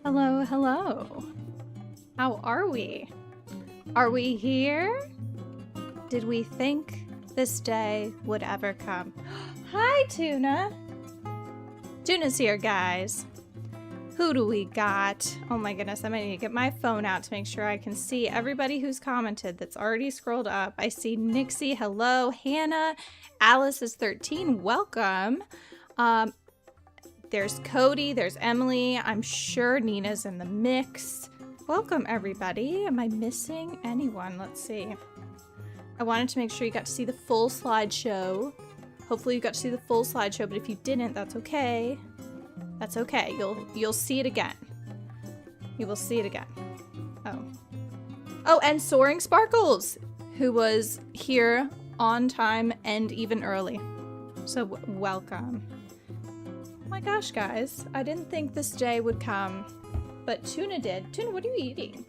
Hello, hello. How are we? Are we here? Did we think this day would ever come? Hi, Tuna. Tuna's here, guys. Who do we got? Oh my goodness, I might need to get my phone out to make sure I can see everybody who's commented that's already scrolled up. I see Nixie, hello. Hannah, Alice is 13, welcome. There's Cody, there's Emily. I'm sure Nina's in the mix. Welcome, everybody. Am I missing anyone? Let's see. I wanted to make sure you got to see the full slideshow. Hopefully you got to see the full slideshow, but if you didn't, that's okay. That's okay. You'll see it again. You will see it again. Oh, and Soaring Sparkles, who was here on time and even early. So welcome. Oh my gosh, guys. I didn't think this day would come, but Tuna did. Tuna, what are you eating?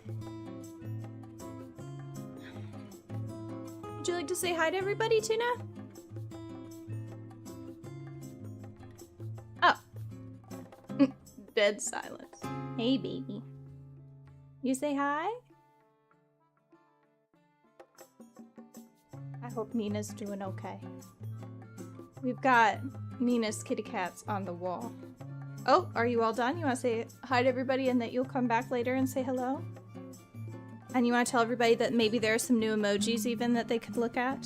Would you like to say hi to everybody, Tuna? Oh. Dead silence. Hey, baby. You say hi? I hope Nina's doing okay. We've got Nina's kitty cats on the wall. Oh, are you all done? You want to say hi to everybody and that you'll come back later and say hello? And you want to tell everybody that maybe there are some new emojis even that they could look at?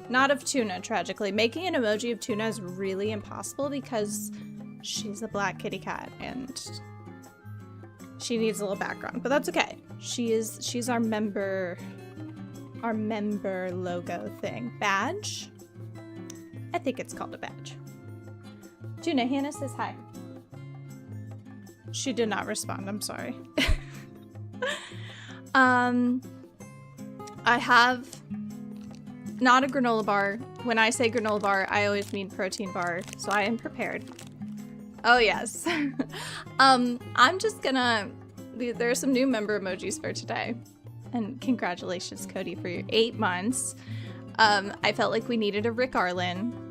Not of Tuna, tragically. Making an emoji of Tuna is really impossible because she's a black kitty cat and she needs a little background, but that's okay. She's our member logo thing. Badge? I think it's called a badge. Tuna, Hannah says hi. She did not respond, I'm sorry. I have not a granola bar. When I say granola bar, I always mean protein bar, so I am prepared. Oh yes. I'm just gonna, there are some new member emojis for today. And congratulations, Cody, for your 8 months. I felt like we needed a Rick Arlen.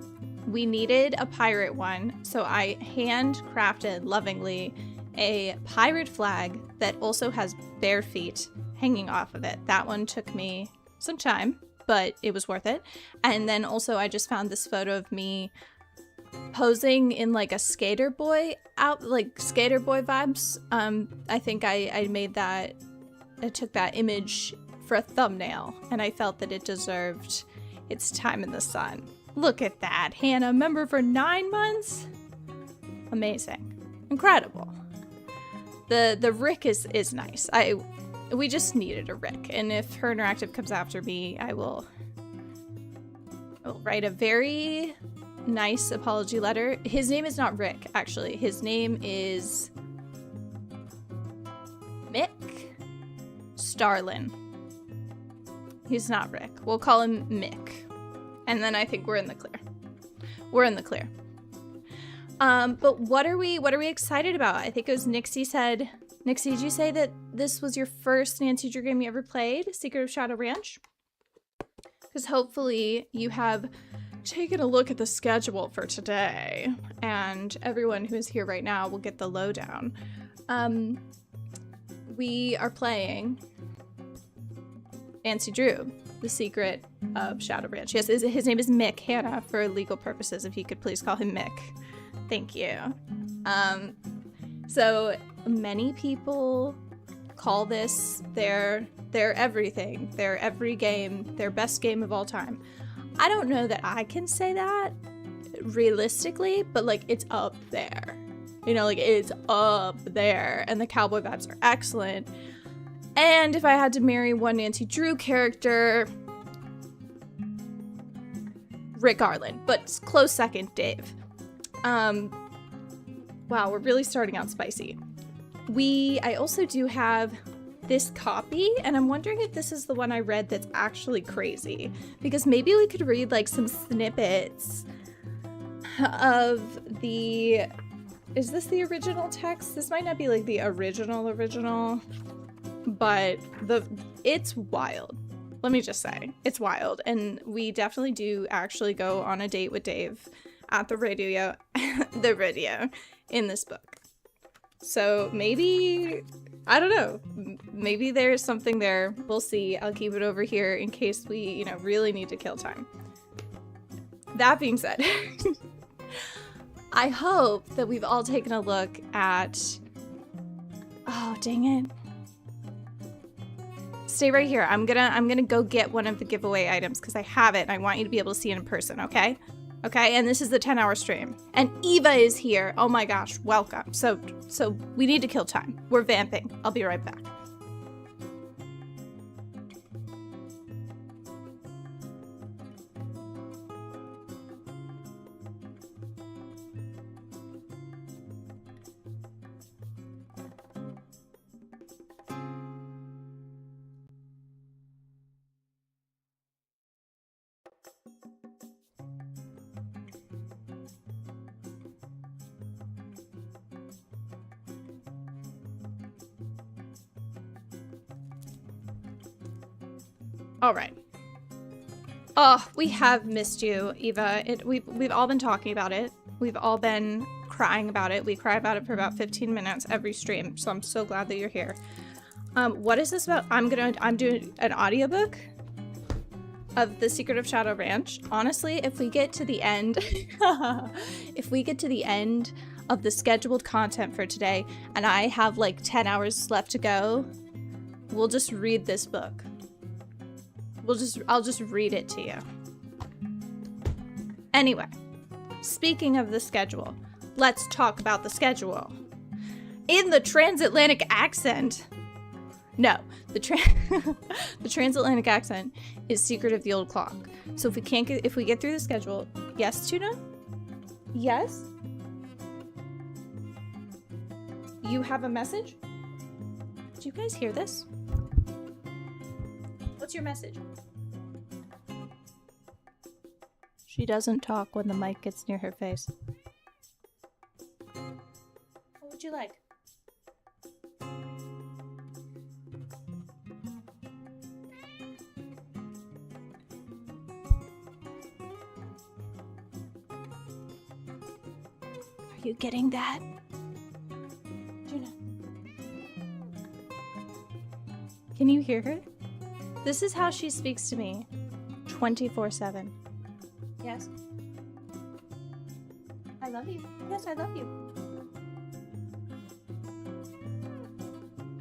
We needed a pirate one, so I handcrafted lovingly a pirate flag that also has bare feet hanging off of it. That one took me some time, but it was worth it. And then also I just found this photo of me posing in like a skater boy skater boy vibes. I think I made that, I took that image for a thumbnail and I felt that it deserved its time in the sun. Look at that, Hannah, member for 9 months? Amazing. Incredible. The Rick is nice. We just needed a Rick, and if Her Interactive comes after me, I will write a very nice apology letter. His name is not Rick, actually. His name is Mick Starlin. He's not Rick. We'll call him Mick. And then I think we're in the clear. We're in the clear. But what are we excited about? I think it was Nixie said, Nixie, did you say that this was your first Nancy Drew game you ever played? Secret of Shadow Ranch? Because hopefully you have taken a look at the schedule for today, and everyone who is here right now will get the lowdown. We are playing Nancy Drew, the Secret of Shadow Ranch. Yes, his name is Mick. Hannah, for legal purposes, if you could please call him Mick. Thank you. So many people call this their everything, their every game, their best game of all time. I don't know that I can say that realistically, but like it's up there. You know, like it's up there, and the cowboy vibes are excellent. And if I had to marry one Nancy Drew character, Rick Arlen, but close second, Dave. Wow, we're really starting out spicy. I also do have this copy, and I'm wondering if this is the one I read that's actually crazy, because maybe we could read like some snippets of the, is this the original text? This might not be like the original, but it's wild. Let me just say, it's wild. And we definitely do actually go on a date with Dave at the radio in this book. So maybe, I don't know, maybe there's something there. We'll see. I'll keep it over here in case we, you know, really need to kill time. That being said, I hope that we've all taken a look at, oh, dang it. Stay right here. I'm gonna go get one of the giveaway items because I have it and I want you to be able to see it in person, okay? Okay, and this is the 10-hour stream. And Eva is here. Oh my gosh, welcome. So we need to kill time. We're vamping. I'll be right back. All right. Oh, we have missed you, Eva. We've all been talking about it. We've all been crying about it. We cry about it for about 15 minutes every stream, so I'm so glad that you're here. What is this about? I'm doing an audiobook of The Secret of Shadow Ranch. Honestly, if we get to the end, if we get to the end of the scheduled content for today, and I have like 10 hours left to go, we'll just read this book. I'll just read it to you. Anyway, speaking of the schedule, let's talk about the schedule. In the transatlantic accent. No, the transatlantic accent is Secret of the Old Clock. So if we get through the schedule, yes, Tuna? Yes? You have a message? Do you guys hear this? What's your message? She doesn't talk when the mic gets near her face. What would you like? Are you getting that? Juna. Can you hear her? This is how she speaks to me 24/7. Yes. I love you. Yes, I love you.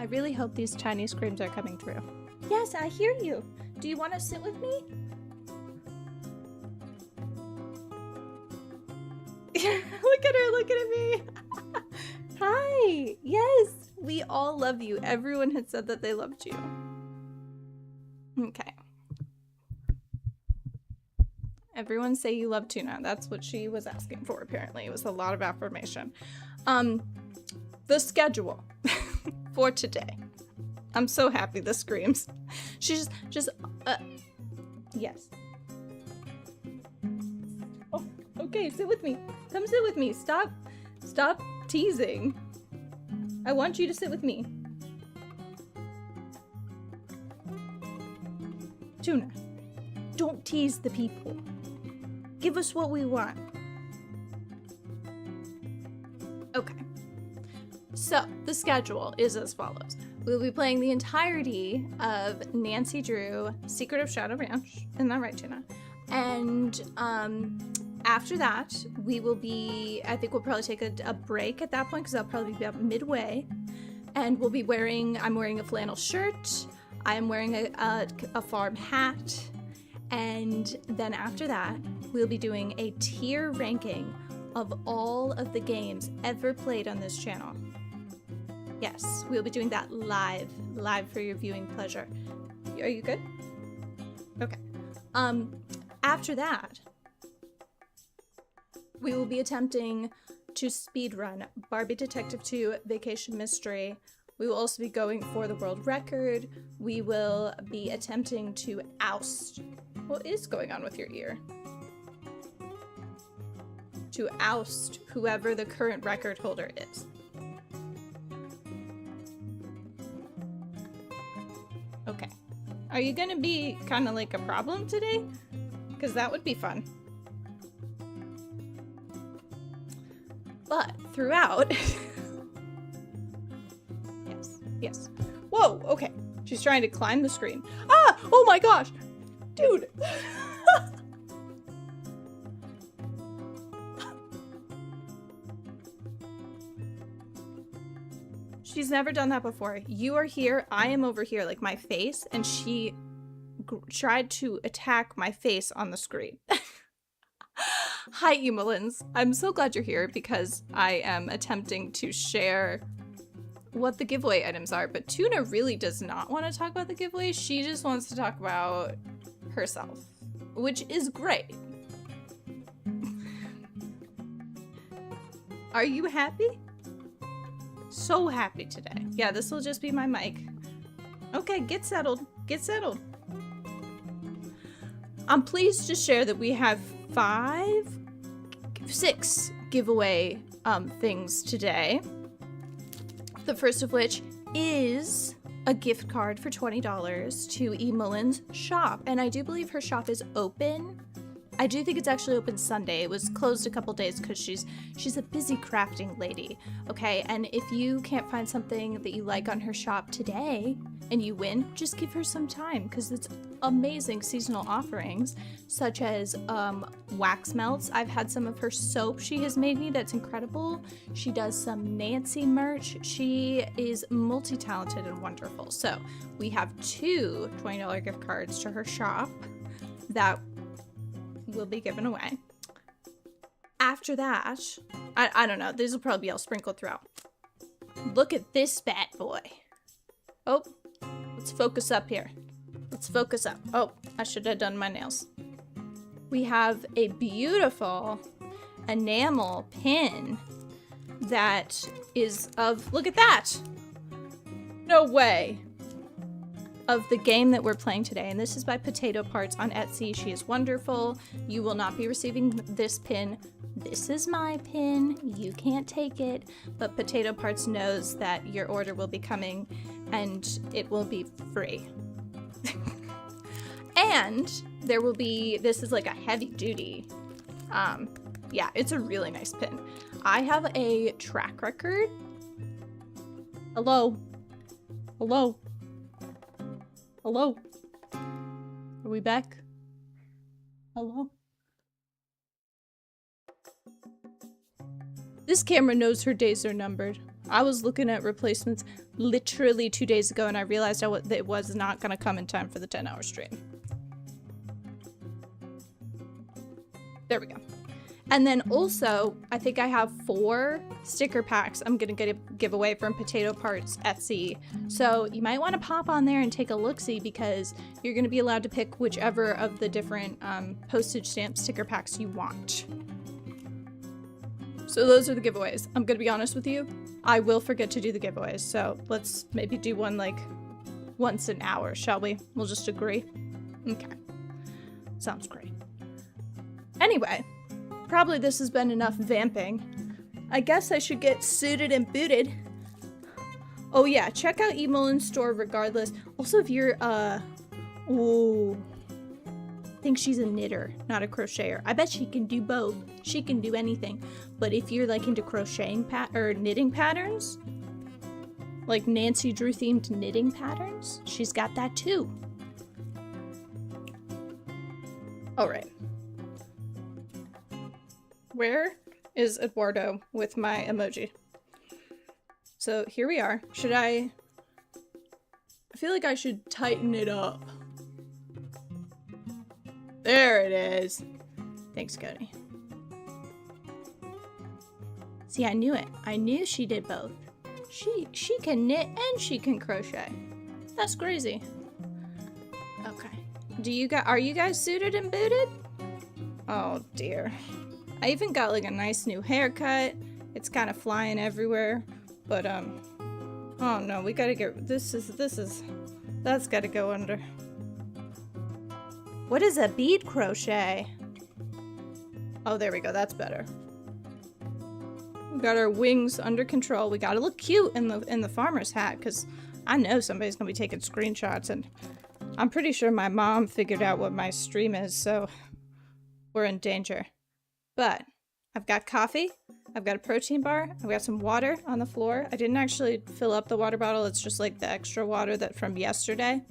I really hope these tiny screams are coming through. Yes, I hear you. Do you want to sit with me? Look at her, look at me. Hi. Yes, we all love you. Everyone had said that they loved you. Okay. Everyone say you love Tuna. That's what she was asking for, apparently. It was a lot of affirmation. The schedule for today. I'm so happy this screams. She's just yes. Oh, okay, sit with me. Come sit with me. Stop teasing. I want you to sit with me. Tuna, don't tease the people. Give us what we want. Okay. So, the schedule is as follows. We'll be playing the entirety of Nancy Drew, Secret of Shadow Ranch. Isn't that right, Tuna? And after that, we will be, I think we'll probably take a break at that point because that'll probably be about midway. And we'll be I'm wearing a flannel shirt. I'm wearing a farm hat. And then after that, we'll be doing a tier ranking of all of the games ever played on this channel. Yes, we'll be doing that live for your viewing pleasure. Are you good? Okay. After that, we will be attempting to speedrun Barbie Detective 2 Vacation Mystery. We will also be going for the world record. We will be attempting to oust. What is going on with your ear? To oust whoever the current record holder is. Okay. Are you gonna be kind of like a problem today? Because that would be fun. But throughout, Yes. Whoa, okay. She's trying to climb the screen. Ah! Oh my gosh! Dude! She's never done that before. You are here, I am over here, like my face, and she tried to attack my face on the screen. Hi, Emulins. I'm so glad you're here because I am attempting to share what the giveaway items are, but Tuna really does not want to talk about the giveaway. She just wants to talk about herself, which is great. Are you happy? So happy today. Yeah, this will just be my mic. Okay, get settled. Get settled. I'm pleased to share that we have 6 giveaway things today. The first of which is a gift card for $20 to Emullin's shop. And I do believe her shop is open. I do think it's actually open Sunday. It was closed a couple days because she's a busy crafting lady, okay? And if you can't find something that you like on her shop today and you win, just give her some time because it's amazing seasonal offerings such as wax melts. I've had some of her soap she has made me that's incredible. She does some Nancy merch. She is multi-talented and wonderful. So we have 2 $20 gift cards to her shop that will be given away. After that, I don't know, these will probably be all sprinkled throughout. Look at this bad boy. Oh, let's focus up here. Let's focus up. Oh, I should have done my nails. We have a beautiful enamel pin that is of, look at that! No way! Of the game that we're playing today, and this is by PotatoParts on Etsy. She is wonderful. You will not be receiving this pin. This is my pin. You can't take it, but PotatoParts knows that your order will be coming and it will be free. And there will be, this is like a heavy duty, yeah, it's a really nice pin. I have a track record. Hello? Hello? Hello? Are we back? Hello? This camera knows her days are numbered. I was looking at replacements literally 2 days ago and I realized that it was not going to come in time for the 10-hour stream. There we go. And then also, I think I have 4 sticker packs I'm gonna give away from PotatoParts Etsy. So you might want to pop on there and take a look-see because you're gonna be allowed to pick whichever of the different postage stamp sticker packs you want. So those are the giveaways. I'm gonna be honest with you, I will forget to do the giveaways. So let's maybe do one like once an hour, shall we? We'll just agree. Okay. Sounds great. Anyway. Probably this has been enough vamping. I guess I should get suited and booted. Oh yeah, check out Emullin's store regardless. Also if you're, ooh. I think she's a knitter, not a crocheter. I bet she can do both. She can do anything. But if you're like into crocheting or knitting patterns, like Nancy Drew themed knitting patterns, she's got that too. All right. Where is Eduardo with my emoji? So here we are. Should I feel like I should tighten it up. There it is. Thanks, Cody. See, I knew it. I knew she did both. She can knit and she can crochet. That's crazy. Okay. Are you guys suited and booted? Oh dear. I even got like a nice new haircut. It's kind of flying everywhere, but oh no, we gotta get, that's gotta go under. What is a bead crochet? Oh, there we go, that's better. We got our wings under control. We gotta look cute in the farmer's hat, because I know somebody's gonna be taking screenshots, and I'm pretty sure my mom figured out what my stream is, so we're in danger. But I've got coffee, I've got a protein bar. I've got some water on the floor. I didn't actually fill up the water bottle. It's just like the extra water that from yesterday.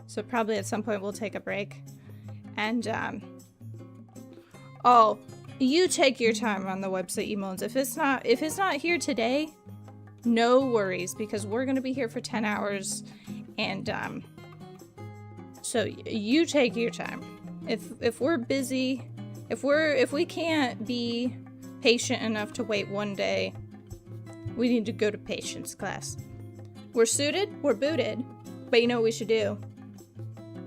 So probably at some point we'll take a break. And, oh, you take your time on the website, Emullinstreams. If it's not here today, no worries, because we're gonna be here for 10 hours. And, so you take your time. If we're busy, if we can't be patient enough to wait one day, we need to go to patience class. We're suited, we're booted, but you know what we should do?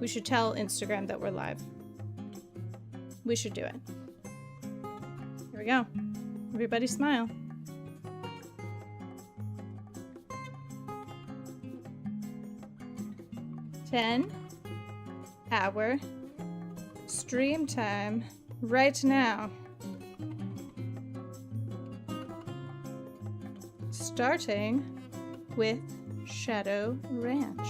We should tell Instagram that we're live. We should do it. Here we go. Everybody smile. $10-hour stream time right now. Starting with Shadow Ranch.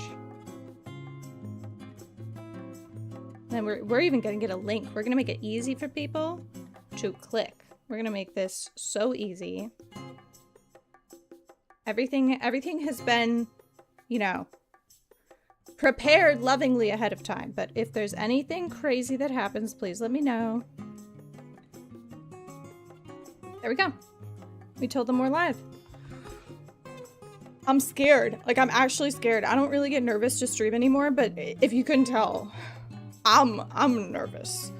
Then we're even gonna get a link. We're gonna make it easy for people to click. We're gonna make this so easy. Everything has been, you know, prepared lovingly ahead of time. But if there's anything crazy that happens, please let me know. There we go. We told them we're live. I'm scared. Like, I'm actually scared. I don't really get nervous to stream anymore, but if you couldn't tell, I'm nervous.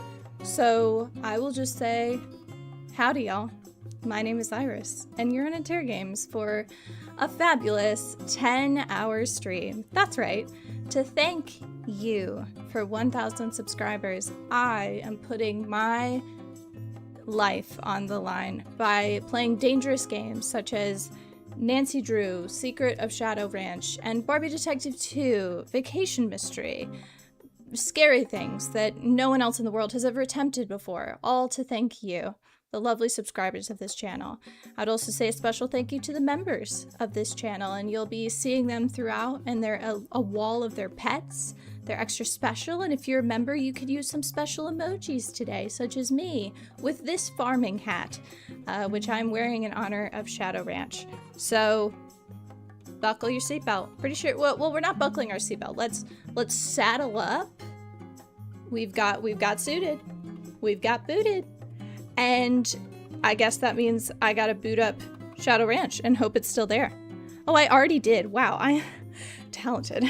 So I will just say, howdy y'all. My name is Iris, and you're in Terra Games for a fabulous 10-hour stream. That's right. To thank you for 1,000 subscribers, I am putting my life on the line by playing dangerous games such as Nancy Drew, Secret of Shadow Ranch, and Barbie Detective 2, Vacation Mystery. Scary things that no one else in the world has ever attempted before, all to thank you, the lovely subscribers of this channel. I'd also say a special thank you to the members of this channel, and you'll be seeing them throughout, and they're a wall of their pets. They're extra special, and if you're a member, you could use some special emojis today, such as me, with this farming hat, which I'm wearing in honor of Shadow Ranch. So, buckle your seatbelt. Pretty sure, well, we're not buckling our seatbelt. Let's saddle up. We've got suited. We've got booted. And I guess that means I gotta boot up Shadow Ranch and hope it's still there. Oh, I already did. Wow, I'm talented.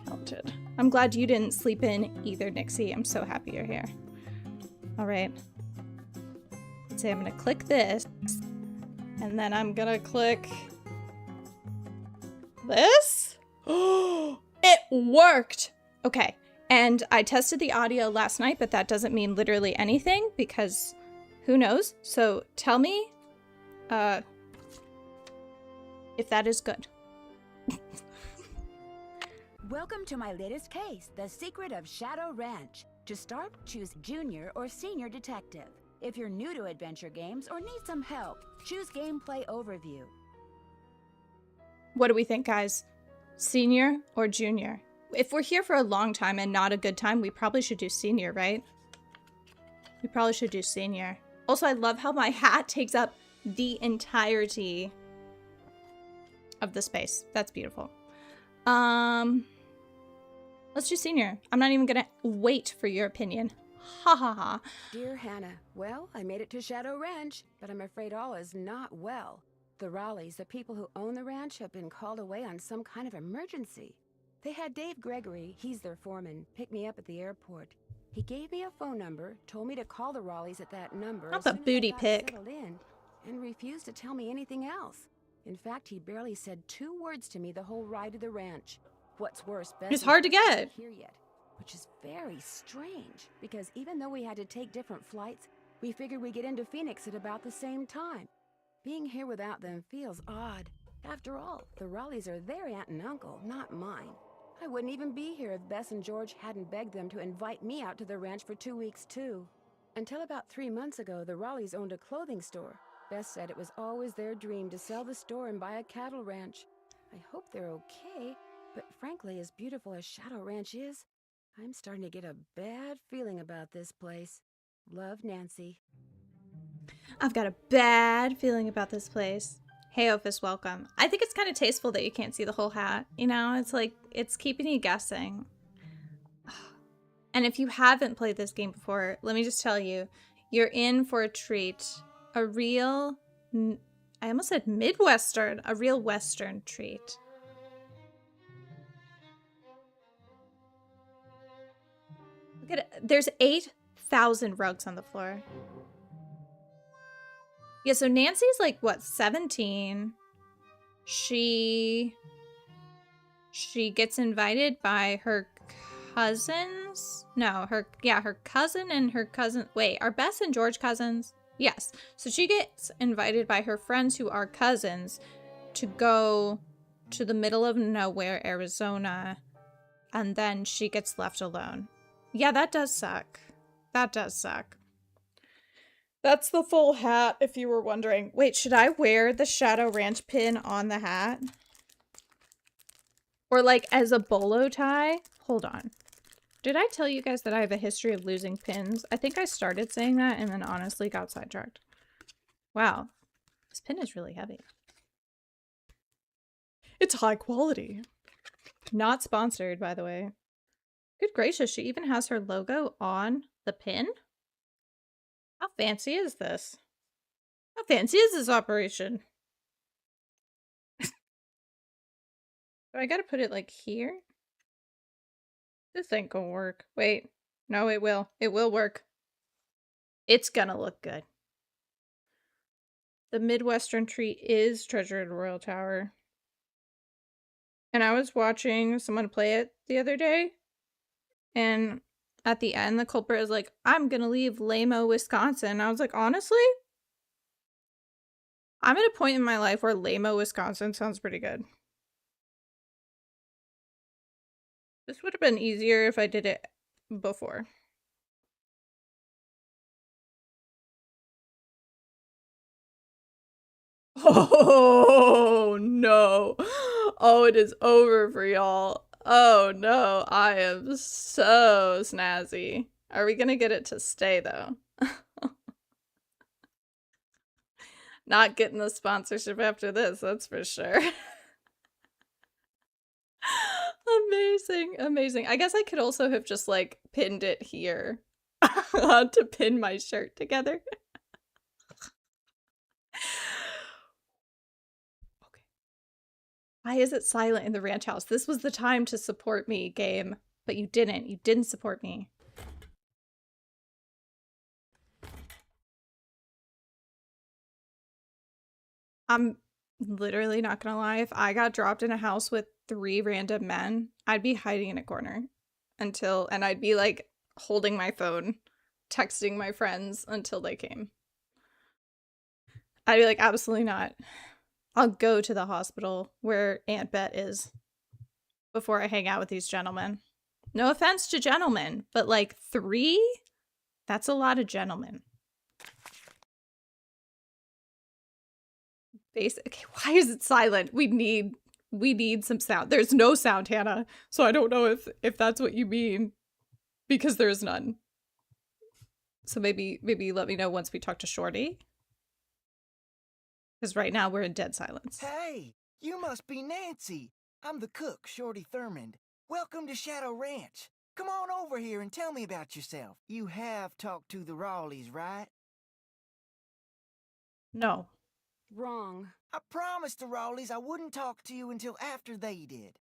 Talented. I'm glad you didn't sleep in either, Nixie. I'm so happy you're here. All right. Let's say I'm gonna click this, and then I'm gonna click this. Oh, it worked. Okay. And I tested the audio last night, but that doesn't mean literally anything because who knows? So tell me if that is good. Welcome to my latest case, The Secret of Shadow Ranch. To start, choose Junior or Senior Detective. If you're new to adventure games or need some help, choose Gameplay Overview. What do we think, guys? Senior or Junior? If we're here for a long time and not a good time, we probably should do Senior, right? We probably should do Senior. Also, I love how my hat takes up the entirety of the space. That's beautiful. Let's do Senior. I'm not even gonna wait for your opinion. Ha ha ha. Dear Hannah, well, I made it to Shadow Ranch, but I'm afraid all is not well. The Raleighs, the people who own the ranch, have been called away on some kind of emergency. They had Dave Gregory, he's their foreman, pick me up at the airport. He gave me a phone number, told me to call the Raleighs at that number Not the booty pick. And refused to tell me anything else. In fact, he barely said 2 words to me the whole ride to the ranch. What's worse, it's hard to get here yet, which is very strange because even though we had to take different flights, we figured we'd get into Phoenix at about the same time. Being here without them feels odd. After all, the Raleighs are their aunt and uncle, not mine. I wouldn't even be here if Bess and George hadn't begged them to invite me out to the ranch for 2 weeks, too. Until about 3 months ago, the Raleighs owned a clothing store. Bess said it was always their dream to sell the store and buy a cattle ranch. I hope they're okay, but frankly, as beautiful as Shadow Ranch is, I'm starting to get a bad feeling about this place. Love, Nancy. I've got a bad feeling about this place. Hey, Ophis, welcome. I think it's kind of tasteful that you can't see the whole hat. You know, it's like, it's keeping you guessing. And if you haven't played this game before, let me just tell you, you're in for a treat. A real, I almost said Midwestern, a real Western treat. Look at it. There's 8,000 rugs on the floor. Yeah, so Nancy's like, what, 17? She gets invited by her cousins. No, her cousin and her cousin. Wait, are Bess and George cousins? Yes. So she gets invited by her friends who are cousins to go to the middle of nowhere, Arizona, and then she gets left alone. Yeah, that does suck. That does suck. That's the full hat, if you were wondering. Wait, should I wear the Shadow Ranch pin on the hat? Or like as a bolo tie? Hold on. Did I tell you guys that I have a history of losing pins? I think I started saying that and then honestly got sidetracked. Wow. This pin is really heavy. It's high quality. Not sponsored, by the way. Good gracious, she even has her logo on the pin? How fancy is this? How fancy is this operation? So I gotta put it like here? This ain't gonna work. Wait. No, it will. It will work. It's gonna look good. The Midwestern tree is Treasure in Royal Tower. And I was watching someone play it the other day. And at the end, the culprit is like, I'm gonna leave Lamo, Wisconsin. And I was like, honestly? I'm at a point in my life where Lamo, Wisconsin sounds pretty good. This would have been easier if I did it before. Oh, no. Oh, it is over for y'all. Oh, no. I am so snazzy. Are we gonna get it to stay, though? Not getting the sponsorship after this, that's for sure. Amazing, amazing. I guess I could also have just, like, pinned it here to pin my shirt together. Okay. Why is it silent in the ranch house? This was the time to support me, game. But you didn't. You didn't support me. I'm literally not gonna lie. If I got dropped in a house with 3 random men, I'd be hiding in a corner and I'd be like holding my phone, texting my friends until they came. I'd be like, absolutely not. I'll go to the hospital where Aunt Bet is before I hang out with these gentlemen. No offense to gentlemen, but like 3? That's a lot of gentlemen. Basic. Why is it silent? We need some sound. There's no sound, Hannah. So I don't know if that's what you mean, because there's none. So maybe let me know once we talk to Shorty. Because right now we're in dead silence. Hey, you must be Nancy. I'm the cook, Shorty Thurmond. Welcome to Shadow Ranch. Come on over here and tell me about yourself. You have talked to the Rawleys, right? No. Wrong. I promised the Rawleys I wouldn't talk to you until after they did.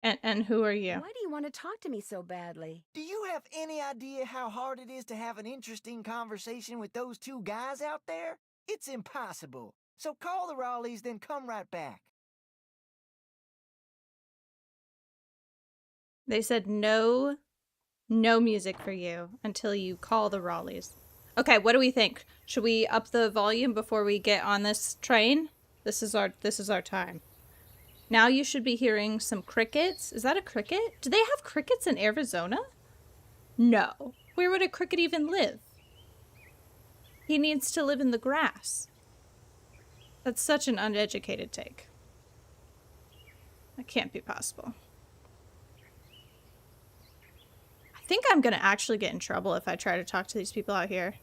And who are you? Why do you want to talk to me so badly? Do you have any idea how hard it is to have an interesting conversation with those 2 guys out there? It's impossible. So call the Rawleys, then come right back. They said no music for you until you call the Raleighs. Okay, what do we think? Should we up the volume before we get on this train? This is our time. Now you should be hearing some crickets. Is that a cricket? Do they have crickets in Arizona? No. Where would a cricket even live? He needs to live in the grass. That's such an uneducated take. That can't be possible. I think I'm gonna actually get in trouble if I try to talk to these people out here.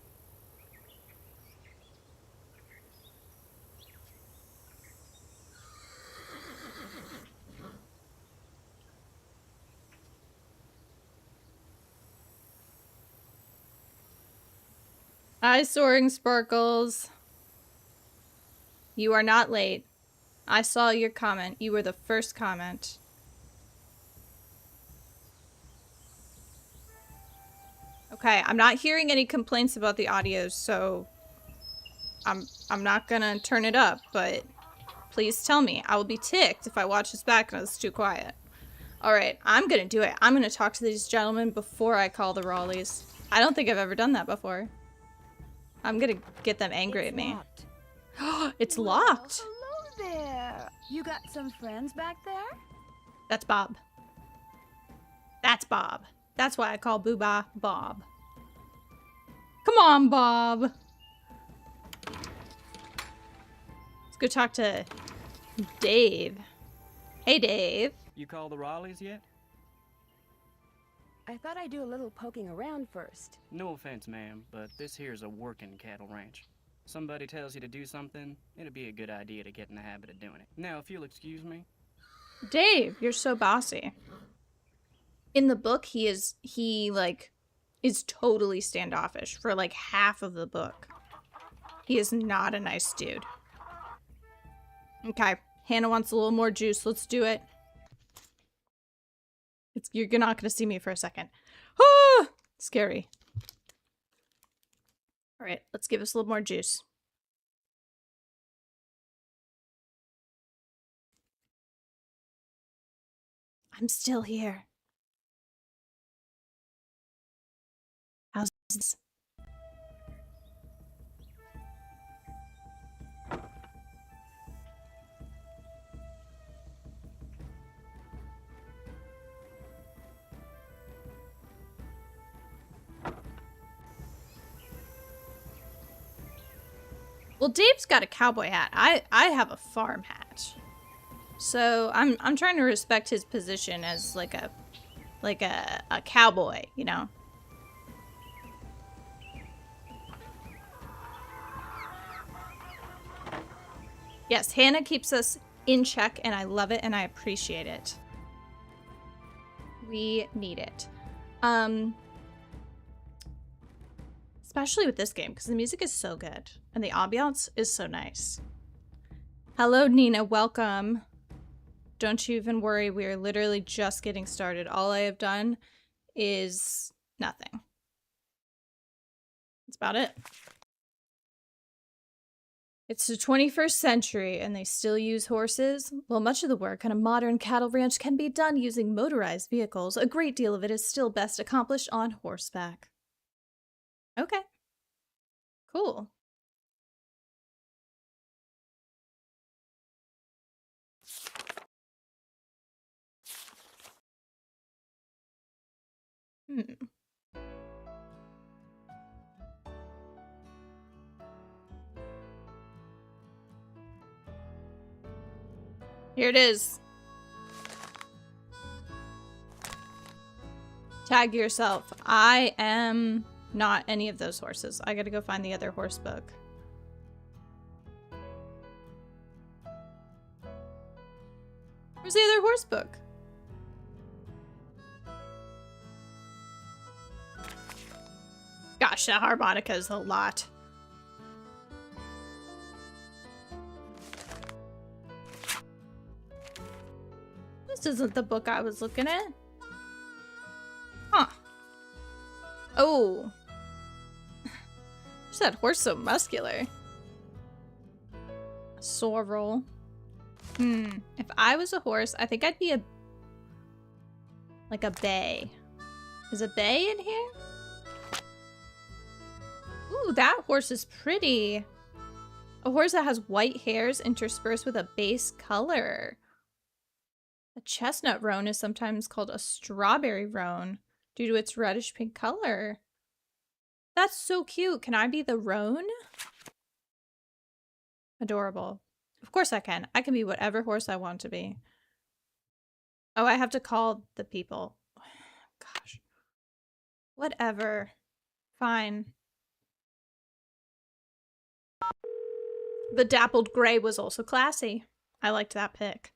Hi, Soaring Sparkles. You are not late. I saw your comment. You were the first comment. Okay, I'm not hearing any complaints about the audio, so I'm not gonna turn it up, but please tell me. I will be ticked if I watch this back and it's too quiet. Alright, I'm gonna do it. I'm gonna talk to these gentlemen before I call the Raleighs. I don't think I've ever done that before. I'm gonna get them angry at me. It's locked! Hello there. You got some friends back there? That's Bob. That's Bob. That's why I call Booba Bob. Come on, Bob! Let's go talk to Dave. Hey, Dave. You call the Raleighs yet? I thought I'd do a little poking around first. No offense, ma'am, but this here's a working cattle ranch. Somebody tells you to do something, it'd be a good idea to get in the habit of doing it. Now, if you'll excuse me. Dave, you're so bossy. In the book, he is totally standoffish for like half of the book. He is not a nice dude. Okay, Hannah wants a little more juice. Let's do it. You're not gonna see me for a second. Ah! Scary. All right, let's give us a little more juice. I'm still here. How's this? Well, Dave's got a cowboy hat. I have a farm hat. So I'm trying to respect his position as like a cowboy, you know. Yes, Hannah keeps us in check and I love it and I appreciate it. We need it. Especially with this game because the music is so good and the ambiance is so nice. Hello, Nina. Welcome. Don't you even worry. We are literally just getting started. All I have done is nothing. That's about it. It's the 21st century and they still use horses. While much of the work on a modern cattle ranch can be done using motorized vehicles, a great deal of it is still best accomplished on horseback. Okay. Cool. Here it is. Tag yourself. I am not any of those horses. I gotta go find the other horse book. Where's the other horse book? Gosh, that harmonica is a lot. This isn't the book I was looking at. Huh. Oh. Where's that horse so muscular? A sorrel. If I was a horse, I think I'd be like a bay. Is a bay in here? Ooh, that horse is pretty. A horse that has white hairs interspersed with a base color. A chestnut roan is sometimes called a strawberry roan due to its reddish pink color. That's so cute. Can I be the roan? Adorable. Of course I can. I can be whatever horse I want to be. Oh, I have to call the people. Gosh. Whatever. Fine. The dappled gray was also classy. I liked that pick.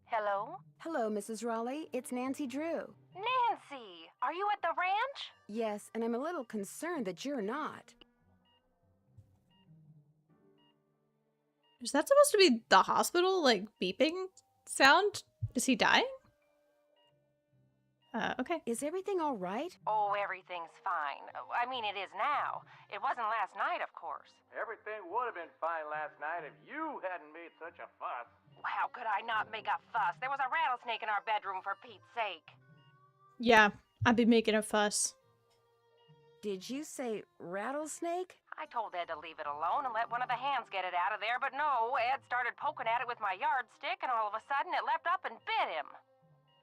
Hello? Hello, Mrs. Raleigh. It's Nancy Drew. Nancy, are you at the ranch? Yes, and I'm a little concerned that you're not. Is that supposed to be the hospital, like, beeping sound? Is he dying? Okay. Is everything all right? Oh, everything's fine. I mean, it is now. It wasn't last night, of course. Everything would have been fine last night if you hadn't made such a fuss. How could I not make a fuss? There was a rattlesnake in our bedroom, for Pete's sake. Yeah, I'd be making a fuss. Did you say rattlesnake? I told Ed to leave it alone and let one of the hands get it out of there, but no, Ed started poking at it with my yardstick, and all of a sudden it leapt up and bit him.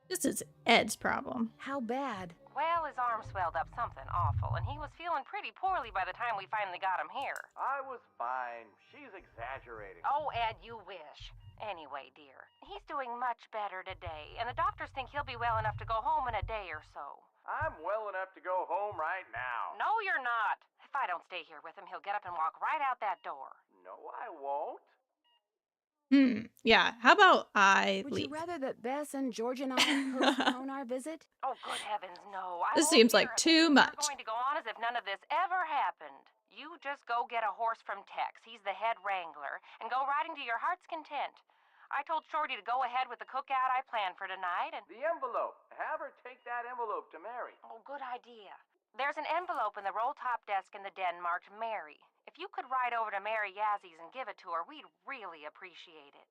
This is Ed's problem. How bad? Well, his arm swelled up something awful, and he was feeling pretty poorly by the time we finally got him here. I was fine. She's exaggerating. Oh, Ed, you wish. Anyway, dear, he's doing much better today, and the doctors think he'll be well enough to go home in a day or so. I'm well enough to go home right now. No, you're not. If I don't stay here with him, he'll get up and walk right out that door. No, I won't. Yeah, how about I Would leave? you rather that Bess and George and I postpone our visit? Oh, good heavens, no. This seems like too much. We're going to go on as if none of this ever happened. You just go get a horse from Tex. He's the head wrangler, and go riding to your heart's content. I told Shorty to go ahead with the cookout I planned for tonight, and... The envelope. Have her take that envelope to Mary. Oh, good idea. There's an envelope in the roll-top desk in the den marked Mary. If you could ride over to Mary Yazzy's and give it to her, we'd really appreciate it.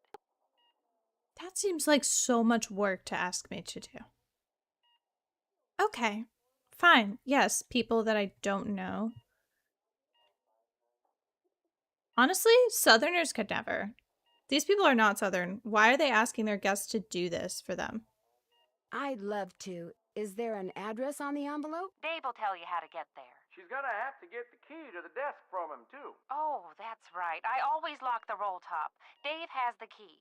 That seems like so much work to ask me to do. Okay, fine. Yes, people that I don't know. Honestly, Southerners could never. These people are not Southern. Why are they asking their guests to do this for them? I'd love to. Is there an address on the envelope? Dave will tell you how to get there. She's gonna have to get the key to the desk from him, too. Oh, that's right. I always lock the roll top. Dave has the key.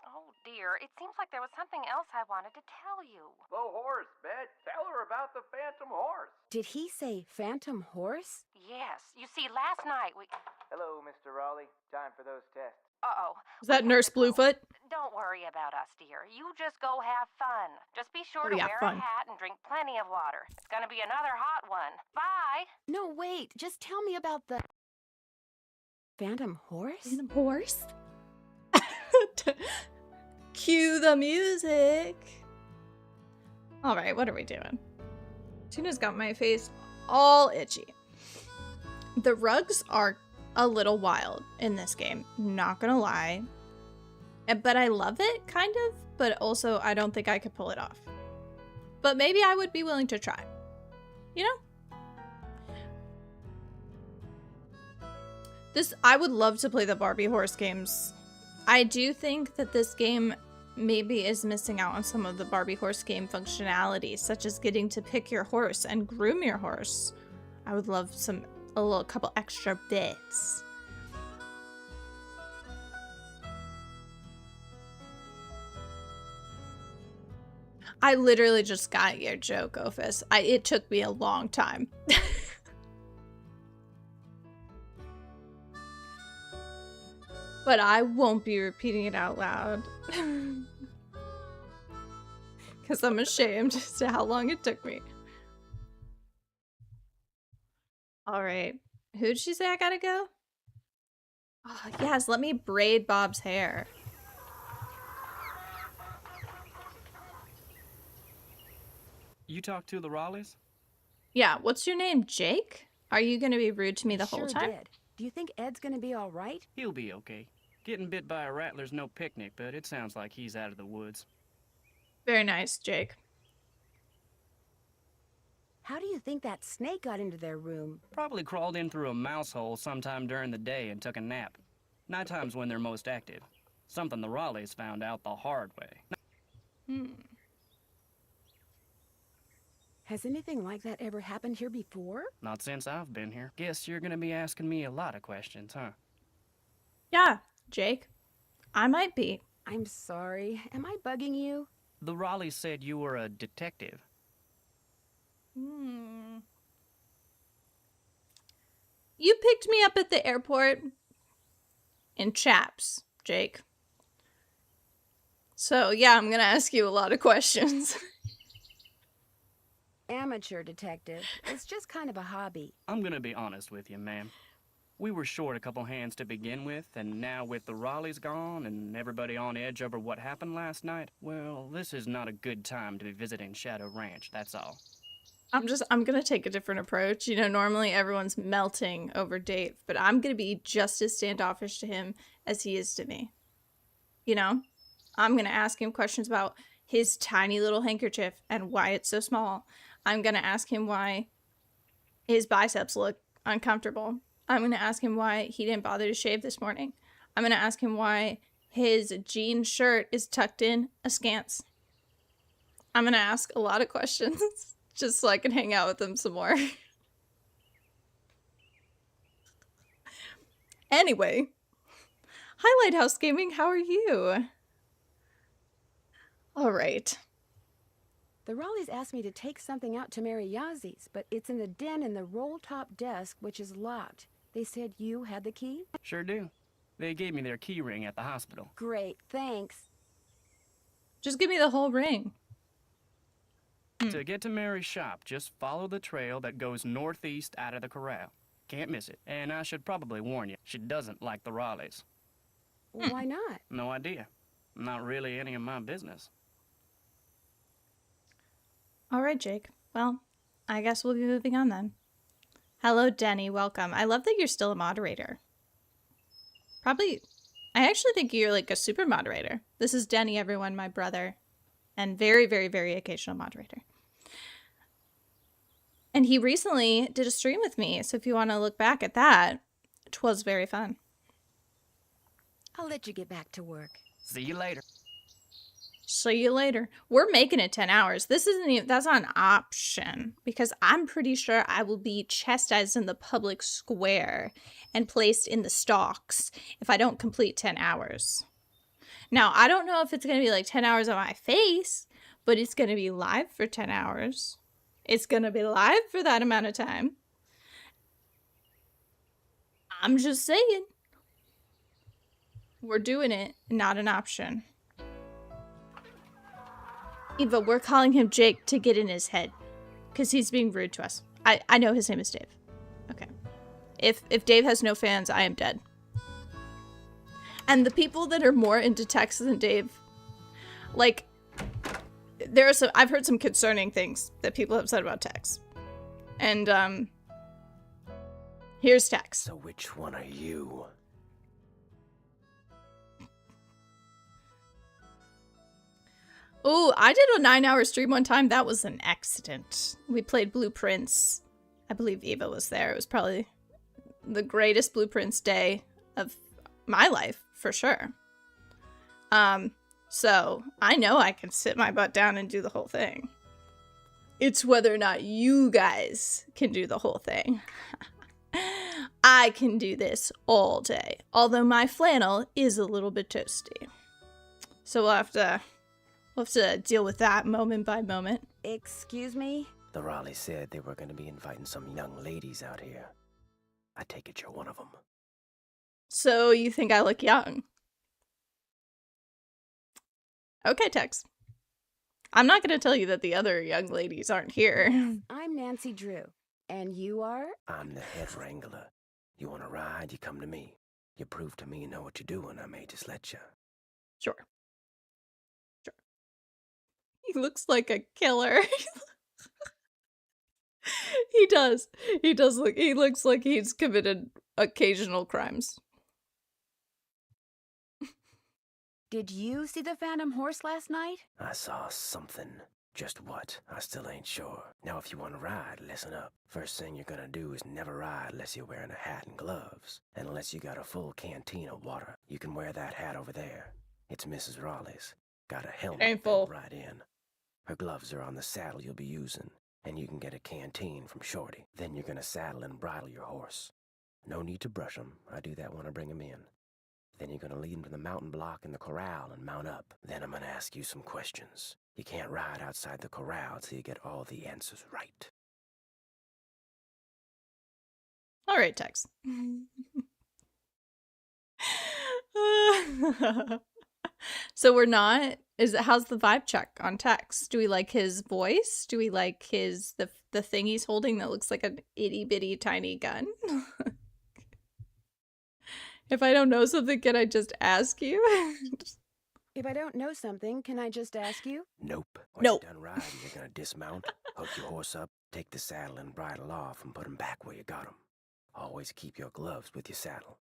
Oh, dear. It seems like there was something else I wanted to tell you. The horse, Bet. Tell her about the phantom horse. Did he say phantom horse? Yes. You see, last night we... Hello, Mr. Raleigh. Time for those tests. Uh-oh. Is that Nurse Bluefoot? Don't worry about us, dear. You just go have fun. Just be sure Oh, to yeah, wear fun. a hat and drink plenty of water. It's gonna be another hot one. Bye! No, wait. Just tell me about the... phantom horse? The horse? Cue the music. All right, what are we doing? Tina's got my face all itchy. The rugs are a little wild in this game, not gonna lie. But I love it, kind of, but also I don't think I could pull it off. But maybe I would be willing to try. You know? I would love to play the Barbie horse games. I do think that this game maybe is missing out on some of the Barbie horse game functionality, such as getting to pick your horse and groom your horse. I would love a couple extra bits. I literally just got your joke, Ophis. It took me a long time. But I won't be repeating it out loud. Because I'm ashamed as to how long it took me. Alright. Who did she say I gotta go? Oh, yes, let me braid Bob's hair. You talked to the Raleighs? Yeah, what's your name, Jake? Are you gonna be rude to me the whole Sure time? did. Do you think Ed's gonna be all right? He'll be okay. Getting bit by a rattler's no picnic, but it sounds like he's out of the woods. Very nice, Jake. How do you think that snake got into their room? Probably crawled in through a mouse hole sometime during the day and took a nap. Nighttime's when they're most active. Something the Raleighs found out the hard way. Has anything like that ever happened here before? Not since I've been here. Guess you're gonna be asking me a lot of questions, huh? Yeah, Jake. I might be. I'm sorry. Am I bugging you? The Raleighs said you were a detective. You picked me up at the airport in chaps, Jake. So, yeah, I'm gonna ask you a lot of questions. Amateur detective. It's just kind of a hobby. I'm gonna be honest with you, ma'am. We were short a couple hands to begin with, and now with the Raleighs gone and everybody on edge over what happened last night, well, this is not a good time to be visiting Shadow Ranch, that's all. I'm gonna take a different approach. You know, normally everyone's melting over Dave, but I'm gonna be just as standoffish to him as he is to me. You know? I'm gonna ask him questions about his tiny little handkerchief and why it's so small. I'm gonna ask him why his biceps look uncomfortable. I'm gonna ask him why he didn't bother to shave this morning. I'm gonna ask him why his jean shirt is tucked in askance. I'm gonna ask a lot of questions just so I can hang out with him some more. Anyway, hi Lighthouse Gaming, how are you? All right. The Raleighs asked me to take something out to Mary Yazi's, but it's in the den in the roll-top desk, which is locked. They said you had the key? Sure do. They gave me their key ring at the hospital. Great, thanks. Just give me the whole ring. To get to Mary's shop, just follow the trail that goes northeast out of the corral. Can't miss it. And I should probably warn you, she doesn't like the Raleighs. Why not? No idea. Not really any of my business. All right, Jake. Well, I guess we'll be moving on then. Hello, Denny. Welcome. I love that you're still a moderator. I actually think you're like a super moderator. This is Denny, everyone, my brother, and very, very, very occasional moderator. And he recently did a stream with me, so if you want to look back at that, it was very fun. I'll let you get back to work. See you later. See you later. We're making it 10 hours. This isn't even, that's not an option because I'm pretty sure I will be chastised in the public square and placed in the stocks if I don't complete 10 hours. Now, I don't know if it's going to be like 10 hours on my face, but it's going to be live for 10 hours. It's going to be live for that amount of time. I'm just saying. We're doing it, not an option. Eva, we're calling him Jake to get in his head. Because he's being rude to us. I know his name is Dave. Okay. If Dave has no fans, I am dead. And the people that are more into Tex than Dave, like, there are some, I've heard some concerning things that people have said about Tex. And, here's Tex. So which one are you? Oh, I did a 9-hour stream one time. That was an accident. We played Blueprints. I believe Eva was there. It was probably the greatest Blueprints day of my life, for sure. So I know I can sit my butt down and do the whole thing. It's whether or not you guys can do the whole thing. I can do this all day, although my flannel is a little bit toasty. So we'll have to deal with that moment by moment. Excuse me? The Raleighs said they were going to be inviting some young ladies out here. I take it you're one of them. So you think I look young? Okay, Tex. I'm not going to tell you that the other young ladies aren't here. I'm Nancy Drew. And you are? I'm the head wrangler. You want to ride, you come to me. You prove to me you know what you're doing, I may just let you. Sure. He looks like a killer. He does. He looks like he's committed occasional crimes. Did you see the Phantom Horse last night? I saw something. Just what? I still ain't sure. Now if you want to ride, listen up. First thing you're gonna do is never ride unless you're wearing a hat and gloves. And unless you got a full canteen of water. You can wear that hat over there. It's Mrs. Raleigh's. Got a helmet Painful. built right in. Her gloves are on the saddle you'll be using. And you can get a canteen from Shorty. Then you're gonna saddle and bridle your horse. No need to brush him. I do that when I bring him in. Then you're gonna lead him to the mountain block in the corral and mount up. Then I'm gonna ask you some questions. You can't ride outside the corral till you get all the answers right. All right, Tex. So we're not. How's the vibe check on Tex? Do we like his voice? Do we like the thing he's holding that looks like an itty bitty tiny gun? If I don't know something, can I just ask you? If I don't know something, can I just ask you? Nope. When Nope. you're done riding, you're gonna dismount, hook your horse up, take the saddle and bridle off, and put 'em back where you got 'em. Always keep your gloves with your saddle.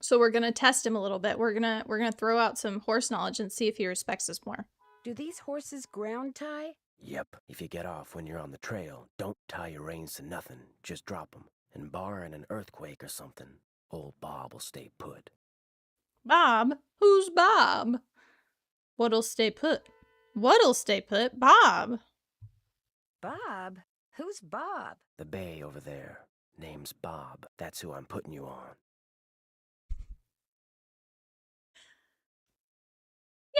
So we're gonna test him a little bit. We're gonna throw out some horse knowledge and see if he respects us more. Do these horses ground tie? Yep. If you get off when you're on the trail, don't tie your reins to nothing. Just drop 'em. And barring an earthquake or something, old Bob will stay put. Bob? Who's Bob? What'll stay put? What'll stay put? Bob. Bob? Who's Bob? The bay over there. Name's Bob. That's who I'm putting you on.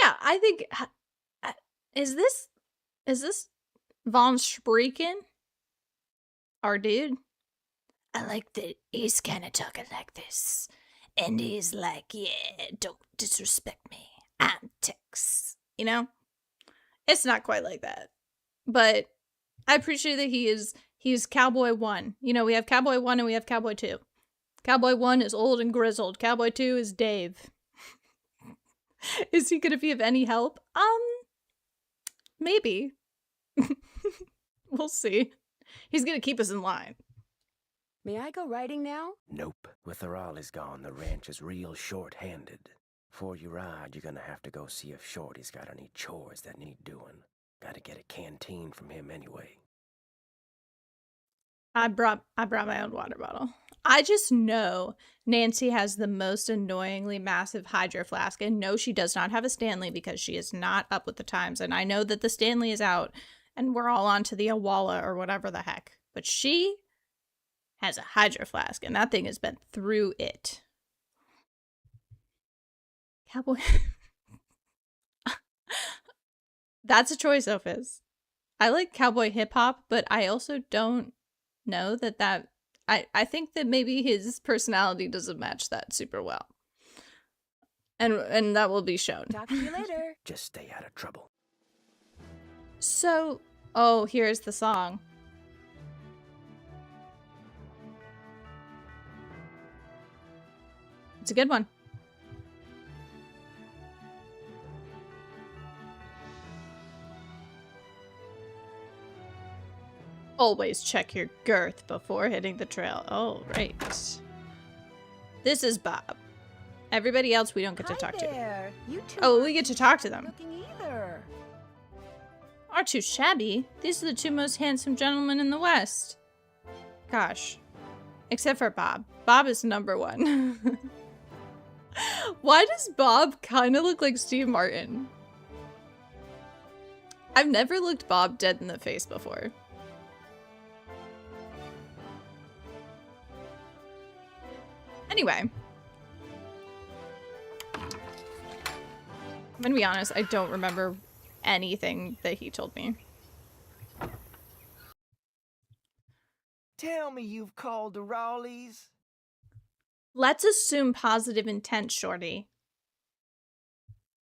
Yeah, I think is this Von Spreeken? Our dude? I like that he's kind of talking like this. And he's like, yeah, don't disrespect me. I'm Tex. You know? It's not quite like that. But I appreciate that he's Cowboy 1. You know, we have Cowboy 1 and we have Cowboy 2. Cowboy 1 is old and grizzled. Cowboy 2 is Dave. Is he gonna be of any help? Maybe. We'll see. He's gonna keep us in line. May I go riding now? Nope. With the Raleighs gone, the ranch is real short-handed. Before you ride, you're gonna have to go see if Shorty's got any chores that need doing. Gotta get a canteen from him anyway. I brought my own water bottle. I just know Nancy has the most annoyingly massive hydro flask, and no, she does not have a Stanley because she is not up with the times. And I know that the Stanley is out, and we're all on to the Awala or whatever the heck. But she has a hydro flask, and that thing has been through it. Cowboy. That's a choice, Ophiz. I like cowboy hip hop, but I also don't know that I think that maybe his personality doesn't match that super well. And that will be shown. Talk to you later. Just stay out of trouble. So, oh, here's the song. It's a good one. Always check your girth before hitting the trail. Oh, right. This is Bob. Everybody else we don't get to talk there. to. You two Oh, aren't we get to talk to them. looking either. Aren't too shabby. These are the two most handsome gentlemen in the West. Gosh. Except for Bob. Bob is number one. Why does Bob kind of look like Steve Martin? I've never looked Bob dead in the face before. Anyway. I'm gonna be honest, I don't remember anything that he told me. Tell me you've called the Raleighs. Let's assume positive intent, Shorty.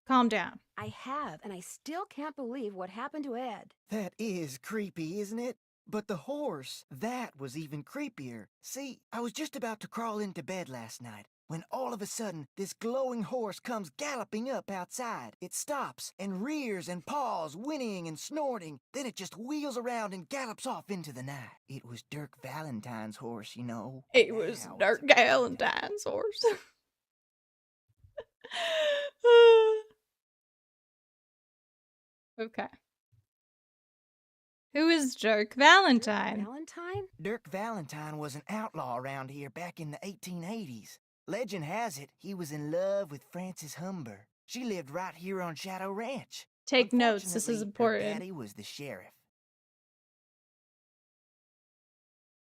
Calm down. I have, and I still can't believe what happened to Ed. That is creepy, isn't it? But the horse, that was even creepier. See, I was just about to crawl into bed last night when all of a sudden this glowing horse comes galloping up outside. It stops and rears and paws, whinnying and snorting. Then it just wheels around and gallops off into the night. It was Dirk Valentine's horse, you know. It was Now Dirk it's- Valentine's horse. Okay. Who is Dirk Valentine? Valentine? Dirk Valentine was an outlaw around here back in the 1880s. Legend has it he was in love with Frances Humber. She lived right here on Shadow Ranch. Take notes, this is Unfortunately, her important. daddy was the sheriff.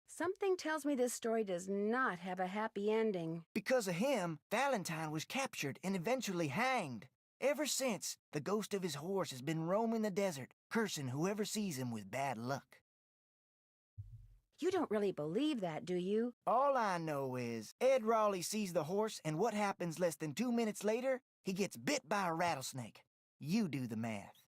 Something tells me this story does not have a happy ending. Because of him, Valentine was captured and eventually hanged. Ever since, the ghost of his horse has been roaming the desert, cursing whoever sees him with bad luck. You don't really believe that, do you? All I know is, Ed Raleigh sees the horse, and what happens less than 2 minutes later? He gets bit by a rattlesnake. You do the math.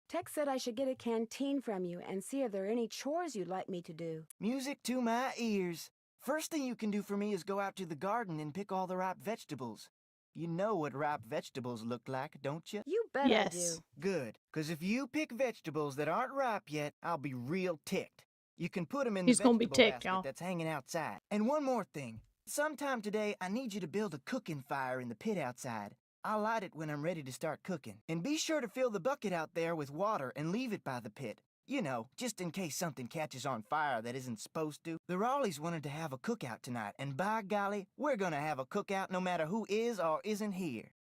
Tex said I should get a canteen from you and see if there are any chores you'd like me to do. Music to my ears. First thing you can do for me is go out to the garden and pick all the ripe vegetables. You know what ripe vegetables look like, don't you? You bet I do. Yes. Good, because if you pick vegetables that aren't ripe yet, I'll be real ticked. You can put them in He's the gonna be vegetable ticked, basket y'all. that's hanging outside. And one more thing. Sometime today, I need you to build a cooking fire in the pit outside. I'll light it when I'm ready to start cooking. And be sure to fill the bucket out there with water and leave it by the pit. You know, just in case something catches on fire that isn't supposed to. The Raleighs wanted to have a cookout tonight, and by golly, we're gonna have a cookout no matter who is or isn't here.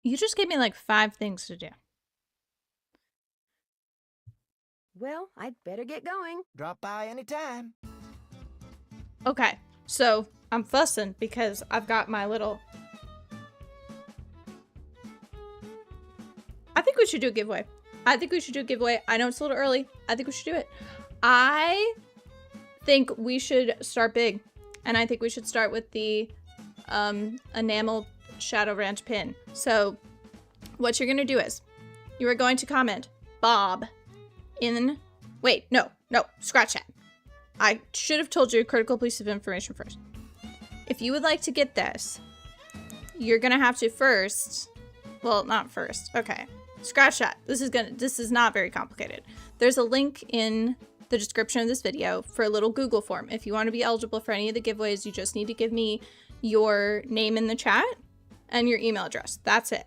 You just gave me like 5 things to do. Well, I'd better get going. Drop by anytime. Okay, so I'm fussing because I've got my little... I think we should do a giveaway. I know it's a little early. I think we should do it. I think we should start big. And I think we should start with the enamel Shadow Ranch pin. So what you're going to do is you are going to comment Bob in... Wait, no, scratch that. I should have told you a critical piece of information first. If you would like to get this, you're going to have to first... Well, not first. Okay. Scratch that. This is not very complicated. There's a link in the description of this video for a little Google form. If you want to be eligible for any of the giveaways, you just need to give me your name in the chat and your email address. That's it.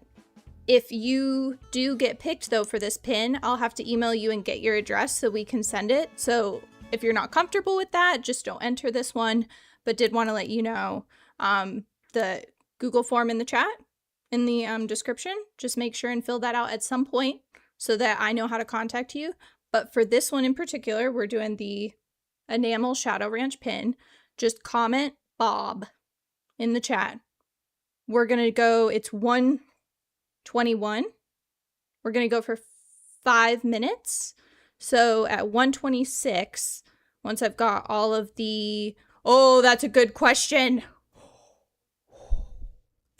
If you do get picked though for this pin, I'll have to email you and get your address so we can send it. So if you're not comfortable with that, just don't enter this one, but did want to let you know the Google form in the chat. In the description, just make sure and fill that out at some point so that I know how to contact you. But for this one in particular, we're doing the enamel Shadow Ranch pin. Just comment Bob in the chat. We're gonna go, it's 1:21. We're gonna go for 5 minutes. So at 1:26, once I've got all of the, oh, that's a good question.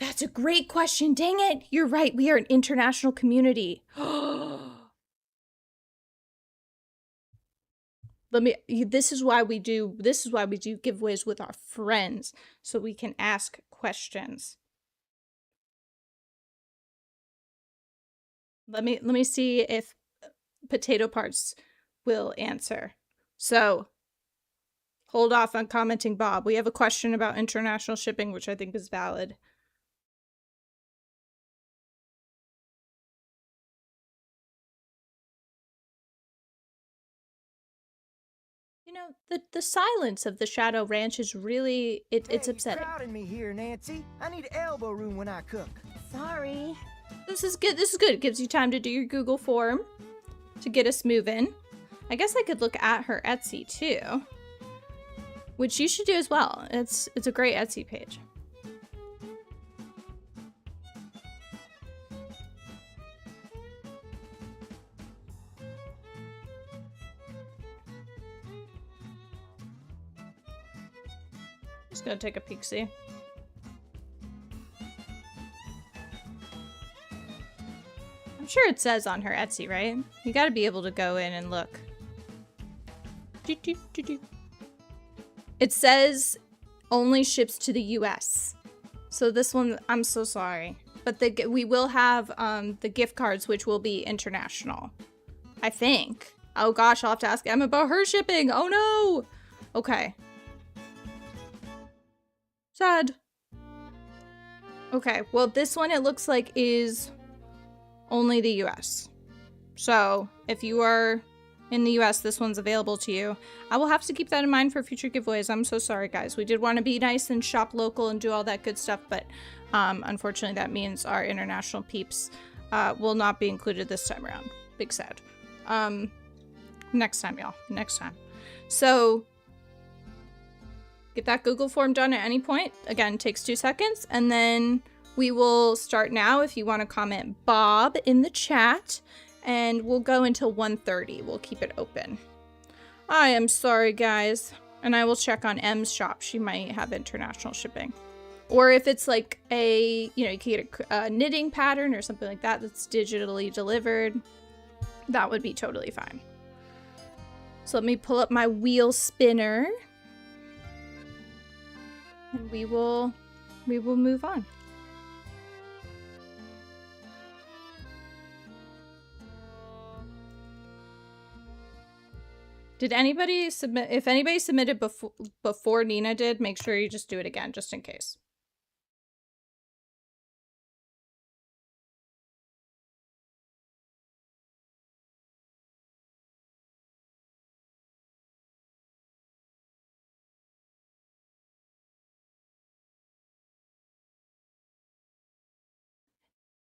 That's a great question. Dang it. You're right. We are an international community. This is why we do giveaways with our friends, so we can ask questions. Let me see if PotatoParts will answer. So, hold off on commenting Bob. We have a question about international shipping, which I think is valid. You know, the silence of the Shadow Ranch is really, it's upsetting. You're crowding me here, Nancy. I need elbow room when I cook. Sorry. This is good. It gives you time to do your Google form to get us moving. I guess I could look at her Etsy too, which you should do as well. It's a great Etsy page. Just gonna take a peek-see. I'm sure it says on her Etsy, right? You gotta be able to go in and look. It says only ships to the US. So this one, I'm so sorry. But we will have the gift cards, which will be international. I think. Oh gosh, I'll have to ask Emma about her shipping. Oh no! Okay. Sad. Okay, well this one it looks like is only the US. So if you are in the US, this one's available to you. I will have to keep that in mind for future giveaways. I'm so sorry, guys. We did want to be nice and shop local and do all that good stuff, but unfortunately that means our international peeps will not be included this time around. Big sad. Next time, y'all. Next time. So get that Google form done at any point. Again, takes 2 seconds. And then we will start now if you want to comment Bob in the chat. And we'll go until 1:30. We'll keep it open. I am sorry, guys. And I will check on M's shop. She might have international shipping. Or if it's like a, you can get a knitting pattern or something like that that's digitally delivered. That would be totally fine. So let me pull up my wheel spinner. And we will move on. Did anybody submit? If anybody submitted before Nina did, make sure you just do it again, just in case.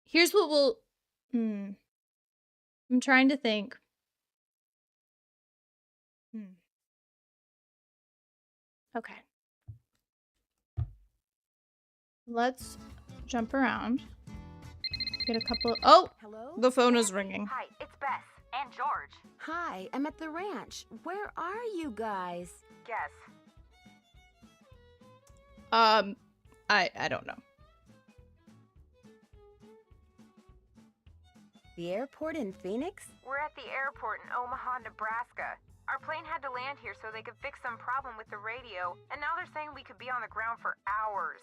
Here's what we'll... I'm trying to think. Okay. Let's jump around. Get a couple of... Oh! Hello? The phone is ringing. Hi, it's Beth and George. Hi, I'm at the ranch. Where are you guys? Guess. I don't know. The airport in Phoenix? We're at the airport in Omaha, Nebraska. Our plane had to land here so they could fix some problem with the radio, and now they're saying we could be on the ground for hours.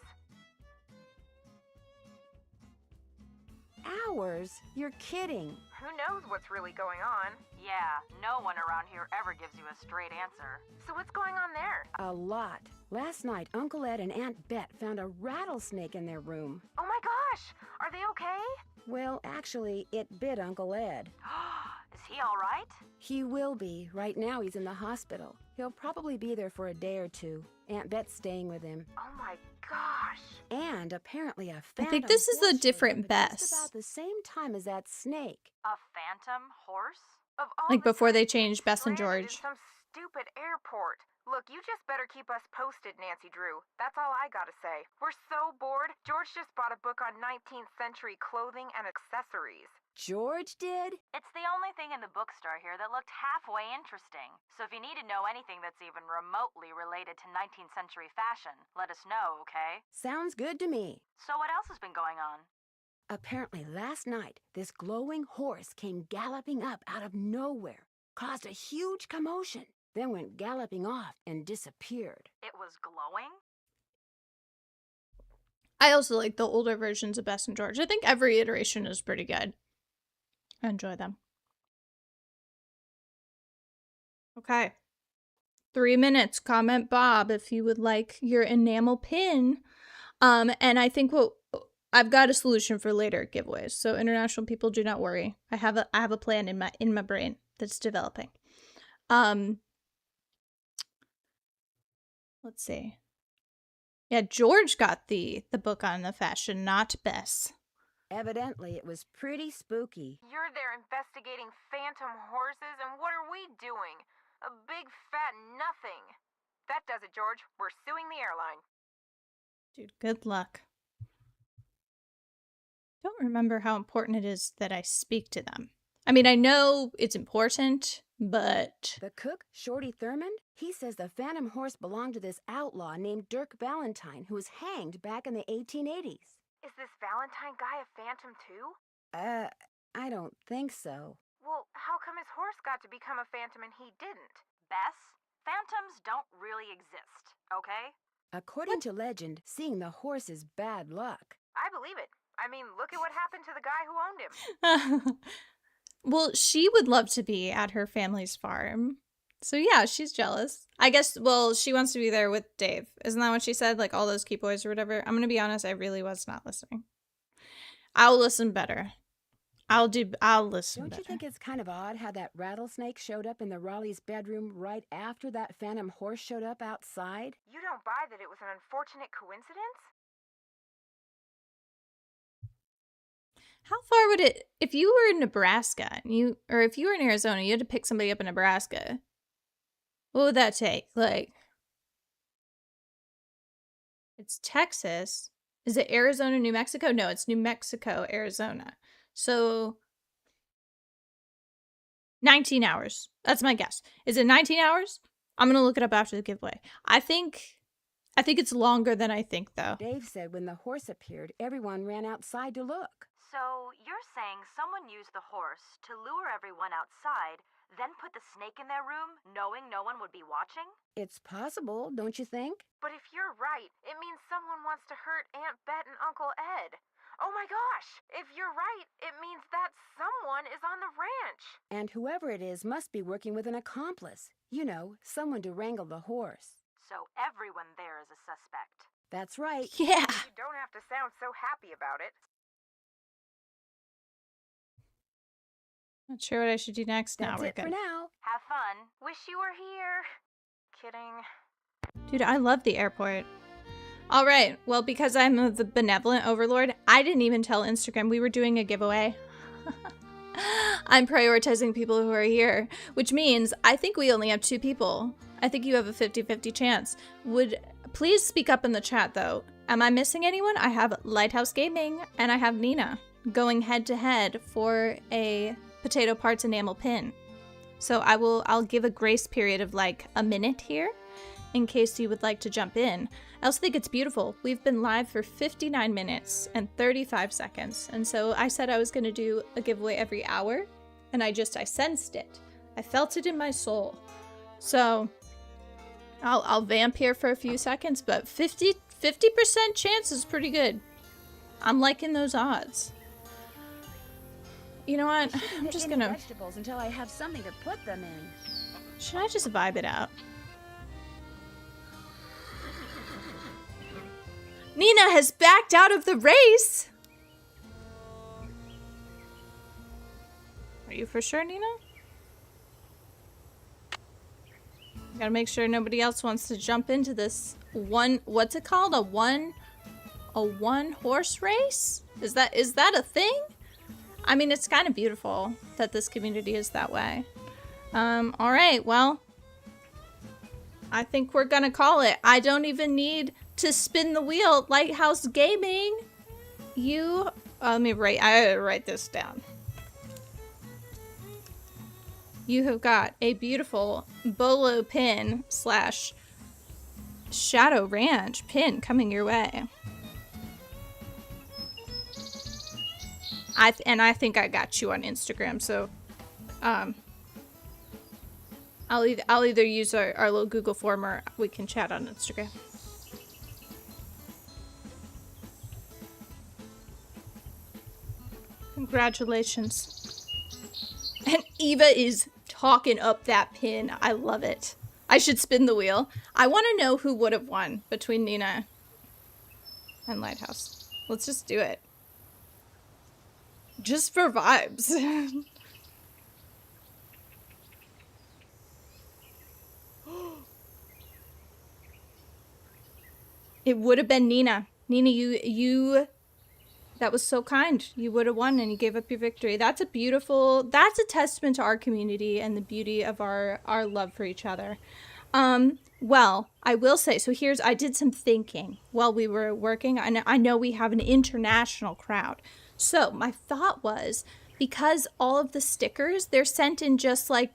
Hours? You're kidding. Who knows what's really going on? Yeah, no one around here ever gives you a straight answer. So what's going on there? A lot. Last night, Uncle Ed and Aunt Bet found a rattlesnake in their room. Oh my gosh! Are they okay? Well, actually, it bit Uncle Ed. Is he all right? He will be. Right now, he's in the hospital. He'll probably be there for a day or two. Aunt Bet's staying with him. Oh my gosh! And apparently a I phantom think this is a horse showed different up at Bess. just about the same time as that snake. A phantom horse? Of all Like the before they times changed Bess and stranded in George. some stupid airport. Look, you just better keep us posted, Nancy Drew. That's all I gotta say. We're so bored. George just bought a book on 19th century clothing and accessories. George did? It's the only thing in the bookstore here that looked halfway interesting. So if you need to know anything that's even remotely related to 19th century fashion, let us know, okay? Sounds good to me. So what else has been going on? Apparently last night, this glowing horse came galloping up out of nowhere, caused a huge commotion, then went galloping off and disappeared. It was glowing? I also like the older versions of Bess and George. I think every iteration is pretty good. I enjoy them. Okay. 3 minutes. Comment Bob if you would like your enamel pin. And I think I've got a solution for later giveaways. So international people, do not worry. I have a plan in my brain that's developing. Let's see. Yeah, George got the book on the fashion, not Bess. Evidently, it was pretty spooky. You're there investigating phantom horses, and what are we doing? A big fat nothing. That does it, George. We're suing the airline. Dude, good luck. Don't remember how important it is that I speak to them. I mean, I know it's important, but... The cook, Shorty Thurmond, he says the phantom horse belonged to this outlaw named Dirk Valentine, who was hanged back in the 1880s. Is this Valentine guy a phantom too? I don't think so. Well, how come his horse got to become a phantom and he didn't? Bess, phantoms don't really exist, okay? According to legend, seeing the horse is bad luck. I believe it. I mean, look at what happened to the guy who owned him. Well, she would love to be at her family's farm. So yeah, she's jealous. I guess, well, she wants to be there with Dave. Isn't that what she said? Like all those key boys or whatever. I'm going to be honest, I really was not listening. I'll listen better. I'll listen better. Don't you think it's kind of odd how that rattlesnake showed up in the Raleigh's bedroom right after that phantom horse showed up outside? You don't buy that it was an unfortunate coincidence? How far would it, if you were in Nebraska, or if you were in Arizona, you had to pick somebody up in Nebraska, what would that take? Like, it's Texas. Is it Arizona, New Mexico? No, it's New Mexico, Arizona. So 19 hours. That's my guess. Is it 19 hours? I'm going to look it up after the giveaway. I think it's longer than I think, though. Dave said when the horse appeared, everyone ran outside to look. So you're saying someone used the horse to lure everyone outside, then put the snake in their room, knowing no one would be watching? It's possible, don't you think? But if you're right, it means someone wants to hurt Aunt Bet and Uncle Ed. Oh my gosh! If you're right, it means that someone is on the ranch. And whoever it is must be working with an accomplice. You know, someone to wrangle the horse. So everyone there is a suspect. That's right. Yeah. You don't have to sound so happy about it. Not sure what I should do next. That's We're it good. for now. Have fun. Wish you were here. Kidding. Dude, I love the airport. All right. Well, because I'm the benevolent overlord, I didn't even tell Instagram we were doing a giveaway. I'm prioritizing people who are here, which means I think we only have 2 people. I think you have a 50-50 chance. Please speak up in the chat, though. Am I missing anyone? I have Lighthouse Gaming and I have Nina going head to head for a PotatoParts enamel pin. So I'll give a grace period of like a minute here in case you would like to jump in. I also think it's beautiful. We've been live for 59 minutes and 35 seconds. And so I said I was going to do a giveaway every hour, and I sensed it. I felt it in my soul. So I'll vamp here for a few seconds, but 50% chance is pretty good. I'm liking those odds. You know what? I'm just gonna vegetables until I have something to put them in. Should I just vibe it out? Nina has backed out of the race. Are you for sure, Nina? Gotta make sure nobody else wants to jump into this what's it called? A one horse race? Is that a thing? I mean, it's kind of beautiful that this community is that way. All right, well, I think we're gonna call it. I don't even need to spin the wheel. Lighthouse Gaming, let me I gotta write this down. You have got a beautiful Bolo pin / Shadow Ranch pin coming your way. I think I got you on Instagram, so I'll either use our little Google form or we can chat on Instagram. Congratulations. And Eva is talking up that pin. I love it. I should spin the wheel. I want to know who would have won between Nina and Lighthouse. Let's just do it. Just for vibes. It would have been Nina. Nina, you that was so kind. You would have won and you gave up your victory. That's a testament to our community and the beauty of our love for each other. Well, I will say, so I did some thinking while we were working. I know we have an international crowd. So my thought was, because all of the stickers, they're sent in just like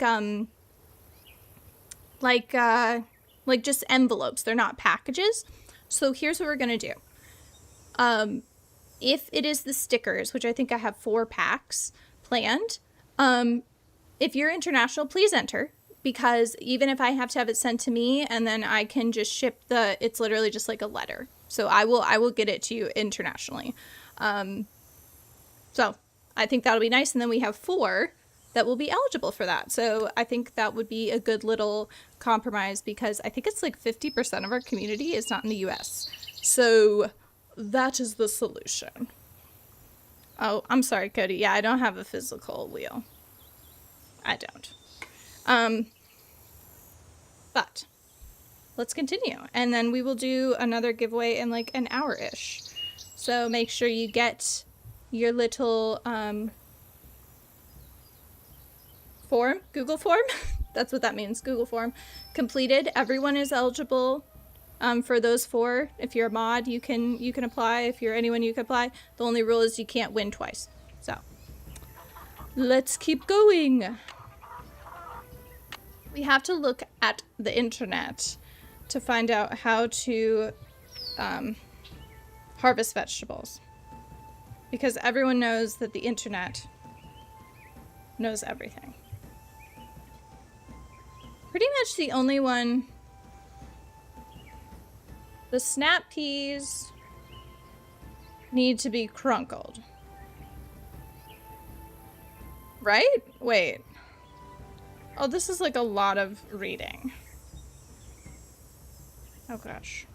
just envelopes. They're not packages. So here's what we're going to do. If it is the stickers, which I think I have 4 packs planned, if you're international, please enter. Because even if I have to have it sent to me and then I can just ship it's literally just like a letter. So I will get it to you internationally. So I think that'll be nice. And then we have 4 that will be eligible for that. So I think that would be a good little compromise because I think it's like 50% of our community is not in the US. So that is the solution. Oh, I'm sorry, Cody. Yeah, I don't have a physical wheel. I don't. But let's continue. And then we will do another giveaway in like an hour-ish. So make sure you get your little form, Google form. That's what that means, Google form completed. Everyone is eligible for those 4. If you're a mod, you can apply. If you're anyone, you can apply. The only rule is you can't win twice. So let's keep going. We have to look at the internet to find out how to harvest vegetables. Because everyone knows that the internet knows everything. pretty much the only one. The snap peas need to be crunkled. Right? Wait. Oh, this is like a lot of reading. Oh gosh.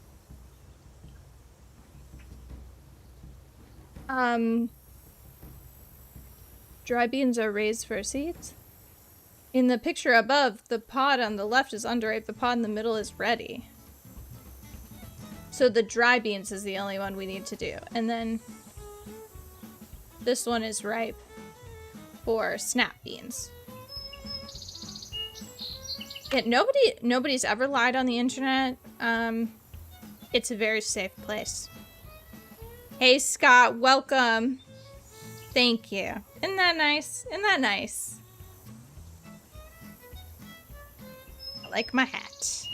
Dry beans are raised for seeds. In the picture above, the pod on the left is underripe, the pod in the middle is ready. So the dry beans is the only one we need to do. And then this one is ripe for snap beans. Yeah, nobody's ever lied on the internet. It's a very safe place. Hey Scott, welcome. Thank you. Isn't that nice? Isn't that nice? I like my hat.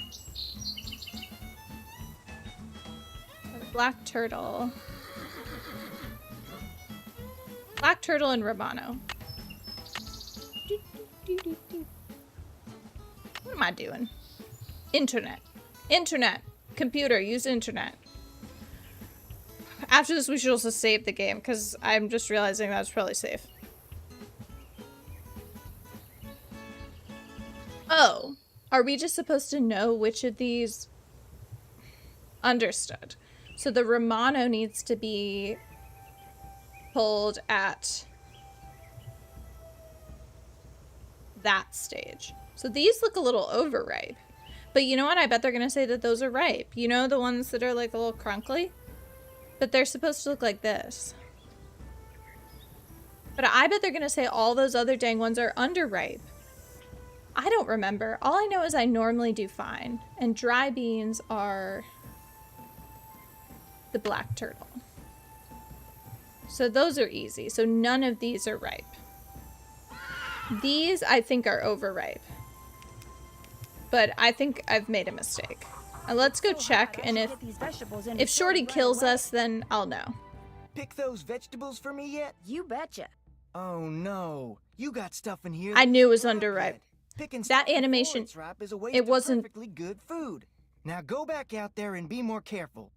Black turtle. Black turtle and Romano. What am I doing? Internet. Internet. Computer. Use internet. After this, we should also save the game, because I'm just realizing that's probably safe. Oh. Are we just supposed to know which of these? Understood. So the Romano needs to be pulled at that stage. So these look a little overripe. But you know what? I bet they're going to say that those are ripe. You know, the ones that are like a little crunkly? But they're supposed to look like this. But I bet they're going to say all those other dang ones are underripe. I don't remember. All I know is I normally do fine. And dry beans are the black turtle. So those are easy. So none of these are ripe. These I think are overripe. But I think I've made a mistake. Let's go check, and if Shorty kills us, then I'll know. Pick those vegetables for me yet? You betcha. Oh no, you got stuff in here. I knew it was underripe. That animation, is a waste it wasn't of perfectly good food. Now go back out there and be more careful.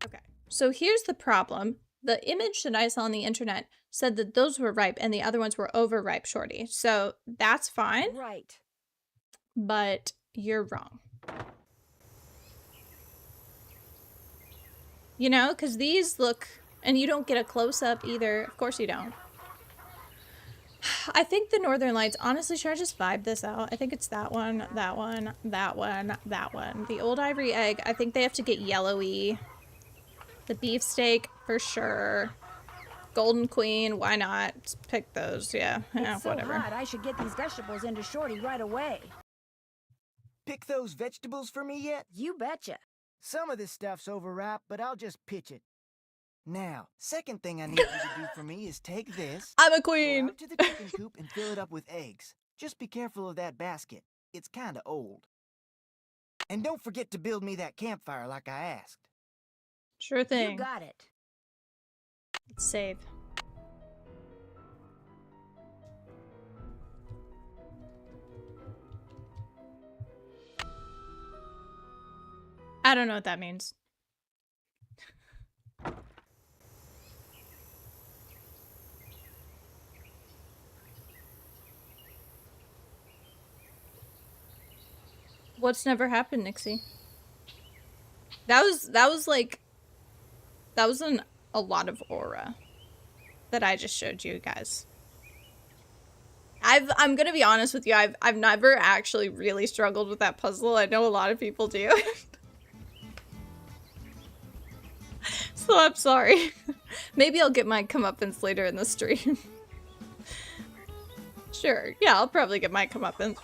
Okay, so here's the problem. The image that I saw on the internet said that those were ripe and the other ones were overripe, Shorty. So that's fine. Right. But you're wrong. You know, because these look, and you don't get a close-up either. Of course you don't. I think the Northern Lights, honestly, should I just vibe this out? I think it's that one, that one, that one, that one. The Old Ivory Egg, I think they have to get yellowy. The beefsteak, for sure. Golden Queen, why not? Just pick those, yeah. It's so whatever. hot, I should get these vegetables into Shorty right away. Pick those vegetables for me yet? You betcha. Some of this stuff's overripe, but I'll just pitch it. Now, second thing I need you to do for me is take this. I'm a Go queen. out to the chicken coop and fill it up with eggs. Just be careful of that basket. It's kinda old. And don't forget to build me that campfire like I asked. Sure thing. You got it. Let's save. I don't know what that means. What's never happened, Nixie? That was a lot of aura that I just showed you guys. I'm gonna be honest with you, I've never actually really struggled with that puzzle. I know a lot of people do. So I'm sorry. Maybe I'll get my comeuppance later in the stream. Sure, yeah, I'll probably get my comeuppance.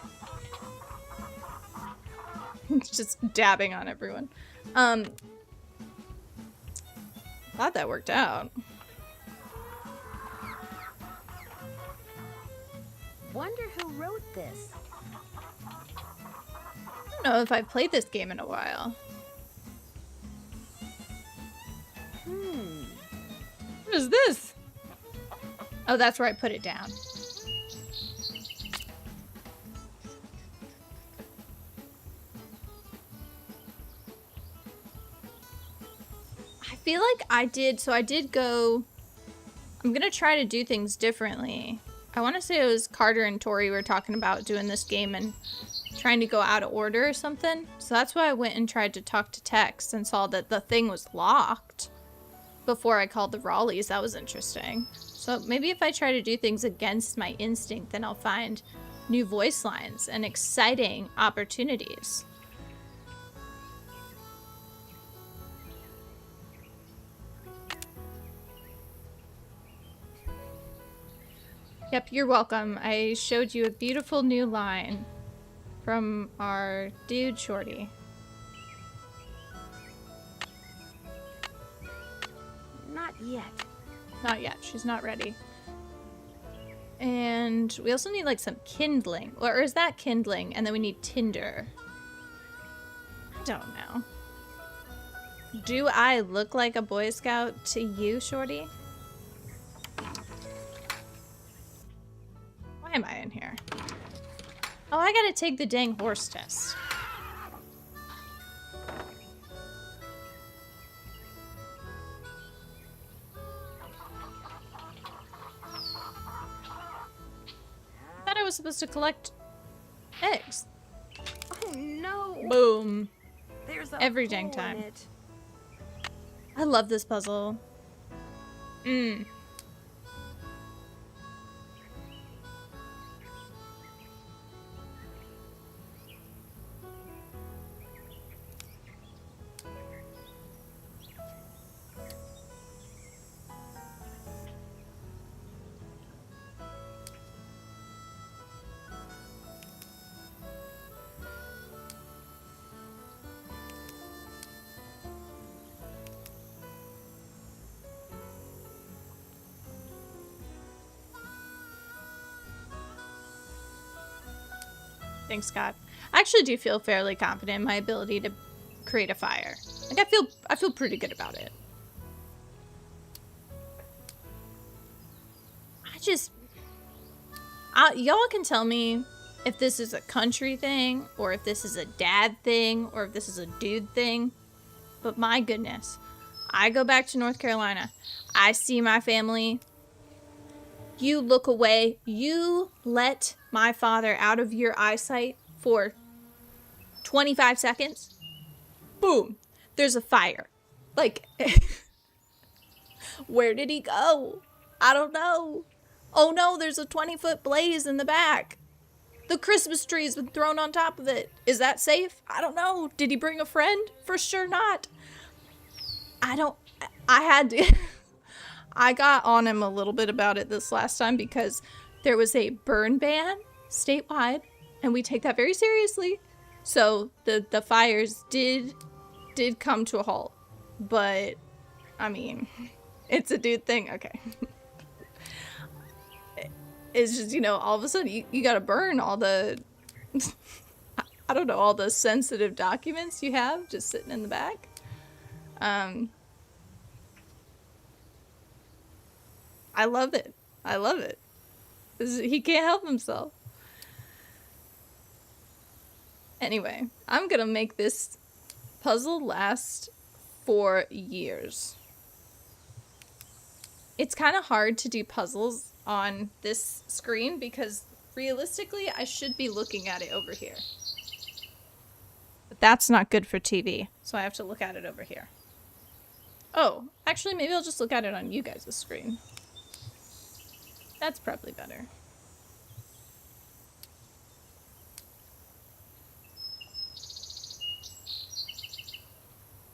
Just dabbing on everyone. Glad that worked out. Wonder who wrote this. I don't know if I've played this game in a while. What is this? Oh, that's where I put it down. feel like I did go, I'm gonna try to do things differently. I want to say it was Carter and Tori were talking about doing this game and trying to go out of order or something. So that's why I went and tried to talk to Tex and saw that the thing was locked before I called the Raleighs. That was interesting. So maybe if I try to do things against my instinct, then I'll find new voice lines and exciting opportunities. Yep, you're welcome. I showed you a beautiful new line from our dude Shorty. Not yet. Not yet. She's not ready. And we also need like some kindling. Or is that kindling? And then we need tinder. I don't know. Do I look like a Boy Scout to you, Shorty? Why am I in here? Oh, I gotta take the dang horse test. I thought I was supposed to collect eggs. Oh no! Boom. There's a Every dang hole time. in it. I love this puzzle. Mmm. Thanks, Scott. I actually do feel fairly confident in my ability to create a fire. Like I feel pretty good about it. Y'all can tell me if this is a country thing or if this is a dad thing or if this is a dude thing. But my goodness, I go back to North Carolina. I see my family. You look away. You let my father out of your eyesight for 25 seconds. Boom. There's a fire. Like, where did he go? I don't know. Oh no, there's a 20-foot blaze in the back. The Christmas tree's been thrown on top of it. Is that safe? I don't know. Did he bring a friend? For sure not. I had to... I got on him a little bit about it this last time because there was a burn ban statewide, and we take that very seriously. So the fires did come to a halt. But, I mean, it's a dude thing. Okay. It's just, you know, all of a sudden you gotta burn all the, I don't know, all the sensitive documents you have just sitting in the back. I love it. I love it. He can't help himself. Anyway, I'm gonna make this puzzle last for years. It's kind of hard to do puzzles on this screen because realistically I should be looking at it over here. But that's not good for TV, so I have to look at it over here. Oh, actually maybe I'll just look at it on you guys' screen. That's probably better.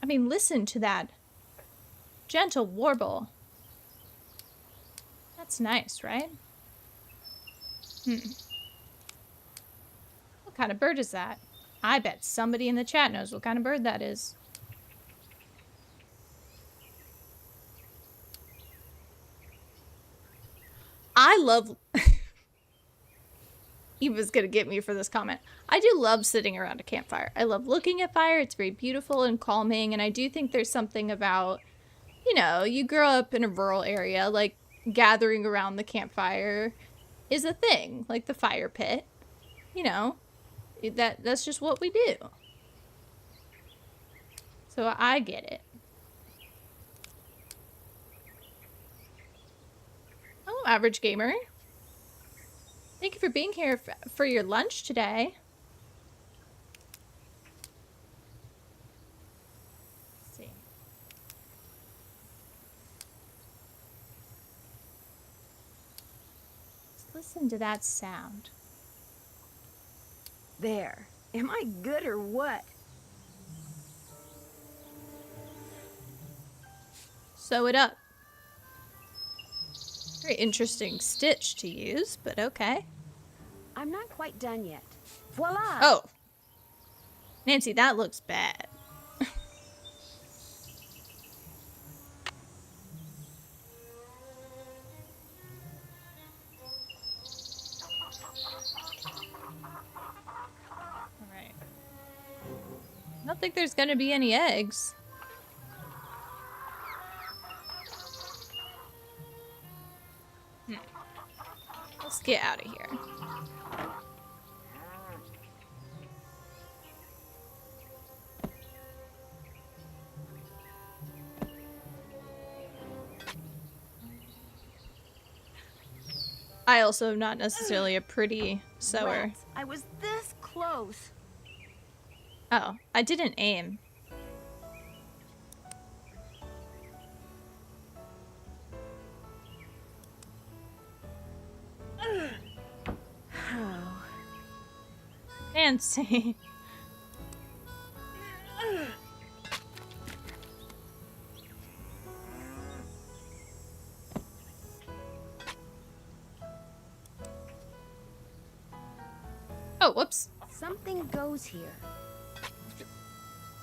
I mean, listen to that gentle warble. That's nice, right? What kind of bird is that? I bet somebody in the chat knows what kind of bird that is. I love... Eva's gonna get me for this comment. I do love sitting around a campfire. I love looking at fire. It's very beautiful and calming. And I do think there's something about, you know, you grow up in a rural area, like gathering around the campfire is a thing. Like the fire pit, you know, that's just what we do. So I get it. Average Gamer. Thank you for being here for your lunch today. Let's see. Let's listen to that sound. There. Am I good or what? Sew it up. Very interesting stitch to use, but okay. I'm not quite done yet. Voila! Oh. Nancy, that looks bad. Alright. I don't think there's gonna be any eggs. Let's get out of here. I also am not necessarily a pretty sewer. Rats, I was this close. Oh, I didn't aim. Oh. Nancy. Oh, whoops. Something goes here.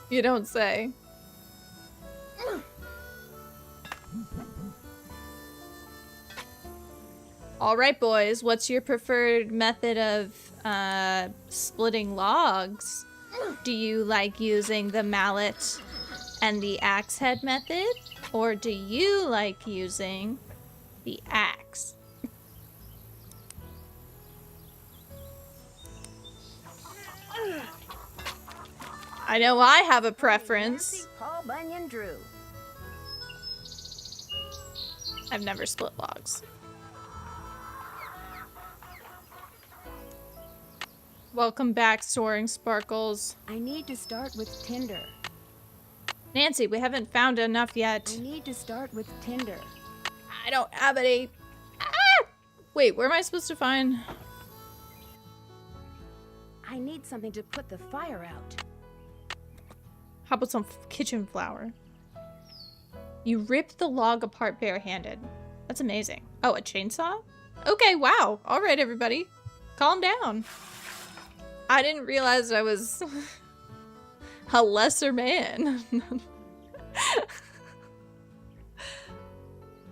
You don't say. All right, boys. What's your preferred method of splitting logs? Do you like using the mallet and the axe head method? Or do you like using the axe? I know I have a preference. Nancy, Paul Bunyan Drew. I've never split logs. Welcome back, Soaring Sparkles. I need to start with tinder. Nancy, we haven't found enough yet. I need to start with tinder. I don't have any. Ah! Wait, where am I supposed to find? I need something to put the fire out. How about some kitchen flour? You ripped the log apart barehanded. That's amazing. Oh, a chainsaw? Okay, wow. All right, everybody. Calm down. I didn't realize I was a lesser man.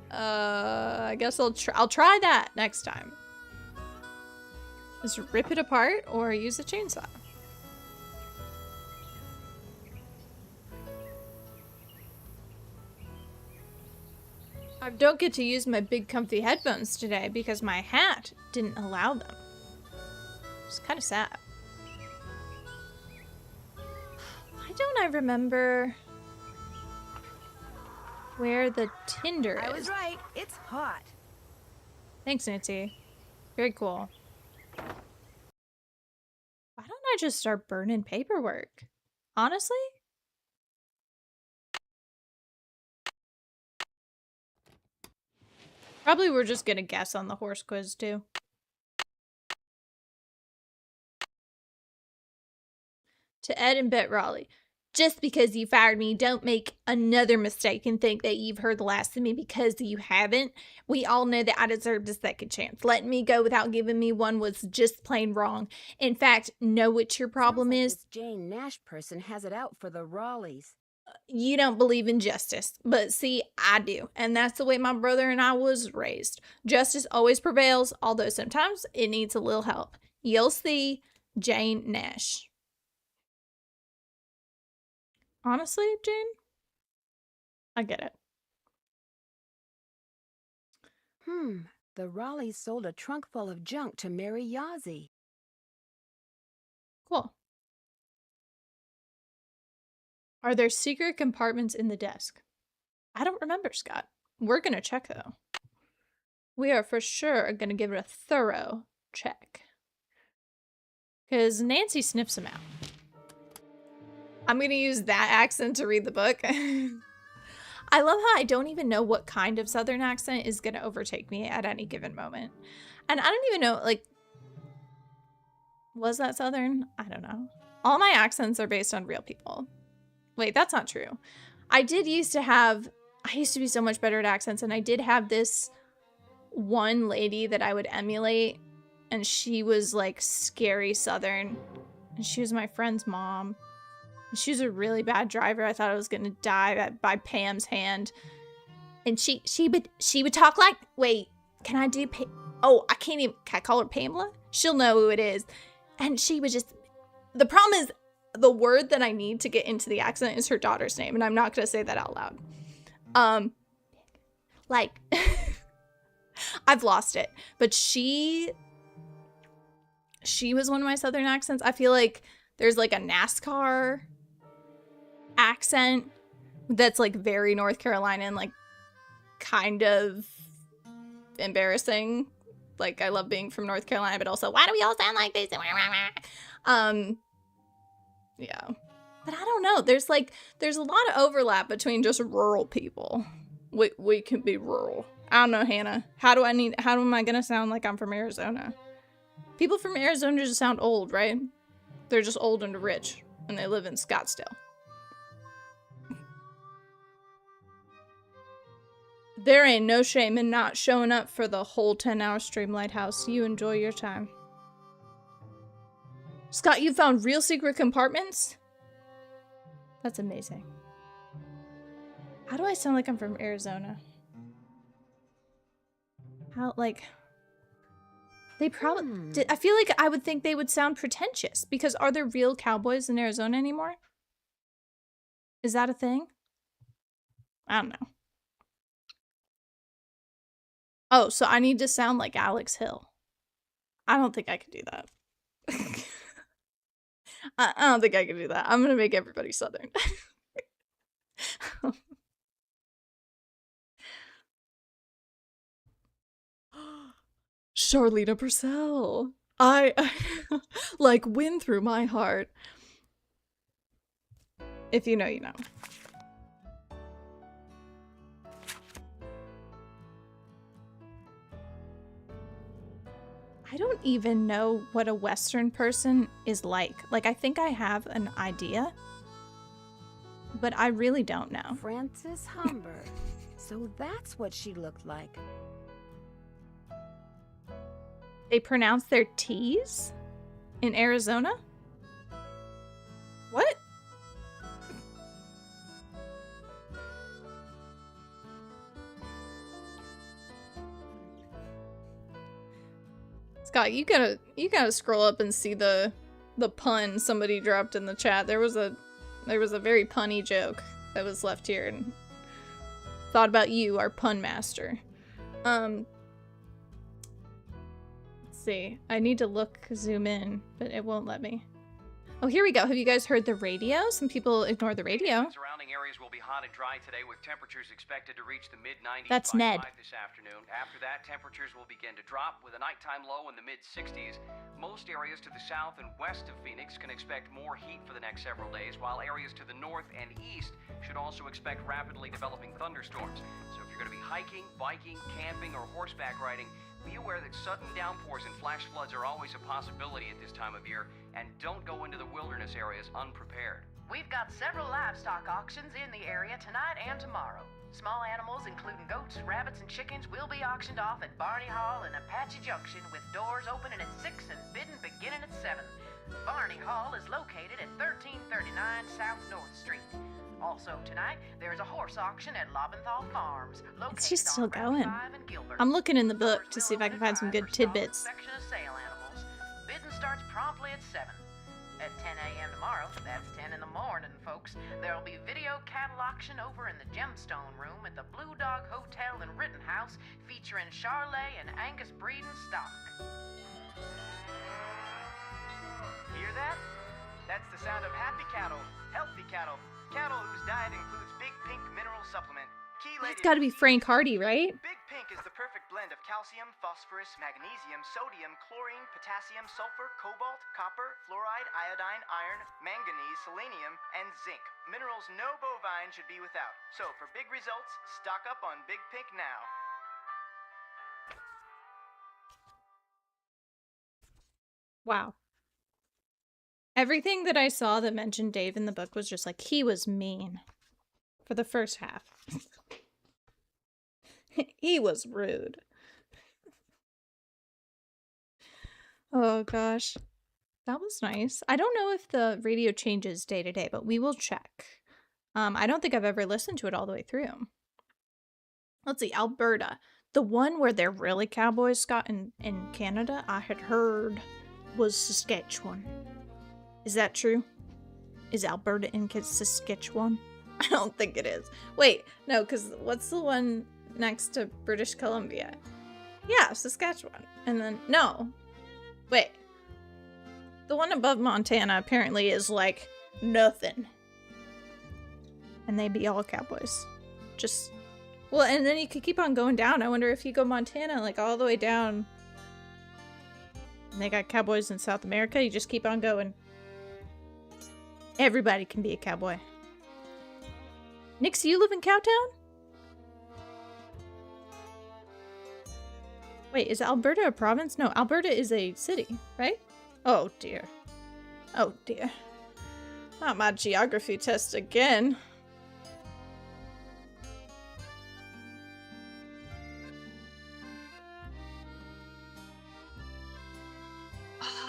I guess I'll try that next time. Just rip it apart or use a chainsaw. I don't get to use my big comfy headphones today because my hat didn't allow them. It's kind of sad. Why don't I remember where the tinder is? I was right. It's hot. Thanks, Nancy. Very cool. Why don't I just start burning paperwork? Honestly? Probably we're just gonna guess on the horse quiz too. To Ed and Bet Raleigh. Just because you fired me, don't make another mistake and think that you've heard the last of me because you haven't. We all know that I deserved a second chance. Letting me go without giving me one was just plain wrong. In fact, know what your problem Sounds like is? this Jane Nash person has it out for the Raleighs. You don't believe in justice, but see, I do. And that's the way my brother and I was raised. Justice always prevails, although sometimes it needs a little help. You'll see, Jane Nash. Honestly, Jane, I get it. The Raleighs sold a trunk full of junk to Mary Yazzie. Cool. Are there secret compartments in the desk? I don't remember, Scott. We're gonna check, though. we are for sure going to give it a thorough check. Because Nancy sniffs him out. I'm going to use that accent to read the book. I love how I don't even know what kind of Southern accent is going to overtake me at any given moment. And I don't even know, like, was that Southern? I don't know. All my accents are based on real people. Wait, that's not true. I used to be so much better at accents, and I did have this one lady that I would emulate, and she was like scary Southern, and she was my friend's mom. She was a really bad driver. I thought I was gonna die by Pam's hand. And she would talk like, wait, can I do I can't even, can I call her Pamela? She'll know who it is. And she was just, the problem is the word that I need to get into the accent is her daughter's name, and I'm not gonna say that out loud. Like, I've lost it. But she was one of my Southern accents. I feel like there's like a NASCAR accent that's like very North Carolina and like kind of embarrassing. Like, I love being from North Carolina, but also, why do we all sound like this? Yeah. But I don't know. There's a lot of overlap between just rural people. We can be rural. I don't know, Hannah. How am I gonna sound like I'm from Arizona? People from Arizona just sound old, right? They're just old and rich, and they live in Scottsdale. There ain't no shame in not showing up for the whole 10-hour stream, Lighthouse. You enjoy your time. Scott, you found real secret compartments? That's amazing. How do I sound like I'm from Arizona? How, like... They probably... I feel like I would think they would sound pretentious, because are there real cowboys in Arizona anymore? Is that a thing? I don't know. Oh, so I need to sound like Alex Hill. I don't think I could do that. I don't think I can do that. I'm gonna make everybody Southern. Charlena Purcell. I like win through my heart. If you know, you know. I don't even know what a Western person is like. Like, I think I have an idea, but I really don't know. Frances Humber. So that's what she looked like. They pronounce their T's in Arizona? What? Scott, you gotta scroll up and see the pun somebody dropped in the chat. There was a very punny joke that was left here, and thought about you, our pun master. Let's see. I need to zoom in, but it won't let me. Oh, here we go. Have you guys heard the radio? Some people ignore the radio. Surrounding areas will be hot and dry today, with temperatures expected to reach the mid-90s That's by Ned. 5 this afternoon. After that, temperatures will begin to drop, with a nighttime low in the mid-60s. Most areas to the south and west of Phoenix can expect more heat for the next several days, while areas to the north and east should also expect rapidly developing thunderstorms. So if you're going to be hiking, biking, camping, or horseback riding, be aware that sudden downpours and flash floods are always a possibility at this time of year, and don't go into the wilderness areas unprepared. We've got several livestock auctions in the area tonight and tomorrow. Small animals, including goats, rabbits, and chickens, will be auctioned off at Barney Hall in Apache Junction, with doors opening at 6 and bidding beginning at 7. Barney Hall is located at 1339 South North Street. Also tonight, there's a horse auction at Lobenthal Farms, located It's just still on Route going. 5 in Gilbert. I'm looking in the book to see if I can find some good tidbits. Section of sale animals. Bidding starts promptly at 7. At 10 a.m. tomorrow, that's 10 in the morning, folks, there'll be video cattle auction over in the Gemstone Room at the Blue Dog Hotel and Rittenhouse, featuring Charlet and Angus breeding stock. Hear that? That's the sound of happy cattle, healthy cattle, cattle whose diet includes Big Pink mineral supplement. It's gotta be Frank Hardy, right? Big Pink is the perfect blend of calcium, phosphorus, magnesium, sodium, chlorine, potassium, sulfur, cobalt, copper, fluoride, iodine, iron, manganese, selenium, and zinc. Minerals no bovine should be without. So for big results, stock up on Big Pink now. Wow. Everything that I saw that mentioned Dave in the book was just like, he was mean. For the first half. He was rude. Oh gosh. That was nice. I don't know if the radio changes day to day, but we will check. I don't think I've ever listened to it all the way through. Let's see, Alberta. The one where they're really cowboys, Scott, in Canada, I had heard was Saskatchewan. Is that true? Is Alberta in Saskatchewan? I don't think it is. Wait, no, because what's the one next to British Columbia? Yeah, Saskatchewan. And then, no. Wait. The one above Montana apparently is like nothing. And they be all cowboys. Just, well, and then you could keep on going down. I wonder if you go Montana, like all the way down. And they got cowboys in South America. You just keep on going. Everybody can be a cowboy. Nix, you live in Cowtown? Wait, is Alberta a province? No, Alberta is a city, right? Oh dear. Oh dear. Not my geography test again.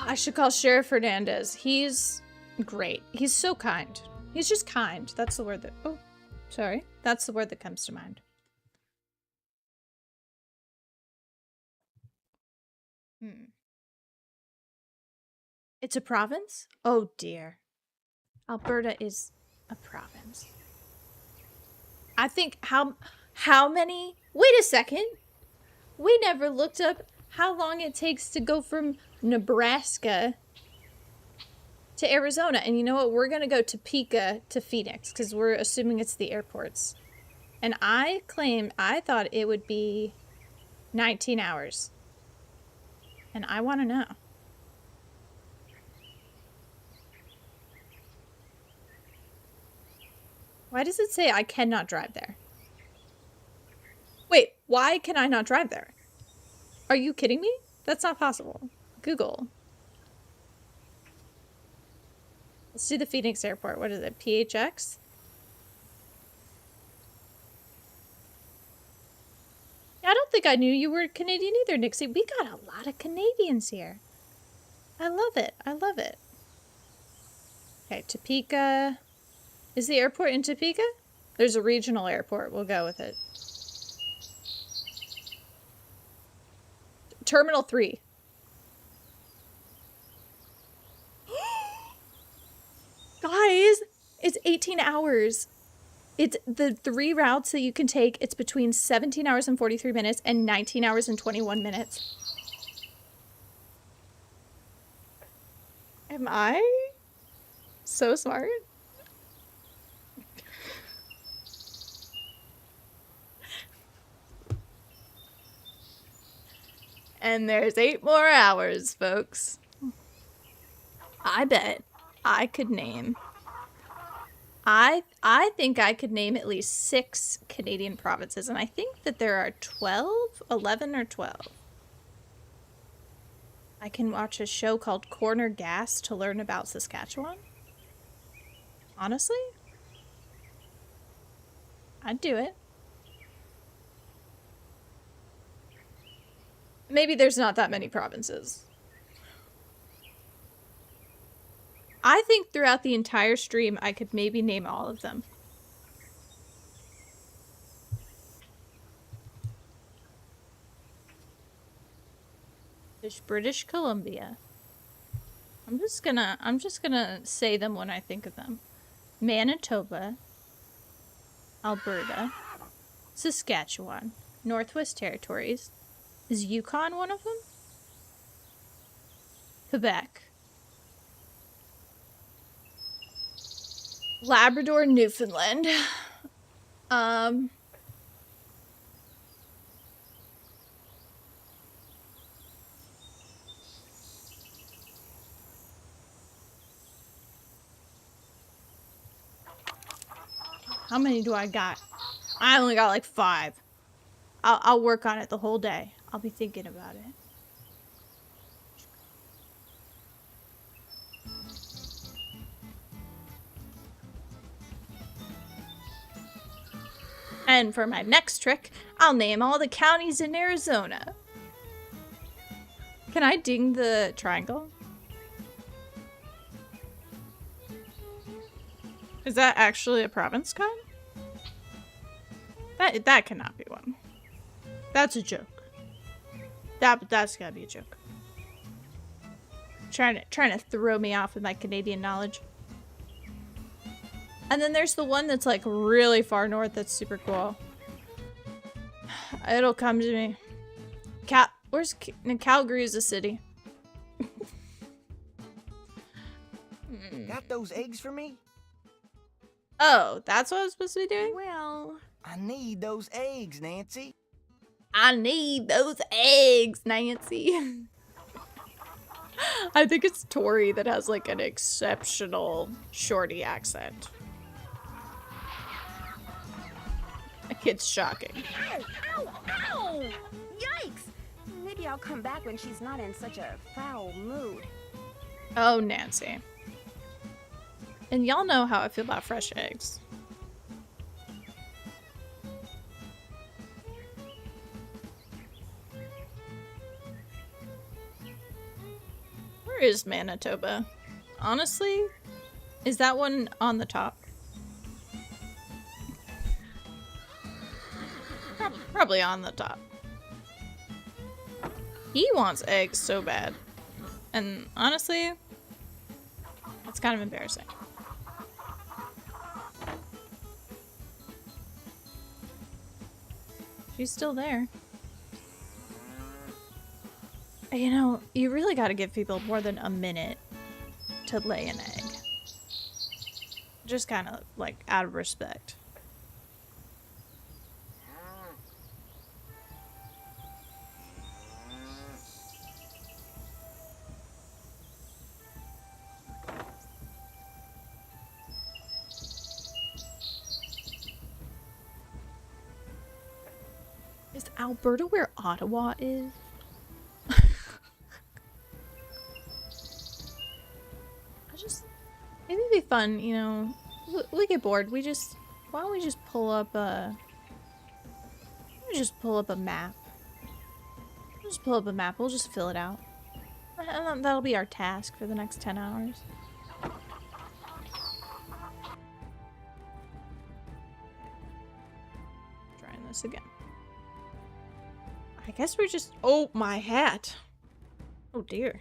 I should call Sheriff Hernandez. He's great. He's so kind. He's just kind. That's the word that... Oh, sorry. That's the word that comes to mind. It's a province? Oh dear. Alberta is a province. I think how many... Wait a second. We never looked up how long it takes to go from Nebraska to Arizona. And you know what? We're going to go Topeka to Phoenix because we're assuming it's the airports. And I thought it would be 19 hours. And I want to know. Why does it say I cannot drive there? Wait, why can I not drive there? Are you kidding me? That's not possible. Google. Let's do the Phoenix airport. What is it? PHX? I don't think I knew you were Canadian either, Nixie. We got a lot of Canadians here. I love it. I love it. Okay, Topeka. Is the airport in Topeka? There's a regional airport. We'll go with it. Terminal 3. Guys, it's 18 hours. It's the 3 routes that you can take. It's between 17 hours and 43 minutes and 19 hours and 21 minutes. Am I so smart? And there's 8 more hours, folks. I bet I could name... I think I could name at least 6 Canadian provinces, and I think that there are 11 or 12. I can watch a show called Corner Gas to learn about Saskatchewan. Honestly? I'd do it. Maybe there's not that many provinces. I think throughout the entire stream, I could maybe name all of them. There's British Columbia. I'm just gonna say them when I think of them. Manitoba, Alberta, Saskatchewan, Northwest Territories. Is Yukon one of them? Quebec. Labrador, Newfoundland. How many do I got? I only got like 5. I'll work on it the whole day. I'll be thinking about it. And for my next trick, I'll name all the counties in Arizona. Can I ding the triangle? Is that actually a province code? That cannot be one. That's a joke. That's gotta be a joke. Trying to throw me off with my Canadian knowledge. And then there's the one that's like really far north that's super cool. It'll come to me. Calgary is a city. Got those eggs for me? Oh, that's what I was supposed to be doing? Well, I need those eggs, Nancy. I need those eggs, Nancy. I think it's Tori that has like an exceptional shorty accent. It's shocking. ow, ow, ow! Yikes! Maybe I'll come back when she's not in such a foul mood. Oh, Nancy. And y'all know how I feel about fresh eggs. Where is Manitoba? Honestly, is that one on the top? Probably on the top. He wants eggs so bad. And honestly, it's kind of embarrassing. She's still there. You know, you really gotta give people more than a minute to lay an egg. Just kind of, like, out of respect. Is Alberta where Ottawa is? Maybe it'd be fun, you know. We get bored. Why don't we just pull up a map? We'll just pull up a map. We'll just fill it out. And that'll be our task for the next 10 hours. Trying this again. I guess we're just... Oh, my hat. Oh, dear.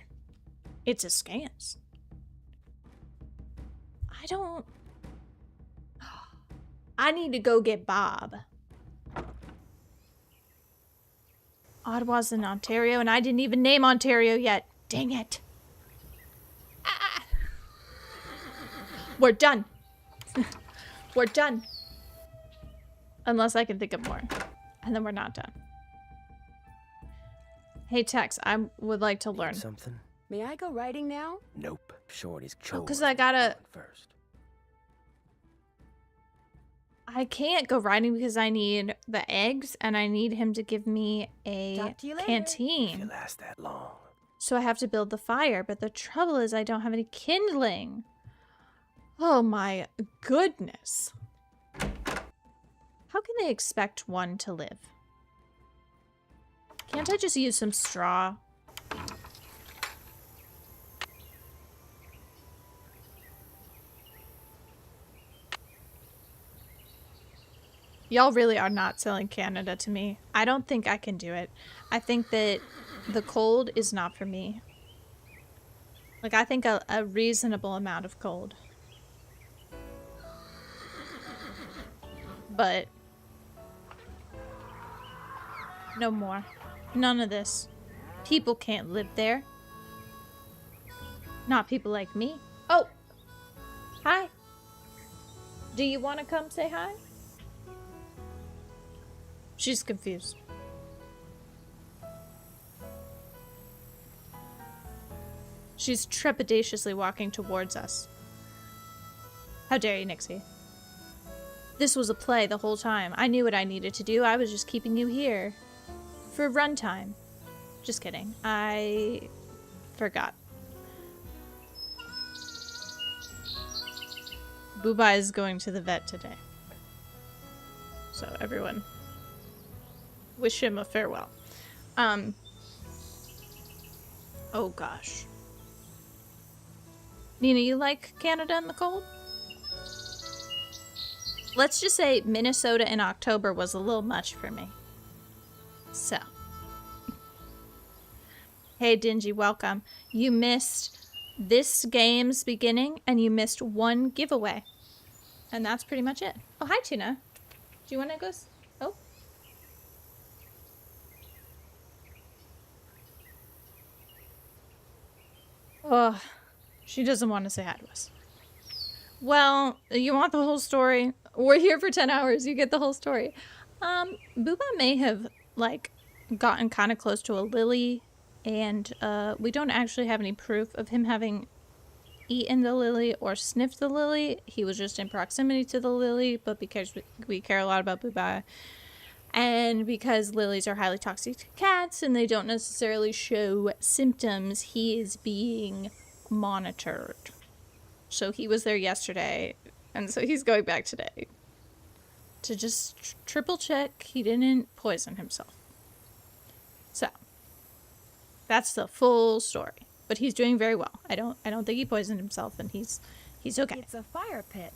It's askance. I need to go get Bob. Ottawa's in Ontario, and I didn't even name Ontario yet. Dang it. Ah. We're done. We're done. Unless I can think of more. And then we're not done. Hey, Tex, I would like to learn. Something? May I go riding now? Nope. Shorty's Oh, 'cause I gotta... first. I can't go riding because I need the eggs and I need him to give me a canteen. If you last that long. So I have to build the fire, but the trouble is I don't have any kindling. Oh my goodness. How can they expect one to live? Can't I just use some straw? Y'all really are not selling Canada to me. I don't think I can do it. I think that the cold is not for me. Like, I think a reasonable amount of cold. But no more. None of this. People can't live there. Not people like me. Oh! Hi. Do you want to come say hi? She's confused. She's trepidatiously walking towards us. How dare you, Nixie? This was a play the whole time. I knew what I needed to do. I was just keeping you here. For runtime. Just kidding. I forgot. Booba is going to the vet today. So everyone, wish him a farewell. Oh gosh. Nina, you like Canada in the cold? Let's just say Minnesota in October was a little much for me. So. Hey Dingy, welcome. You missed this game's beginning and you missed one giveaway. And that's pretty much it. Oh, hi Tuna. Do you want to go? Oh. Oh, she doesn't want to say hi to us. Well, you want the whole story? We're here for 10 hours. You get the whole story. Booba may have, like, gotten kind of close to a lily, and we don't actually have any proof of him having eaten the lily or sniffed the lily. He was just in proximity to the lily, but because we care a lot about Booba, and because lilies are highly toxic to cats and they don't necessarily show symptoms, he is being monitored. So he was there yesterday, and so he's going back today to just triple check he didn't poison himself. So that's the full story. But he's doing very well. I don't think he poisoned himself, and he's okay. It's a fire pit.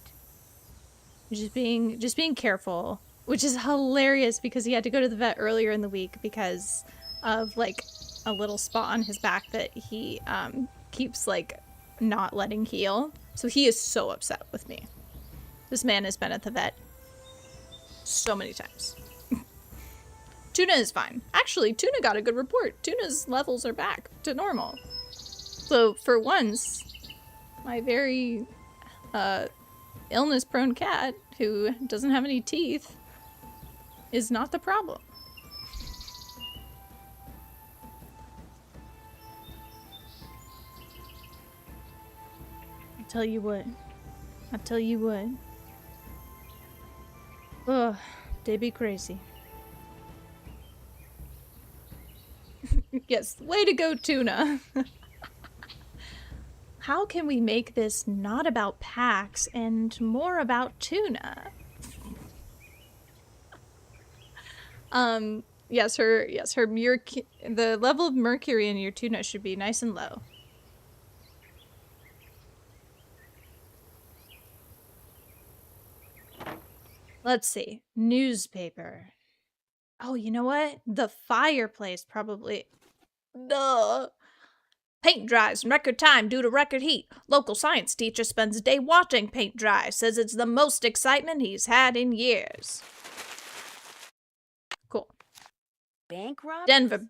Just being careful, which is hilarious because he had to go to the vet earlier in the week because of like a little spot on his back that he keeps like not letting heal. So he is so upset with me. This man has been at the vet so many times. Tuna is fine. Actually, Tuna got a good report. Tuna's levels are back to normal. So for once, my very illness-prone cat who doesn't have any teeth is not the problem. I tell you what. Ugh, they be crazy. Yes, way to go, Tuna. How can we make this not about PAX and more about Tuna? Yes, the level of mercury in your Tuna should be nice and low. Let's see. Newspaper. Oh, you know what? The fireplace probably. Duh. Paint dries in record time due to record heat. Local science teacher spends a day watching paint dry. Says it's the most excitement he's had in years. Cool. Bank robbers?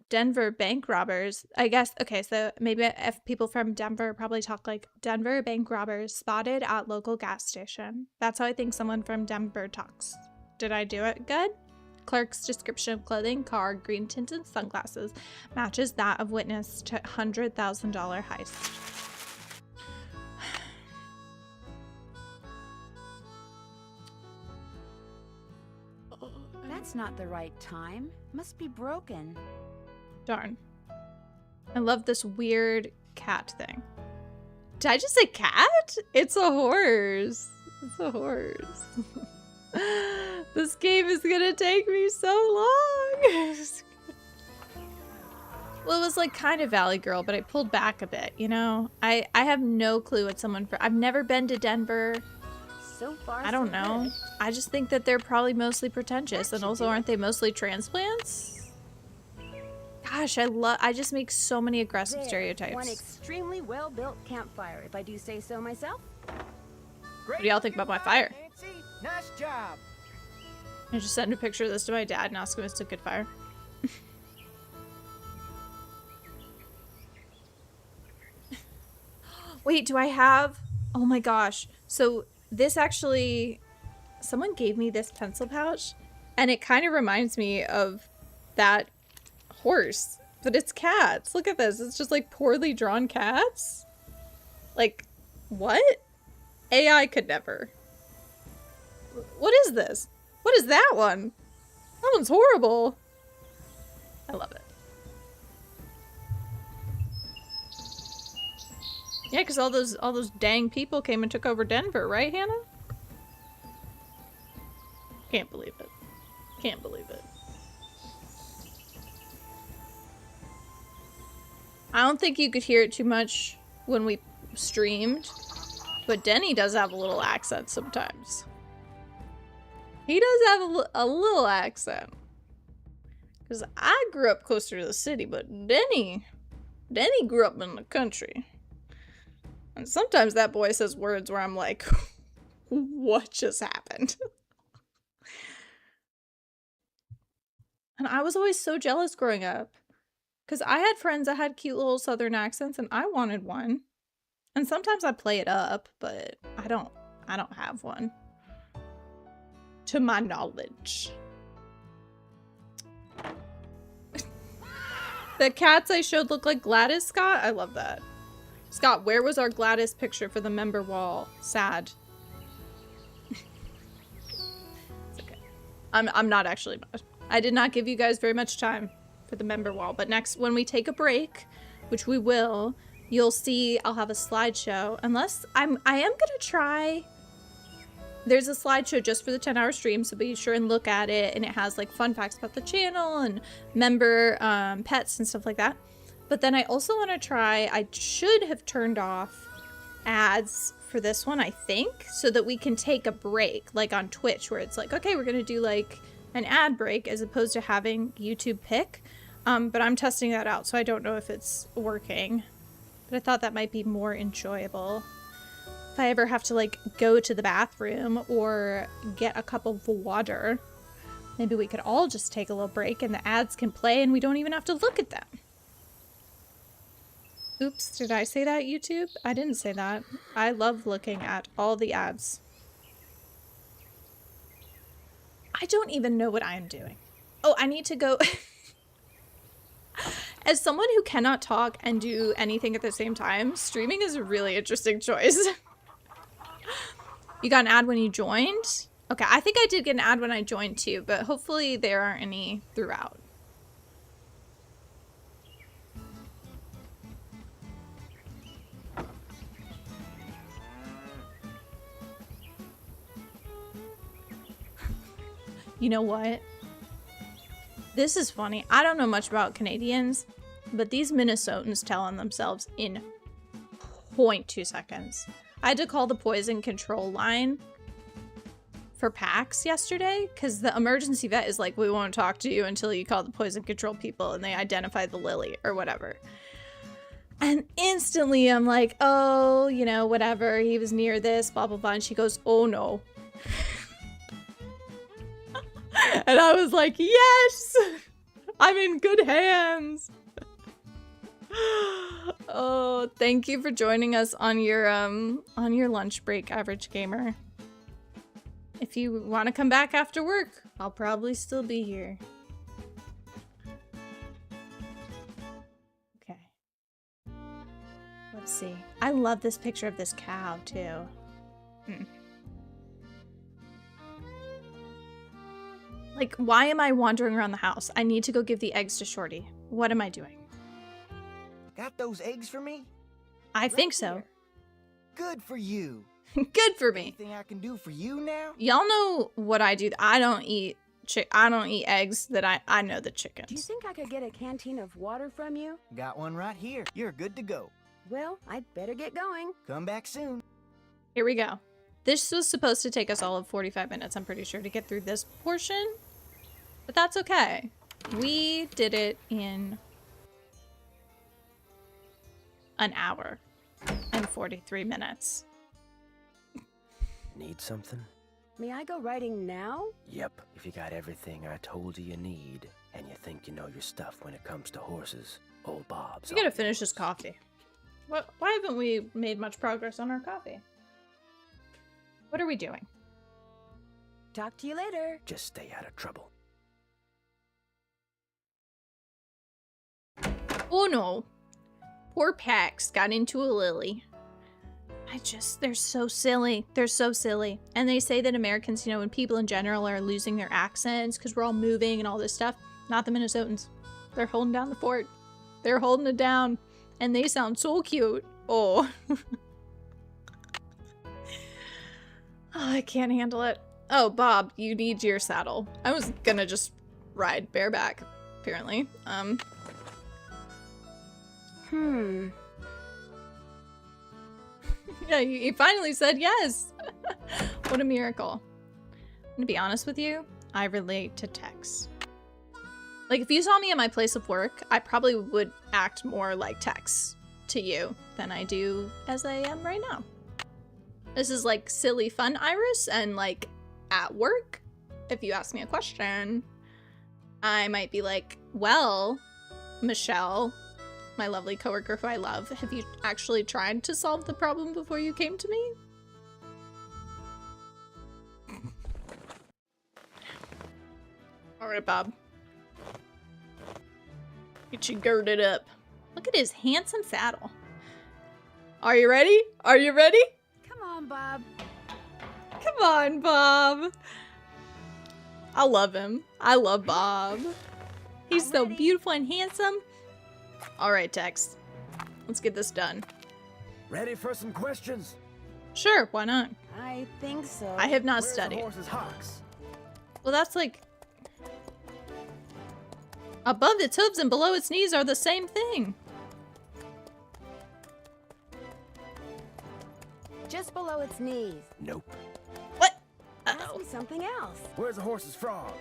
Denver bank robbers. I guess, okay, so maybe if people from Denver probably talk like Denver bank robbers spotted at local gas station. That's how I think someone from Denver talks. Did I do it good? Clerk's description of clothing, car, green tinted sunglasses matches that of witness to $100,000 heist. That's not the right time. Must be broken. Darn. I love this weird cat thing. Did I just say cat? It's a horse. It's a horse. This game is gonna take me so long. Well, it was like kind of Valley Girl, but I pulled back a bit, you know? I have no clue what someone for. I've never been to Denver. So far, I don't know. Good. I just think that they're probably mostly pretentious, and also aren't they mostly transplants? Gosh, I just make so many aggressive stereotypes. One extremely well-built campfire, if I do say so myself. What do y'all think about my fire? Nancy, nice job. I just send a picture of this to my dad and ask him if it's a good fire. Wait, do I have... Oh my gosh. So this actually... Someone gave me this pencil pouch, and it kind of reminds me of that horse. But it's cats. Look at this. It's just like poorly drawn cats. Like, what? AI could never. What is this? What is that one? That one's horrible. I love it. Yeah, because all those dang people came and took over Denver, right, Hannah? Can't believe it. Can't believe it. I don't think you could hear it too much when we streamed, but Denny does have a little accent sometimes. He does have a little accent. Because I grew up closer to the city, but Denny grew up in the country. And sometimes that boy says words where I'm like, what just happened? And I was always so jealous growing up. Because I had friends that had cute little southern accents and I wanted one. And sometimes I play it up, but I don't have one. To my knowledge. The cats I showed look like Gladys, Scott. I love that. Scott, where was our Gladys picture for the member wall? Sad. It's okay. I'm not actually mad. I did not give you guys very much time for the member wall, but next, when we take a break, which we will, you'll see I'll have a slideshow. Unless I am gonna try. There's a slideshow just for the 10-hour stream, so be sure and look at it, and it has like fun facts about the channel and member pets and stuff like that. But then I also want to try, I should have turned off ads for this one, I think, so that we can take a break, like on Twitch, where it's like, okay, we're gonna do like an ad break as opposed to having YouTube pick. But I'm testing that out, so I don't know if it's working. But I thought that might be more enjoyable. If I ever have to like go to the bathroom or get a cup of water, maybe we could all just take a little break and the ads can play and we don't even have to look at them. Oops, did I say that, YouTube? I didn't say that. I love looking at all the ads. I don't even know what I am doing. Oh, I need to go. As someone who cannot talk and do anything at the same time, streaming is a really interesting choice. You got an ad when you joined? Okay, I think I did get an ad when I joined too, but hopefully there aren't any throughout. You know what? This is funny. I don't know much about Canadians, but these Minnesotans tell on themselves in 0.2 seconds. I had to call the poison control line for PAX yesterday because the emergency vet is like, we won't talk to you until you call the poison control people and they identify the lily or whatever. And instantly I'm like, oh, you know, whatever. He was near this, blah, blah, blah. And she goes, oh no. And I was like, yes, I'm in good hands. Oh, thank you for joining us on your lunch break, Average Gamer. If you want to come back after work, I'll probably still be here. Okay. Let's see. I love this picture of this cow too. Like, why am I wandering around the house? I need to go give the eggs to Shorty. What am I doing? Got those eggs for me? I think so. Good for you. Good for me. Anything I can do for you now? Y'all know what I do. I don't eat eggs that I know the chickens. Do you think I could get a canteen of water from you? Got one right here. You're good to go. Well, I'd better get going. Come back soon. Here we go. This was supposed to take us all of 45 minutes, I'm pretty sure, to get through this portion. But that's okay. We did it in an hour and 43 minutes. Need something? May I go riding now? Yep, if you got everything I told you need, and you think you know your stuff when it comes to horses, old Bob's. We gotta finish this coffee. Why haven't we made much progress on our coffee? What are we doing? Talk to you later. Just stay out of trouble. Oh no. Poor Pax got into a lily. They're so silly. They're so silly. And they say that Americans, when people in general are losing their accents because we're all moving and all this stuff, not the Minnesotans. They're holding down the fort. They're holding it down. And they sound so cute. Oh. Oh, I can't handle it. Oh, Bob, you need your saddle. I was gonna just ride bareback, apparently. Yeah, he finally said yes. What a miracle. I'm gonna be honest with you, I relate to Tex. Like, if you saw me at my place of work, I probably would act more like Tex to you than I do as I am right now. This is like silly fun Iris, and like at work, if you ask me a question, I might be like, well, Michelle, my lovely coworker who I love, have you actually tried to solve the problem before you came to me? All right, Bob. Get you girded up. Look at his handsome saddle. Are you ready? Are you ready? Come on, Bob. Come on, Bob. I love him. I love Bob. He's so beautiful and handsome. All right, Tex. Let's get this done. Ready for some questions? Sure, why not? I think so. I have not Where's studied. the horse's hocks? Well, that's like... above its hooves and below its knees are the same thing. Just below its knees. Nope. What? Ask Uh-oh. me something else. Where's the horse's frog?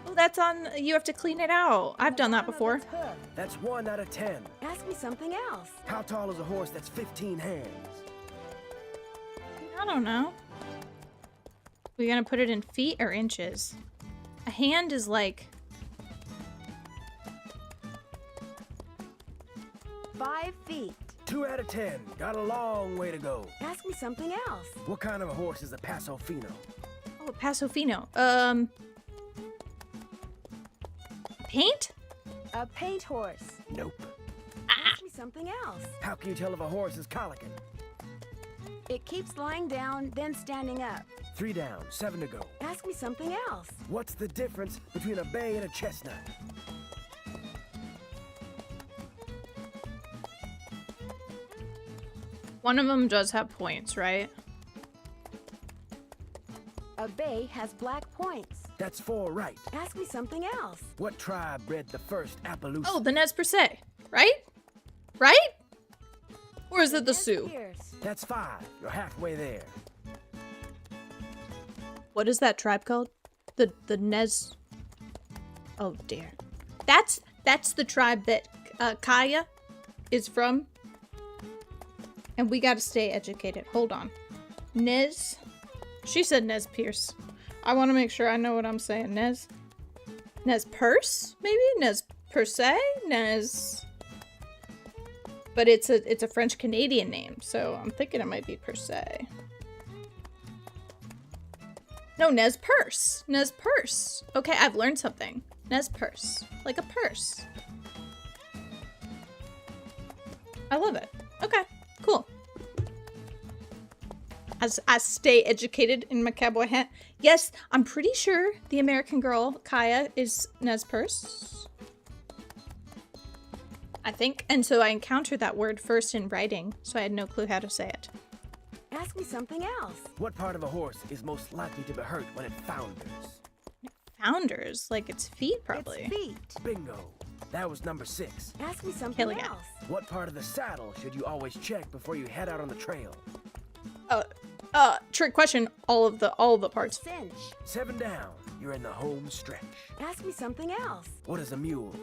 Oh, that's on... you have to clean it out. I've done that before. That's 1 out of 10. Ask me something else. How tall is a horse that's 15 hands? I don't know. We gonna put it in feet or inches? A hand is like... 5 feet. 2 out of 10. Got a long way to go. Ask me something else. What kind of a horse is a Paso Fino? Oh, a Paso Fino. Paint? A paint horse. Nope. Ask me something else. How can you tell if a horse is colicking? It keeps lying down, then standing up. 3 down, 7 to go. Ask me something else. What's the difference between a bay and a chestnut? One of them does have points, right? A bay has black points. That's 4 right. Ask me something else. What tribe bred the first Appaloosa? Oh, the Nez Perce, right? Right? Or is it the Sioux? That's 5. You're halfway there. What is that tribe called? The Nez... oh, dear. That's the tribe that Kaya is from. And we gotta stay educated. Hold on. Nez... she said Nez Pierce. I want to make sure I know what I'm saying. Nez Perce? Maybe? Nez Perce? Nez... but it's a French-Canadian name, so I'm thinking it might be Perce. No, Nez Perce. Nez Perce. Okay, I've learned something. Nez Perce. Like a purse. I love it. Okay, cool. As I stay educated in my cowboy hat. Yes, I'm pretty sure the American girl, Kaya, is Nez Perce. I think. And so I encountered that word first in writing, so I had no clue how to say it. Ask me something else. What part of a horse is most likely to be hurt when it founders? Founders? Like its feet, probably. Its feet. Bingo. That was number 6. Ask me something Hell yeah. else. What part of the saddle should you always check before you head out on the trail? Trick question. All of the parts. Cinch. 7 down. You're in the home stretch. Ask me something else. What is a mule?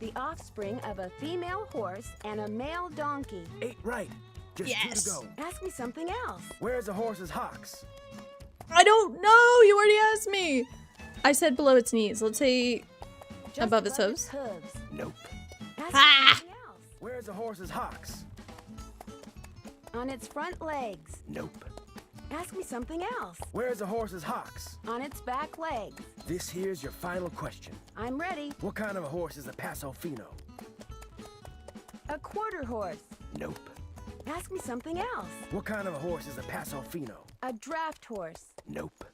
The offspring of a female horse and a male donkey. 8 right. Just Yes. 2 to go. Ask me something else. Where's a horse's hocks? I don't know. You already asked me. I said below its knees. Let's say Just above its hooves. Nope. Ask Ah! me something else. Where's a horse's hocks? On its front legs. Nope. Ask me something else. Where's a horse's hocks? On its back legs. This here's your final question. I'm ready. What kind of a horse is a Paso Fino? A quarter horse. Nope. Ask me something else. What kind of a horse is a Paso Fino? A draft horse. Nope.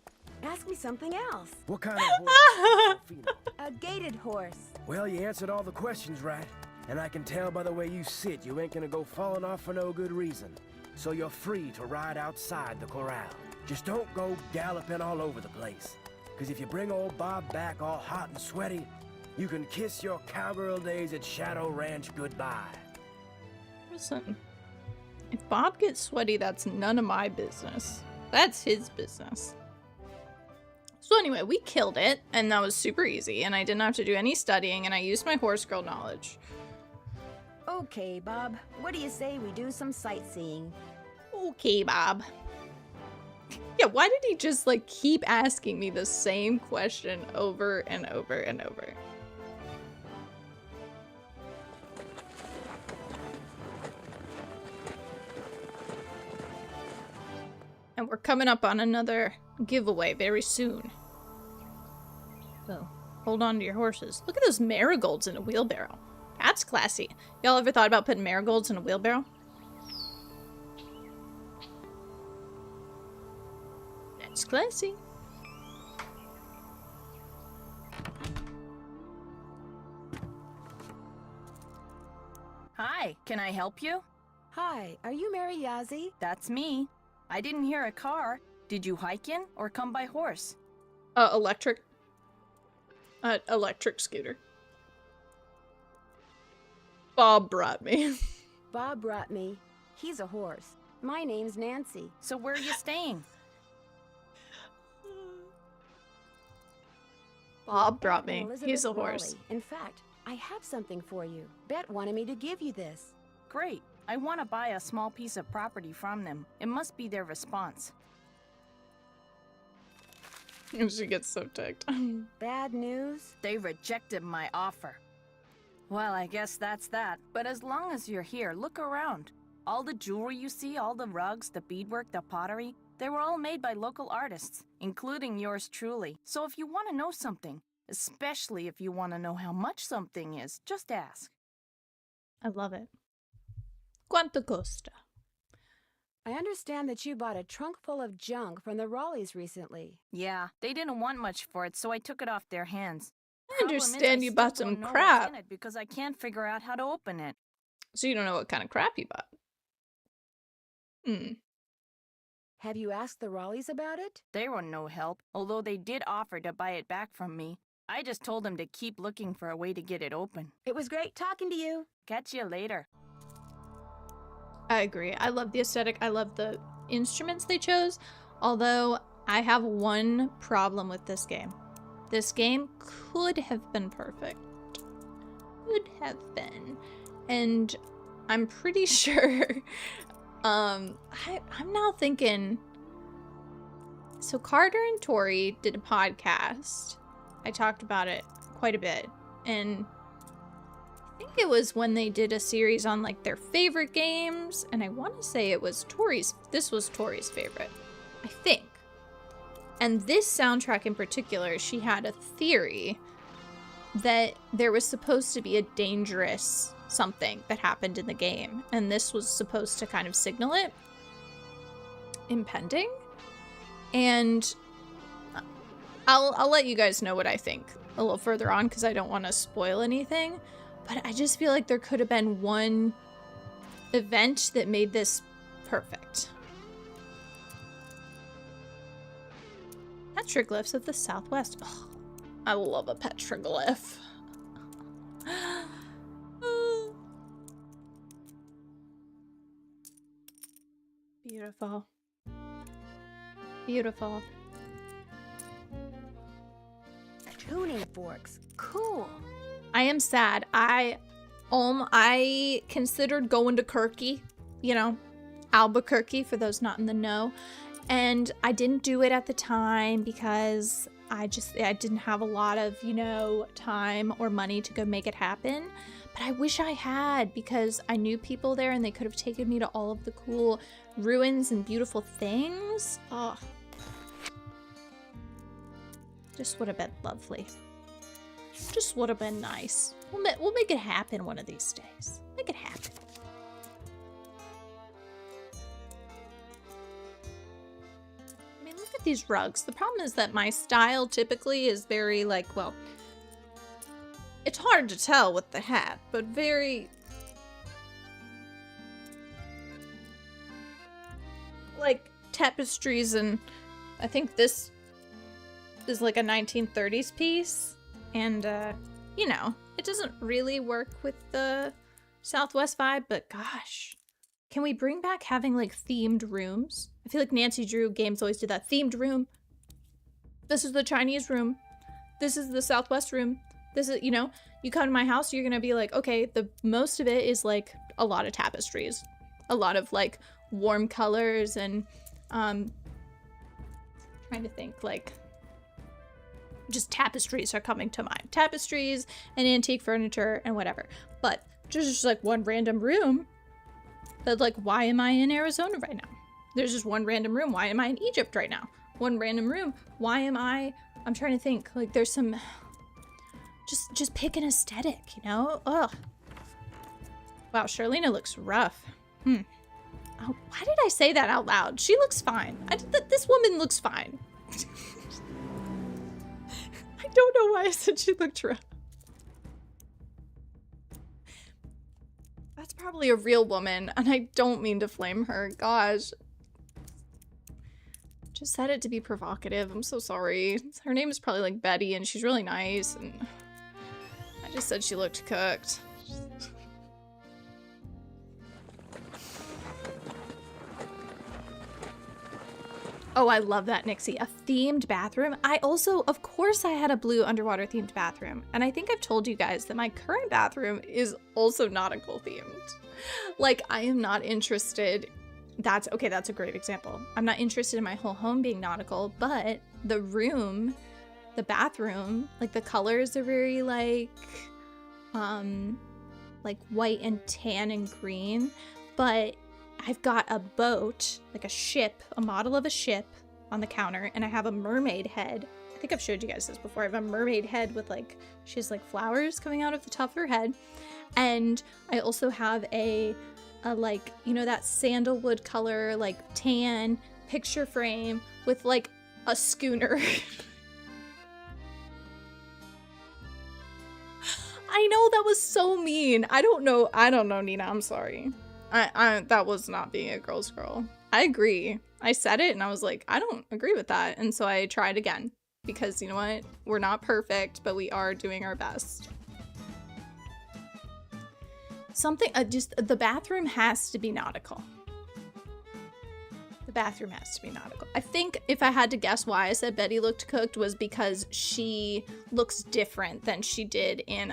Ask me something else. What kind of horse is a Paso Fino? A gated horse. Well, you answered all the questions right. And I can tell by the way you sit, you ain't gonna go falling off for no good reason. So you're free to ride outside the corral. Just don't go galloping all over the place. Because if you bring old Bob back all hot and sweaty, you can kiss your cowgirl days at Shadow Ranch goodbye. Listen, if Bob gets sweaty, that's none of my business. That's his business. So anyway, we killed it, and that was super easy, and I didn't have to do any studying, and I used my horse girl knowledge. Okay, Bob. What do you say we do some sightseeing? Okay, Bob. Yeah, why did he just, like, keep asking me the same question over and over and over? And we're coming up on another giveaway very soon. So, hold on to your horses. Look at those marigolds in a wheelbarrow. That's classy. Y'all ever thought about putting marigolds in a wheelbarrow? That's classy. Hi, can I help you? Hi, are you Mary Yazzie? That's me. I didn't hear a car. Did you hike in or come by horse? Electric scooter. Bob brought me. Bob brought me. He's a horse. My name's Nancy. So where are you staying? Bob brought me. Elizabeth He's a Raleigh. horse. In fact, I have something for you. Bet wanted me to give you this. Great. I want to buy a small piece of property from them. It must be their response. She gets so ticked. Bad news? They rejected my offer. Well, I guess that's that. But as long as you're here, look around. All the jewelry you see, all the rugs, the beadwork, the pottery, they were all made by local artists, including yours truly. So if you want to know something, especially if you want to know how much something is, just ask. I love it. Quanto costa? I understand that you bought a trunk full of junk from the Raleighs recently. Yeah, they didn't want much for it, so I took it off their hands. I understand you bought some crap. Because I can't figure out how to open it. So you don't know what kind of crap you bought. Have you asked the Raleighs about it? They were no help, although they did offer to buy it back from me. I just told them to keep looking for a way to get it open. It was great talking to you. Catch you later. I agree. I love the aesthetic. I love the instruments they chose. Although I have one problem with this game. This game could have been perfect. Could have been. And I'm pretty sure I'm now thinking, so Carter and Tori did a podcast. I talked about it quite a bit, and I think it was when they did a series on like their favorite games, and I want to say it was this was Tori's favorite, I think. And this soundtrack in particular, she had a theory that there was supposed to be a dangerous something that happened in the game, and this was supposed to kind of signal it impending. And I'll let you guys know what I think a little further on, because I don't want to spoil anything, but I just feel like there could have been one event that made this perfect. Petroglyphs of the Southwest. Oh, I love a petroglyph. Beautiful. Beautiful. Tuning forks. Cool. I am sad. I considered going to Kirky, you know, Albuquerque, for those not in the know. And I didn't do it at the time because I didn't have a lot of, you know, time or money to go make it happen. But I wish I had, because I knew people there and they could have taken me to all of the cool ruins and beautiful things. Oh, just would have been lovely. Just would have been nice. We'll make it happen one of these days. Make it happen. I mean, look at these rugs. The problem is that my style typically is very, like, well, it's hard to tell with the hat, but very, like, tapestries, and I think this is like a 1930s piece, and you know, it doesn't really work with the Southwest vibe, but gosh, can we bring back having like themed rooms? I feel like Nancy Drew games always do that. Themed room. This is the Chinese room. This is the Southwest room. This is, you know, you come to my house, you're gonna be like, okay, the most of it is like a lot of tapestries, a lot of like warm colors, and trying to think, like, just tapestries are coming to mind. Tapestries and antique furniture and whatever. But just like one random room that, like, why am I in Arizona right now? There's just one random room. Why am I in Egypt right now? One random room. Why am I'm trying to think, like, there's some, just pick an aesthetic, you know? Ugh. Wow, Charlena looks rough. Oh, why did I say that out loud? She looks fine. This woman looks fine. I don't know why I said she looked rough. That's probably a real woman, and I don't mean to flame her. Gosh. Just said it to be provocative. I'm so sorry. Her name is probably like Betty, and she's really nice, and I just said she looked cooked. Oh, I love that, Nixie. A themed bathroom. I also, of course, I had a blue underwater themed bathroom. And I think I've told you guys that my current bathroom is also nautical themed. Like, I am not interested. That's a great example. I'm not interested in my whole home being nautical, but the room, the bathroom, like the colors are very like white and tan and green, but I've got a boat, like a ship, a model of a ship on the counter, and I have a mermaid head. I think I've showed you guys this before. I have a mermaid head with like, she has like flowers coming out of the top of her head. And I also have a like, you know, that sandalwood color, like tan picture frame with like a schooner. I know that was so mean. I don't know, Nina, I'm sorry. That was not being a girl's girl. I agree. I said it and I was like, I don't agree with that. And so I tried again because, you know what? We're not perfect, but we are doing our best. Just the bathroom has to be nautical. The bathroom has to be nautical. I think if I had to guess why I said Betty looked cooked was because she looks different than she did in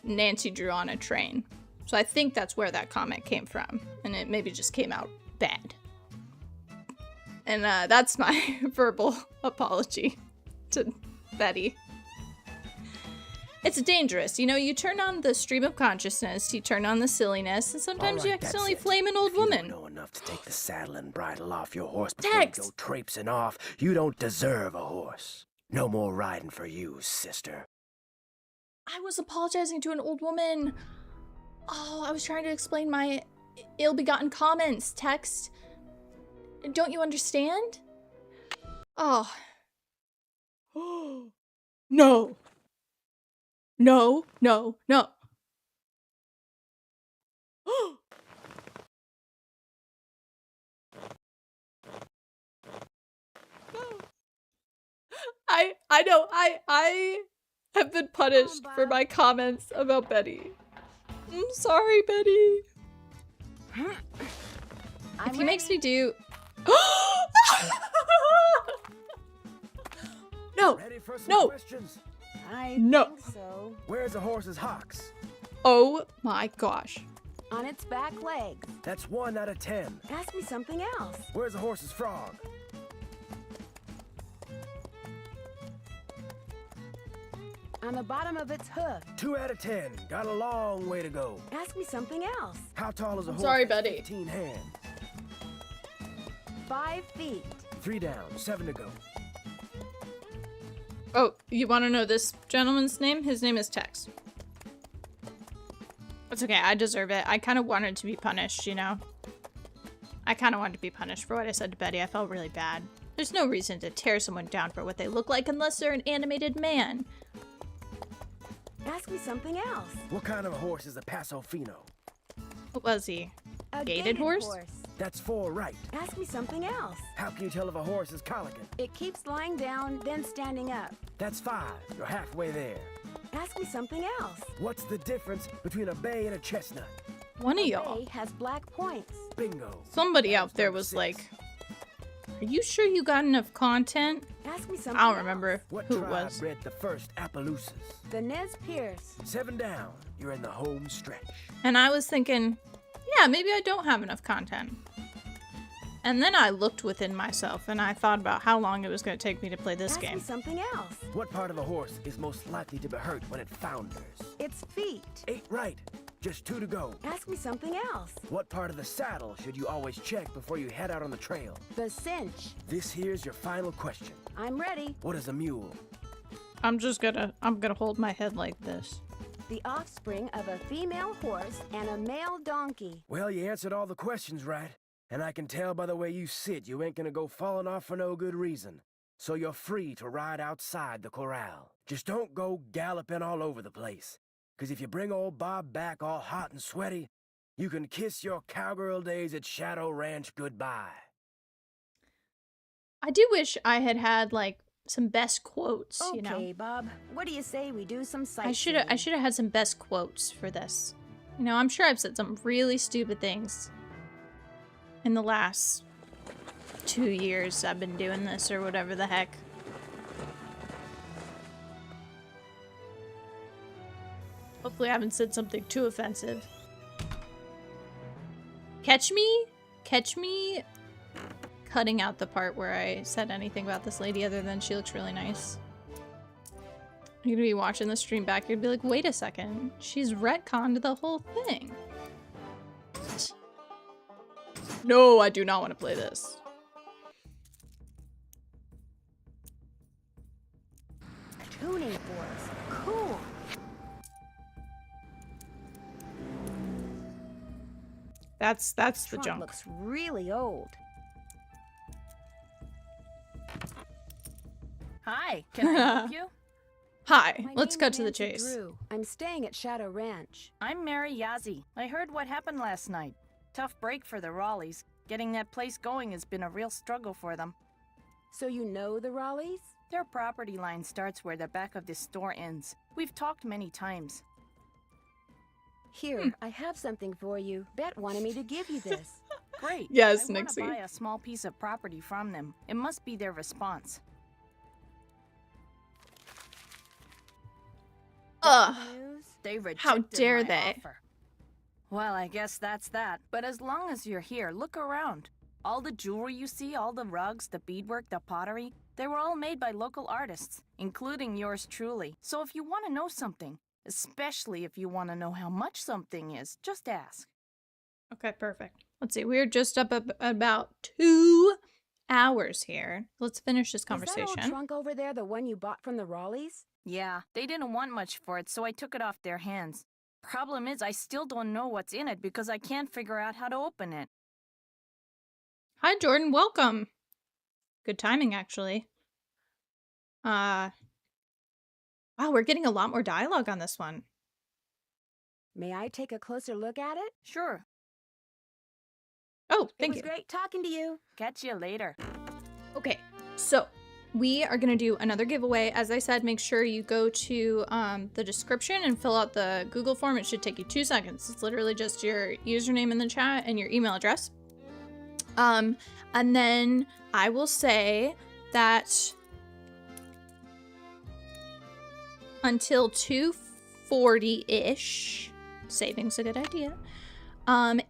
Nancy Drew on a Train. So I think that's where that comment came from, and it maybe just came out bad. And that's my verbal apology to Betty. It's dangerous. You know, you turn on the stream of consciousness, you turn on the silliness, and sometimes you accidentally flame an old woman. You don't know enough to take the saddle and bridle off your horse before you go traipsing off. You don't deserve a horse. No more riding for you, sister. I was apologizing to an old woman. Oh, I was trying to explain my ill-begotten comments. Text. Don't you understand? Oh. No. No, no, no. I know, I have been punished for my comments about Betty. I'm sorry, Betty. If he makes me do... No, Ready for some no. questions? I No. think so. Where's the horse's hocks? Oh my gosh. On its back legs. That's 1 out of 10. Ask me something else. Where's the horse's frog? On the bottom of its hoof. 2 out of 10. Got a long way to go. Ask me something else. How tall is a horse? Sorry, with Betty. 15 hands. 5 feet. 3 down, 7 to go. Oh, you want to know this gentleman's name? His name is Tex. It's okay, I deserve it. I kind of wanted to be punished, you know? I kind of wanted to be punished for what I said to Betty. I felt really bad. There's no reason to tear someone down for what they look like unless they're an animated man. Ask me something else. What kind of a horse is a Paso Fino? What was he? A Gated horse? That's 4 right. Ask me something else. How can you tell if a horse is colicky? It keeps lying down, then standing up. That's 5. You're halfway there. Ask me something else. What's the difference between a bay and a chestnut? One of A y'all. bay has black points. Bingo. Somebody out there was like, are you sure you got enough content? Ask me something I don't else. remember What who it tribe was. bred the first Appaloosas? The Nez Pierce. 7 down. You're in the home stretch. And I was thinking, yeah, maybe I don't have enough content. And then I looked within myself and I thought about how long it was going to take me to play this Ask game. me something else. What part of a horse is most likely to be hurt when it founders? Its feet. 8 right. Just 2 to go. Ask me something else. What part of the saddle should you always check before you head out on the trail? The cinch. This here's your final question. I'm ready. What is a mule? I'm gonna hold my head like this. The offspring of a female horse and a male donkey. Well, you answered all the questions right. And I can tell by the way you sit you ain't gonna go falling off for no good reason. So you're free to ride outside the corral. Just don't go galloping all over the place. 'Cause if you bring old Bob back all hot and sweaty, you can kiss your cowgirl days at Shadow Ranch goodbye. I do wish I had had like some best quotes, Okay, you know. Bob. What do you say we do some sightseeing? I should have had some best quotes for this. You know, I'm sure I've said some really stupid things in the last 2 years I've been doing this or whatever the heck. Hopefully I haven't said something too offensive. Catch me cutting out the part where I said anything about this lady other than she looks really nice. You're gonna be watching the stream back, you'd be like, wait a second, she's retconned the whole thing. No, I do not want to play this. Tuning forks. Cool. That's the Trunk junk. looks really old. Hi, can I help you? Hi, My let's name's cut to the Nancy chase. Drew. I'm staying at Shadow Ranch. I'm Mary Yazzie. I heard what happened last night. Tough break for the Raleighs. Getting that place going has been a real struggle for them. So you know the Raleighs? Their property line starts where the back of this store ends. We've talked many times. Here, I have something for you. Bet wanted me to give you this. Great. Yes, I want Nixie. to buy a small piece of property from them. It must be their response. Ugh. News? They rejected How dare my they? offer. Well, I guess that's that. But as long as you're here, look around. All the jewelry you see, all the rugs, the beadwork, the pottery, they were all made by local artists, including yours truly. So if you want to know something, especially if you want to know how much something is, just ask. Okay, perfect. Let's see, we're just up about 2 hours here. Let's finish this Is that old conversation. trunk over there the one you bought from the Raleighs? Yeah, they didn't want much for it, so I took it off their hands. Problem is, I still don't know what's in it because I can't figure out how to open it. Hi, Jordan. Welcome. Good timing, actually. Wow, we're getting a lot more dialogue on this one. May I take a closer look at it? Sure. Oh, thank It you. was great talking to you. Catch you later. Okay, so we are going to do another giveaway. As I said, make sure you go to the description and fill out the Google form. It should take you 2 seconds. It's literally just your username in the chat and your email address. And then I will say that until 2:40-ish, saving's a good idea.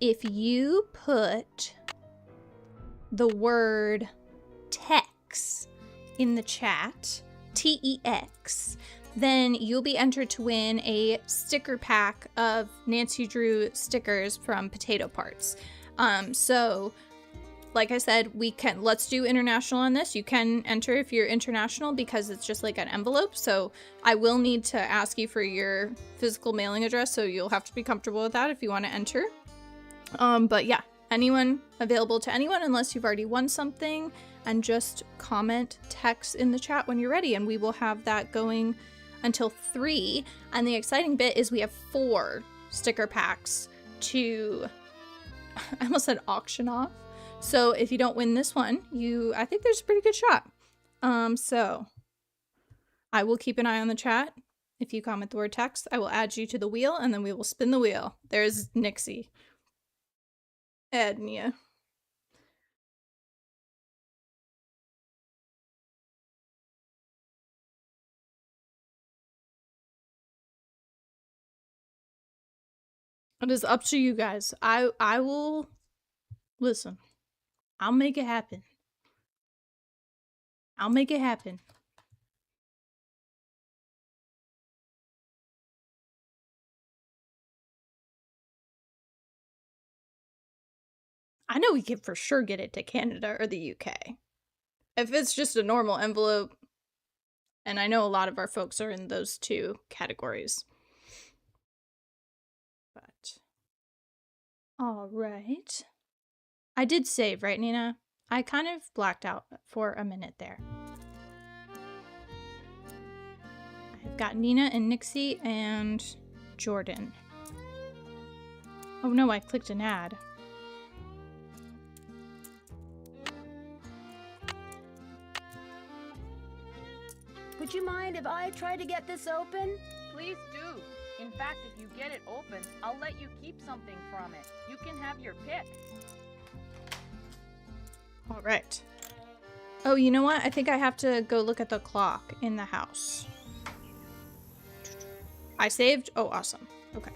If you put the word TEX in the chat, TEX, then you'll be entered to win a sticker pack of Nancy Drew stickers from PotatoParts. So like I said, let's do international on this. You can enter if you're international because it's just like an envelope. So I will need to ask you for your physical mailing address. So you'll have to be comfortable with that if you want to enter. But yeah, anyone, available to anyone unless you've already won something, and just comment, text in the chat when you're ready, and we will have that going until 3. And the exciting bit is we have 4 sticker packs to, I almost said auction off. So if you don't win this one, I think there's a pretty good shot. So I will keep an eye on the chat. If you comment the word text, I will add you to the wheel, and then we will spin the wheel. There's Nixie. Ednia. It is up to you guys. I will listen. I'll make it happen. I'll make it happen. I know we can for sure get it to Canada or the UK. If it's just a normal envelope, and I know a lot of our folks are in those 2 categories. But, all right. I did save, right, Nina? I kind of blacked out for a minute there. I've got Nina and Nixie and Jordan. Oh no, I clicked an ad. Would you mind if I try to get this open? Please do. In fact, if you get it open, I'll let you keep something from it. You can have your pick. All right. Oh, you know what? I think I have to go look at the clock in the house. I saved? Oh, awesome. Okay.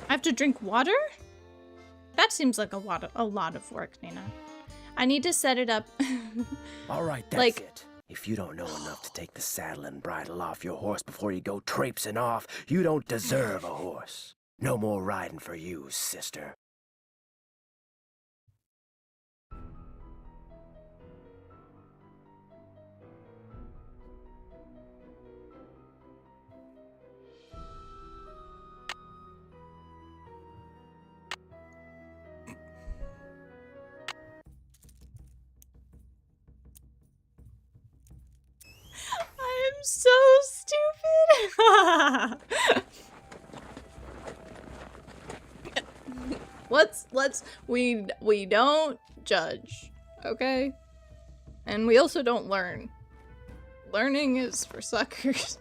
I have to drink water? That seems like a lot of work, Nina. I need to set it up. All right, that's it. If you don't know enough to take the saddle and bridle off your horse before you go traipsing off, you don't deserve a horse. No more riding for you, sister. I am so stupid. We don't judge, okay? And we also don't learn. Learning is for suckers.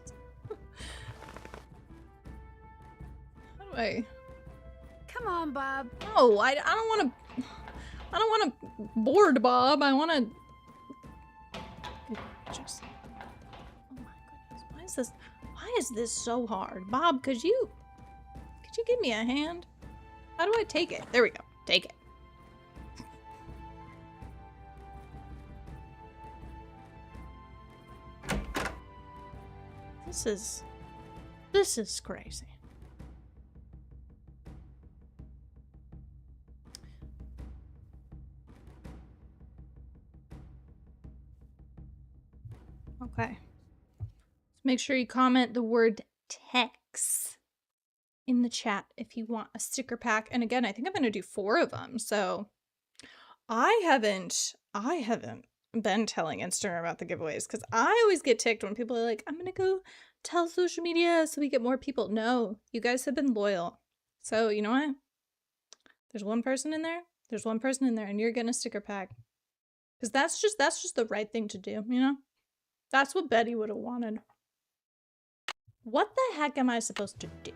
How do I? Come on, Bob. No, I don't want to board Bob. I want to just. Oh my goodness. Why is this so hard? Bob, could you give me a hand? How do I take it? There we go. Take it. This is crazy. Okay. Make sure you comment the word text in the chat if you want a sticker pack. And again, I think I'm going to do 4 of them. So I haven't been telling Instagram about the giveaways because I always get ticked when people are like, I'm going to go tell social media so we get more people. No, you guys have been loyal. So you know what? There's one person in there. There's one person in there and you're getting a sticker pack. Because that's just the right thing to do, you know? That's what Betty would have wanted. What the heck am I supposed to do?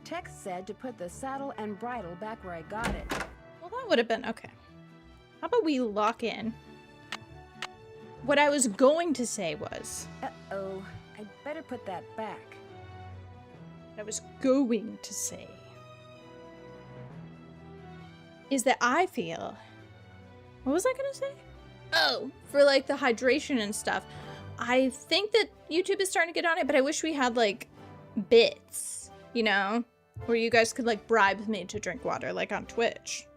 Text said to put the saddle and bridle back where I got it. Well, that would have been okay. How about we lock in? What I was going to say was... Uh-oh. I'd better put that back. What I was going to say is that I feel... What was I going to say? Oh, for like the hydration and stuff. I think that YouTube is starting to get on it, but I wish we had like bits, you know, where you guys could like bribe me to drink water, like on Twitch.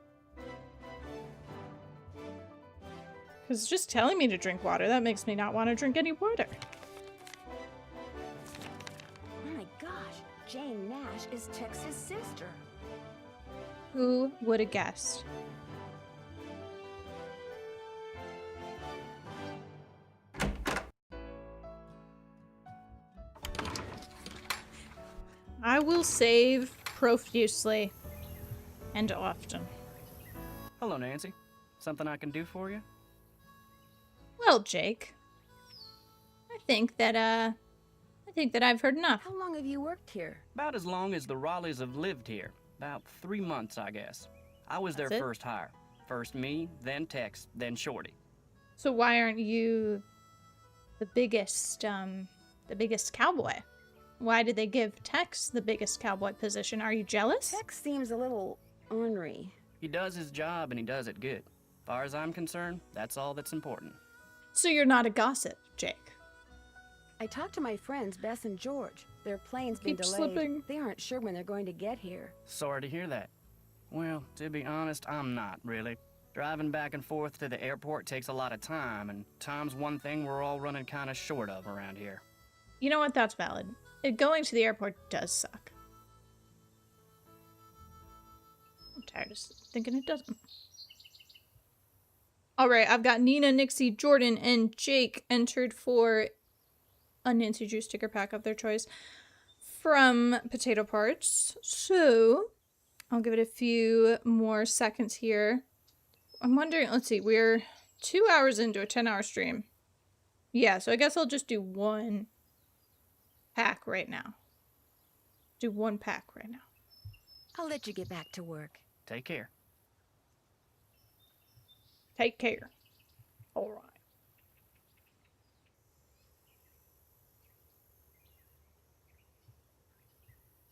Because just telling me to drink water, that makes me not want to drink any water. My gosh, Jane Nash is Tex's sister. Who would have guessed? I will save profusely and often. Hello, Nancy. Something I can do for you? Well, Jake, I think that I've heard enough. How long have you worked here? About as long as the Raleighs have lived here. About 3 months, I guess. I was their first hire. First me, then Tex, then Shorty. So why aren't you the biggest cowboy? Why did they give Tex the biggest cowboy position? Are you jealous? Tex seems a little ornery. He does his job and he does it good. As far as I'm concerned, that's all that's important. So you're not a gossip, Jake. I talked to my friends, Bess and George. Their plane's been Keep delayed. slipping. They aren't sure when they're going to get here. Sorry to hear that. Well, to be honest, I'm not, really. Driving back and forth to the airport takes a lot of time, and time's one thing we're all running kind of short of around here. You know what? That's valid. Going to the airport does suck. I'm tired of thinking it doesn't. Alright, I've got Nina, Nixie, Jordan, and Jake entered for a Nancy Drew sticker pack of their choice from PotatoParts. So, I'll give it a few more seconds here. I'm wondering, let's see, we're 2 hours into a 10-hour stream. Yeah, so I guess I'll just do one pack right now. Do one pack right now. I'll let you get back to work. Take care. Take care. All right.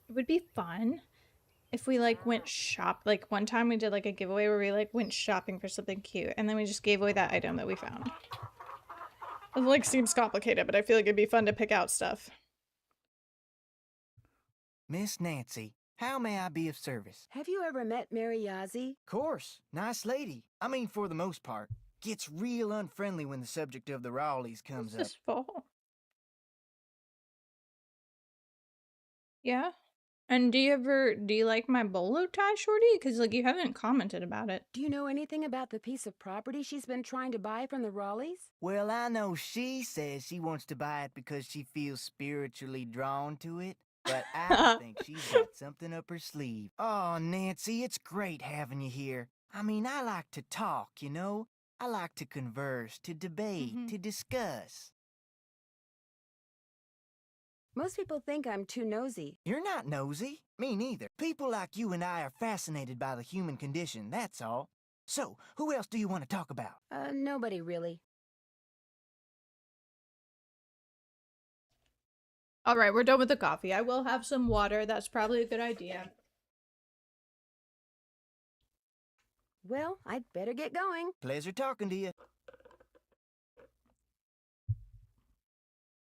It would be fun if we like went like one time we did like a giveaway where we like went shopping for something cute and then we just gave away that item that we found. It like seems complicated, but I feel like it'd be fun to pick out stuff. Miss Nancy, how may I be of service? Have you ever met Mary Yazzie? Course. Nice lady. I mean, for the most part. Gets real unfriendly when the subject of the Raleighs comes up. This fall. Yeah? And do you like my bolo tie, Shorty? Because like you haven't commented about it. Do you know anything about the piece of property she's been trying to buy from the Raleighs? Well, I know she says she wants to buy it because she feels spiritually drawn to it. But I think she's got something up her sleeve. Oh, Nancy, it's great having you here. I mean, I like to talk, you know? I like to converse, to debate, to discuss. Most people think I'm too nosy. You're not nosy. Me neither. People like you and I are fascinated by the human condition, that's all. So, who else do you want to talk about? Nobody really. All right, we're done with the coffee. I will have some water. That's probably a good idea. Well, I'd better get going. Pleasure talking to you.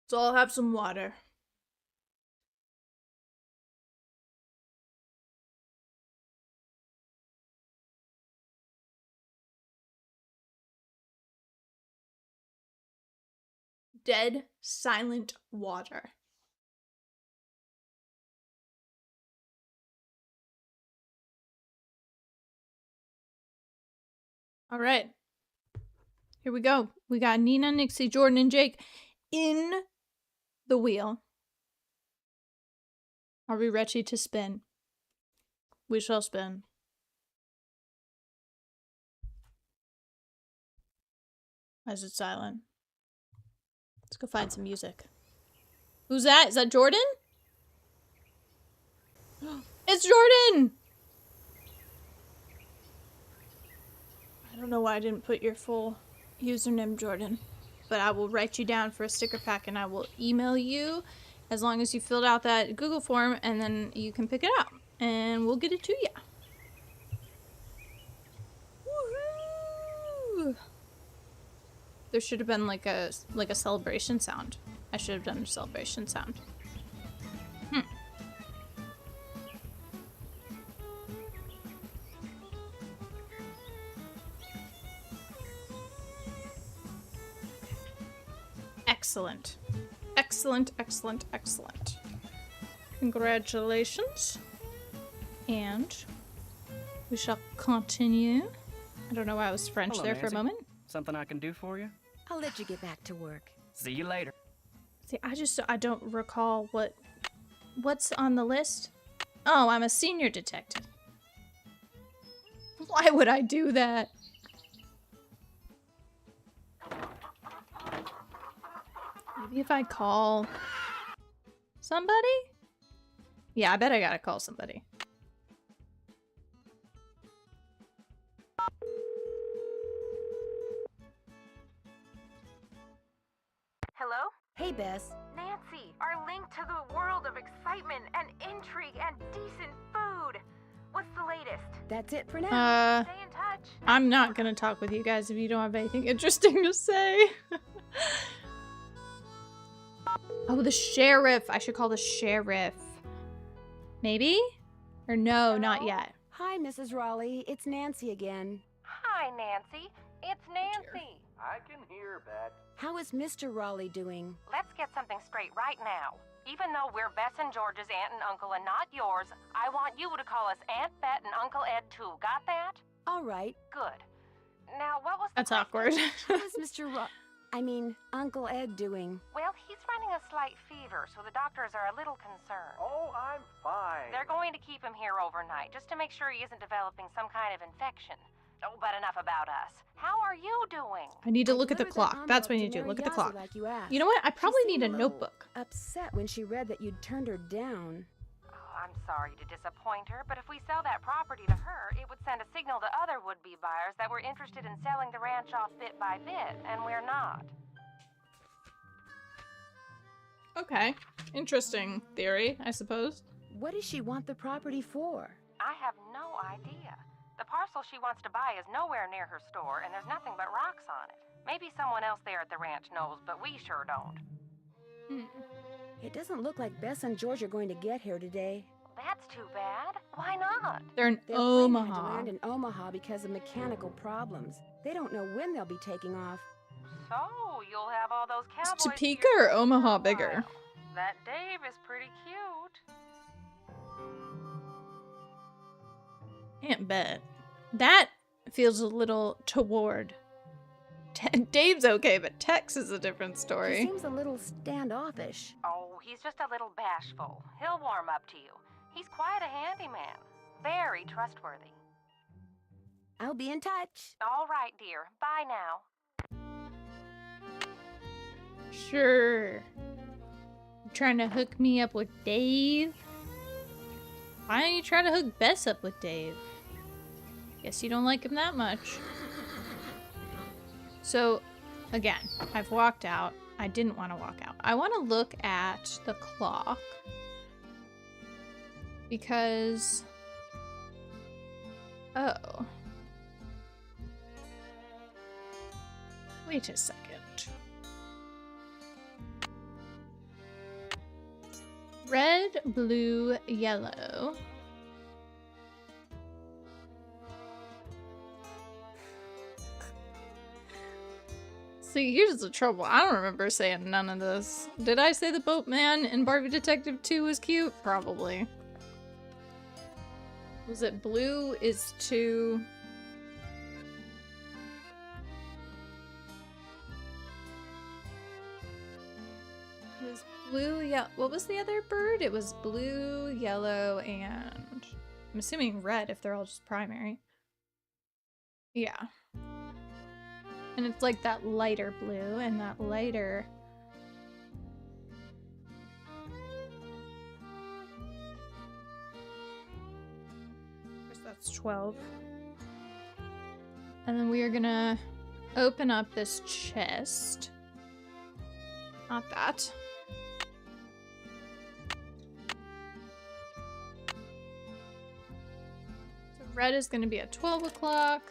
So I'll have some water. Dead, silent water. All right. Here we go. We got Nina, Nixie, Jordan, and Jake in the wheel. Are we ready to spin? We shall spin. Why is it silent? Let's go find some music. Who's that? Is that Jordan? It's Jordan! I don't know why I didn't put your full username, Jordan. But I will write you down for a sticker pack and I will email you as long as you filled out that Google form and then you can pick it up. And we'll get it to you. Woohoo! There should have been like a celebration sound. I should have done a celebration sound. Excellent. Excellent, excellent, excellent. Congratulations. And we shall continue. I don't know why I was French Hello, there for a Nancy. moment. Something I can do for you? I'll let you get back to work. See you later. See, I don't recall what's on the list. Oh, I'm a senior detective. Why would I do that? Maybe if I call somebody? Yeah, I bet I gotta call somebody. Hello? Hey, Bess. Nancy, our link to the world of excitement and intrigue and decent food. What's the latest? That's it for now. Stay in touch. I'm not gonna talk with you guys if you don't have anything interesting to say. Oh, the sheriff. I should call the sheriff. Maybe? Or no, not yet. Hi, Mrs. Raleigh. It's Nancy again. Hi, Nancy. It's Nancy. I can hear, Bet. How is Mr. Raleigh doing? Let's get something straight right now. Even though we're Bess and George's aunt and uncle and not yours, I want you to call us Aunt Bet and Uncle Ed too. Got that? All right. Good. Now, what was the That's question? awkward. How is Uncle Ed doing? Well, he's running a slight fever, so the doctors are a little concerned. Oh, I'm fine. They're going to keep him here overnight, just to make sure he isn't developing some kind of infection. Oh, but enough about us. How are you doing? I need to look at the delivered that clock. That's what I envelope need to do. Mary Look at the Yazzie clock. like you asked. You know what? I She probably need seemed a little notebook. Upset when she read that you'd turned her down. Oh, I'm sorry to disappoint her, but if we sell that property to her, it would send a signal to other would-be buyers that we're interested in selling the ranch off bit by bit, and we're not. Okay. Interesting theory, I suppose. What does she want the property for? I have no idea. The parcel she wants to buy is nowhere near her store, and there's nothing but rocks on it. Maybe someone else there at the ranch knows, but we sure don't. It doesn't look like Bess and George are going to get here today. That's too bad. Why not? They're in Their plane had to Omaha. land in Omaha because of mechanical problems. They don't know when they'll be taking off. So, you'll have all those Is cowboys Topeka here or for a Omaha while. bigger? That Dave is pretty cute. Can't bet. That feels a little toward. Dave's okay, but Tex is a different He story. seems a little standoffish. Oh, he's just a little bashful. He'll warm up to you. He's quite a handyman. Very trustworthy. I'll be in touch. All right, dear. Bye now. Sure. You trying to hook me up with Dave? Why don't you try to hook Bess up with Dave? Guess you don't like him that much. So, again, I've walked out. I didn't want to walk out. I want to look at the clock. Because... Oh. Wait a second. Red, blue, yellow. See, here's the trouble. I don't remember saying none of this. Did I say the boatman in Barbie Detective 2 was cute? Probably. Was it blue is 2? It was blue, yeah. What was the other bird? It was blue, yellow, and I'm assuming red if they're all just primary. Yeah. And it's like that lighter blue and that lighter... I guess that's 12. And then we are gonna open up this chest. Not that. So red is gonna be at 12 o'clock.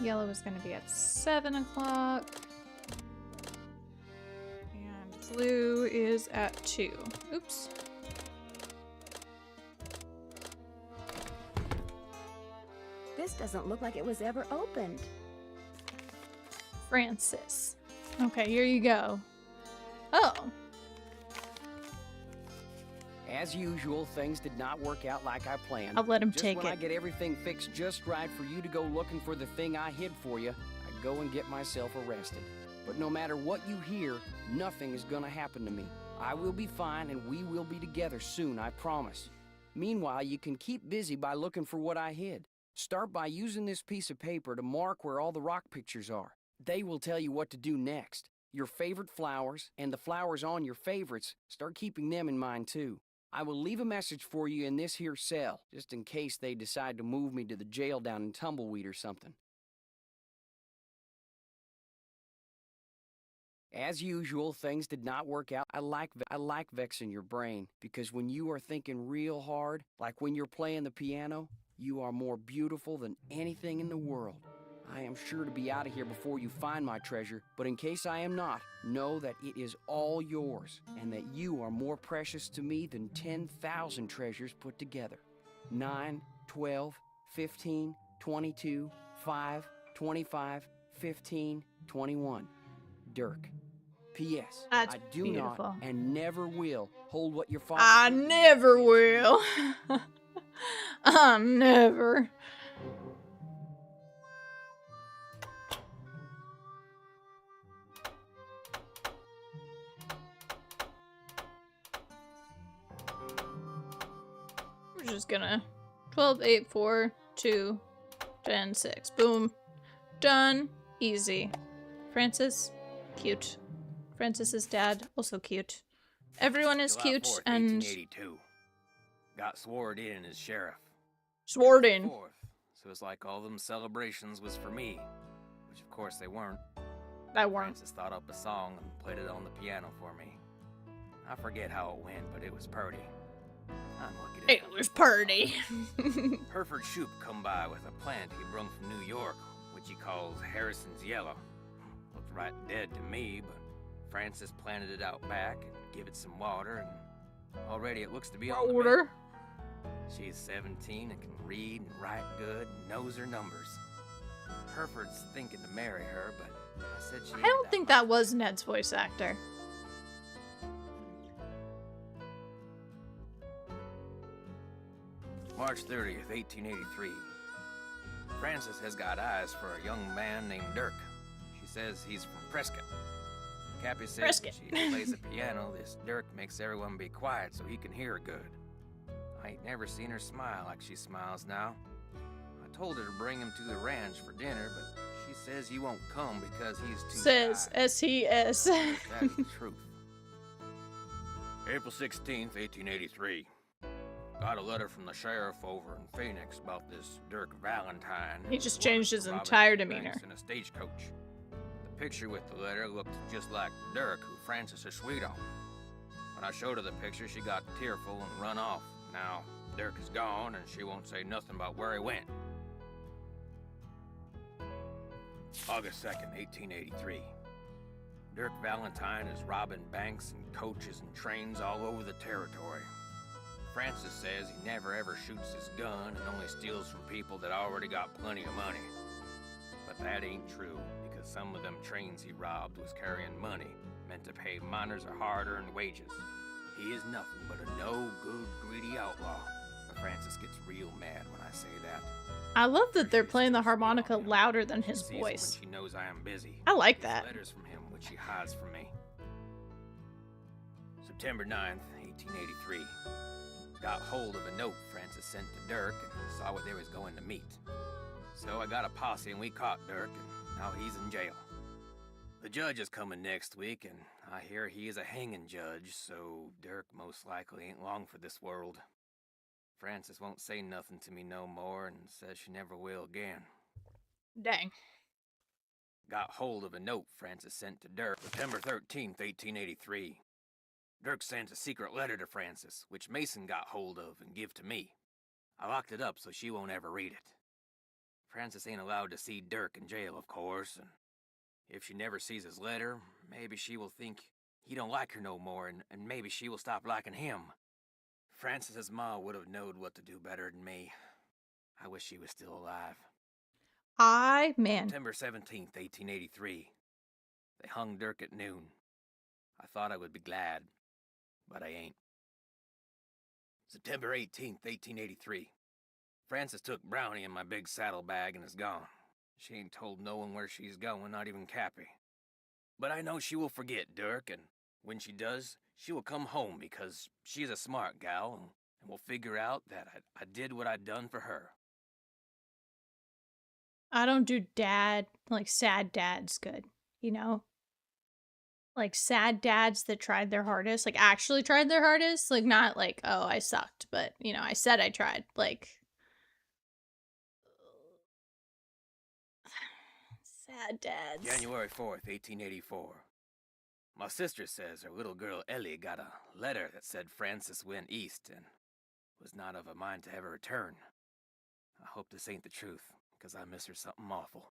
Yellow is going to be at 7 o'clock. Blue is at 2. Oops. This doesn't look like it was ever opened. Francis. Okay, here you go. Oh. As usual, things did not work out like I planned. I'll let him just take when it. I get everything fixed just right for you to go looking for the thing I hid for you, I go and get myself arrested. But no matter what you hear, nothing is gonna happen to me. I will be fine and we will be together soon, I promise. Meanwhile, you can keep busy by looking for what I hid. Start by using this piece of paper to mark where all the rock pictures are. They will tell you what to do next. Your favorite flowers, and the flowers on your favorites, start keeping them in mind too. I will leave a message for you in this here cell, just in case they decide to move me to the jail down in Tumbleweed or something. As usual, things did not work out. I like vexing your brain, because when you are thinking real hard, like when you're playing the piano, you are more beautiful than anything in the world. I am sure to be out of here before you find my treasure, but in case I am not, know that it is all yours, and that you are more precious to me than 10,000 treasures put together. 9, 12, 15, 22, 5, 25, 15, 21. Dirk. P.S. That's I do beautiful. not and never will hold what your father... I never will. Never. We're just gonna 12, 8, 4, 2, 10, 6. Boom. Done. Easy. Francis, cute. Francis's dad, also cute. Everyone is July cute 4th, and 1882. Got sworn in as sheriff. sworn in. 4th, so it's like all them celebrations was for me, which of course they weren't. That weren't. Francis thought up a song and played it on the piano for me. I forget how it went, but it was purty. I'm lucky to It was purty. Hereford Shoup come by with a plant he brung from New York, which he calls Harrison's Yellow. Looked right dead to me, but Francis planted it out back and give it some water, and already it looks to be on the Water. mend. She's 17 and can read and write good and knows her numbers. Hereford's thinking to marry her, but I said she I don't think that was Ned's voice actor. March 30th, 1883. Frances has got eyes for a young man named Dirk. She says he's from Prescott. Cappy says Prescott. when she plays the piano, this Dirk makes everyone be quiet so he can hear her good. I ain't never seen her smile like she smiles now. I told her to bring him to the ranch for dinner, but she says he won't come because he's too Says shy. S-E-S. That is the truth. April 16th, 1883. Got a letter from the sheriff over in Phoenix about this Dirk Valentine. He just changed his Robert entire Banks demeanor. in a stagecoach. The picture with the letter looked just like Dirk, who Frances is sweet on. When I showed her the picture, she got tearful and run off. Now, Dirk is gone, and she won't say nothing about where he went. August 2nd, 1883. Dirk Valentine is robbing banks and coaches and trains all over the territory. Francis says he never ever shoots his gun and only steals from people that already got plenty of money. But that ain't true, because some of them trains he robbed was carrying money, meant to pay miners a hard-earned wages. He is nothing but a no-good, greedy outlaw. But Francis gets real mad when I say that. I love that they're playing the harmonica louder than his Sees it voice. when she knows I am busy. I like Gets that. letters from him, which he hides from me. September 9th, 1883. Got hold of a note Francis sent to Dirk and saw what they was going to meet. So I got a posse and we caught Dirk, and now he's in jail. The judge is coming next week, and I hear he is a hanging judge, so Dirk most likely ain't long for this world. Francis won't say nothing to me no more and says she never will again. Dang. Got hold of a note Francis sent to Dirk September 13th, 1883. Dirk sent a secret letter to Francis, which Mason got hold of and give to me. I locked it up so she won't ever read it. Francis ain't allowed to see Dirk in jail, of course, and if she never sees his letter, maybe she will think he don't like her no more, and maybe she will stop liking him. Frances's ma would have knowed what to do better than me. I wish she was still alive. Man. September 17th, 1883. They hung Dirk at noon. I thought I would be glad, but I ain't. September 18th, 1883. Frances took Brownie in my big saddlebag and is gone. She ain't told no one where she's going, not even Cappy. But I know she will forget Dirk, and when she does, she will come home because she's a smart gal and will figure out that I did what I'd done for her. I don't do dad, like sad dad's good, you know? Like sad dads that tried their hardest, like actually tried their hardest, like not like, oh, I sucked, but you know, I said I tried, like sad dads. January 4th, 1884. My sister says her little girl Ellie got a letter that said Frances went east and was not of a mind to ever return. I hope this ain't the truth, because I miss her something awful.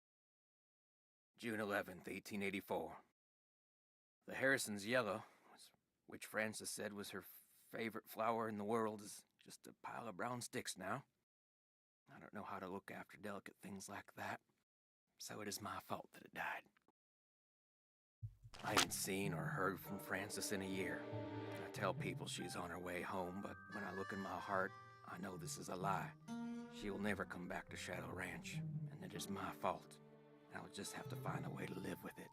June 11th, 1884. The Harrison's yellow, which Frances said was her favorite flower in the world, is just a pile of brown sticks now. I don't know how to look after delicate things like that, so it is my fault that it died. I ain't seen or heard from Frances in a year. I tell people she's on her way home, but when I look in my heart, I know this is a lie. She will never come back to Shadow Ranch, and it is my fault. I'll just have to find a way to live with it.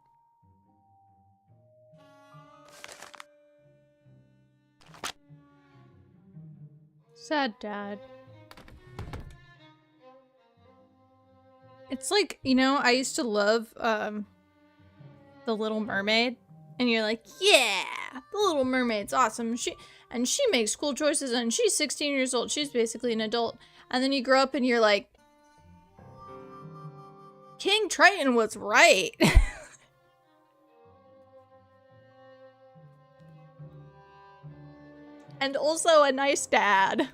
Sad dad. It's like, you know, I used to love The Little Mermaid, and you're like, yeah, The Little Mermaid's awesome. She makes cool choices, and she's 16 years old. She's basically an adult. And then you grow up and you're like, King Triton was right. And also a nice dad.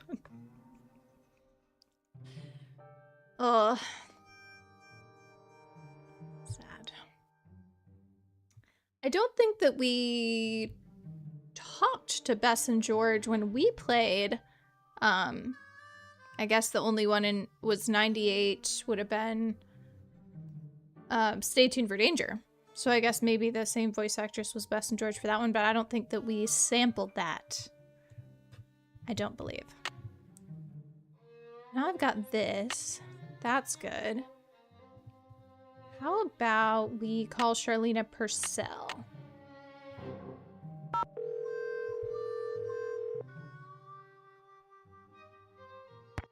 Ugh. Sad. I don't think that we talked to Bess and George when we played. I guess the only one was 98 would have been Stay Tuned for Danger. So I guess maybe the same voice actress was Bess and George for that one, but I don't think that we sampled that. I don't believe. Now I've got this. That's good. How about we call Charlena Purcell?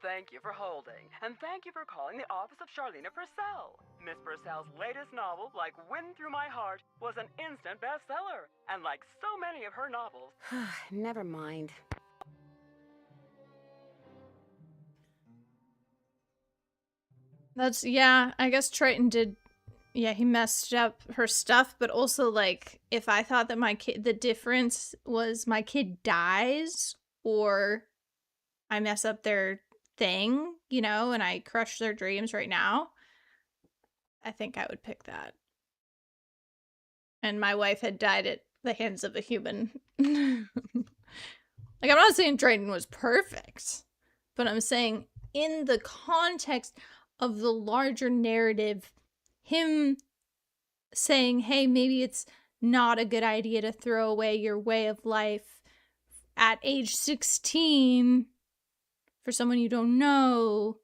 Thank you for holding, and thank you for calling the office of Charlena Purcell. Miss Purcell's latest novel, Like Wind Through My Heart, was an instant bestseller. And like so many of her novels... Never mind. That's, yeah, I guess Triton did, yeah, he messed up her stuff, but also, like, if I thought that my kid, the difference was my kid dies, or I mess up their thing, you know, and I crush their dreams right now, I think I would pick that. And my wife had died at the hands of a human. Like, I'm not saying Triton was perfect, but I'm saying in the context of the larger narrative, him saying, hey, maybe it's not a good idea to throw away your way of life at age 16 for someone you don't know,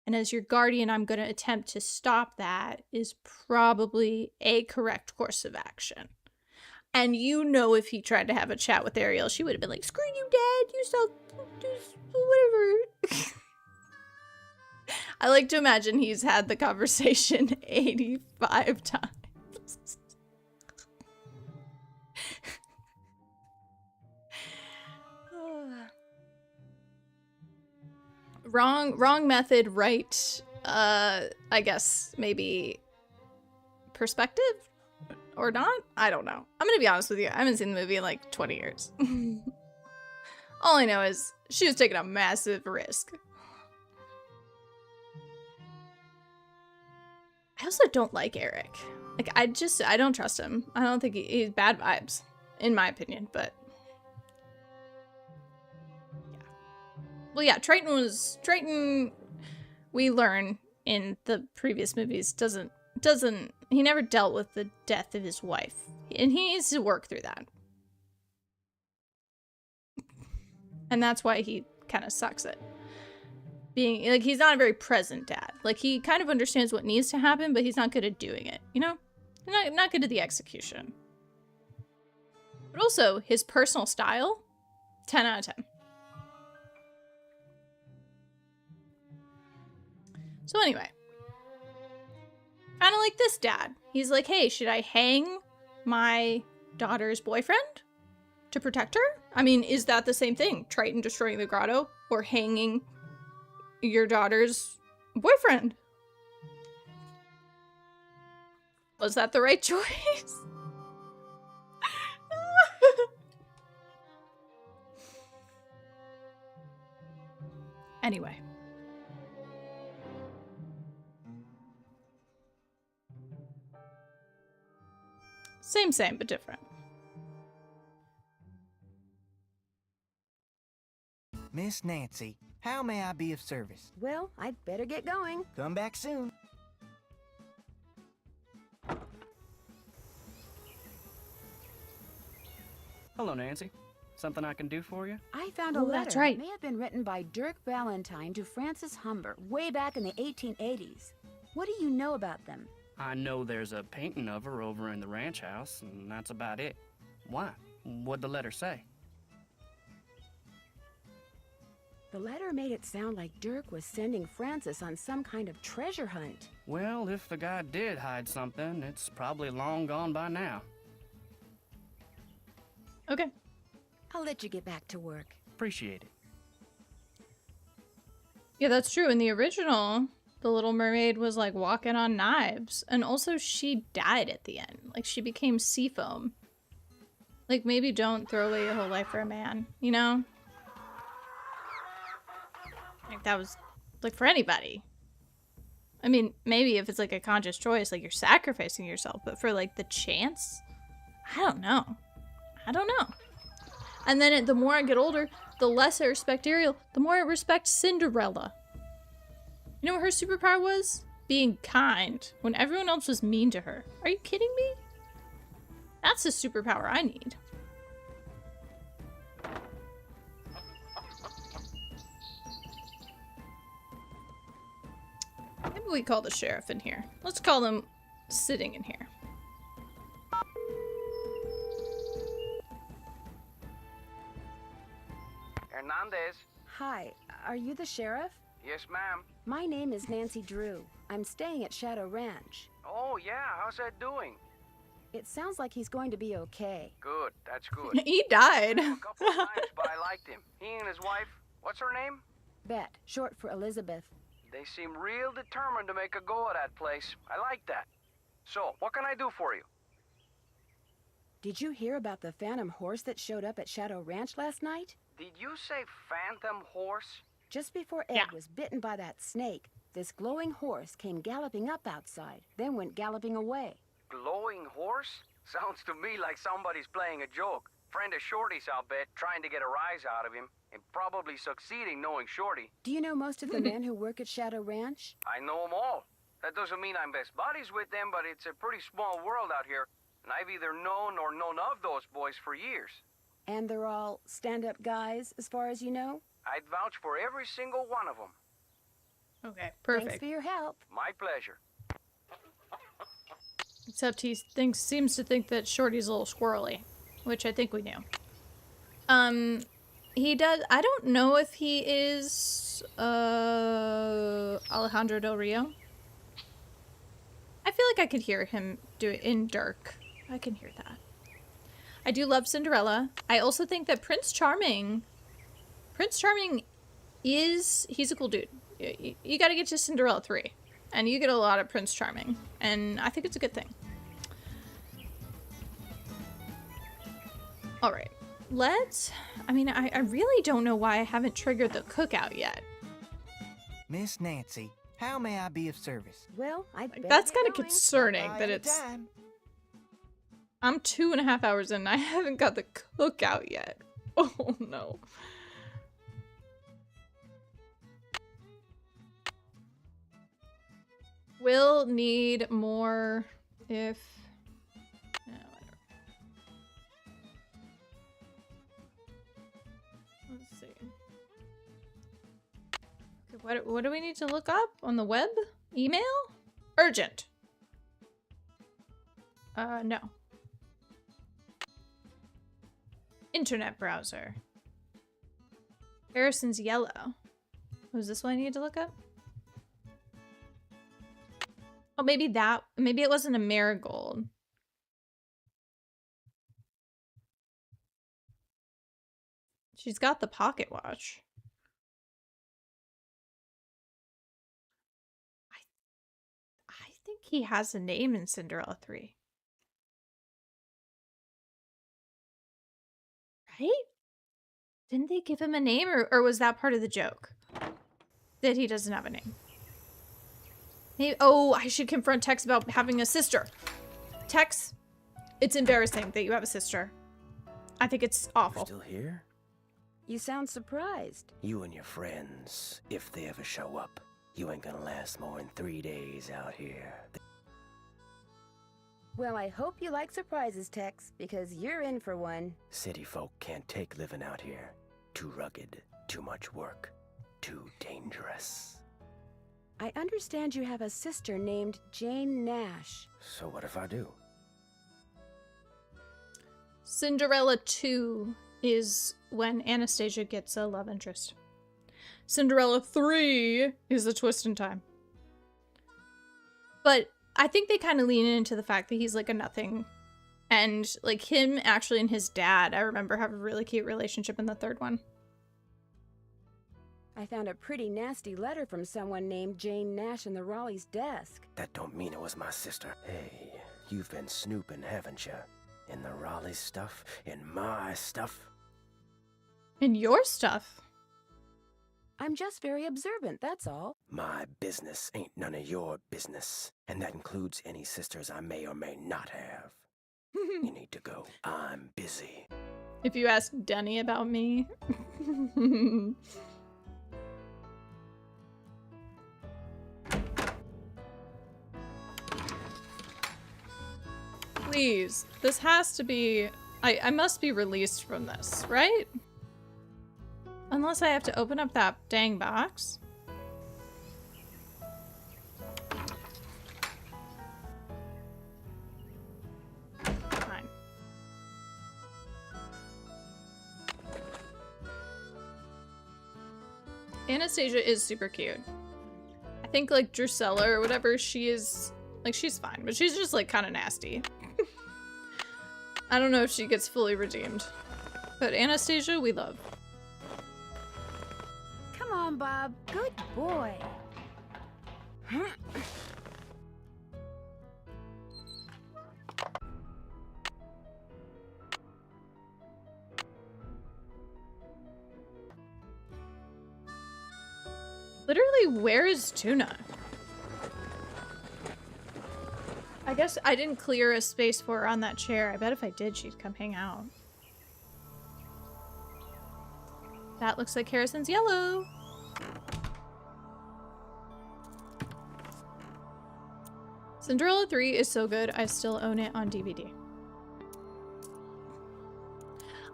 and as your guardian, I'm going to attempt to stop that, is probably a correct course of action. And you know, if he tried to have a chat with Ariel, she would have been like, screw you, Dad, you so, whatever. I like to imagine he's had the conversation 85 times. Wrong method, right, I guess maybe perspective or not? I don't know. I'm gonna be honest with you. I haven't seen the movie in like 20 years. All I know is she was taking a massive risk. I also don't like Eric. Like, I don't trust him. I don't think he's bad vibes. in my opinion, but yeah. Well, yeah, Triton, we learn in the previous movies, he never dealt with the death of his wife, and he needs to work through that. And that's why he kind of sucks at being, like, he's not a very present dad. Like, he kind of understands what needs to happen, but he's not good at doing it, you know? Not good at the execution. But also, his personal style, 10 out of 10. So anyway, kind of like this dad. He's like, hey, should I hang my daughter's boyfriend to protect her? I mean, is that the same thing? Triton destroying the grotto or hanging your daughter's boyfriend? Was that the right choice? Anyway. Same, but different. Miss Nancy, how may I be of service? Well, I'd better get going. Come back soon. Hello, Nancy. Something I can do for you? I found a Oh, letter that's right. that may have been written by Dirk Valentine to Francis Humber way back in the 1880s. What do you know about them? I know there's a painting of her over in the ranch house, and that's about it. Why? What'd the letter say? The letter made it sound like Dirk was sending Francis on some kind of treasure hunt. Well, if the guy did hide something, it's probably long gone by now. Okay. I'll let you get back to work. Appreciate it. Yeah, that's true. In the original, the Little Mermaid was like walking on knives. And also she died at the end. Like she became sea foam. Like maybe don't throw away your whole life for a man, you know? Like that was like for anybody. I mean, maybe if it's like a conscious choice, like you're sacrificing yourself, but for like the chance, I don't know. And then the more I get older, the less I respect Ariel, the more I respect Cinderella. You know what her superpower was? Being kind when everyone else was mean to her. Are you kidding me? That's the superpower I need. Maybe we call the sheriff in here. Let's call him sitting in here. Hernandez. Hi, are you the sheriff? Yes, ma'am. My name is Nancy Drew. I'm staying at Shadow Ranch. Oh, yeah, how's that doing? It sounds like he's going to be okay. Good, that's good. He died. I met him a couple of times, but I liked him. He and his wife, what's her name? Bet, short for Elizabeth. They seem real determined to make a go of that place. I like that. So, what can I do for you? Did you hear about the phantom horse that showed up at Shadow Ranch last night? Did you say phantom horse? Just before Ed was bitten by that snake, this glowing horse came galloping up outside, then went galloping away. Glowing horse? Sounds to me like somebody's playing a joke. Friend of Shorty's, I'll bet, trying to get a rise out of him, and probably succeeding knowing Shorty. Do you know most of the men who work at Shadow Ranch? I know them all. That doesn't mean I'm best buddies with them, but it's a pretty small world out here, and I've either known or known of those boys for years. And they're all stand-up guys, as far as you know? I'd vouch for every single one of them. Okay, perfect. Thanks for your help. My pleasure. Except he seems to think that Shorty's a little squirrely, which I think we knew. He does. I don't know if he is Alejandro Del Rio. I feel like I could hear him do it in Dirk. I can hear that. I do love Cinderella. I also think that Prince Charming he's a cool dude. You gotta get to Cinderella 3. And you get a lot of Prince Charming. And I think it's a good thing. Alright. I really don't know why I haven't triggered the cookout yet. Miss Nancy, how may I be of service? Well, I bet That's kind of concerning that Bye it's... time. I'm 2.5 hours in. I haven't got the cookout yet. Oh no. We'll need more if... whatever. Let's see. Okay, what do we need to look up on the web? Email? Urgent. No. Internet browser. Harrison's yellow. Was this what I needed to look up? Oh, maybe it wasn't a marigold. She's got the pocket watch. I think he has a name in Cinderella 3. Right? Didn't they give him a name, or was that part of the joke? That he doesn't have a name? Maybe, oh, I should confront Tex about having a sister. Tex, it's embarrassing that you have a sister. I think it's awful. Still here? You sound surprised. You and your friends, if they ever show up, you ain't gonna last more than 3 days out here. Well, I hope you like surprises, Tex, because you're in for one. City folk can't take living out here. Too rugged, too much work, too dangerous. I understand you have a sister named Jane Nash. So what if I do? Cinderella 2 is when Anastasia gets a love interest. Cinderella 3 is a twist in time. But I think they kind of lean into the fact that he's like a nothing. And like him actually and his dad, I remember, have a really cute relationship in the third one. I found a pretty nasty letter from someone named Jane Nash in the Raleigh's desk. That don't mean it was my sister. Hey, you've been snooping, haven't you? In the Raleigh stuff? In my stuff? In your stuff? I'm just very observant, that's all. My business ain't none of your business. And that includes any sisters I may or may not have. You need to go. I'm busy. If you ask Denny about me. Please, this has to be... I must be released from this, right? Unless I have to open up that dang box. Fine. Anastasia is super cute. I think like Drusilla or whatever, she is... Like, she's fine, but she's just like kind of nasty. I don't know if she gets fully redeemed. But Anastasia, we love. Come on, Bob. Good boy. Literally, where is Tuna? I guess I didn't clear a space for her on that chair. I bet if I did, she'd come hang out. That looks like Harrison's yellow. Cinderella 3 is so good, I still own it on DVD.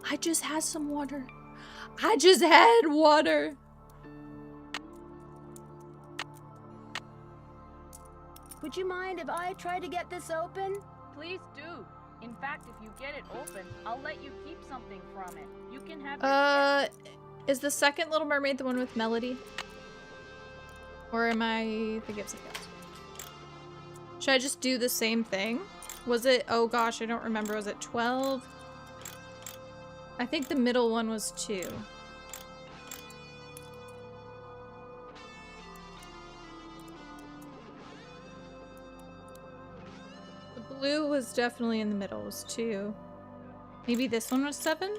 I just had some water. I just had water. Would you mind if I try to get this open? Please do. In fact, if you get it open, I'll let you keep something from it. You can have is the second Little Mermaid the one with Melody? Or am I thinking of something else? Should I just do the same thing? Was it, oh gosh, I don't remember. Was it 12? I think the middle one was 2. Blue was definitely in the middle, it was 2. Maybe this one was 7?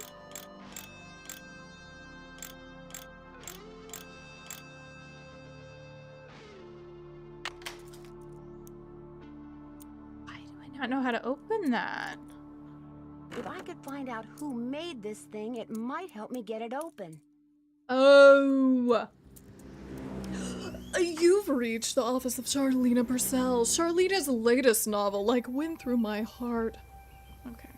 Why do I not know how to open that? If I could find out who made this thing, it might help me get it open. Oh. You've reached the office of Charlena Purcell. Charlena's latest novel, like, went through my heart. Okay.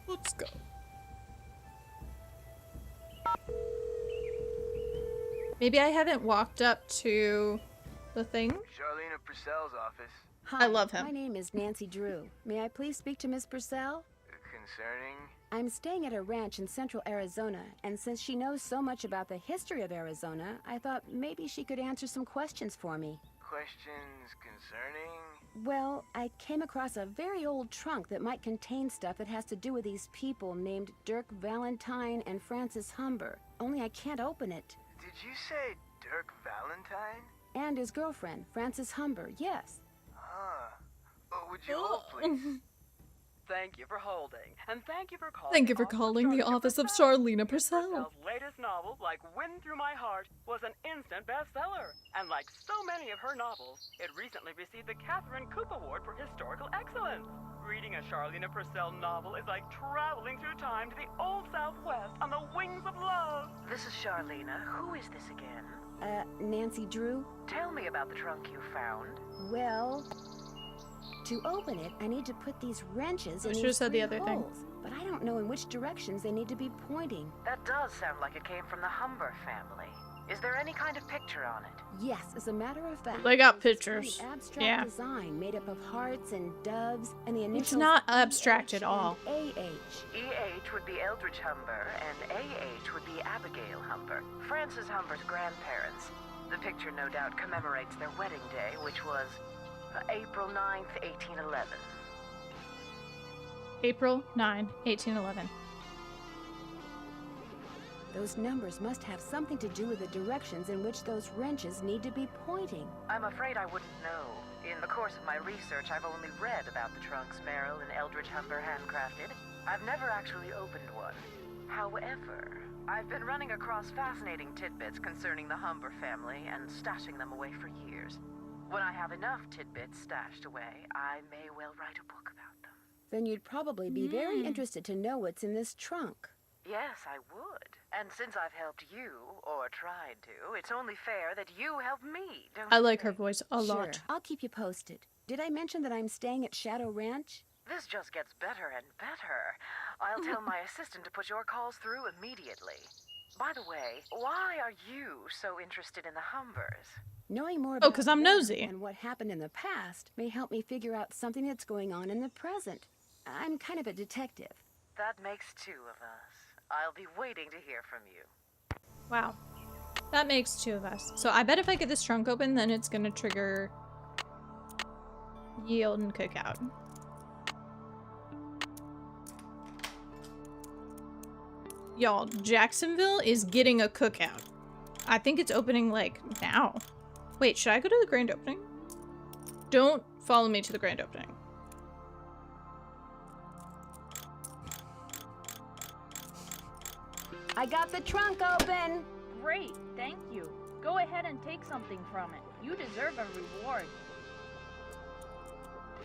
Let's go. Maybe I haven't walked up to the thing. Charlena Purcell's office. Hi, I love him. My name is Nancy Drew. May I please speak to Miss Purcell? Concerning? I'm staying at a ranch in central Arizona, and since she knows so much about the history of Arizona, I thought maybe she could answer some questions for me. Questions concerning? Well, I came across a very old trunk that might contain stuff that has to do with these people named Dirk Valentine and Francis Humber. Only I can't open it. Did you say Dirk Valentine? And his girlfriend, Francis Humber, yes. Huh. Oh, would you hold, please? Thank you for holding, and thank you for calling. Thank you for calling the office of Charlena Purcell. Purcell's latest novel, Like Wind Through My Heart, was an instant bestseller. And like so many of her novels, it recently received the Catherine Coop Award for Historical Excellence. Reading a Charlena Purcell novel is like traveling through time to the old Southwest on the wings of love. This is Charlena. Who is this again? Nancy Drew? Tell me about the trunk you found. Well, to open it, I need to put these wrenches in I should have these said the three other thing. holes, but I don't know in which directions they need to be pointing. That does sound like it came from the Humber family. Is there any kind of picture on it? Yes, as a matter of fact. They got there's this kind of pictures. abstract Yeah. design made up of hearts and doves and the initials. It's not EH abstract at all. and AH. EH would be Eldridge Humber, and AH would be Abigail Humber, Francis Humber's grandparents. The picture no doubt commemorates their wedding day, which was April 9th, 1811. April 9, 1811. Those numbers must have something to do with the directions in which those wrenches need to be pointing. I'm afraid I wouldn't know. In the course of my research, I've only read about the trunks Merrill and Eldridge Humber handcrafted. I've never actually opened one. However, I've been running across fascinating tidbits concerning the Humber family and stashing them away for years. When I have enough tidbits stashed away, I may well write a book about them. Then you'd probably be very interested to know what's in this trunk. Yes, I would. And since I've helped you, or tried to, it's only fair that you help me, don't I you like her think? voice a lot. Sure, I'll keep you posted. Did I mention that I'm staying at Shadow Ranch? This just gets better and better. I'll tell my assistant to put your calls through immediately. By the way, why are you so interested in the Humbers? Knowing more about 'cause I'm them nosy. and what happened in the past may help me figure out something that's going on in the present. I'm kind of a detective. That makes two of us. I'll be waiting to hear from you. Wow. That makes two of us. So I bet if I get this trunk open, then it's gonna trigger yield and cookout. Y'all, Jacksonville is getting a cookout. I think it's opening like now. Wait, should I go to the grand opening? Don't follow me to the grand opening. I got the trunk open! Great, thank you. Go ahead and take something from it. You deserve a reward.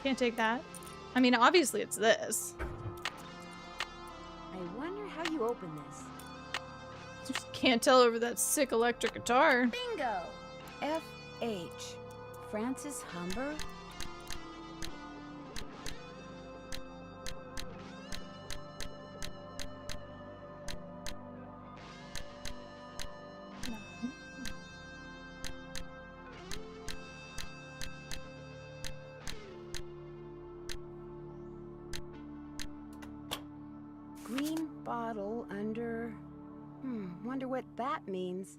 Can't take that. I mean, obviously it's this. I wonder how you open this. Just can't tell over that sick electric guitar. Bingo! F.H. Francis Humber? Green bottle under... wonder what that means.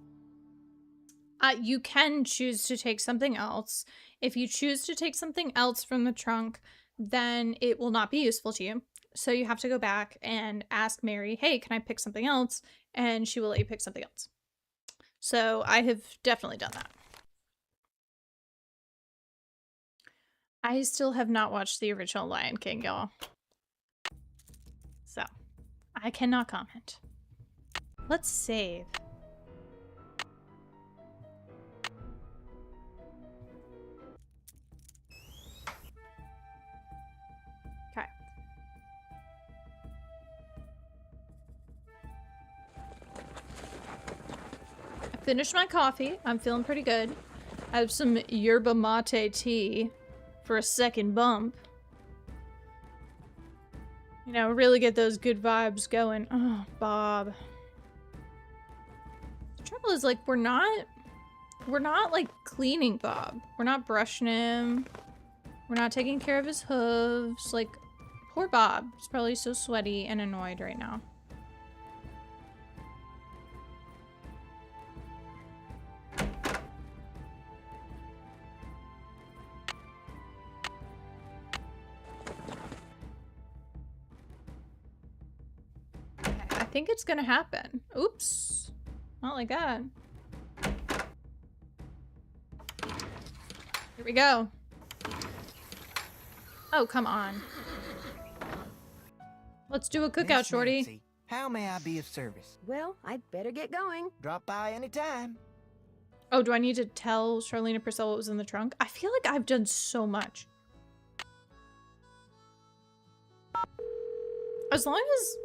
You can choose to take something else. If you choose to take something else from the trunk, then it will not be useful to you. So you have to go back and ask Mary, hey, can I pick something else? And she will let you pick something else. So I have definitely done that. I still have not watched the original Lion King, y'all. So I cannot comment. Let's save. finished my coffee. I'm feeling pretty good. I have some yerba mate tea for a second bump. You know, really get those good vibes going. Oh, Bob. The trouble is, like, we're not like cleaning Bob. We're not brushing him. We're not taking care of his hooves. Like, poor Bob. He's probably so sweaty and annoyed right now. I think it's gonna happen. Oops. Not like that. Here we go. Oh, come on. Let's do a cookout, Miss Shorty. Nancy, how may I be of service? Well, I'd better get going. Drop by anytime. Oh, do I need to tell Charlene and Priscilla what was in the trunk? I feel like I've done so much. As long as...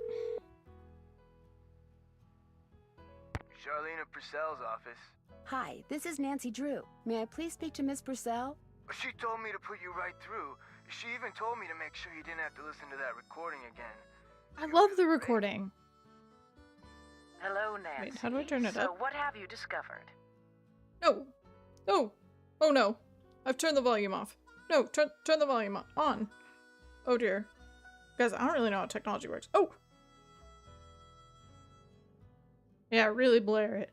Charlene at Purcell's office. Hi, this is Nancy Drew. May I please speak to Miss Purcell? She told me to put you right through. She even told me to make sure you didn't have to listen to that recording again. I love the recording. Hello, Nancy. Wait, how do I turn it So up? what have you discovered? No. No. Oh no. I've turned the volume off. No, turn the volume on. Oh dear. Guys, I don't really know how technology works. Oh! Yeah, really blare it.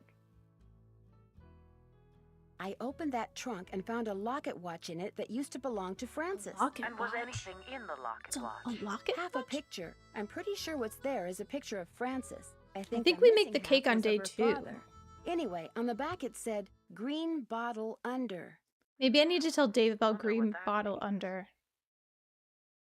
I opened that trunk and found a locket watch in it that used to belong to Francis. And was anything in the locket watch? A locket Half a picture. I'm pretty sure what's there is a picture of Francis. I think we make missing the half cake on was of day her 2. father. Anyway, on the back it said, green bottle under. Maybe I need to tell Dave about green bottle under.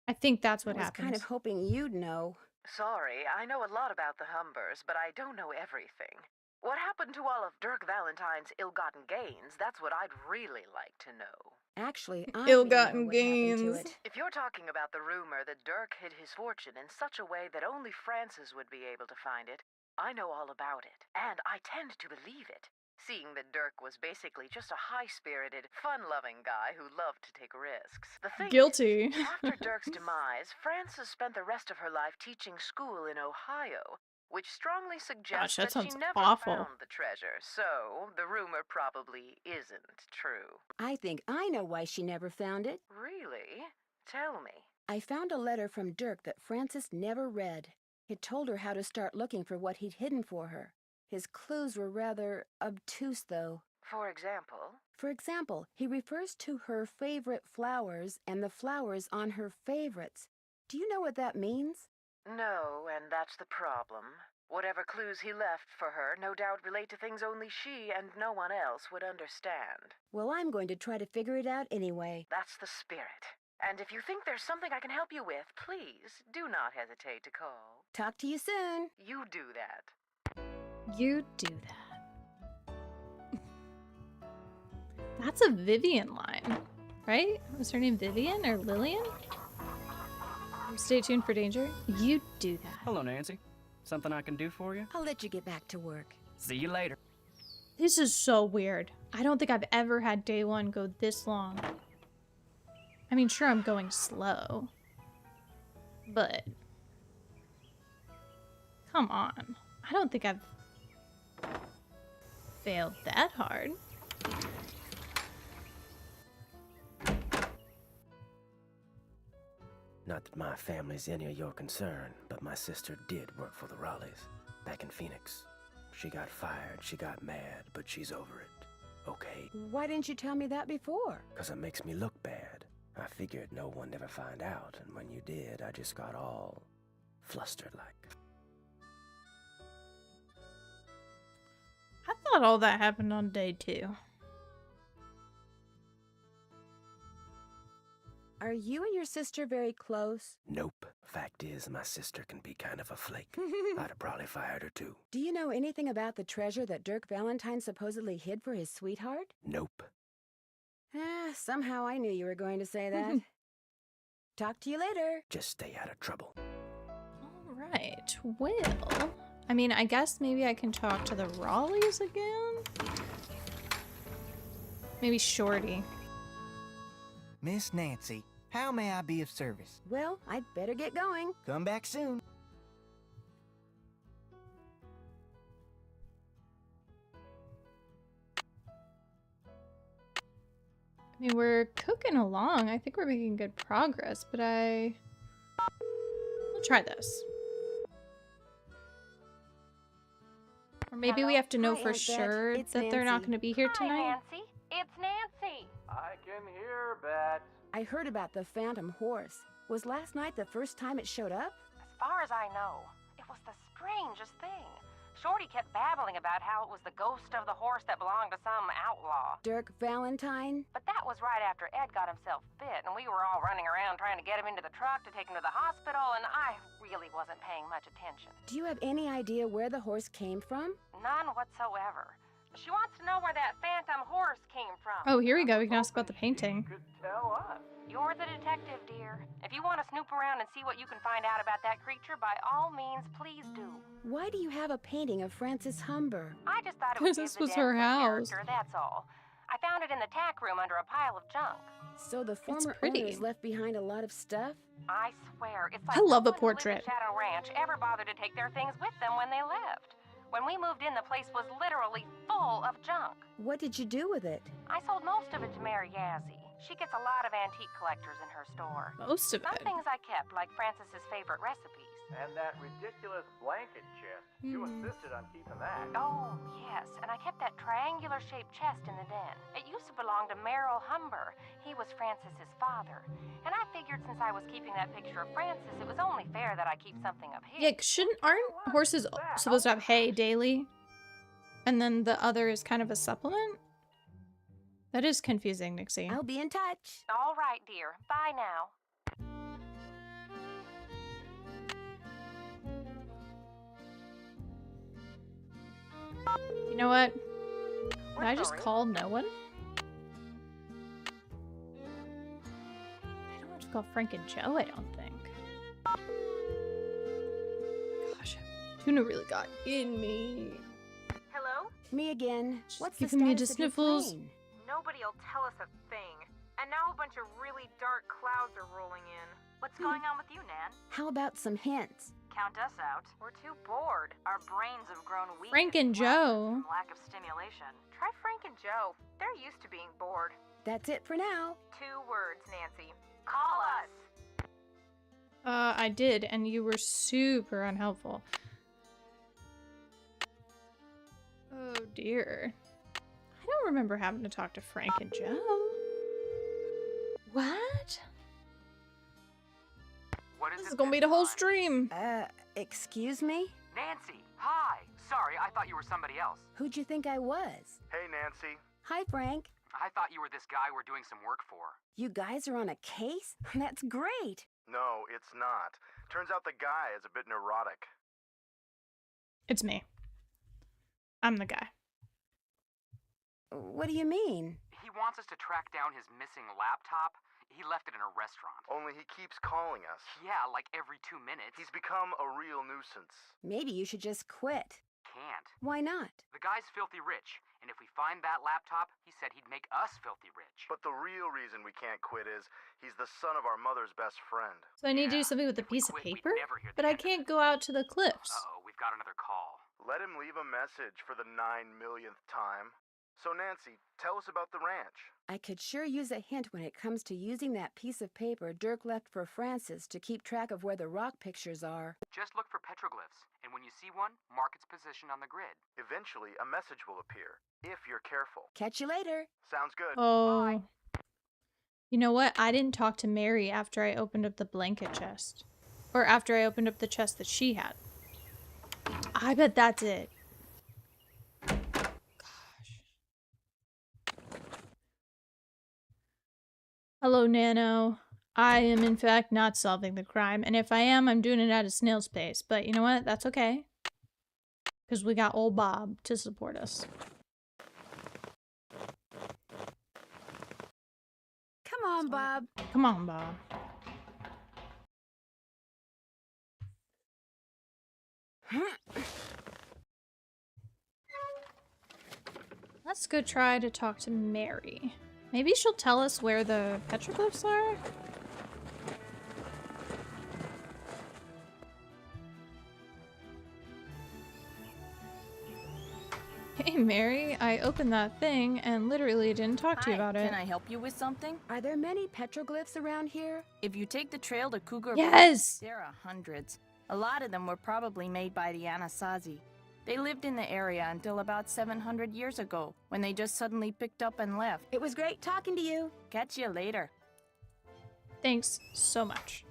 I think that's what I was happens. kind of hoping you'd know. Sorry, I know a lot about the Humbers, but I don't know everything. What happened to all of Dirk Valentine's ill-gotten gains? That's what I'd really like to know. Actually, I Ill-gotten know what happened gains. to it. If you're talking about the rumor that Dirk hid his fortune in such a way that only Francis would be able to find it, I know all about it, and I tend to believe it, seeing that Dirk was basically just a high-spirited, fun-loving guy who loved to take risks. The thing Guilty. is, after Dirk's demise, Francis spent the rest of her life teaching school in Ohio, which strongly suggests Gosh, that that she sounds never awful. found the treasure, so the rumor probably isn't true. I think I know why she never found it. Really? Tell me. I found a letter from Dirk that Francis never read. It told her how to start looking for what he'd hidden for her. His clues were rather obtuse, though. For example? For example, he refers to her favorite flowers and the flowers on her favorites. Do you know what that means? No, and that's the problem. Whatever clues he left for her no doubt relate to things only she and no one else would understand. Well, I'm going to try to figure it out anyway. That's the spirit. And if you think there's something I can help you with, please do not hesitate to call. Talk to you soon. You do that. You do that. That's a Vivian line, right? Was her name Vivian or Lillian? Stay tuned for danger. You do that. Hello, Nancy. Something I can do for you? I'll let you get back to work. See you later. This is so weird. I don't think I've ever had day 1 go this long. I mean, sure, I'm going slow. But... come on. I don't think I've failed that hard. Not that my family's any of your concern, but my sister did work for the Raleighs, back in Phoenix. She got fired, she got mad, but she's over it. Okay? Why didn't you tell me that before? 'Cause it makes me look bad. I figured no one'd ever find out, and when you did, I just got all flustered like. I thought all that happened on day 2. Are you and your sister very close? Nope. Fact is, my sister can be kind of a flake. I'd have probably fired her too. Do you know anything about the treasure that Dirk Valentine supposedly hid for his sweetheart? Nope. Somehow I knew you were going to say that. Talk to you later. Just stay out of trouble. Alright, well, I mean, I guess maybe I can talk to the Raleighs again? Maybe Shorty. Miss Nancy, how may I be of service? Well, I'd better get going. Come back soon. I mean, we're cooking along. I think we're making good progress, but we'll try this. Or maybe we have to know Hi, for Aunt Bet. sure It's that they're not Nancy. going to be here Hi, tonight. Nancy. It's Nancy. I can hear, Bet. I heard about the phantom horse. Was last night the first time it showed up? As far as I know, it was the strangest thing. Shorty kept babbling about how it was the ghost of the horse that belonged to some outlaw. Dirk Valentine? But that was right after Ed got himself bit, and we were all running around trying to get him into the truck to take him to the hospital, and I really wasn't paying much attention. Do you have any idea where the horse came from? None whatsoever. She wants to know where that phantom horse came from. Oh, here we go. We can ask about the painting. Could tell us. You're the detective, dear. If you want to snoop around and see what you can find out about that creature, by all means, please do. Why do you have a painting of Frances Humber? I just thought it would give This the was den her some house. character, that's all. I found it in the tack room under a pile of junk. So the former pretty. owners left behind a lot of stuff? I swear, it's like I love no a one who lived portrait. at Shadow Ranch ever bothered to take their things with them when they left. When we moved in, the place was literally full of junk. What did you do with it? I sold most of it to Mary Yazzie. She gets a lot of antique collectors in her store. Most of Some it. things I kept, like Frances's favorite recipes. And that ridiculous blanket chest. You insisted on keeping that. Oh, yes, and I kept that triangular-shaped chest in the den. It used to belong to Merrill Humber. He was Frances's father. And I figured since I was keeping that picture of Frances, it was only fair that I keep something of his. Yeah, aren't horses supposed to have hay daily? And then the other is kind of a supplement? That is confusing, Nixie. I'll be in touch. All right, dear. Bye now. You know what? Did I just call no one? I don't want to call Frank and Joe, I don't think. Gosh, Tuna really got in me. Hello? Me again. She's What's the giving me status the of your sniffles. plane? Nobody'll tell us a thing. And now a bunch of really dark clouds are rolling in. What's going on with you, Nan? How about some hints? Count us out. We're too bored. Our brains have grown weak. Frank and Joe. From lack of stimulation. Try Frank and Joe. They're used to being bored. That's it for now. 2 words, Nancy. Call us. I did, and you were super unhelpful. Oh dear. I don't remember having to talk to Frank and Joe. What? What This is gonna be the whole time? stream. Excuse me? Nancy, hi. Sorry, I thought you were somebody else. Who'd you think I was? Hey, Nancy. Hi, Frank. I thought you were this guy we're doing some work for. You guys are on a case? That's great. No, it's not. Turns out the guy is a bit neurotic. It's me. I'm the guy. What do you mean? He wants us to track down his missing laptop. He left it in a restaurant. Only he keeps calling us. Yeah, like every 2 minutes. He's become a real nuisance. Maybe you should just quit. Can't. Why not? The guy's filthy rich, and if we find that laptop, he said he'd make us filthy rich. But the real reason we can't quit is he's the son of our mother's best friend. So I need to do something with a piece of paper? But I can't go out to the cliffs. Uh-oh, we've got another call. Let him leave a message for the 9 millionth time. So, Nancy, tell us about the ranch. I could sure use a hint when it comes to using that piece of paper Dirk left for Francis to keep track of where the rock pictures are. Just look for petroglyphs, and when you see one, mark its position on the grid. Eventually, a message will appear, if you're careful. Catch you later. Sounds good. Oh. Bye. You know what? I didn't talk to Mary after I opened up the blanket chest. Or after I opened up the chest that she had. I bet that's it. Hello, Nano. I am, in fact, not solving the crime. And if I am, I'm doing it at a snail's pace. But you know what? That's okay. Because we got old Bob to support us. Come on, Bob. Come on, Bob. Let's go try to talk to Mary. Maybe she'll tell us where the petroglyphs are? Hey Mary, I opened that thing and literally didn't talk to you about it. Can I help you with something? Are there many petroglyphs around here? If you take the trail to Cougar Yes! Bay, there are hundreds. A lot of them were probably made by the Anasazi. They lived in the area until about 700 years ago, when they just suddenly picked up and left. It was great talking to you. Catch you later. Thanks so much.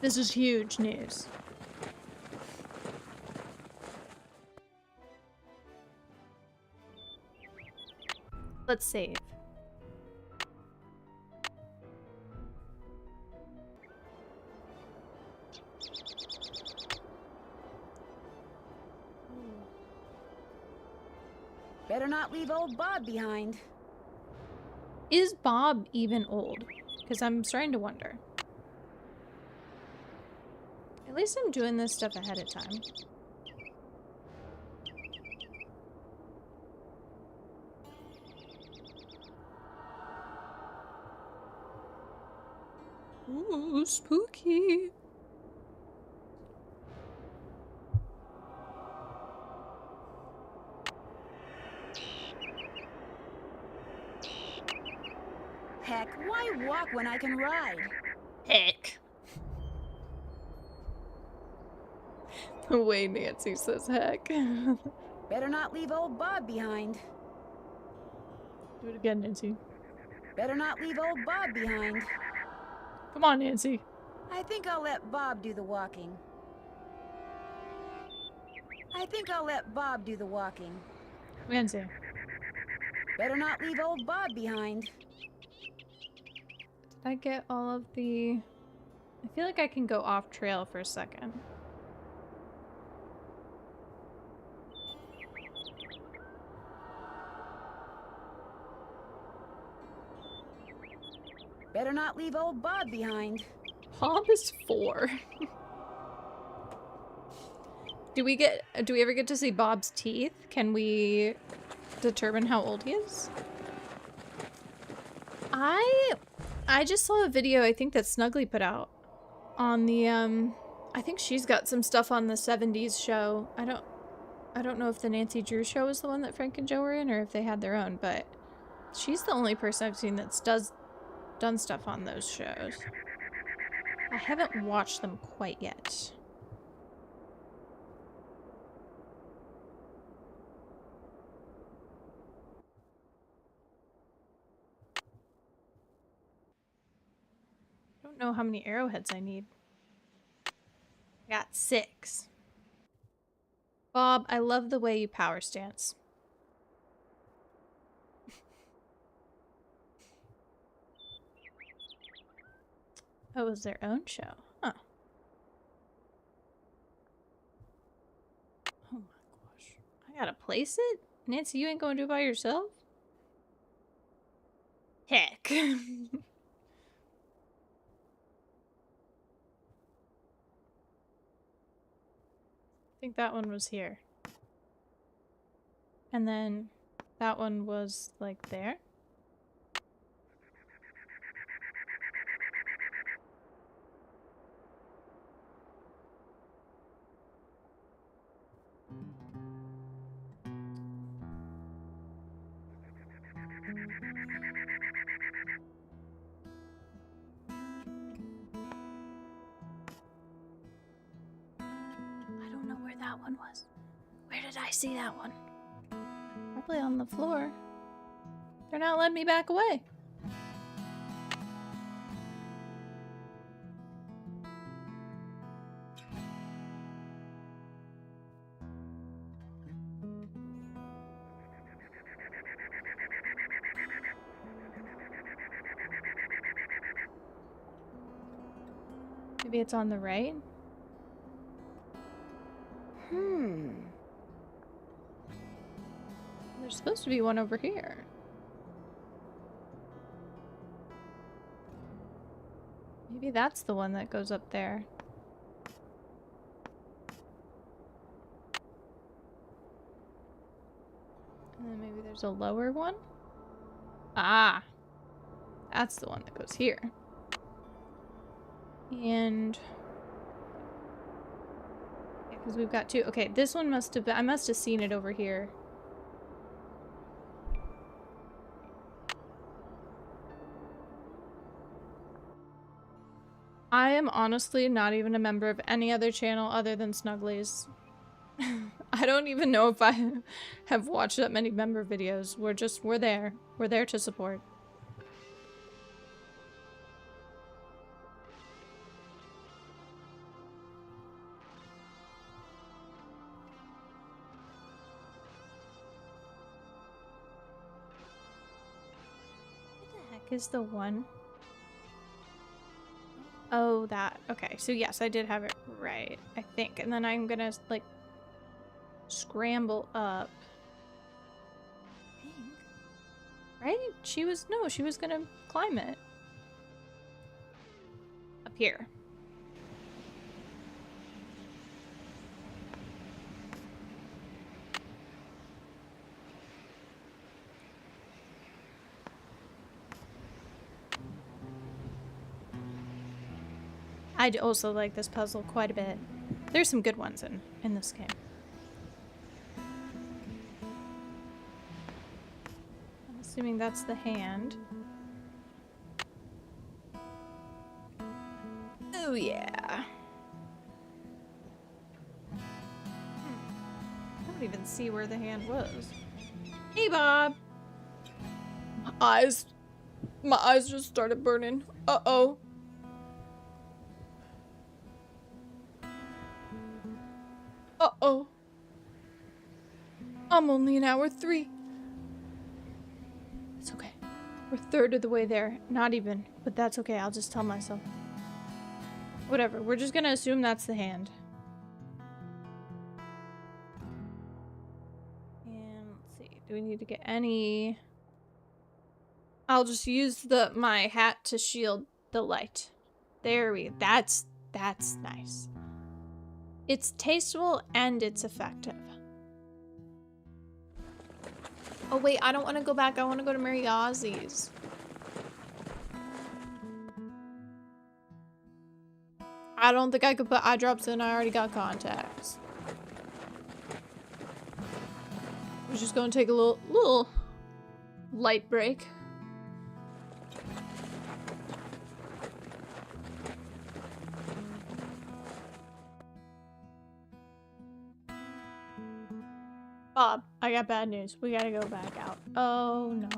This is huge news. Let's save. Better not leave old Bob behind. Is Bob even old? Because I'm starting to wonder. At least I'm doing this stuff ahead of time. Ooh, spooky. Heck, why walk when I can ride? Heck. The way Nancy says heck. Better not leave old Bob behind. Do it again, Nancy. Better not leave old Bob behind. Come on, Nancy. I think I'll let Bob do the walking. I think I'll let Bob do the walking. Nancy. Better not leave old Bob behind. Did I get all of the... I feel like I can go off trail for a second. Better not leave old Bob behind. Bob is 4. Do we ever get to see Bob's teeth? Can we determine how old he is? I just saw a video I think that Snuggly put out on the I think she's got some stuff on the 70s show. I don't know if the Nancy Drew show is the one that Frank and Joe were in or if they had their own, but she's the only person I've seen that's done stuff on those shows. I haven't watched them quite yet. I don't know how many arrowheads I need. I got 6. Bob, I love the way you power stance. Oh, it was their own show. Huh. Oh my gosh. I gotta place it? Nancy, you ain't gonna do it by yourself? Heck. I think that one was here. And then that one was like there. That one was. Where did I see that one? Probably on the floor. They're not letting me back away. Maybe it's on the right? There's supposed to be one over here. Maybe that's the one that goes up there. And then maybe there's a lower one? Ah! That's the one that goes here. And... yeah, because we've got two. Okay, this one must have been... I must have seen it over here. I am honestly not even a member of any other channel other than Snugglies. I don't even know if I have watched that many member videos. We're there. We're there to support. What the heck is the one? Oh, that. Okay, so yes, I did have it right, I think. And then I'm gonna, like, scramble up. I think. Right? She was gonna climb it. Up here. I also like this puzzle quite a bit. There's some good ones in this game. I'm assuming that's the hand. Oh yeah. I don't even see where the hand was. Hey Bob! My eyes just started burning. Uh-oh. Uh-oh. I'm only in hour 3. It's okay. We're third of the way there. Not even, but that's okay. I'll just tell myself. Whatever. We're just gonna assume that's the hand. And let's see. Do we need to get any... I'll just use my hat to shield the light. There we go. That's nice. It's tasteful and it's effective. Oh wait, I don't want to go back. I want to go to Mary Ozzy's. I don't think I could put eye drops in. I already got contacts. We're just gonna take a little light break. Bob, I got bad news. We gotta go back out. Oh no.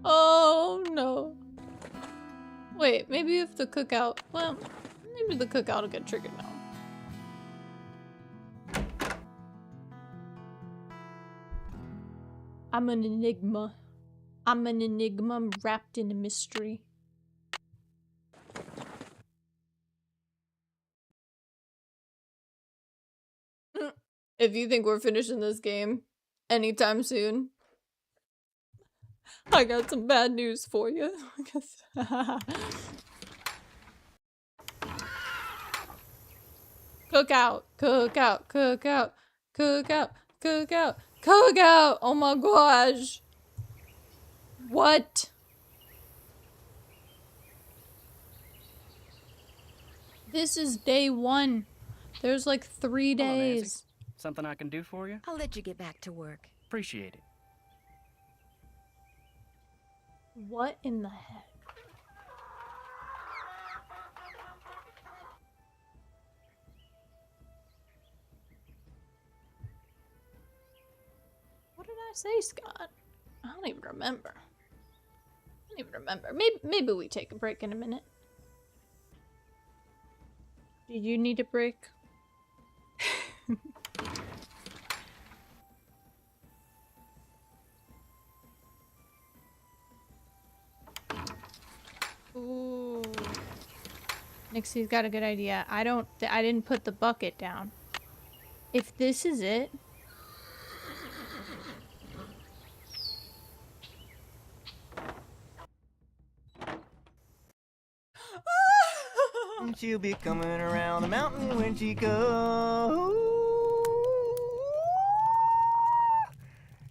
Oh no. Wait, maybe if the cookout... Well, maybe the cookout will get triggered now. I'm an enigma. I'm an enigma wrapped in a mystery. If you think we're finishing this game anytime soon, I got some bad news for you. Cookout, cookout, cookout, cookout, cookout, cookout! Oh my gosh! What? This is day 1. There's like 3 days. Hello, Nancy. Something I can do for you? I'll let you get back to work. Appreciate it. What in the heck? What did I say, Scott? I don't even remember. Maybe we take a break in a minute. Do you need a break? Ooh. Nixie's got a good idea. I didn't put the bucket down. If this is it... She'll be coming around the mountain when she goes.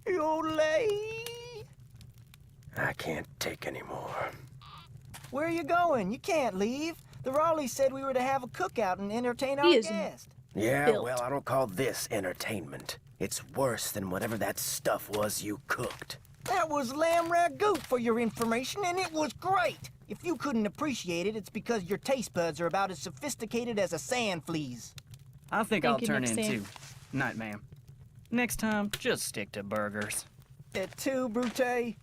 Yodel-ay. I can't take any more. Where are you going? You can't leave. The Raleighs said we were to have a cookout and entertain He our is guests. Yeah, built. well, I don't call this entertainment. It's worse than whatever that stuff was you cooked. That was lamb ragout for your information, and it was great. If you couldn't appreciate it, it's because your taste buds are about as sophisticated as a sand flea's. I think Thank I'll you, turn Nick in Stan. too. Night, ma'am. Next time, just stick to burgers. That too, Brute.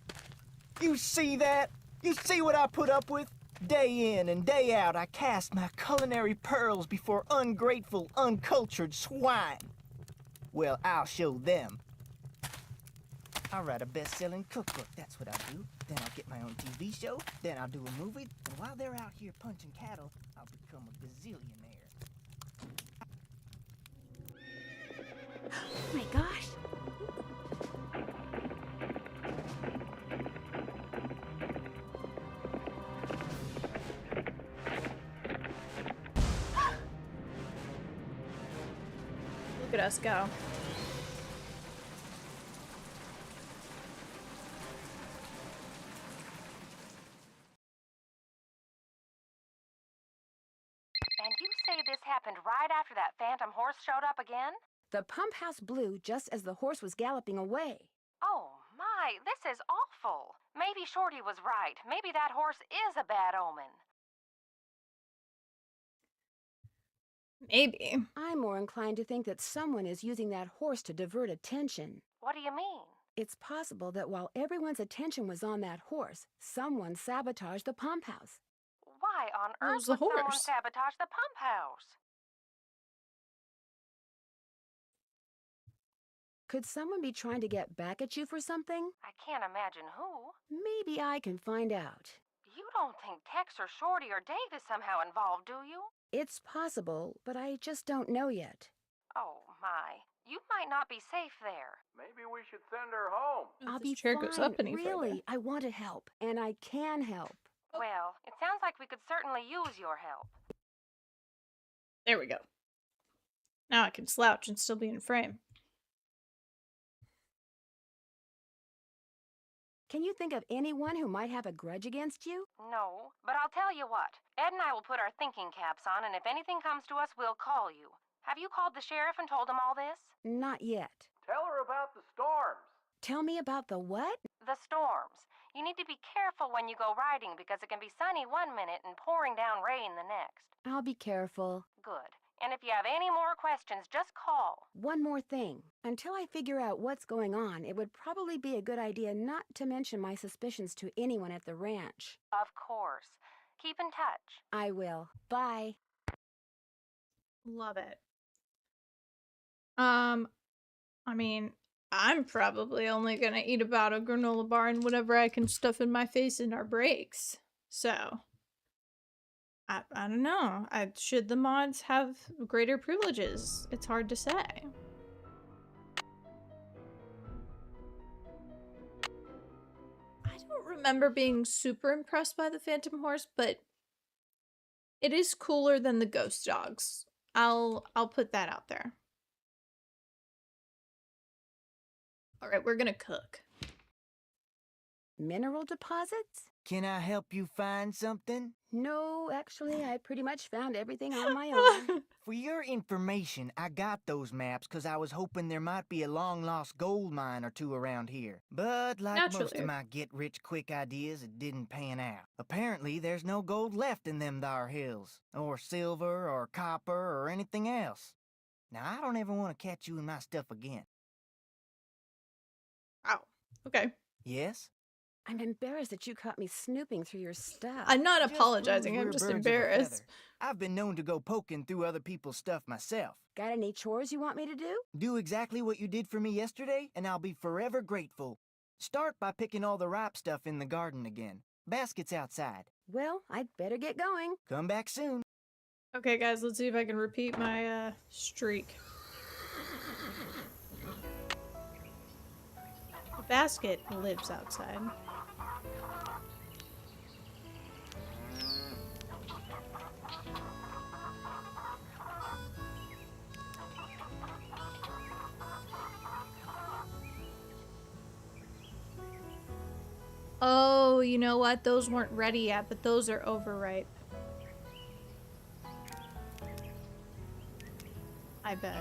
You see that? You see what I put up with? Day in and day out, I cast my culinary pearls before ungrateful, uncultured swine. Well, I'll show them. I'll write a best-selling cookbook, that's what I'll do. Then I'll get my own TV show, then I'll do a movie, and while they're out here punching cattle, I'll become a gazillionaire. Oh my gosh. Look at us go. And you say this happened right after that phantom horse showed up again? The pump house blew just as the horse was galloping away. Oh my, this is awful. Maybe Shorty was right. Maybe that horse is a bad omen. Maybe. I'm more inclined to think that someone is using that horse to divert attention. What do you mean? It's possible that while everyone's attention was on that horse, someone sabotaged the pump house. Why on Where's earth the would someone horse? sabotage the pump house? Could someone be trying to get back at you for something? I can't imagine who. Maybe I can find out. You don't think Tex or Shorty or Dave is somehow involved, do you? It's possible, but I just don't know yet. Oh my, you might not be safe there. Maybe we should send her home. I'll This be chair fine. goes up any really, further. I want to help, and I can help. Well, it sounds like we could certainly use your help. There we go. Now I can slouch and still be in frame. Can you think of anyone who might have a grudge against you? No, but I'll tell you what. Ed and I will put our thinking caps on, and if anything comes to us, we'll call you. Have you called the sheriff and told him all this? Not yet. Tell her about the storms. Tell me about the what? The storms. You need to be careful when you go riding because it can be sunny one minute and pouring down rain the next. I'll be careful. Good. And if you have any more questions, just call. One more thing. Until I figure out what's going on, it would probably be a good idea not to mention my suspicions to anyone at the ranch. Of course. Keep in touch. I will. Bye. Love it. I mean, I'm probably only gonna eat about a granola bar and whatever I can stuff in my face in our breaks. So, I don't know. Should the mods have greater privileges? It's hard to say. I don't remember being super impressed by the Phantom Horse, but it is cooler than the ghost dogs. I'll put that out there. All right, we're gonna cook. Mineral deposits? Can I help you find something? No, actually, I pretty much found everything on my own. For your information, I got those maps because I was hoping there might be a long-lost gold mine or two around here. But like most Naturally. of my get-rich-quick ideas, it didn't pan out. Apparently, there's no gold left in them thar hills, or silver, or copper, or anything else. Now, I don't ever want to catch you in my stuff again. Wow. Okay. Yes? I'm embarrassed that you caught me snooping through your stuff. I'm not Just apologizing. proves I'm we're just birds of a embarrassed. feather. I've been known to go poking through other people's stuff myself. Got any chores you want me to do? Do exactly what you did for me yesterday, and I'll be forever grateful. Start by picking all the ripe stuff in the garden again. Basket's outside. Well, I'd better get going. Come back soon. Okay, guys, let's see if I can repeat my streak. The basket lives outside. Oh, you know what? Those weren't ready yet, but those are overripe. I bet.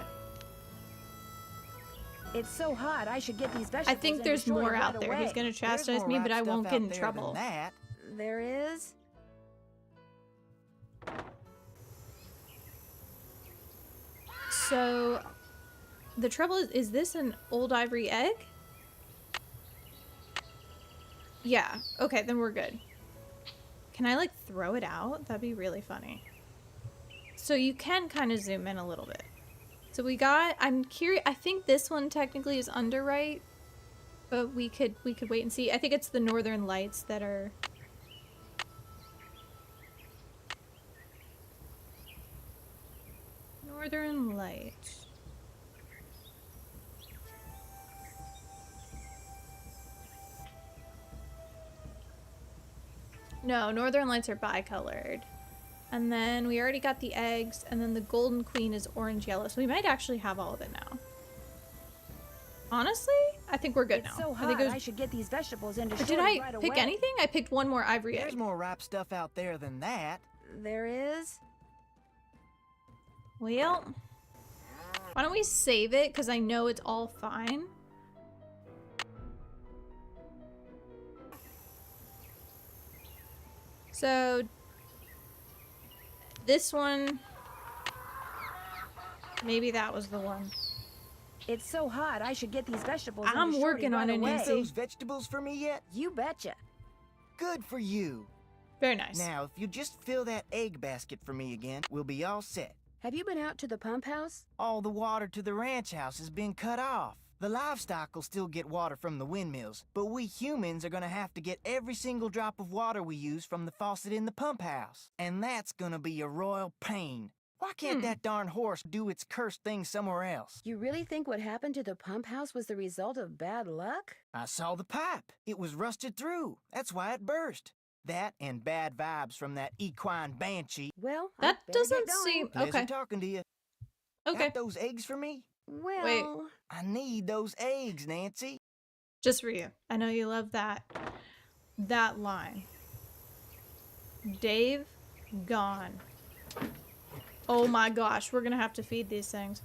It's so hot, I should get these vegetables. I think there's more out there. He's gonna chastise me, but I won't get in trouble. There is? So, the trouble is this an old ivory egg? Yeah, okay, then we're good. Can I, like, throw it out? That'd be really funny. So you can kind of zoom in a little bit. So we got, I'm curious, I think this one technically is underripe, but we could wait and see. I think it's the Northern Lights that are... Northern Lights. No, Northern Lights are bicolored. And then we already got the eggs, and then the Golden Queen is orange yellow. So we might actually have all of it now. Honestly, I think we're good now. So hot, I think it was... I should get these vegetables into Did I pick anything? I picked one more ivory egg. There's more ripe stuff out there than that. There is? Well, why don't we save it? Because I know it's all fine. So, this one, maybe that was the one. It's so hot, I should get these vegetables. I'm working on it, Nancy. Those vegetables for me yet? You betcha. Good for you. Very nice. Now, if you just fill that egg basket for me again, we'll be all set. Have you been out to the pump house? All the water to the ranch house has been cut off. The livestock will still get water from the windmills, but we humans are gonna have to get every single drop of water we use from the faucet in the pump house. And that's gonna be a royal pain. Why can't that darn horse do its cursed thing somewhere else? You really think what happened to the pump house was the result of bad luck? I saw the pipe. It was rusted through. That's why it burst. That and bad vibes from that equine banshee. Well, that doesn't seem... Pleasure talking to you. Okay. Got those eggs for me? Well... Wait. I need those eggs, Nancy. Just for you. I know you love that line. Dave, gone. Oh my gosh, we're gonna have to feed these things.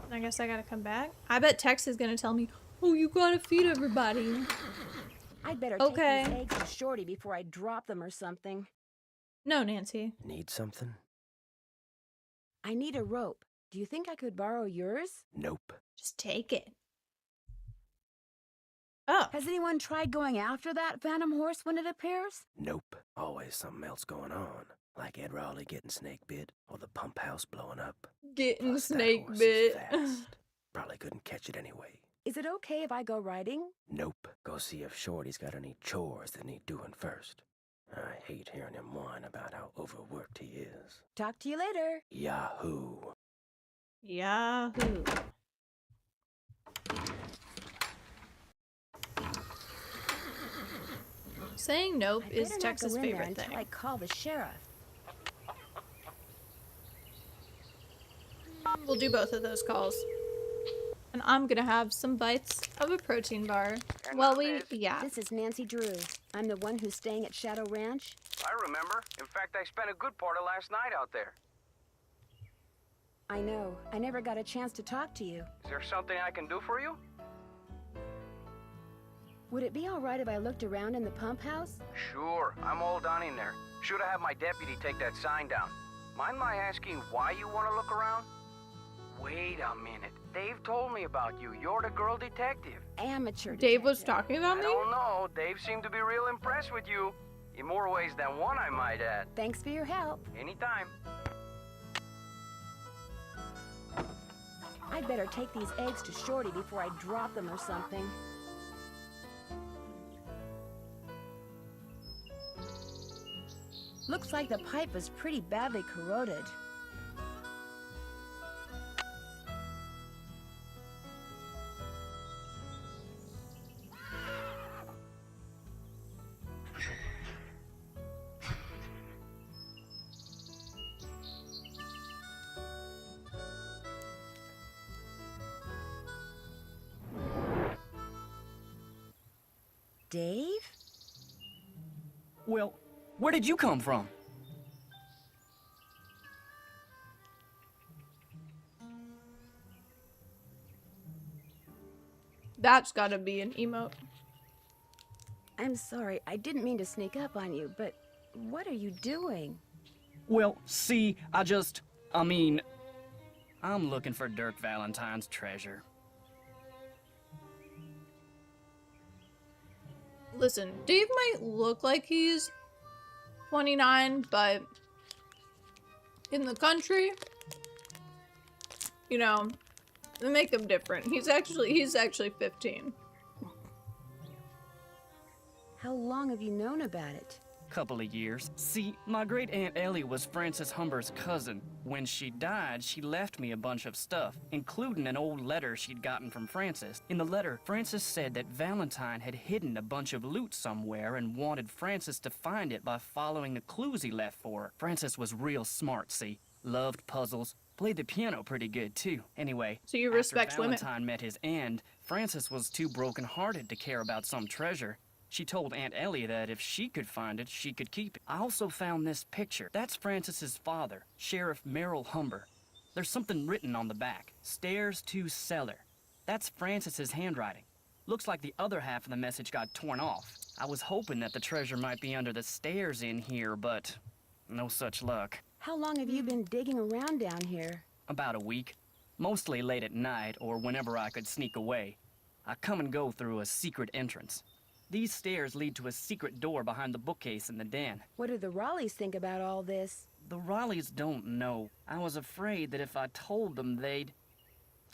I guess I gotta come back. I bet Tex is gonna tell me, oh, you gotta feed everybody. I'd better take these eggs to Shorty before I drop them or something. No, Nancy. Need something? I need a rope. Do you think I could borrow yours? Nope. Just take it. Oh. Has anyone tried going after that phantom horse when it appears? Nope. Always something else going on. Like Ed Raleigh getting snake bit or the pump house blowing up. Getting Plus, snake that horse bit. is fast. Probably couldn't catch it anyway. Is it okay if I go riding? Nope. Go see if Shorty's got any chores that need doing first. I hate hearing him whine about how overworked he is. Talk to you later. Yahoo. Yahoo. Saying nope is Tex's favorite thing. I call the sheriff. We'll do both of those calls. And I'm gonna have some bites of a protein bar. Well, yeah. This is Nancy Drew. I'm the one who's staying at Shadow Ranch. I remember. In fact, I spent a good part of last night out there. I know. I never got a chance to talk to you. Is there something I can do for you? Would it be all right if I looked around in the pump house? Sure. I'm all done in there. Should have had my deputy take that sign down. Mind my asking why you want to look around? Wait a minute. Dave told me about you. You're the girl detective. Amateur detective. Dave was talking about me? I don't know. Dave seemed to be real impressed with you. In more ways than one, I might add. Thanks for your help. Anytime. I'd better take these eggs to Shorty before I drop them or something. Looks like the pipe was pretty badly corroded. Dave? Well, where did you come from? That's gotta be an emote. I'm sorry, I didn't mean to sneak up on you, but what are you doing? Well, see, I'm looking for Dirk Valentine's treasure. Listen, Dave might look like he's 29, but in the country, you know, they make him different. He's actually 15. How long have you known about it? Couple of years. See, my great Aunt Ellie was Frances Humber's cousin. When she died, she left me a bunch of stuff, including an old letter she'd gotten from Frances. In the letter, Frances said that Valentine had hidden a bunch of loot somewhere and wanted Frances to find it by following the clues he left for her. Frances was real smart, see? Loved puzzles. Played the piano pretty good, too. Anyway, so you respect after women. Valentine met his end, Frances was too broken-hearted to care about some treasure. She told Aunt Ellie that if she could find it, she could keep it. I also found this picture. That's Frances's father, Sheriff Merrill Humber. There's something written on the back. Stairs to cellar. That's Frances's handwriting. Looks like the other half of the message got torn off. I was hoping that the treasure might be under the stairs in here, but no such luck. How long have you been digging around down here? About a week. Mostly late at night or whenever I could sneak away. I come and go through a secret entrance. These stairs lead to a secret door behind the bookcase in the den. What do the Raleighs think about all this? The Raleighs don't know. I was afraid that if I told them, they'd...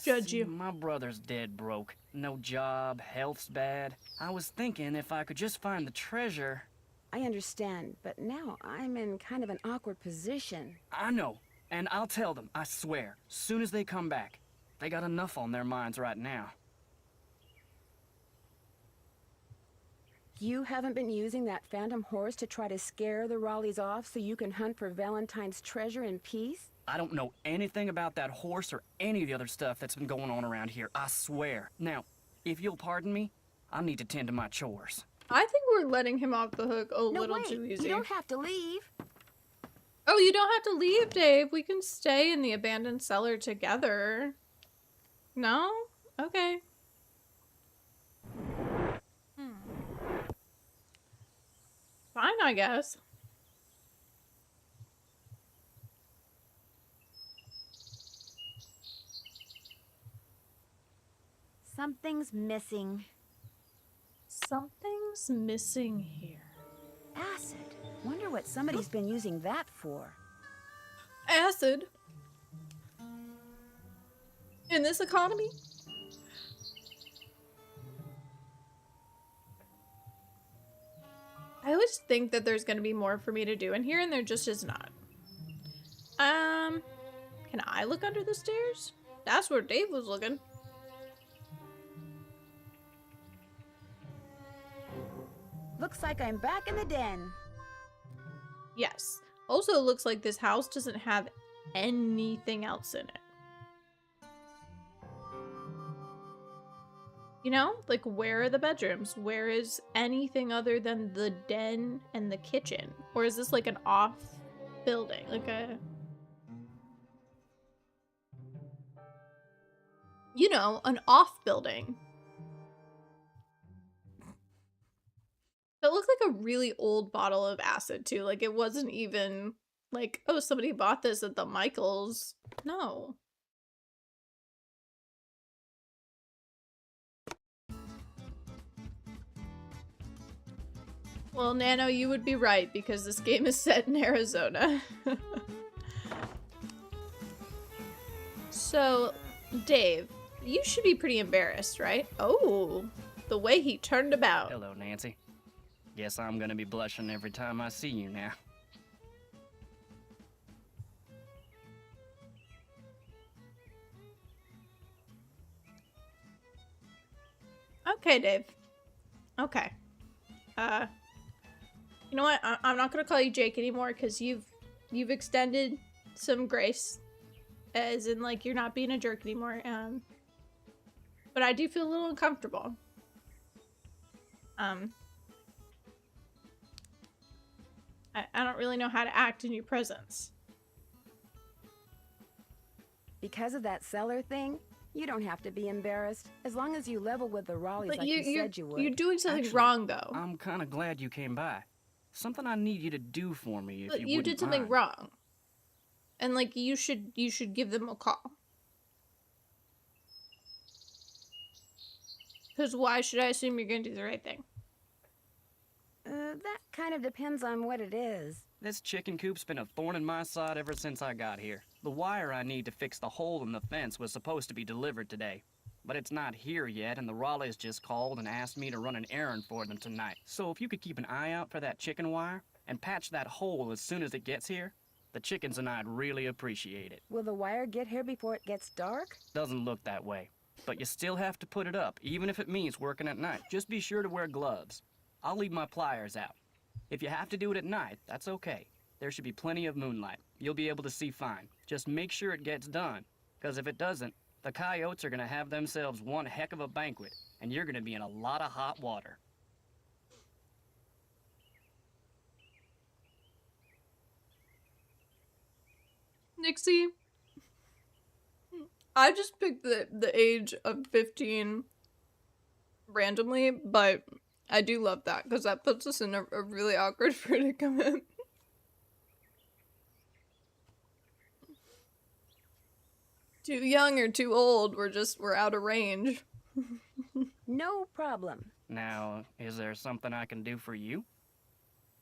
judge you. My brother's dead broke. No job, health's bad. I was thinking if I could just find the treasure... I understand, but now I'm in kind of an awkward position. I know, and I'll tell them, I swear, soon as they come back. They got enough on their minds right now. You haven't been using that phantom horse to try to scare the Raleighs off so you can hunt for Valentine's treasure in peace? I don't know anything about that horse or any of the other stuff that's been going on around here, I swear. Now, if you'll pardon me, I need to tend to my chores. I think we're letting him off the hook a little wait, too easy. You don't have to leave. Oh, you don't have to leave, Dave. We can stay in the abandoned cellar together. No? Okay. Fine, I guess. Something's missing. Something's missing here. Acid. Wonder what somebody's been using that for. Acid? In this economy? I always think that there's gonna be more for me to do in here, and there just is not. Can I look under the stairs? That's where Dave was looking. Looks like I'm back in the den. Yes. Also, it looks like this house doesn't have anything else in it. You know, like, where are the bedrooms? Where is anything other than the den and the kitchen? Or is this like an off building? Like a... You know, an off building. That looked like a really old bottle of acid, too. Like, it wasn't even like, oh, somebody bought this at the Michaels. No. Well, Nano, you would be right, because this game is set in Arizona. So, Dave, you should be pretty embarrassed, right? Oh, the way he turned about. Hello, Nancy. Guess I'm gonna be blushing every time I see you now. Okay, Dave. Okay. You know what? I'm not gonna call you Jake anymore because you've extended some grace, as in like you're not being a jerk anymore. But I do feel a little uncomfortable. I don't really know how to act in your presence. Because of that cellar thing, you don't have to be embarrassed. As long as you level with the Raleighs But like you said you would. You're doing something Actually, wrong, though. I'm kind of glad you came by. Something I need you to do for me, if But you you wouldn't did something mind. wrong. And, like, you should give them a call. Because why should I assume you're gonna do the right thing? That kind of depends on what it is. This chicken coop's been a thorn in my side ever since I got here. The wire I need to fix the hole in the fence was supposed to be delivered today. But it's not here yet, and the Raleighs just called and asked me to run an errand for them tonight. So if you could keep an eye out for that chicken wire, and patch that hole as soon as it gets here, the chickens and I'd really appreciate it. Will the wire get here before it gets dark? Doesn't look that way. But you still have to put it up, even if it means working at night. Just be sure to wear gloves. I'll leave my pliers out. If you have to do it at night, that's okay. There should be plenty of moonlight. You'll be able to see fine. Just make sure it gets done. Because if it doesn't, the coyotes are going to have themselves one heck of a banquet, and you're going to be in a lot of hot water. Nixie, I just picked the age of 15 randomly, but I do love that because that puts us in a really awkward predicament. Too young or too old, we're out of range. No problem. Now, is there something I can do for you?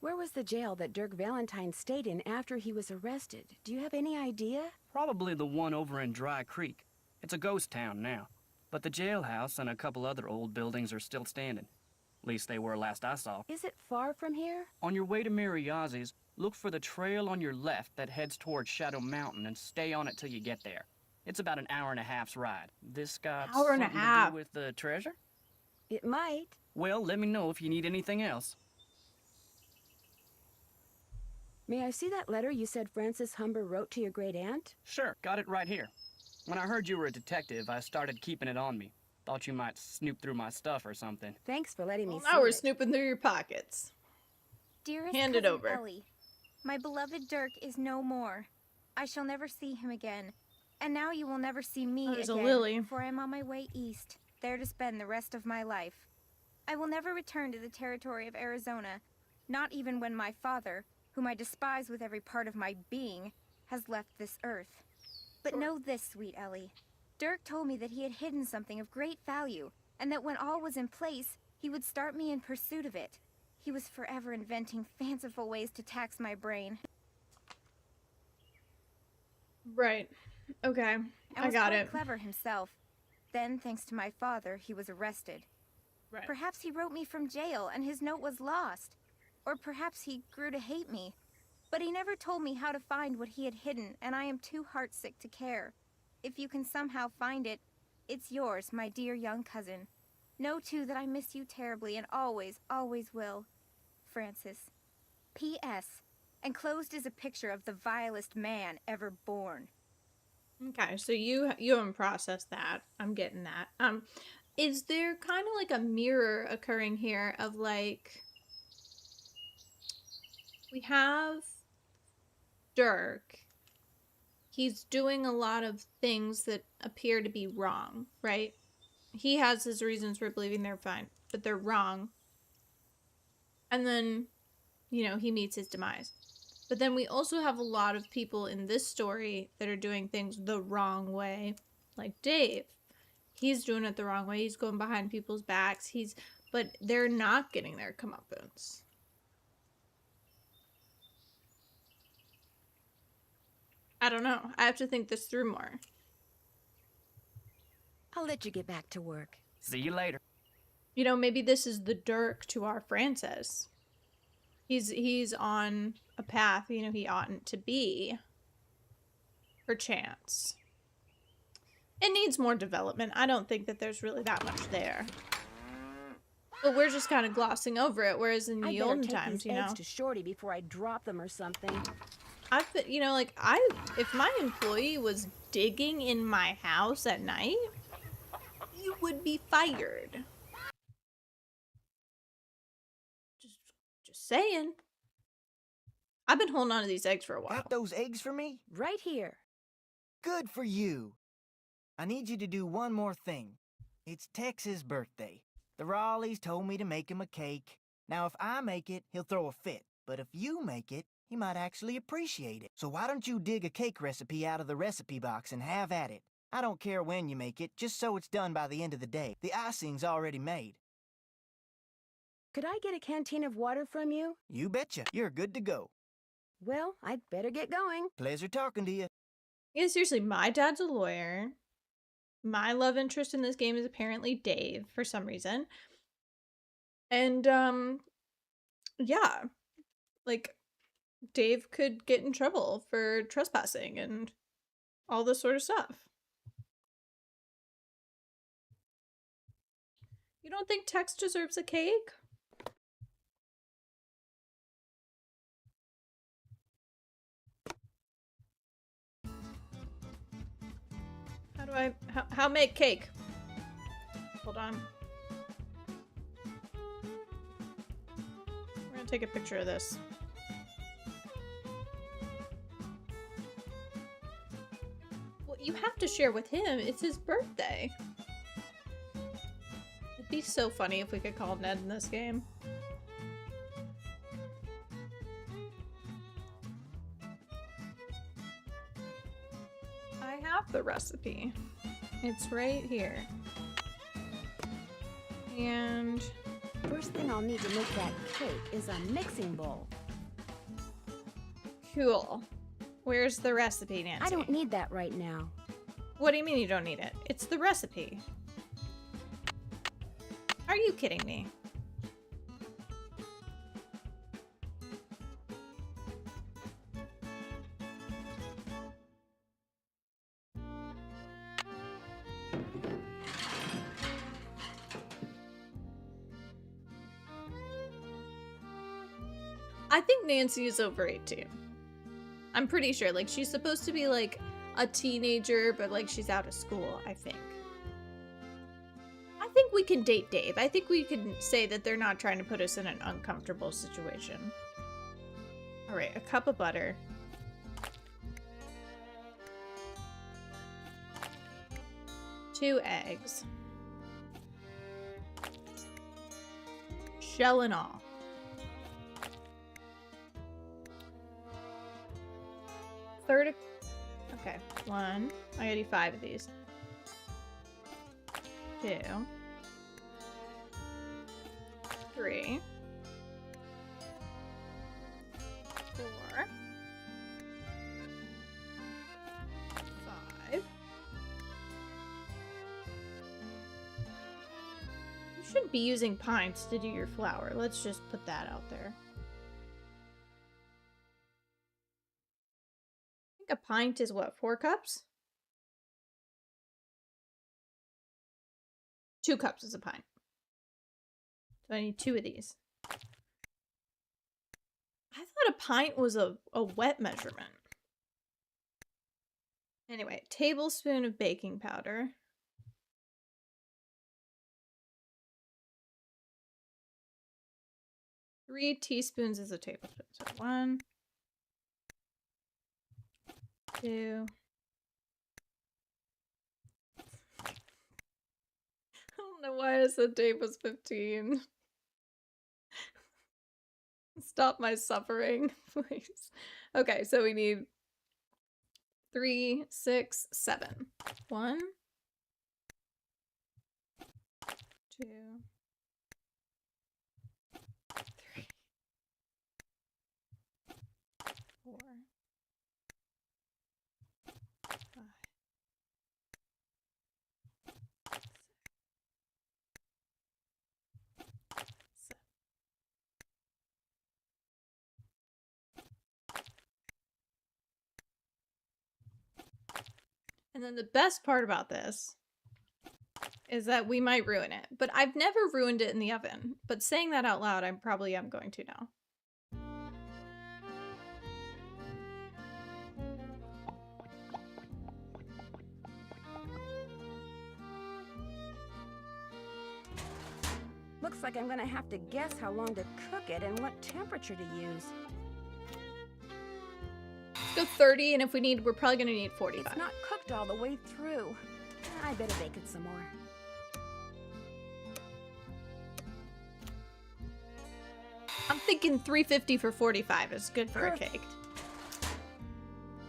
Where was the jail that Dirk Valentine stayed in after he was arrested? Do you have any idea? Probably the one over in Dry Creek. It's a ghost town now. But the jailhouse and a couple other old buildings are still standing. At least they were last I saw. Is it far from here? On your way to Mariazzi's, look for the trail on your left that heads towards Shadow Mountain and stay on it till you get there. It's about an hour and a half's ride. This got Hour and a something half. to do with the treasure? It might. Well, let me know if you need anything else. May I see that letter you said Francis Humber wrote to your great-aunt? Sure, got it right here. When I heard you were a detective, I started keeping it on me. Thought you might snoop through my stuff or something. Thanks for letting me see Now we're it. snooping through your pockets. Dearest Hand it cousin over. Ellie, my beloved Dirk is no more. I shall never see him again. And now you will never see me Oh, there's a again, Lily. for I am on my way east, there to spend the rest of my life. I will never return to the territory of Arizona, not even when my father, whom I despise with every part of my being, has left this earth. But know this, sweet Ellie. Dirk told me that he had hidden something of great value, and that when all was in place, he would start me in pursuit of it. He was forever inventing fanciful ways to tax my brain. Right. Okay. I got it. Clever himself. Then, thanks to my father, he was arrested. Right. Perhaps he wrote me from jail and his note was lost. Or perhaps he grew to hate me. But he never told me how to find what he had hidden, and I am too heartsick to care. If you can somehow find it, it's yours, my dear young cousin. Know, too, that I miss you terribly and always, always will. Francis. P.S. Enclosed is a picture of the vilest man ever born. Okay, so you haven't processed that. I'm getting that. Is there kind of like a mirror occurring here of like we have Dirk. He's doing a lot of things that appear to be wrong, right? He has his reasons for believing they're fine, but they're wrong. And then, you know, he meets his demise. But then we also have a lot of people in this story that are doing things the wrong way. Like Dave. He's doing it the wrong way. He's going behind people's backs. But they're not getting their comeuppance. I don't know. I have to think this through more. I'll let you get back to work. See you later. You know, maybe this is the Dirk to our Francis. He's on a path, you know, he oughtn't to be. Perchance. It needs more development. I don't think that there's really that much there. But we're just kind of glossing over it, whereas in the olden times, you know. Eggs to Shorty before I drop them or something. I've been, you know, like, if my employee was digging in my house at night, you would be fired. Just saying. I've been holding on to these eggs for a while. Got those eggs for me? Right here. Good for you. I need you to do one more thing. It's Tex's birthday. The Raleighs told me to make him a cake. Now, if I make it, he'll throw a fit. But if you make it, he might actually appreciate it. So why don't you dig a cake recipe out of the recipe box and have at it? I don't care when you make it, just so it's done by the end of the day. The icing's already made. Could I get a canteen of water from you? You betcha. You're good to go. Well, I'd better get going. Pleasure talking to you. Yeah, seriously, my dad's a lawyer. My love interest in this game is apparently Dave for some reason. And, yeah. Like, Dave could get in trouble for trespassing and all this sort of stuff. You don't think Tex deserves a cake? How make cake? Hold on. We're gonna take a picture of this. Well, you have to share with him. It's his birthday. It'd be so funny if we could call Ned in this game. I have the recipe. It's right here. And First thing I'll need to make that cake is a mixing bowl. cool. Where's the recipe, Nancy? I don't need that right now. What do you mean you don't need it? It's the recipe. Are you kidding me? I think Nancy is over 18. I'm pretty sure. Like, she's supposed to be, like, a teenager, but, like, she's out of school, I think. I think we can date Dave. I think we can say that they're not trying to put us in an uncomfortable situation. Alright, a cup of butter. Two eggs. Shell and all. Third. Okay, one. I gotta do 5 of these. 2. 3. 4. 5. You shouldn't be using pints to do your flour. Let's just put that out there. A pint is what, 4 cups? 2 cups is a pint. So I need 2 of these. I thought a pint was a wet measurement. Anyway, tablespoon of baking powder. Three teaspoons is a tablespoon. So 1, 2. I don't know why I said Dave was 15. Stop my suffering, please. Okay, so we need 3, 6, 7. 1, 2, 3, 4, 5, 6, 7. And then the best part about this is that we might ruin it. But I've never ruined it in the oven. But saying that out loud, I probably am going to now. Looks like I'm gonna have to guess how long to cook it and what temperature to use. go 30, and if we need, we're probably gonna need 45. It's not cooked all the way through. I better bake it some more. I'm thinking 350 for 45 is good for a cake.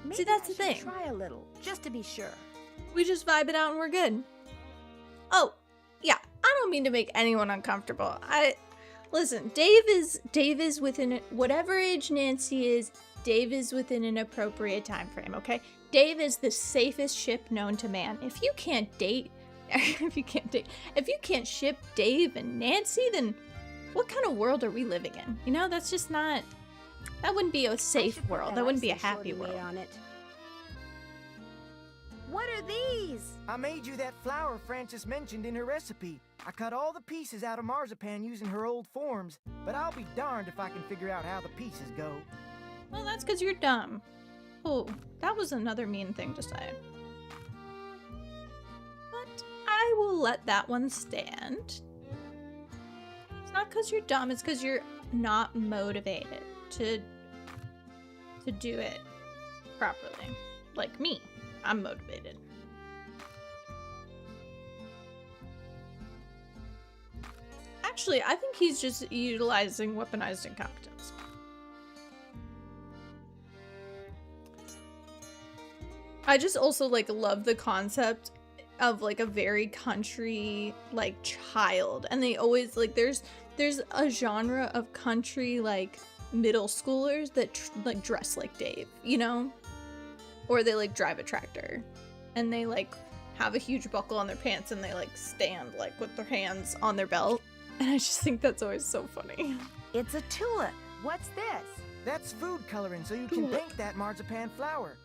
Maybe See, that's I the thing. should try a little, just to be sure. We just vibe it out and we're good. Oh, yeah. I don't mean to make anyone uncomfortable. Listen, Dave is within whatever age Nancy is. Dave is within an appropriate time frame. Okay, Dave is the safest ship known to man. If you can't ship Dave and Nancy, then what kind of world are we living in? You know, that's just not. That wouldn't be a safe world. That wouldn't be a happy world. On it. What are these? I made you that flower Frances mentioned in her recipe. I cut all the pieces out of marzipan using her old forms, but I'll be darned if I can figure out how the pieces go. Well, that's because you're dumb. Oh, that was another mean thing to say. But I will let that one stand. It's not because you're dumb, it's because you're not motivated to do it properly. Like me, I'm motivated. Actually, I think he's just utilizing weaponized incompetence. I just also like love the concept of like a very country like child, and they always like there's a genre of country like middle schoolers that like dress like Dave, you know, or they like drive a tractor and they like have a huge buckle on their pants and they like stand like with their hands on their belt, and I just think that's always so funny. It's a tulip. What's this? That's food coloring so you can paint that marzipan flower.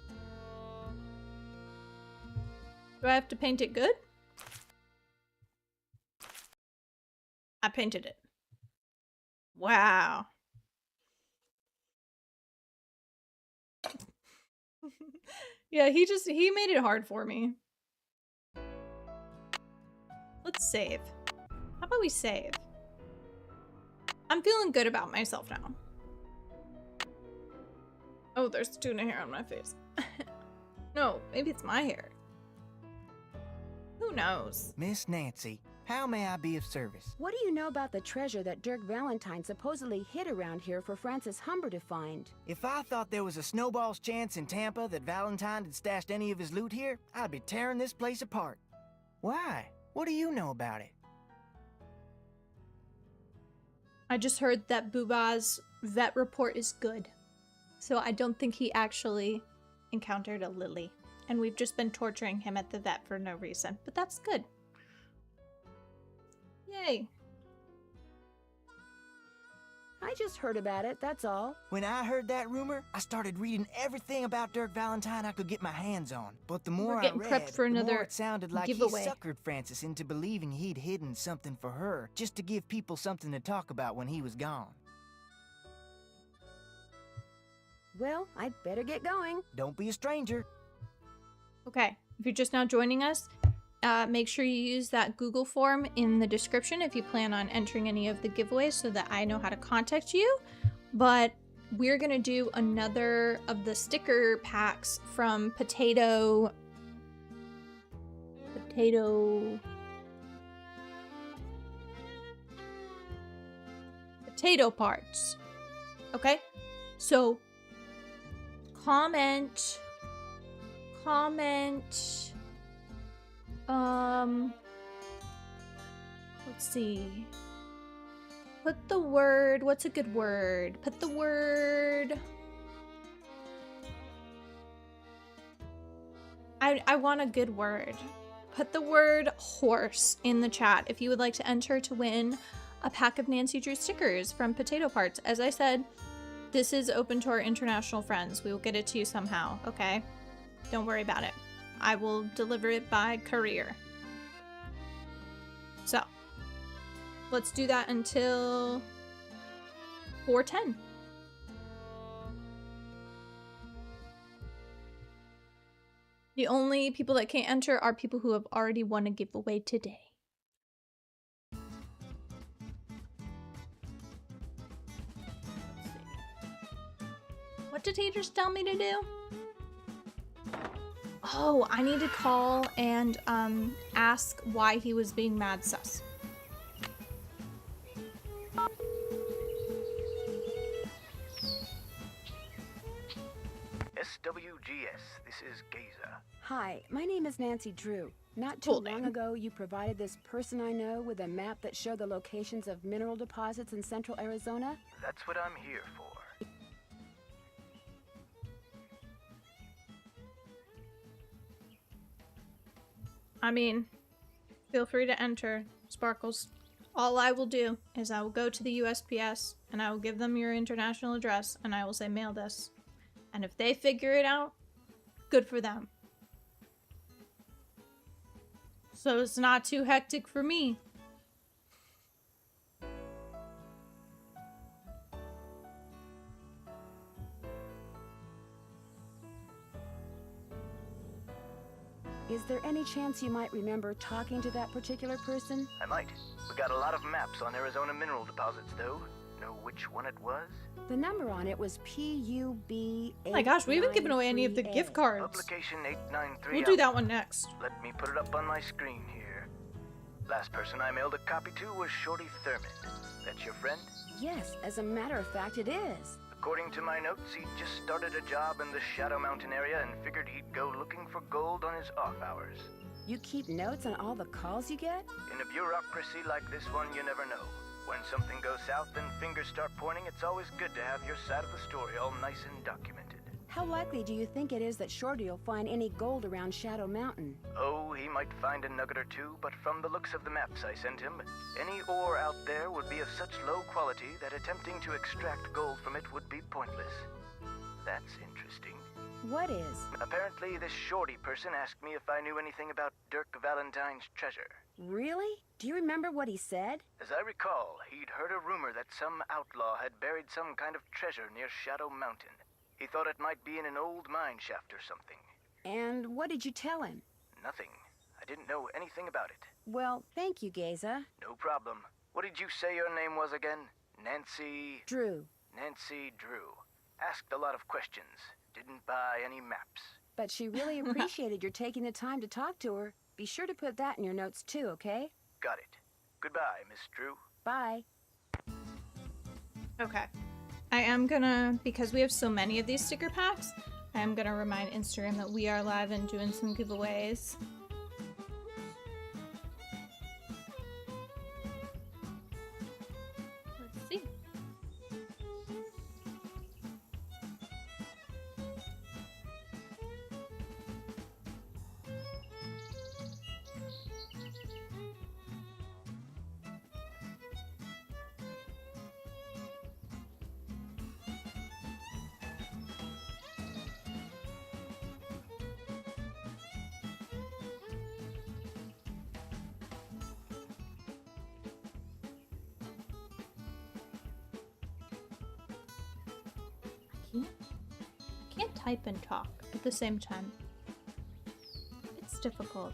Do I have to paint it good? I painted it. Wow. Yeah, he made it hard for me. Let's save. How about we save? I'm feeling good about myself now. Oh, there's tuna hair on my face. No, maybe it's my hair. Who knows? Miss Nancy, how may I be of service? What do you know about the treasure that Dirk Valentine supposedly hid around here for Francis Humber to find? If I thought there was a snowball's chance in Tampa that Valentine had stashed any of his loot here, I'd be tearing this place apart. Why? What do you know about it? I just heard that Booba's vet report is good. So I don't think he actually encountered a lily. And we've just been torturing him at the vet for no reason. But that's good. Yay. I just heard about it, that's all. When I heard that rumor, I started reading everything about Dirk Valentine I could get my hands on. But the more I read, the more it sounded like giveaway. He suckered Frances into believing he'd hidden something for her, just to give people something to talk about when he was gone. Well, I'd better get going. Don't be a stranger. Okay, if you're just now joining us, make sure you use that Google form in the description if you plan on entering any of the giveaways so that I know how to contact you. But we're gonna do another of the sticker packs from Potato Parts. Okay, so comment, let's see, put the word, what's a good word? Put the word, I want a good word. Put the word horse in the chat if you would like to enter to win a pack of Nancy Drew stickers from Potato Parts. As I said, this is open to our international friends. We will get it to you somehow, okay? Don't worry about it. I will deliver it by courier. So, let's do that until 4:10. The only people that can't enter are people who have already won a giveaway today. What did he just tell me to do? Oh, I need to call and ask why he was being mad sus. SWGS, this is Geza. Hi, my name is Nancy Drew. Not too long ago, you provided this person I know with a map that showed the locations of mineral deposits in central Arizona. That's what I'm here for. I mean, feel free to enter, Sparkles. All I will do is I will go to the USPS and I will give them your international address and I will say mail this. And if they figure it out, good for them. So it's not too hectic for me. Is there any chance you might remember talking to that particular person? I might. We got a lot of maps on Arizona mineral deposits, though. Know which one it was? The number on it was PUB. Oh my gosh, we haven't given away any of the gift cards. Publication 893. We'll do that one next. Let me put it up on my screen here. Last person I mailed a copy to was Shorty Thurman. That's your friend? Yes, as a matter of fact, it is. According to my notes, he just started a job in the Shadow Mountain area and figured he'd go looking for gold on his off hours. You keep notes on all the calls you get? In a bureaucracy like this one, you never know. When something goes south and fingers start pointing, it's always good to have your side of the story all nice and documented. How likely do you think it is that Shorty will find any gold around Shadow Mountain? Oh, he might find a nugget or two, but from the looks of the maps I sent him, any ore out there would be of such low quality that attempting to extract gold from it would be pointless. That's interesting. What is? Apparently, this Shorty person asked me if I knew anything about Dirk Valentine's treasure. Really? Do you remember what he said? As I recall, he'd heard a rumor that some outlaw had buried some kind of treasure near Shadow Mountain. He thought it might be in an old mine shaft or something. And what did you tell him? Nothing. I didn't know anything about it. Well, thank you, Geza. No problem. What did you say your name was again? Nancy... Drew. Nancy Drew. Asked a lot of questions. Didn't buy any maps. But she really appreciated your taking the time to talk to her. Be sure to put that in your notes too, okay? Got it. Goodbye, Miss Drew. Bye. Okay. I am gonna, because we have so many of these sticker packs, I am gonna remind Instagram that we are live and doing some giveaways. Let's see. I can't type and talk at the same time. It's difficult.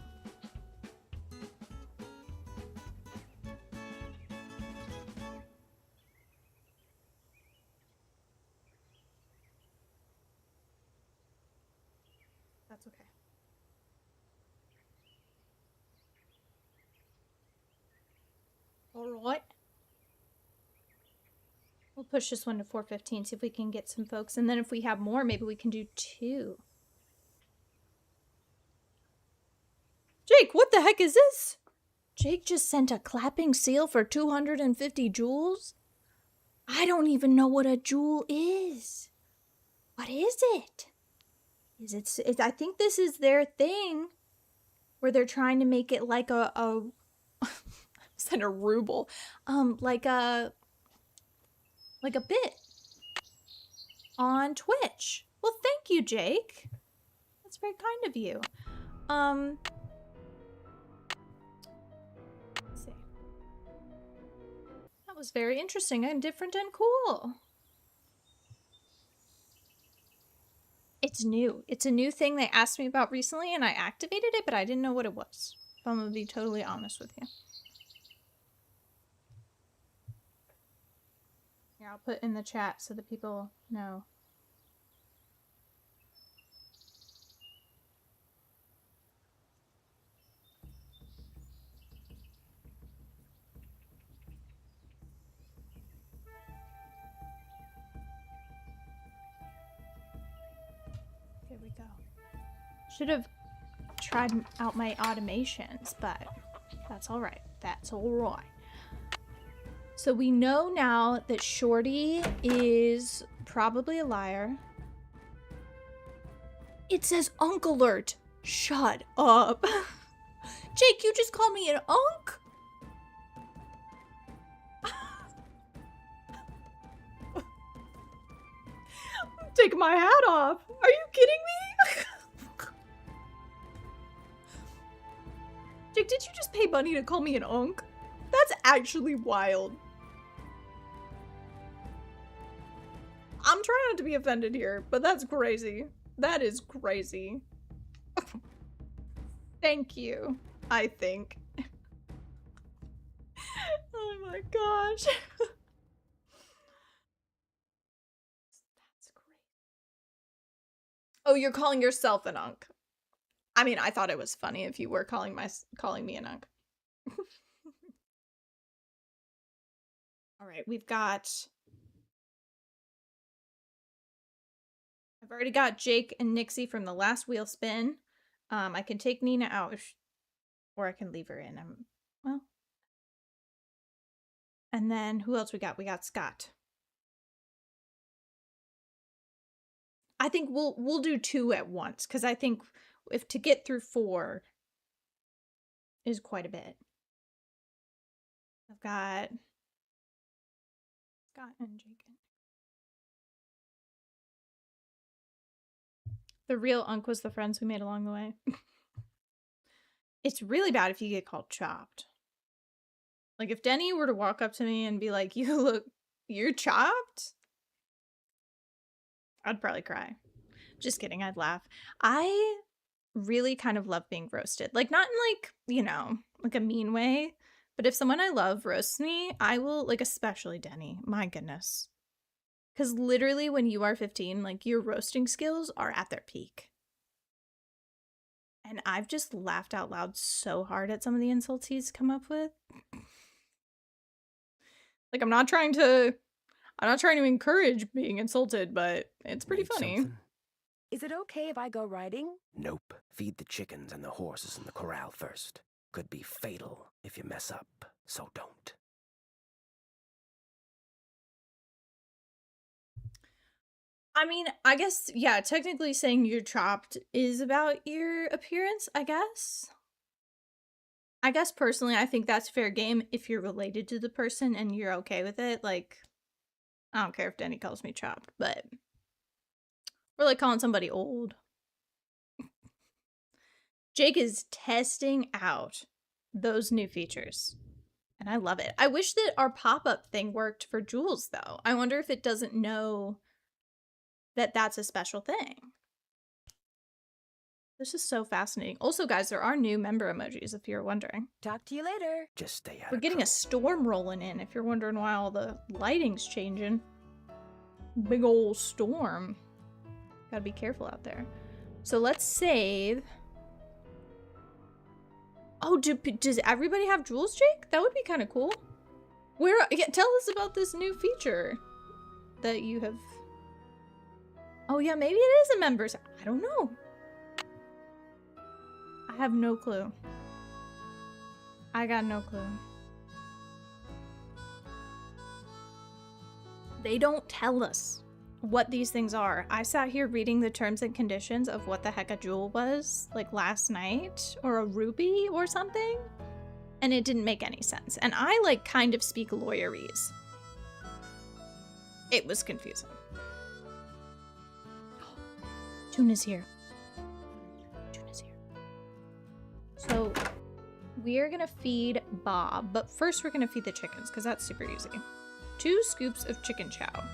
That's okay. All right. We'll push this one to 4:15, see if we can get some folks. And then if we have more, maybe we can do 2. Jake, what the heck is this? Jake just sent a clapping seal for 250 jewels? I don't even know what a jewel is. What is it? I think this is their thing where they're trying to make it like a said a ruble. Like a bit on Twitch. Well, thank you, Jake. That's very kind of you. Let's see. That was very interesting and different and cool. It's new. It's a new thing they asked me about recently and I activated it, but I didn't know what it was. If I'm gonna be totally honest with you. Here, I'll put in the chat so that people know. Should have tried out my automations, but that's all right. That's all right. So we know now that Shorty is probably a liar. It says Unk Alert. Shut up. Jake, you just called me an unk? I'm taking my hat off. Are you kidding me? Jake, did you just pay money to call me an unk? That's actually wild. I'm trying not to be offended here, but that's crazy. That is crazy. Thank you, I think. Oh my gosh. That's great. Oh, you're calling yourself an unk. I mean, I thought it was funny if you were calling me an unk. All right, I've already got Jake and Nixie from the last wheel spin. I can take Nina out, or I can leave her in. Well. And then who else we got? We got Scott. I think we'll do 2 at once, because I think if to get through 4 is quite a bit. I've got Scott and Jake. The real unk was the friends we made along the way. It's really bad if you get called chopped. Like, if Denny were to walk up to me and be like, you're chopped? I'd probably cry. Just kidding, I'd laugh. I really kind of love being roasted. Like, not in, like, like a mean way. But if someone I love roasts me, I will, like, especially Denny. My goodness. Because literally when you are 15, like, your roasting skills are at their peak. And I've just laughed out loud so hard at some of the insults he's come up with. Like, I'm not trying to encourage being insulted, but it's pretty funny. Something? Is it okay if I go riding? Nope. Feed the chickens and the horses in the corral first. Could be fatal if you mess up, so don't. I mean, I guess, yeah, technically saying you're chopped is about your appearance, I guess. I guess personally, I think that's fair game if you're related to the person and you're okay with it. Like, I don't care if Denny calls me chopped, but we're like calling somebody old. Jake is testing out those new features, and I love it. I wish that our pop-up thing worked for Jules, though. I wonder if it doesn't know that that's a special thing. This is so fascinating. Also, guys, there are new member emojis, if you're wondering. Talk to you later. Just stay out We're getting a storm rolling in, if you're wondering why all the lighting's changing. Big old storm. Gotta be careful out there. So let's save. Oh, does everybody have Jules, Jake? That would be kind of cool. Tell us about this new feature that you have. Oh yeah, maybe it is a members. I don't know. I have no clue. I got no clue. They don't tell us what these things are. I sat here reading the terms and conditions of what the heck a jewel was, like last night, or a rupee or something, and it didn't make any sense. And I, like, kind of speak lawyerese. It was confusing. Tuna's here. Tuna's here. So, we're gonna feed Bob, but first we're gonna feed the chickens, because that's super easy. 2 scoops of chicken chow.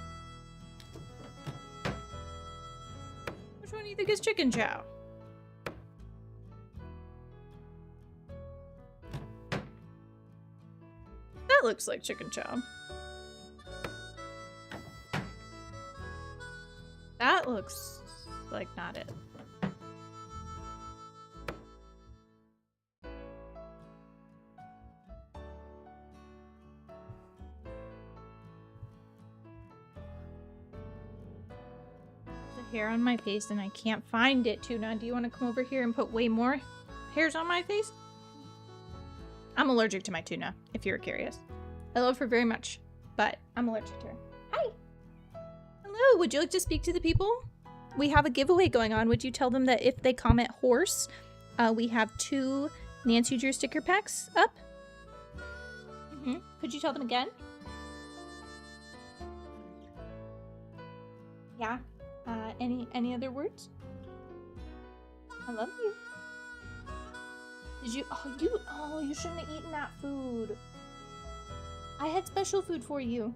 Which one do you think is chicken chow? That looks like chicken chow. That looks like not it. There's a hair on my face and I can't find it. Tuna, do you want to come over here and put way more hairs on my face? I'm allergic to my tuna, if you're curious. I love her very much, but I'm allergic to her. Hi! Hello, would you like to speak to the people? We have a giveaway going on. Would you tell them that if they comment horse, we have 2 Nancy Drew sticker packs up? Could you tell them again? Yeah. Any other words? I love you. Did you? Oh, you shouldn't have eaten that food. I had special food for you.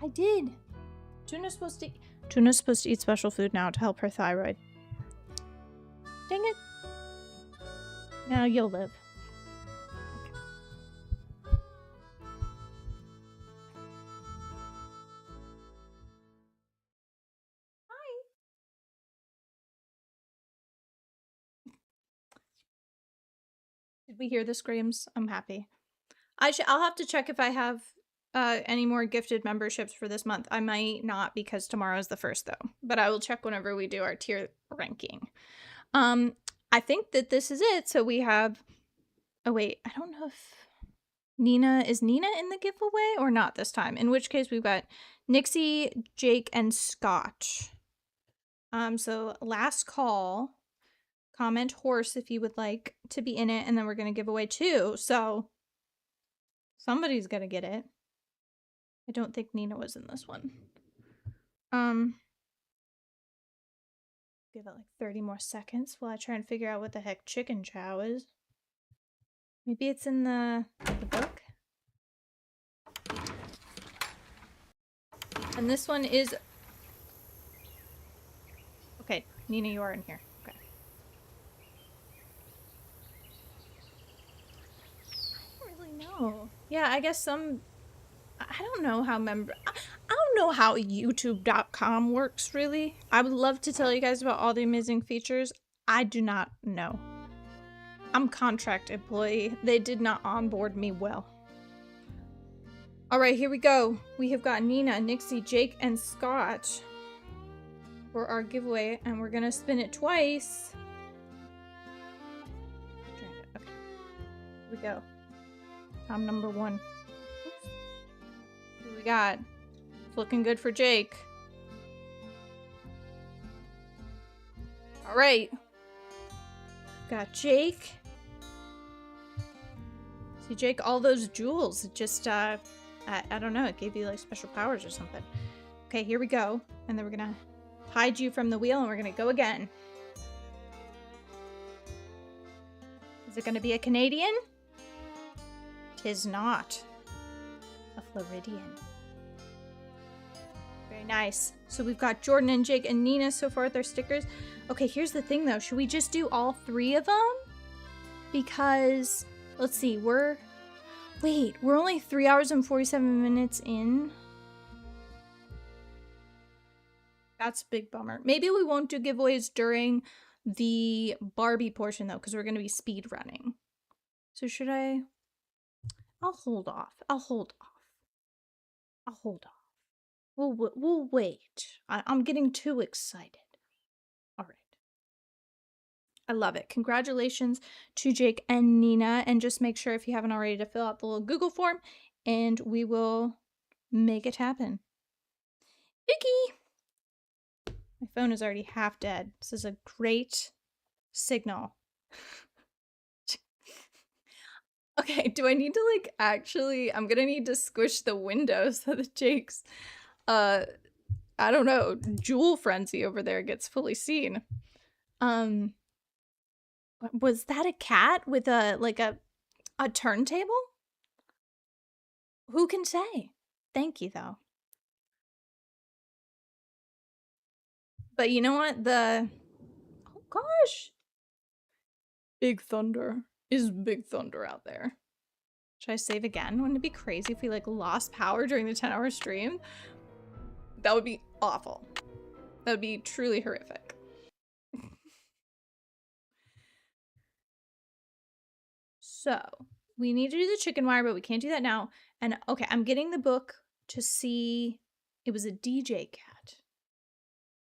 I did. Tuna's supposed to eat special food now to help her thyroid. Dang it. Now you'll live. Did we hear the screams? I'm happy. I'll have to check if I have any more gifted memberships for this month. I might not because tomorrow is the 1st though. But I will check whenever we do our tier ranking. I think that this is it. So we have... Oh wait, I don't know if... Is Nina in the giveaway or not this time? In which case we've got Nixie, Jake, and Scott. So last call. Comment horse if you would like to be in it, and then we're going to give away 2. So somebody's going to get it. I don't think Nina was in this one. Give it like 30 more seconds while I try and figure out what the heck chicken chow is. Maybe it's in the book. And this one is... Okay, Nina, you are in here. No. Yeah, I guess some... I don't know how I don't know how YouTube.com works, really. I would love to tell you guys about all the amazing features. I do not know. I'm contract employee. They did not onboard me well. Alright, here we go. We have got Nina, Nixie, Jake, and Scott for our giveaway, and we're gonna spin it twice. Okay. Here we go. Time number 1. Oops. Who we got? It's looking good for Jake. Alright. Got Jake. See, Jake, all those jewels, it just, I don't know, it gave you, like, special powers or something. Okay, here we go. And then we're gonna hide you from the wheel, and we're gonna go again. Is it gonna be a Canadian? Tis not. A Floridian. Very nice. So we've got Jordan and Jake and Nina so far with their stickers. Okay, here's the thing though. Should we just do all 3 of them? Because, let's see, we're only 3 hours and 47 minutes in. That's a big bummer. Maybe we won't do giveaways during the Barbie portion though, because we're going to be speed running. So should I... I'll hold off. We'll wait. I'm getting too excited. All right. I love it. Congratulations to Jake and Nina. And just make sure if you haven't already to fill out the little Google form and we will make it happen. Vicky! My phone is already half dead. This is a great signal. Okay, do I need to, like, actually... I'm gonna need to squish the window so that Jake's, I don't know, jewel frenzy over there gets fully seen. Was that a cat with a turntable? Who can say? Thank you, though. But you know what? Oh, gosh. Big thunder. Is big thunder out there. Should I save again? Wouldn't it be crazy if we like lost power during the 10-hour stream? That would be awful. That would be truly horrific. So we need to do the chicken wire, but we can't do that now. And okay, I'm getting the book to see. It was a DJ cat.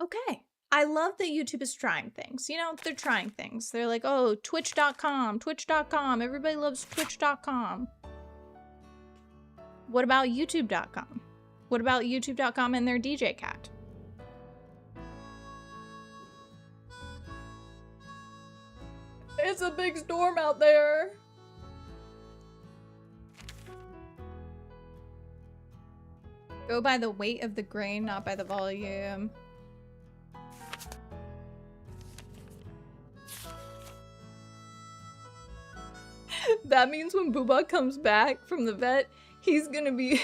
Okay. I love that YouTube is trying things. You know, they're trying things. They're like, oh, twitch.com, twitch.com. Everybody loves twitch.com. What about youtube.com? What about youtube.com and their DJ cat? It's a big storm out there. Go by the weight of the grain, not by the volume. That means when Booba comes back from the vet, he's gonna be...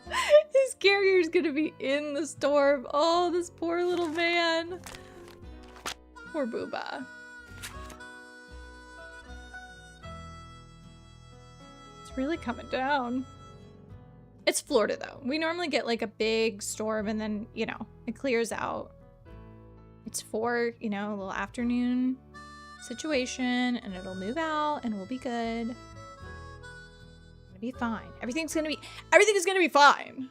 his carrier's gonna be in the storm. Oh, this poor little man. Poor Booba. It's really coming down. It's Florida though. We normally get like a big storm and then, you know, it clears out. It's for, you know, a little afternoon situation and it'll move out and we'll be good. It'll be fine. Everything is gonna be fine.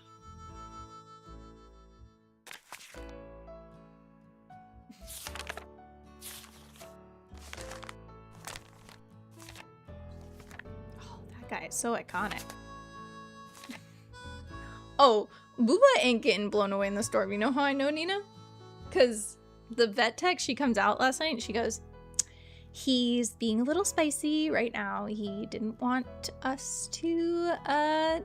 Oh, that guy is so iconic. Oh, Booba ain't getting blown away in the storm. You know how I know, Nina? Because the vet tech, she comes out last night and she goes, he's being a little spicy right now. He didn't want us to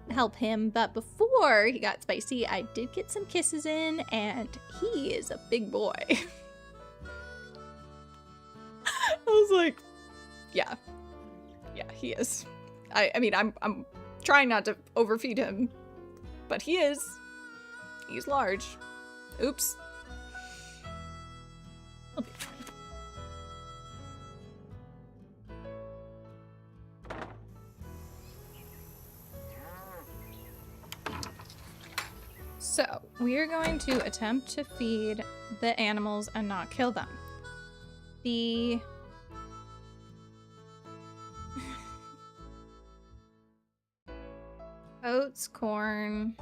help him, but before he got spicy, I did get some kisses in and he is a big boy. I was like, yeah, he is. I mean, I'm trying not to overfeed him, but he is. He's large. Oops. He'll be fine. So, we are going to attempt to feed the animals and not kill them. The... oats, corn...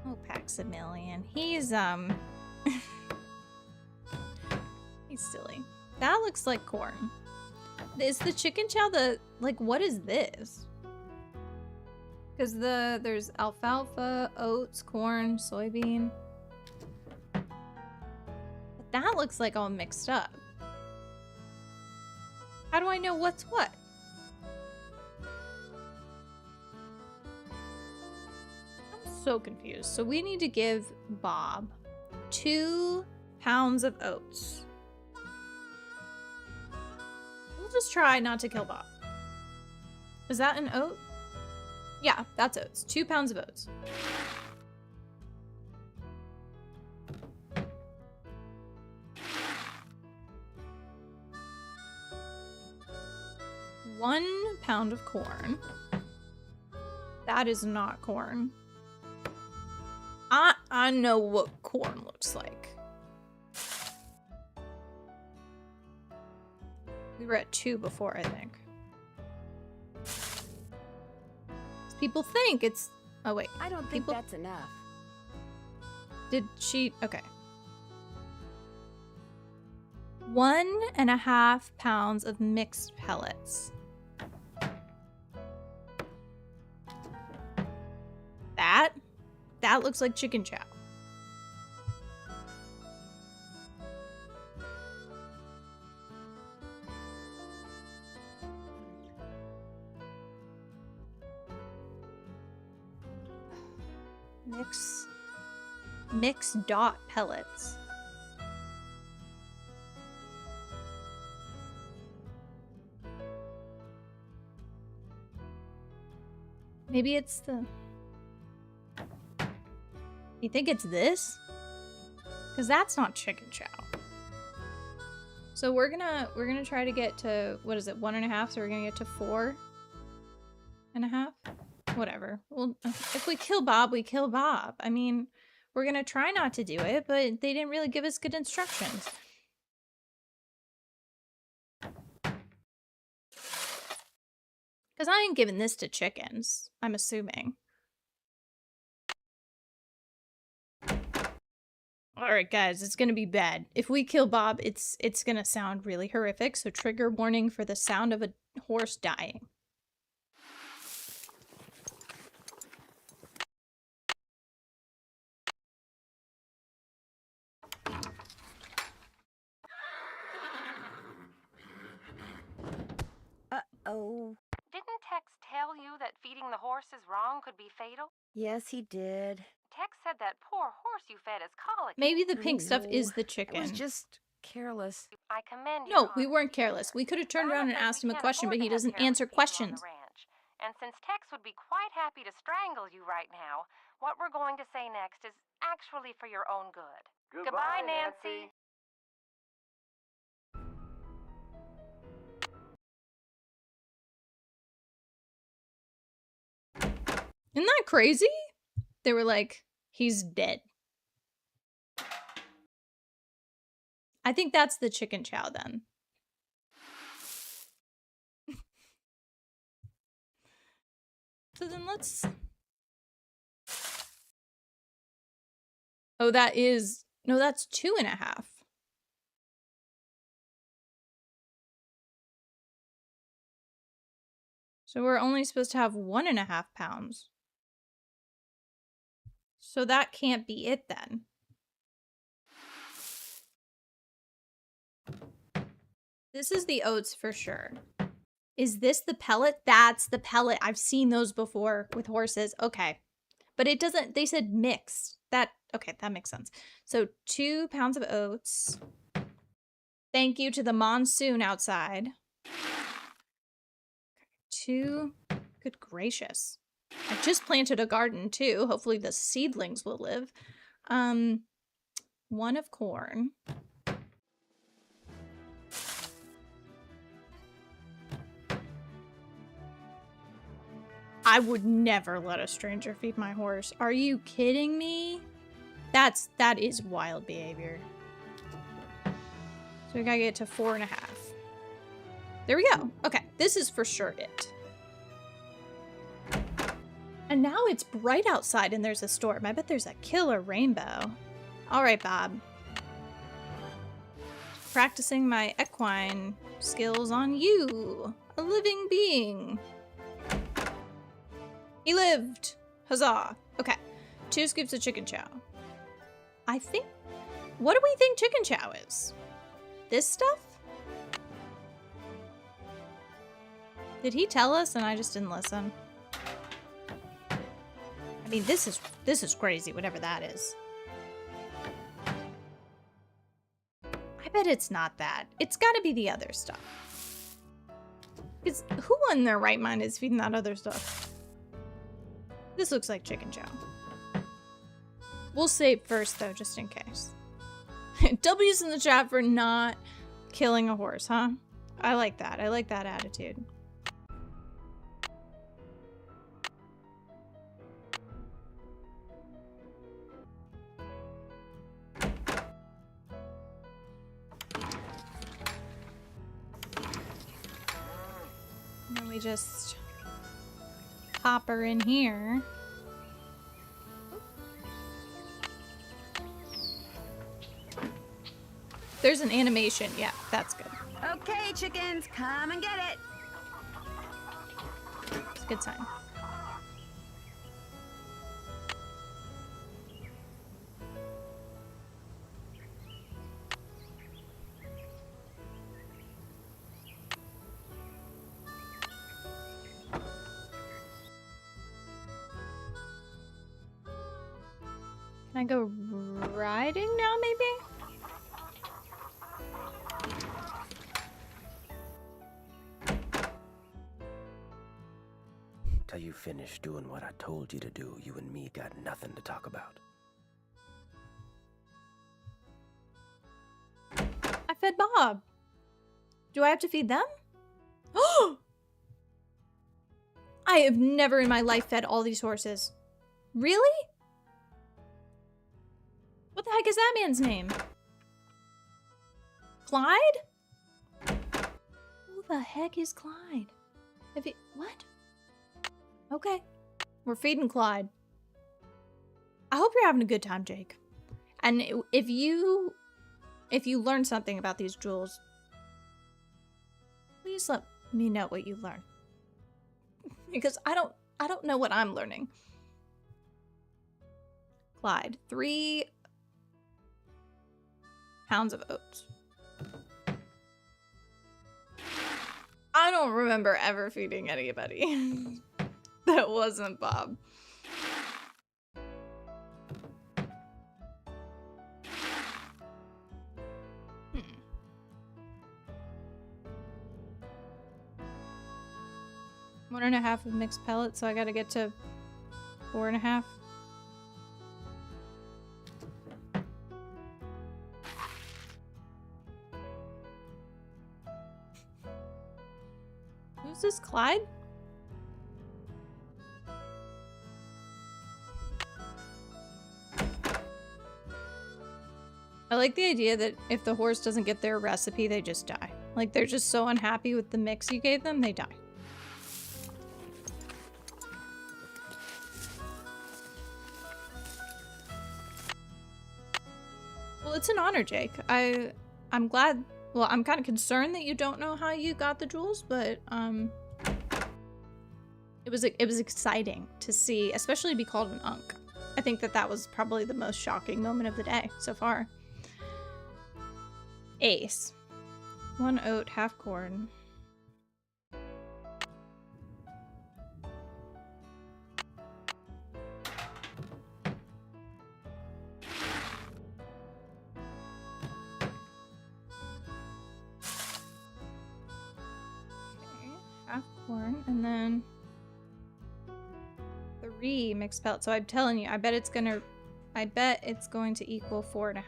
oh, Paximilian. He's, he's silly. That looks like corn. Is the chicken chow the... like, what is this? Because there's alfalfa, oats, corn, soybean. But that looks like all mixed up. How do I know what's what? I'm so confused. So we need to give Bob 2 pounds of oats. We'll just try not to kill Bob. Is that an oat? Yeah, that's oats. 2 pounds of oats. One pound of corn. That is not corn. I know what corn looks like. We were at 2 before, I think. People think it's... oh, wait. I don't think that's enough. Did she... okay. 1.5 pounds of mixed pellets. That looks like chicken chow. Mix dot pellets. Maybe it's the... you think it's this? Because that's not chicken chow. So we're gonna try to get to, what is it, 1.5? So we're gonna get to 4.5? Whatever. Well, if we kill Bob, we kill Bob. I mean, we're gonna try not to do it, but they didn't really give us good instructions. Because I ain't giving this to chickens, I'm assuming. Alright guys, it's gonna be bad. If we kill Bob, it's gonna sound really horrific, so trigger warning for the sound of a horse dying. Uh-oh. Didn't Tex tell you that feeding the horses wrong could be fatal? Yes, he did. Tex said that poor horse you fed is colicky. Maybe the pink stuff No, is the It chicken. was just careless. I commend No, your we honesty, weren't careless. We could have turned around and Honestly, asked we him a can't question, afford but he to have doesn't careless answer people on questions. the ranch. And since Tex would be quite happy to strangle you right now, what we're going to say next is actually for your own good. Goodbye, Nancy. Isn't that crazy? They were like, he's dead. I think that's the chicken chow then. So then let's... Oh, that is... No, that's 2.5. So we're only supposed to have 1.5 pounds. So that can't be it then. This is the oats for sure. Is this the pellet? That's the pellet. I've seen those before with horses. Okay. But it doesn't, they said mixed. Okay, that makes sense. So 2 pounds of oats. Thank you to the monsoon outside. 2, good gracious. I just planted a garden too. Hopefully the seedlings will live. 1 of corn. I would never let a stranger feed my horse. Are you kidding me? That is wild behavior. So we gotta get to 4.5. There we go. Okay, this is for sure it. And now it's bright outside and there's a storm. I bet there's a killer rainbow. All right, Bob. Practicing my equine skills on you, a living being. He lived. Huzzah. Okay, 2 scoops of chicken chow. I think, what do we think chicken chow is? This stuff? Did he tell us and I just didn't listen? I mean, this is crazy, whatever that is. I bet it's not that. It's gotta be the other stuff. Because who in their right mind is feeding that other stuff? This looks like chicken chow. We'll save first, though, just in case. W's in the chat for not killing a horse, huh? I like that. I like that attitude. And then we just pop her in here. There's an animation. Yeah, that's good. Okay, chickens, come and get it. It's a good sign. Can I go riding now, maybe? Till you finish doing what I told you to do, you and me got nothing to talk about. I fed Bob. Do I have to feed them? Oh! I have never in my life fed all these horses. Really? What the heck is that man's name? Clyde? Who the heck is Clyde? What? Okay. We're feeding Clyde. I hope you're having a good time, Jake. And if you learn something about these jewels, please let me know what you learn. Because I don't know what I'm learning. Clyde, 3 pounds of oats. I don't remember ever feeding anybody that wasn't Bob. One and a half of mixed pellets, so I gotta get to 4.5. Who's this, Clyde? I like the idea that if the horse doesn't get their recipe, they just die. Like, they're just so unhappy with the mix you gave them, they die. Well, it's an honor, Jake. I'm glad. Well, I'm kind of concerned that you don't know how you got the jewels, but it was exciting to see, especially be called an unk. I think that was probably the most shocking moment of the day so far. Ace. 1 oat, half corn. Corn, and then 3 mixed pellets. So I'm telling you, I bet it's going to equal 4.5.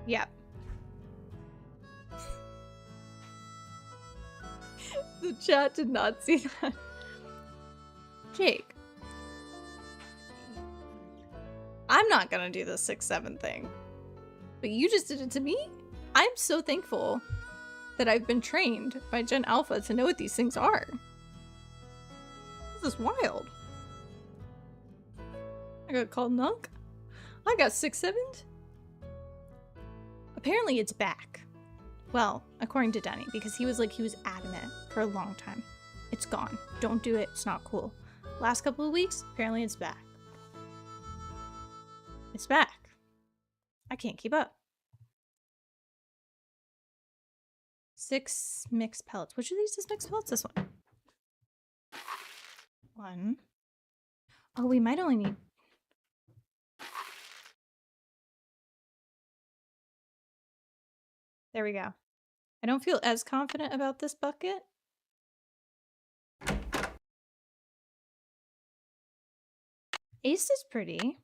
Yep. The chat did not see that. Jake. I'm not gonna do the 6-7 thing. But you just did it to me? I'm so thankful that I've been trained by Gen Alpha to know what these things are. This is wild. I got called Nunk. I got 6-7'd. Apparently it's back. Well, according to Denny, because he was adamant for a long time. It's gone. Don't do it. It's not cool. Last couple of weeks, apparently it's back. It's back. I can't keep up. 6 mixed pellets. Which of these is mixed pellets? This one. 1. Oh, we might only need... There we go. I don't feel as confident about this bucket. Ace is pretty.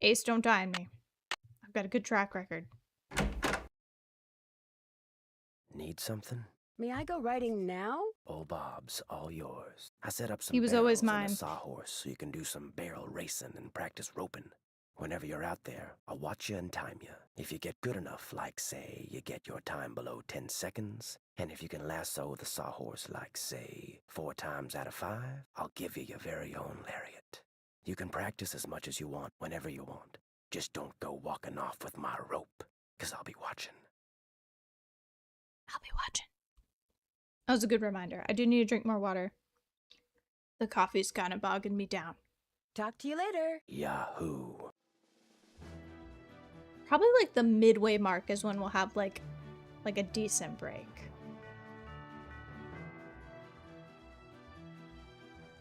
Ace, don't die on me. I've got a good track record. Need something? May I go riding now? Old Bob's all yours. I set up some He was always barrels mine. and a sawhorse so you can do some barrel racing and practice roping. Whenever you're out there, I'll watch you and time you. If you get good enough, like, say, you get your time below 10 seconds, and if you can lasso the sawhorse, like, say, 4 times out of 5, I'll give you your very own lariat. You can practice as much as you want, whenever you want. Just don't go walking off with my rope, 'cause I'll be watching. I'll be watching. That was a good reminder. I do need to drink more water. The coffee's kind of bogging me down. Talk to you later. Yahoo. Probably like the midway mark is when we'll have like a decent break.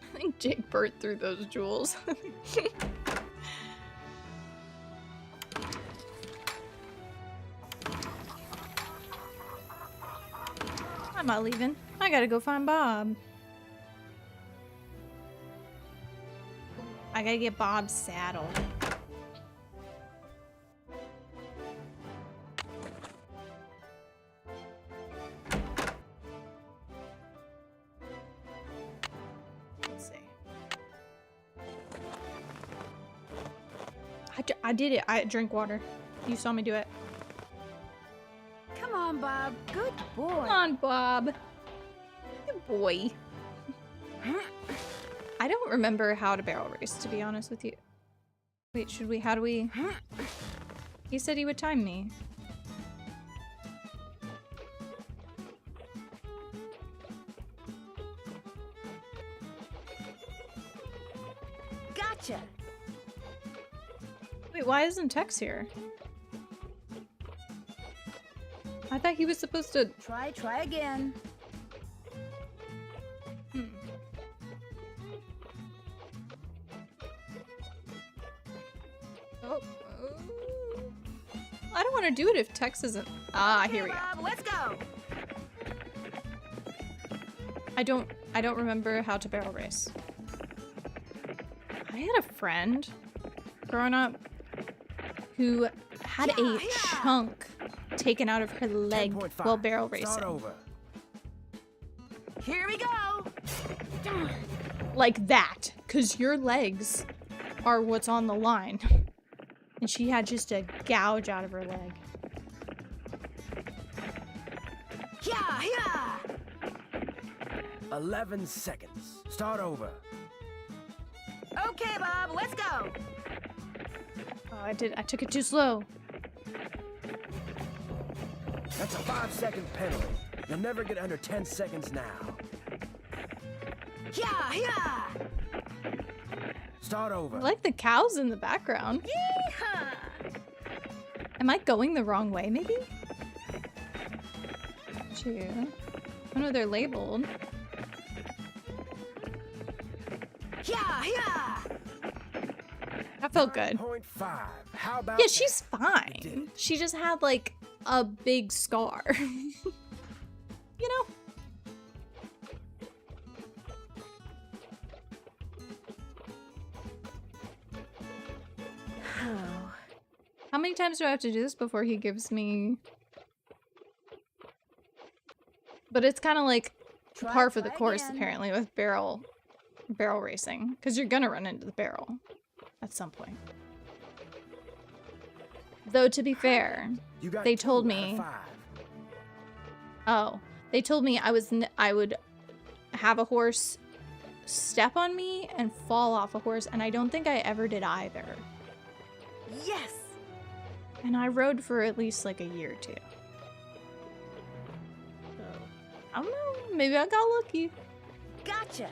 I think Jake burnt through those jewels. I'm not leaving. I gotta go find Bob. I gotta get Bob's saddle. Let's see. I did it. I drank water. You saw me do it. Come on, Bob. Good boy. Come on, Bob. Good boy. I don't remember how to barrel race, to be honest with you. Wait, should we? How do we? He said he would time me. Gotcha. Wait, why isn't Tex here? I thought he was supposed to... Try again. Oh. I don't want to do it if Tex isn't... Ah, Okay, here we go. Bob, let's go. I don't remember how to barrel race. I had a friend growing up who had a chunk taken out of her leg while barrel racing. Here we go. Like that, because your legs are what's on the line. And she had just a gouge out of her leg. Yeah. 11 seconds. Start over. Okay, Bob, let's go. Oh, I took it too slow. That's a 5-second penalty. You'll never get under 10 seconds now. Yeah. Start over. I like the cows in the background. Yeehaw. Am I going the wrong way, maybe? Two. Oh no, they're labeled. Yeah. That felt good. 9.5. How about Yeah, she's fine. She just had like a big scar. You know? How many times do I have to do this before he gives me... But it's kind of like par for the course, apparently, with barrel racing. Because you're gonna run into the barrel at some point. Though, to be fair, they told me... Oh, they told me I would have a horse step on me and fall off a horse, and I don't think I ever did either. Yes. And I rode for at least like a year or two. So, I don't know. Maybe I got lucky. Gotcha.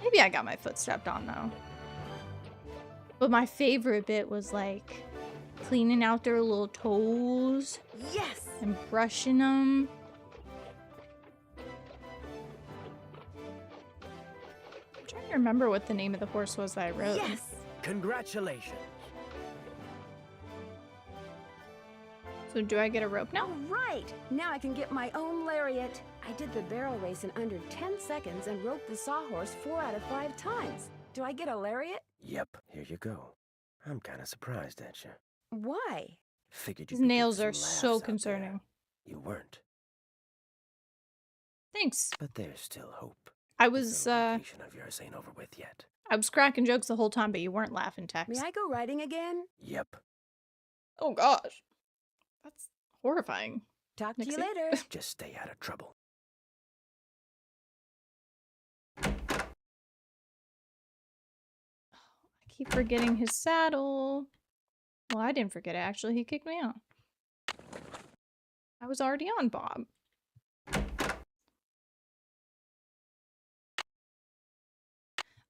Maybe I got my foot stepped on though. But my favorite bit was like cleaning out their little toes. Yes. And brushing them. I'm trying to remember what the name of the horse was that I rode. Yes. Congratulations. So do I get a rope now? All right. Now I can get my own lariat. I did the barrel race in under 10 seconds and roped the sawhorse 4 out of 5 times. Do I get a lariat? Yep, here you go. I'm kind of surprised at you. Why? Figured His you'd be nails getting are some so laughs out concerning. there. You weren't. Thanks. But there's still hope. I This was little vacation of yours ain't over with yet. I was cracking jokes the whole time, but you weren't laughing, Tex. May I go riding again? Yep. Oh gosh. That's horrifying. Talk to you Nixie. later. Just stay out of trouble. I keep forgetting his saddle. Well, I didn't forget it, actually. He kicked me out. I was already on Bob.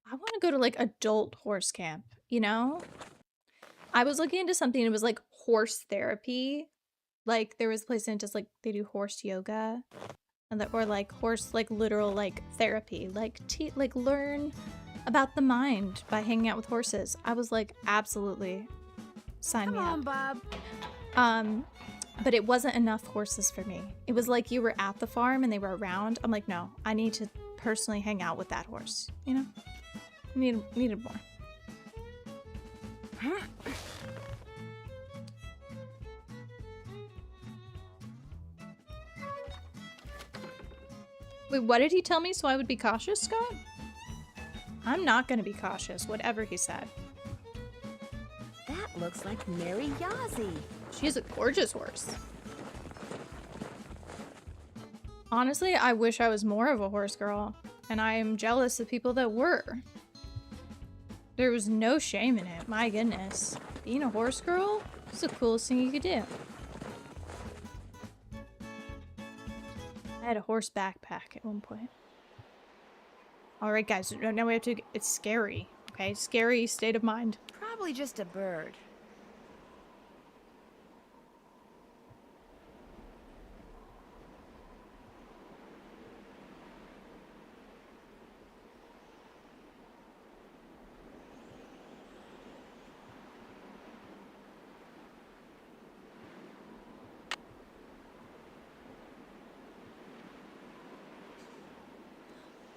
I want to go to like adult horse camp, you know? I was looking into something, it was like horse therapy. Like there was a place in just like they do horse yoga and or like horse like literal like therapy, like learn about the mind by hanging out with horses. I was like, absolutely, sign me up. Come on, Bob. But it wasn't enough horses for me. It was like you were at the farm and they were around. I'm like, no, I need to personally hang out with that horse, you know? I needed more. Wait, what did he tell me so I would be cautious, Scott? I'm not gonna be cautious, whatever he said. That looks like Mary Yazzie. She's a gorgeous horse. Honestly, I wish I was more of a horse girl, and I am jealous of people that were. There was no shame in it. My goodness. Being a horse girl is the coolest thing you could do. I had a horse backpack at one point. Alright guys, now we have to... It's scary. Okay? Scary state of mind. Probably just a bird.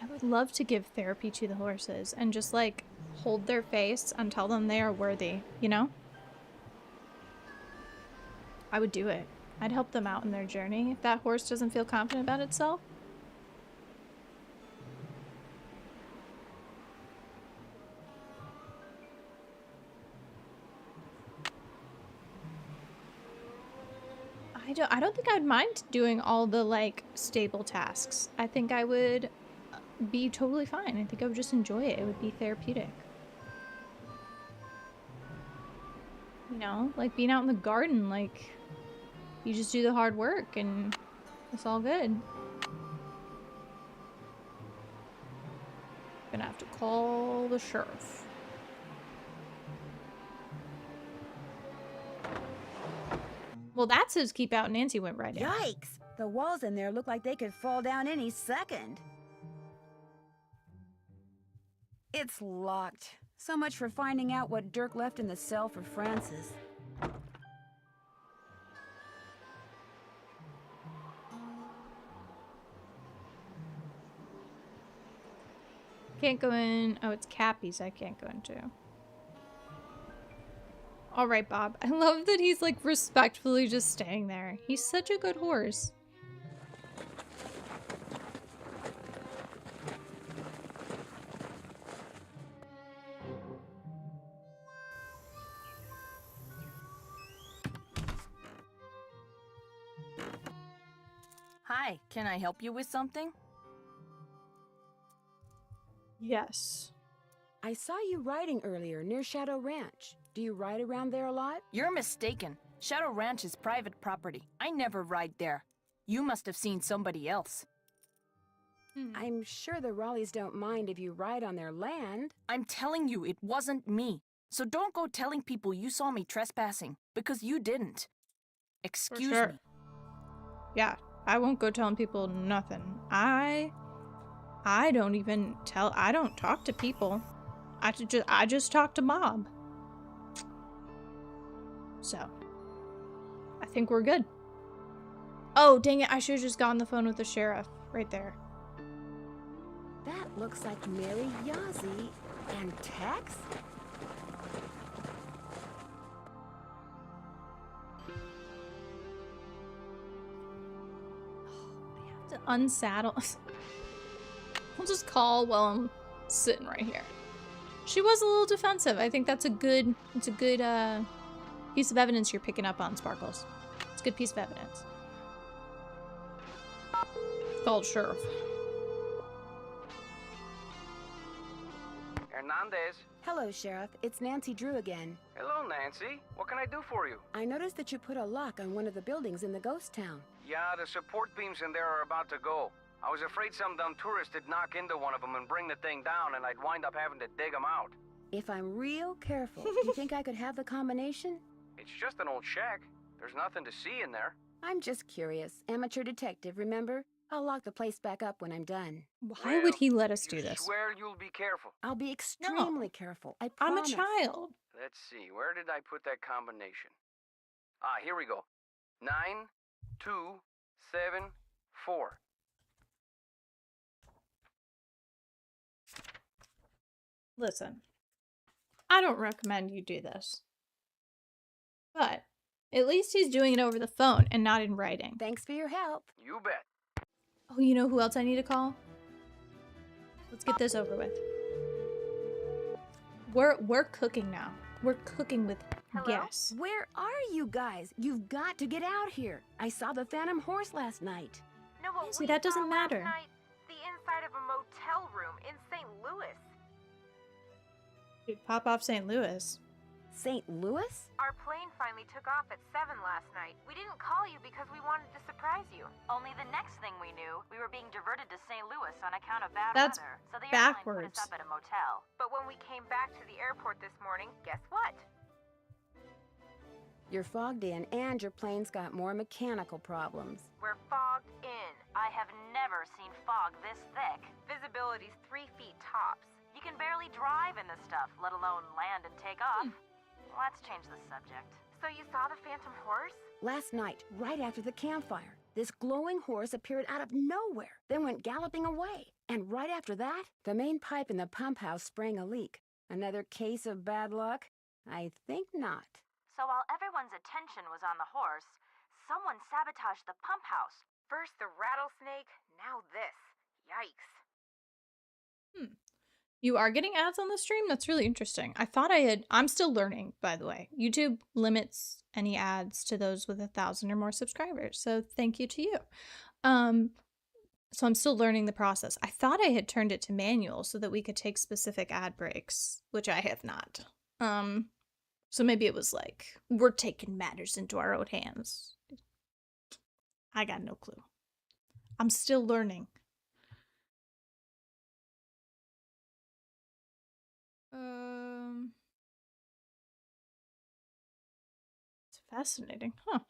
I would love to give therapy to the horses and just like hold their face and tell them they are worthy, you know? I would do it. I'd help them out in their journey if that horse doesn't feel confident about itself. I don't think I'd mind doing all the like stable tasks. I think I would be totally fine. I think I would just enjoy it. It would be therapeutic. You know, like being out in the garden, like you just do the hard work and it's all good. Gonna have to call the sheriff. Well, that says keep out. Nancy went right in. Yikes! The walls in there look like they could fall down any second. It's locked. So much for finding out what Dirk left in the cell for Francis. Can't go in. Oh, it's Cappy's I can't go into. Alright, Bob. I love that he's like respectfully just staying there. He's such a good horse. Hi, can I help you with something? Yes. I saw you riding earlier near Shadow Ranch. Do you ride around there a lot? You're mistaken. Shadow Ranch is private property. I never ride there. You must have seen somebody else. I'm sure the Raleighs don't mind if you ride on their land. I'm telling you, it wasn't me. So don't go telling people you saw me trespassing, because you didn't. Excuse me. Yeah, I won't go telling people nothing. I don't even tell. I don't talk to people. I just talk to Bob. So, I think we're good. Oh, dang it. I should have just gotten the phone with the sheriff right there. That looks like Mary Yazzie and Tex? I have to unsaddle. I'll just call while I'm sitting right here. She was a little defensive. I think that's a good, piece of evidence you're picking up on, Sparkles. It's a good piece of evidence. Called sheriff. Hernandez. Hello, Sheriff. It's Nancy Drew again. Hello, Nancy. What can I do for you? I noticed that you put a lock on one of the buildings in the ghost town. Yeah, the support beams in there are about to go. I was afraid some dumb tourist would knock into one of them and bring the thing down, and I'd wind up having to dig them out. If I'm real careful, do you think I could have the combination? It's just an old shack. There's nothing to see in there. I'm just curious. Amateur detective, remember? I'll lock the place back up when I'm done. Why would he let us do this? Swear you'll be careful. I'll be extremely careful. I I'm promise. a child. Let's see, where did I put that combination? Ah, here we go. 9, 2, 7, 4. Listen, I don't recommend you do this. But at least he's doing it over the phone and not in writing. Thanks for your help. You bet. Oh, you know who else I need to call? Let's get this over with. We're cooking now. We're cooking with gas. Where are you guys? You've got to get out here. I saw the Phantom Horse last night. No, but See, that doesn't saw matter. last night the inside of a motel room in St. Louis. Dude, pop off St. Louis. St. Louis? Our plane finally took off at 7 last night. We didn't call you because we wanted to surprise you. Only the next thing we knew, we were being diverted to St. Louis on account of bad That's weather. So the airline put backwards. us up at a motel. But when we came back to the airport this morning, guess what? You're fogged in and your plane's got more mechanical problems. We're fogged in. I have never seen fog this thick. Visibility's 3 feet tops. You can barely drive in this stuff, let alone land and take off. Let's change the subject. So you saw the phantom horse? Last night, right after the campfire, this glowing horse appeared out of nowhere, then went galloping away. And right after that, the main pipe in the pump house sprang a leak. Another case of bad luck? I think not. So while everyone's attention was on the horse, someone sabotaged the pump house. First the rattlesnake, now this. Yikes. You are getting ads on the stream? That's really interesting. I thought I'm still learning, by the way. YouTube limits any ads to those with 1,000 or more subscribers. So thank you to you. So I'm still learning the process. I thought I had turned it to manual so that we could take specific ad breaks, which I have not. So maybe it was like, we're taking matters into our own hands. I got no clue. I'm still learning. It's fascinating, huh?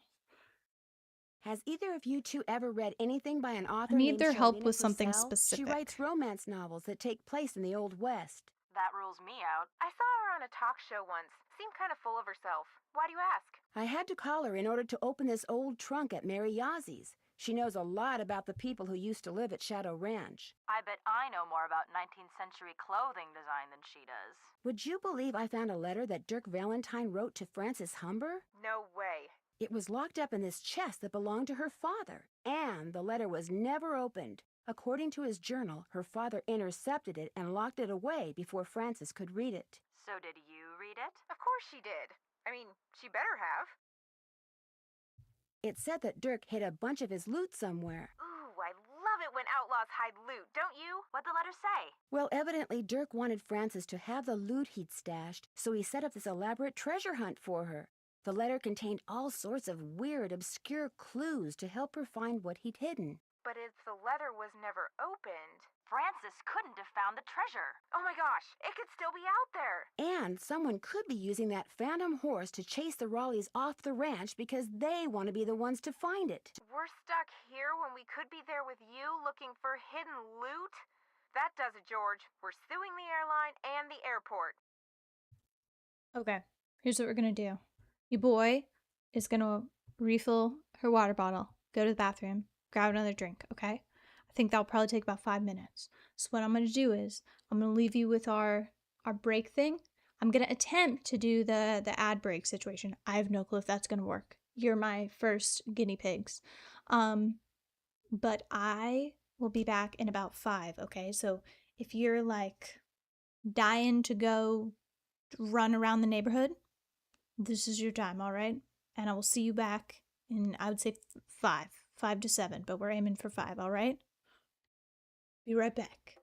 Has either of you two ever read anything by an author I need named their help Charlene with something Purcell? specific. She writes romance novels that take place in the Old West. That rules me out. I saw her on a talk show once. Seemed kind of full of herself. Why do you ask? I had to call her in order to open this old trunk at Mary Yazzie. She knows a lot about the people who used to live at Shadow Ranch. I bet I know more about 19th century clothing design than she does. Would you believe I found a letter that Dirk Valentine wrote to Frances Humber? No way. It was locked up in this chest that belonged to her father, and the letter was never opened. According to his journal, her father intercepted it and locked it away before Frances could read it. So did you read it? Of course she did. I mean, she better have. It said that Dirk hid a bunch of his loot somewhere. Ooh, I love it when outlaws hide loot, don't you? What'd the letter say? Well, evidently Dirk wanted Frances to have the loot he'd stashed, so he set up this elaborate treasure hunt for her. The letter contained all sorts of weird, obscure clues to help her find what he'd hidden. But if the letter was never opened... Frances couldn't have found the treasure. Oh my gosh, it could still be out there. And someone could be using that phantom horse to chase the Raleighs off the ranch because they want to be the ones to find it. We're stuck here when we could be there with you looking for hidden loot? That does it, George. We're suing the airline and the airport. Okay, here's what we're gonna do. Your boy is gonna refill her water bottle, go to the bathroom, grab another drink, okay? I think that'll probably take about 5 minutes. So what I'm going to do is I'm going to leave you with our break thing. I'm going to attempt to do the ad break situation. I have no clue if that's going to work. You're my first guinea pigs. But I will be back in about 5, okay? So if you're like dying to go run around the neighborhood, this is your time, all right? And I will see you back in, I would say 5 to 7, but we're aiming for 5, all right? Be right back.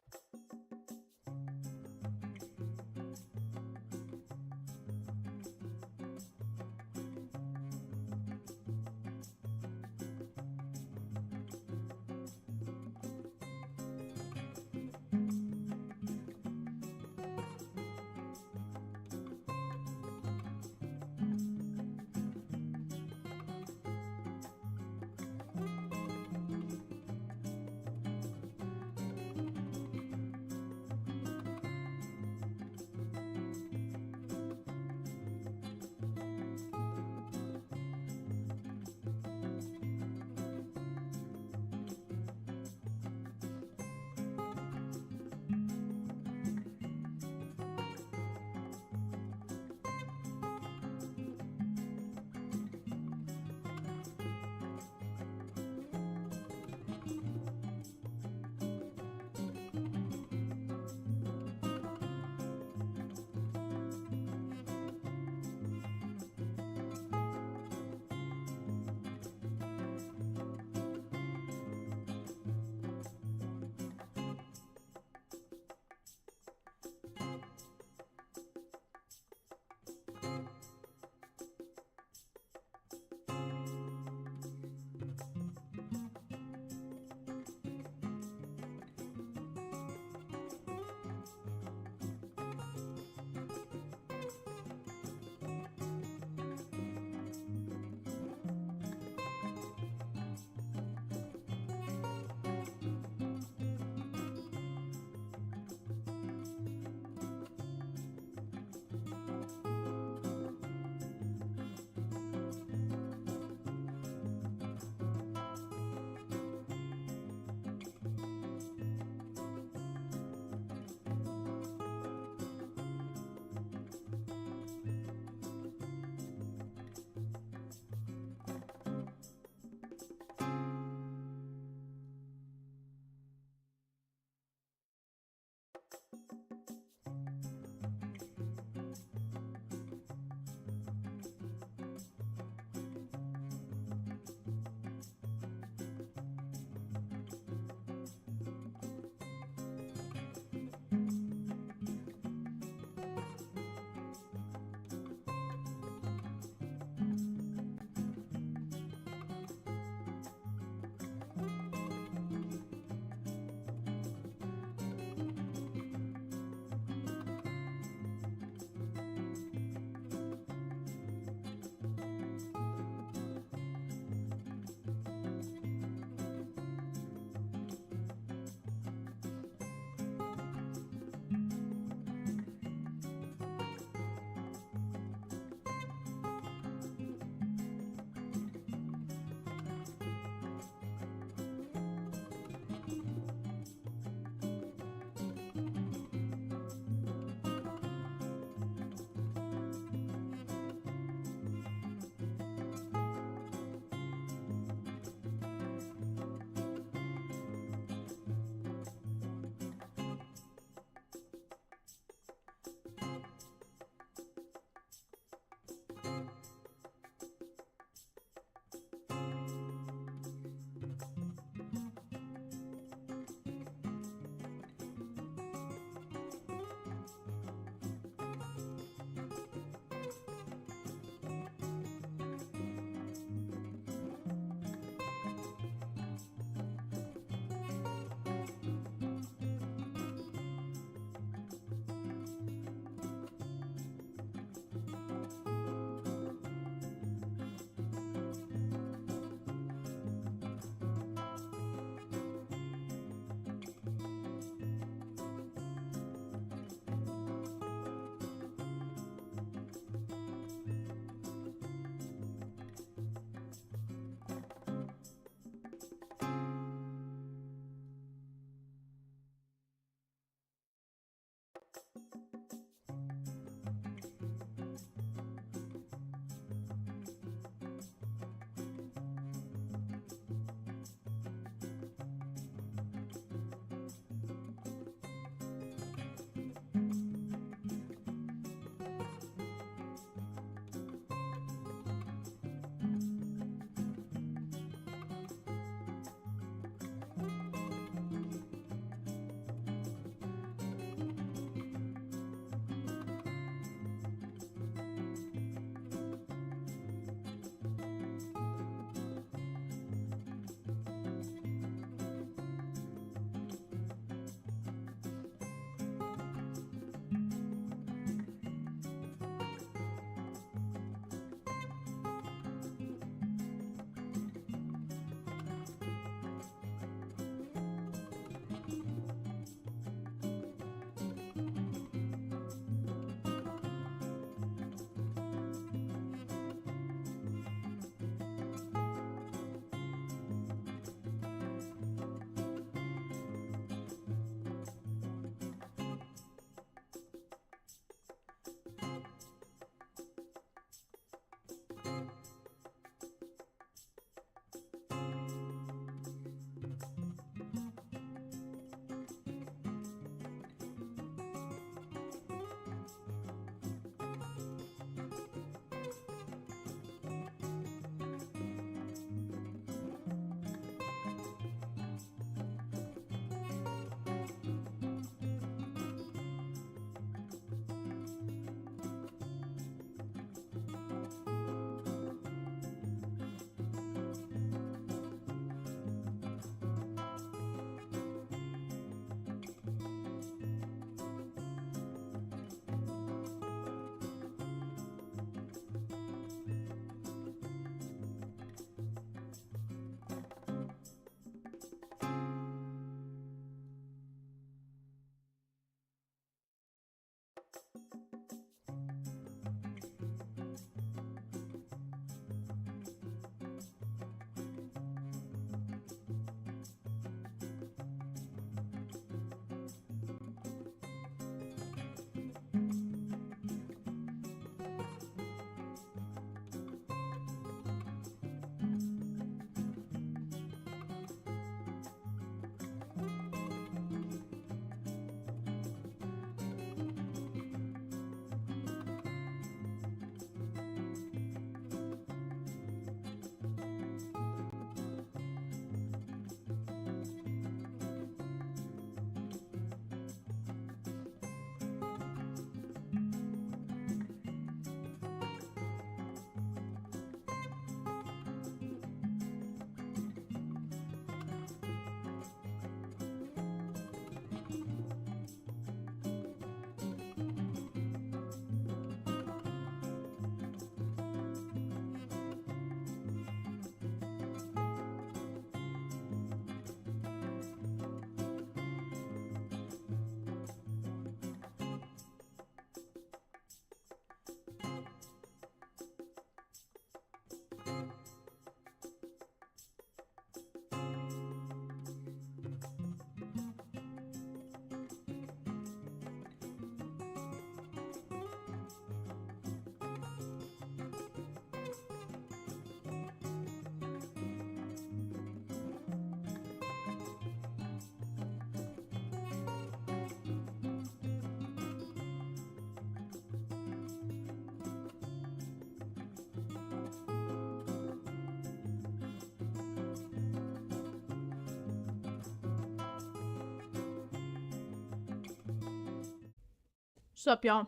What's up, y'all?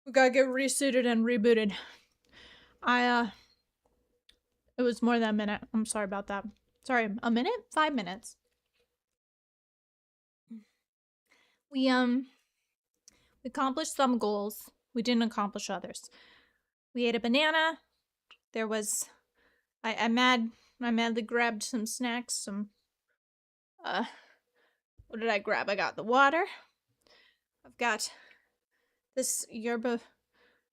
We gotta get resuited and rebooted. It was more than a minute. I'm sorry about that. Sorry, a minute? 5 minutes. We accomplished some goals. We didn't accomplish others. We ate a banana. There was, I madly grabbed some snacks, what did I grab? I got the water. I've got this yerba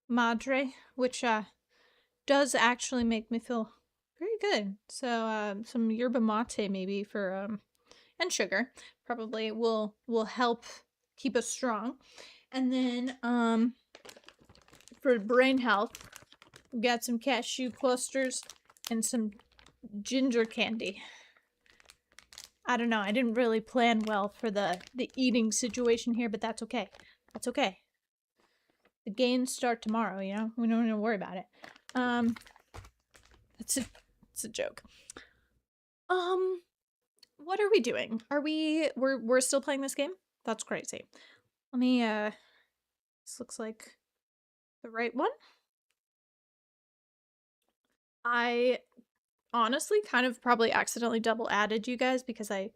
madre, which does actually make me feel very good. So some yerba mate maybe for and sugar probably will help keep us strong. And then for brain health, we got some cashew clusters and some ginger candy. I don't know, I didn't really plan well for the eating situation here, but that's okay. That's okay. The gains start tomorrow, you know? We don't need to worry about it. It's a joke. What are we doing? We're still playing this game? That's crazy. Let me, this looks like the right one. I honestly kind of probably accidentally double added you guys because I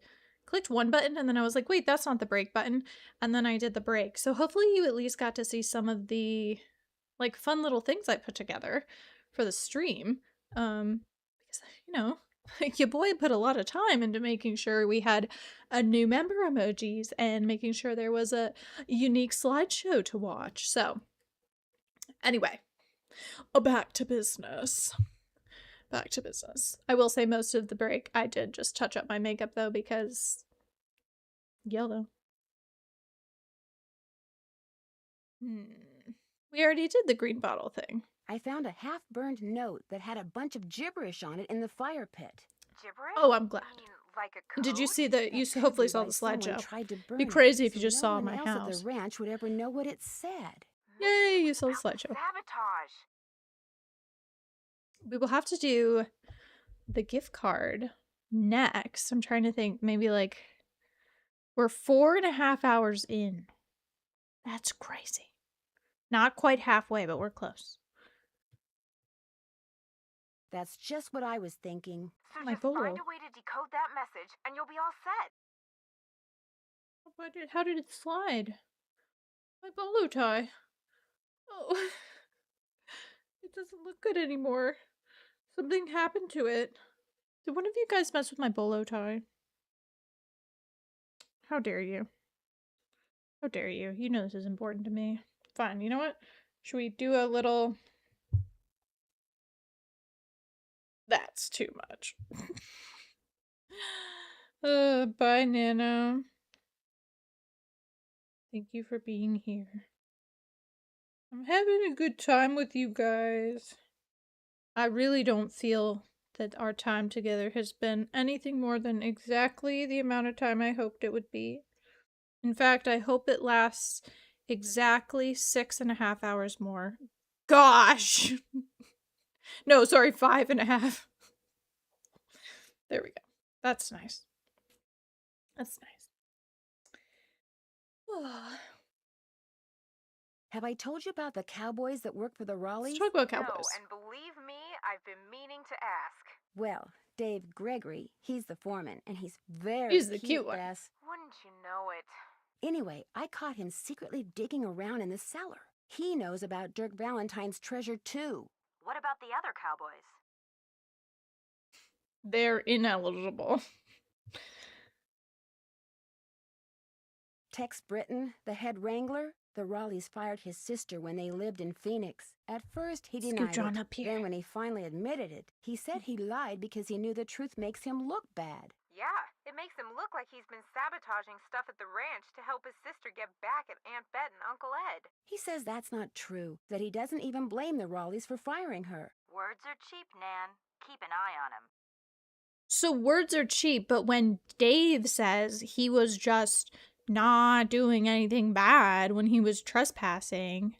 clicked one button and then I was like, wait, that's not the break button. And then I did the break. So hopefully you at least got to see some of the like fun little things I put together for the stream. Because, you know, your boy put a lot of time into making sure we had a new member emojis and making sure there was a unique slideshow to watch. So anyway, back to business. Back to business. I will say most of the break I did just touch up my makeup though because yellow. We already did the green bottle thing. I found a half-burned note that had a bunch of gibberish on it in the fire pit. Gibberish? Oh, I'm glad. You mean like a code? Did you see the? You hopefully saw the slideshow. Be Be crazy if you just saw my no one else house. at the ranch would ever know what it said. Yay! You saw the slideshow. Sabotage. We will have to do the gift card next. I'm trying to think. Maybe like we're 4.5 hours in. That's crazy. Not quite halfway, but we're close. That's just what I was thinking. So My just bolo. find a way to decode that message and you'll be all set. How did it slide? My bolo tie. Oh. It doesn't look good anymore. Something happened to it. Did one of you guys mess with my bolo tie? How dare you? How dare you? You know this is important to me. Fine, you know what? Should we do a little... That's too much. Bye, Nano. Thank you for being here. I'm having a good time with you guys. I really don't feel that our time together has been anything more than exactly the amount of time I hoped it would be. In fact, I hope it lasts exactly 6.5 hours more. Gosh! No, sorry, 5.5. There we go. That's nice. That's nice. Have I told you about the cowboys that work for the Raleighs? Let's talk about cowboys. No, and believe me, I've been meaning to ask. Well, Dave Gregory, he's the foreman, and he's very He's the cute one. Bess. Wouldn't you know it? Anyway, I caught him secretly digging around in the cellar. He knows about Dirk Valentine's treasure, too. What about the other cowboys? They're ineligible. Tex Britton, the head wrangler, the Raleighs fired his sister when they lived in Phoenix. At first, he denied John it. up here. Then when he finally admitted it, he said he lied because he knew the truth makes him look bad. Yeah, it makes him look like he's been sabotaging stuff at the ranch to help his sister get back at Aunt Bet and Uncle Ed. He says that's not true, that he doesn't even blame the Raleighs for firing her. Words are cheap, Nan. Keep an eye on him. So words are cheap, but when Dave says he was just not doing anything bad when he was trespassing,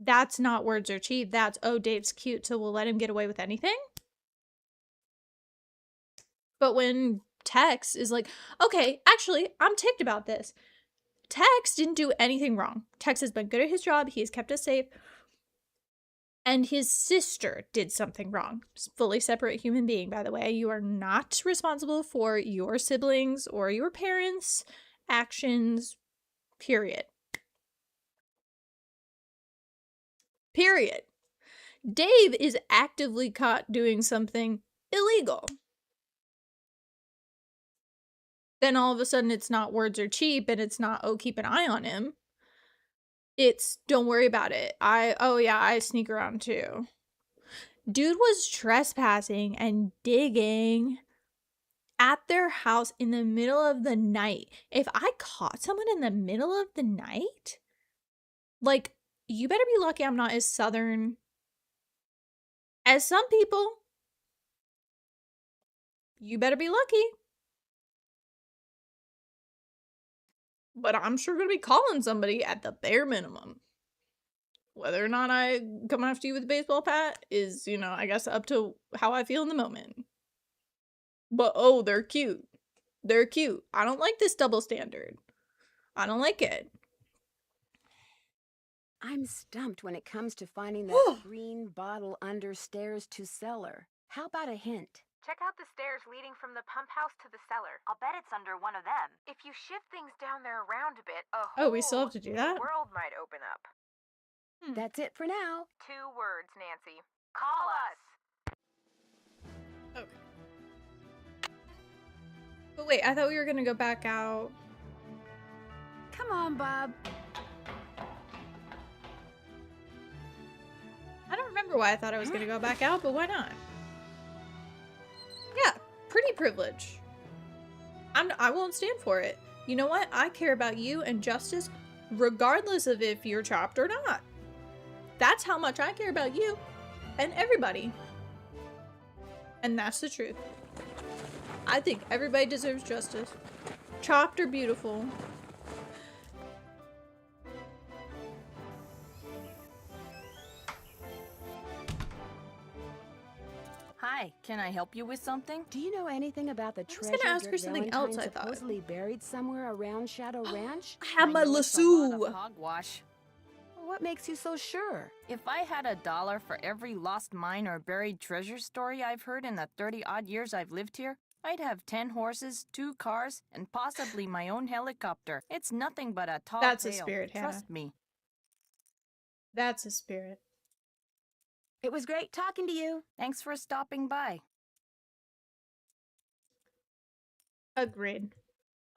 that's not words are cheap. That's, oh, Dave's cute, so we'll let him get away with anything? But when Tex is like, okay, actually, I'm ticked about this. Tex didn't do anything wrong. Tex has been good at his job. He has kept us safe. And his sister did something wrong. Fully separate human being, by the way. You are not responsible for your siblings or your parents' actions, period. Period. Dave is actively caught doing something illegal. Then all of a sudden it's not words are cheap and it's not, oh, keep an eye on him. It's don't worry about it. I sneak around too. Dude was trespassing and digging at their house in the middle of the night. If I caught someone in the middle of the night, like, you better be lucky I'm not as southern as some people. You better be lucky. But I'm sure going to be calling somebody at the bare minimum. Whether or not I come after you with a baseball bat is, you know, I guess up to how I feel in the moment. But, oh, they're cute. They're cute. I don't like this double standard. I don't like it. I'm stumped when it comes to finding that green bottle under stairs to cellar. How about a hint? Check out the stairs leading from the pump house to the cellar. I'll bet it's under one of them. If you shift things down there around a bit, a whole we still have to do that? world might open up. That's it for now. 2 words, Nancy. Call us. Okay. But wait, I thought we were going to go back out. Come on, Bob. I don't remember why I thought I was going to go back out, but why not? Yeah, pretty privilege. I won't stand for it. You know what? I care about you and justice regardless of if you're chopped or not. That's how much I care about you and everybody. And that's the truth. I think everybody deserves justice. Chopped or beautiful. Hi, can I help you with something? Do you know anything about the treasure gonna ask her Dirk something Valentine else, I thought. supposedly buried somewhere around Shadow Ranch? I have my know it's a lot lasso. of hogwash. What makes you so sure? If I had $1 for every lost mine or buried treasure story I've heard in the 30-odd years I've lived here, I'd have 10 horses, 2 cars, and possibly my own helicopter. It's nothing but a tall That's a tale. spirit, Hannah. Trust me. That's a spirit. It was great talking to you. Thanks for stopping by. Agreed.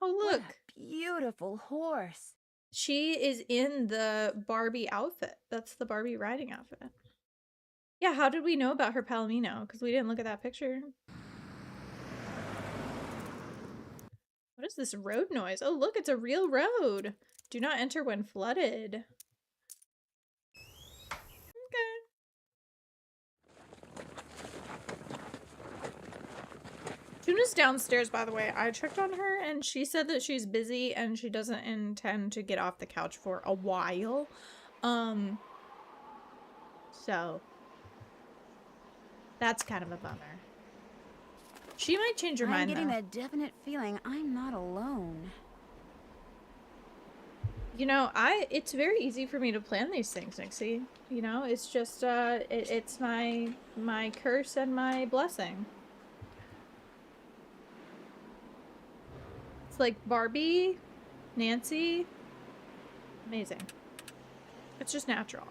Oh, look. What a beautiful horse. She is in the Barbie outfit. That's the Barbie riding outfit. Yeah, how did we know about her Palomino? Because we didn't look at that picture. What is this road noise? Oh, look, it's a real road. Do not enter when flooded. Okay. Tuna's downstairs, by the way. I checked on her and she said that she's busy and she doesn't intend to get off the couch for a while. So that's kind of a bummer. She might change her I'm mind, getting though. that definite feeling I'm not alone. You know, it's very easy for me to plan these things, Nixie. You know, it's just it's my curse and my blessing. It's like Barbie, Nancy, amazing. It's just natural.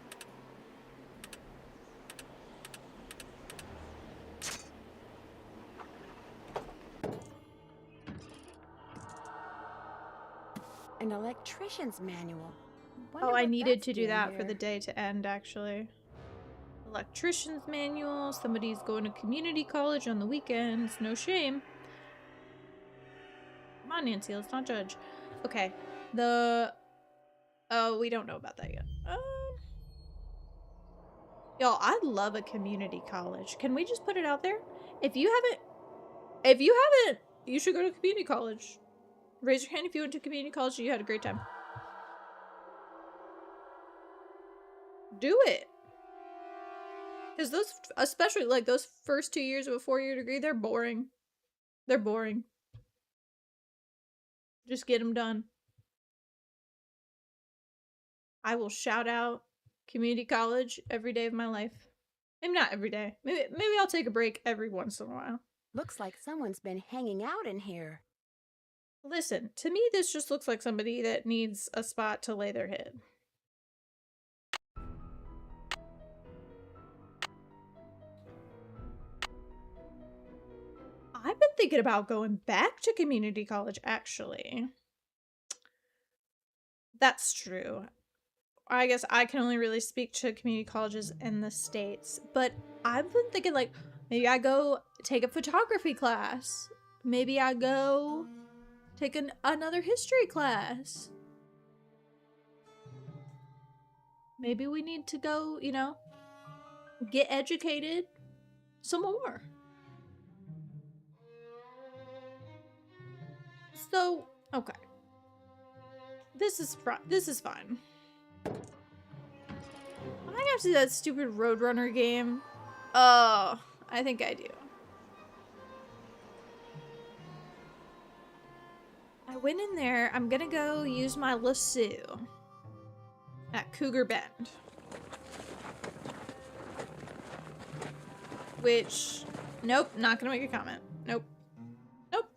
An electrician's manual. Oh, I needed to do that for the day to end, actually. Electrician's manual. Somebody's going to community college on the weekends. No shame. Come on, Nancy. Let's not judge. Okay. Oh, we don't know about that yet. Y'all, I love a community college. Can we just put it out there? If you haven't, you should go to community college. Raise your hand if you went to community college and you had a great time. Do it. Because those, especially like those first 2 years of a 4-year degree, they're boring. They're boring. Just get them done. I will shout out community college every day of my life. Maybe not every day. Maybe I'll take a break every once in a while. Looks like someone's been hanging out in here. Listen, to me this just looks like somebody that needs a spot to lay their head. I've been thinking about going back to community college, actually. That's true. I guess I can only really speak to community colleges in the States, but I've been thinking, like, maybe I go take a photography class. Maybe I go take another history class. Maybe we need to go, you know, get educated some more. So, okay. This is fine. I have to do that stupid Roadrunner game. Oh, I think I do. I went in there. I'm gonna go use my lasso at Cougar Bend. Which, nope, not gonna make a comment. Nope. Nope.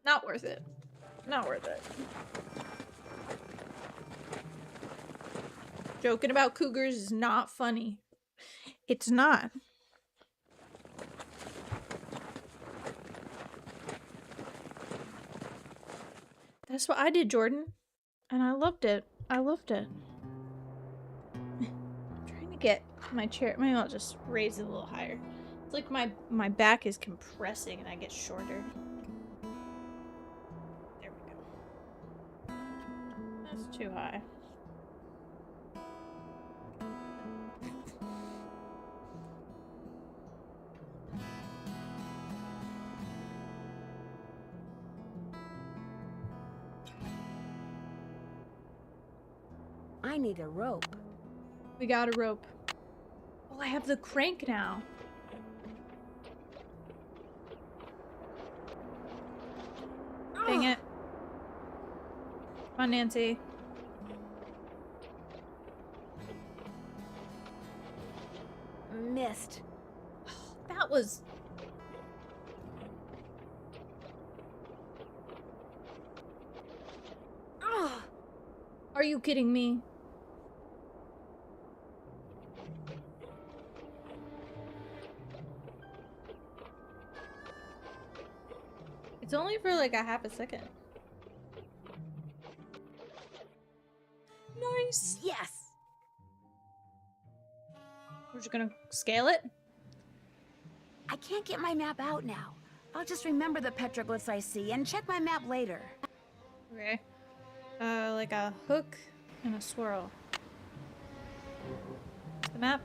Not worth it. Not worth it. Joking about cougars is not funny. It's not. That's what I did, Jordan. And I loved it. I loved it. I'm trying to get my chair. Maybe I'll just raise it a little higher. It's like my back is compressing and I get shorter. There we go. That's too high. I need a rope. We got a rope. Oh, I have the crank now. Dang it. Come on, Nancy. Missed. That was... Are you kidding me? It's only for like a half a second. Nice. Yes. We're just gonna scale it. I can't get my map out now. I'll just remember the petroglyphs I see and check my map later. Okay. Like a hook and a swirl. The map.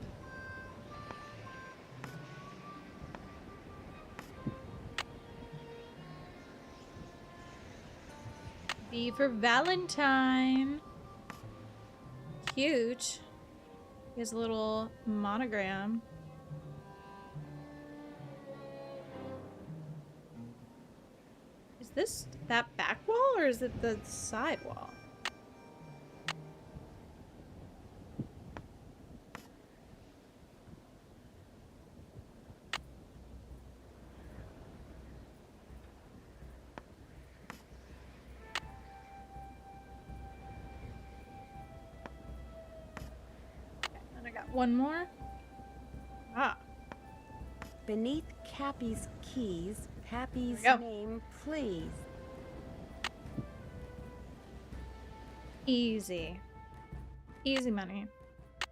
V for Valentine. Cute. He has a little monogram. Is this that back wall or is it the side wall? One more. Ah. Beneath Cappy's keys, Pappy's name, please. Easy. Easy money.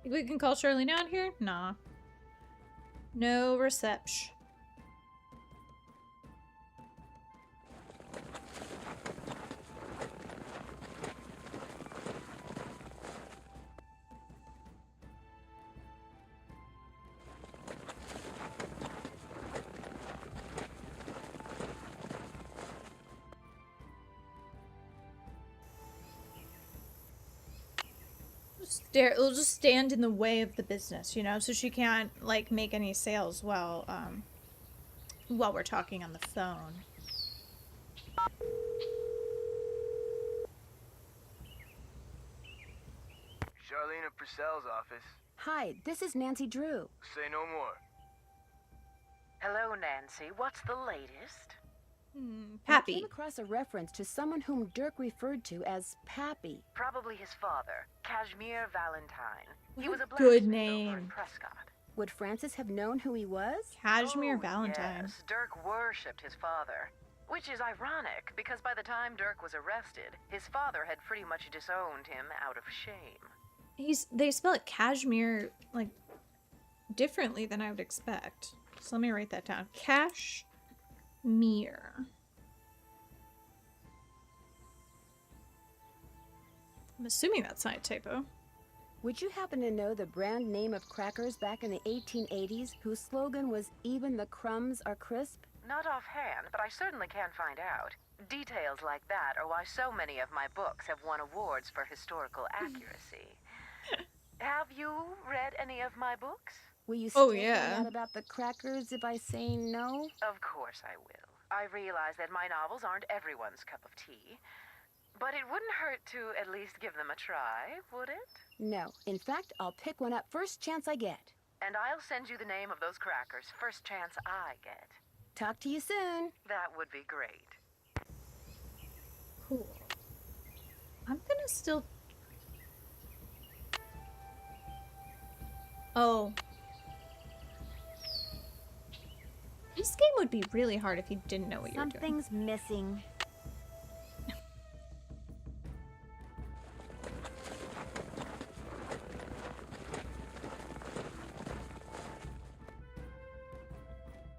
Think we can call Charlene out here? Nah. No reception. It'll just stand in the way of the business, you know, so she can't like make any sales while we're talking on the phone. Purcell's office. Hi, this is Nancy Drew. Say no more. Hello, Nancy. What's the latest? I Pappy. came across a reference to someone whom Dirk referred to as Pappy. Probably his father, Kashmir Valentine. He was a Good blacksmith over name. in Prescott. Would Francis have known who he was? Kashmir Valentine. Yes, Dirk worshipped his father. Which is ironic, because by the time Dirk was arrested, his father had pretty much disowned him out of shame. They spell it Kashmir, like, differently than I would expect. So let me write that down. Kashmir. I'm assuming that's not a typo. Would you happen to know the brand name of crackers back in the 1880s whose slogan was "Even the crumbs are crisp"? Not offhand, but I certainly can find out. Details like that are why so many of my books have won awards for historical accuracy. Have you read any of my books? Will you Oh, still yeah. find out about the crackers if I say no? Of course I will. I realize that my novels aren't everyone's cup of tea, but it wouldn't hurt to at least give them a try, would it? No. In fact, I'll pick one up first chance I get. And I'll send you the name of those crackers first chance I get. Talk to you soon. That would be great. Cool. I'm gonna still... Oh. This game would be really hard if you didn't know what you were doing. Something's missing.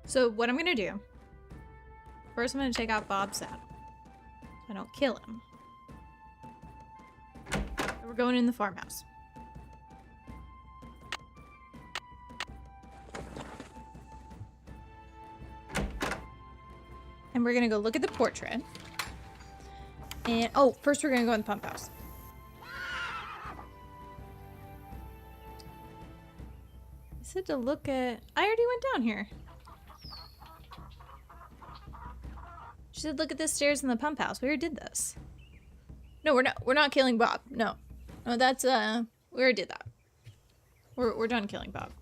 So what I'm gonna do, first I'm gonna take out Bob's saddle. So I don't kill him. And we're going in the farmhouse. And we're gonna go look at the portrait. And, oh, first we're gonna go in the pump house. I said to look at, I already went down here. She said look at the stairs in the pump house. We already did this. No, we're not killing Bob. No. No, that's, we already did that. We're done killing Bob.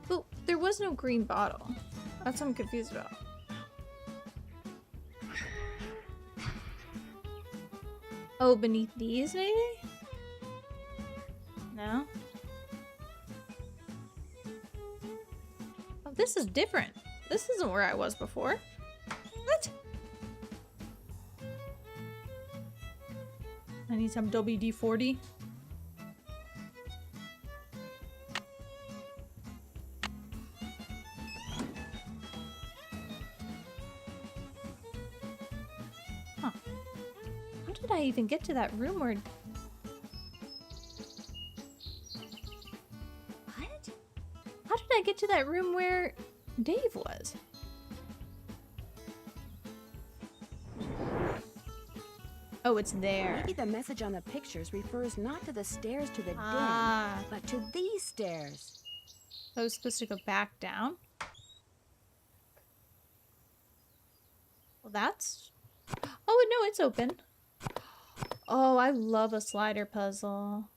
But there was no green bottle. That's what I'm confused about. Oh, beneath these, maybe? No? Oh, this is different. This isn't where I was before. What? I need some WD-40. Huh. How did I even get to that room where... What? How did I get to that room where Dave was? Oh, it's there. Maybe the message on the pictures refers not to the stairs to the den, but to these stairs. I was supposed to go back down? Well, that's... Oh, no, it's open. Oh, I love a slider puzzle.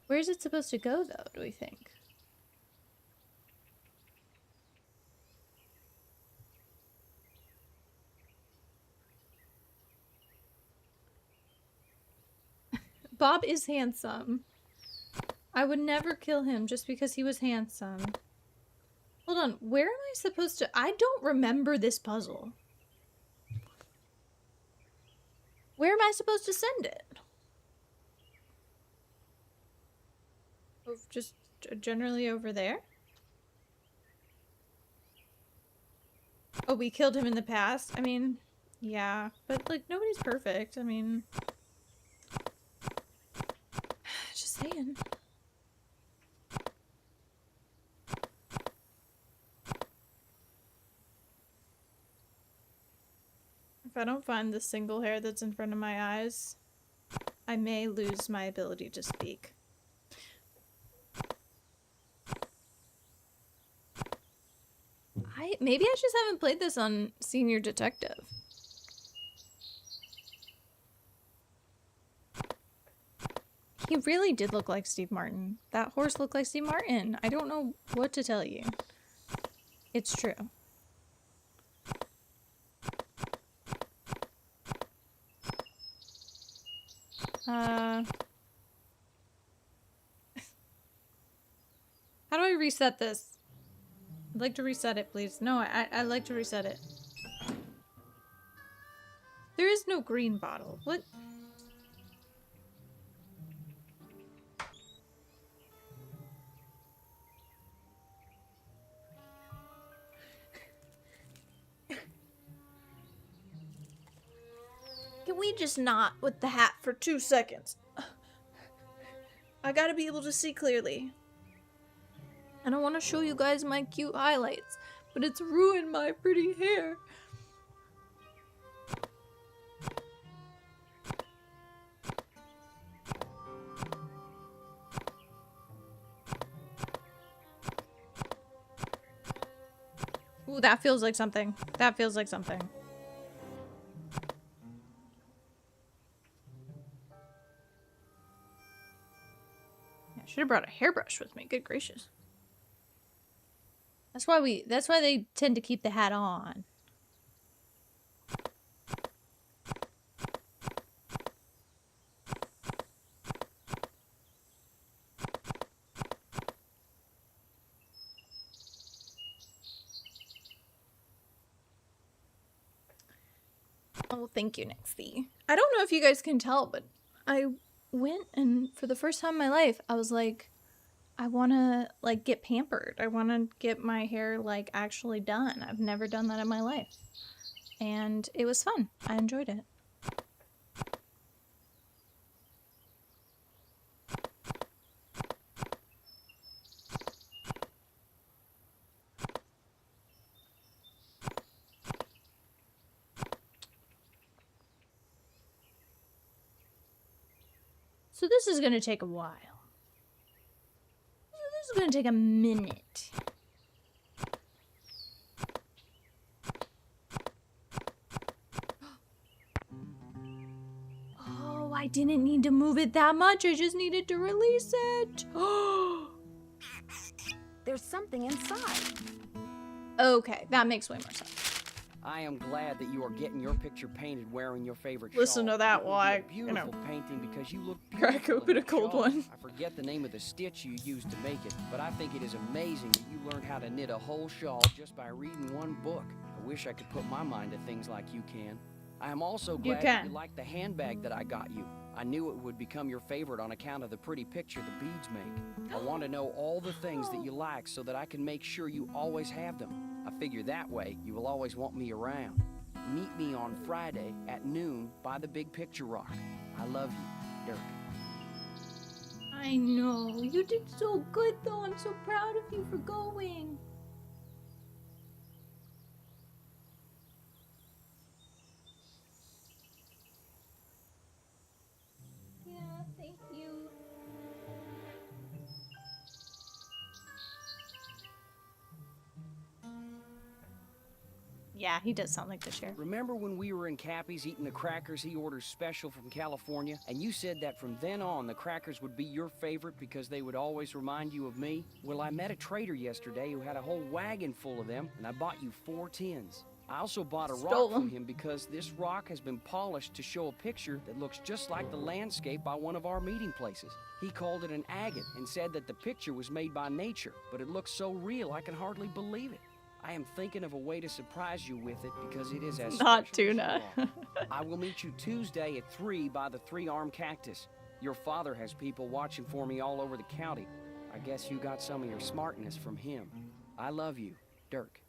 Where's it supposed to go, though, do we think? Bob is handsome. I would never kill him just because he was handsome. Hold on, where am I supposed to... I don't remember this puzzle. Where am I supposed to send it? Just generally over there? Oh, we killed him in the past? I mean, yeah. But, like, nobody's perfect. I mean... Just saying. If I don't find the single hair that's in front of my eyes, I may lose my ability to speak. Maybe I just haven't played this on Senior Detective. He really did look like Steve Martin. That horse looked like Steve Martin. I don't know what to tell you. It's true. How do I reset this? I'd like to reset it, please. No, I'd like to reset it. There is no green bottle. What? Can we just not with the hat for 2 seconds? I gotta be able to see clearly. And I want to show you guys my cute highlights, but it's ruined my pretty hair. Ooh, that feels like something. That feels like something. Yeah, I should have brought a hairbrush with me. Good gracious. That's why they tend to keep the hat on. Oh, thank you, Nixie. I don't know if you guys can tell, but I went and for the first time in my life, I was like, I want to like get pampered. I want to get my hair like actually done. I've never done that in my life. And it was fun. I enjoyed it. So this is going to take a while. This is going to take a minute. Oh, I didn't need to move it that much. I just needed to release it. There's something inside. Okay, that makes way more sense. I am glad that you are getting your picture painted wearing your favorite Listen shawl. to that It will while be I, a beautiful painting because you look crack beautiful open in a that cold shawl. one. I forget the name of the stitch you used to make it, but I think it is amazing that you learned how to knit a whole shawl just by reading one book. I wish I could put my mind to things like you can. I am also glad that you like the handbag that I got you. I knew it would become your favorite on account of the pretty picture the beads make. I want to know all the things that you like so that I can make sure you always have them. I figure that way you will always want me around. Meet me on Friday at noon by the Big Picture Rock. I love you, Dirk. I know. You did so good, though. I'm so proud of you for going. Yeah, thank you. Yeah, he does sound like the sheriff. Remember when we were in Cappy's eating the crackers he orders special from California? And you said that from then on the crackers would be your favorite because they would always remind you of me? Well, I met a trader yesterday who had a whole wagon full of them, and I bought you 4 tins. I also bought a rock from him because this rock has been polished to show a picture that looks just like the landscape by one of our meeting places. He called it an agate and said that the picture was made by nature, but it looks so real I can hardly believe it. I am thinking of a way to surprise you with it because it is as not special tuna. as you are. I will meet you Tuesday at 3 by the 3-armed cactus. Your father has people watching for me all over the county. I guess you got some of your smartness from him. I love you, Dirk.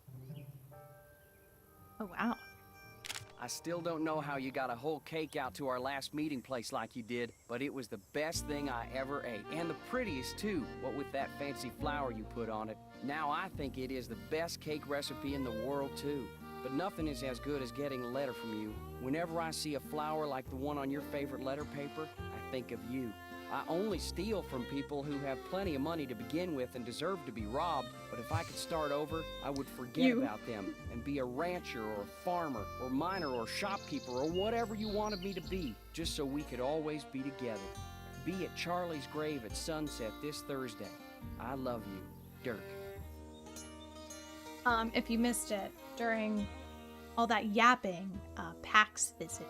Oh, wow. I still don't know how you got a whole cake out to our last meeting place like you did, but it was the best thing I ever ate. And the prettiest, too, what with that fancy flower you put on it. Now I think it is the best cake recipe in the world, too. But nothing is as good as getting a letter from you. Whenever I see a flower like the one on your favorite letter paper, I think of you. I only steal from people who have plenty of money to begin with and deserve to be robbed, but if I could start over, I would forget about them and be a rancher or a farmer or miner or shopkeeper or whatever you wanted me to be, just so we could always be together. Be at Charlie's grave at sunset this Thursday. I love you, Dirk. If you missed it, during all that yapping, Pax visited.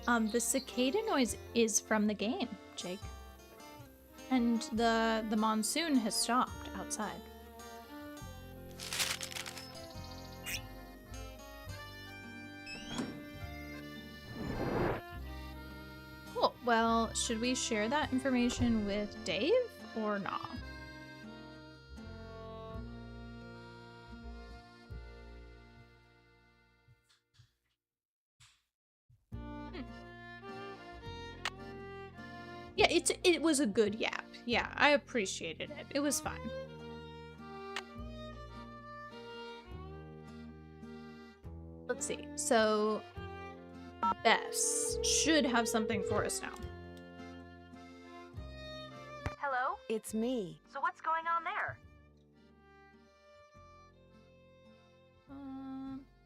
The cicada noise is from the game, Jake. And the monsoon has stopped outside. Cool. Well, should we share that information with Dave or not? Yeah, it was a good yap. Yeah, I appreciated it. It was fun. Let's see. So, Bess should have something for us now. Hello? It's me. So what's going on there?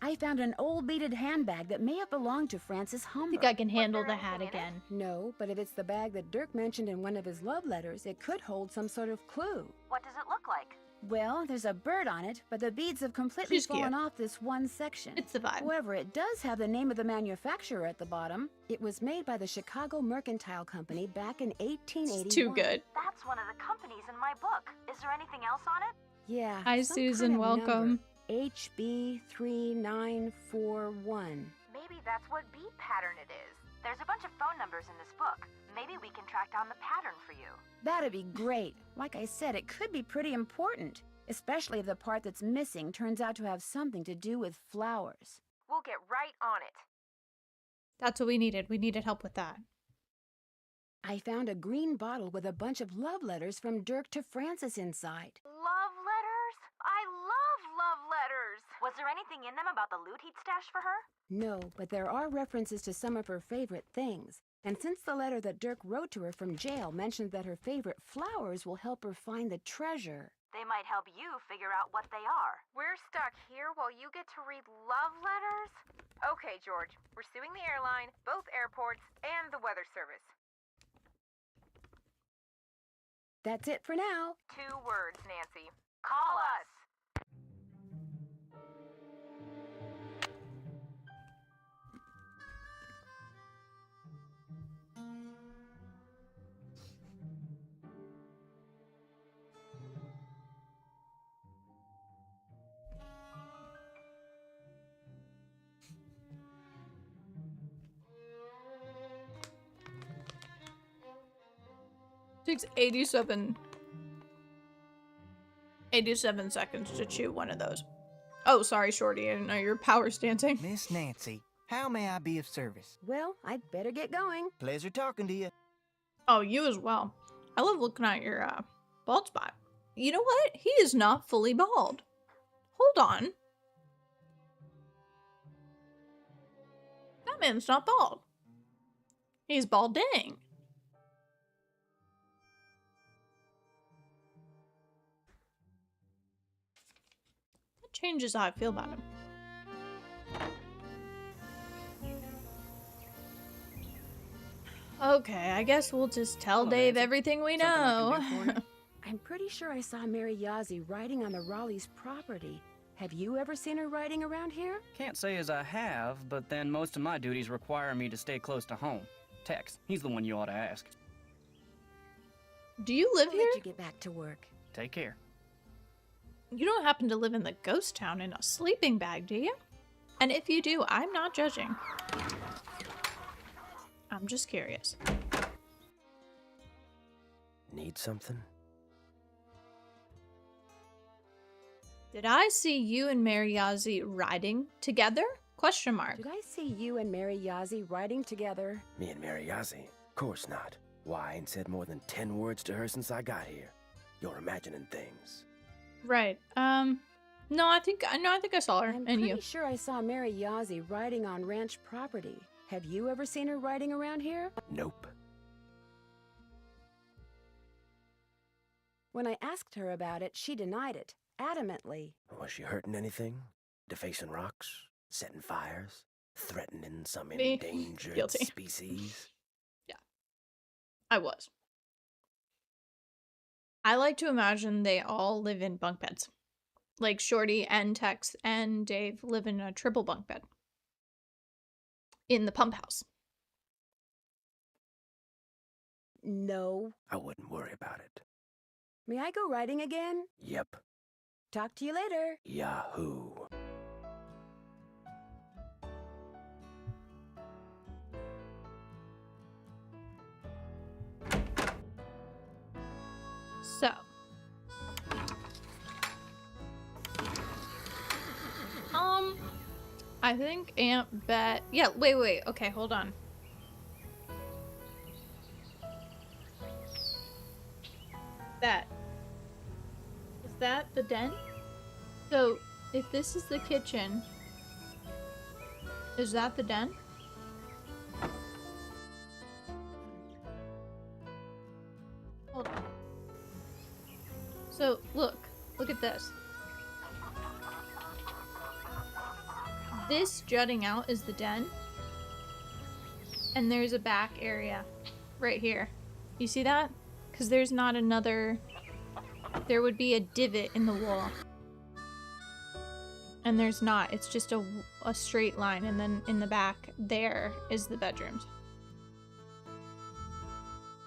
I found an old beaded handbag that may have belonged to Francis Humber. I think I can handle the hat again. No, but if it's the bag that Dirk mentioned in one of his love letters, it could hold some sort of clue. What does it look like? Well, there's a bird on it, but the beads have completely She's fallen cute. off this one section. It's the vibe. However, it does have the name of the manufacturer at the bottom. It was made by the Chicago Mercantile Company back in 1881. It's too good. That's one of the companies in my book. Is there anything else on it? Yeah. Hi, some Susan. kind of Welcome. number. HB3941. Maybe that's what beat pattern it is. There's a bunch of phone numbers in this book. Maybe we can track down the pattern for you. That'd be great. Like I said, it could be pretty important, especially if the part that's missing turns out to have something to do with flowers. We'll get right on it. That's what we needed. We needed help with that. I found a green bottle with a bunch of love letters from Dirk to Francis inside. Love letters? I love love letters. Was there anything in them about the loot he'd stashed for her? No, but there are references to some of her favorite things. And since the letter that Dirk wrote to her from jail mentioned that her favorite flowers will help her find the treasure. They might help you figure out what they are. We're stuck here while you get to read love letters? Okay, George. We're suing the airline, both airports, and the weather service. That's it for now. 2 words, Nancy. Call us. Takes 87 seconds to chew one of those. Oh, sorry, Shorty. I didn't know you were power stancing. Miss Nancy, how may I be of service? Well, I'd better get going. Pleasure talking to you. Oh, you as well. I love looking at your bald spot. You know what? He is not fully bald. Hold on. That man's not bald. He's balding. That changes how I feel about him. Okay, I guess we'll just tell Hello, Dave Nancy. everything we Something I know. can do for you? I'm pretty sure I saw Mary Yazzie riding on the Raleigh's property. Have you ever seen her riding around here? Can't say as I have, but then most of my duties require me to stay close to home. Tex, he's the one you ought to ask. Do you live I'll here? let you get back to work. Take care. You don't happen to live in the ghost town in a sleeping bag, do you? And if you do, I'm not judging. I'm just curious. Need something? Did I see you and Mary Yazzie riding together? Question mark. Did I see you and Mary Yazzie riding together? Me and Mary Yazzie? Course not. Why, I ain't said more than 10 words to her since I got here. You're imagining things. Right. No, I think I saw her. I'm And pretty you. sure I saw Mary Yazzie riding on ranch property. Have you ever seen her riding around here? Nope. When I asked her about it, she denied it, adamantly. Was she hurting anything? Defacing rocks? Setting fires? Threatening some Me. endangered Guilty. species? I was. I like to imagine they all live in bunk beds. Like Shorty and Tex and Dave live in a triple bunk bed. In the pump house. No. I wouldn't worry about it. May I go riding again? Yep. Talk to you later. Yahoo. So. I think Aunt Bet. Yeah, wait. Okay, hold on. That. Is that the den? So, if this is the kitchen, is that the den? Hold on. So, look at this. This jutting out is the den. And there's a back area right here. You see that? Because there's not another... There would be a divot in the wall. And there's not. It's just a straight line. And then in the back, there is the bedrooms.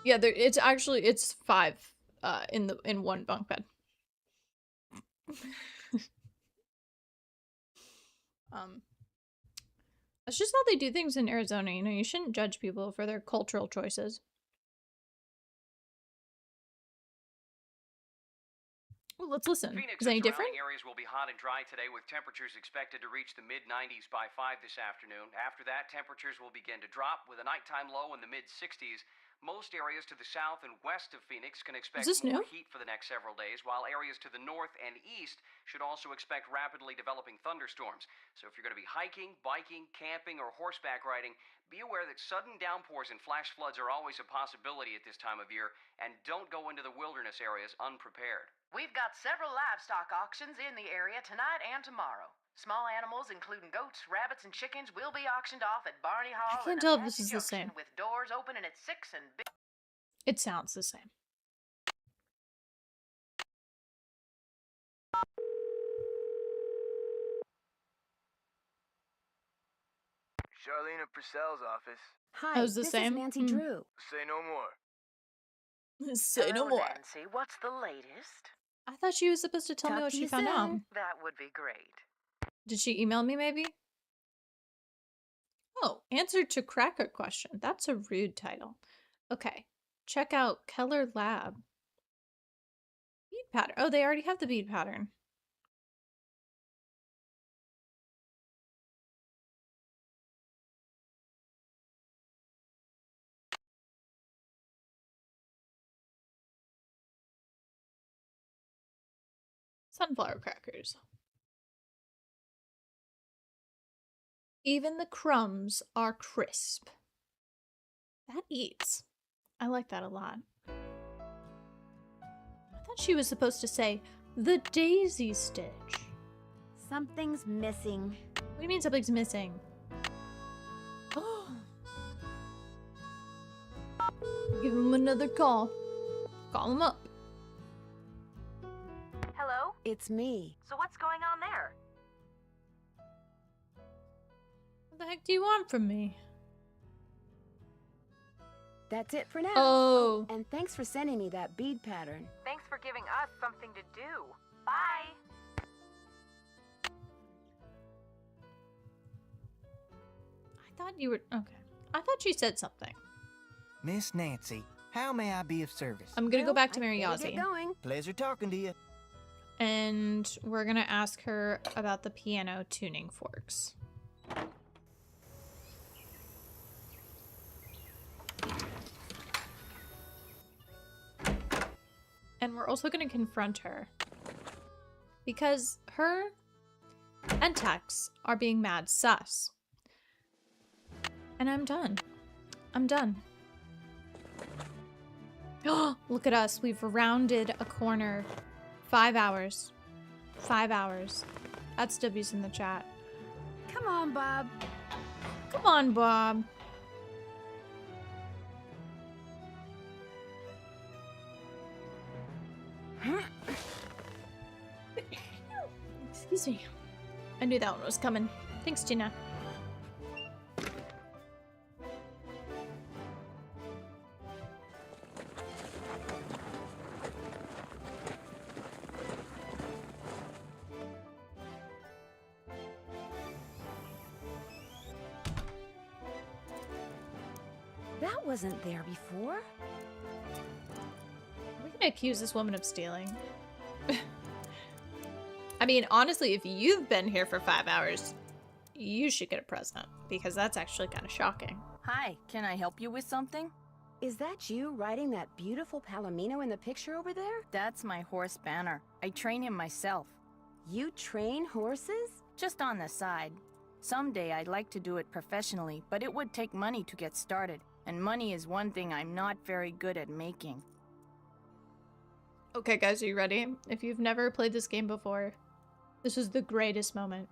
Yeah, it's 5 in one bunk bed. That's just how they do things in Arizona. You know, you shouldn't judge people for their cultural choices. Well, let's listen. Phoenix Is it any and different? surrounding areas will be hot and dry today, with temperatures expected to reach the mid-90s by 5 this afternoon. After that, temperatures will begin to drop, with a nighttime low in the mid-60s. Most areas to the south and west of Phoenix can expect more heat for the next several days, while areas to the north and east should also expect rapidly developing thunderstorms. So if you're going to be hiking, biking, camping, or horseback riding, be aware that sudden downpours and flash floods are always a possibility at this time of year, and don't go into the wilderness areas unprepared. We've got several livestock auctions in the area tonight and tomorrow. Small animals, including goats, rabbits, and chickens, will be auctioned off at Barney Hall. I can't tell if this is the same. With doors opening at 6 and big. It sounds the same. Charlene Purcell's office. Hi, Oh, it's the this same? is Nancy Drew. Say no more. Say no more. Nancy, what's the latest? I thought she was supposed to tell me what she found out. That would be great. Did she email me maybe? Oh, answer to cracker question. That's a rude title. Okay. Check out Keller Lab. Bead pattern. Oh, they already have the bead pattern. Sunflower crackers. Even the crumbs are crisp. That eats. I like that a lot. I thought she was supposed to say, the daisy stitch. Something's missing. What do you mean something's missing? Give him another call. Call him up. Hello? It's me. So what's going on there? What the heck do you want from me? That's it for now. Oh. And thanks for sending me that bead pattern. Thanks for giving us something to do. Bye. I thought you were... Okay. I thought she said something. Miss Nancy, how may I be of service? I'm gonna go back to Mary Get going. Pleasure talking to you. And we're gonna ask her about the piano tuning forks. And we're also gonna confront her. Because her and Tex are being mad sus. And I'm done. I'm done. Oh, look at us. We've rounded a corner. 5 hours. 5 hours. That's W's in the chat. Come on, Bob. Come on, Bob. Easy. I knew that one was coming. Thanks, Gina. That wasn't there before. We're gonna accuse this woman of stealing. I mean, honestly, if you've been here for 5 hours, you should get a present, because that's actually kind of shocking. Hi, can I help you with something? Is that you riding that beautiful Palomino in the picture over there? That's my horse Banner. I train him myself. You train horses? Just on the side. Someday I'd like to do it professionally, but it would take money to get started, and money is one thing I'm not very good at making. Okay, guys, are you ready? If you've never played this game before, this is the greatest moment.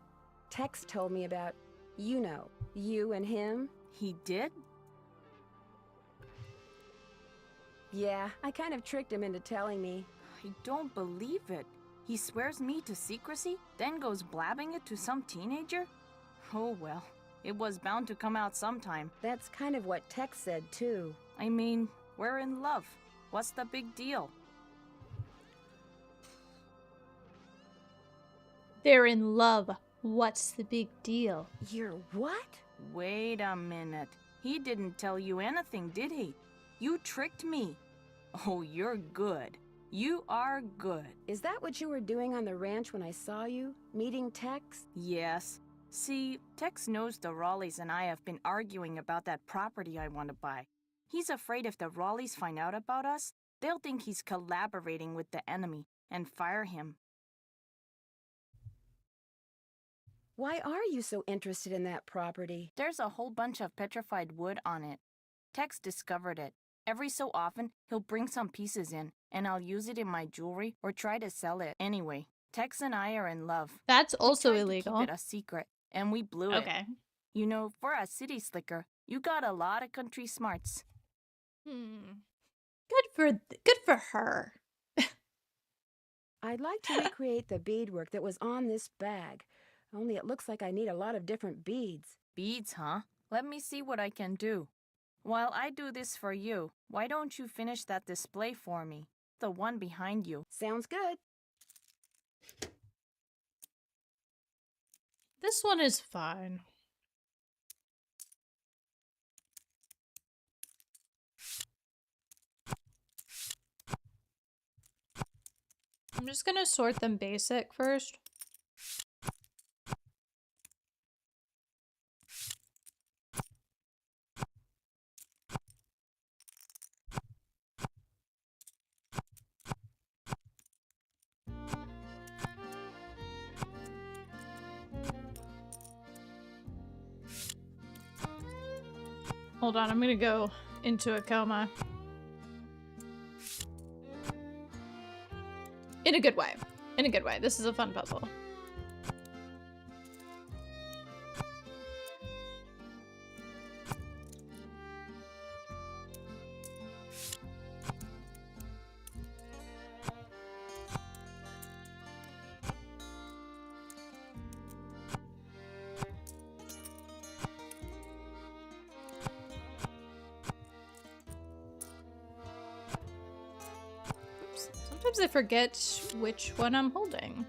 Tex told me about, you know, you and him. He did? Yeah, I kind of tricked him into telling me. I don't believe it. He swears me to secrecy, then goes blabbing it to some teenager? Oh well, it was bound to come out sometime. That's kind of what Tex said, too. I mean, we're in love. What's the big deal? They're in love. What's the big deal? You're what? Wait a minute. He didn't tell you anything, did he? You tricked me. Oh, you're good. You are good. Is that what you were doing on the ranch when I saw you? Meeting Tex? Yes. See, Tex knows the Raleighs and I have been arguing about that property I want to buy. He's afraid if the Raleighs find out about us, they'll think he's collaborating with the enemy and fire him. Why are you so interested in that property? There's a whole bunch of petrified wood on it. Tex discovered it. Every so often, he'll bring some pieces in, and I'll use it in my jewelry or try to sell it. Anyway, Tex and I are in love. That's also we tried illegal. To keep it a secret, and we blew it. Okay. You know, for a city slicker, you got a lot of country smarts. Good for her. I'd like to recreate the beadwork that was on this bag. Only it looks like I need a lot of different beads. Beads, huh? Let me see what I can do. While I do this for you, why don't you finish that display for me? The one behind you. Sounds good. This one is fine. I'm just gonna sort them basic first. Hold on, I'm gonna go into a coma. In a good way. In a good way. This is a fun puzzle. Sometimes I forget which one I'm holding.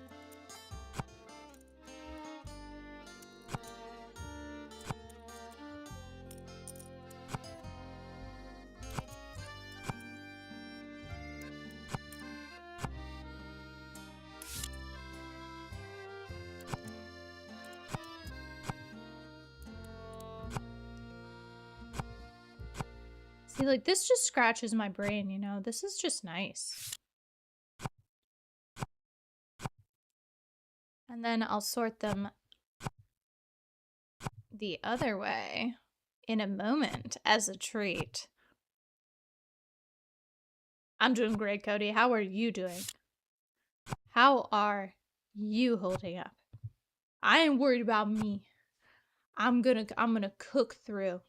See, like, this just scratches my brain, you know? This is just nice. And then I'll sort them the other way in a moment as a treat. I'm doing great, Cody. How are you doing? How are you holding up? I ain't worried about me. I'm gonna cook through.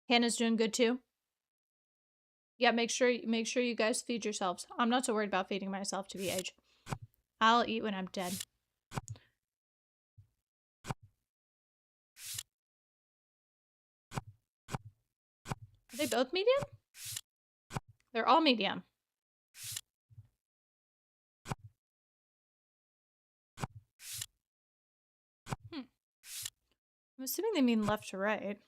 Hannah's doing good too. Yeah, make sure you guys feed yourselves. I'm not so worried about feeding myself to the age. I'll eat when I'm dead. Are they both medium? They're all medium. I'm assuming they mean left to right.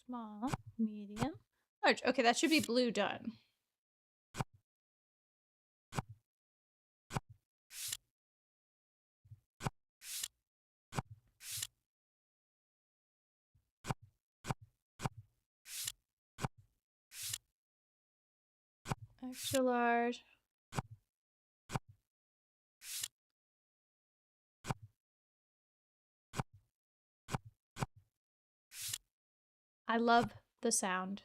Small, medium, large. Okay, that should be blue done. Extra large. I love the sound.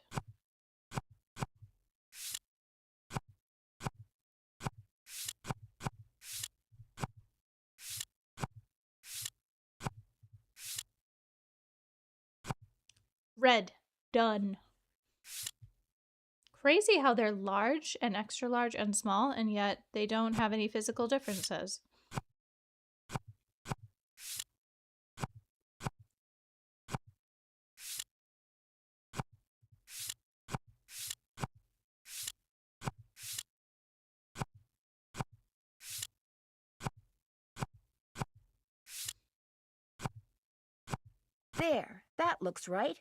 Red. Done. Crazy how they're large and extra large and small, and yet they don't have any physical differences. There, that looks right.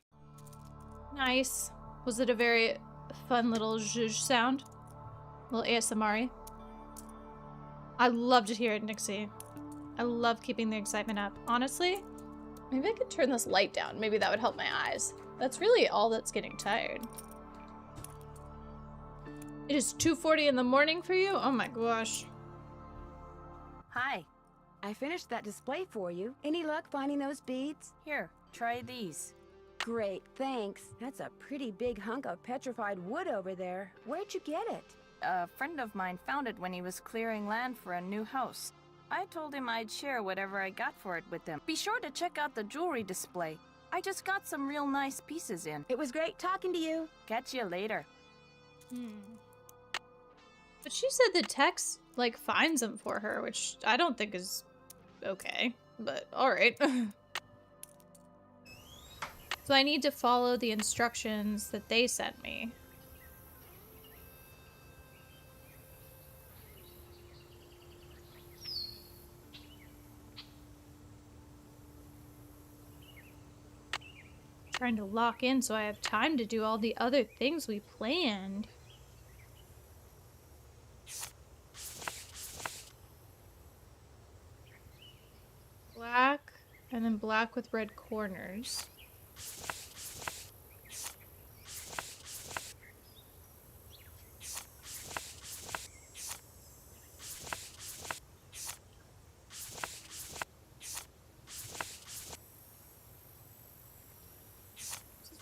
Nice. Was it a very fun little zhuzh sound? Little ASMR-y? I love to hear it, Nixie. I love keeping the excitement up. Honestly, maybe I could turn this light down. Maybe that would help my eyes. That's really all that's getting tired. It is 2:40 in the morning for you? Oh my gosh. Hi. I finished that display for you. Any luck finding those beads? Here, try these. Great, thanks. That's a pretty big hunk of petrified wood over there. Where'd you get it? A friend of mine found it when he was clearing land for a new house. I told him I'd share whatever I got for it with him. Be sure to check out the jewelry display. I just got some real nice pieces in. It was great talking to you. Catch you later. But she said the Tex, like, finds them for her, which I don't think is okay, but alright. So I need to follow the instructions that they sent me. Trying to lock in so I have time to do all the other things we planned. Black, and then black with red corners.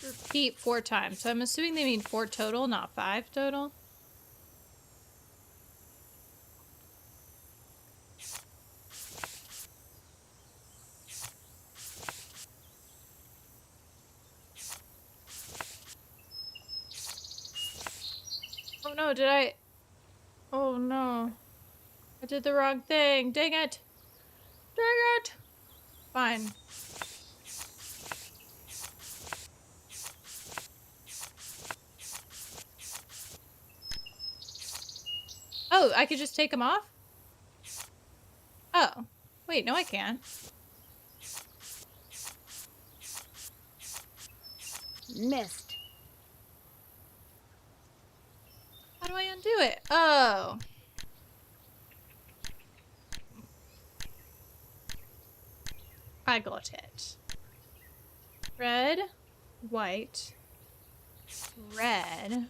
Repeat 4 times. So I'm assuming they mean 4 total, not 5 total. Oh no, did I? Oh no. I did the wrong thing. Dang it. Dang it. Fine. Oh, I could just take them off? Oh. Wait, no I can't. Missed. How do I undo it? Oh. I got it. Red, white, red,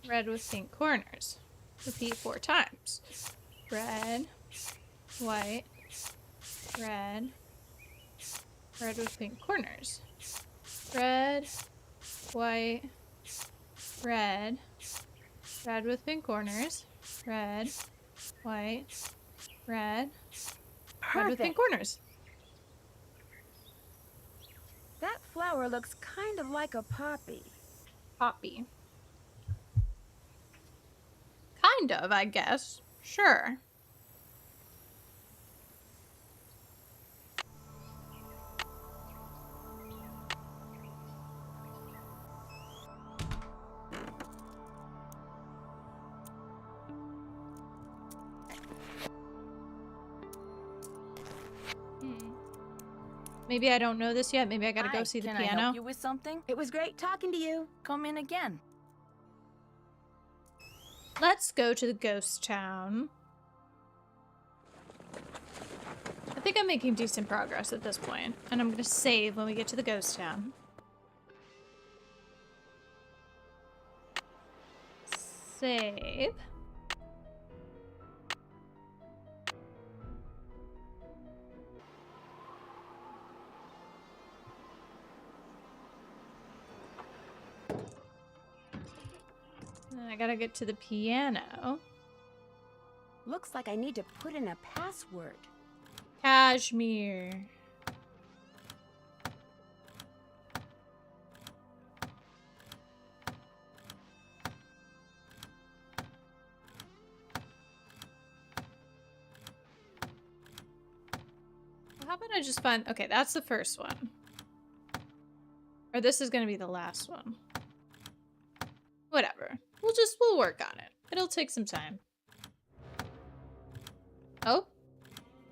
red with pink corners. Repeat 4 times. Red, white, red, Red with pink corners. Red, white, red. Red with pink corners. Red, white, red. Red with pink corners. That flower looks kind of like a poppy. Poppy. Kind of, I guess. Sure. Maybe I don't know this yet. Maybe I gotta go see the piano. Can I help you with something? It was great talking to you. Come in again. Let's go to the ghost town. I think I'm making decent progress at this point, and I'm gonna save when we get to the ghost town. Save. Then I gotta get to the piano. Looks like I need to put in a password. Cashmere. Well, how about I just find... Okay, that's the first one. Or this is gonna be the last one. Whatever. We'll work on it. It'll take some time. Oh.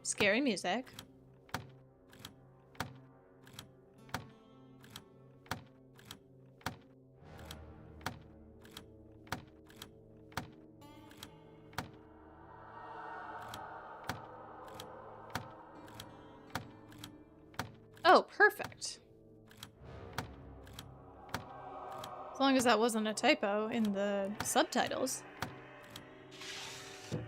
Scary music. Oh, perfect. As long as that wasn't a typo in the subtitles.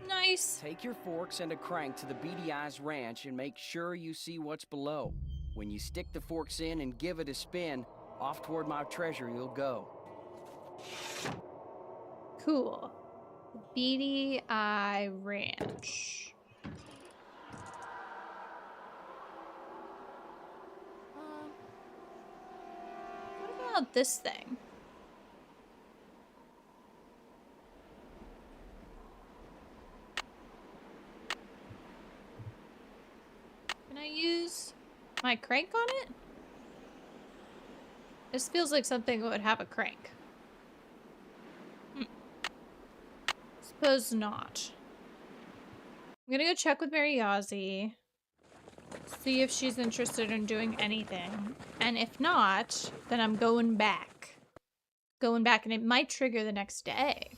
Nice. Take your forks and a crank to the Beady Eyes Ranch and make sure you see what's below. When you stick the forks in and give it a spin, off toward my treasure you'll go. Cool. Beady Eye Ranch. What about this thing? Can I use my crank on it? This feels like something that would have a crank. Suppose not. I'm gonna go check with Mary Yazzie. See if she's interested in doing anything. And if not, then I'm going back. Going back, and it might trigger the next day.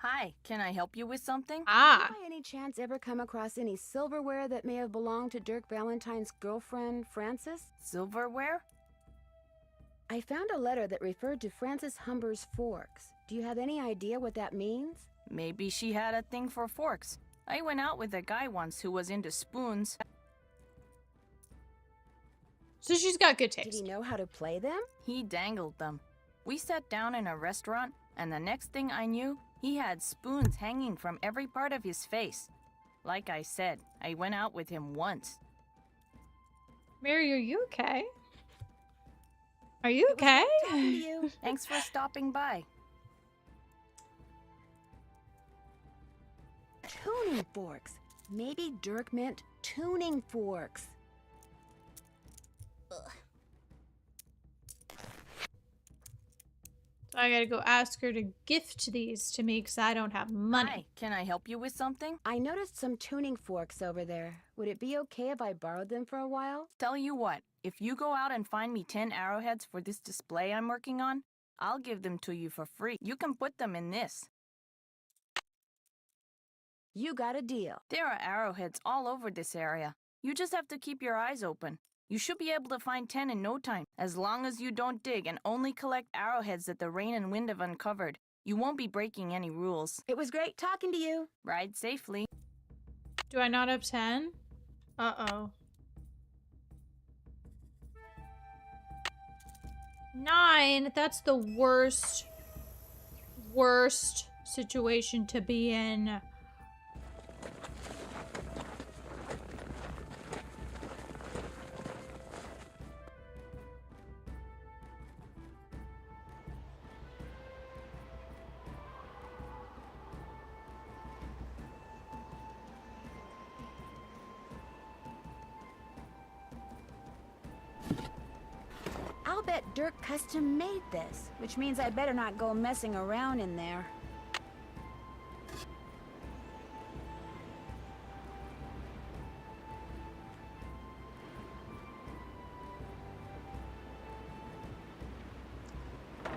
Hi, can I help you with something? Have you by any chance ever come across any silverware that may have belonged to Dirk Valentine's girlfriend, Frances? Silverware? I found a letter that referred to Frances Humber's forks. Do you have any idea what that means? Maybe she had a thing for forks. I went out with a guy once who was into spoons. So she's got good taste. Did he know how to play them? He dangled them. We sat down in a restaurant, and the next thing I knew, he had spoons hanging from every part of his face. Like I said, I went out with him once. Mary, are you okay? Are you okay? Thanks for stopping by. Tuning forks. Maybe Dirk meant tuning forks. Ugh. So I gotta go ask her to gift these to me because I don't have money. Hi, can I help you with something? I noticed some tuning forks over there. Would it be okay if I borrowed them for a while? Tell you what, if you go out and find me 10 arrowheads for this display I'm working on, I'll give them to you for free. You can put them in this. You got a deal. There are arrowheads all over this area. You just have to keep your eyes open. You should be able to find 10 in no time, as long as you don't dig and only collect arrowheads that the rain and wind have uncovered. You won't be breaking any rules. It was great talking to you. Ride safely. Do I not have 10? Uh-oh. 9. That's the worst situation to be in. I'll bet Dirk custom made this, which means I better not go messing around in there.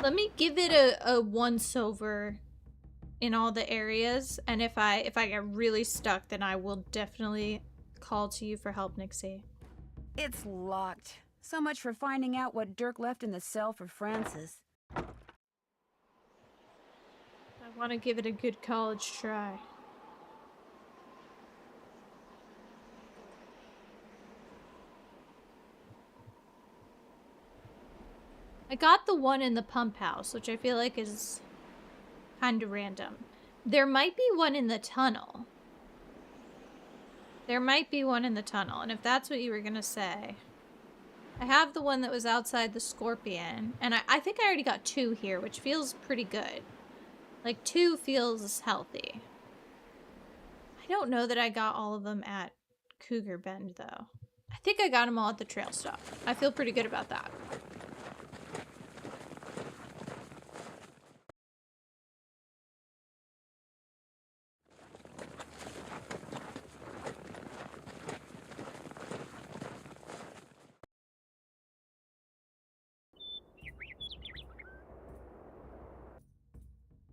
Let me give it a once-over in all the areas, and if I get really stuck, then I will definitely call to you for help, Nixie. It's locked. So much for finding out what Dirk left in the cell for Francis. I want to give it a good college try. I got the one in the pump house, which I feel like is kind of random. There might be one in the tunnel. There might be one in the tunnel, and if that's what you were gonna say. I have the one that was outside the Scorpion, and I think I already got 2 here, which feels pretty good. Like, 2 feels healthy. I don't know that I got all of them at Cougar Bend, though. I think I got them all at the trail stop. I feel pretty good about that.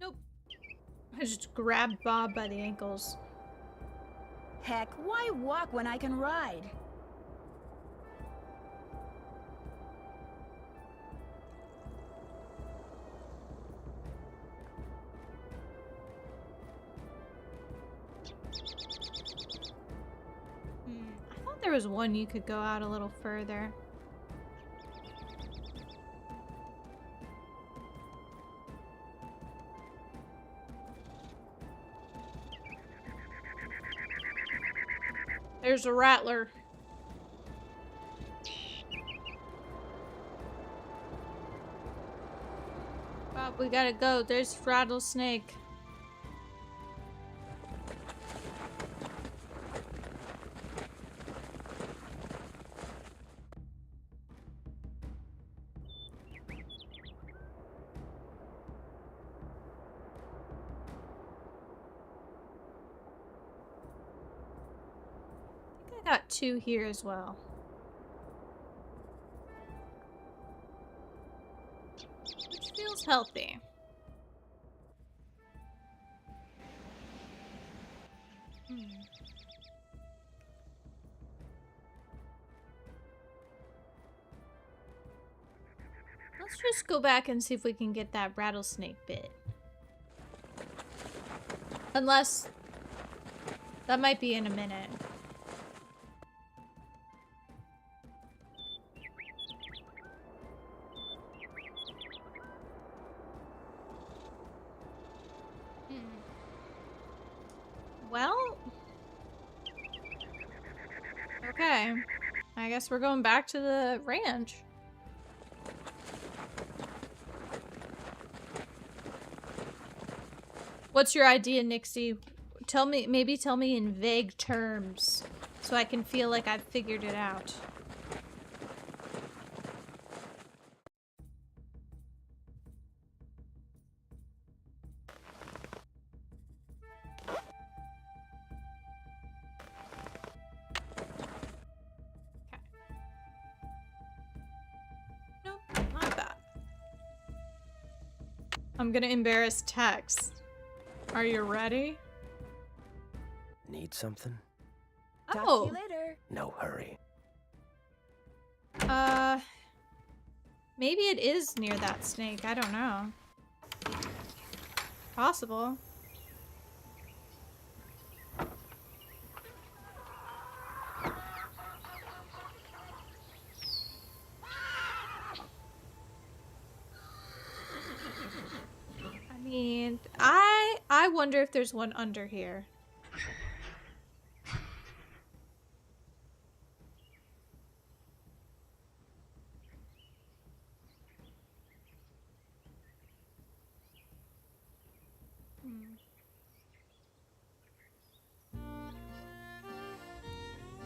Nope. I just grabbed Bob by the ankles. Heck, why walk when I can ride? I thought there was one you could go out a little further. There's a rattler. Bob, we gotta go. There's rattlesnake. I got 2 here as well. Which feels healthy. Let's just go back and see if we can get that rattlesnake bit. Unless... that might be in a minute. Well... okay. I guess we're going back to the ranch. What's your idea, Nixie? Tell me, maybe tell me in vague terms, so I can feel like I've figured it out. Nope, not that. I'm gonna embarrass Tex. Are you ready? Need something? Talk Oh. to you later. No hurry. Maybe it is near that snake. I don't know. Possible. I wonder if there's one under here.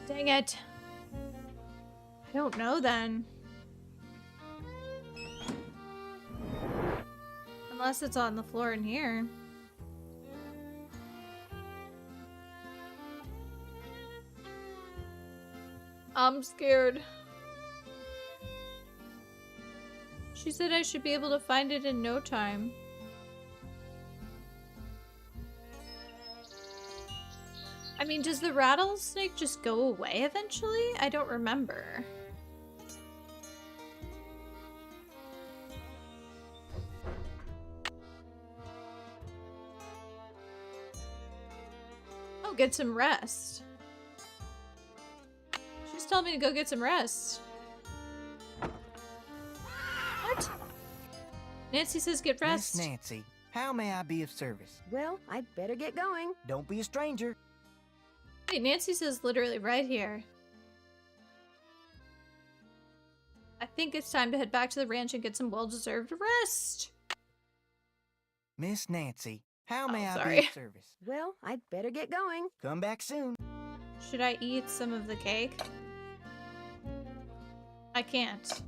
Dang it. I don't know then. Unless it's on the floor in here. I'm scared. She said I should be able to find it in no time. I mean, does the rattlesnake just go away eventually? I don't remember. Oh, get some rest. She's telling me to go get some rest. What? Nancy says get rest. Miss Nancy, how may I be of service? Well, I'd better get going. Don't be a stranger. Wait, Nancy says literally right here. I think it's time to head back to the ranch and get some well-deserved rest. Miss Nancy, how may I sorry. be of service? Well, I'd better get going. Come back soon. Should I eat some of the cake? I can't.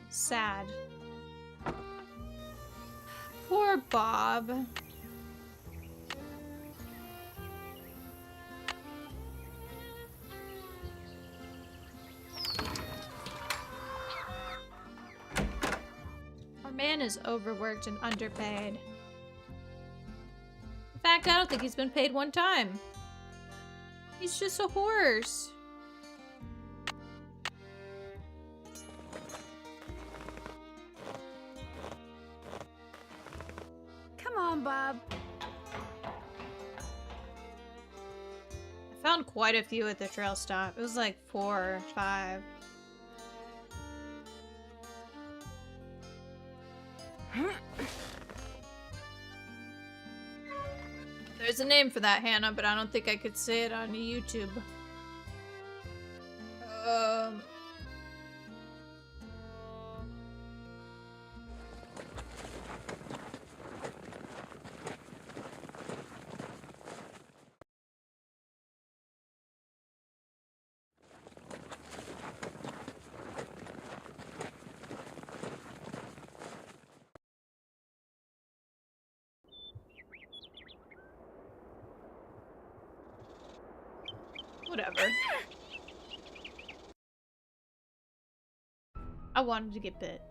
Sad. Poor Bob. Our man is overworked and underpaid. In fact, I don't think he's been paid one time. He's just a horse. Come on, Bob. I found quite a few at the trail stop. It was like 4 or 5. There's a name for that, Hannah, but I don't think I could say it on YouTube. Whatever. I wanted to get bit.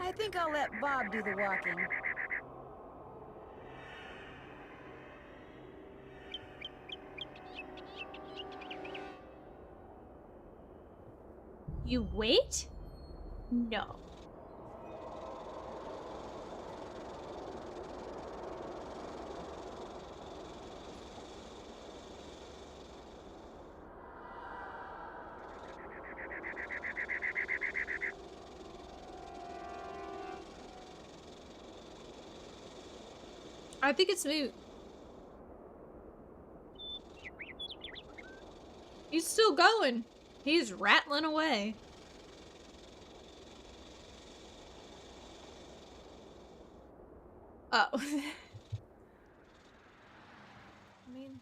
I think I'll let Bob do the walking. You wait? No. I think it's me. He's still going. He's rattling away. Oh. I mean,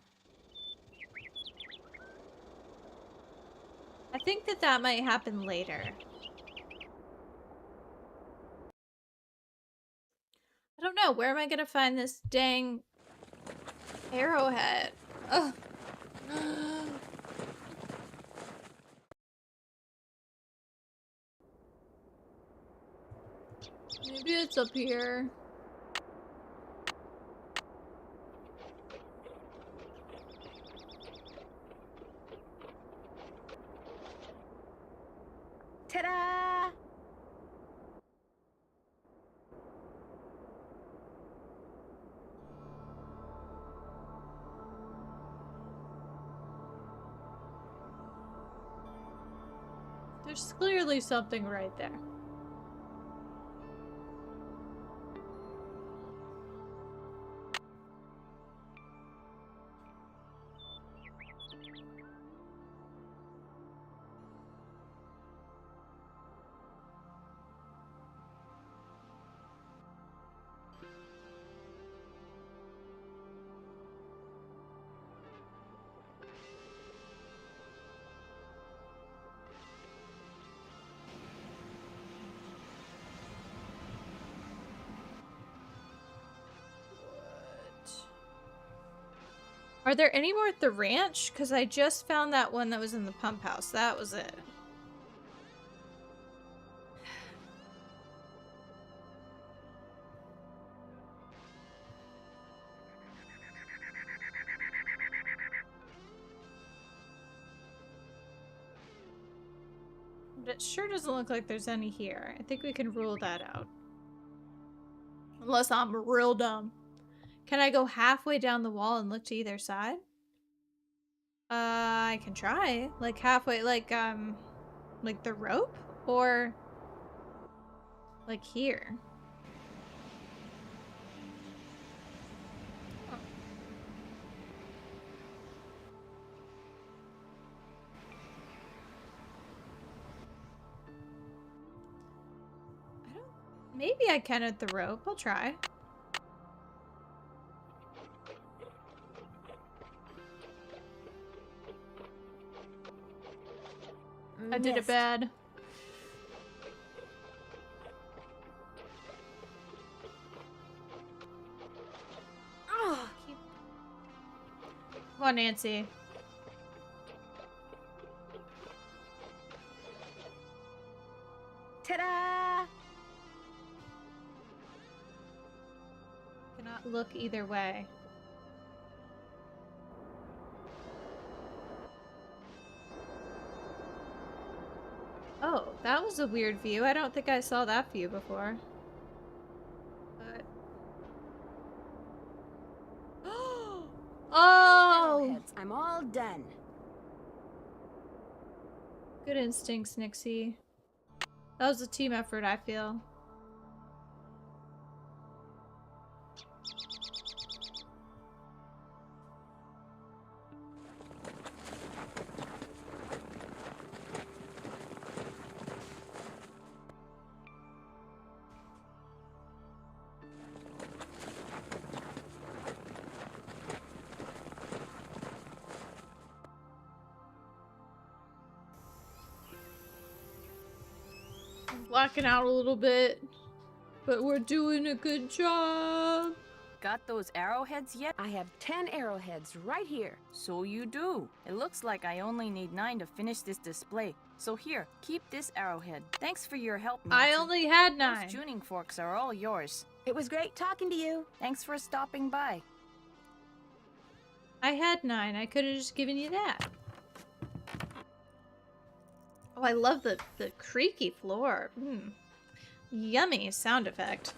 I think that might happen later. I don't know. Where am I gonna find this dang arrowhead? Ugh. Maybe it's up here. There's clearly something right there. Are there any more at the ranch? Because I just found that one that was in the pump house. That was it. But it sure doesn't look like there's any here. I think we can rule that out. Unless I'm real dumb. Can I go halfway down the wall and look to either side? I can try. Like halfway, like the rope? Or like here? Oh. Maybe I can at the rope. I'll try. I did it bad. Oh, come on, Nancy. Ta-da! Cannot look either way. Oh, that was a weird view. I don't think I saw that view before. But... Oh! Arrowheads, I'm all done. Good instincts, Nixie. That was a team effort, I feel. Blacking out a little bit, but we're doing a good job. Got those arrowheads yet? I have 10 arrowheads right here. So you do. It looks like I only need 9 to finish this display. So here, keep this arrowhead. Thanks for your help, Nancy. I only had 9. Those tuning forks are all yours. It was great talking to you. Thanks for stopping by. I had 9. I could have just given you that. Oh, I love the creaky floor. Yummy sound effect.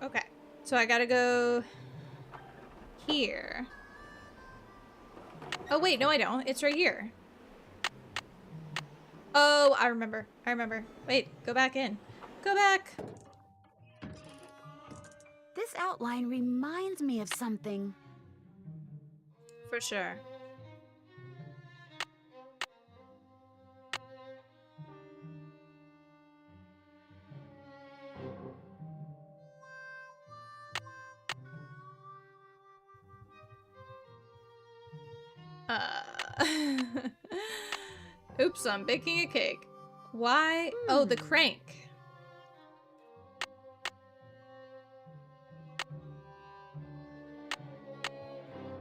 Okay, so I gotta go here. Oh wait, no I don't. It's right here. Oh, I remember. I remember. Wait, go back in. Go back. This outline reminds me of something. For sure. Oops, I'm baking a cake. Why? Oh, the crank.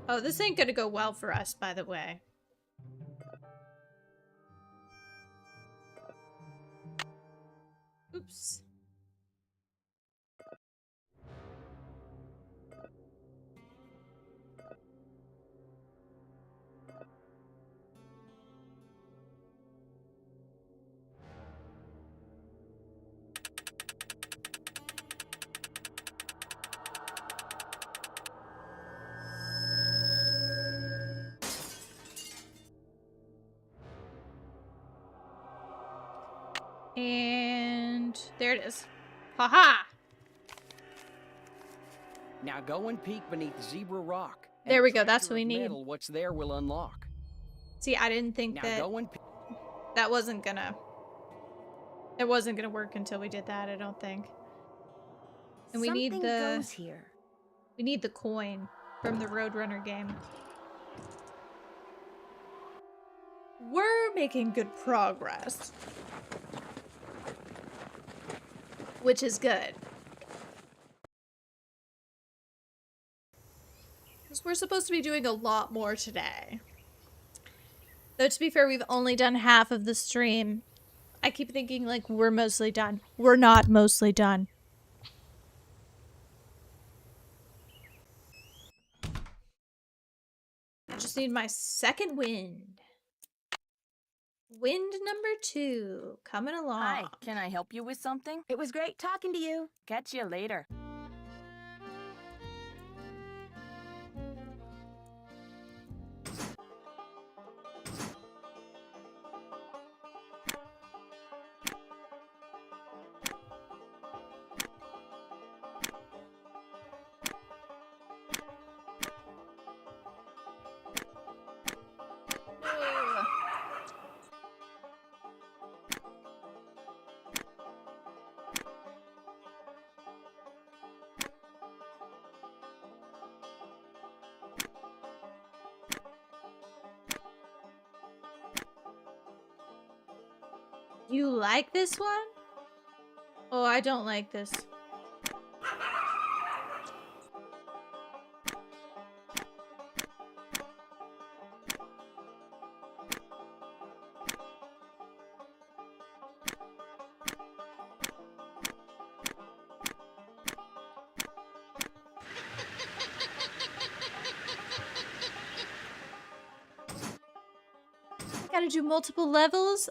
Oh, this ain't gonna go well for us, by the way. Oops. And there it is. Haha! Now go and peek beneath Zebra Rock. There And we a go, that's treasure what we of need. metal what's there will unlock. See, I didn't think Now that go and that wasn't gonna... It wasn't gonna work until we did that, I don't think. And we need Something the... goes here. We need the coin from the Roadrunner game. We're making good progress. Which is good. Because we're supposed to be doing a lot more today. Though to be fair, we've only done half of the stream. I keep thinking like we're mostly done. We're not mostly done. I just need my second wind. Wind number 2 coming along. Hi, can I help you with something? It was great talking to you. Catch you later. You like this one? Oh, I don't like this. I gotta do multiple levels?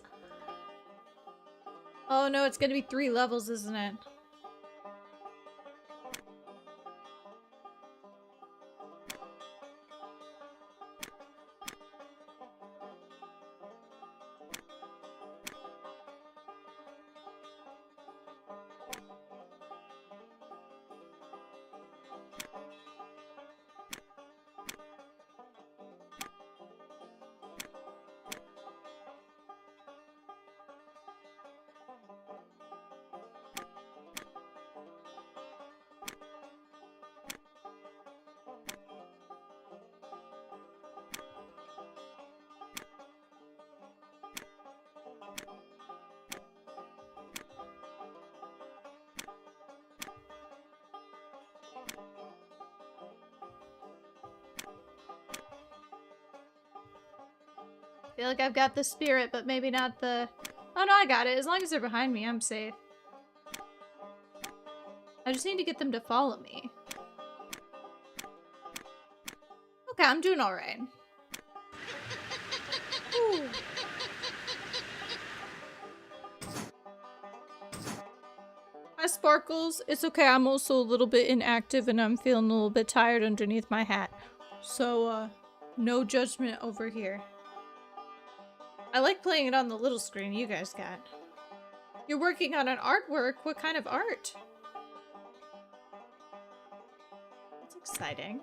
Oh no, it's gonna be 3 levels, isn't it? I feel like I've got the spirit, but maybe not the... Oh no, I got it. As long as they're behind me, I'm safe. I just need to get them to follow me. Okay, I'm doing alright. Hi, Sparkles. It's okay, I'm also a little bit inactive and I'm feeling a little bit tired underneath my hat. So, no judgment over here. I like playing it on the little screen you guys got. You're working on an artwork? What kind of art? That's exciting.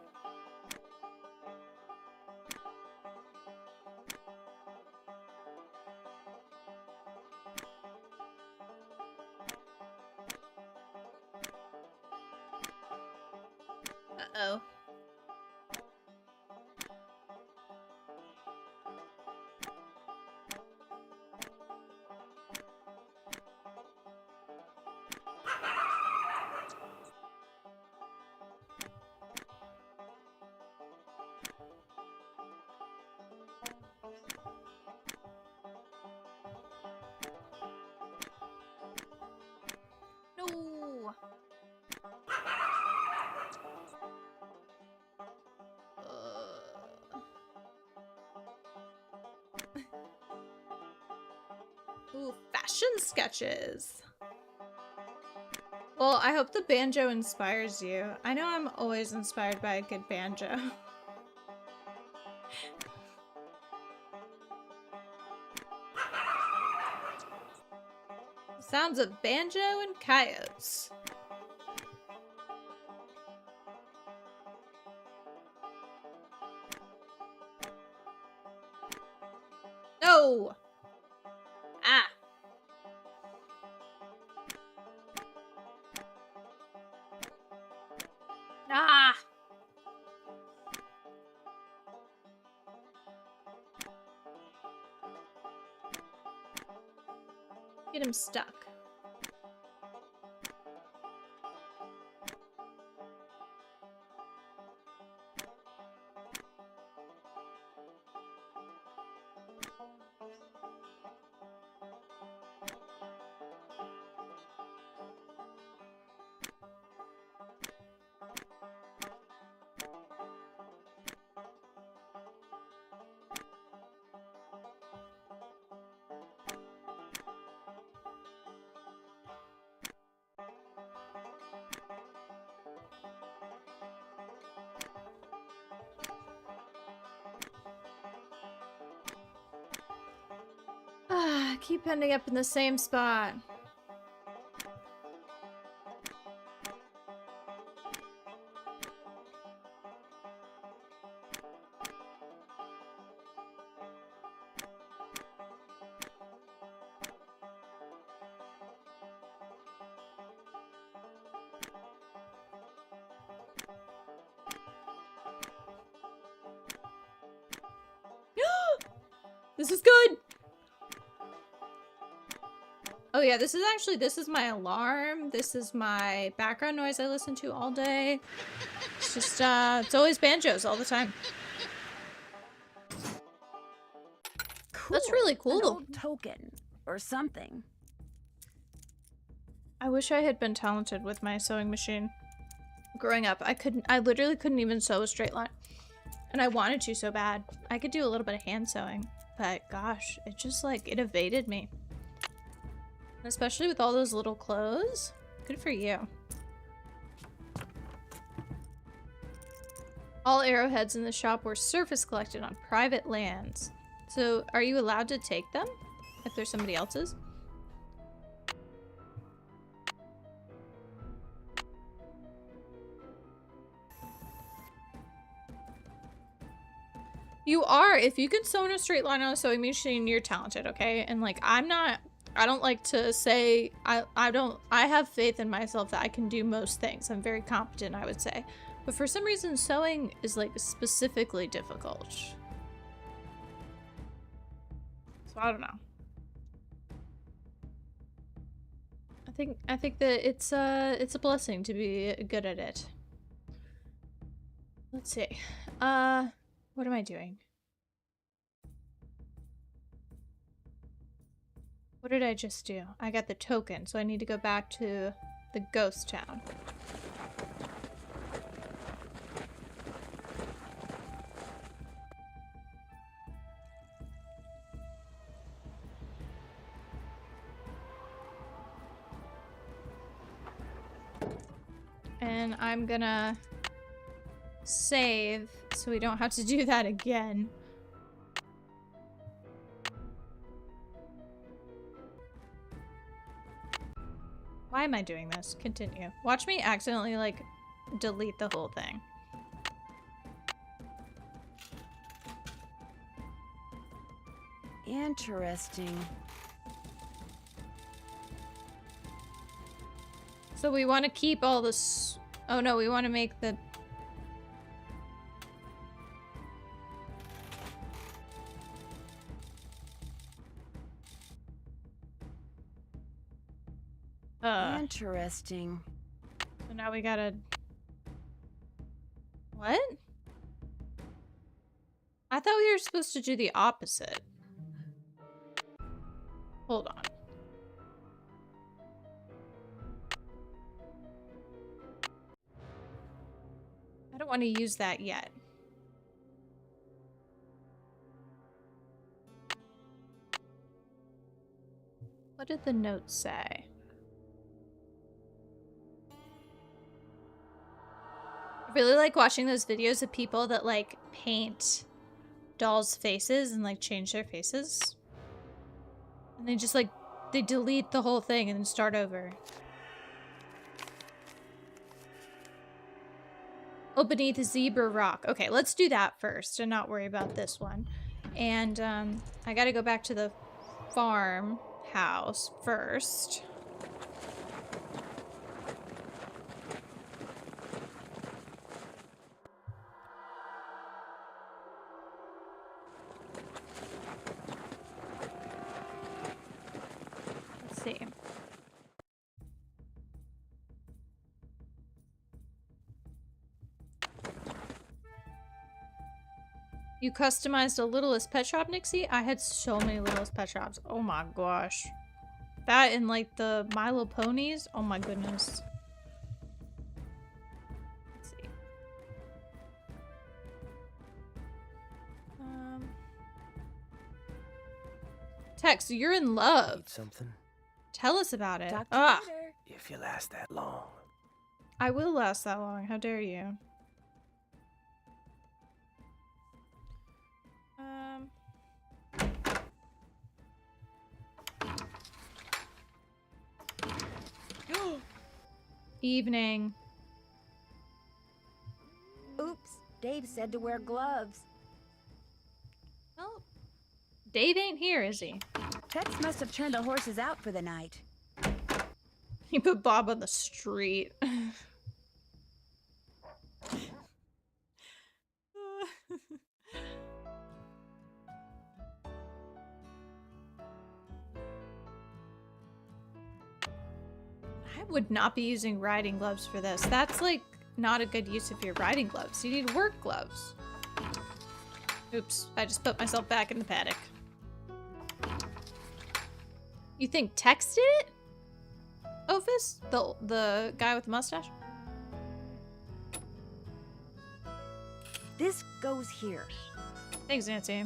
Uh-oh. No. Ooh, fashion sketches. Well, I hope the banjo inspires you. I know I'm always inspired by a good banjo. Sounds of banjo and coyotes. No! Ah! Ah! Get him stuck. Ah, keep ending up in the same spot. This is good. Oh yeah, this is my alarm. This is my background noise I listen to all day. It's just, it's always banjos all the time. Cool. That's really cool. An old token or something. I wish I had been talented with my sewing machine. Growing up, I literally couldn't even sew a straight line. And I wanted to so bad. I could do a little bit of hand sewing, but gosh, it just like, it evaded me. Especially with all those little clothes. Good for you. All arrowheads in the shop were surface collected on private lands. So are you allowed to take them if they're somebody else's? You are. If you can sew in a straight line on a sewing machine, you're talented, okay? And like, I don't like to say, I have faith in myself that I can do most things. I'm very competent, I would say. But for some reason, sewing is like specifically difficult. So I don't know. I think that it's a blessing to be good at it. Let's see. What am I doing? What did I just do? I got the token, so I need to go back to the ghost town. And I'm gonna save so we don't have to do that again. Why am I doing this? Continue. Watch me accidentally, like, delete the whole thing. Interesting. So we want to keep all this. Oh no, we want to make the. Interesting. So now we gotta. What? I thought we were supposed to do the opposite. Hold on. I don't want to use that yet. What did the note say? I really like watching those videos of people that like paint dolls' faces and like change their faces. And they just like they delete the whole thing and then start over. Oh, beneath a zebra rock. Okay, let's do that first and not worry about this one. And I gotta go back to the farmhouse first. Let's see. You customized a Littlest Pet Shop, Nixie? I had so many Littlest Pet Shops. Oh my gosh. That and like the Milo ponies. Oh my goodness. Let's see. Tex, you're in love. Need something? Tell us about it. If you last that long. I will last that long. How dare you? Evening. Oops, Dave said to wear gloves. Well, Dave ain't here, is he? Tex must have turned the horses out for the night. He put Bob on the street. I would not be using riding gloves for this. That's like not a good use of your riding gloves. You need work gloves. Oops, I just put myself back in the paddock. You think Tex did it? Ophis? The guy with the mustache? This goes here. Thanks, Nancy.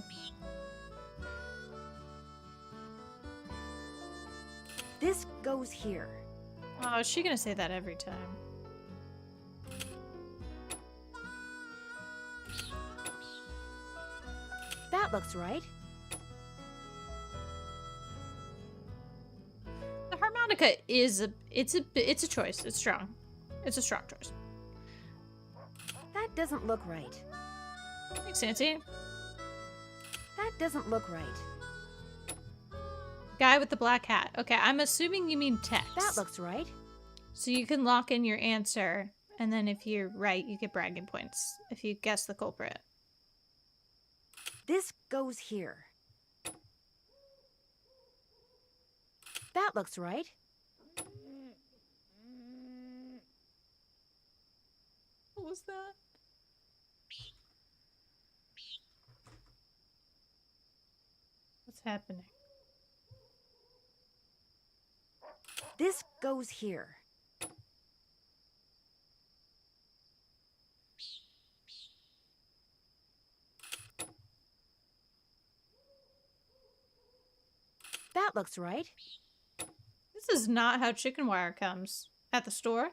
This goes here. Oh, is she gonna say that every time? That looks right. The harmonica is it's a choice. It's strong. It's a strong choice. That doesn't look right. Thanks, Nancy. That doesn't look right. Guy with the black hat. Okay, I'm assuming you mean Tex. That looks right. So you can lock in your answer, and then if you're right, you get bragging points if you guess the culprit. This goes here. That looks right. What was that? What's happening? This goes here. That looks right. This is not how chicken wire comes at the store.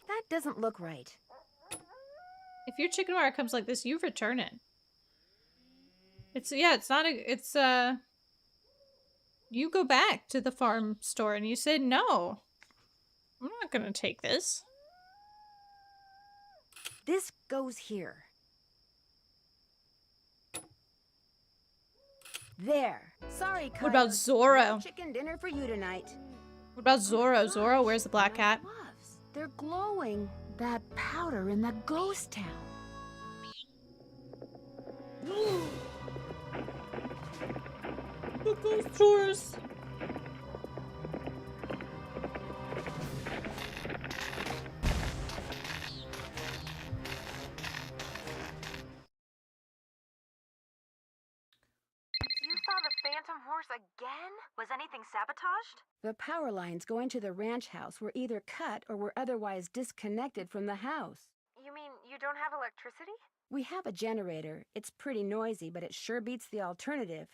That doesn't look right. If your chicken wire comes like this, you return it. It's not you go back to the farm store and you say, no, I'm not gonna take this. This goes here. There. Sorry, What about Zorro? Chicken dinner for you tonight. What about Zorro? Zorro wears the black hat. Gloves. They're glowing. That powder in the ghost town. The ghost tours. You saw the phantom horse again? Was anything sabotaged? The power lines going to the ranch house were either cut or were otherwise disconnected from the house. You mean you don't have electricity? We have a generator. It's pretty noisy, but it sure beats the alternative.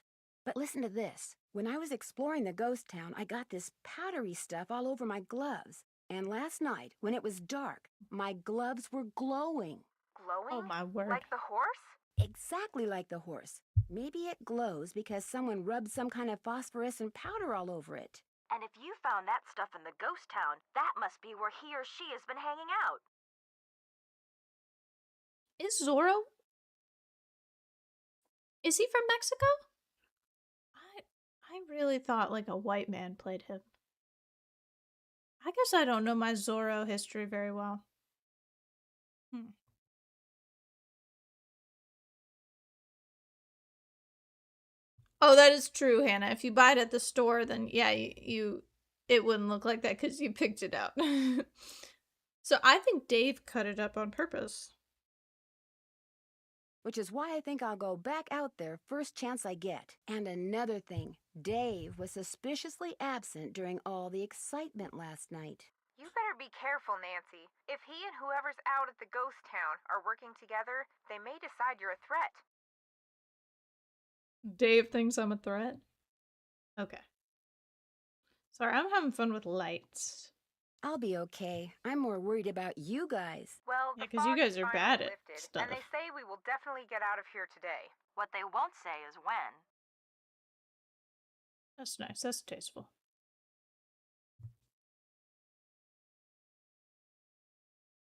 But listen to this. When I was exploring the ghost town, I got this powdery stuff all over my gloves. And last night, when it was dark, my gloves were glowing. Glowing? Oh my word. Like the horse? Exactly like the horse. Maybe it glows because someone rubbed some kind of phosphorescent powder all over it. And if you found that stuff in the ghost town, that must be where he or she has been hanging out. Is Zorro? Is he from Mexico? I really thought like a white man played him. I guess I don't know my Zorro history very well. Oh, that is true, Hannah. If you buy it at the store, then yeah, it wouldn't look like that because you picked it out. So I think Dave cut it up on purpose. Which is why I think I'll go back out there first chance I get. And another thing, Dave was suspiciously absent during all the excitement last night. You better be careful, Nancy. If he and whoever's out at the ghost town are working together, they may decide you're a threat. Dave thinks I'm a threat? Okay. Sorry, I'm having fun with lights. I'll be okay. I'm more worried about you guys. Well, yeah, because you guys are bad at stuff. And they say we will definitely get out of here today. What they won't say is when. That's nice. That's tasteful.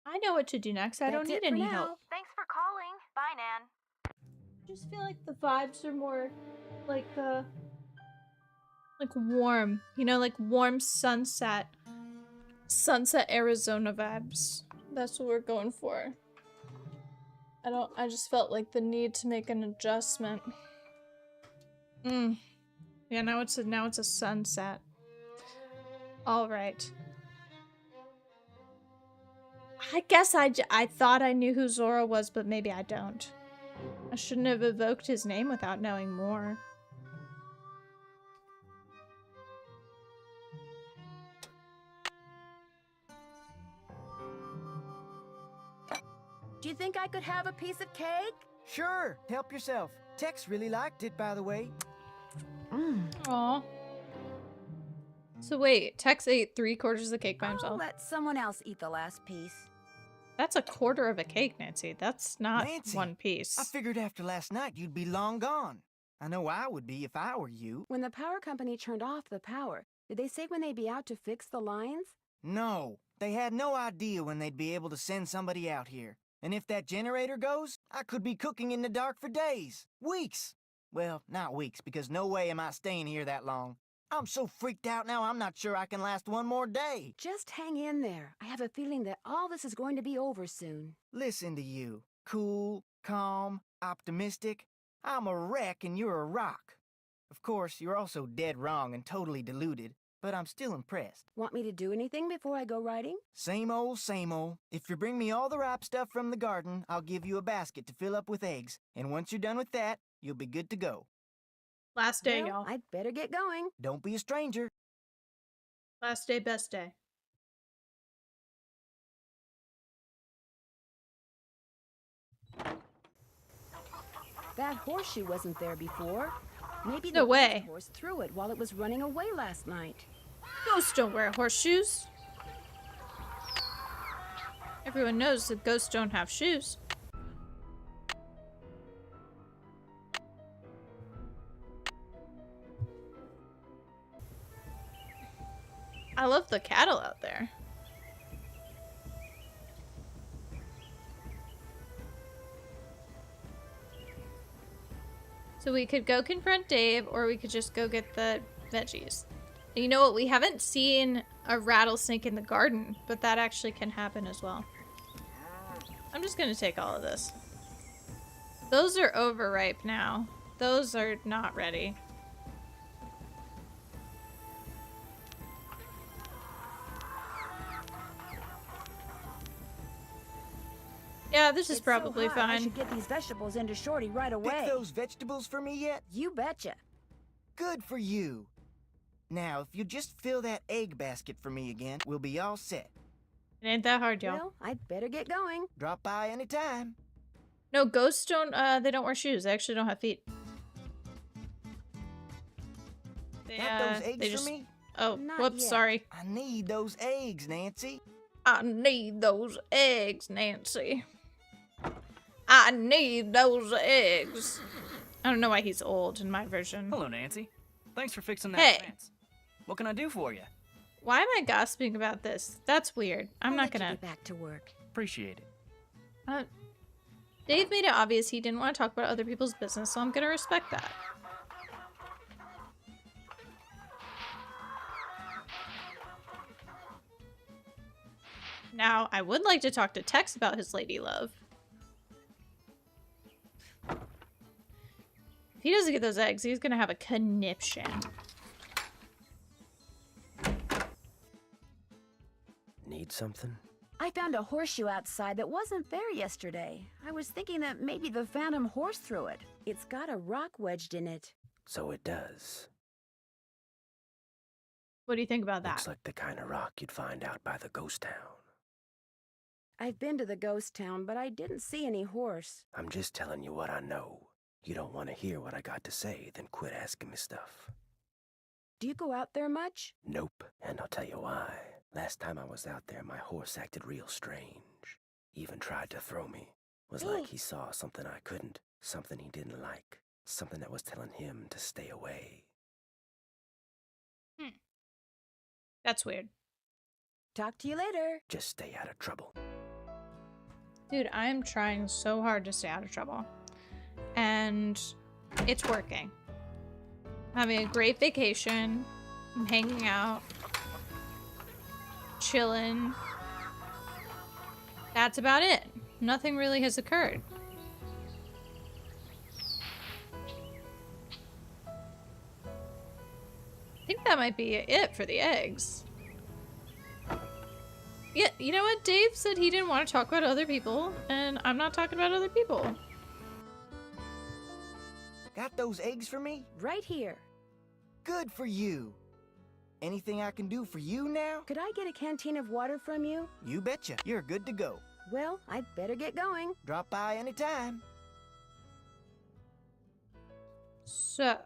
I know what to do next. I don't need any help. Thanks for calling. Bye, Nan. I just feel like the vibes are more like warm. You know, like warm sunset Arizona vibes. That's what we're going for. I just felt like the need to make an adjustment. Yeah, now it's a sunset. All right. I guess I thought I knew who Zorro was, but maybe I don't. I shouldn't have evoked his name without knowing more. Do you think I could have a piece of cake? Sure, help yourself. Tex really liked it, by the way. Aw. So wait, Tex ate 3/4 of the cake by I'll himself. let someone else eat the last piece. That's 1/4 of a cake, Nancy. That's not Nancy, one piece. I figured after last night you'd be long gone. I know I would be if I were you. When the power company turned off the power, did they say when they'd be out to fix the lines? No, they had no idea when they'd be able to send somebody out here. And if that generator goes, I could be cooking in the dark for days. Weeks. Well, not weeks, because no way am I staying here that long. I'm so freaked out now, I'm not sure I can last one more day. Just hang in there. I have a feeling that all this is going to be over soon. Listen to you. Cool, calm, optimistic. I'm a wreck and you're a rock. Of course, you're also dead wrong and totally deluded, but I'm still impressed. Want me to do anything before I go riding? Same old, same old. If you bring me all the ripe stuff from the garden, I'll give you a basket to fill up with eggs. And once you're done with that, you'll be good to go. Last day, Well, y'all. I'd better get going. Don't be a stranger. Last day, best day. That horseshoe wasn't there before. Maybe No the way. horse threw it while it was running away last night. Ghosts don't wear horseshoes. Everyone knows that ghosts don't have shoes. I love the cattle out there. So we could go confront Dave, or we could just go get the veggies. And you know what? We haven't seen a rattlesnake in the garden, but that actually can happen as well. I'm just gonna take all of this. Those are overripe now. Those are not ready. Yeah, this is probably so hot, I fine. should get these vegetables into Shorty right away. Pick those vegetables for me yet? You betcha. Good for you. Now, if you just fill that egg basket for me again, we'll be all set. It ain't that hard, y'all. Well, I'd better get going. Drop by anytime. No, ghosts don't, they don't wear shoes. They actually don't have feet. They, Got those eggs they for just... me? Oh, Not whoops, yet. sorry. I need those eggs, Nancy. I need those eggs, Nancy. I need those eggs. I don't know why he's old in my version. Hello, Nancy. Thanks for fixing that Hey. fence. What can I do for you? Why am I gossiping about this? That's weird. I'm not gonna get back to work. Appreciate it. Dave made it obvious he didn't want to talk about other people's business, so I'm gonna respect that. Now, I would like to talk to Tex about his lady love. If he doesn't get those eggs, he's gonna have a conniption. Need something? I found a horseshoe outside that wasn't there yesterday. I was thinking that maybe the phantom horse threw it. It's got a rock wedged in it. So it does. What do you think about that? Looks like the kind of rock you'd find out by the ghost town. I've been to the ghost town, but I didn't see any horse. I'm just telling you what I know. You don't want to hear what I got to say, then quit asking me stuff. Do you go out there much? Nope, and I'll tell you why. Last time I was out there, my horse acted real strange. Even tried to throw me. Was like he saw something I couldn't, something he didn't like, something that was telling him to stay away. That's weird. Talk to you later. Just stay out of trouble. Dude, I'm trying so hard to stay out of trouble. And it's working. I'm having a great vacation. I'm hanging out. Chilling. That's about it. Nothing really has occurred. I think that might be it for the eggs. Yeah, you know what? Dave said he didn't want to talk about other people, and I'm not talking about other people. Got those eggs for me? Right here. Good for you. Anything I can do for you now? Could I get a canteen of water from you? You betcha. You're good to go. Well, I'd better get going. Drop by anytime. So.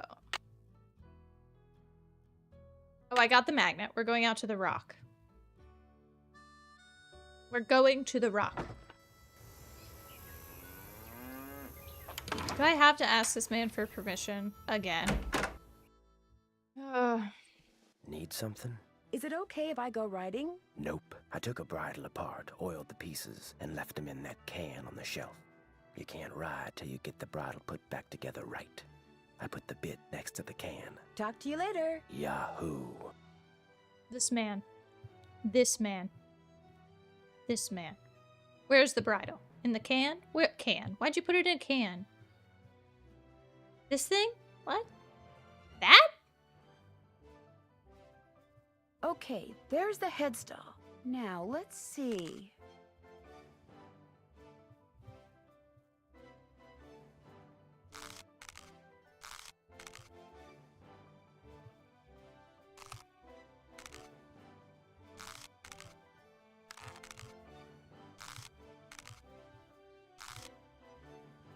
Oh, I got the magnet. We're going out to the rock. We're going to the rock. Do I have to ask this man for permission again? Need something? Is it okay if I go riding? Nope. I took a bridle apart, oiled the pieces, and left them in that can on the shelf. You can't ride till you get the bridle put back together right. I put the bit next to the can. Talk to you later. Yahoo. This man. This man. This man. Where's the bridle? In the can? Where can? Why'd you put it in a can? This thing? What? That? Okay, there's the headstall. Now, let's see.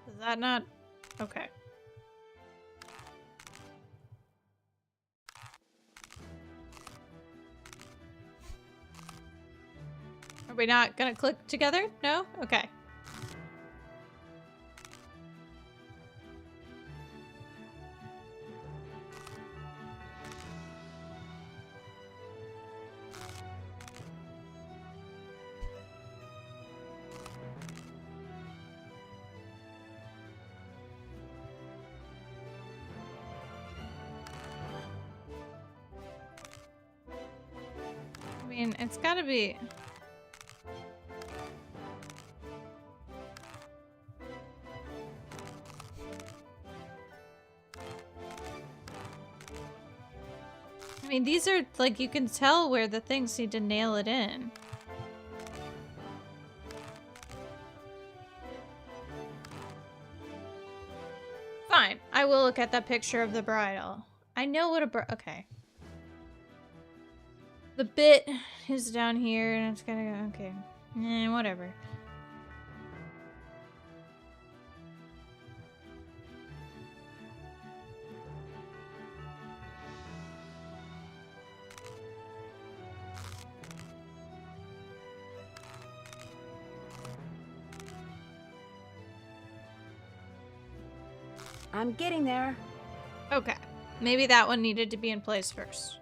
Is that not? Okay. Are we not gonna click together? No? Okay. I mean, it's gotta be... I mean, these are, like, you can tell where the things need to nail it in. Fine. I will look at that picture of the bridle. I know what a okay. The bit is down here, and it's gonna go, okay. Whatever. I'm getting there. Okay. Maybe that one needed to be in place first.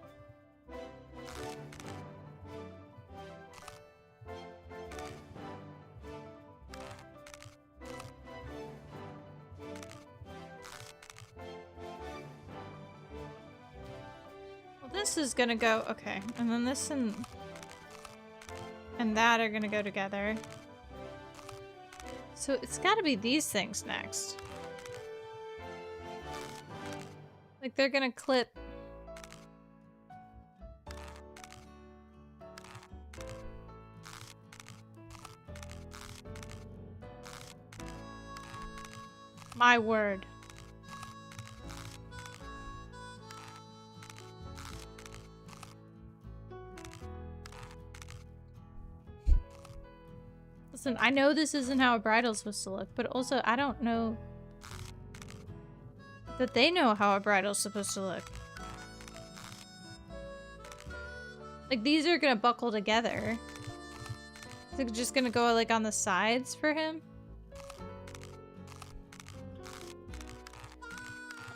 this is gonna go, okay, and then this and that are gonna go together. So it's gotta be these things next. Like they're gonna clip. My word. Listen, I know this isn't how a bridal's supposed to look, but also I don't know that they know how a bridal's supposed to look. Like, these are gonna buckle together. Is it just gonna go, like, on the sides for him?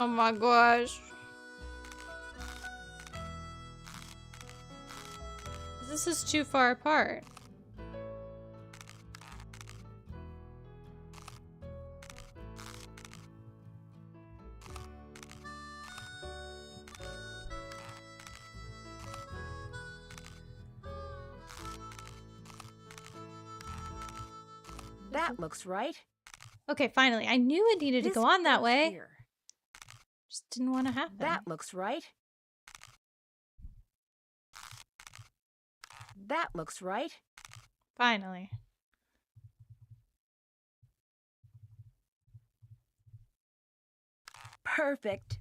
Oh my gosh. This is too far apart. That looks right. Okay, finally. I knew it needed to go on that way. Here. Just didn't want to happen. That looks right. That looks right. Finally. Perfect.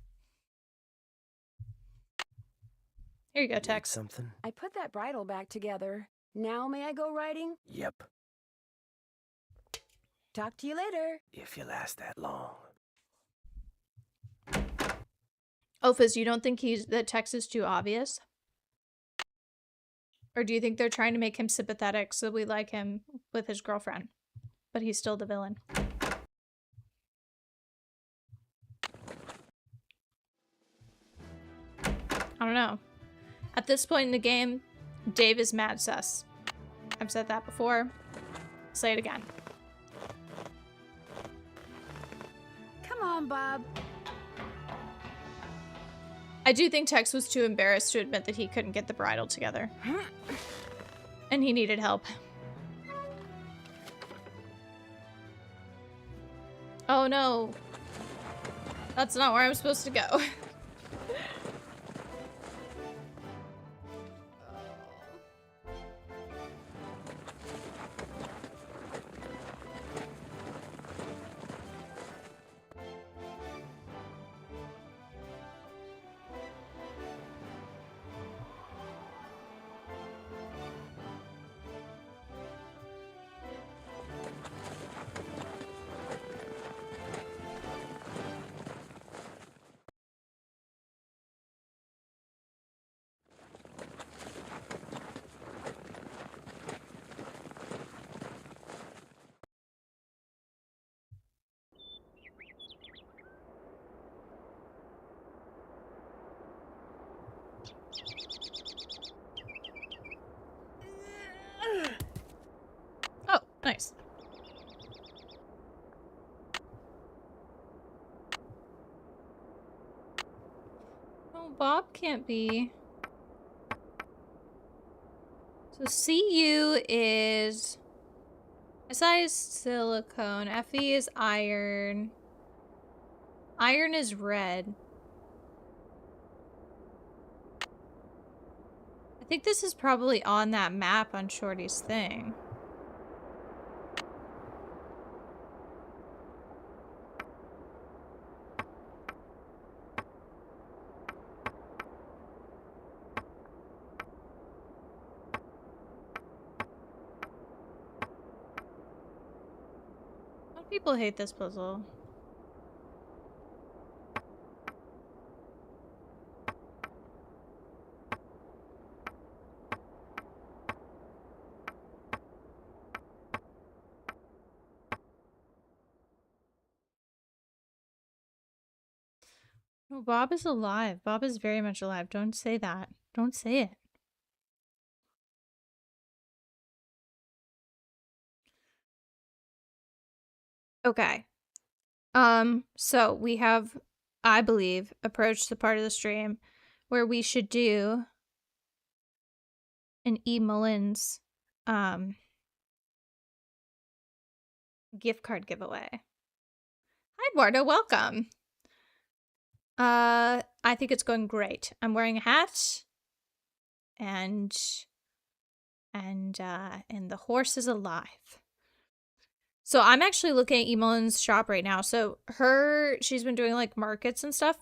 Here you go, Tex. Something? I put that bridle back together. Now may I go riding? Yep. Talk to you later. If you last that long. Ophis, you don't think that Tex is too obvious? Or do you think they're trying to make him sympathetic so we like him with his girlfriend? But he's still the villain. I don't know. At this point in the game, Dave is mad sus. I've said that before. I'll say it again. Come on, Bob. I do think Tex was too embarrassed to admit that he couldn't get the bridal together. And he needed help. Oh no. That's not where I'm supposed to go. Oh, nice. Oh, Bob can't be. So CU is SI is silicone, FE is iron. Iron is red. I think this is probably on that map on Shorty's thing. A lot of people hate this puzzle. No, Bob is alive. Bob is very much alive. Don't say that. Don't say it. Okay. So we have, I believe, approached the part of the stream where we should do an Emullins gift card giveaway. Hi, Eduardo, welcome. I think it's going great. I'm wearing a hat, and the horse is alive. So I'm actually looking at Emullin's shop right now. So she's been doing like markets and stuff.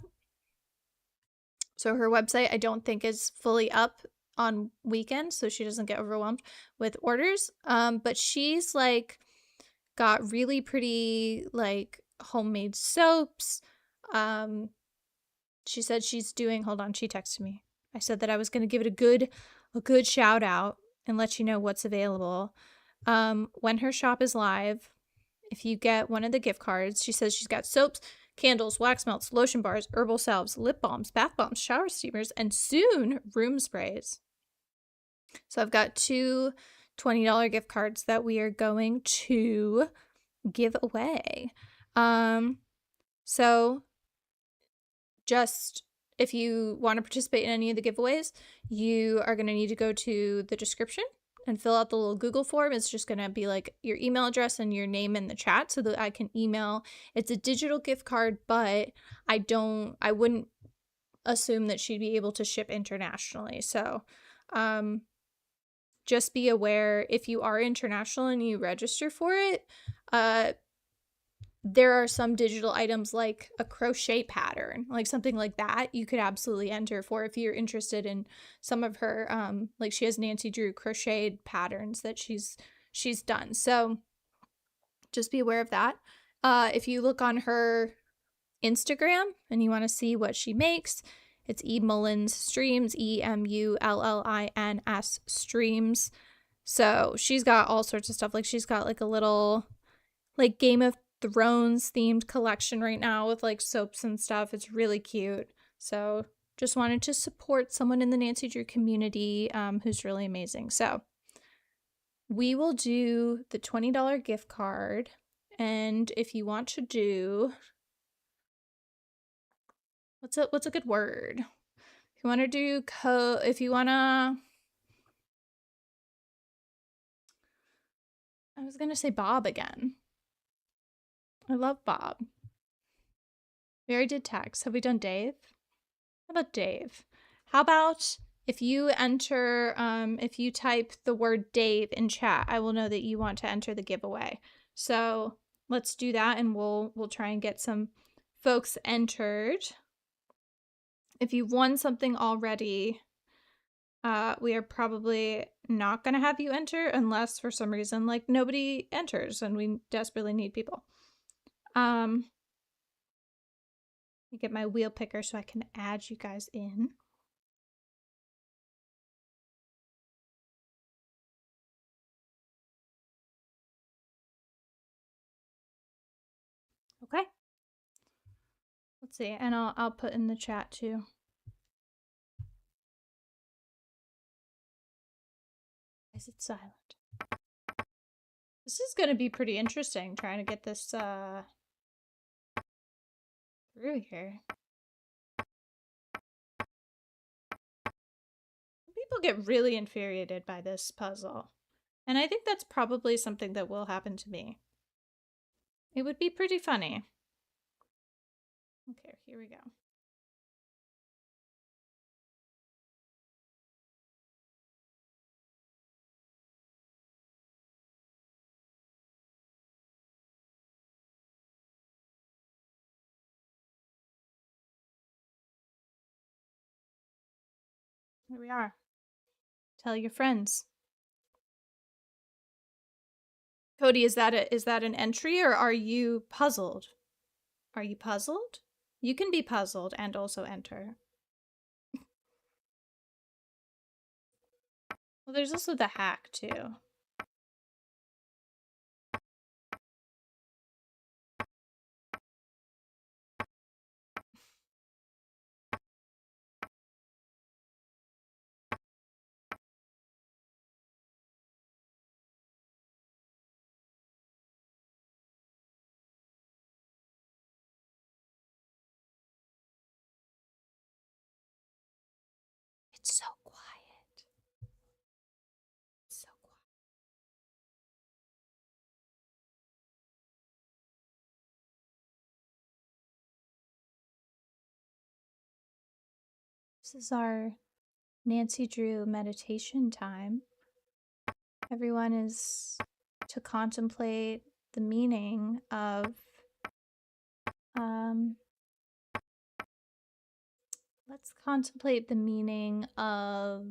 So her website I don't think is fully up on weekends, so she doesn't get overwhelmed with orders. But she's like got really pretty like homemade soaps. She said she's doing, hold on, she texted me. I said that I was gonna give it a good shout out and let you know what's available. When her shop is live, if you get one of the gift cards, she says she's got soaps, candles, wax melts, lotion bars, herbal salves, lip balms, bath bombs, shower steamers, and soon room sprays. So I've got two $20 gift cards that we are going to give away. So just if you want to participate in any of the giveaways, you are going to need to go to the description and fill out the little Google form. It's just going to be like your email address and your name in the chat so that I can email. It's a digital gift card, but I wouldn't assume that she'd be able to ship internationally. So, just be aware if you are international and you register for it, there are some digital items like a crochet pattern, like something like that you could absolutely enter for if you're interested in some of her, like she has Nancy Drew crocheted patterns that she's done. So just be aware of that. If you look on her Instagram and you want to see what she makes, it's Emullinstreams, EMULLINS streams. So she's got all sorts of stuff. Like she's got like a little like Game of Thrones themed collection right now with like soaps and stuff. It's really cute. So just wanted to support someone in the Nancy Drew community who's really amazing. So we will do the $20 gift card. And if you want to do, what's a good word? If you want to do I was going to say Bob again. I love Bob. We already did Tex. Have we done Dave? How about Dave? How about if you enter, if you type the word Dave in chat, I will know that you want to enter the giveaway. So let's do that and we'll try and get some folks entered. If you've won something already, we are probably not going to have you enter unless for some reason like nobody enters and we desperately need people. Get my wheel picker so I can add you guys in. Okay. Let's see, and I'll put in the chat too. Why is it silent? This is going to be pretty interesting trying to get this through here. People get really infuriated by this puzzle. And I think that's probably something that will happen to me. It would be pretty funny. Okay, here we go. Here we are. Tell your friends. Cody, is that an entry or are you puzzled? Are you puzzled? You can be puzzled and also enter. Well, there's also the hack too. It's so quiet. It's so quiet. This is our Nancy Drew meditation time. Everyone is to contemplate the meaning of let's contemplate the meaning of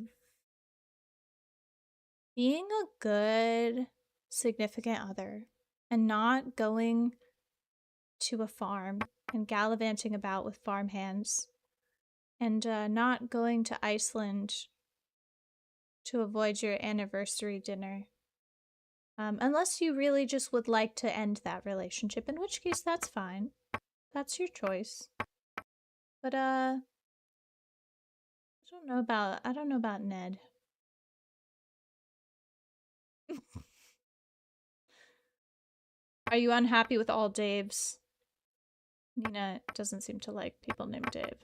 being a good significant other and not going to a farm and gallivanting about with farmhands and not going to Iceland to avoid your anniversary dinner. Unless you really just would like to end that relationship, in which case that's fine. That's your choice. But I don't know about Ned. Are you unhappy with all Daves? Nina doesn't seem to like people named Dave.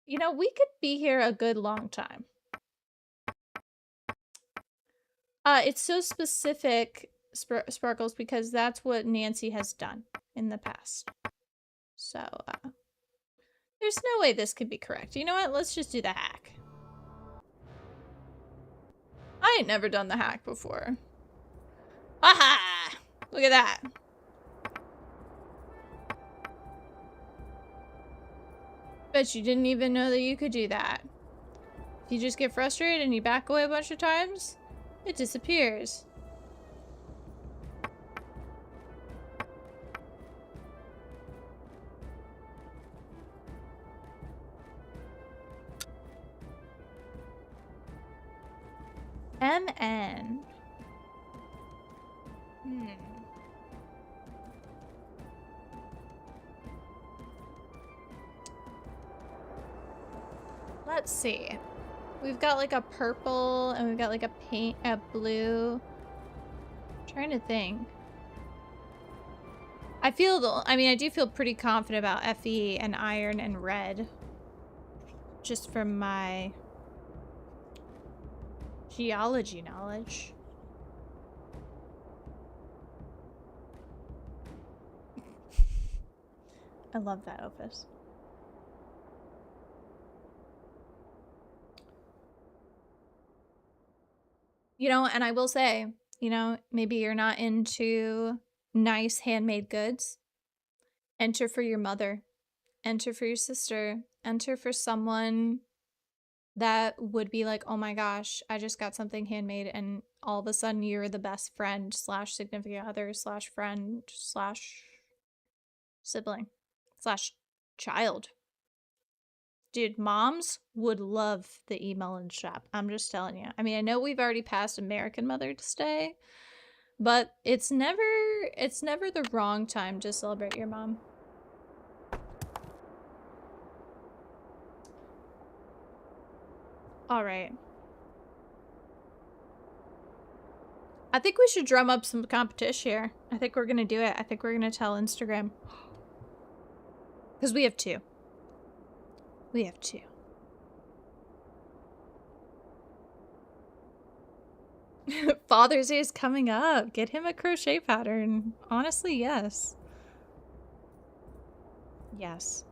You know, we could be here a good long time. It's so specific, Sparkles, because that's what Nancy has done in the past. So, there's no way this could be correct. You know what? Let's just do the hack. I ain't never done the hack before. Aha! Look at that. Bet you didn't even know that you could do that. If you just get frustrated and you back away a bunch of times, it disappears. MN. Let's see. We've got like a purple and we've got like a blue. I'm trying to think. I do feel pretty confident about FE and iron and red. Just from my geology knowledge. I love that opus. You know, and I will say, you know, maybe you're not into nice handmade goods. Enter for your mother. Enter for your sister. Enter for someone that would be like, oh my gosh, I just got something handmade, and all of a sudden you're the best friend / significant other / friend / sibling / child. Dude, moms would love the Emullinstreams shop. I'm just telling you. I mean, I know we've already passed American Mother's Day, but it's never the wrong time to celebrate your mom. All right. I think we should drum up some competition here. I think we're gonna do it. I think we're gonna tell Instagram. Because we have two. We have two. Father's Day is coming up. Get him a crochet pattern. Honestly, yes. Yes.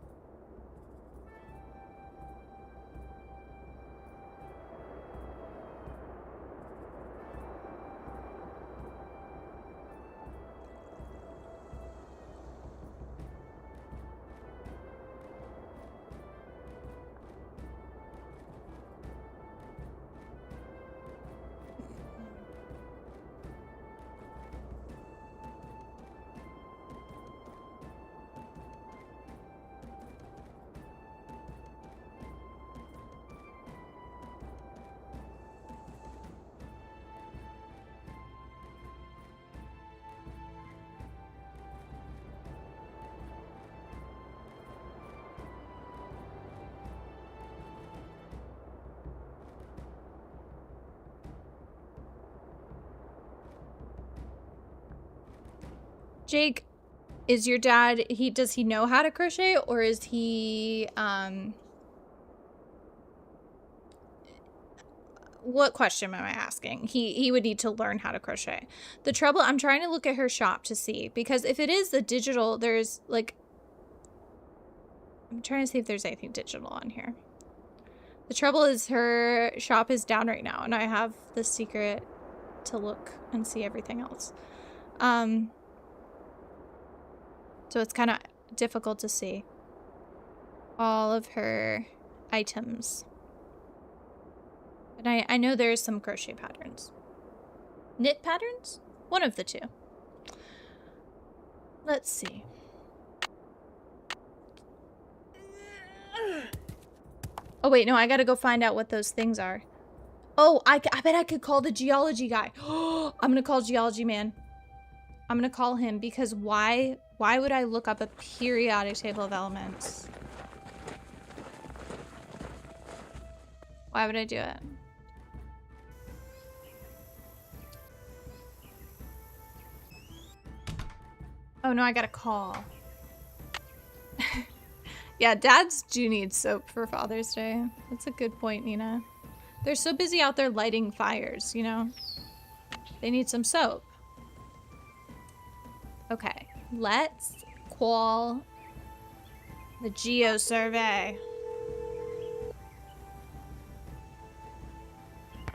Jake, is your dad, does he know how to crochet, or is he what question am I asking? He would need to learn how to crochet. The trouble, I'm trying to look at her shop to see, because if it is the digital, there's like, I'm trying to see if there's anything digital on here. The trouble is her shop is down right now, and I have the secret to look and see everything else. So it's kind of difficult to see all of her items. But I know there's some crochet patterns. Knit patterns? One of the two. Let's see. Oh wait, no, I gotta go find out what those things are. Oh, I bet I could call the geology guy. I'm gonna call Geology Man. I'm gonna call him because why would I look up a periodic table of elements? Why would I do it? Oh no, I gotta call. Yeah, dads do need soap for Father's Day. That's a good point, Nina. They're so busy out there lighting fires, you know? They need some soap. Okay, let's call the Geo Survey.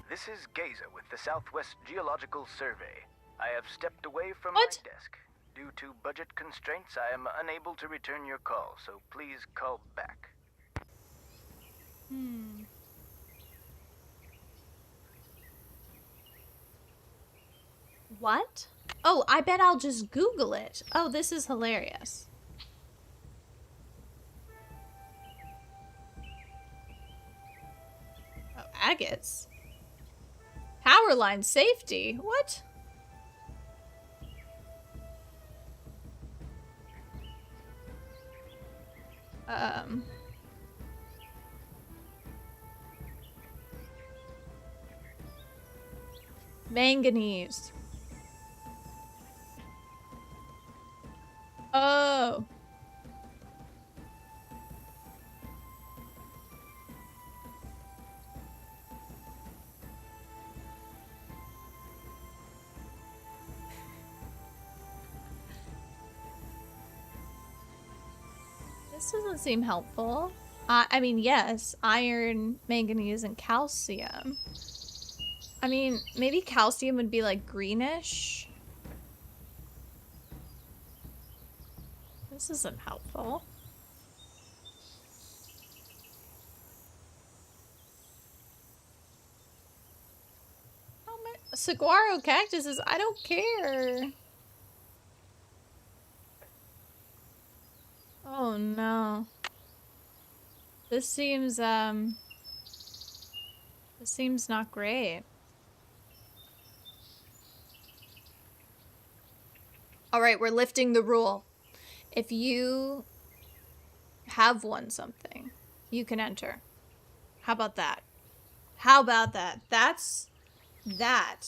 This is Gaza with the Southwest Geological Survey. I have stepped away from my desk. Due to budget constraints, I am unable to return your call, so please call back. What? Oh, I bet I'll just Google it. Oh, this is hilarious. Oh, agates. Power line safety? What? Manganese. Oh. This doesn't seem helpful. I mean, yes, iron, manganese, and calcium. I mean, maybe calcium would be like greenish. This isn't helpful. Oh my, saguaro cactuses, I don't care. Oh no. This seems not great. All right, we're lifting the rule. If you have won something, you can enter. How about that? How about that? That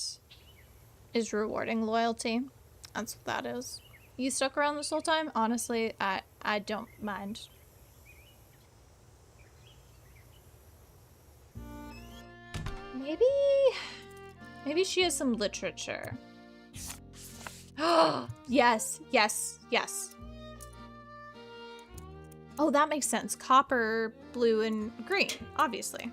is rewarding loyalty. That's what that is. You stuck around this whole time? Honestly, I don't mind. Maybe she has some literature. Yes, yes, yes. Oh, that makes sense. Copper, blue, and green, obviously.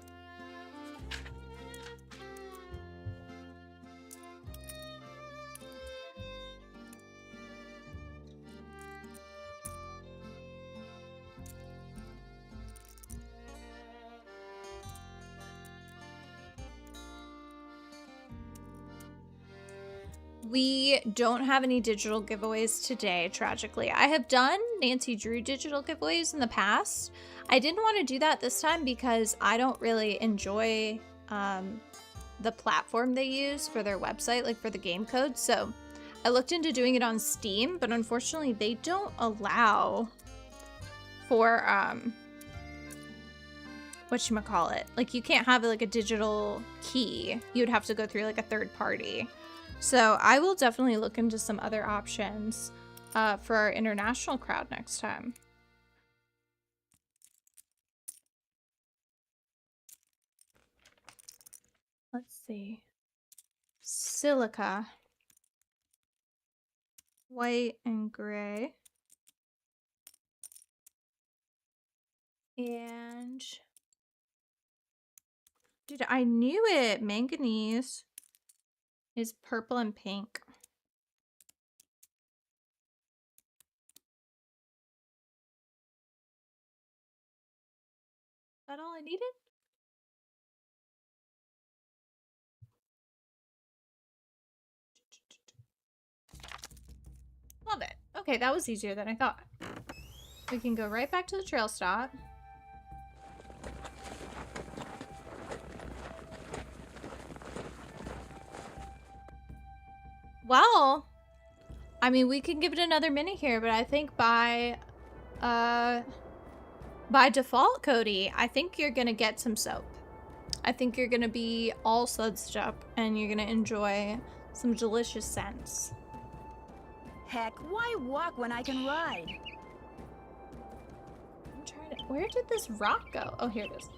We don't have any digital giveaways today, tragically. I have done Nancy Drew digital giveaways in the past. I didn't want to do that this time because I don't really enjoy the platform they use for their website, like for the game code. So I looked into doing it on Steam, but unfortunately they don't allow for whatchamacallit. Like you can't have like a digital key. You'd have to go through like a third party. So I will definitely look into some other options for our international crowd next time. Let's see. Silica. White and gray. And... Dude, I knew it! Manganese is purple and pink. Is that all I needed? Love it. Okay, that was easier than I thought. We can go right back to the trail stop. Well, I mean, we can give it another minute here, but I think by default, Cody, I think you're gonna get some soap. I think you're gonna be all sudsed up, and you're gonna enjoy some delicious scents. Heck, why walk when I can ride? I'm trying to... Where did this rock go? Oh, here it is.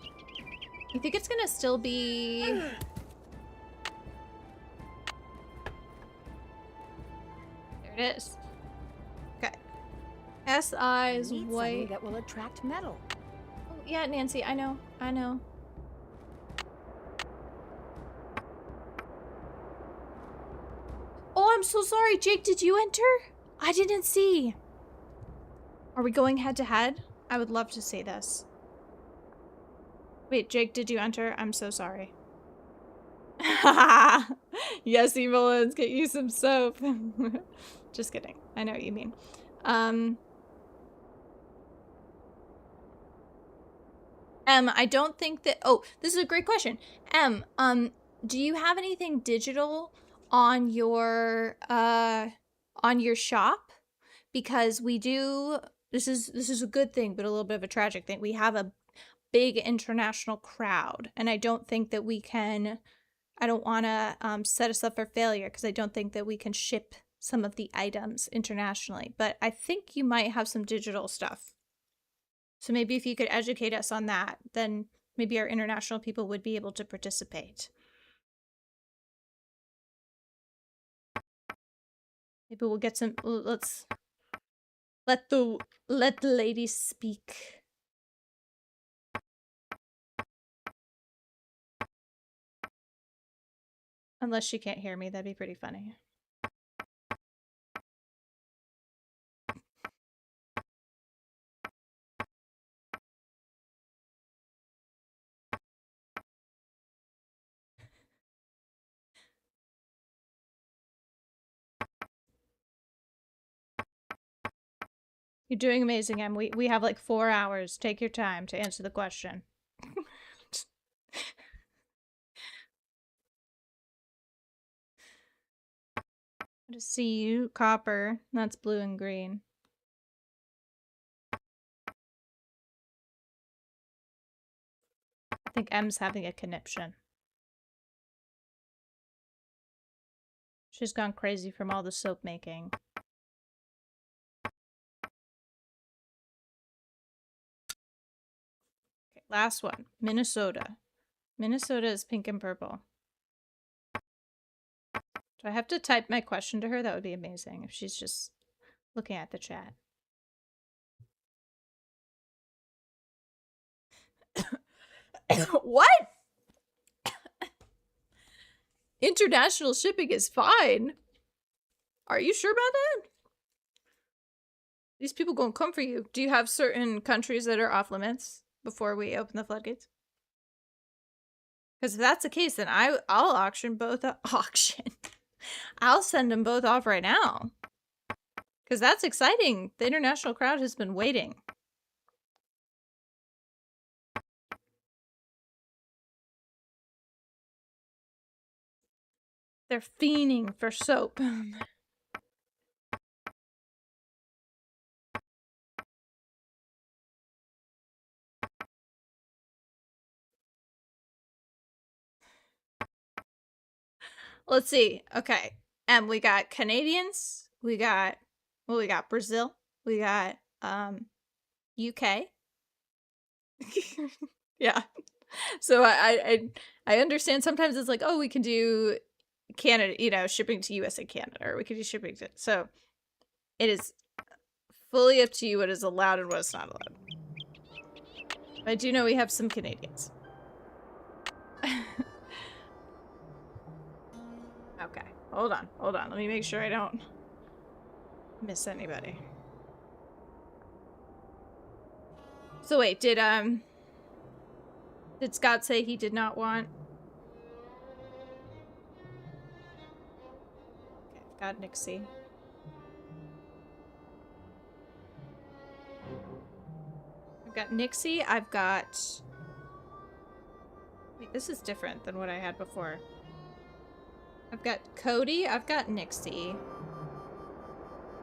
You think it's gonna still be... There it is. Okay. SI's white. That will attract metal. Oh, yeah, Nancy, I know. I know. Oh, I'm so sorry. Jake, did you enter? I didn't see. Are we going head to head? I would love to see this. Wait, Jake, did you enter? I'm so sorry. Yes, Emullinstreams, get you some soap. Just kidding. I know what you mean. I don't think that... Oh, this is a great question. Do you have anything digital on your shop? Because we do... This is a good thing, but a little bit of a tragic thing. We have a big international crowd, and I don't think that we can... I don't want to set us up for failure, because I don't think that we can ship some of the items internationally. But I think you might have some digital stuff. So maybe if you could educate us on that, then maybe our international people would be able to participate. Maybe we'll get some... Let's... Let the ladies speak. Unless she can't hear me, that'd be pretty funny. You're doing amazing, Em. We have like 4 hours. Take your time to answer the question. I just see you, copper. That's blue and green. I think M's having a conniption. She's gone crazy from all the soap making. Okay, last one. Minnesota. Minnesota is pink and purple. Do I have to type my question to her? That would be amazing if she's just looking at the chat. What? International shipping is fine. Are you sure about that? These people gonna come for you. Do you have certain countries that are off limits before we open the floodgates? Because if that's the case, then I'll auction both. I'll send them both off right now. Because that's exciting. The international crowd has been waiting. They're fiending for soap. Let's see. Okay. We got Canadians. We got Brazil. We got UK. Yeah. So I understand sometimes it's like, oh, we can do Canada, you know, shipping to US and Canada, or we could do shipping to, so it is fully up to you what is allowed and what is not allowed. I do know we have some Canadians. Okay, hold on. Let me make sure I don't miss anybody. So wait, did Scott say he did not want? Okay, I've got Nixie. I've got Nixie, I've got... Wait, this is different than what I had before. I've got Cody, I've got Nixie.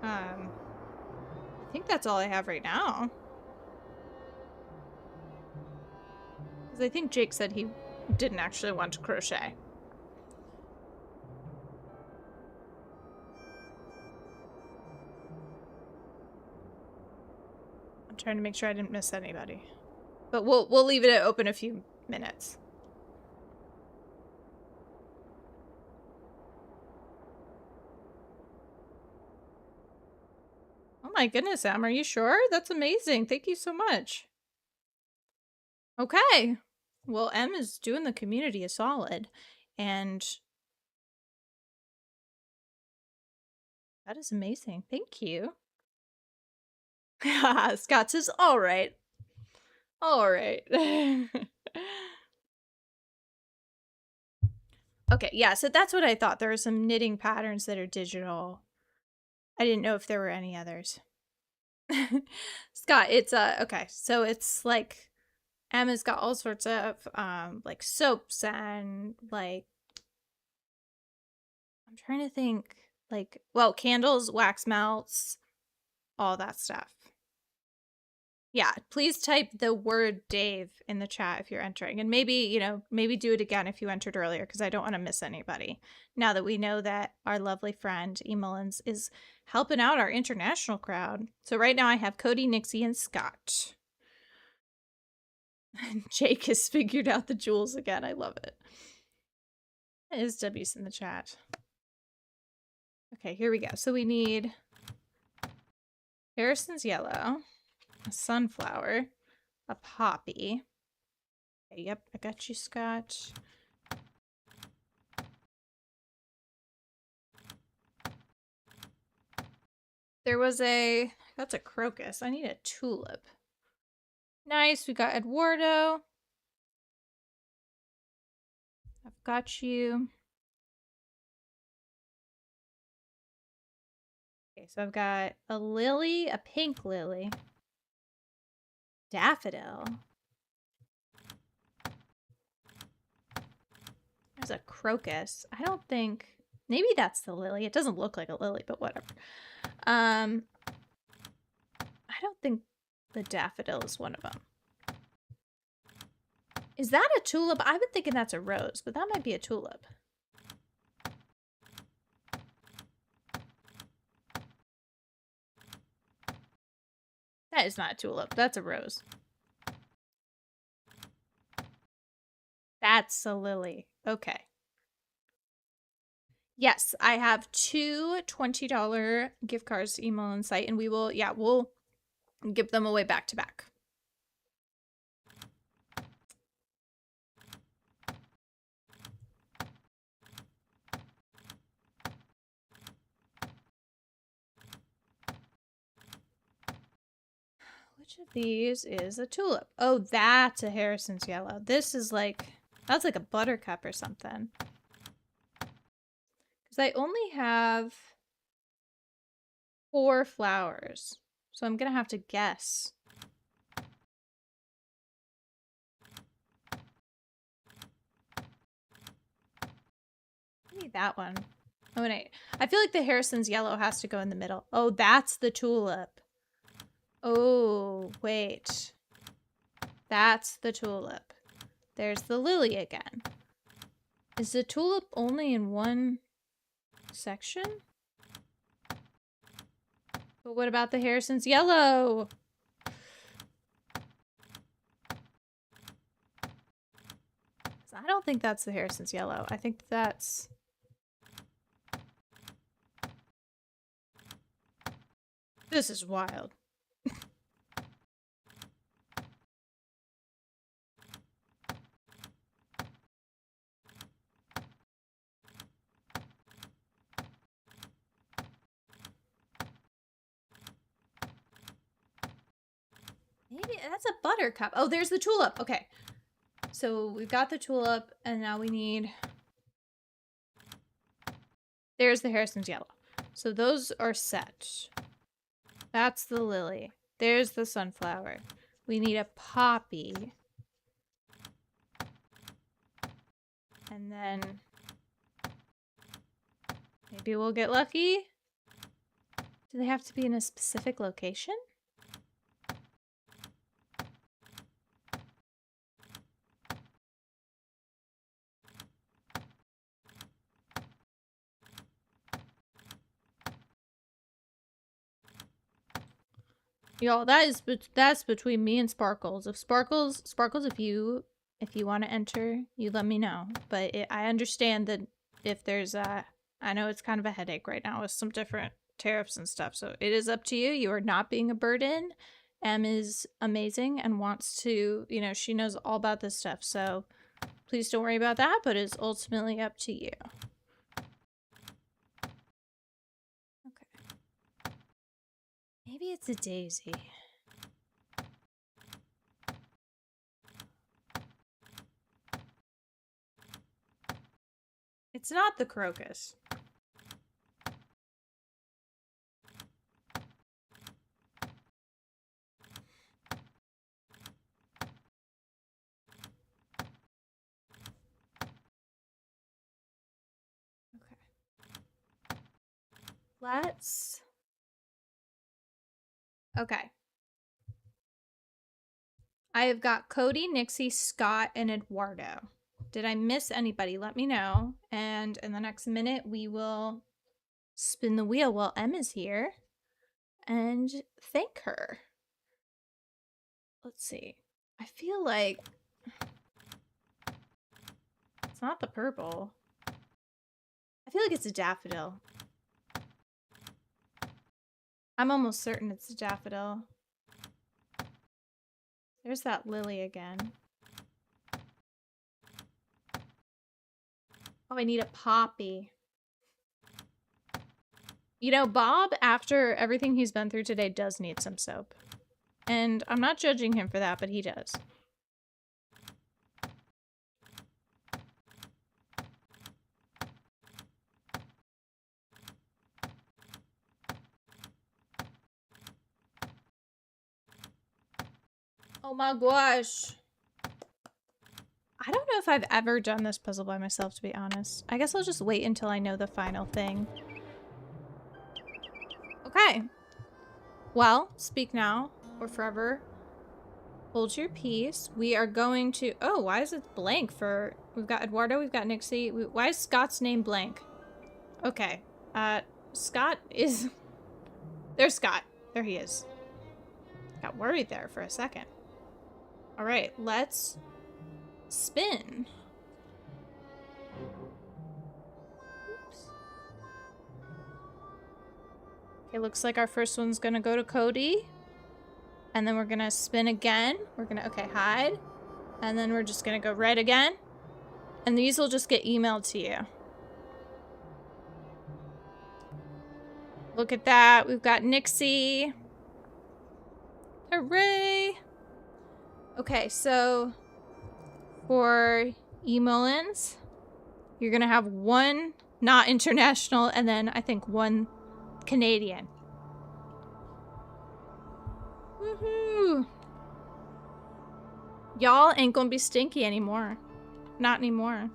I think that's all I have right now. Because I think Jake said he didn't actually want to crochet. I'm trying to make sure I didn't miss anybody. But we'll leave it open a few minutes. Oh my goodness, Em, are you sure? That's amazing. Thank you so much. Okay. Well, Em is doing the community a solid, and that is amazing. Thank you. Scott says, all right. All right. Okay, yeah, so that's what I thought. There are some knitting patterns that are digital. I didn't know if there were any others. Scott, it's okay, so it's like Emma's got all sorts of like soaps and like, I'm trying to think, like, well, candles, wax melts, all that stuff. Yeah, please type the word Dave in the chat if you're entering. And maybe, you know, maybe do it again if you entered earlier, because I don't want to miss anybody. Now that we know that our lovely friend Emullins is helping out our international crowd. So right now I have Cody, Nixie, and Scott. Jake has figured out the jewels again. I love it. It is W's in the chat. Okay, here we go. So we need Harrison's yellow, a sunflower, a poppy. Okay, yep, I got you, Scott. There was that's a crocus. I need a tulip. Nice, we got Eduardo. I've got you. Okay, so I've got a lily, a pink lily, daffodil. There's a crocus. I don't think... Maybe that's the lily. It doesn't look like a lily, but whatever. I don't think the daffodil is one of them. Is that a tulip? I've been thinking that's a rose, but that might be a tulip. That is not a tulip. That's a rose. That's a lily. Okay. Yes, I have two $20 gift cards to Emullinstreams site, and we'll give them away back to back. Which of these is a tulip? Oh, that's a Harrison's yellow. This is like, that's like a buttercup or something. Because I only have 4 flowers. So I'm going to have to guess. Maybe that one. Oh, wait. I feel like the Harrison's yellow has to go in the middle. Oh, that's the tulip. Oh, wait. That's the tulip. There's the lily again. Is the tulip only in one section? But what about the Harrison's yellow? don't think that's the Harrison's yellow. I think that's... This is wild. Maybe that's a buttercup. Oh, there's the tulip. Okay. So we've got the tulip, and now we need... There's the Harrison's yellow. So those are set. That's the lily. There's the sunflower. We need a poppy. And then... maybe we'll get lucky? Do they have to be in a specific location? Y'all, that's between me and Sparkles. If Sparkles, if you want to enter, you let me know. But I understand that if there's I know it's kind of a headache right now with some different tariffs and stuff. So it is up to you. You are not being a burden. Em is amazing and wants to, you know, she knows all about this stuff. So please don't worry about that, but it's ultimately up to you. Maybe it's a daisy. It's not the crocus. Okay. Let's... Okay. I have got Cody, Nixie, Scott, and Eduardo. Did I miss anybody? Let me know. And in the next minute, we will spin the wheel while Em is here and thank her. Let's see. I feel like it's not the purple. I feel like it's a daffodil. I'm almost certain it's a daffodil. There's that lily again. Oh, I need a poppy. You know, Bob, after everything he's been through today, does need some soap. And I'm not judging him for that, but he does. Oh my gosh. I don't know if I've ever done this puzzle by myself, to be honest. I guess I'll just wait until I know the final thing. Okay. Well, speak now or forever hold your peace. We are going to... Oh, why is it blank for... We've got Eduardo, we've got Nixie. Why is Scott's name blank? Okay. Scott is... There's Scott. There he is. Got worried there for a second. All right, let's spin. Oops. Okay, looks like our first one's gonna go to Cody. And then we're gonna spin again. We're gonna, okay, hide. And then we're just gonna go red again. And these will just get emailed to you. Look at that, we've got Nixie. Hooray! Okay, so for Emullins, you're gonna have one not international and then I think one Canadian. Woohoo! Y'all ain't gonna be stinky anymore. Not anymore.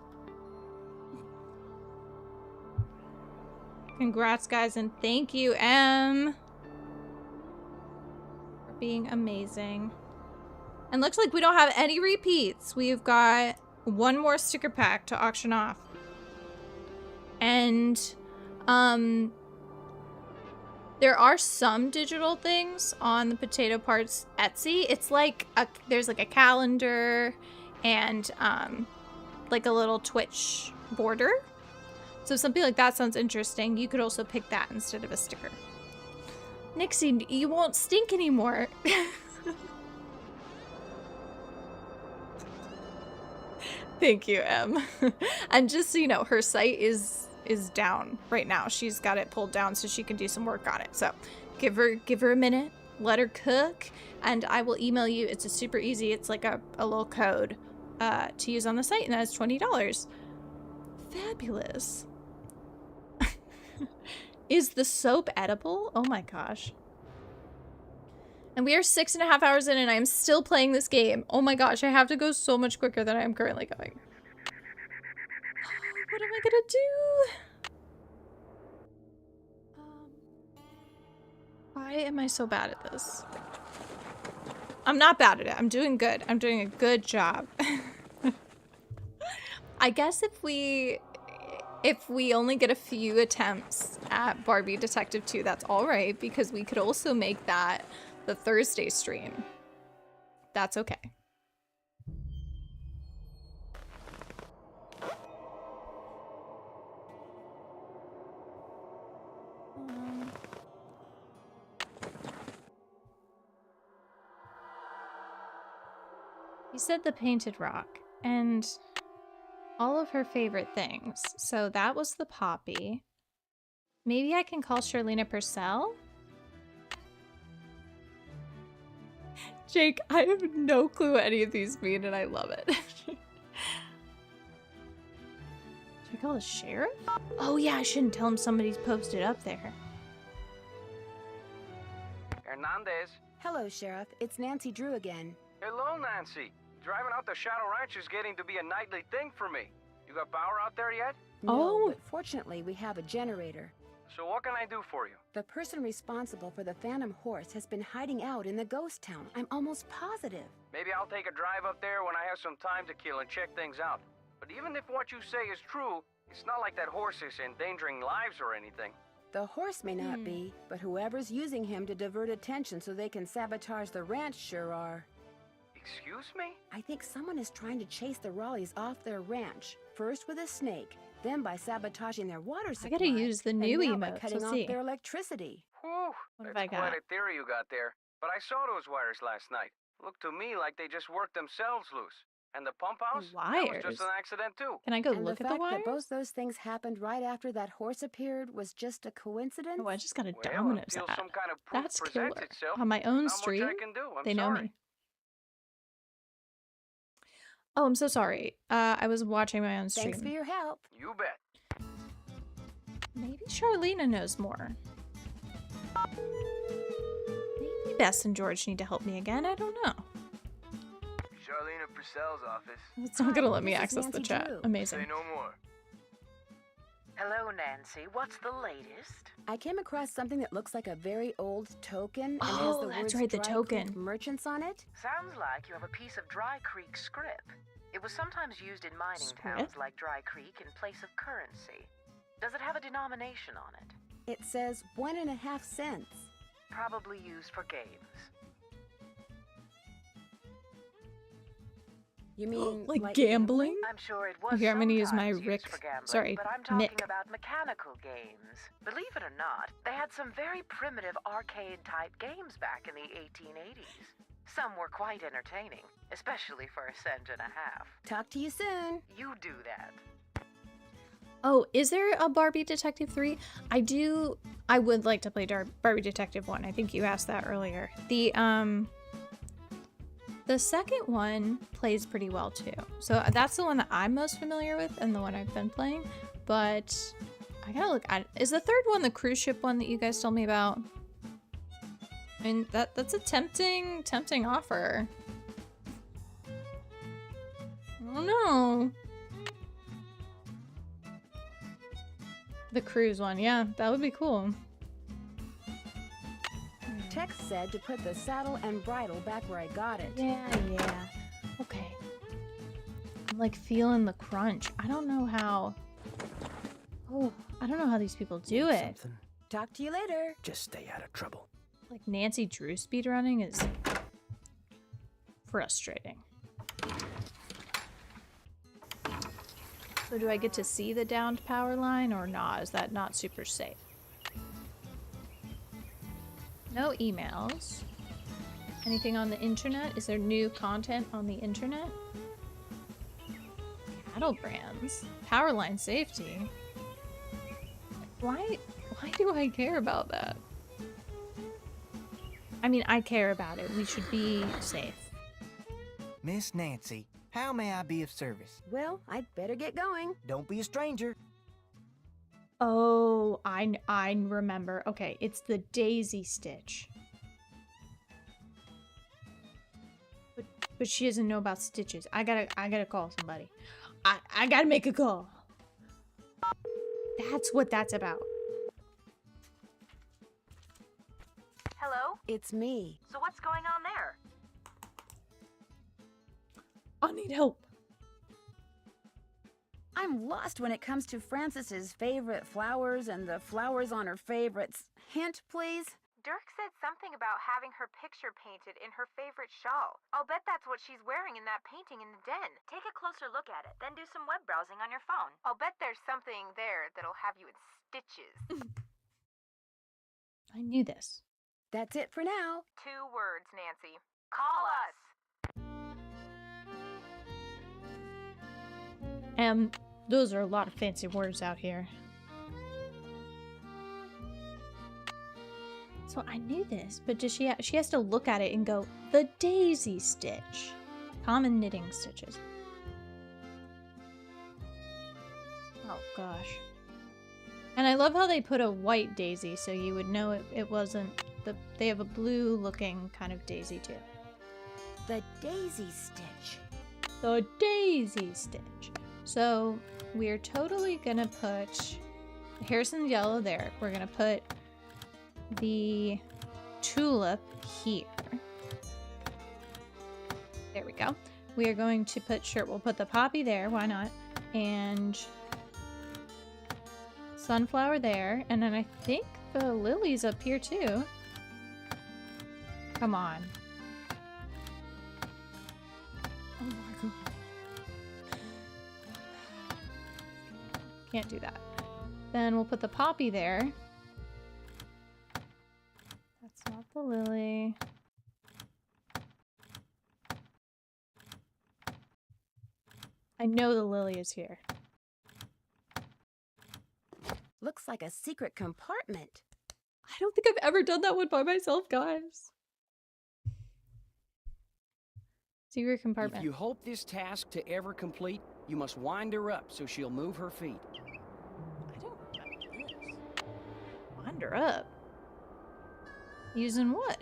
Congrats, guys, and thank you, Em, for being amazing. And looks like we don't have any repeats. We've got one more sticker pack to auction off. And there are some digital things on the PotatoParts Etsy. It's like there's like a calendar and like a little Twitch border. So if something like that sounds interesting, you could also pick that instead of a sticker. Nixie, you won't stink anymore. Thank you, Em. And just so you know, her site is down right now. She's got it pulled down so she can do some work on it. So give her a minute, let her cook, and I will email you. It's a super easy. It's like a little code to use on the site, and that is $20. Fabulous. Is the soap edible? Oh my gosh. And we are 6.5 hours in and I am still playing this game. Oh my gosh, I have to go so much quicker than I am currently going. What am I gonna do? Why am I so bad at this? I'm not bad at it. I'm doing good. I'm doing a good job. I guess if we only get a few attempts at Barbie Detective 2, that's all right, because we could also make that the Thursday stream. That's okay. You said the painted rock and all of her favorite things. So that was the poppy. Maybe I can call Charlena Purcell? Jake, I have no clue what any of these mean and I love it. Should we call the sheriff? Oh yeah, I shouldn't tell him somebody's posted up there. Hernandez. Hello, Sheriff. It's Nancy Drew again. Hello, Nancy. Driving out to Shadow Ranch is getting to be a nightly thing for me. You got power out there yet? No, but fortunately we have a generator. So what can I do for you? The person responsible for the Phantom Horse has been hiding out in the ghost town. I'm almost positive. Maybe I'll take a drive up there when I have some time to kill and check things out. But even if what you say is true, it's not like that horse is endangering lives or anything. The horse may not be, but whoever's using him to divert attention so they can sabotage the ranch sure are. Excuse me? I think someone is trying to chase the Raleighs off their ranch. First with a snake, then by sabotaging their water supply. I gotta use the new and now by emotes. cutting Let's off see. their electricity. Whew, What have that's I got? quite a theory you got there. But I saw those wires last night. Looked to me like they just worked themselves loose. And the pump house? That was Wires? just an accident too. Can I go And look the at the fact wires? that both those things happened right after that horse appeared was just a coincidence? Oh, I just got a Well, Domino's until ad. some kind of proof That's presents killer. itself, On my own not much stream, I can do. I'm they know sorry. me. Oh, I'm so sorry. I was watching my own stream. Thanks for your help. You bet. Maybe Charlena knows more. Maybe Bess and George need to help me again. I don't know. Charlena Purcell's office. It's not gonna let me this is access the Nancy chat. Drew. Amazing. Say no more. Hello, Nancy. What's the latest? I came across something that looks like a very old token and has Oh, the that's words right, the Dry token. Creek Merchants on it. Sounds like you have a piece of Dry Creek scrip. It was sometimes used in mining Scrip? towns like Dry Creek in place of currency. Does it have a denomination on it? It says 1.5 cents. Probably used for games. You mean Like gambling? I'm sure it was Okay, I'm gonna use my sometimes used Rick. for gambling, Sorry, but I'm talking Mick. about mechanical games. Believe it or not, they had some very primitive arcade-type games back in the 1880s. Some were quite entertaining, especially for $1.50 cents. Talk to you soon. You do that. Oh, is there a Barbie Detective 3? I would like to play Barbie Detective 1. I think you asked that earlier. The second one plays pretty well too. So that's the one that I'm most familiar with and the one I've been playing. But I gotta look at it. Is the third one the cruise ship one that you guys told me about? I mean, that's a tempting offer. I don't know. The cruise one, yeah, that would be cool. Text said to put the saddle and bridle back where I got it. Yeah. Okay. I'm like feeling the crunch. I don't know how. Oh, I don't know how these people do it. Something? Talk to you later. Just stay out of trouble. Like Nancy Drew speedrunning is frustrating. So do I get to see the downed power line or not? Is that not super safe? No emails. Anything on the internet? Is there new content on the internet? Cattle brands. Power line safety. Why do I care about that? I mean, I care about it. We should be safe. Miss Nancy, how may I be of service? Well, I'd better get going. Don't be a stranger. Oh, I remember. Okay, it's the daisy stitch. But she doesn't know about stitches. I gotta call somebody. I gotta make a call. That's what that's about. Hello? It's me. So what's going on there? I need help. I'm lost when it comes to Frances's favorite flowers and the flowers on her favorites. Hint, please? Dirk said something about having her picture painted in her favorite shawl. I'll bet that's what she's wearing in that painting in the den. Take a closer look at it, then do some web browsing on your phone. I'll bet there's something there that'll have you in stitches. I knew this. That's it for now. 2 words, Nancy. Call us. Those are a lot of fancy words out here. So I knew this, but does she has to look at it and go, the daisy stitch. Common knitting stitches. Oh gosh. And I love how they put a white daisy so you would know it wasn't they have a blue looking kind of daisy too. The daisy stitch. The daisy stitch. So we're totally gonna put Harrison's yellow there. We're gonna put the tulip here. There we go. We are going to put, we'll put the poppy there, why not? And sunflower there. And then I think the lily's up here too. Come on. Oh my god. Can't do that. Then we'll put the poppy there. That's not the lily. I know the lily is here. Looks like a secret compartment. I don't think I've ever done that one by myself, guys. Secret compartment. If you hope this task to ever complete, you must wind her up so she'll move her feet. I don't know this. Wind her up? Using what?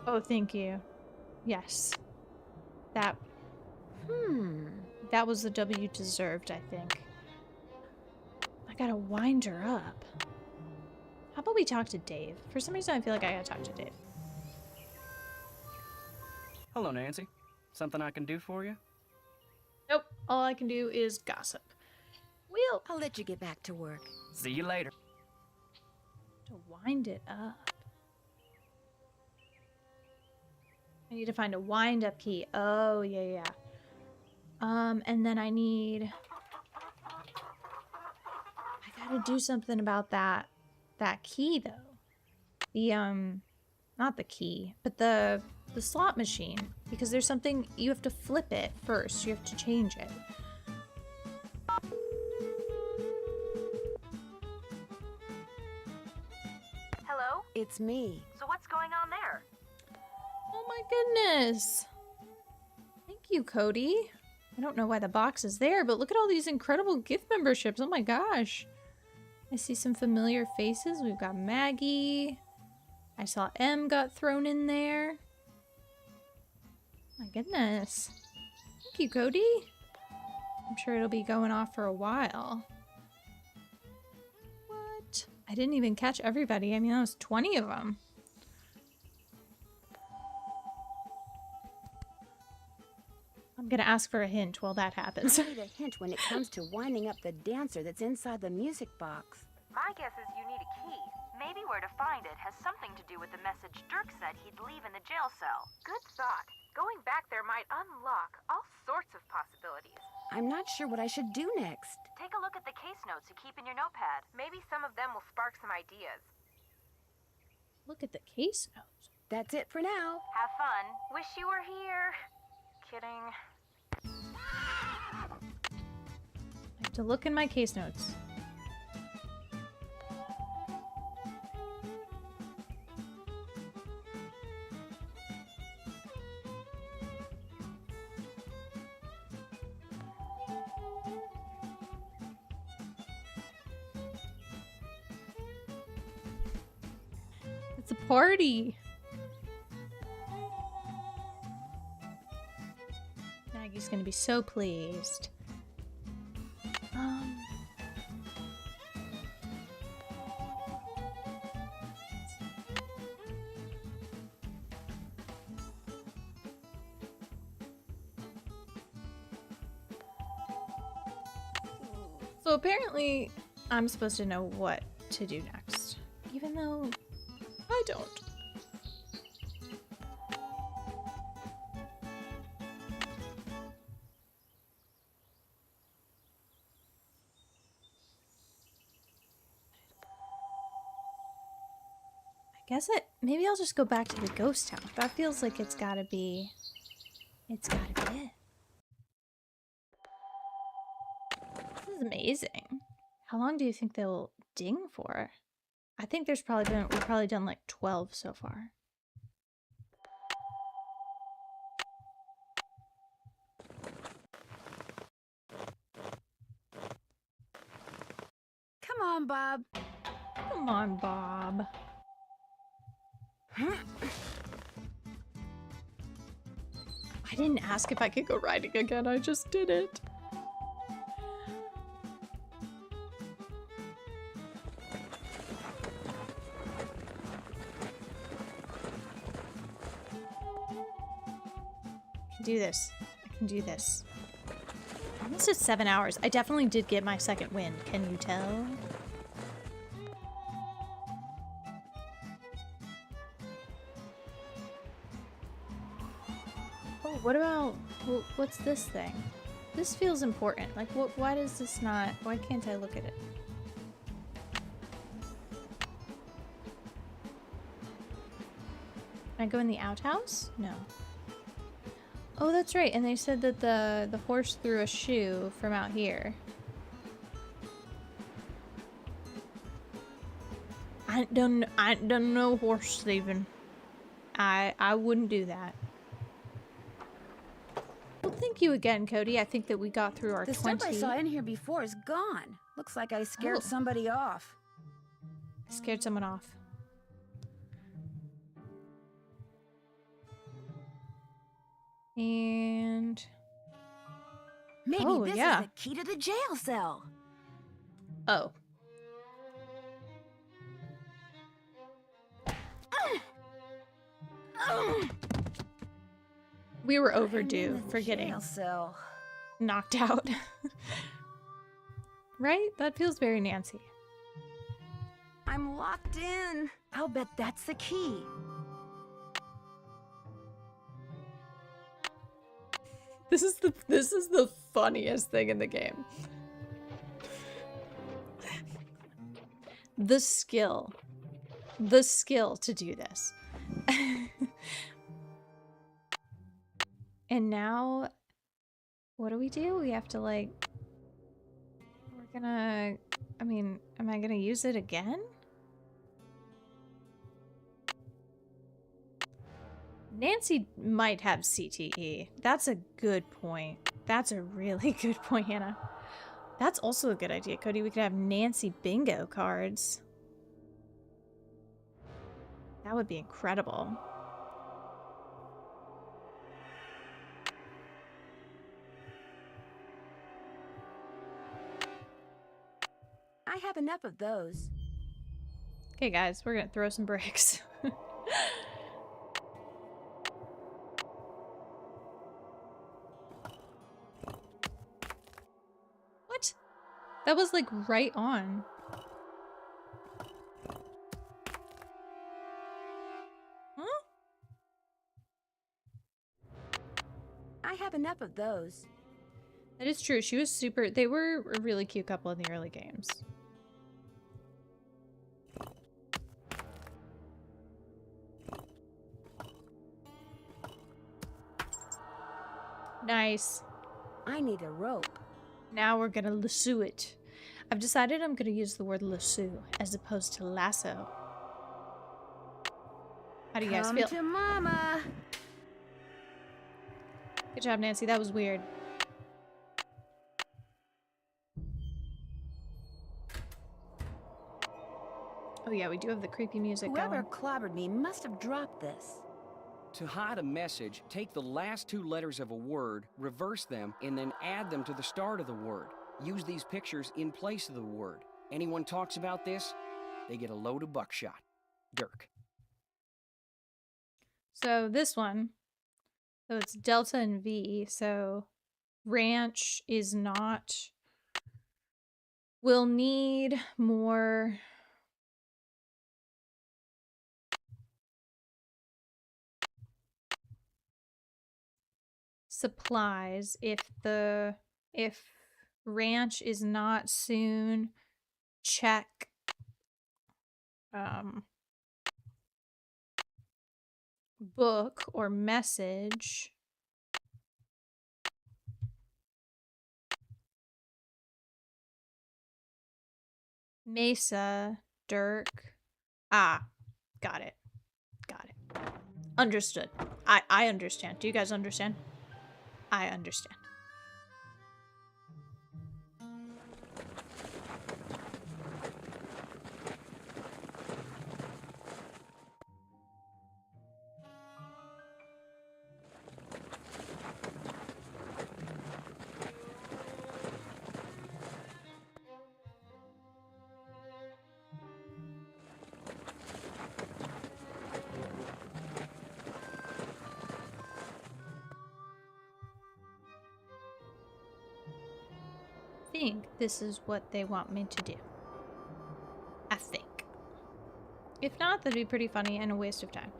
Oh, thank you. Yes. That was the W you deserved, I think. I gotta wind her up. How about we talk to Dave? For some reason I feel like I gotta talk to Dave. Hello, Nancy. Something I can do for you? Nope. All I can do is gossip. I'll let you get back to work. See you later. To wind it up. I need to find a wind up key. Oh, yeah. And then I gotta do something about that key though. Not the key, but the slot machine, because there's something, you have to flip it first. You have to change it. Hello? It's me. So what's going on there? Oh my goodness. Thank you, Cody. I don't know why the box is there, but look at all these incredible gift memberships. Oh my gosh. I see some familiar faces. We've got Maggie. I saw M got thrown in there. My goodness. Thank you, Cody. I'm sure it'll be going off for a while. What? I didn't even catch everybody. I mean, that was 20 of them. I'm gonna ask for a hint while that happens. I need a hint when it comes to winding up the dancer that's inside the music box. My guess is you need a key. Maybe where to find it has something to do with the message Dirk said he'd leave in the jail cell. Good thought. Going back there might unlock all sorts of possibilities. I'm not sure what I should do next. Take a look at the case notes you keep in your notepad. Maybe some of them will spark some ideas. Look at the case notes. That's it for now. Have fun. Wish you were here. Kidding. I have to look in my case notes. It's a party. Maggie's gonna be so pleased. So apparently I'm supposed to know what to do next, even though I don't. I guess maybe I'll just go back to the ghost town. That feels like it's gotta be it. This is amazing. How long do you think they'll ding for? I think we've probably done like 12 so far. Come on, Bob. Come on, Bob. I didn't ask if I could go riding again, I just did it. I can do this. I can do this. Almost at 7 hours. I definitely did get my second wind, can you tell? Oh, what about, what's this thing? This feels important. Like, why does this not, why can't I look at it? Can I go in the outhouse? No. Oh, that's right. And they said that the horse threw a shoe from out here. I don't know horse thieving. I wouldn't do that. Well, thank you again, Cody. I think that we got through our 20. The stuff I saw in here before is gone. Looks like I scared somebody off. Scared someone off. And maybe this is the key to the jail cell. Oh. We were overdue for getting knocked out. Right? That feels very Nancy. I'm locked in. I'll bet that's the key. This is the funniest thing in the game. The skill to do this. And now, what do? We have to am I gonna use it again? Nancy might have CTE. That's a good point. That's a really good point, Hannah. That's also a good idea, Cody. We could have Nancy bingo cards. That would be incredible. I have enough of those. Okay, guys, we're gonna throw some bricks. What? That was like right on. I have enough of those. That is true. She was super... They were a really cute couple in the early games. Nice. I need a rope. Now we're gonna lasso it. I've decided I'm gonna use the word lasso as opposed to lasso. How do you guys feel? Come to mama. Good job, Nancy. That was weird. Oh yeah, we do have the creepy music Whoever going. clobbered me must have dropped this. To hide a message, take the last 2 letters of a word, reverse them, and then add them to the start of the word. Use these pictures in place of the word. Anyone talks about this, they get a load of buckshot. Dirk. So this one, so it's Delta and V, so ranch is not... We'll need more... supplies if ranch is not soon. Check book or message. Mesa, Dirk. Ah, got it. Got it. Understood. I understand. Do you guys understand? I understand. I think this is what they want me to do. I think. If not, that'd be pretty funny and a waste of time.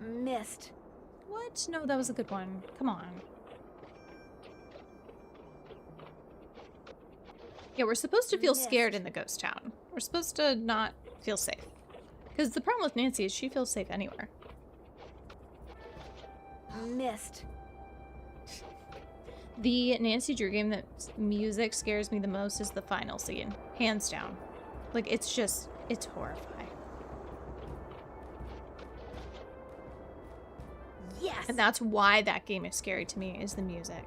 Missed. What? No, that was a good one. Come on. Yeah, we're supposed to feel scared in the ghost town. We're supposed to not feel safe. Because the problem with Nancy is she feels safe anywhere. Missed. The Nancy Drew game that music scares me the most is the final scene. Hands down. Like, it's just, it's horrifying. Yes! And that's why that game is scary to me, is the music.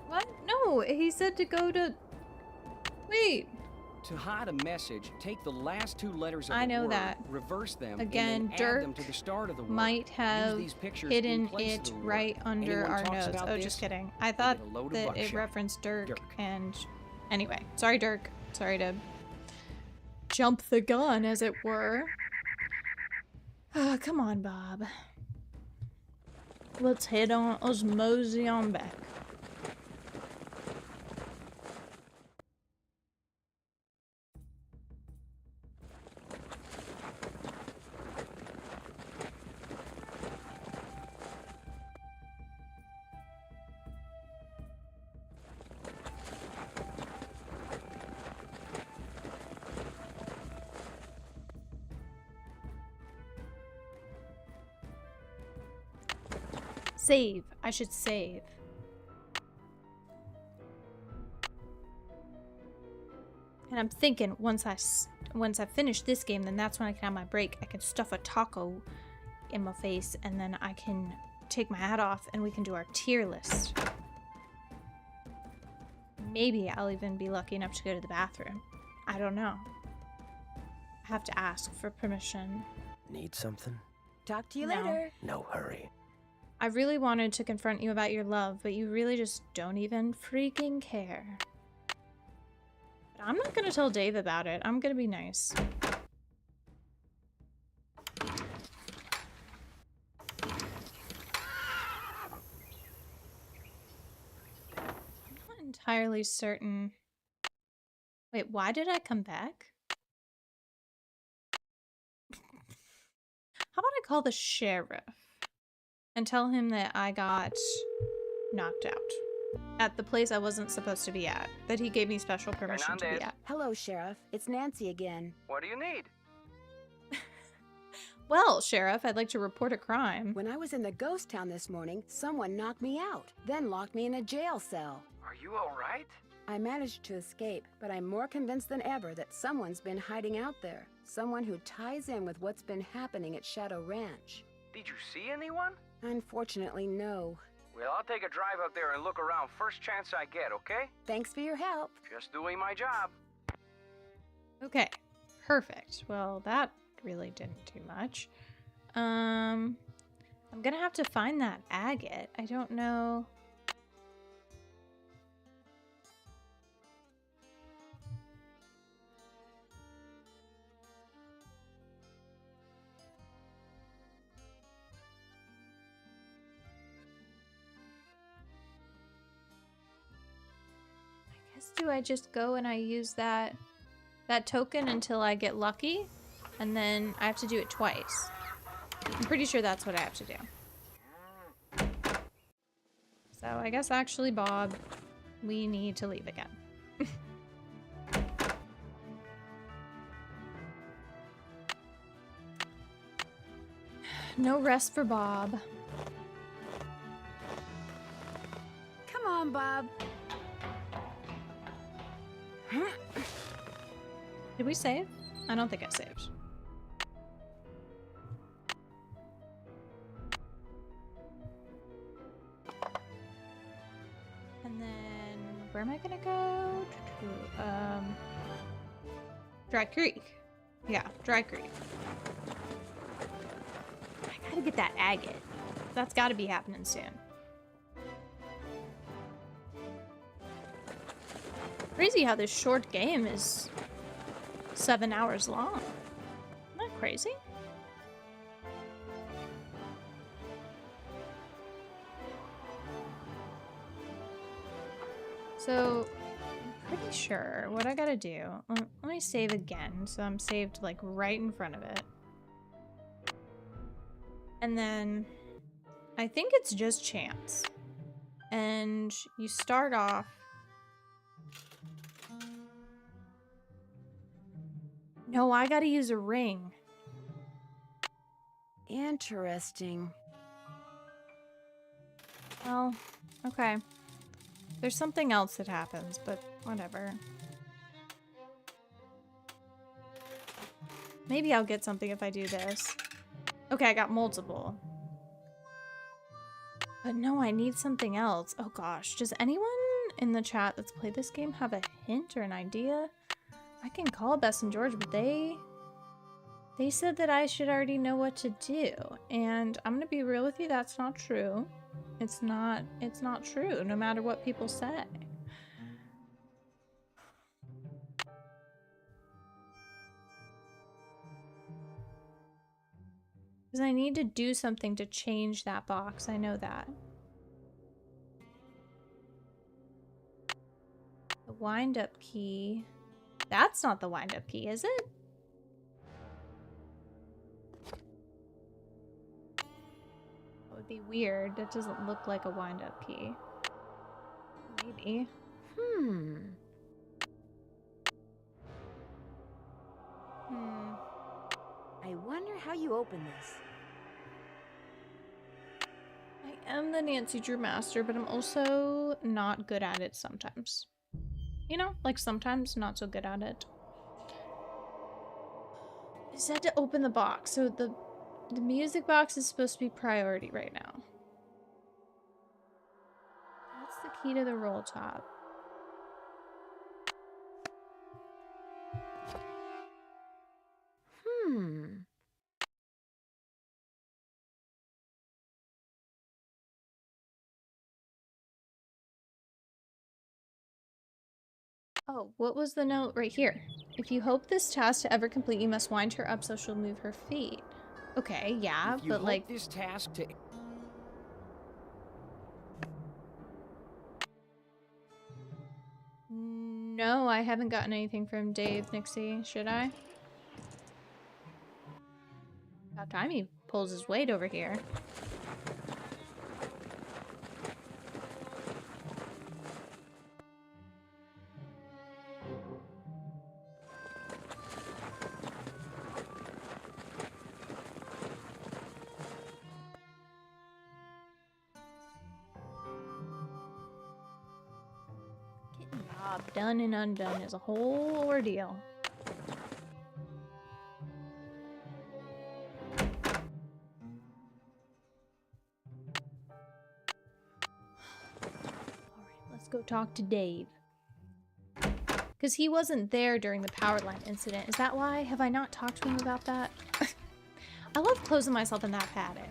What? No, he said to go to... Wait. To hide a message, take the last 2 letters of I a know word, that. reverse them, Again, and then Dirk add them to the start of the word. might have Use these pictures hidden in place of it the word. right under Anyone our talks nose. about Oh, this, just kidding. I they thought get a load of that it buckshot. referenced Dirk, Dirk. and anyway. Sorry, Dirk. Sorry to jump the gun, as it were. Ah, come on, Bob. Let's head on. Let's mosey on back. Save. I should save. And I'm thinking once I finish this game, then that's when I can have my break. I can stuff a taco in my face, and then I can take my hat off, and we can do our tier list. Maybe I'll even be lucky enough to go to the bathroom. I don't know. I have to ask for permission. Need something? Talk to you No. later. No hurry. I really wanted to confront you about your love, but you really just don't even freaking care. But I'm not gonna tell Dave about it. I'm gonna be nice. entirely certain. Wait, why did I come back? How about I call the sheriff and tell him that I got knocked out at the place I wasn't supposed to be at, that he gave me special permission to be at. Hello, Sheriff. It's Nancy again. What do you need? Well, Sheriff, I'd like to report a crime. When I was in the ghost town this morning, someone knocked me out, then locked me in a jail cell. Are you all right? I managed to escape, but I'm more convinced than ever that someone's been hiding out there. Someone who ties in with what's been happening at Shadow Ranch. Did you see anyone? Unfortunately, no. Well, I'll take a drive up there and look around first chance I get, okay? Thanks for your help. Just doing my job. Okay, perfect. Well, that really didn't do much. I'm gonna have to find that agate. I don't know. I guess do I just go and I use that token until I get lucky? And then I have to do it twice. I'm pretty sure that's what I have to do. So I guess actually, Bob, we need to leave again. No rest for Bob. Come on, Bob. Did we save? I don't think I saved. And then where am I gonna go? Dry Creek. Yeah, Dry Creek. I gotta get that agate. That's gotta be happening soon. Crazy how this short game is 7 hours long. Isn't that crazy? So, I'm pretty sure what I gotta do. Let me save again, so I'm saved like right in front of it. And then I think it's just chance. And you start off. No, I gotta use a ring. Interesting. Well, okay. There's something else that happens, but whatever. Maybe I'll get something if I do this. Okay, I got multiple. But no, I need something else. Oh gosh, does anyone in the chat that's played this game have a hint or an idea? I can call Bess and George, but they said that I should already know what to do. And I'm gonna be real with you, that's not true. It's not true, no matter what people say. Because I need to do something to change that box, I know that. The wind-up key. That's not the wind-up key, is it? That would be weird. That doesn't look like a wind-up key. Maybe. I wonder how you open this. I am the Nancy Drew master, but I'm also not good at it sometimes. You know, like sometimes not so good at it. I said to open the box, so the music box is supposed to be priority right now. That's the key to the roll top. Oh, what was the note right here? If you hope this task to ever complete, you must wind her up so she'll move her feet. Okay, yeah, If you but hope like this task to No, I haven't gotten anything from Dave, Nixie. Should I? About time he pulls his weight over here. Getting Bob done and undone is a whole ordeal. Let's go talk to Dave. Because he wasn't there during the power line incident. Is that why? Have I not talked to him about that? I love closing myself in that paddock.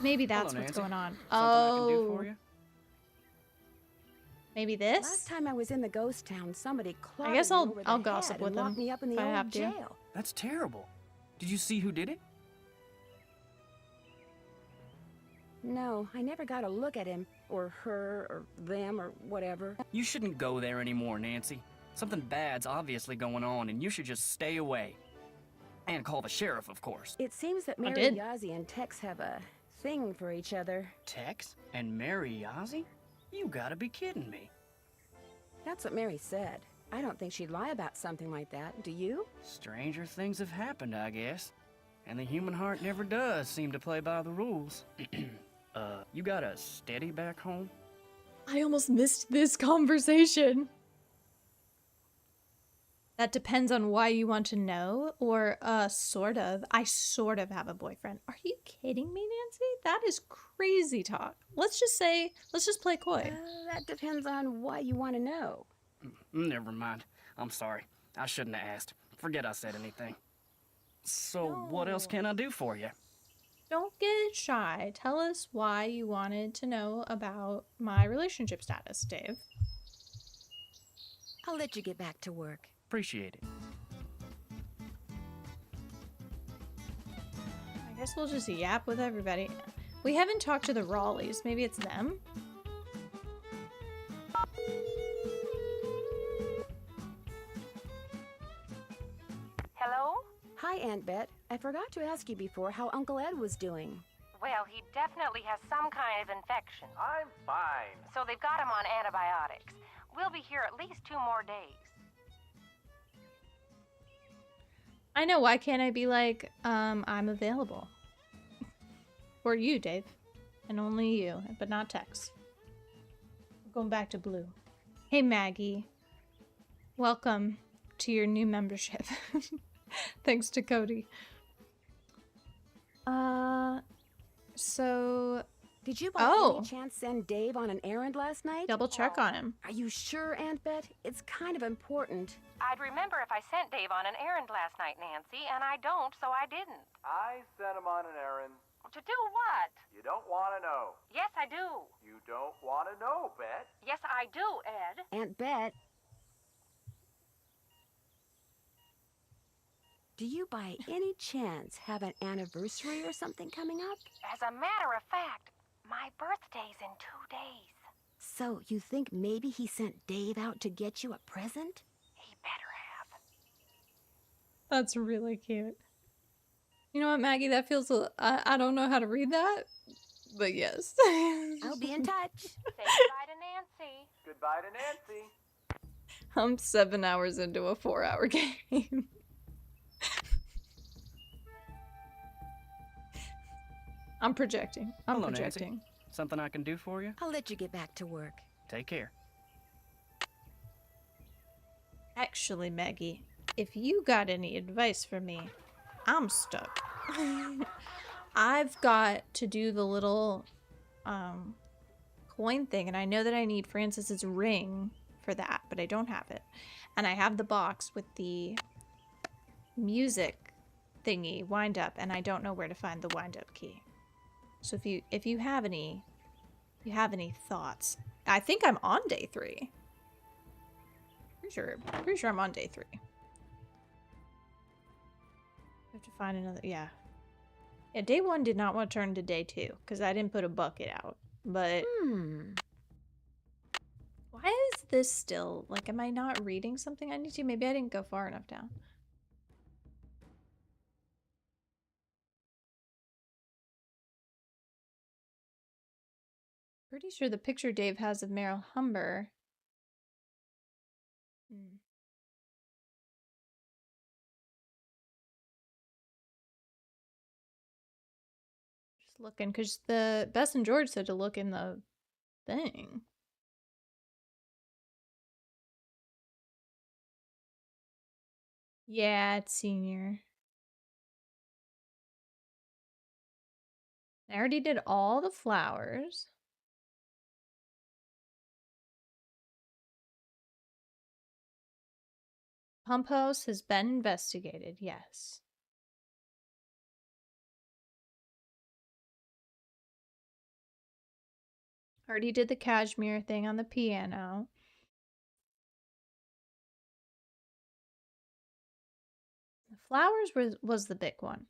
Maybe that's Hello, what's Nancy. going on. Something I can do for you? Maybe this? Last time I was in the ghost town, somebody I guess clobbered me over I'll the gossip head with and locked him me up in if the I old have to. jail. That's terrible. Did you see who did it? No, I never got a look at him, or her, or them, or whatever. You shouldn't go there anymore, Nancy. Something bad's obviously going on, and you should just stay away. And call the sheriff, of course. It seems that I Mary did. Yazzie and Tex have a thing for each other. Tex and Mary Yazzie? You gotta be kidding me. That's what Mary said. I don't think she'd lie about something like that, do you? Stranger things have happened, I guess. And the human heart never does seem to play by the rules. You got a steady back home? I almost missed this conversation. That depends on why you want to know, or sort of. I sort of have a boyfriend. Are you kidding me, Nancy? That is crazy talk. Let's just play coy. That depends on why you want to know. Never mind. I'm sorry. I shouldn't have asked. Forget I said anything. So, what else can I do for you? Don't get shy. Tell us why you wanted to know about my relationship status, Dave. I'll let you get back to work. Appreciate it. I guess we'll just yap with everybody. We haven't talked to the Raleighs. Maybe it's them? Hello? Hi, Aunt Bet. I forgot to ask you before how Uncle Ed was doing. Well, he definitely has some kind of infection. I'm fine. So they've got him on antibiotics. We'll be here at least 2 more days. I know, why can't I be like, I'm available? Or you, Dave. And only you, but not Tex. We're going back to Blue. Hey, Maggie. Welcome to your new membership. Thanks to Cody. So... Did you by any chance send Dave on an errand last night? Double check on him. Are you sure, Aunt Bet? It's kind of important. I'd remember if I sent Dave on an errand last night, Nancy, and I don't, so I didn't. I sent him on an errand. To do what? You don't want to know. Yes, I do. You don't want to know, Bet. Yes, I do, Ed. Aunt Bet. Do you by any chance have an anniversary or something coming up? As a matter of fact, my birthday's in 2 days. So you think maybe he sent Dave out to get you a present? He better have. That's really cute. You know what, Maggie? That feels... I don't know how to read that, but yes. I'll be in touch. Say goodbye to Nancy. Goodbye to Nancy. I'm 7 hours into a 4-hour game. I'm projecting. Hello, Nancy. Something I can do for you? I'll let you get back to work. Take care. Actually, Maggie, if you got any advice for me, I'm stuck. I've got to do the little coin thing, and I know that I need Francis's ring for that, but I don't have it. And I have the box with the music thingy wind up, and I don't know where to find the wind up key. So if you have any thoughts, I think I'm on day 3. Pretty sure I'm on day 3. I have to find another. Yeah, day 1 did not want to turn to day 2 because I didn't put a bucket out. But why Why is this still? Like, am I not reading something I need to? Maybe I didn't go far enough down. Pretty sure the picture Dave has of Meryl Humber. Just looking, because the Bess and George said to look in the thing. Yeah, it's senior. I already did all the flowers. Pump house has been investigated, yes. Already did the cashmere thing on the piano. The flowers was the big one.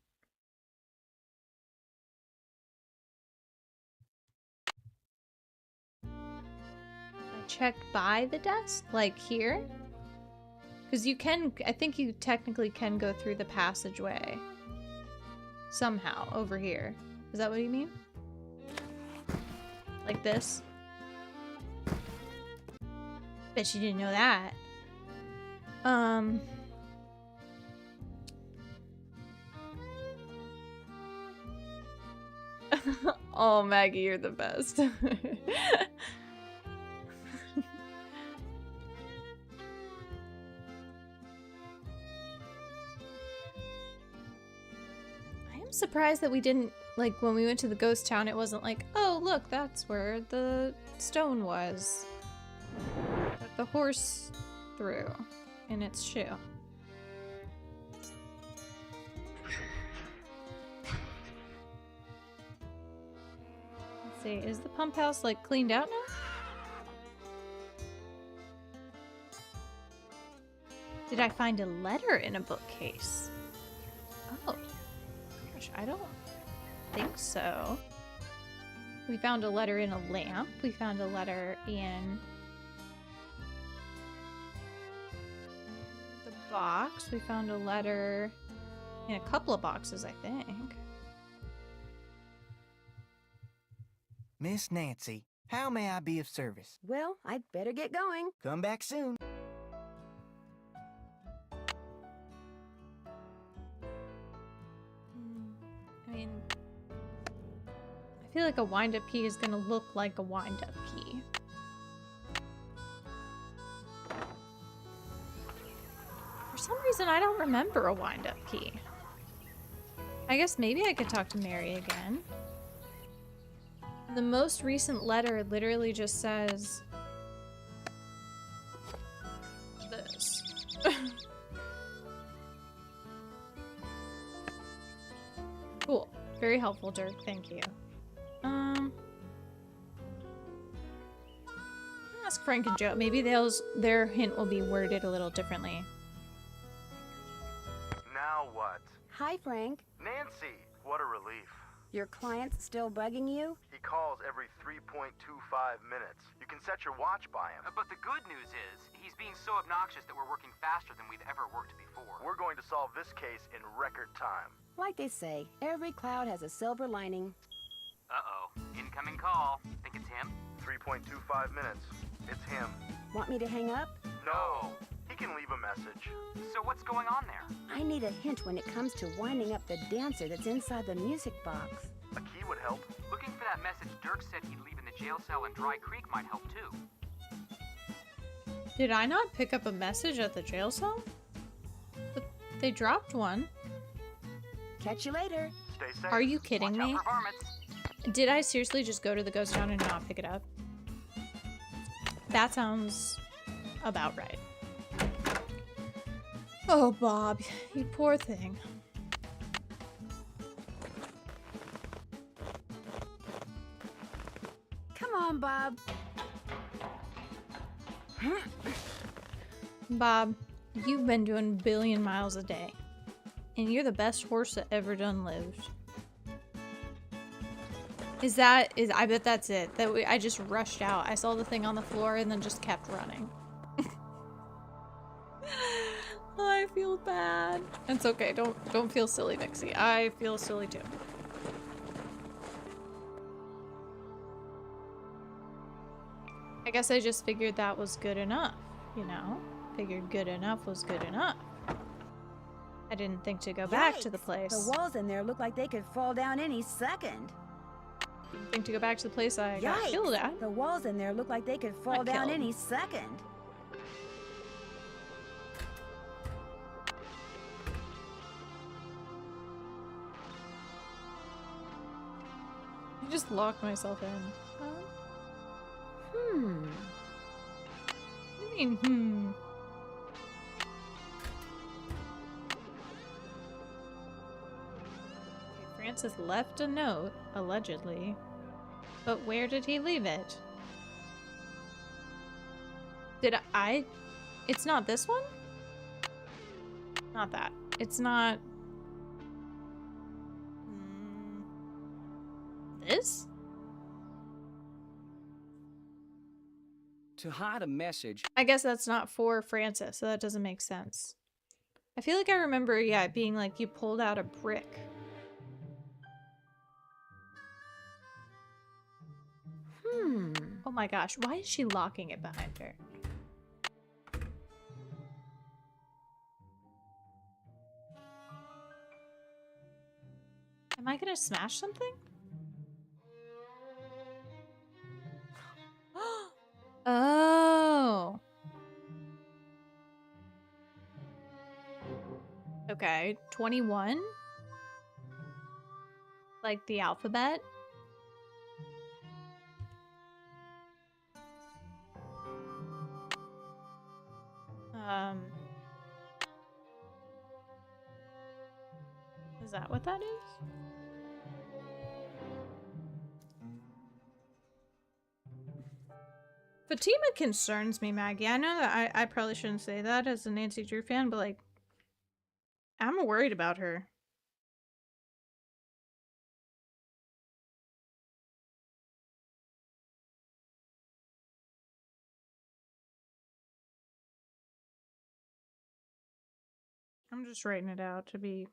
I checked by the desk, like here. Because you can, I think you technically can go through the passageway. Somehow, over here. Is that what you mean? Like this? Bet you didn't know that. Oh, Maggie, you're the best. I am surprised that we didn't, like, when we went to the ghost town, it wasn't like, oh, look, that's where the stone was. That the horse threw in its shoe. Let's see, is the pump house, like, cleaned out now? Did I find a letter in a bookcase? Oh, gosh, I don't think so. We found a letter in a lamp. We found a letter in the box. We found a letter in a couple of boxes, I think. Miss Nancy, how may I be of service? Well, I'd better get going. Come back soon. I mean, I feel like a wind-up key is gonna look like a wind-up key. For some reason, I don't remember a wind-up key. I guess maybe I could talk to Mary again. The most recent letter literally just says this. Cool. Very helpful, Dirk. Thank you. Ask Frank and Joe. Maybe their hint will be worded a little differently. Now what? Hi, Frank. Nancy, what a relief. Your client's still bugging you? He calls every 3.25 minutes. You can set your watch by him. But the good news is, he's being so obnoxious that we're working faster than we've ever worked before. We're going to solve this case in record time. Like they say, every cloud has a silver lining. Uh-oh. Incoming call. Think it's him? 3.25 minutes. It's him. Want me to hang up? No. He can leave a message. So what's going on there? I need a hint when it comes to winding up the dancer that's inside the music box. A key would help. Looking for that message Dirk said he'd leave in the jail cell in Dry Creek might help too. Did I not pick up a message at the jail cell? But they dropped one. Catch you later. Stay safe. Are you kidding me? Watch out for varmints. Did I seriously just go to the ghost town and not pick it up? That sounds about right. Oh, Bob, you poor thing. Come on, Bob. Bob, you've been doing a billion miles a day. And you're the best horse that ever done lived. I bet that's it. I just rushed out. I saw the thing on the floor and then just kept running. I feel bad. It's okay. Don't feel silly, Vixie. I feel silly too. I guess I just figured that was good enough, you know? Figured good enough was good enough. I didn't think to go back to the place. The walls in there look like they could fall down any second. Didn't think to go back to the place I got killed at. The walls in there look like they could fall down any second. I just locked myself in. Hmm. What do you mean, Francis left a note, allegedly. But where did he leave it? It's not this one? Not that. It's not... This? To hide a message... I guess that's not for Francis, so that doesn't make sense. I feel like I remember, yeah, it being like you pulled out a brick. Oh my gosh, why is she locking it behind her? Am I gonna smash something? Oh. Okay, 21? Like the alphabet? Is that what that is? Fatima concerns me, Maggie. I know that I probably shouldn't say that as a Nancy Drew fan, but like, I'm worried about her. I'm just writing it out to be...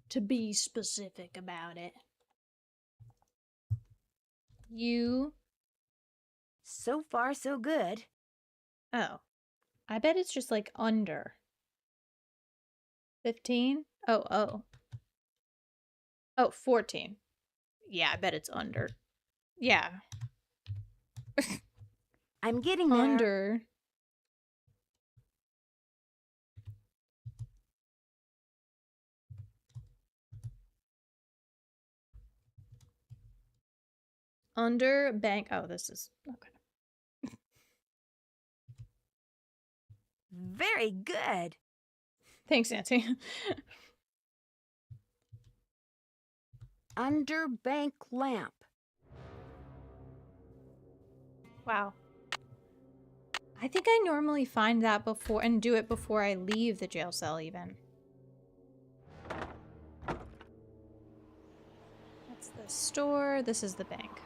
To be specific about it. You... So far, so good. Oh. I bet it's just like under. 15? Oh. Oh, 14. Yeah, I bet it's under. Yeah. I'm getting there. Under. Under bank. Oh, this is okay. Very good. Thanks, Nancy. Under bank lamp. Wow. I think I normally find that before and do it before I leave the jail cell even. That's the store. This is the bank.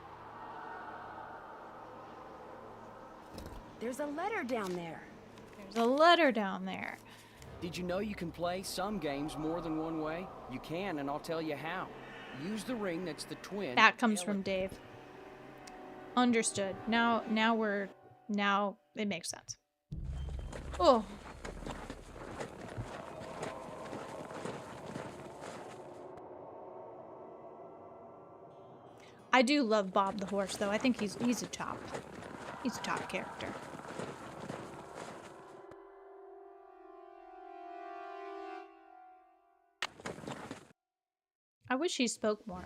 There's a letter down there. There's a letter down there. Did you know you can play some games more than one way? You can, and I'll tell you how. Use the ring that's the twin. That comes from Dave. Understood. Now it makes sense. Oh. I do love Bob the horse though. I think he's a top character. I wish he spoke more.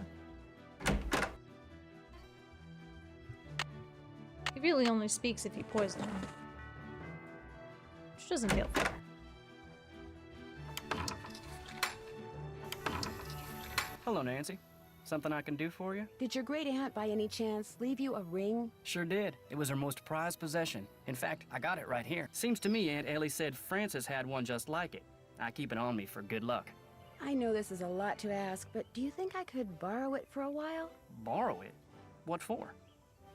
He really only speaks if you poison him. Which doesn't feel fair. Hello, Nancy. Something I can do for you? Did your great aunt, by any chance, leave you a ring? Sure did. It was her most prized possession. In fact, I got it right here. Seems to me Aunt Ellie said Frances had one just like it. I keep it on me for good luck. I know this is a lot to ask, but do you think I could borrow it for a while? Borrow it? What for?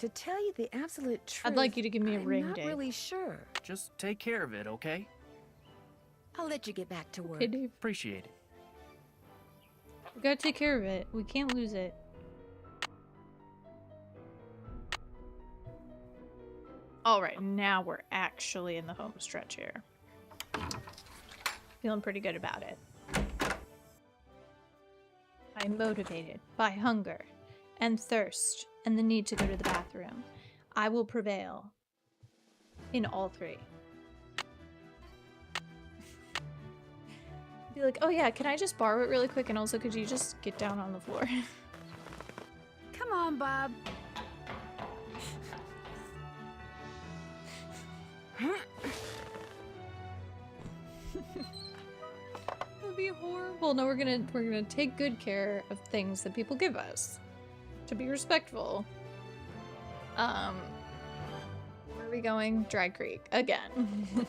To tell you the absolute truth, I'd like you to give me a ring, I'm not Dave. really sure. Just take care of it, okay? I'll let you get back to work. Okay, Dave. Appreciate it. We gotta take care of it. We can't lose it. Alright, now we're actually in the home stretch here. Feeling pretty good about it. I'm motivated by hunger and thirst and the need to go to the bathroom. I will prevail in all three. Be like, oh yeah, can I just borrow it really quick? And also, could you just get down on the floor? Come on, Bob. That'd be horrible. No, we're gonna take good care of things that people give us. To be respectful. Where are we going? Dry Creek again.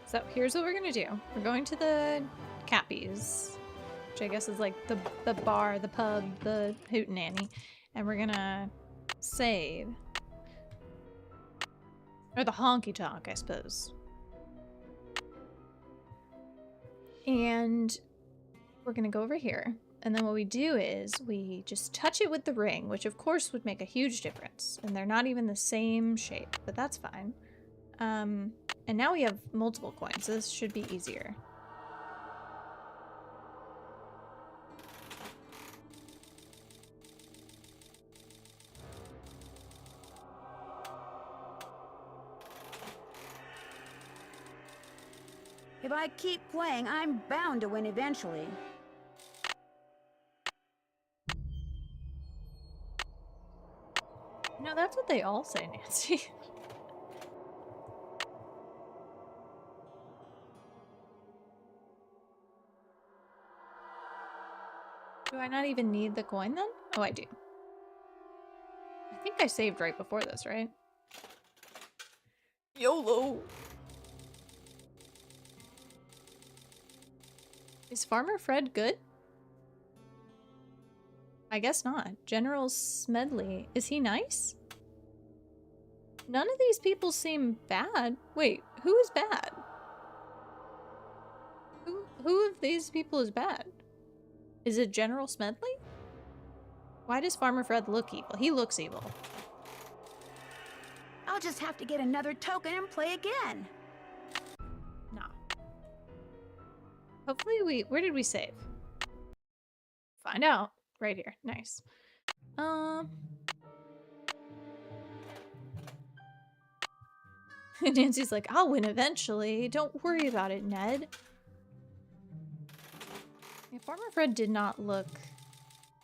So here's what we're gonna do. We're going to the Cappies, which I guess is like the bar, the pub, the hootenanny, and we're gonna save. Or the honky tonk, I suppose. And we're gonna go over here, and then what we do is we just touch it with the ring, which of course would make a huge difference. And they're not even the same shape, but that's fine. And now we have multiple coins, so this should be easier. If I keep playing, I'm bound to win eventually. No, that's what they all say, Nancy. Do I not even need the coin then? Oh, I do. I think I saved right before this, right? YOLO! Is Farmer Fred good? I guess not. General Smedley. Is he nice? None of these people seem bad. Wait, who is bad? Who of these people is bad? Is it General Smedley? Why does Farmer Fred look evil? He looks evil. I'll just have to get another token and play again. Nah. Hopefully where did we save? Find out. Right here. Nice. Nancy's like, I'll win eventually. Don't worry about it, Ned. Yeah, Farmer Fred did not look...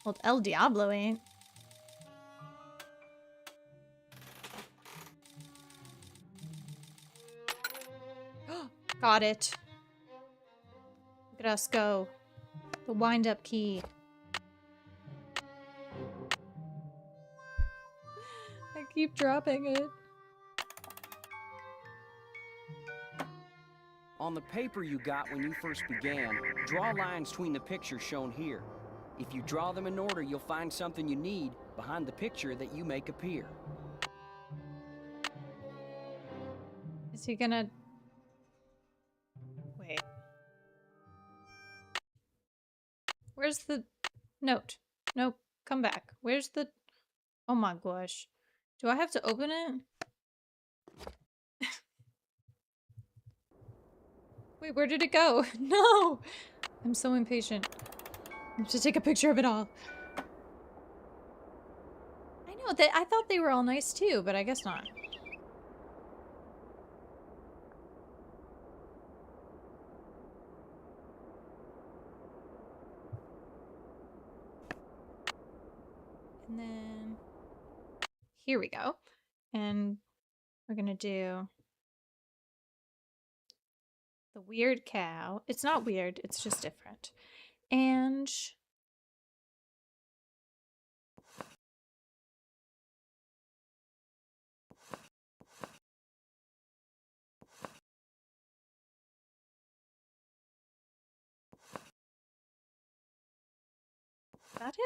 Well, El Diablo ain't. Got it. Look at us go. The wind-up key. I keep dropping it. On the paper you got when you first began, draw lines between the pictures shown here. If you draw them in order, you'll find something you need behind the picture that you make appear. Is he gonna... Wait. Where's the note? Nope. Come back. Where's the... Oh my gosh. Do I have to open it? Wait, where did it go? No! I'm so impatient. I have to take a picture of it all. I know, I thought they were all nice too, but I guess not. And then here we go. And we're gonna do the weird cow. It's not weird, it's just different. And is that him?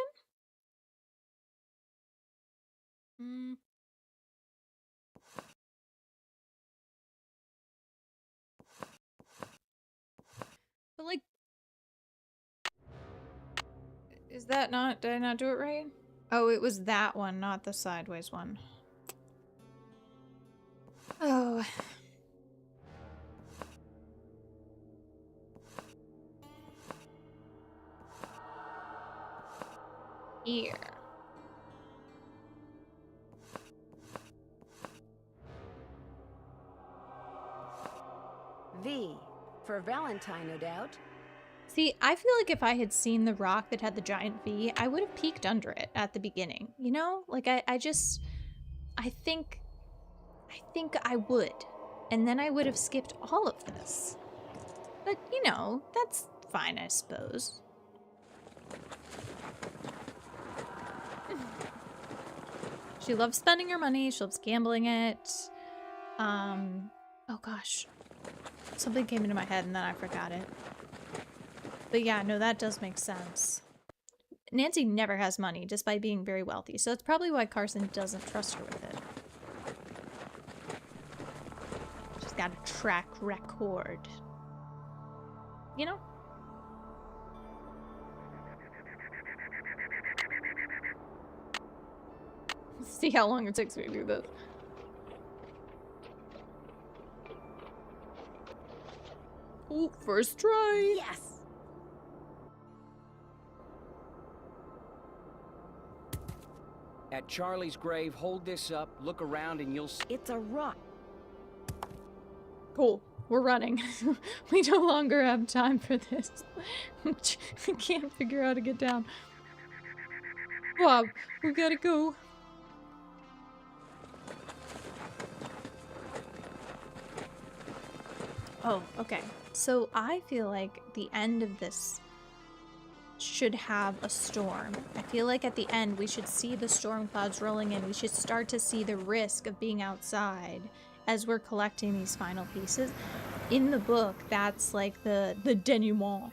But like, is that not, did I not do it right? Oh, it was that one, not the sideways one. Oh. Here. V. For Valentine, no doubt. See, I feel like if I had seen the rock that had the giant V, I would have peeked under it at the beginning. You know? Like, I think I would. And then I would have skipped all of this. But, you know, that's fine, I suppose. She loves spending her money. She loves gambling it. Oh gosh. Something came into my head and then I forgot it. But yeah, no, that does make sense. Nancy never has money, despite being very wealthy. So that's probably why Carson doesn't trust her with it. She's got a track record. You know? See how long it takes me to do this. Oh, first try. Yes. At Charlie's grave, hold this up, look around, and you'll see. It's a rock. Cool. We're running. We no longer have time for this. I can't figure out how to get down. Wow, we gotta go. Oh, okay. So I feel like the end of this should have a storm. I feel like at the end we should see the storm clouds rolling in. We should start to see the risk of being outside as we're collecting these final pieces. In the book, that's like the denouement.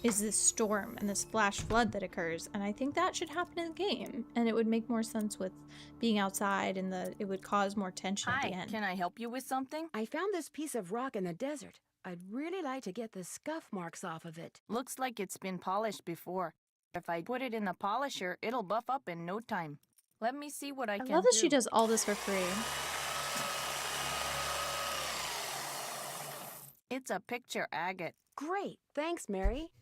Is this storm and this flash flood that occurs, and I think that should happen in the game, and it would make more sense with being outside, and it would cause more tension at the end. Can I help you with something? I found this piece of rock in the desert. I'd really like to get the scuff marks off of it. Looks like it's been polished before. If I put it in the polisher, it'll buff up in no time. Let me see what I can do. I love that she does all this for free. It's a picture agate. Great. Thanks, Mary.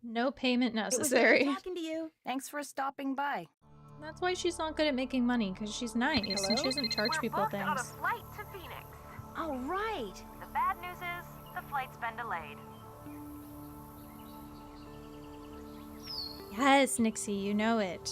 No payment It was necessary. nice talking to you. Thanks for stopping by. That's why she's not good at making money, because she's nice and she doesn't charge people We're booked on a things. flight to Phoenix. All right. The bad news is the flight's been delayed. Yes, Nixie, you know it.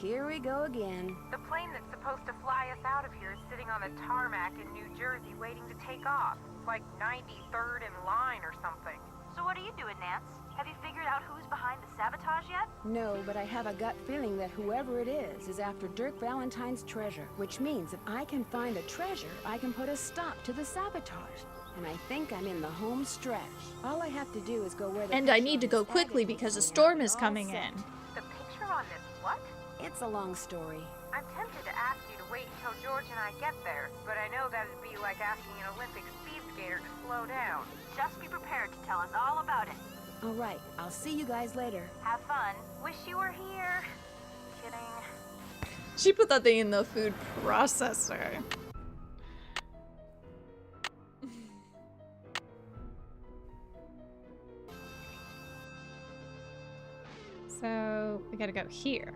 Here we go again. The plane that's supposed to fly us out of here is sitting on the tarmac in New Jersey waiting to take off. It's like 93rd in line or something. So what are you doing, Nance? Have you figured out who's behind the sabotage yet? No, but I have a gut feeling that whoever it is after Dirk Valentine's treasure, which means if I can find the treasure, I can put a stop to the sabotage. And I think I'm in the home stretch. All I have to do is go where the And I picture need to on go this quickly agate because a is, and storm I'm is all coming set. in. The picture on this what? It's a long story. I'm tempted to ask you to wait until George and I get there, but I know that'd be like asking an Olympic speed skater to slow down. Just be prepared to tell us all about it. All right, I'll see you guys later. Have fun. Wish you were here. Kidding. She put that thing in the food processor. So we gotta go here.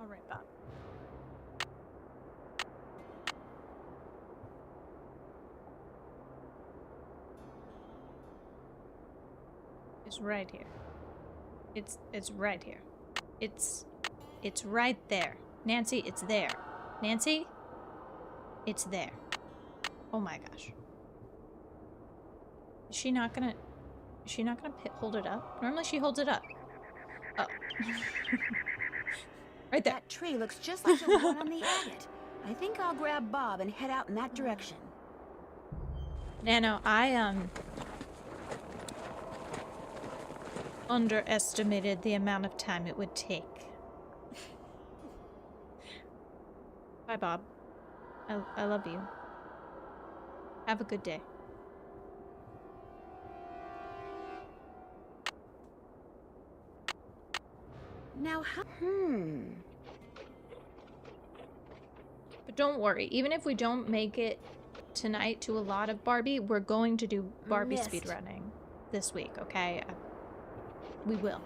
I'll write that. is right here. It's right here. It's right there. Nancy, it's there. Nancy? It's there. Oh my gosh. Is she not gonna hold it up? Normally she holds it up. Oh. Right there. That tree looks just like the one on the agate. I think I'll grab Bob and head out in that direction. Nano, I underestimated the amount of time it would take. Bye, Bob. I love you. Have a good day. Now, how... But don't worry, even if we don't make it tonight to a lot of Barbie, we're going to do Barbie speedrunning this week, okay? We will.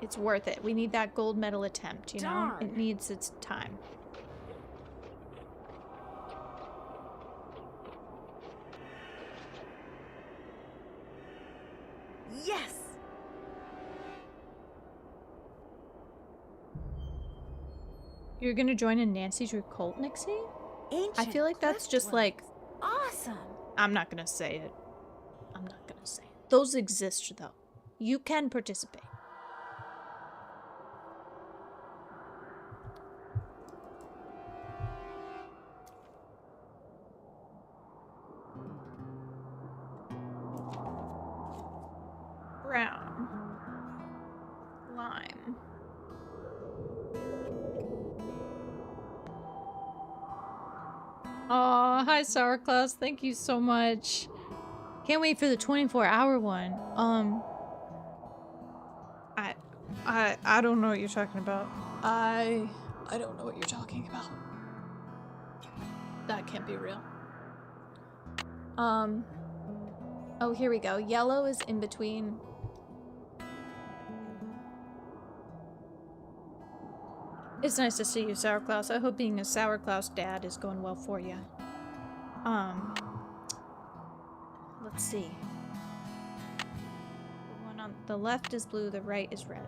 It's worth it. We need that gold medal attempt, you know? It needs its time. Yes! You're gonna join in Nancy's cult, Nixie? I feel like that's just like... Awesome! I'm not gonna say it. I'm not gonna say it. Those exist, though. You can participate. Brown. Lime. Oh, hi Sour Claus. Thank you so much. Can't wait for the 24-hour one. I don't know what you're talking about. I don't know what you're talking about. That can't be real. Oh, here we go. Yellow is in between. It's nice to see you, Sour Claus. I hope being a Sour Claus dad is going well for you. Let's see. The one on the left is blue, the right is red.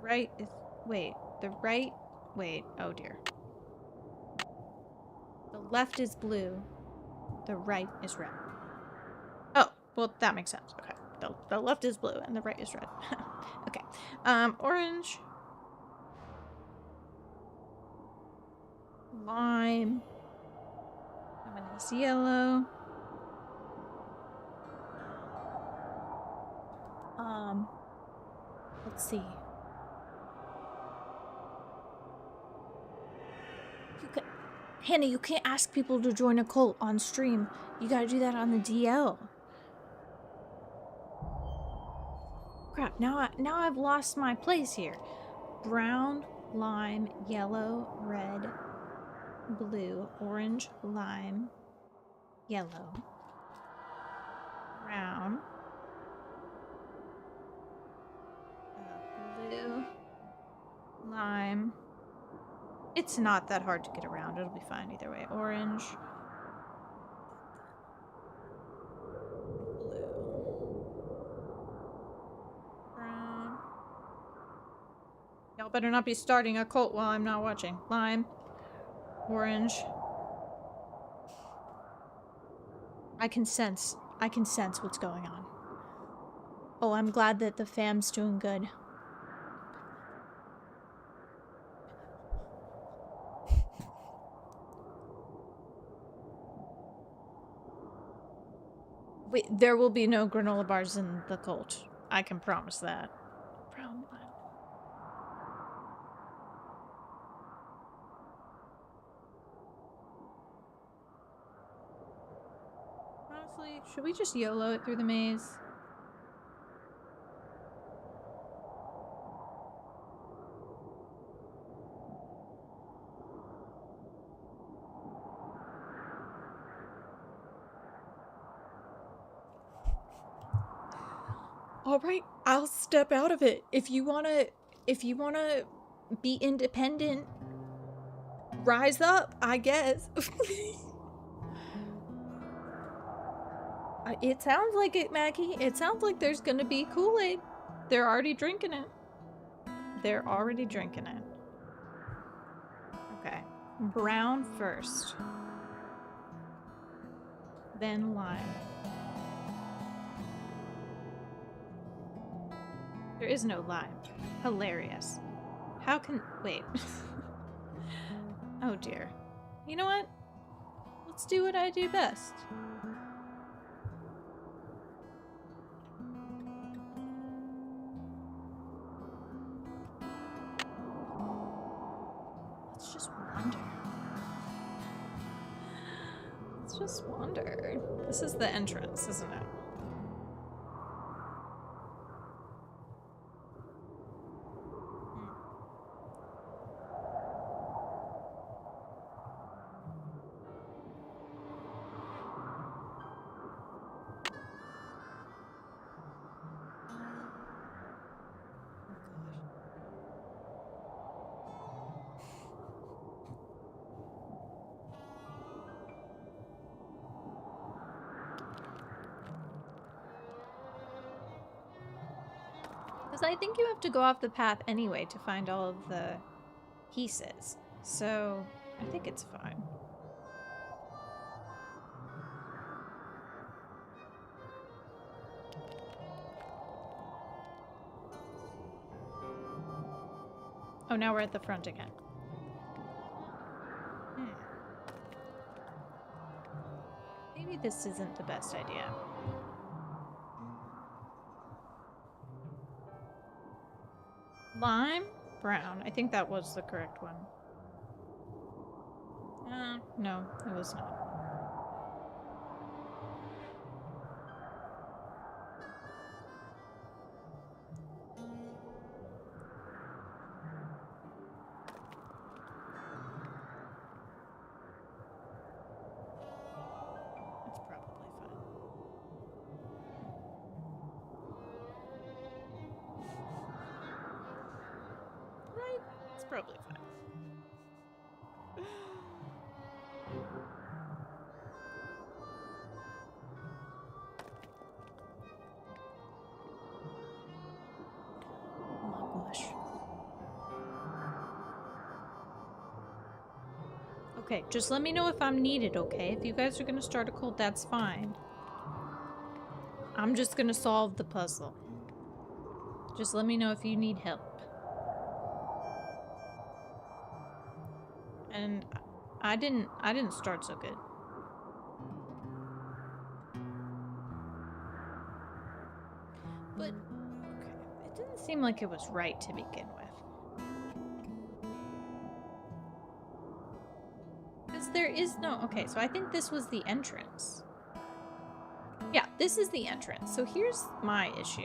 Right is... Wait. The right... Wait. Oh, dear. The left is blue. The right is red. Oh, well, that makes sense. Okay. The left is blue and the right is red. Okay. Orange. Lime. That one is yellow. Let's see. Hannah, you can't ask people to join a cult on stream. You gotta do that on the DL. Crap, now I've lost my place here. Brown, lime, yellow, red, blue, orange, lime, yellow, brown, blue, lime. It's not that hard to get around. It'll be fine either way. Orange. Blue. Brown. Y'all better not be starting a cult while I'm not watching. Lime. Orange. I can sense what's going on. Oh, I'm glad that the fam's doing good. Wait, there will be no granola bars in the cult. I can promise that. Brown lime. Honestly, should we just YOLO it through the maze? All right, I'll step out of it. If you wanna be independent, rise up, I guess. It sounds like it, Maggie. It sounds like there's gonna be Kool-Aid. They're already drinking it. They're already drinking it. Okay. Brown first. Then lime. There is no lime. Hilarious. How can... Wait. Oh dear. You know what? Let's do what I do best. Let's just wander. Let's just wander. This is the entrance, isn't it? Because I think you have to go off the path anyway to find all of the pieces. So, I think it's fine. Oh, now we're at the front again. Maybe this isn't the best idea. Lime? Brown. I think that was the correct one. No, it was not. It's probably fine. Right? It's probably fine. Oh my gosh. Okay, just let me know if I'm needed, okay? If you guys are gonna start a cult, that's fine. I'm just gonna solve the puzzle. Just let me know if you need help. And I didn't start so good. But okay, it didn't seem like it was right to begin with. Because there is no... Okay, so I think this was the entrance. Yeah, this is the entrance. So here's my issue.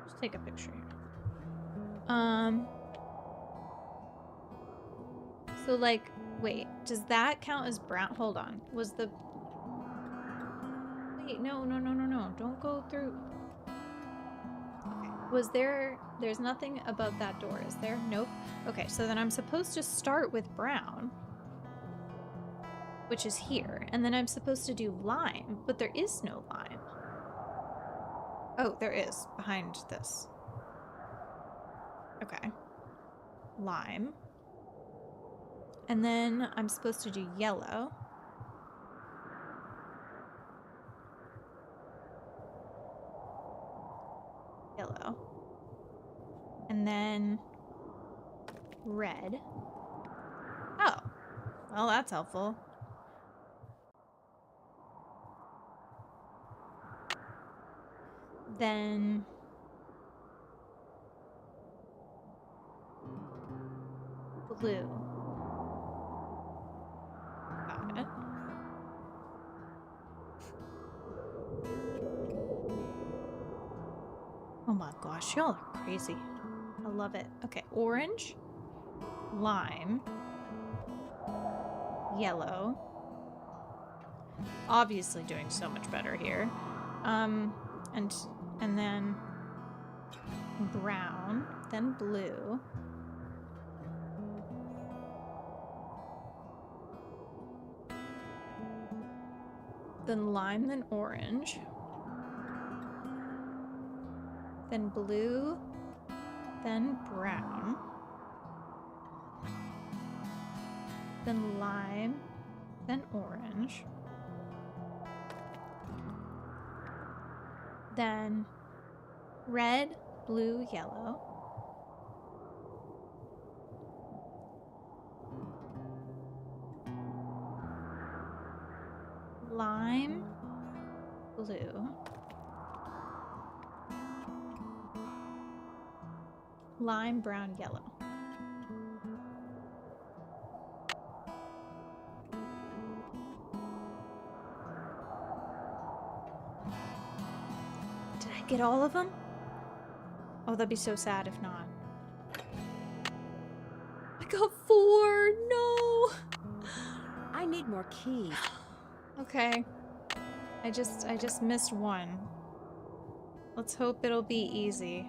Just take a picture here. So like, wait, does that count as brown? Hold on. Was the... Wait, no. Don't go through. Okay. Was there... There's nothing above that door, is there? Nope. Okay, so then I'm supposed to start with brown, which is here, and then I'm supposed to do lime, but there is no lime. Oh, there is, behind this. Okay. Lime. And then I'm supposed to do yellow. Yellow. And then red. Oh. Well, that's helpful. Then blue. Got it. Oh my gosh, y'all are crazy. I love it. Okay, orange, lime, yellow. Obviously doing so much better here. And then brown, then blue. Then lime, then orange. Then blue, then brown. Then lime, then orange. Then red, blue, yellow. Lime, blue. Lime, brown, yellow. Did I get all of them? Oh, that'd be so sad if not. I got 4! No! I need more keys. Okay. I just missed one. Let's hope it'll be easy.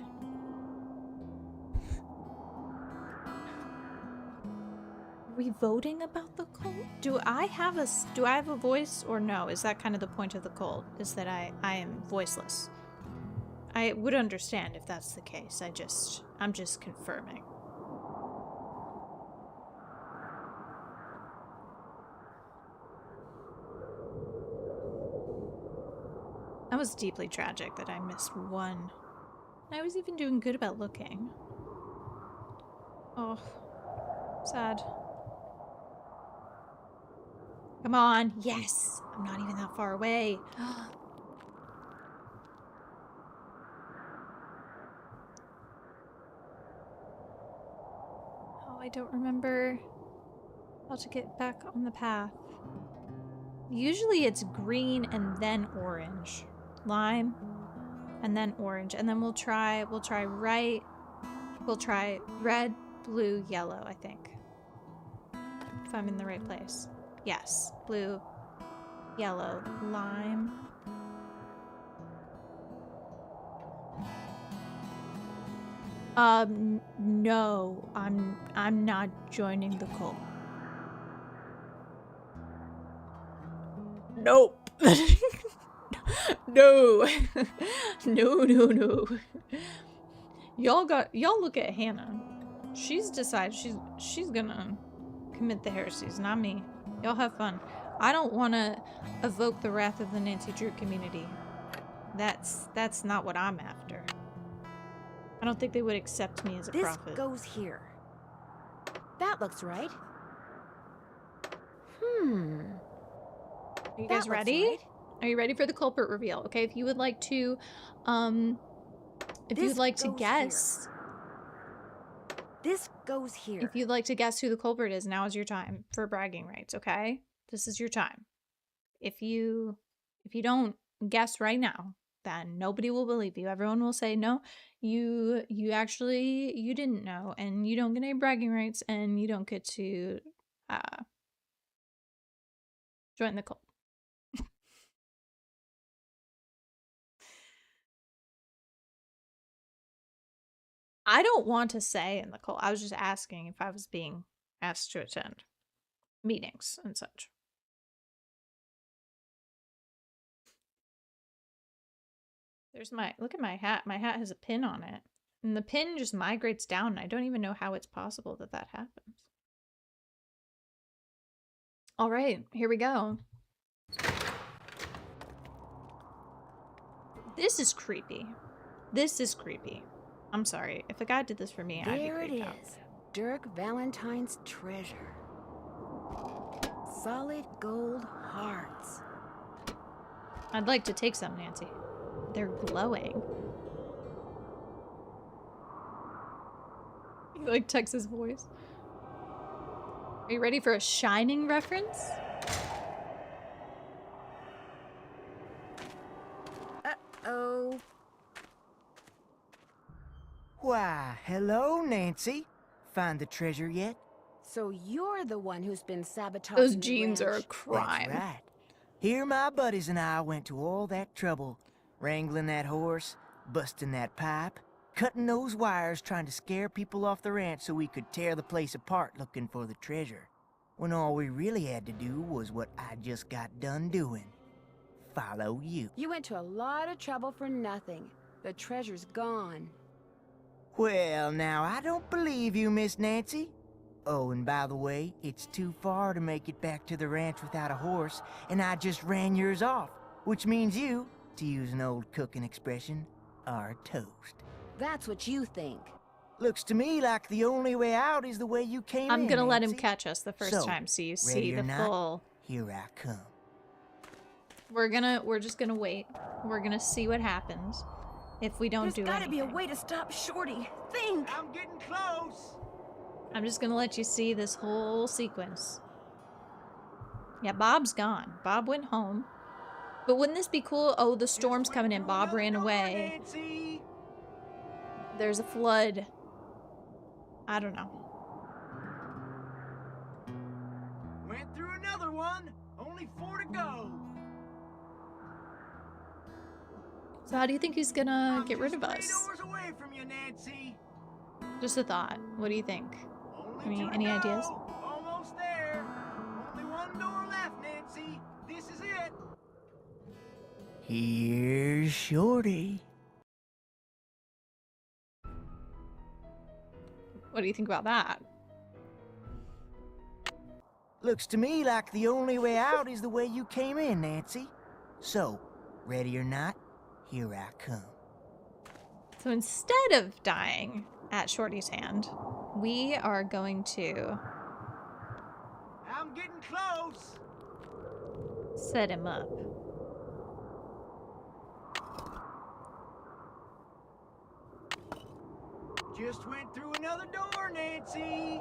Are we voting about the cult? Do I have a voice or no? Is that kind of the point of the cult? Is that I am voiceless? I would understand if that's the case. I'm just confirming. That was deeply tragic that I missed one. I was even doing good about looking. Oh, sad. Come on, yes! I'm not even that far away. Oh, I don't remember how to get back on the path. Usually it's green and then orange. Lime and then orange. And then we'll try red, blue, yellow, I think. If I'm in the right place. Yes. Blue, yellow, lime. No. I'm not joining the cult. Nope. No. No. Y'all look at Hannah. She's decided she's gonna commit the heresies, not me. Y'all have fun. I don't want to evoke the wrath of the Nancy Drew community. That's not what I'm after. I don't think they would accept me as a prophet. This goes here. That looks right. Are you guys ready? Right. Are you ready for the culprit reveal? Okay, if you would like to, guess. This goes here. If you'd like to guess who the culprit is, now is your time for bragging rights, okay? This is your time. If you don't guess right now, then nobody will believe you. Everyone will say, no, you didn't know, and you don't get any bragging rights, and you don't get to join the cult. I don't want to say in the cult. I was just asking if I was being asked to attend meetings and such. Look at my hat. My hat has a pin on it. And the pin just migrates down. And I don't even know how it's possible that happens. All right, here we go. This is creepy. I'm sorry. If a guy did this for me, I'd be creeped out. There it is. Dirk Valentine's treasure. Solid gold hearts. I'd like to take some, Nancy. They're glowing. You like Texas voice. Are you ready for a Shining reference? Uh-oh. Why, hello, Nancy. Find the treasure yet? So you're the one who's been sabotaging Those the jeans are a ranch. crime. That's right. Here my buddies and I went to all that trouble Wrangling that horse, busting that pipe, cutting those wires trying to scare people off the ranch so we could tear the place apart looking for the treasure. When all we really had to do was what I just got done doing. Follow you. You went to a lot of trouble for nothing. The treasure's gone. Well, now, I don't believe you, Miss Nancy. Oh, and by the way, it's too far to make it back to the ranch without a horse, and I just ran yours off, which means you, to use an old cooking expression, are toast. That's what you think. Looks to me like the only way out is the way you came in, I'm gonna let him Nancy. catch us the first time so you see the not, full. Here I come. We're just gonna wait. We're gonna see what happens if we don't do anything. There's gotta be a way to stop Shorty. Think! I'm getting close! I'm just gonna let you see this whole sequence. Yeah, Bob's gone. Bob went home. But wouldn't this be cool? Oh, the storm's coming in. Bob ran away. Nancy. There's a flood. I don't know. Went through another one. Only 4 to go. So how do you think he's gonna get rid of us? Doors away from you, Nancy. Just a thought. What do you think? Any ideas? Almost there. Only one door left, Nancy. This is it. Here's Shorty. What do you think about that? Looks to me like the only way out is the way you came in, Nancy. So, ready or not, here I come. So instead of dying at Shorty's hand, we are going to I'm getting close. set him up. Just went through another door, Nancy.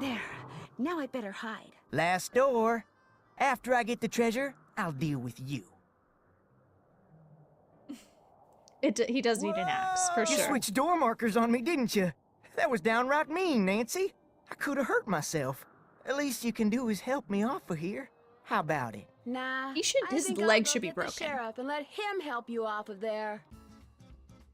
There. Now I better hide. Last door. After I get the treasure, I'll deal with you. He does need an axe, for You sure. switched door markers on me, didn't you? That was downright mean, Nancy. I could have hurt myself. At least you can do is help me off of here. How about it? Nah. His think leg I'll go should be get the broken. sheriff and let him help you off of there.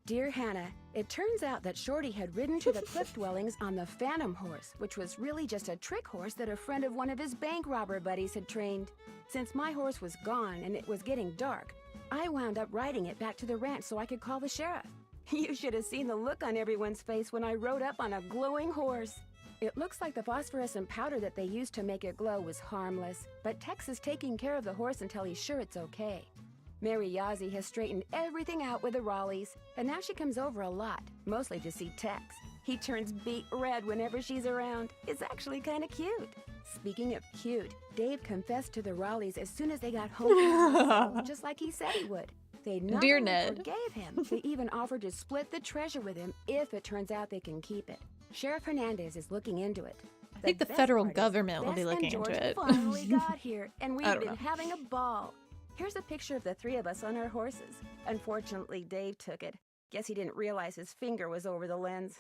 Dear Hannah, it turns out that Shorty had ridden to the cliff dwellings on the Phantom horse, which was really just a trick horse that a friend of one of his bank robber buddies had trained. Since my horse was gone and it was getting dark, I wound up riding it back to the ranch so I could call the sheriff. You should have seen the look on everyone's face when I rode up on a glowing horse. It looks like the phosphorescent powder that they used to make it glow was harmless, but Tex is taking care of the horse until he's sure it's okay. Mary Yazzie has straightened everything out with the Raleighs, and now she comes over a lot, mostly to see Tex. He turns beet red whenever she's around. It's actually kind of cute. Speaking of cute, Dave confessed to the Raleighs as soon as they got home, just like he said he would. They not Dear only Ned. forgave him, they even offered to split the treasure with him if it turns out they can keep it. Sheriff Hernandez is looking into it. I think the best federal part is government will be Bess looking and George into it. finally got here, and I we've don't been know. having a ball. Here's a picture of the three of us on our horses. Unfortunately, Dave took it. Guess he didn't realize his finger was over the lens.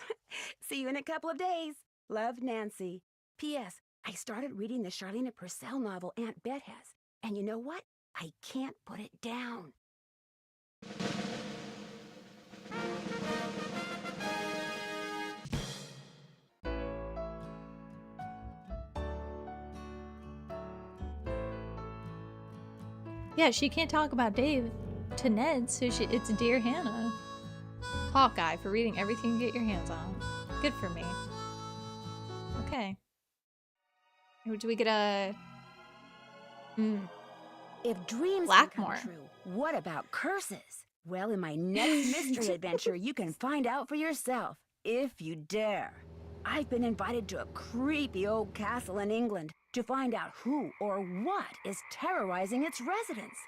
See you in a couple of days. Love, Nancy. P.S. I started reading the Charlene Purcell novel Aunt Bet has. And you know what? I can't put it down. Yeah, she can't talk about Dave to Ned, so it's Dear Hannah. Hawkeye for reading everything you get your hands on. Good for me. Okay. Do we get a... If dreams Blackmore. can come true, what about curses? Well, in my next mystery adventure, you can find out for yourself, if you dare. I've been invited to a creepy old castle in England to find out who or what is terrorizing its residents.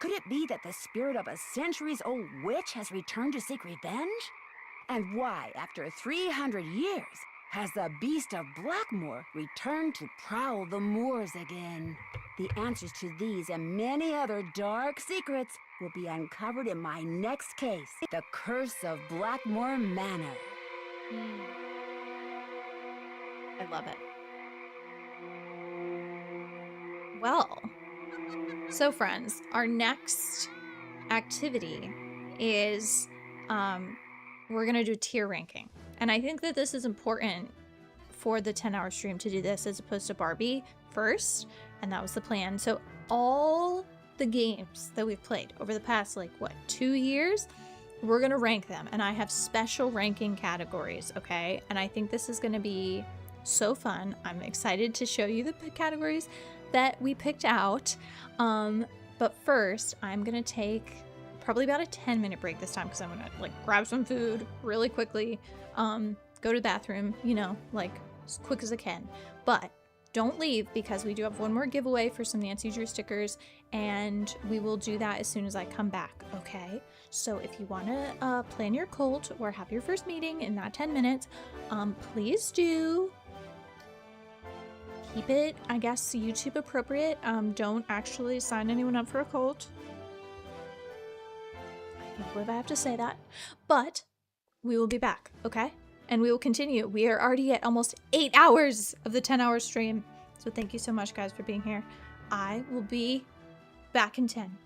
Could it be that the spirit of a centuries-old witch has returned to seek revenge? And why, after 300 years, has the beast of Blackmore returned to prowl the moors again? The answers to these and many other dark secrets will be uncovered in my next case, The Curse of Blackmore Manor. I love it. Well, so friends, our next activity is we're gonna do tier ranking. And I think that this is important for the 10-hour stream to do this as opposed to Barbie first, and that was the plan. So all the games that we've played over the past, like, what, 2 years, we're gonna rank them, and I have special ranking categories, okay? And I think this is gonna be so fun. I'm excited to show you the categories that we picked out. But first, I'm gonna take probably about a 10-minute break this time because I'm gonna like grab some food really quickly, go to the bathroom, you know, like as quick as I can. But don't leave because we do have one more giveaway for some Nancy Drew stickers, and we will do that as soon as I come back, okay? So if you want to plan your cult or have your first meeting in that 10 minutes, please do. Keep it, I guess, YouTube appropriate. Don't actually sign anyone up for a cult. I can't believe I have to say that. But we will be back, okay? And we will continue. We are already at almost 8 hours of the 10-hour stream. So thank you so much, guys, for being here. I will be back in 10.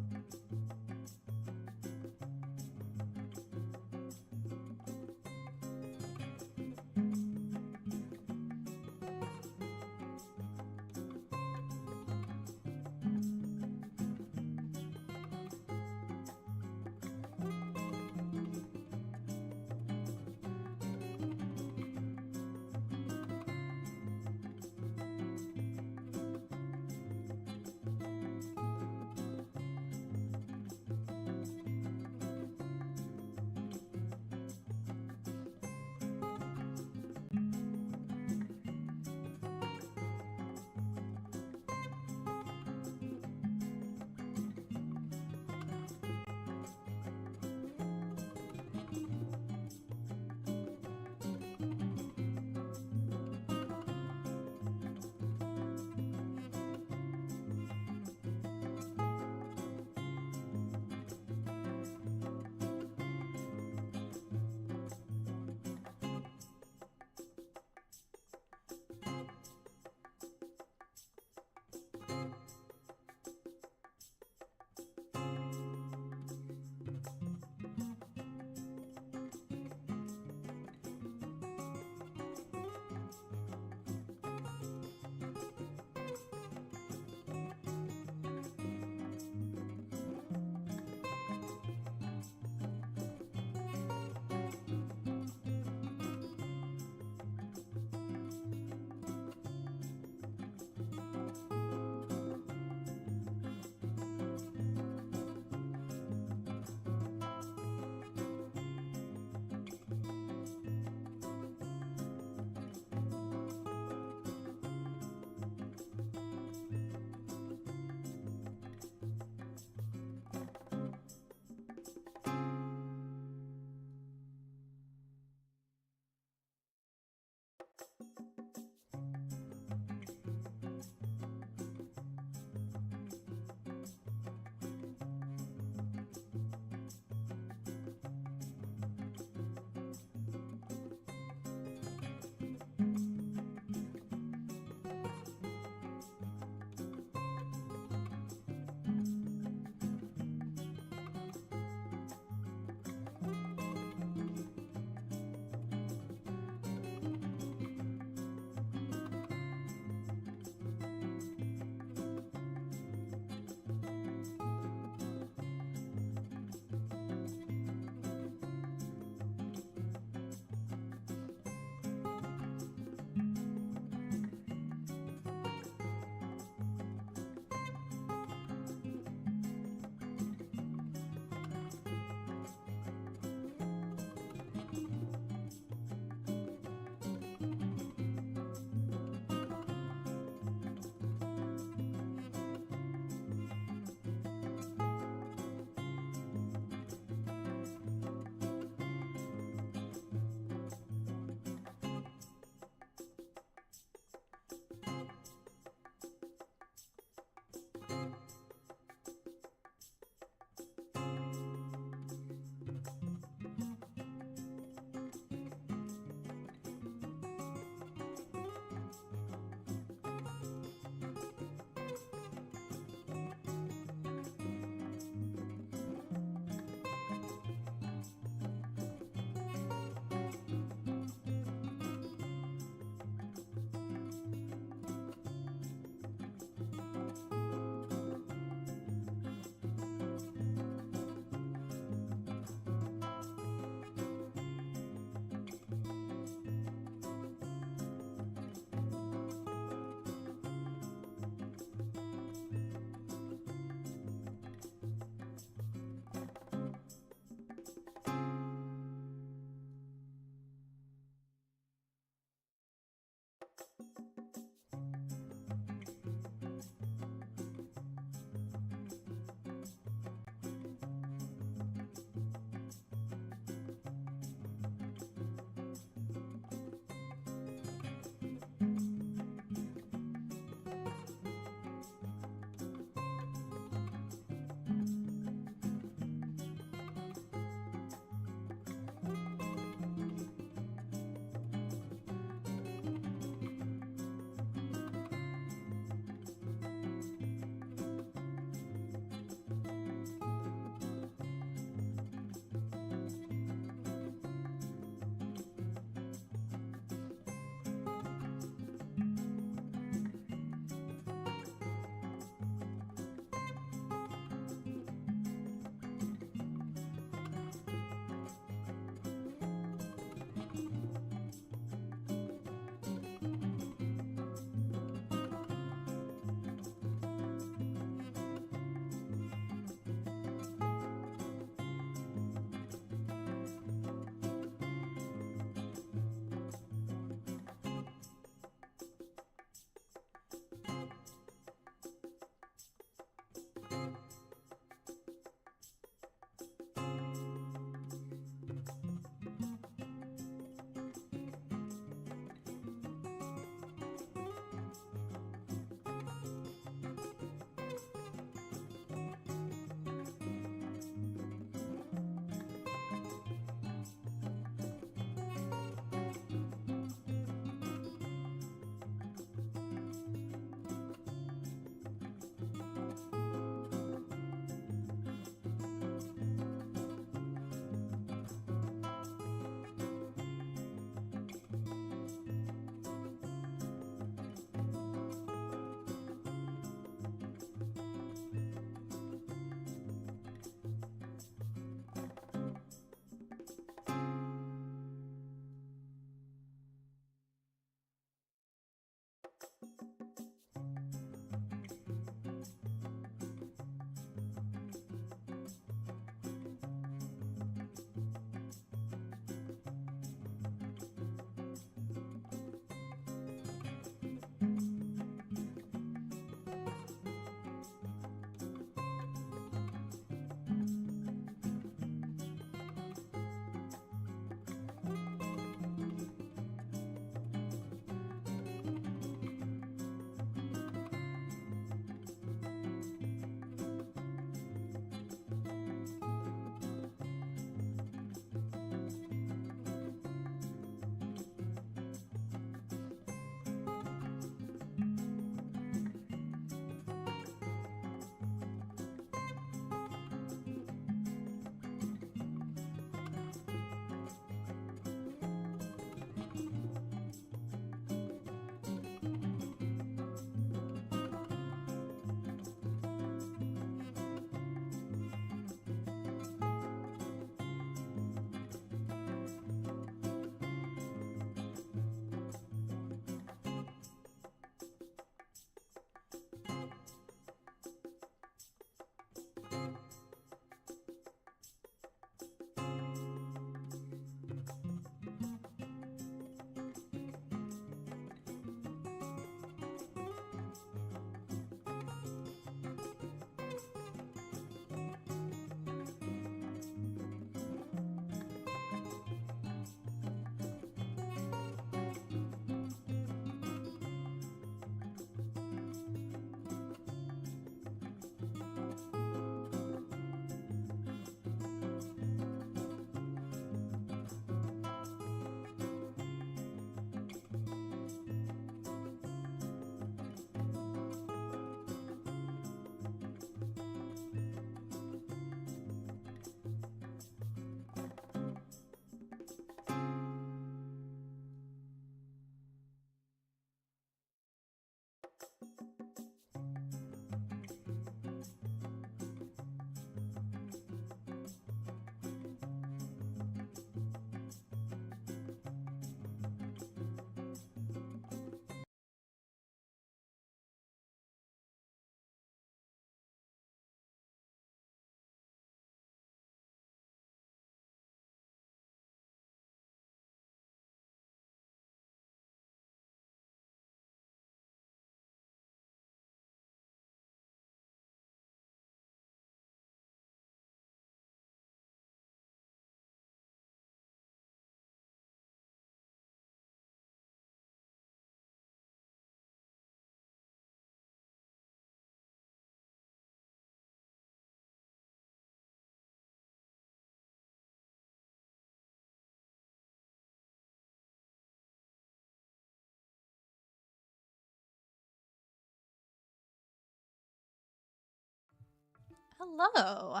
Hello.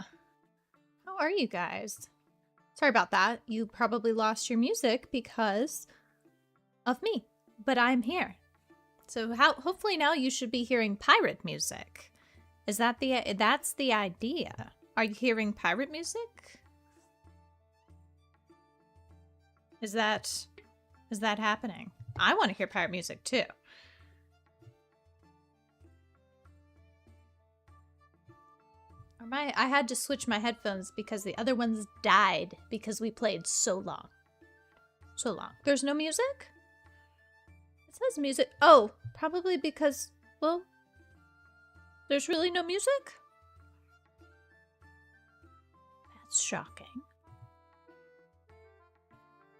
How are you guys? Sorry about that. You probably lost your music because of me, but I'm here. So hopefully now you should be hearing pirate music. That's the idea. Are you hearing pirate music? Is that happening? I want to hear pirate music too. I had to switch my headphones because the other ones died because we played so long. So long. There's no music? It says music. Oh, probably because, well, there's really no music? That's shocking.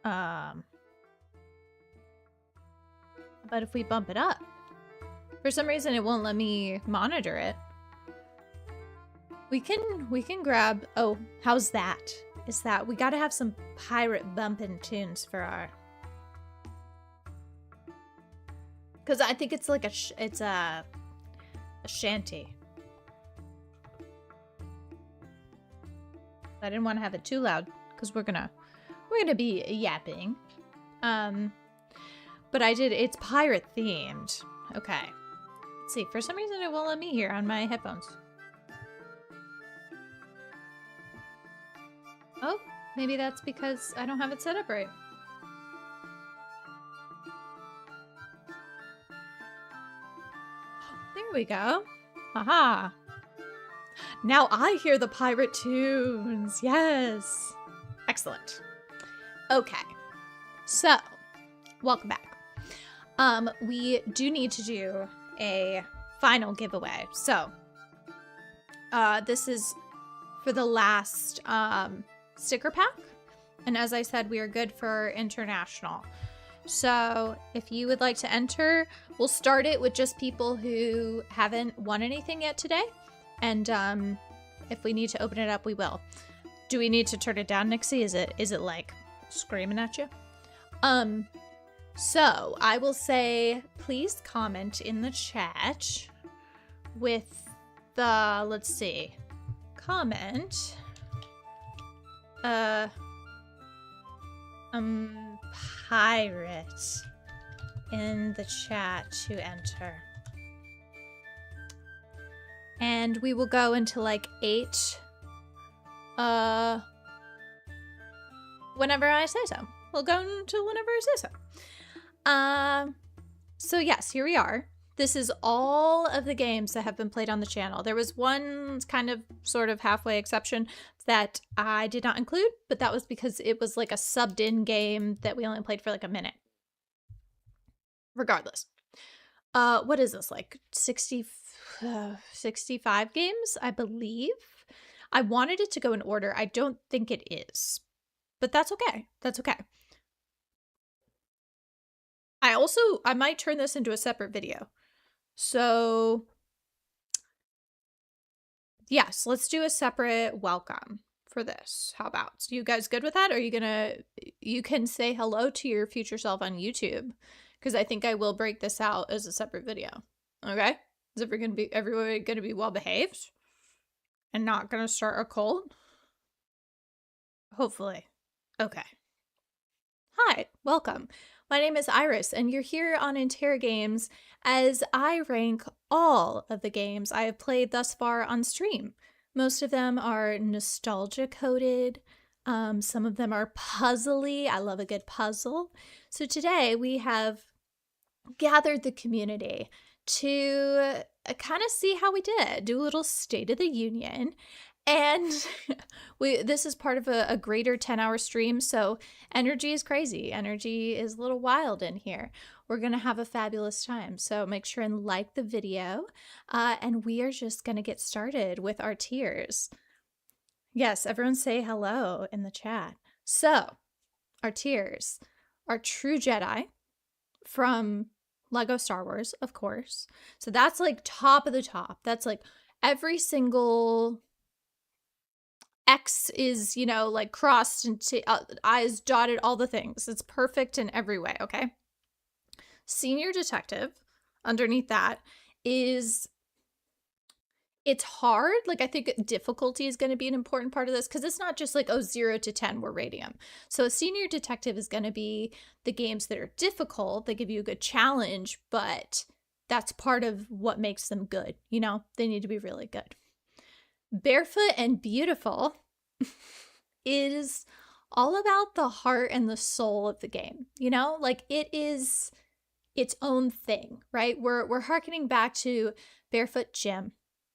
But if we bump it up, for some reason it won't let me monitor it. We can grab, oh, how's that? Is that, we gotta have some pirate bumpin' tunes for our, because I think it's like it's a shanty. I didn't want to have it too loud because we're gonna be yapping. But it's pirate themed. Okay. Let's see, for some reason it won't let me hear on my headphones. Oh, maybe that's because I don't have it set up right. There we go. Haha. Now I hear the pirate tunes. Yes. Excellent. Okay. So, welcome back. We do need to do a final giveaway. So, this is for the last sticker pack. And as I said, we are good for international. So if you would like to enter, we'll start it with just people who haven't won anything yet today. And if we need to open it up, we will. Do we need to turn it down, Nixie? Is it like screaming at you? So I will say, please comment in the chat with the, let's see, comment. Pirate in the chat to enter. And we will go into like 8 whenever I say so. We'll go into whenever I say so. So yes, here we are. This is all of the games that have been played on the channel. There was one kind of sort of halfway exception that I did not include, but that was because it was like a subbed in game that we only played for like a minute. Regardless. What is this, like 65 games, I believe? I wanted it to go in order. I don't think it is, but that's okay. That's okay. I might turn this into a separate video. So yes, let's do a separate welcome for this. How about? So you guys good with that? Are you can say hello to your future self on YouTube, because I think I will break this out as a separate video. Okay? Is everybody gonna be well behaved and not gonna start a cult? Hopefully. Okay. Hi, welcome. My name is Iris, and you're here on Interrogames as I rank all of the games I have played thus far on stream. Most of them are nostalgia-coded. Some of them are puzzly. I love a good puzzle. So today we have gathered the community to kind of see how we did, do a little State of the Union. And this is part of a greater 10-hour stream, so energy is crazy. Energy is a little wild in here. We're going to have a fabulous time, so make sure and like the video. And we are just going to get started with our tiers. Yes, everyone say hello in the chat. So, our tiers are True Jedi from Lego Star Wars, of course. So that's like top of the top. That's like every single X is, like crossed and I's dotted, all the things. It's perfect in every way, okay? Senior Detective, underneath that, is it's hard. Like, I think difficulty is going to be an important part of this because it's not just like, oh, 0 to 10, we're rating them. So Senior Detective is going to be the games that are difficult. They give you a good challenge, but that's part of what makes them good. You know, they need to be really good. Barefoot and Beautiful is all about the heart and the soul of the game. You know, like it is its own thing, right? We're harkening back to Barefoot Jim.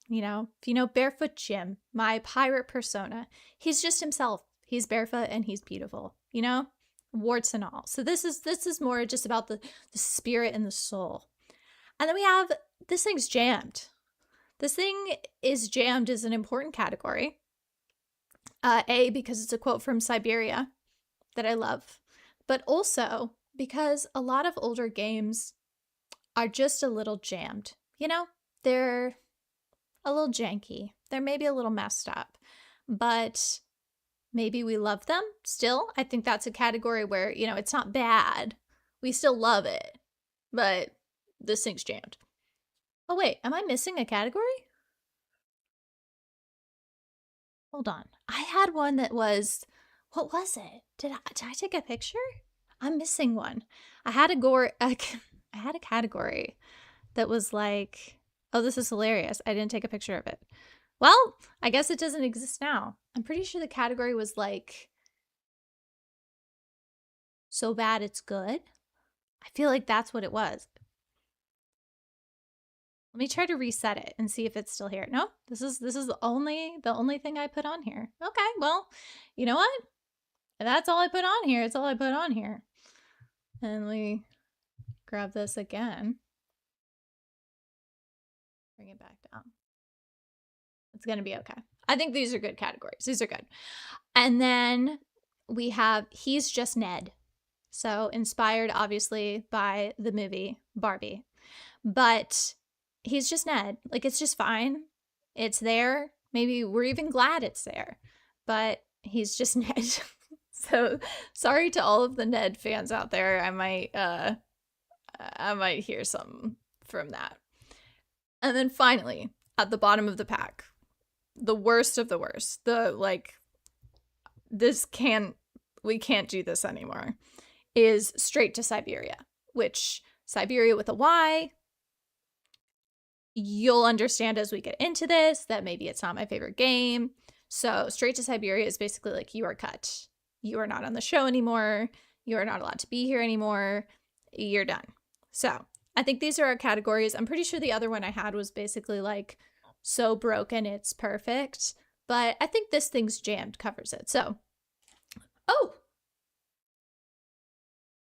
You know, if you know Barefoot Jim, my pirate persona, he's just himself. He's barefoot and he's beautiful, you know, warts and all. So this is more just about the spirit and the soul. And then we have This Thing's Jammed. This Thing is Jammed is an important category. A, because it's a quote from Siberia that I love, but also because a lot of older games are just a little jammed. You know, they're a little janky. They're maybe a little messed up, but maybe we love them still. I think that's a category where, you know, it's not bad. We still love it, but this thing's jammed. Oh, wait, am I missing a category? Hold on. I had one that was, what was it? Did I take a picture? I'm missing one. I had a category that was like, oh, this is hilarious. I didn't take a picture of it. Well, I guess it doesn't exist now. I'm pretty sure the category was like, so bad it's good. I feel like that's what it was. Let me try to reset it and see if it's still here. No, this is the only thing I put on here. Okay, well, you know what? If that's all I put on here, it's all I put on here. And we grab this again. Bring it back down. It's going to be okay. I think these are good categories. These are good. And then we have He's Just Ned. So inspired, obviously, by the movie Barbie. But he's just Ned. Like, it's just fine. It's there. Maybe we're even glad it's there. But he's just Ned. So sorry to all of the Ned fans out there. I might hear something from that. And then finally, at the bottom of the pack, the worst of the worst, we can't do this anymore, is Straight to Siberia, which Siberia with a Y. You'll understand as we get into this that maybe it's not my favorite game. So Straight to Siberia is basically like, you are cut. You are not on the show anymore. You are not allowed to be here anymore. You're done. So I think these are our categories. I'm pretty sure the other one I had was basically like, so broken it's perfect. But I think This Thing's Jammed covers it. So, oh,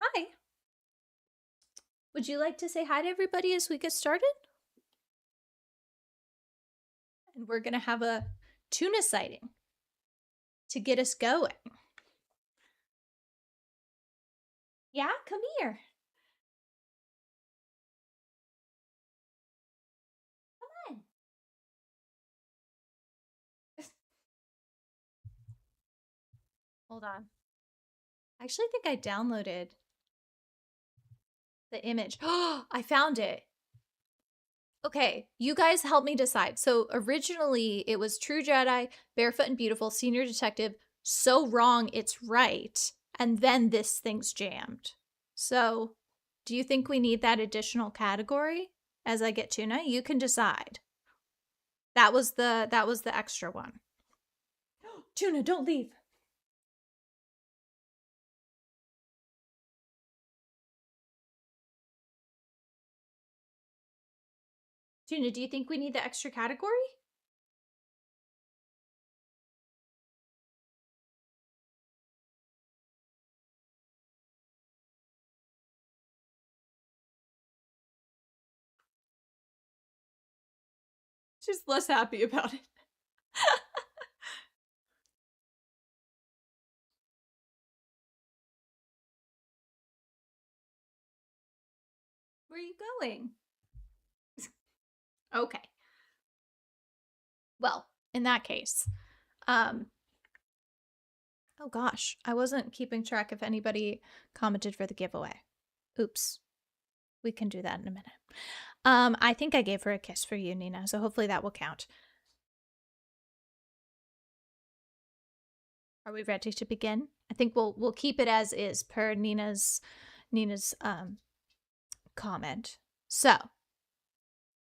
hi. Would you like to say hi to everybody as we get started? And we're going to have a tuna sighting to get us going. Yeah, come here. Come on. Hold on. I actually think I downloaded the image. Oh, I found it. Okay, you guys help me decide. So originally it was True Jedi, Barefoot and Beautiful, Senior Detective, So Wrong It's Right, and then This Thing's Jammed. So do you think we need that additional category as I get tuna? You can decide. That was the extra one. Tuna, don't leave. Tuna, do you think we need the extra category? She's less happy about it. Where are you going? Okay. Well, in that case, oh gosh, I wasn't keeping track if anybody commented for the giveaway. Oops. We can do that in a minute. I think I gave her a kiss for you, Nina, so hopefully that will count. Are we ready to begin? I think we'll keep it as is per Nina's comment. So,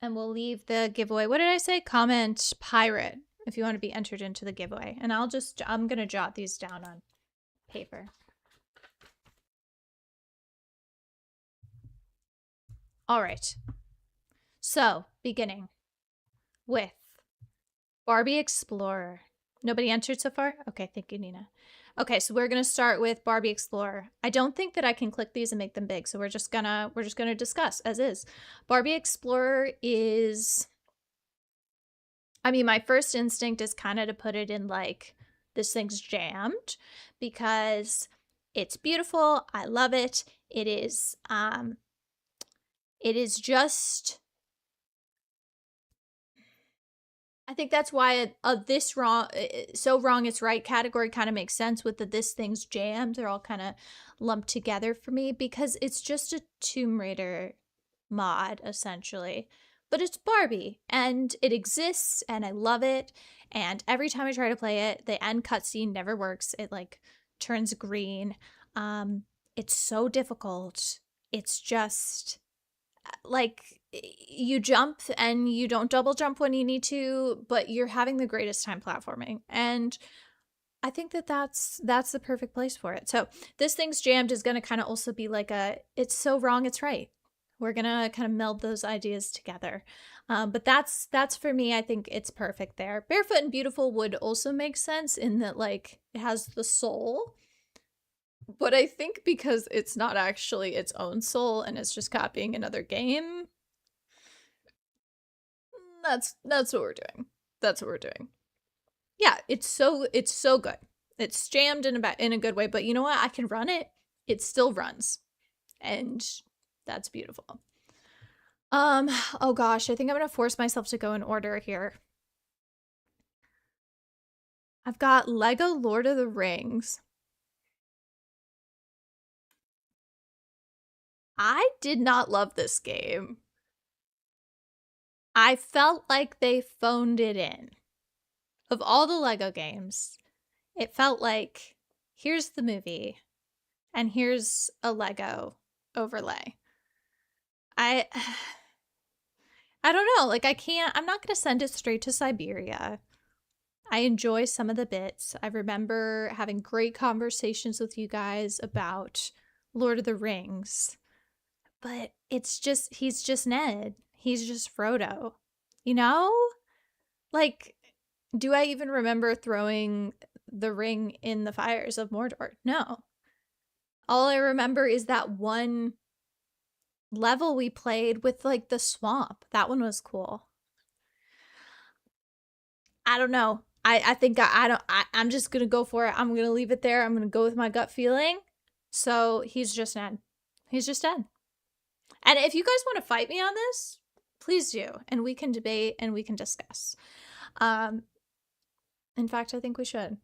and we'll leave the giveaway. What did I say? Comment pirate if you want to be entered into the giveaway. And I'm going to jot these down on paper. All right. So, beginning with Barbie Explorer. Nobody entered so far? Okay, thank you, Nina. Okay, so we're gonna start with Barbie Explorer. I don't think that I can click these and make them big, so we're just gonna discuss as is. Barbie Explorer is, I mean, my first instinct is kind of to put it in like this thing's jammed because it's beautiful. I love it. It is just, I think that's why this wrong, so wrong it's right category kind of makes sense with the this thing's jammed. They're all kind of lumped together for me because it's just a Tomb Raider mod essentially. But it's Barbie and it exists and I love it. And every time I try to play it, the end cutscene never works. It like turns green. It's so difficult. It's just like you jump and you don't double jump when you need to, but you're having the greatest time platforming. And I think that that's the perfect place for it. So this thing's jammed is going to kind of also be like it's so wrong it's right. We're going to kind of meld those ideas together. But that's for me. I think it's perfect there. Barefoot and Beautiful would also make sense in that like it has the soul. But I think because it's not actually its own soul and it's just copying another game, that's what we're doing. That's what we're doing. Yeah, it's so good. It's jammed in a good way, but you know what? I can run it. It still runs. And that's beautiful. Oh gosh, I think I'm going to force myself to go in order here. I've got Lego Lord of the Rings. I did not love this game. I felt like they phoned it in. Of all the Lego games, it felt like here's the movie and here's a Lego overlay. I don't know, like I'm not going to send it straight to Siberia. I enjoy some of the bits. I remember having great conversations with you guys about Lord of the Rings. But it's just, he's just Ned. He's just Frodo. You know? Like, do I even remember throwing the ring in the fires of Mordor? No. All I remember is that one level we played with, like, the swamp. That one was cool. I don't know. I think I'm just going to go for it. I'm going to leave it there. I'm going to go with my gut feeling. So he's just Ned. He's just Ned. And if you guys want to fight me on this, please do. And we can debate and we can discuss. In fact, I think we should.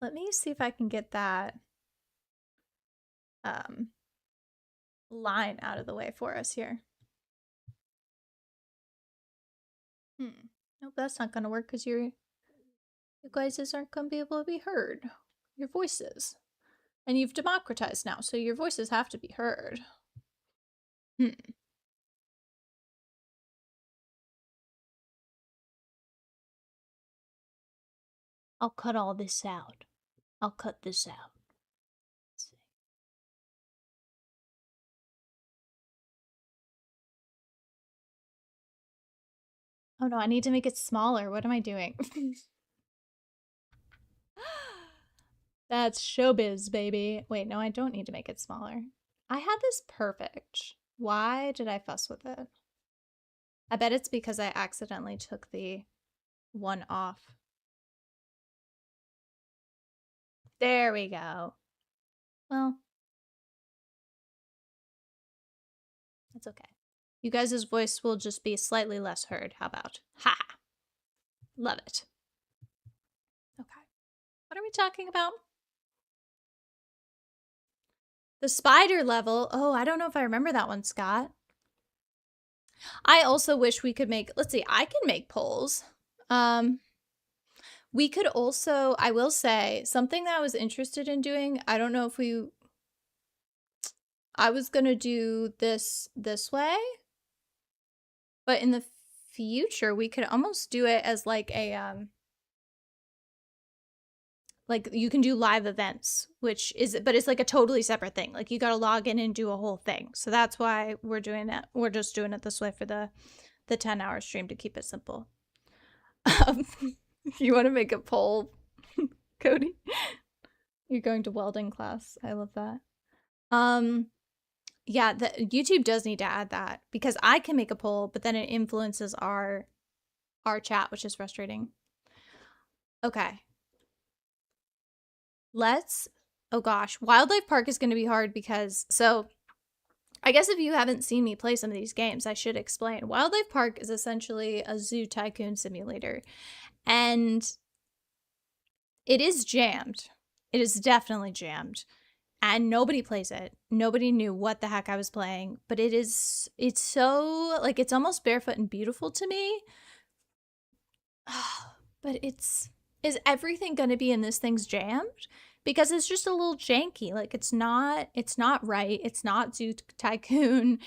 Let me see if I can get that line out of the way for us here. Nope, that's not going to work because you guys aren't going to be able to be heard. Your voices. And you've democratized now, so your voices have to be heard. I'll cut all this out. I'll cut this out. Let's see. Oh no, I need to make it smaller. What am I doing? That's showbiz, baby. Wait, no, I don't need to make it smaller. I had this perfect. Why did I fuss with it? I bet it's because I accidentally took the one off. There we go. Well, that's okay. You guys' voice will just be slightly less heard. How about? Ha! Love it. Okay. What are we talking about? The spider level. Oh, I don't know if I remember that one, Scott. I also wish we could make, let's see, I can make polls. We could also, I will say, something that I was interested in doing, I don't know if I was gonna do this way, but in the future, we could almost do it as like a, like you can do live events, but it's like a totally separate thing. Like you gotta log in and do a whole thing. So that's why we're doing that. We're just doing it this way for the 10-hour stream to keep it simple. You want to make a poll, Cody? You're going to welding class. I love that. Yeah, YouTube does need to add that because I can make a poll, but then it influences our chat, which is frustrating. Okay. Oh gosh, Wildlife Park is going to be hard because, so I guess if you haven't seen me play some of these games, I should explain. Wildlife Park is essentially a zoo tycoon simulator, and it is jammed. It is definitely jammed, and nobody plays it. Nobody knew what the heck I was playing, but it's so, like, it's almost Barefoot and Beautiful to me. But is everything going to be in this thing's jammed? Because it's just a little janky. Like, it's not right. It's not Zoo Tycoon.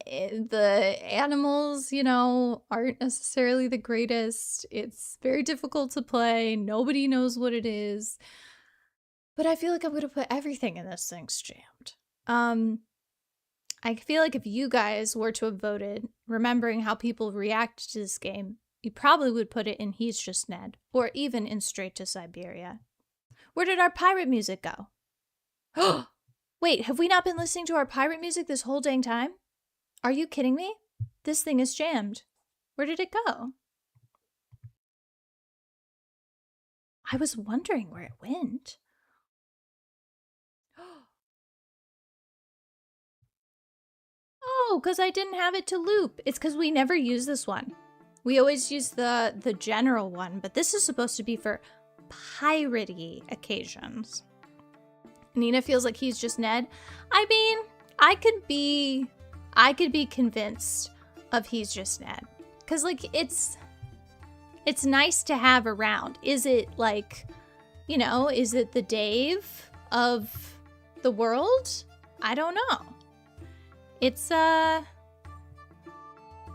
The animals, aren't necessarily the greatest. It's very difficult to play. Nobody knows what it is. But I feel like I'm going to put everything in this thing's jammed. I feel like if you guys were to have voted, remembering how people react to this game, you probably would put it in He's Just Ned, or even in Straight to Siberia. Where did our pirate music go? Wait, have we not been listening to our pirate music this whole dang time? Are you kidding me? This thing is jammed. Where did it go? I was wondering where it went. Oh, because I didn't have it to loop. It's because we never use this one. We always use the general one, but this is supposed to be for piratey occasions. Nina feels like He's Just Ned. I mean, I could be convinced of He's Just Ned. Cause like it's nice to have around. Is it like, is it the Dave of the world? I don't know. It's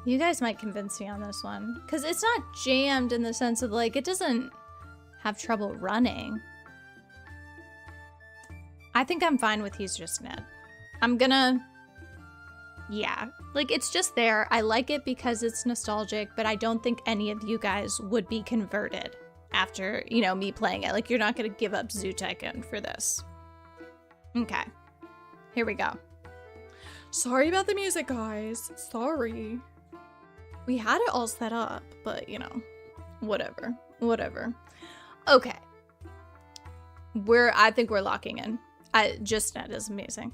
you guys might convince me on this one. Cause it's not jammed in the sense of like it doesn't have trouble running. I think I'm fine with He's Just Ned. Yeah, like it's just there. I like it because it's nostalgic, but I don't think any of you guys would be converted after, me playing it. Like you're not gonna give up Zoo Tycoon for this. Okay, here we go. Sorry about the music, guys. Sorry. We had it all set up, but whatever. Okay. I think we're locking in. Just Ned is amazing.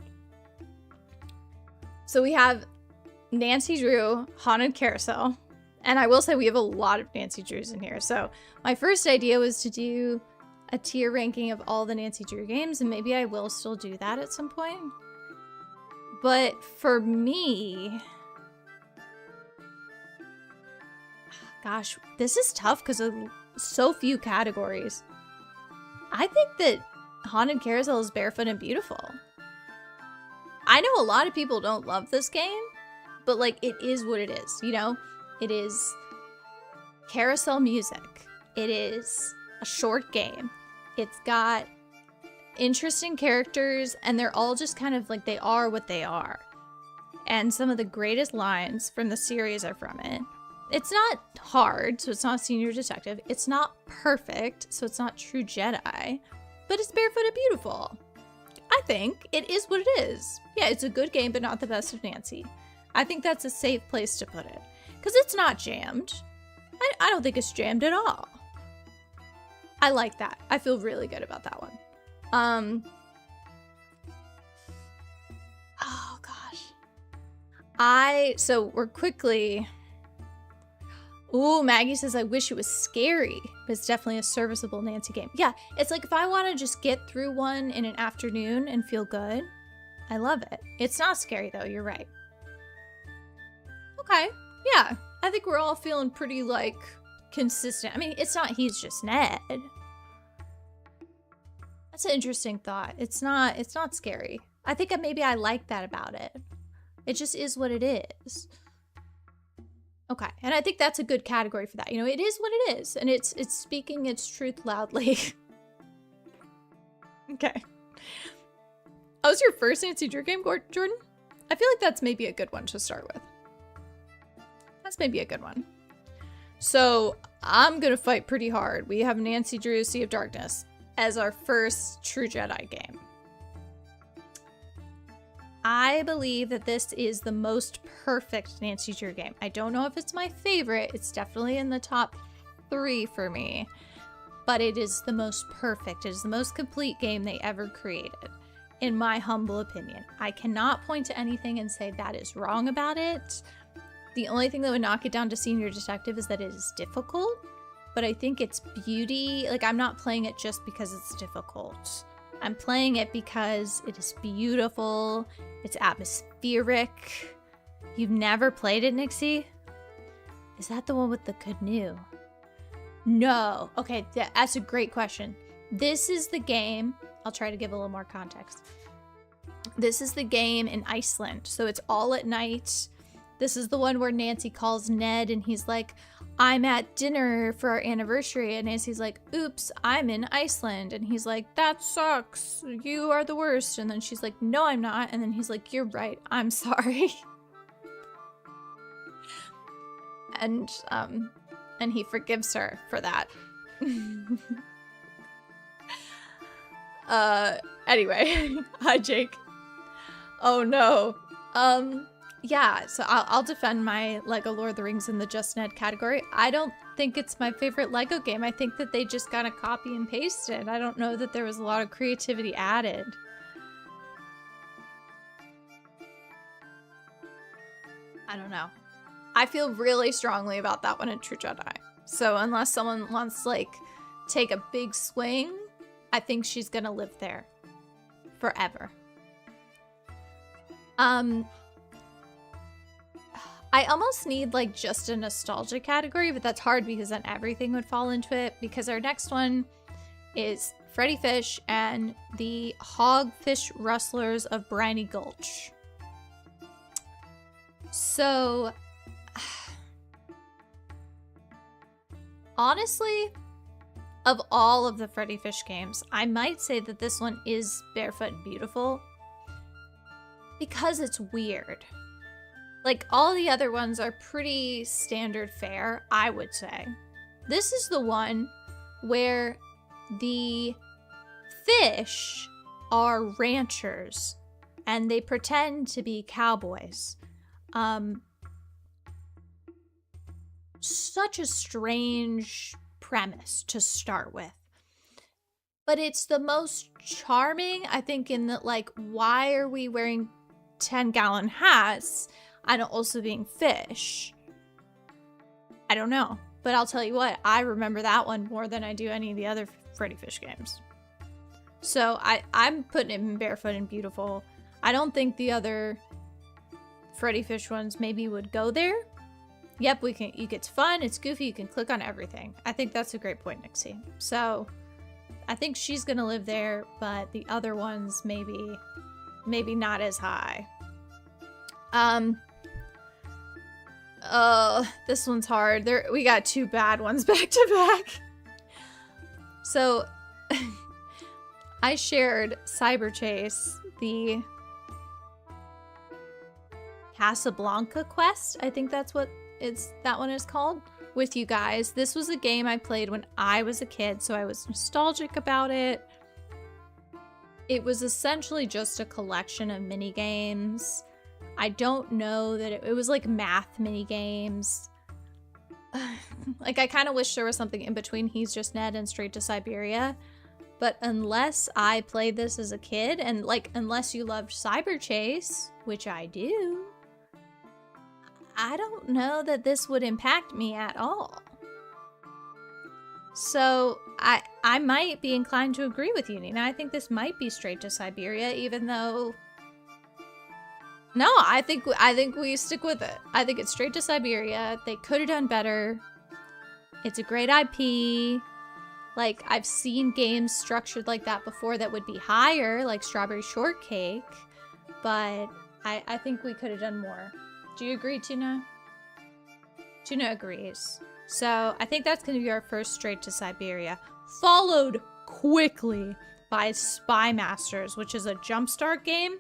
So we have Nancy Drew, Haunted Carousel. And I will say we have a lot of Nancy Drews in here. So my first idea was to do a tier ranking of all the Nancy Drew games. And maybe I will still do that at some point. But for me... Gosh, this is tough because of so few categories. I think that Haunted Carousel is Barefoot and Beautiful. I know a lot of people don't love this game, but like it is what it is, It is carousel music. It is a short game. It's got interesting characters and they're all just kind of like they are what they are. And some of the greatest lines from the series are from it. It's not hard, so it's not Senior Detective. It's not perfect, so it's not True Jedi. But it's Barefoot and Beautiful. I think it is what it is. Yeah, it's a good game, but not the best of Nancy. I think that's a safe place to put it. Because it's not jammed. I don't think it's jammed at all. I like that. I feel really good about that one. Oh, gosh. So we're quickly... Ooh, Maggie says, I wish it was scary, but it's definitely a serviceable Nancy game. Yeah, it's like if I want to just get through one in an afternoon and feel good, I love it. It's not scary, though. You're right. Okay. Yeah, I think we're all feeling pretty, like, consistent. I mean, it's not he's just Ned. That's an interesting thought. It's not scary. I think maybe I like that about it. It just is what it is. Okay, and I think that's a good category for that. You know, it is what it is, and it's speaking its truth loudly. Okay. That was your first Nancy Drew game, Jordan? I feel like that's maybe a good one to start with. That's maybe a good one. So, I'm gonna fight pretty hard. We have Nancy Drew Sea of Darkness as our first True Jedi game. I believe that this is the most perfect Nancy Drew game. I don't know if it's my favorite. It's definitely in the top 3 for me. But it is the most perfect. It is the most complete game they ever created, in my humble opinion. I cannot point to anything and say that is wrong about it. The only thing that would knock it down to Senior Detective is that it is difficult. But I think its beauty, like, I'm not playing it just because it's difficult. I'm playing it because it is beautiful. It's atmospheric. You've never played it, Nixie? Is that the one with the canoe? No. Okay, that's a great question. This is the game. I'll try to give a little more context. This is the game in Iceland. So it's all at night. This is the one where Nancy calls Ned and he's like, I'm at dinner for our anniversary. And Nancy's like, oops, I'm in Iceland. And he's like, that sucks. You are the worst. And then she's like, no, I'm not. And then he's like, you're right. I'm sorry. And he forgives her for that. Anyway. Hi, Jake. Oh, no. Yeah, so I'll defend my Lego Lord of the Rings in the Just Ned category. I don't think it's my favorite Lego game. I think that they just kind of copy and pasted. I don't know that there was a lot of creativity added. I don't know. I feel really strongly about that one in True Jedi. So unless someone wants to, like, take a big swing, I think she's gonna live there forever. I almost need, like, just a nostalgia category, but that's hard because then everything would fall into it, because our next one is Freddy Fish and the Hogfish Rustlers of Briny Gulch. So, honestly, of all of the Freddy Fish games, I might say that this one is Barefoot and Beautiful because it's weird. Like, all the other ones are pretty standard fare, I would say. This is the one where the fish are ranchers and they pretend to be cowboys. Such a strange premise to start with. But it's the most charming, I think, in that, like, why are we wearing 10-gallon hats and also being fish? I don't know. But I'll tell you what, I remember that one more than I do any of the other Freddy Fish games. So I'm putting it in Barefoot and Beautiful. I don't think the other Freddy Fish ones maybe would go there. Yep, it's fun, it's goofy, you can click on everything. I think that's a great point, Nixie. So I think she's gonna live there, but the other ones maybe not as high. This one's hard. We got 2 bad ones back to back. So, I shared Cyber Chase, the Casablanca quest. I think that's what that one is called, with you guys. This was a game I played when I was a kid, so I was nostalgic about it. It was essentially just a collection of mini games. I don't know that it was like math mini games. Like, I kind of wish there was something in between He's Just Ned and Straight to Siberia. But unless I played this as a kid, and, like, unless you loved Cyber Chase, which I do, I don't know that this would impact me at all. So I might be inclined to agree with you, Nina. I think this might be Straight to Siberia, even though... No, I think we stick with it. I think it's Straight to Siberia. They could have done better. It's a great IP. Like, I've seen games structured like that before that would be higher, like Strawberry Shortcake, but I think we could have done more. Do you agree, Tuna? Tuna agrees. So I think that's going to be our first Straight to Siberia, followed quickly by Spy Masters, which is a Jumpstart game.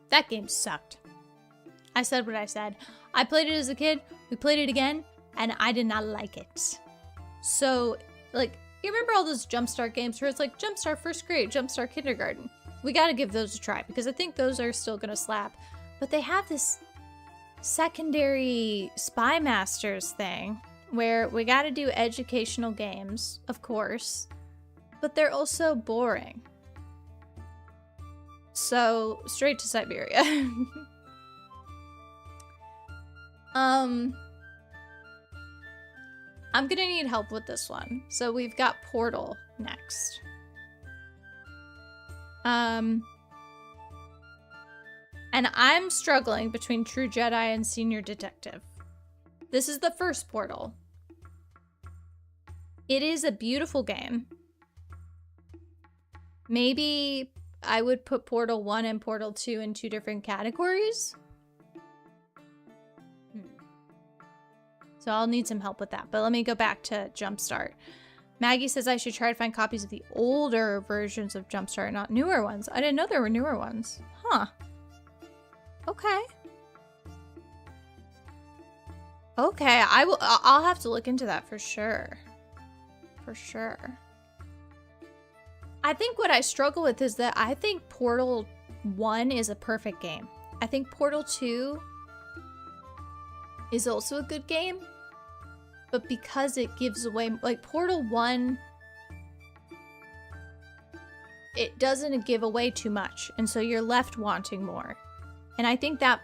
That game sucked. I said what I said. I played it as a kid, we played it again, and I did not like it. So, like, you remember all those Jumpstart games where it's like Jumpstart First Grade, Jumpstart Kindergarten? We gotta give those a try, because I think those are still gonna slap. But they have this secondary Spy Masters thing, where we gotta do educational games, of course, but they're also boring. So, Straight to Siberia. I'm gonna need help with this one. So we've got Portal next. And I'm struggling between True Jedi and Senior Detective. This is the first Portal. It is a beautiful game. Maybe I would put Portal 1 and Portal 2 in 2 different categories. So I'll need some help with that. But let me go back to Jumpstart. Maggie says I should try to find copies of the older versions of Jumpstart, not newer ones. I didn't know there were newer ones. Huh. Okay. Okay, I'll have to look into that for sure. For sure. I think what I struggle with is that I think Portal 1 is a perfect game. I think Portal 2 is also a good game, but because it gives away, like, Portal 1, it doesn't give away too much, and so you're left wanting more. And I think that,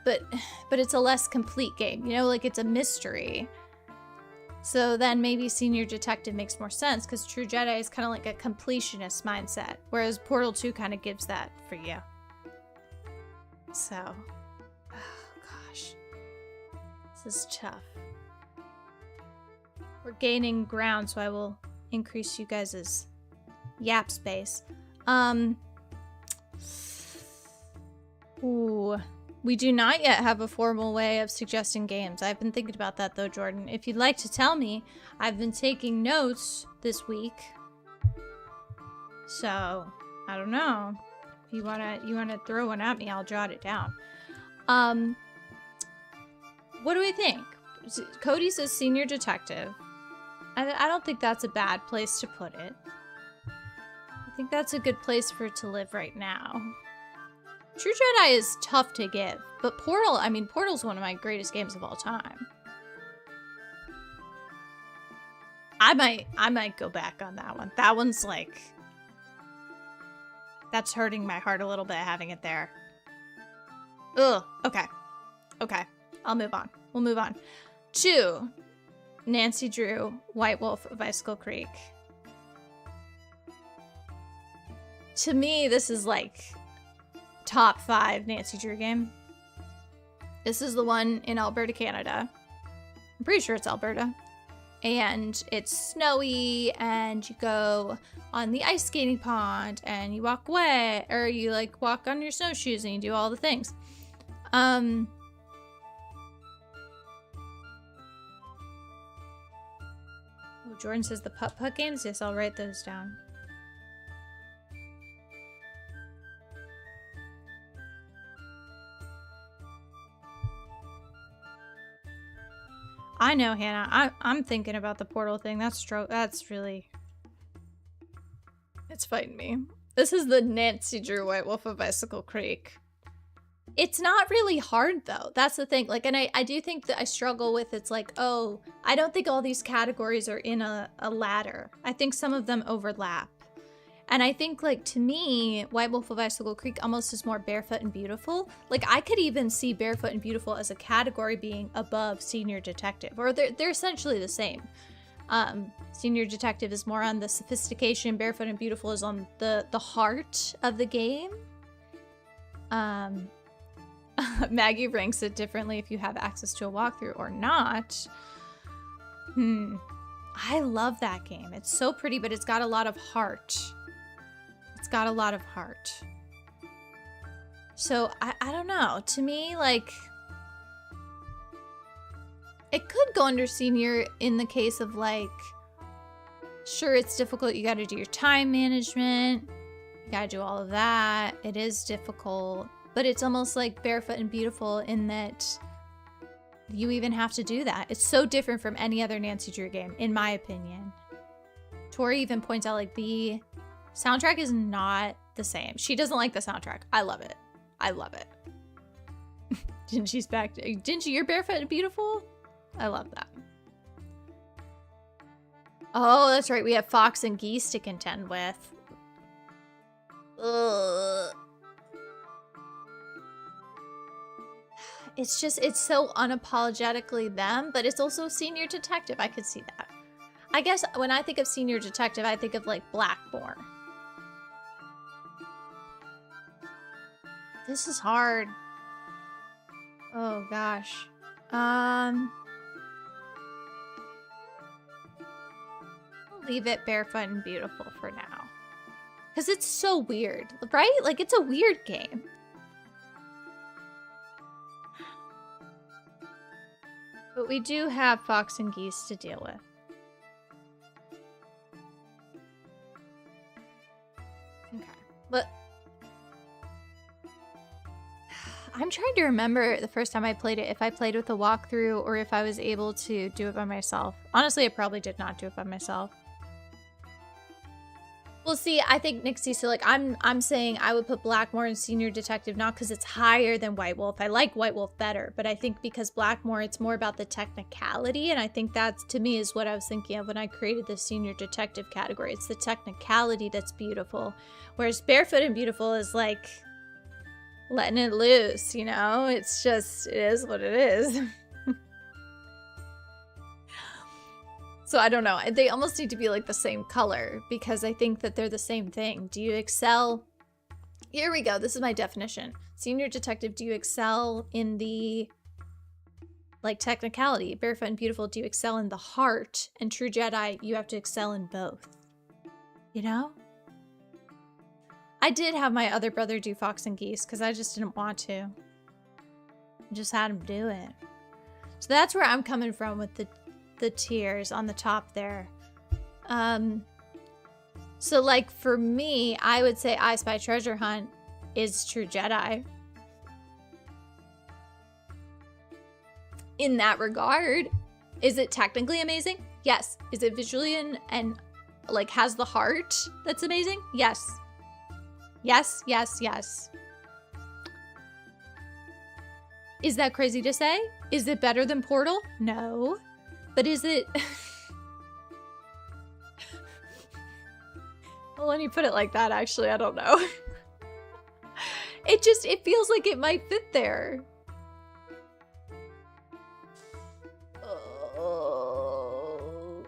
but it's a less complete game, you know, like, it's a mystery. So then maybe Senior Detective makes more sense, because True Jedi is kind of like a completionist mindset, whereas Portal 2 kind of gives that for you. So, oh gosh. This is tough. We're gaining ground, so I will increase you guys' yap space. Ooh. We do not yet have a formal way of suggesting games. I've been thinking about that though, Jordan. If you'd like to tell me, I've been taking notes this week. So, I don't know. If you wanna throw one at me, I'll jot it down. What do we think? Cody says Senior Detective. I don't think that's a bad place to put it. I think that's a good place for it to live right now. True Jedi is tough to give, but Portal, I mean, Portal's one of my greatest games of all time. I might go back on that one. That one's like, that's hurting my heart a little bit having it there. Ugh, okay. Okay, I'll move on. We'll move on. 2, Nancy Drew, White Wolf of Icicle Creek. To me, this is like top 5 Nancy Drew game. This is the one in Alberta, Canada. I'm pretty sure it's Alberta. And it's snowy, and you go on the ice skating pond, and you walk away, or you like walk on your snowshoes, and you do all the things. Oh, Jordan says the putt-putt games? Yes, I'll write those down. I know, Hannah. I'm thinking about the Portal thing. That's really... It's fighting me. This is the Nancy Drew White Wolf of Icicle Creek. It's not really hard, though. That's the thing. Like, and I do think that I struggle with, it's like, oh, I don't think all these categories are in a ladder. I think some of them overlap. And I think, like, to me, White Wolf of Icicle Creek almost is more Barefoot and Beautiful. Like, I could even see Barefoot and Beautiful as a category being above Senior Detective. Or they're essentially the same. Senior Detective is more on the sophistication. Barefoot and Beautiful is on the heart of the game. Maggie ranks it differently if you have access to a walkthrough or not. I love that game. It's so pretty, but it's got a lot of heart. It's got a lot of heart. So, I don't know. To me, like, it could go under senior in the case of, like, sure, it's difficult. You got to do your time management. You got to do all of that. It is difficult. But it's almost like Barefoot and Beautiful in that you even have to do that. It's so different from any other Nancy Drew game, in my opinion. Tori even points out, like, the soundtrack is not the same. She doesn't like the soundtrack. I love it. I love it. Gingy's back. Gingy, you're Barefoot and Beautiful? I love that. Oh, that's right. We have Fox and Geese to contend with. Ugh. It's just, it's so unapologetically them, but it's also Senior Detective. I could see that. I guess when I think of Senior Detective, I think of like Blackmore. This is hard. Oh gosh. I'll leave it Barefoot and Beautiful for now. Because it's so weird, right? Like, it's a weird game. But we do have Fox and Geese to deal with. Okay. But I'm trying to remember the first time I played it, if I played with a walkthrough or if I was able to do it by myself. Honestly, I probably did not do it by myself. Well, see, I think Nixie, so like I'm saying I would put Blackmore in Senior Detective not because it's higher than White Wolf. I like White Wolf better, but I think because Blackmore, it's more about the technicality, and I think that's, to me, is what I was thinking of when I created the Senior Detective category. It's the technicality that's beautiful, whereas Barefoot and Beautiful is like letting it loose, you know? It's just, it is what it is. So I don't know. They almost need to be like the same color because I think that they're the same thing. Do you excel? Here we go. This is my definition. Senior Detective, do you excel in the like technicality? Barefoot and Beautiful, do you excel in the heart? And True Jedi, you have to excel in both. You know? I did have my other brother do Fox and Geese because I just didn't want to. I just had him do it. So that's where I'm coming from with the tiers on the top there. So like for me, I would say I Spy Treasure Hunt is True Jedi. In that regard, is it technically amazing? Yes. Is it visually and like has the heart that's amazing? Yes. Yes, yes, yes. Is that crazy to say? Is it better than Portal? No. But is it... Well, when you put it like that, actually, I don't know. It feels like it might fit there. Oh.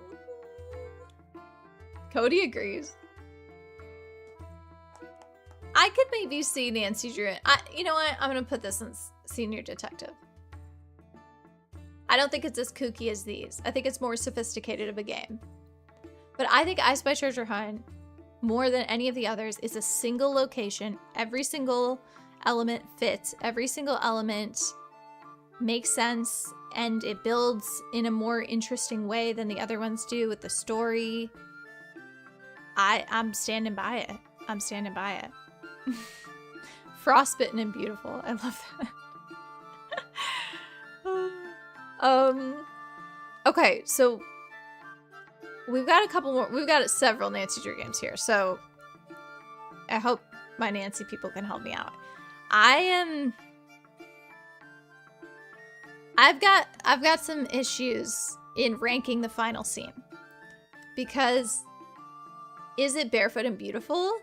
Cody agrees. I could maybe see Nancy Drew. You know what? I'm going to put this in Senior Detective. I don't think it's as kooky as these. I think it's more sophisticated of a game. But I think I Spy Treasure Hunt, more than any of the others, is a single location. Every single element fits. Every single element makes sense. And it builds in a more interesting way than the other ones do with the story. I'm standing by it. I'm standing by it. Frostbitten and Beautiful. I love that. Okay, so we've got a couple more. We've got several Nancy Drew games here, so I hope my Nancy people can help me out. I've got some issues in ranking the final scene because is it Barefoot and Beautiful?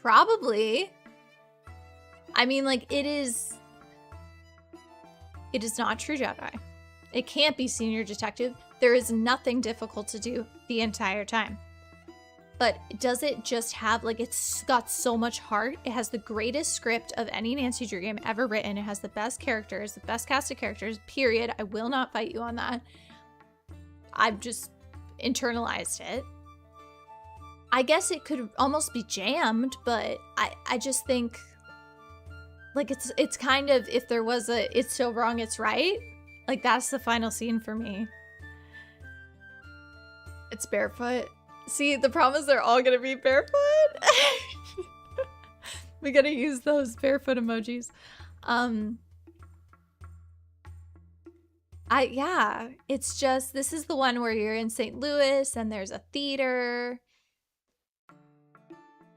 Probably. I mean, like, it is not True Jedi. It can't be Senior Detective. There is nothing difficult to do the entire time. but does it just have, like, it's got so much heart. It has the greatest script of any Nancy Drew game ever written. It has the best characters, the best cast of characters, period. I will not fight you on that. I've just internalized it. I guess it could almost be jammed, but I just think, like, it's kind of, if there was a it's so wrong it's right, like, that's the final scene for me. It's barefoot. See, the problem is they're all gonna be barefoot. We gotta use those barefoot emojis. Yeah, it's just, this is the one where you're in St. Louis and there's a theater.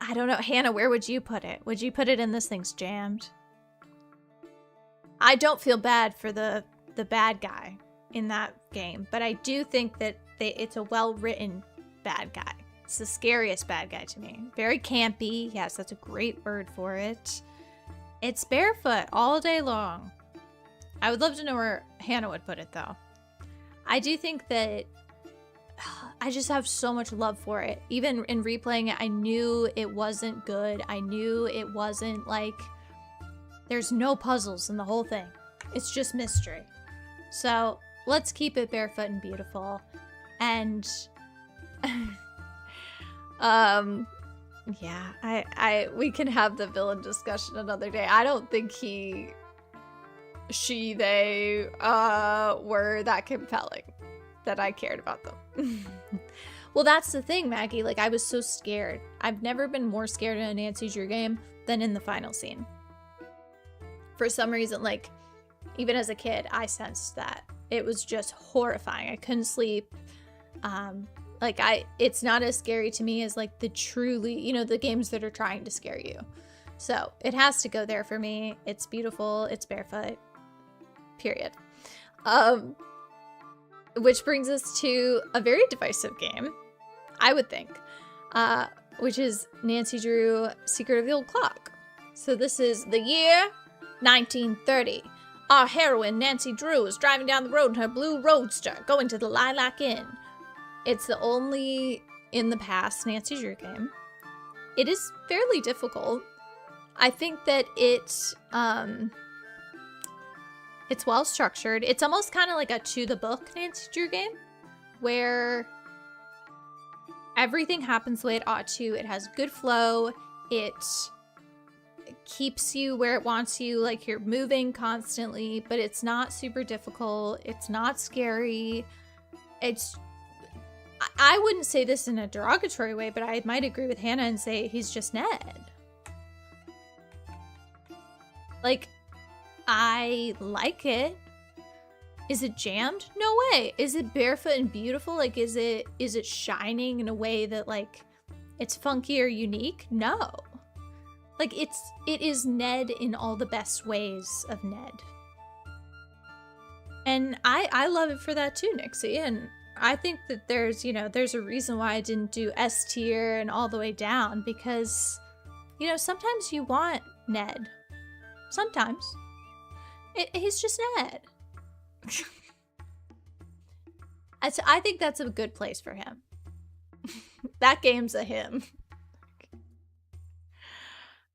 I don't know. Hannah, where would you put it? Would you put it in this thing's jammed? I don't feel bad for the bad guy in that game, but I do think that it's a well-written bad guy. It's the scariest bad guy to me. Very campy. Yes, that's a great word for it. It's barefoot all day long. I would love to know where Hannah would put it, though. I do think that I just have so much love for it. Even in replaying it, I knew it wasn't good. I knew it wasn't, like, there's no puzzles in the whole thing. It's just mystery. So let's keep it barefoot and beautiful. And yeah, we can have the villain discussion another day. I don't think they were that compelling that I cared about them. Well, that's the thing, Maggie. Like, I was so scared. I've never been more scared in a Nancy Drew game than in the final scene. For some reason, like, even as a kid, I sensed that. It was just horrifying. I couldn't sleep. It's not as scary to me as, like, the truly, the games that are trying to scare you. So it has to go there for me. It's beautiful. It's barefoot. Period. Which brings us to a very divisive game, I would think, which is Nancy Drew Secret of the Old Clock. So this is the year 1930. Our heroine, Nancy Drew, is driving down the road in her blue roadster, going to the Lilac Inn. It's the only in the past Nancy Drew game. It is fairly difficult. I think that it's well structured. It's almost kind of like a to the book Nancy Drew game, where everything happens the way it ought to. It has good flow. It keeps you where it wants you, like you're moving constantly, but it's not super difficult. It's not scary. I wouldn't say this in a derogatory way, but I might agree with Hannah and say he's just Ned. Like, I like it. Is it jammed? No way. Is it barefoot and beautiful? Like, is it shining in a way that, like, it's funky or unique? No. Like, it is Ned in all the best ways of Ned. And I love it for that too, Nixie. And I think that there's a reason why I didn't do S tier and all the way down, because, sometimes you want Ned. Sometimes. He's just Ned. I think that's a good place for him. That game's a him.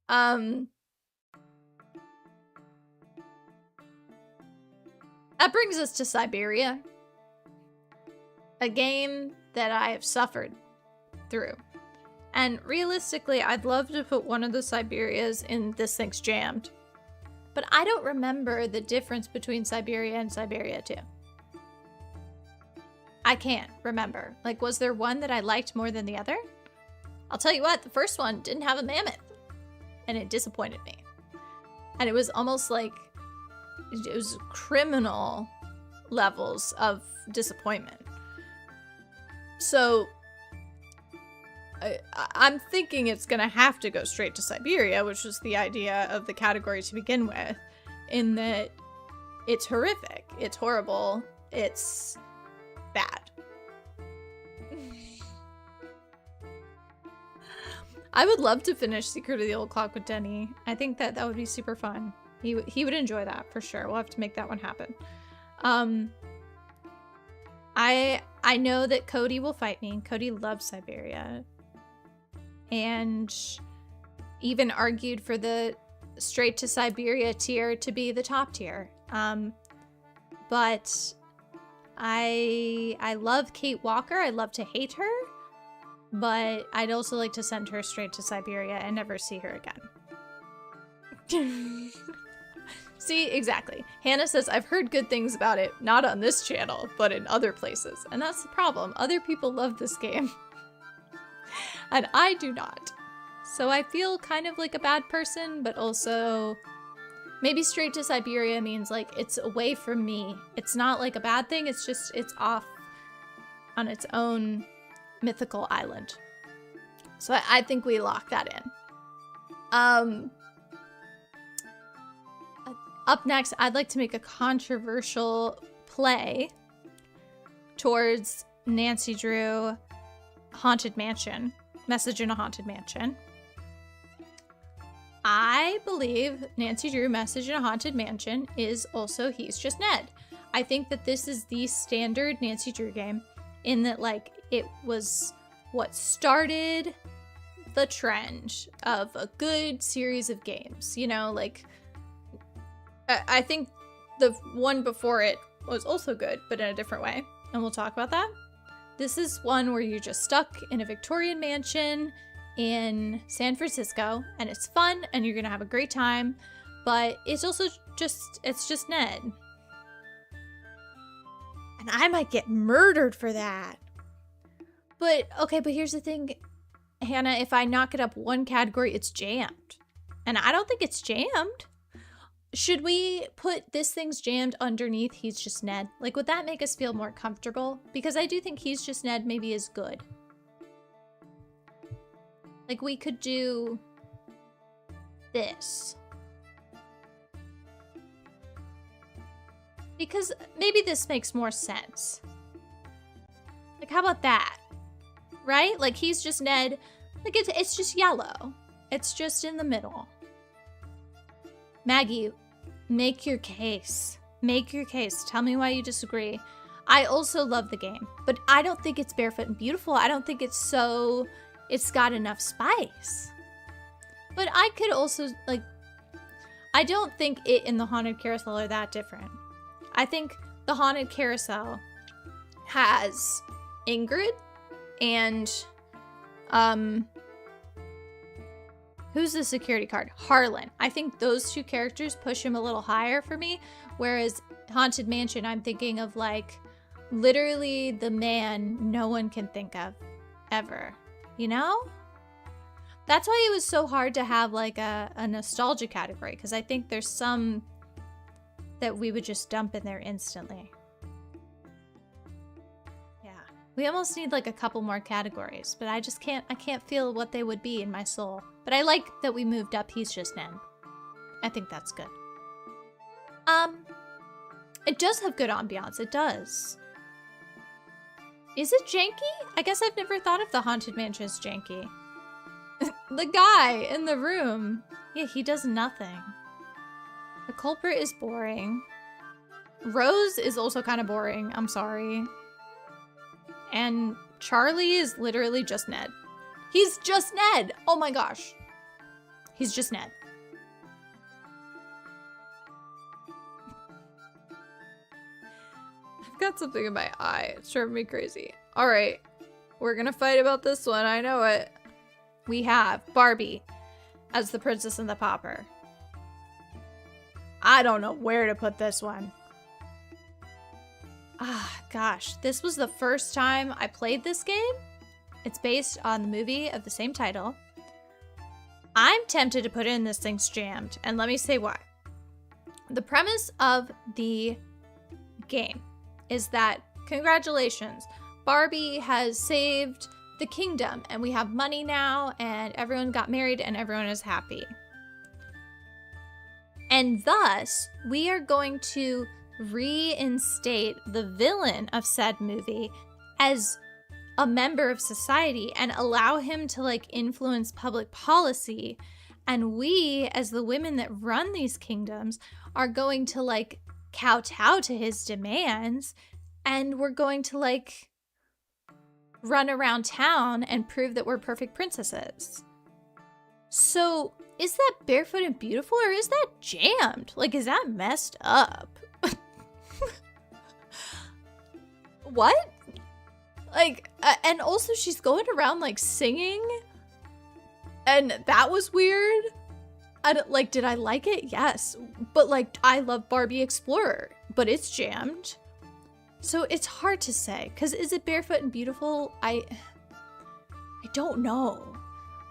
That brings us to Siberia. A game that I have suffered through. And realistically, I'd love to put one of the Siberias in this thing's jammed. But I don't remember the difference between Siberia and Siberia 2. I can't remember. Like, was there one that I liked more than the other? I'll tell you what, the first one didn't have a mammoth. And it disappointed me. And it was almost like it was criminal levels of disappointment. So I'm thinking it's gonna have to go straight to Siberia, which was the idea of the category to begin with, in that it's horrific, it's horrible, it's bad. I would love to finish Secret of the Old Clock with Denny. I think that would be super fun. He would enjoy that for sure. We'll have to make that one happen. I know that Cody will fight me. Cody loves Siberia. and even argued for the Straight to Siberia tier to be the top tier. But I love Kate Walker. I love to hate her, but I'd also like to send her straight to Siberia and never see her again. See, exactly. Hannah says, I've heard good things about it, not on this channel, but in other places. And that's the problem. Other people love this game. And I do not. So I feel kind of like a bad person, but also maybe Straight to Siberia means like it's away from me. It's not like a bad thing. It's just, it's off on its own mythical island. So I think we lock that in. Up next, I'd like to make a controversial play towards Nancy Drew Haunted Mansion. Message in a Haunted Mansion. I believe Nancy Drew Message in a Haunted Mansion is also He's Just Ned. I think that this is the standard Nancy Drew game in that, like, it was what started the trend of a good series of games. You know, like, I think the one before it was also good, but in a different way. And we'll talk about that. This is one where you're just stuck in a Victorian mansion in San Francisco, and it's fun, and you're gonna have a great time, but it's also it's just Ned. And I might get murdered for that. But, okay, but here's the thing, Hannah, if I knock it up one category, it's jammed. And I don't think it's jammed. Should we put this thing's jammed underneath He's Just Ned? Like, would that make us feel more comfortable? Because I do think He's Just Ned maybe is good. Like, we could do this. Because maybe this makes more sense. Like, how about that? Right? Like, He's Just Ned. Like, it's just yellow. It's just in the middle. Maggie, make your case. Make your case. Tell me why you disagree. I also love the game, but I don't think it's Barefoot and Beautiful. I don't think it's got enough spice. But I could also, like, I don't think it and the Haunted Carousel are that different. I think the Haunted Carousel has Ingrid and, who's the security guard? Harlan. I think those two characters push him a little higher for me, whereas Haunted Mansion, I'm thinking of, like, literally the man no one can think of ever. You know? That's why it was so hard to have, like, a nostalgia category, because I think there's some that we would just dump in there instantly. Yeah. We almost need, like, a couple more categories, but I can't feel what they would be in my soul. But I like that we moved up He's Just Ned. I think that's good. It does have good ambiance. It does. Is it janky? I guess I've never thought of the Haunted Mansion as janky. The guy in the room. Yeah, he does nothing. The culprit is boring. Rose is also kind of boring. I'm sorry. And Charlie is literally just Ned. He's just Ned! Oh my gosh. He's just Ned. I've got something in my eye. It's driving me crazy. Alright. We're gonna fight about this one. I know it. We have Barbie as the Princess and the Pauper. I don't know where to put this one. Ah, gosh. This was the first time I played this game. It's based on the movie of the same title. I'm tempted to put in This Thing's Jammed, and let me say why. The premise of the game is that, congratulations, Barbie has saved the kingdom, and we have money now, and everyone got married, and everyone is happy. And thus, we are going to reinstate the villain of said movie as a member of society and allow him to, like, influence public policy. And we, as the women that run these kingdoms, are going to, like, kowtow to his demands, and we're going to, like, run around town and prove that we're perfect princesses. So is that Barefoot and Beautiful, or is that jammed? Like, is that messed up? What? Like, and also she's going around like singing, and that was weird. Did I like it? Yes. But like, I love Barbie Explorer, but it's jammed. So it's hard to say, because is it Barefoot and Beautiful? I don't know.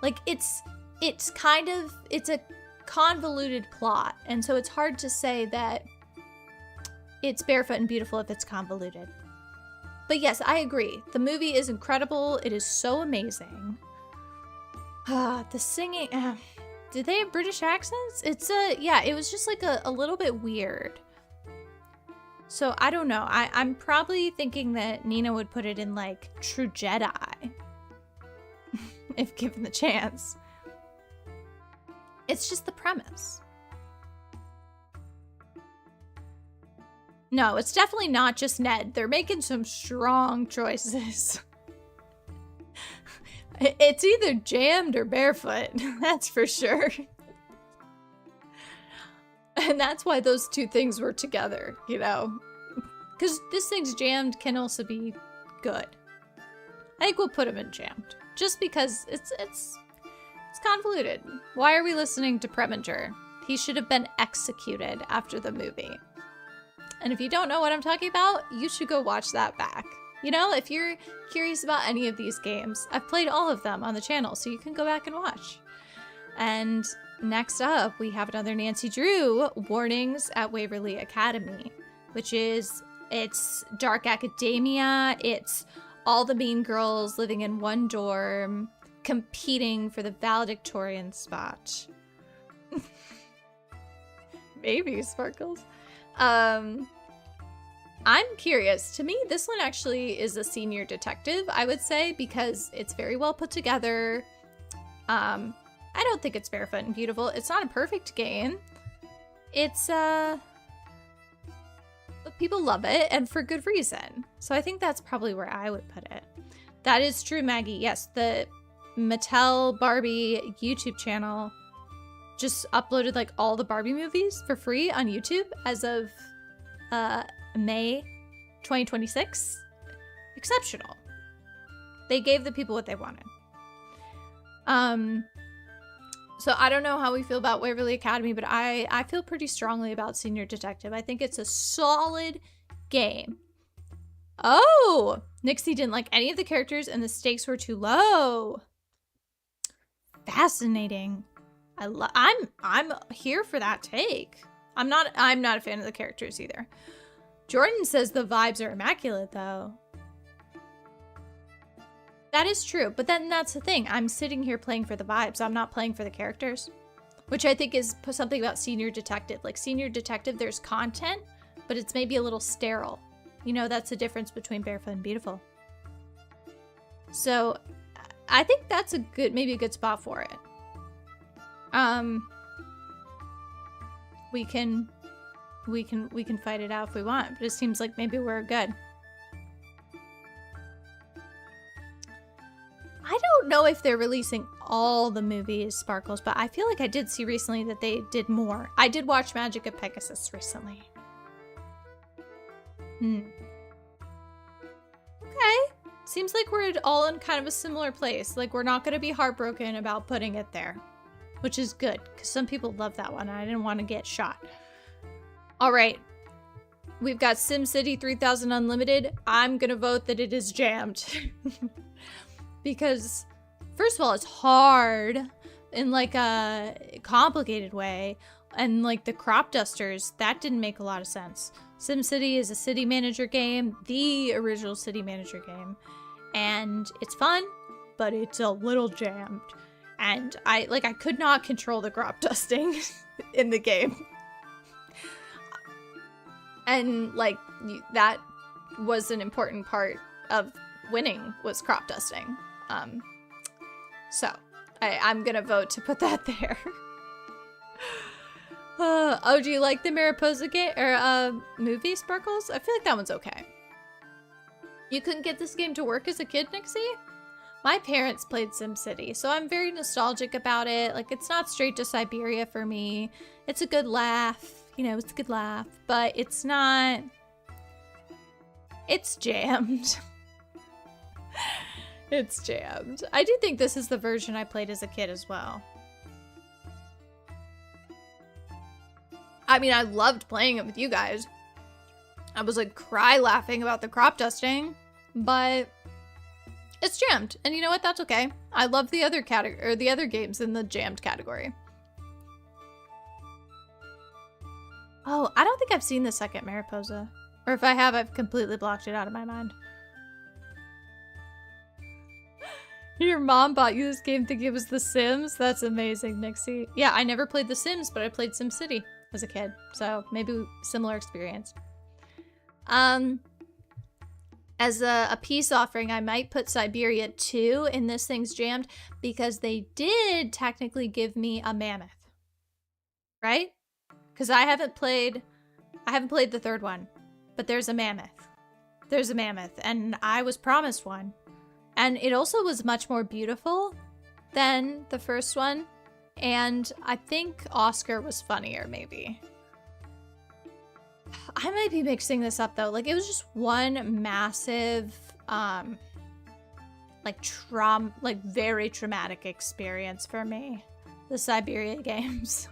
Like, it's a convoluted plot, and so it's hard to say that it's Barefoot and Beautiful if it's convoluted. But yes, I agree. The movie is incredible. It is so amazing. The singing, did they have British accents? Yeah, it was just like a little bit weird. So I don't know. I'm probably thinking that Nina would put it in like True Jedi. If given the chance. It's just the premise. No, it's definitely not just Ned. They're making some strong choices. It's either jammed or barefoot. That's for sure. And that's why those two things were together, you know? Because this thing's jammed can also be good. I think we'll put him in jammed. Just because it's convoluted. Why are we listening to Preminger? He should have been executed after the movie. And if you don't know what I'm talking about, you should go watch that back. You know, if you're curious about any of these games, I've played all of them on the channel, so you can go back and watch. And next up, we have another Nancy Drew, Warnings at Waverly Academy, which is, it's dark academia, it's all the mean girls living in one dorm, competing for the valedictorian spot. Maybe, Sparkles. I'm curious. To me, this one actually is a senior detective, I would say, because it's very well put together. I don't think it's Barefoot and Beautiful. It's not a perfect game. It's, but people love it, and for good reason. So I think that's probably where I would put it. That is true, Maggie. Yes, the Mattel Barbie YouTube channel just uploaded like all the Barbie movies for free on YouTube as of May 2026. Exceptional. They gave the people what they wanted. So I don't know how we feel about Waverly Academy, but I feel pretty strongly about Senior Detective. I think it's a solid game. Oh, Nixie didn't like any of the characters and the stakes were too low. Fascinating. I'm here for that take. I'm not a fan of the characters either. Jordan says the vibes are immaculate though. That is true, but then that's the thing. I'm sitting here playing for the vibes. I'm not playing for the characters, which I think is something about Senior Detective. Like Senior Detective, there's content, but it's maybe a little sterile. You know, that's the difference between Barefoot and Beautiful. So I think that's maybe a good spot for it. We can fight it out if we want, but it seems like maybe we're good. I don't know if they're releasing all the movies, Sparkles, but I feel like I did see recently that they did more. I did watch Magic of Pegasus recently. Okay. Seems like we're all in kind of a similar place. Like, we're not going to be heartbroken about putting it there, which is good, because some people love that one, and I didn't want to get shot. All right. We've got SimCity 3000 Unlimited. I'm going to vote that it is jammed. Because, first of all, it's hard in, like, a complicated way. And, like, the crop dusters, that didn't make a lot of sense. SimCity is a city manager game, the original city manager game. And it's fun, but it's a little jammed. And I could not control the crop dusting in the game. And, like, that was an important part of winning, was crop dusting. So I'm gonna vote to put that there. Oh, do you like the Mariposa game or movie, Sparkles? I feel like that one's okay. You couldn't get this game to work as a kid, Nixie? My parents played SimCity, so I'm very nostalgic about it. Like, it's not Straight to Siberia for me. It's a good laugh. You know, it's a good laugh. But it's not... It's jammed. It's jammed. I do think this is the version I played as a kid as well. I mean, I loved playing it with you guys. I was like cry laughing about the crop dusting, but it's jammed. And you know what? That's okay. I love the other category, or the other games in the jammed category. Oh, I don't think I've seen the second Mariposa. Or if I have, I've completely blocked it out of my mind. Your mom bought you this game thinking it was The Sims? That's amazing, Nixie. Yeah, I never played The Sims, but I played SimCity as a kid. So maybe similar experience. As a peace offering, I might put Siberia 2 in This Thing's Jammed because they did technically give me a mammoth. Right? Because I haven't played the third one, but there's a mammoth. There's a mammoth, and I was promised one. And it also was much more beautiful than the first one. And I think Oscar was funnier, maybe. I might be mixing this up, though. Like, it was just one massive, very traumatic experience for me. The Siberia games.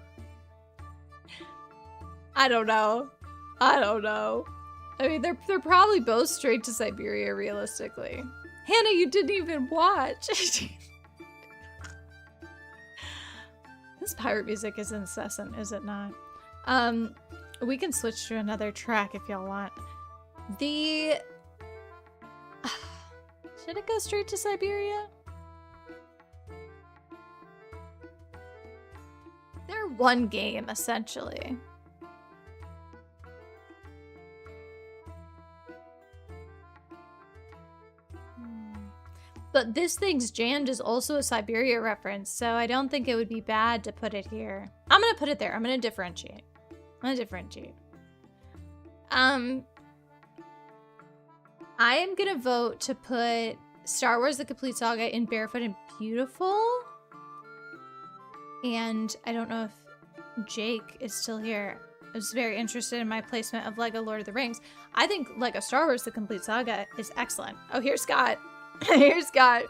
I don't know. I mean, they're probably both Straight to Siberia, realistically. Hannah, you didn't even watch. This pirate music is incessant, is it not? We can switch to another track if y'all want. Should it go Straight to Siberia? They're one game, essentially. But This Thing's Jammed is also a Siberia reference, so I don't think it would be bad to put it here. I'm gonna put it there. I'm gonna differentiate. I am gonna vote to put Star Wars: The Complete Saga in Barefoot and Beautiful. And I don't know if Jake is still here. I was very interested in my placement of Lego Lord of the Rings. I think Lego Star Wars: The Complete Saga is excellent. Oh, here's Scott. Here's Scott.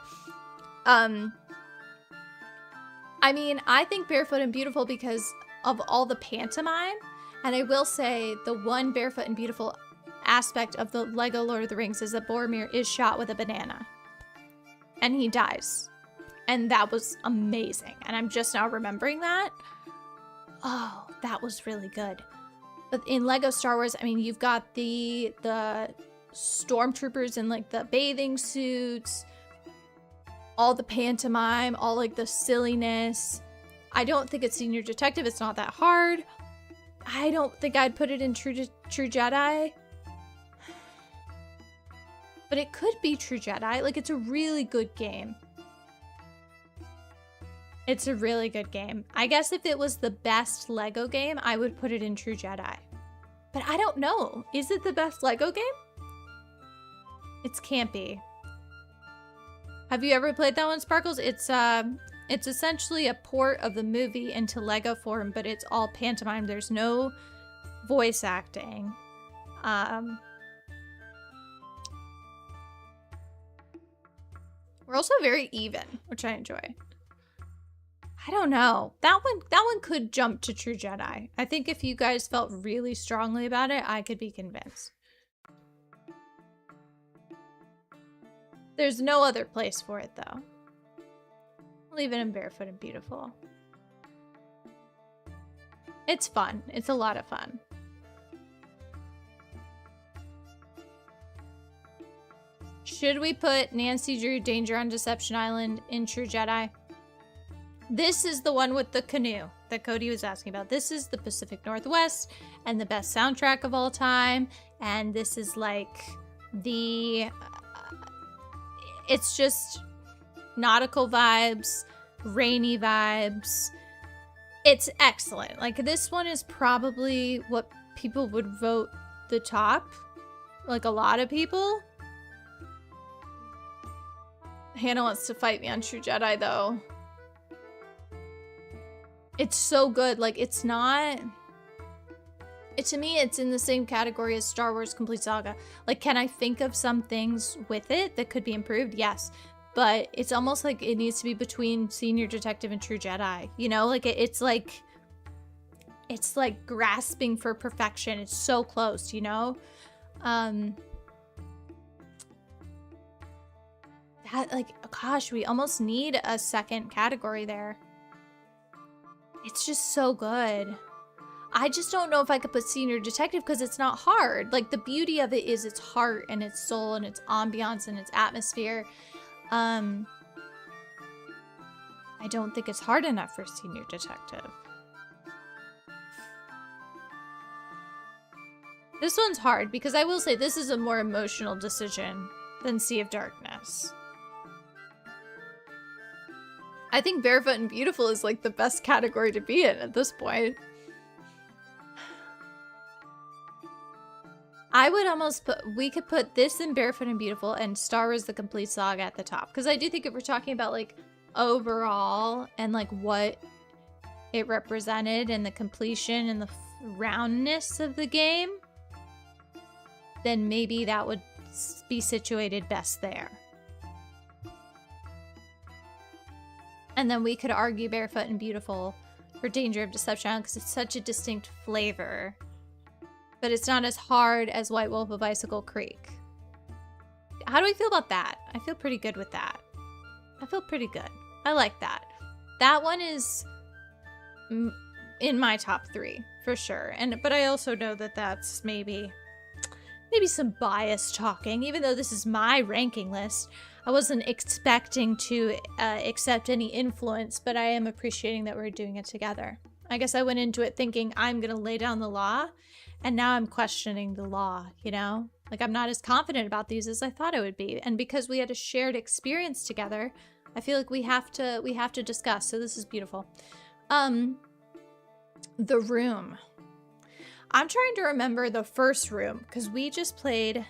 I mean, I think Barefoot and Beautiful because of all the pantomime. And I will say the one Barefoot and Beautiful aspect of the Lego Lord of the Rings is that Boromir is shot with a banana. And he dies. And that was amazing. And I'm just now remembering that. Oh, that was really good. But in Lego Star Wars, I mean, you've got the stormtroopers in like the bathing suits, all the pantomime, all like the silliness. I don't think it's Senior Detective. It's not that hard. I don't think I'd put it in True Jedi. But it could be True Jedi. Like, it's a really good game. It's a really good game. I guess if it was the best Lego game, I would put it in True Jedi. But I don't know. Is it the best Lego game? It's campy. Have you ever played that one, Sparkles? It's essentially a port of the movie into Lego form, but it's all pantomime. There's no voice acting. We're also very even, which I enjoy. I don't know. That one could jump to True Jedi. I think if you guys felt really strongly about it, I could be convinced. There's no other place for it, though. Leave it in Barefoot and Beautiful. It's fun. It's a lot of fun. Should we put Nancy Drew Danger on Deception Island in True Jedi? This is the one with the canoe that Cody was asking about. This is the Pacific Northwest and the best soundtrack of all time. And this is like the... it's just nautical vibes, rainy vibes. It's excellent. Like, this one is probably what people would vote the top. Like, a lot of people. Hannah wants to fight me on True Jedi, though. It's so good. Like, it's not... to me, it's in the same category as Star Wars Complete Saga. Like, can I think of some things with it that could be improved? Yes. But it's almost like it needs to be between Senior Detective and True Jedi. You know? Like, it's like grasping for perfection. It's so close, you know? That, like, gosh, we almost need a second category there. It's just so good. I just don't know if I could put Senior Detective because it's not hard. Like, the beauty of it is its heart and its soul and its ambiance and its atmosphere. I don't think it's hard enough for Senior Detective. This one's hard because I will say this is a more emotional decision than Sea of Darkness. I think Barefoot and Beautiful is like the best category to be in at this point. I would almost put, we could put this in Barefoot and Beautiful and Star Wars The Complete Saga at the top. Because I do think if we're talking about like overall and like what it represented and the completion and the roundness of the game, then maybe that would be situated best there. And then we could argue Barefoot and Beautiful for Danger of Deception because it's such a distinct flavor. But it's not as hard as White Wolf of Icicle Creek. How do I feel about that? I feel pretty good with that. I feel pretty good. I like that. That one is in my top 3 for sure. But I also know that that's maybe some bias talking. Even though this is my ranking list, I wasn't expecting to accept any influence, but I am appreciating that we're doing it together. I guess I went into it thinking I'm gonna lay down the law, and now I'm questioning the law, you know? Like, I'm not as confident about these as I thought I would be. And because we had a shared experience together, I feel like we have to discuss. So this is beautiful. The Room. I'm trying to remember the first room because we just played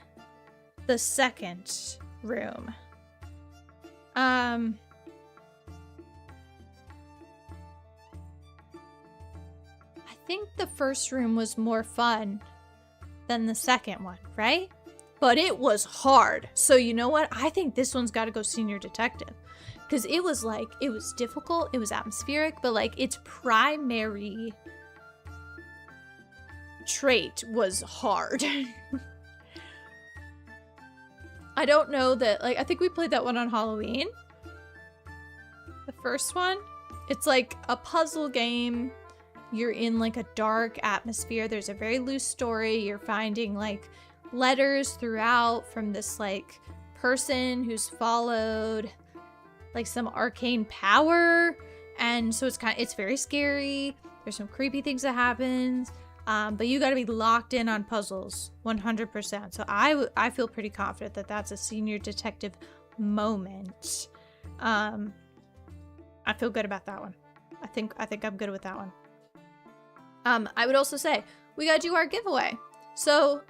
the second room. I think the first room was more fun than the second one, right? But it was hard. So you know what? I think this one's got to go Senior Detective. Because it was like, it was difficult, it was atmospheric, but like its primary trait was hard. I don't know that, like, I think we played that one on Halloween. The first one. It's like a puzzle game. You're in like a dark atmosphere. There's a very loose story. You're finding like letters throughout from this like person who's followed like some arcane power. And so it's very scary. There's some creepy things that happens. But you got to be locked in on puzzles 100%. So I feel pretty confident that that's a Senior Detective moment. I feel good about that one. I think I'm good with that one. I would also say we got to do our giveaway. So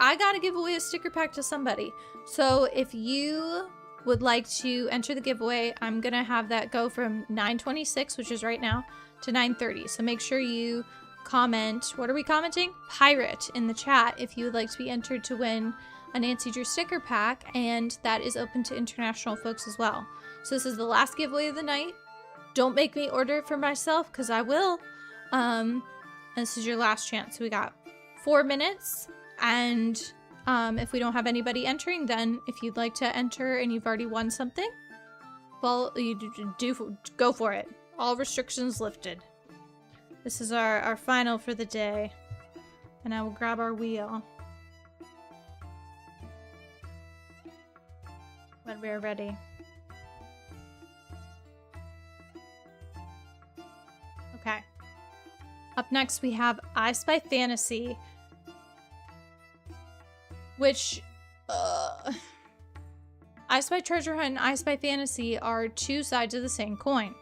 I got to give away a sticker pack to somebody. So if you would like to enter the giveaway, I'm going to have that go from 9:26, which is right now, to 9:30. So make sure you comment. What are we commenting? Pirate in the chat if you would like to be entered to win a Nancy Drew sticker pack, and that is open to international folks as well. So this is the last giveaway of the night. Don't make me order it for myself because I will. And this is your last chance. We got 4 minutes, and if we don't have anybody entering, then if you'd like to enter and you've already won something, well, you do go for it. All restrictions lifted. This is our final for the day. And I will grab our wheel when we are ready. Okay. Up next we have I Spy Fantasy, which I Spy Treasure Hunt and I Spy Fantasy are two sides of the same coin.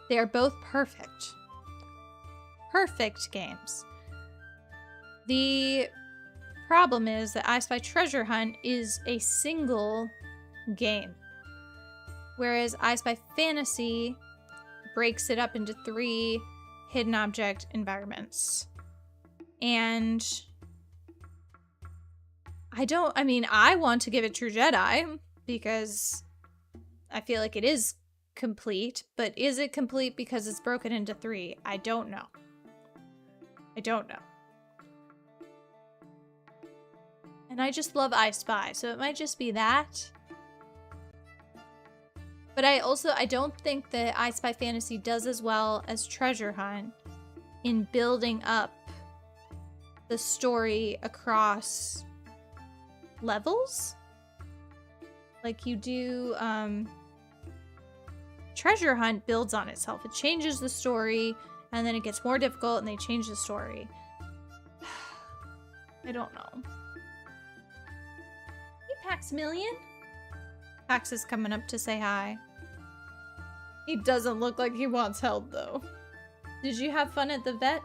They are both perfect. Perfect games. The problem is that I Spy Treasure Hunt is a single game. Whereas I Spy Fantasy breaks it up into 3 hidden object environments. And I want to give it True Jedi because I feel like it is complete, but is it complete because it's broken into 3? I don't know. And I just love I Spy, so it might just be that. But I don't think that I Spy Fantasy does as well as Treasure Hunt in building up the story across levels. Like you do, Treasure Hunt builds on itself. It changes the story, and then it gets more difficult, and they change the story. I don't know. Hey, Paxmillion. Pax is coming up to say hi. He doesn't look like he wants help, though. Did you have fun at the vet?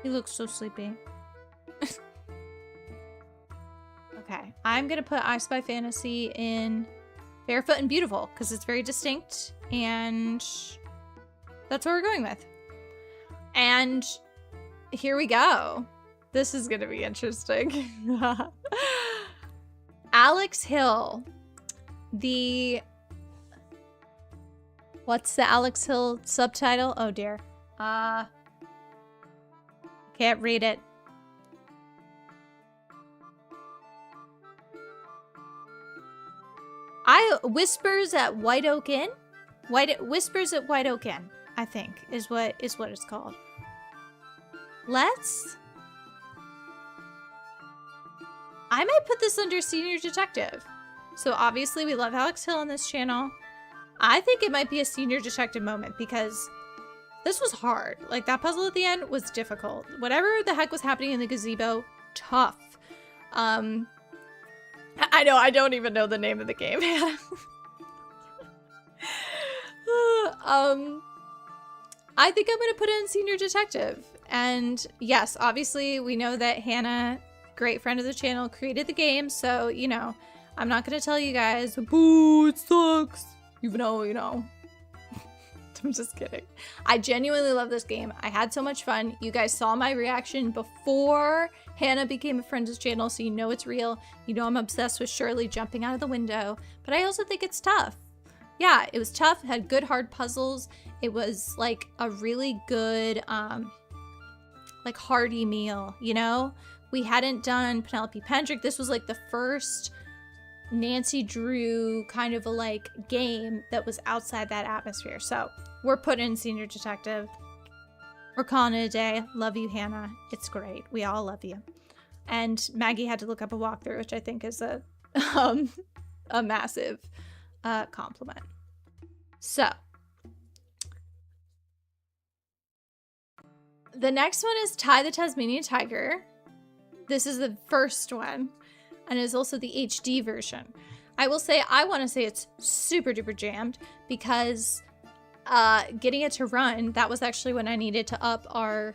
He looks so sleepy. Okay, I'm gonna put I Spy Fantasy in Barefoot and Beautiful because it's very distinct, and that's what we're going with. And here we go. This is gonna be interesting. Alex Hill. What's the Alex Hill subtitle? Oh dear. Can't read it. Whispers at White Oak Inn? Whispers at White Oak Inn, I think, is what it's called. I might put this under Senior Detective. So obviously we love Alex Hill on this channel. I think it might be a Senior Detective moment because this was hard. Like, that puzzle at the end was difficult. Whatever the heck was happening in the gazebo, tough. I know, I don't even know the name of the game. I think I'm gonna put in Senior Detective. And yes, obviously we know that Hannah, great friend of the channel, created the game, so, you know, I'm not gonna tell you guys, boo, it sucks. Even though, you know. I'm just kidding. I genuinely love this game. I had so much fun. You guys saw my reaction before Hannah became a friend of the channel, so you know it's real. You know I'm obsessed with Shirley jumping out of the window, but I also think it's tough. Yeah, it was tough. It had good hard puzzles. It was like a really good, like hearty meal, you know? We hadn't done Penelope Pendrick. This was like the first Nancy Drew kind of a like game that was outside that atmosphere. So we're putting in Senior Detective. We're calling it a day. Love you, Hannah. It's great. We all love you. And Maggie had to look up a walkthrough, which I think is a massive compliment. So the next one is Ty the Tasmanian Tiger. This is the first one, and it is also the HD version. I will say, I want to say it's super duper jammed because getting it to run, that was actually when I needed to up our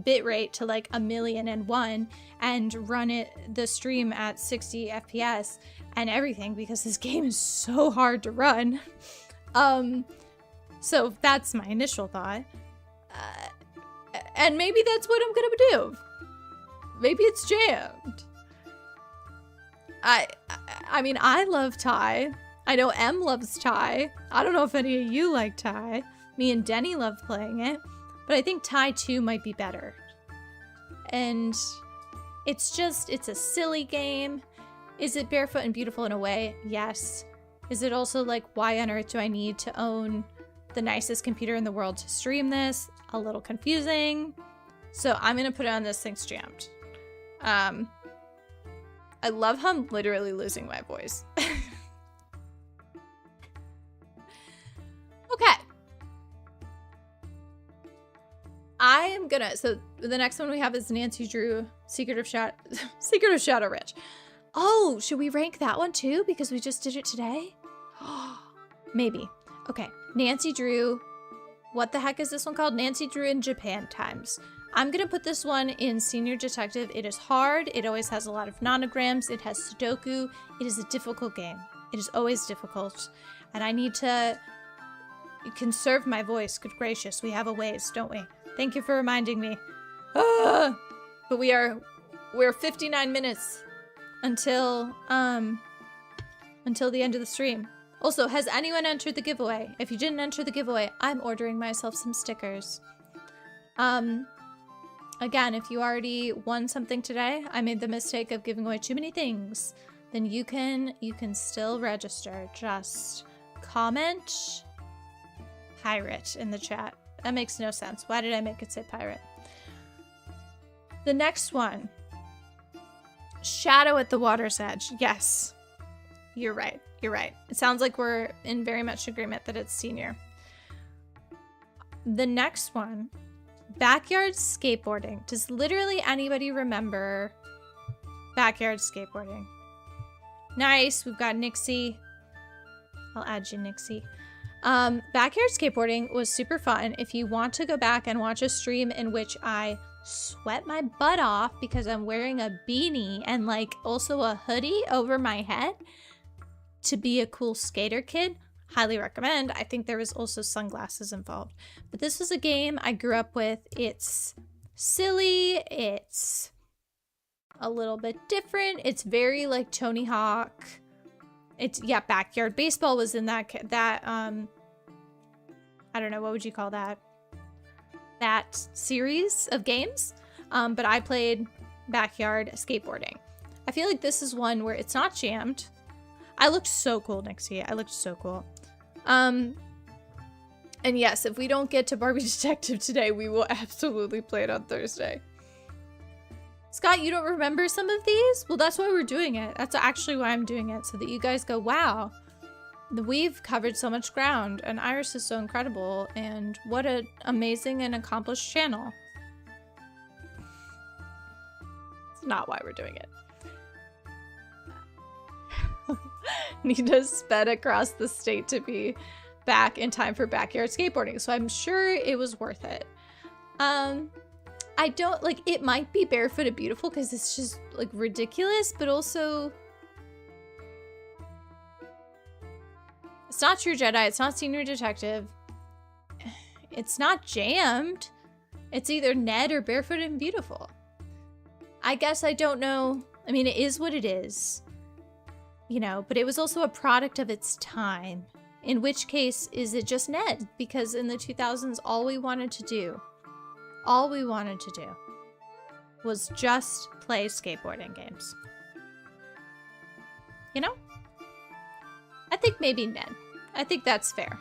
bitrate to like 1,000,001 and run the stream at 60 FPS and everything because this game is so hard to run. So that's my initial thought. And maybe that's what I'm gonna do. Maybe it's jammed. I mean, I love Ty. I know Em loves Ty. I don't know if any of you like Ty. Me and Denny love playing it. But I think Ty 2 might be better. And it's a silly game. Is it barefoot and beautiful in a way? Yes. Is it also like, why on earth do I need to own the nicest computer in the world to stream this? A little confusing. So I'm going to put it on this thing's jammed. I love how I'm literally losing my voice. Okay. I am gonna, so the next one we have is Nancy Drew, Secret of Shadow Ridge. Oh, should we rank that one too? Because we just did it today? Maybe. Okay, Nancy Drew. What the heck is this one called? Nancy Drew in Japan Times. I'm gonna put this one in Senior Detective. It is hard. It always has a lot of nonograms. It has Sudoku. It is a difficult game. It is always difficult. And I need to conserve my voice. Good gracious, we have a ways, don't we? Thank you for reminding me. Ah! But we're 59 minutes until the end of the stream. Also, has anyone entered the giveaway? If you didn't enter the giveaway, I'm ordering myself some stickers. Again, if you already won something today, I made the mistake of giving away too many things, then you can still register. Just comment pirate in the chat. That makes no sense. Why did I make it say pirate? The next one. Shadow at the Water's Edge. Yes. You're right. You're right. It sounds like we're in very much agreement that it's senior. The next one. Backyard skateboarding. Does literally anybody remember backyard skateboarding? Nice. We've got Nixie. I'll add you, Nixie. Backyard skateboarding was super fun. If you want to go back and watch a stream in which I sweat my butt off because I'm wearing a beanie and like also a hoodie over my head to be a cool skater kid, highly recommend. I think there was also sunglasses involved. But this was a game I grew up with. It's silly. It's a little bit different. It's very like Tony Hawk. It's, yeah, backyard baseball was in that I don't know, what would you call that? That series of games. But I played backyard skateboarding. I feel like this is one where it's not jammed. I looked so cool, Nixie. I looked so cool. And yes, if we don't get to Barbie Detective today, we will absolutely play it on Thursday. Scott, you don't remember some of these? Well, that's why we're doing it. That's actually why I'm doing it, so that you guys go, wow, we've covered so much ground, and Iris is so incredible, and what an amazing and accomplished channel. It's not why we're doing it. Nita sped across the state to be back in time for backyard skateboarding, so I'm sure it was worth it. I don't, like, it might be Barefoot and Beautiful because it's just, like, ridiculous, but also it's not True Jedi, it's not Senior Detective, it's not jammed. It's either Ned or Barefoot and Beautiful. I guess I don't know. I mean, it is what it is, you know, but it was also a product of its time. In which case, is it just Ned? Because in the 2000s, all we wanted to do was just play skateboarding games. You know? I think maybe Ned. I think that's fair.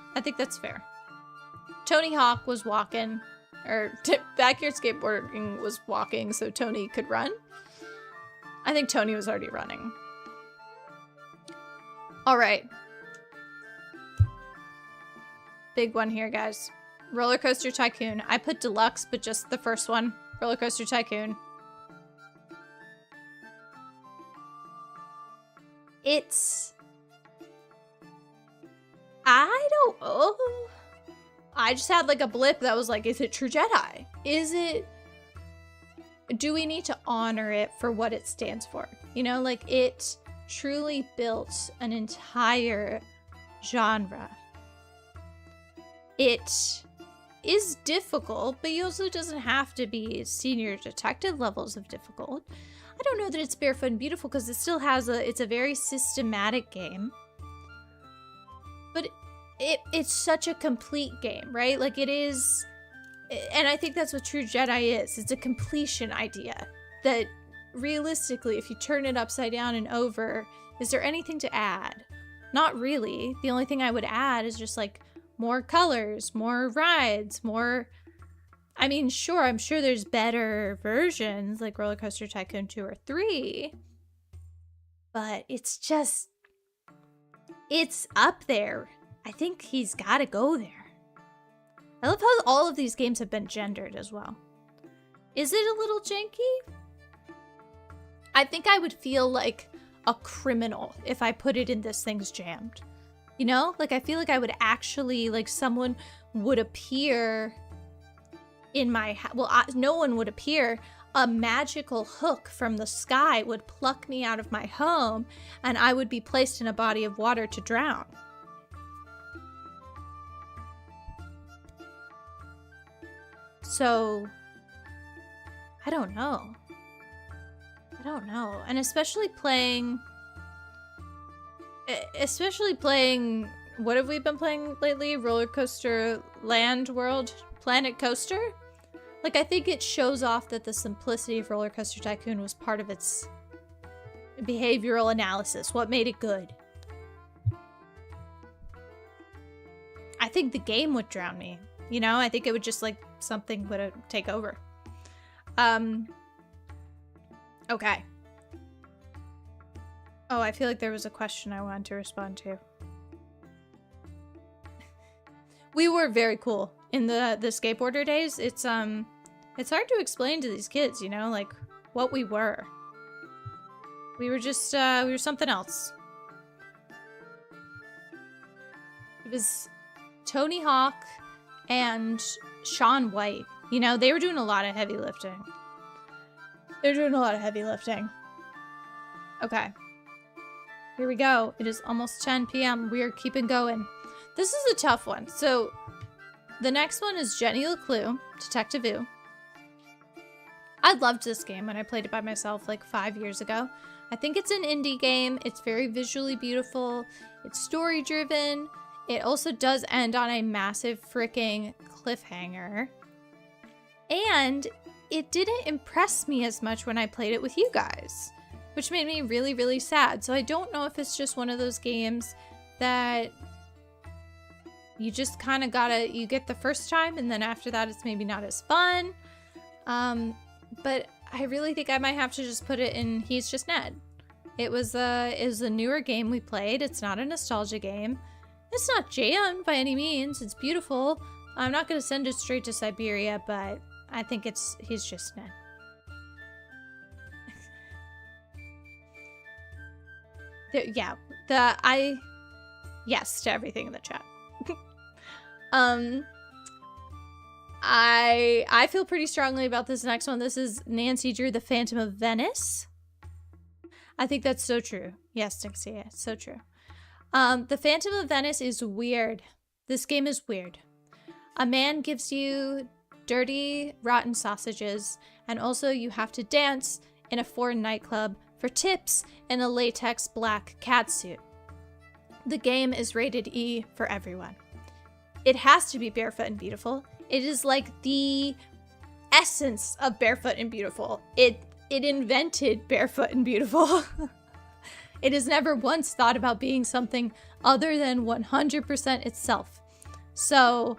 Tony Hawk was walking, or backyard skateboarding was walking so Tony could run. I think Tony was already running. All right. Big one here, guys. Roller Coaster Tycoon. I put deluxe, but just the first one. Roller Coaster Tycoon. It's... I don't... Oh. I just had like a blip that was like, is it True Jedi? Is it... Do we need to honor it for what it stands for? You know, like it truly built an entire genre. It is difficult, but it also doesn't have to be Senior Detective levels of difficult. I don't know that it's Barefoot and Beautiful because it still has it's a very systematic game. But it's such a complete game, right? Like it is, and I think that's what True Jedi is. It's a completion idea that realistically, if you turn it upside down and over, is there anything to add? Not really. The only thing I would add is just like more colors, more rides, more... I mean, sure, I'm sure there's better versions like Roller Coaster Tycoon 2 or 3, but it's just... It's up there. I think he's got to go there. I love how all of these games have been gendered as well. Is it a little janky? I think I would feel like a criminal if I put it in this thing's jammed. You know? Like, I feel like I would actually, like, someone would appear in my... Well, no one would appear a magical hook from the sky would pluck me out of my home and I would be placed in a body of water to drown. So, I don't know. And especially playing, what have we been playing lately? Roller Coaster Land World Planet Coaster? Like, I think it shows off that the simplicity of Roller Coaster Tycoon was part of its behavioral analysis. What made it good? I think the game would drown me. You know, I think it would just, like, something would take over. Okay. Oh, I feel like there was a question I wanted to respond to. We were very cool in the skateboarder days. It's hard to explain to these kids, you know, like what we were. We were just we were something else. It was Tony Hawk and Shaun White. You know, they were doing a lot of heavy lifting. Okay. Here we go. It is almost 10 p.m. We are keeping going. This is a tough one. So, the next one is Jenny LeClue, Detective Ooh. I loved this game when I played it by myself like 5 years ago. I think it's an indie game. It's very visually beautiful. It's story driven. It also does end on a massive freaking cliffhanger. And it didn't impress me as much when I played it with you guys, which made me really, really sad. So I don't know if it's just one of those games that you just kind of you get the first time and then after that it's maybe not as fun. But I really think I might have to just put it in He's Just Ned. It was a newer game we played. It's not a nostalgia game. It's not jammed by any means. It's beautiful. I'm not going to send it straight to Siberia, but I think He's Just Ned. Yes to everything in the chat. I feel pretty strongly about this next one. This is Nancy Drew, The Phantom of Venice. I think that's so true. Yes, Dixie, it's so true. The Phantom of Venice is weird. This game is weird. A man gives you dirty, rotten sausages, and also you have to dance in a foreign nightclub for tips in a latex black catsuit. The game is rated E for everyone. It has to be Barefoot and Beautiful. It is like the essence of Barefoot and Beautiful. It invented Barefoot and Beautiful. It has never once thought about being something other than 100% itself. So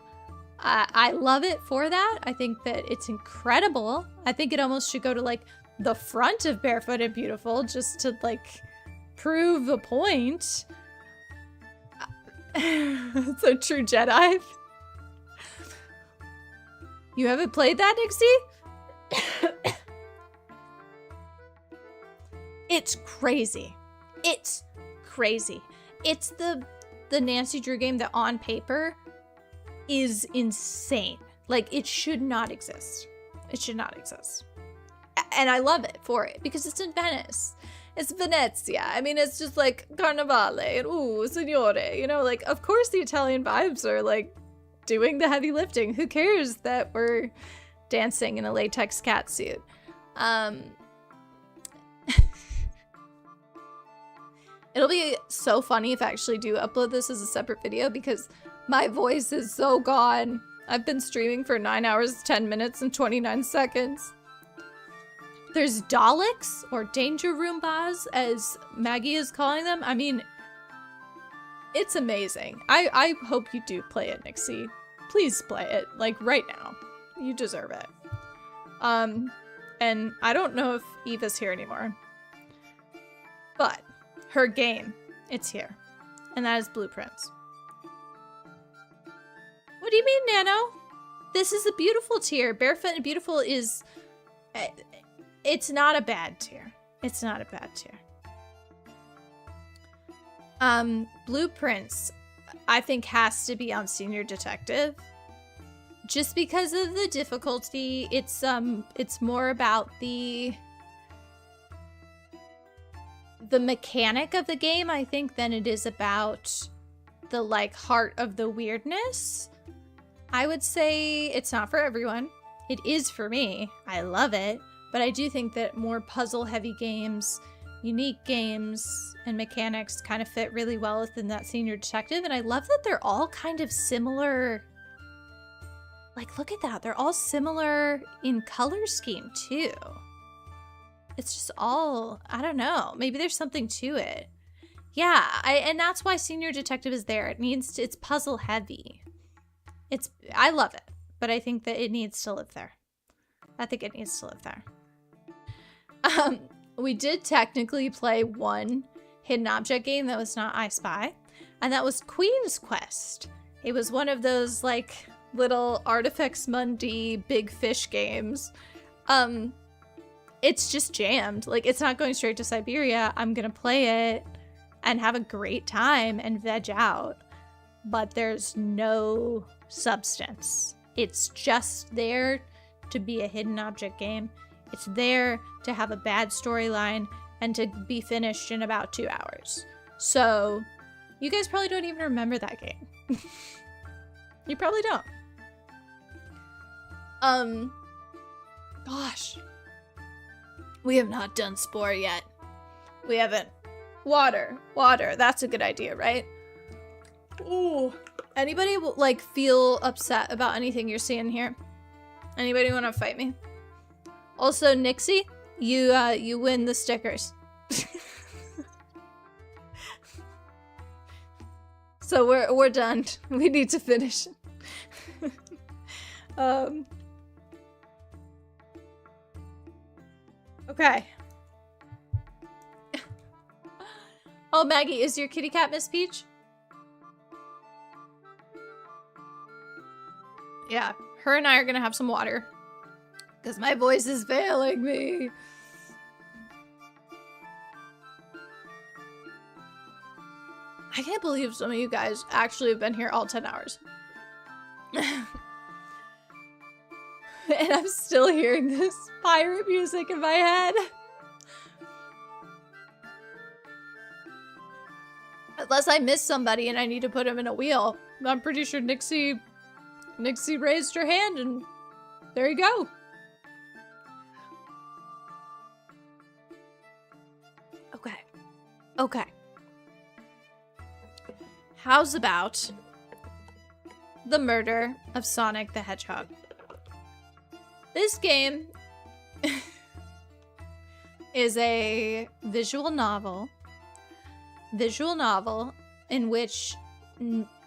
I love it for that. I think that it's incredible. I think it almost should go to like the front of Barefoot and Beautiful just to like prove a point. It's a true Jedi. You haven't played that, Nixie? It's crazy. It's crazy. It's the Nancy Drew game that on paper is insane. Like, it should not exist. It should not exist. And I love it for it because it's in Venice. It's Venezia. I mean, it's just like Carnevale and ooh, signore. You know, like, of course the Italian vibes are like doing the heavy lifting. Who cares that we're dancing in a latex catsuit? It'll be so funny if I actually do upload this as a separate video because my voice is so gone. I've been streaming for 9 hours, 10 minutes, and 29 seconds. There's Daleks, or Danger Roombas, as Maggie is calling them. I mean, it's amazing. I hope you do play it, Nixie. Please play it, like, right now. You deserve it. And I don't know if Eva's here anymore. But her game, it's here. And that is Blueprints. What do you mean, Nano? This is a beautiful tier. Barefoot and Beautiful is... It's not a bad tier. It's not a bad tier. Blueprints, I think, has to be on Senior Detective. just because of the difficulty, it's more about the mechanic of the game, I think, than it is about the like heart of the weirdness. I would say it's not for everyone. It is for me. I love it. But I do think that more puzzle-heavy games, unique games, and mechanics kind of fit really well within that Senior Detective. And I love that they're all kind of similar. Like, look at that. They're all similar in color scheme, too. It's just all, I don't know. Maybe there's something to it. Yeah, and that's why Senior Detective is there. It's puzzle-heavy. I love it, but I think that it needs to live there. I think it needs to live there. We did technically play one hidden object game that was not I Spy, and that was Queen's Quest. It was one of those like little Artifex Mundi big fish games. It's just jammed. Like, it's not going straight to Siberia. I'm gonna play it and have a great time and veg out, but there's no substance. It's just there to be a hidden object game. It's there to have a bad storyline and to be finished in about 2 hours. So, you guys probably don't even remember that game. You probably don't. Gosh. We have not done Spore yet. We haven't. Water. That's a good idea, right? Ooh. Anybody like feel upset about anything you're seeing here? Anybody want to fight me? Also, Nixie, you win the stickers. So we're done. We need to finish. Okay. Oh, Maggie, is your kitty cat Miss Peach? Yeah, her and I are gonna have some water. Because my voice is failing me. I can't believe some of you guys actually have been here all 10 hours. And I'm still hearing this pirate music in my head. Unless I miss somebody and I need to put him in a wheel. I'm pretty sure Nixie raised her hand and there you go. Okay. How's about the murder of Sonic the Hedgehog? This game is a visual novel in which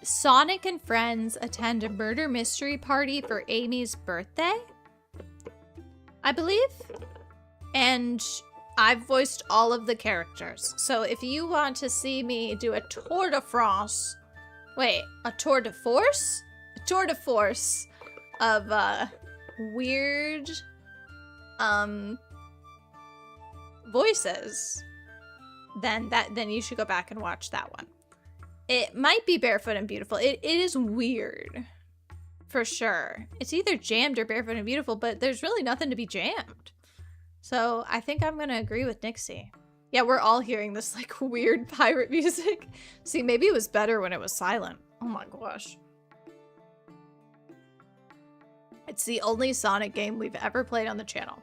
Sonic and friends attend a murder mystery party for Amy's birthday, I believe. And I've voiced all of the characters. So if you want to see me do a tour de France, a tour de force? A tour de force of weird voices, then you should go back and watch that one. It might be Barefoot and Beautiful. It is weird, for sure. It's either jammed or Barefoot and Beautiful, but there's really nothing to be jammed. So I think I'm gonna agree with Nixie. Yeah, we're all hearing this like weird pirate music. See, maybe it was better when it was silent. Oh my gosh. It's the only Sonic game we've ever played on the channel.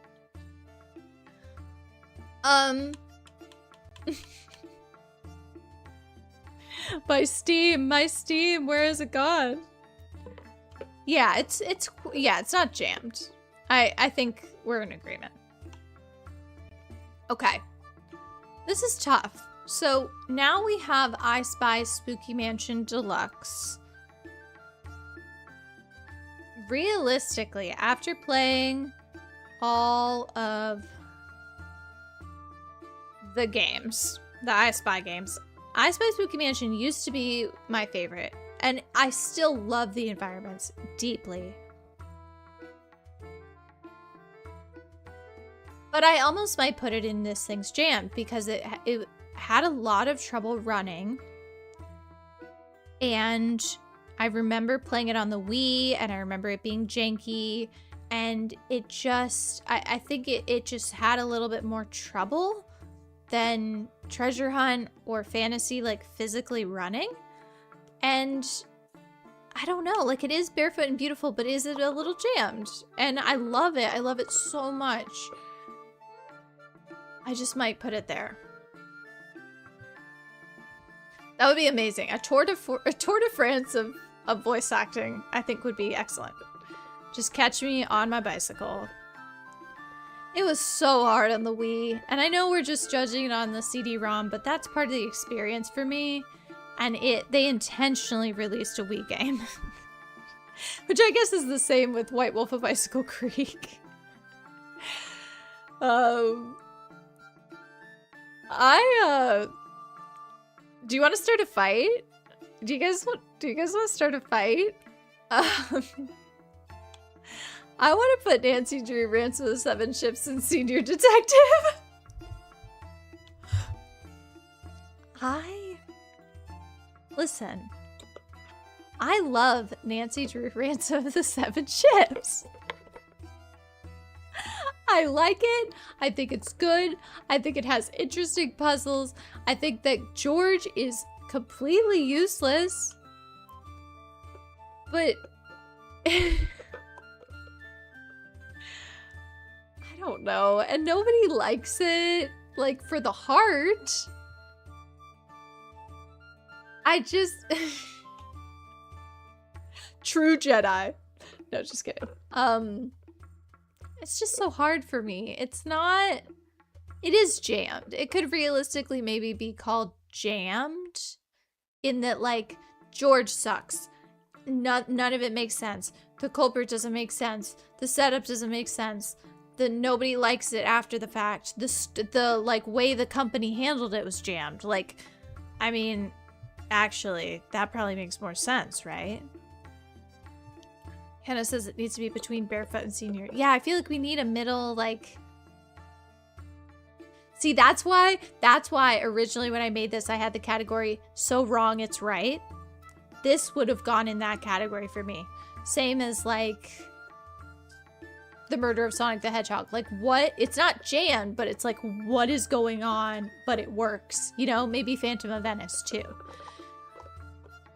My Steam, where is it gone? Yeah, it's not jammed. I think we're in agreement. Okay. This is tough. So now we have I Spy Spooky Mansion Deluxe. Realistically, after playing all of the games, the I Spy games, I Spy Spooky Mansion used to be my favorite, and I still love the environments deeply. But I almost might put it in this thing's jam because it had a lot of trouble running, and I remember playing it on the Wii, and I remember it being janky, and it just, I think it just had a little bit more trouble than Treasure Hunt or Fantasy, like physically running. And I don't know, like it is Barefoot and Beautiful, but is it a little jammed? And I love it. I love it so much. I just might put it there. That would be amazing. A tour de France of voice acting, I think would be excellent. Just catch me on my bicycle. It was so hard on the Wii, and I know we're just judging it on the CD-ROM, but that's part of the experience for me. And they intentionally released a Wii game, which I guess is the same with White Wolf of Bicycle Creek. Do you want to start a fight? Do you guys want to start a fight? I want to put Nancy Drew Rants with the 7 Ships in Senior Detective. Listen, I love Nancy Drew Rants of the 7 Ships. I like it. I think it's good. I think it has interesting puzzles. I think that George is completely useless. But I don't know. And nobody likes it, like, for the heart. I just... True Jedi. No, just kidding. It's just so hard for me. It's not... It is jammed. It could realistically maybe be called jammed in that, like, George sucks. None of it makes sense. The culprit doesn't make sense. The setup doesn't make sense. Nobody likes it after the fact. The like, way the company handled it was jammed. Like, I mean... Actually, that probably makes more sense, right? Hannah says it needs to be between Barefoot and Senior. Yeah, I feel like we need a middle, like... See, that's why originally when I made this, I had the category So Wrong It's Right. This would have gone in that category for me. Same as, like, The Murder of Sonic the Hedgehog. Like, what? It's not jammed, but it's like, what is going on? But it works. You know, maybe Phantom of Venice, too.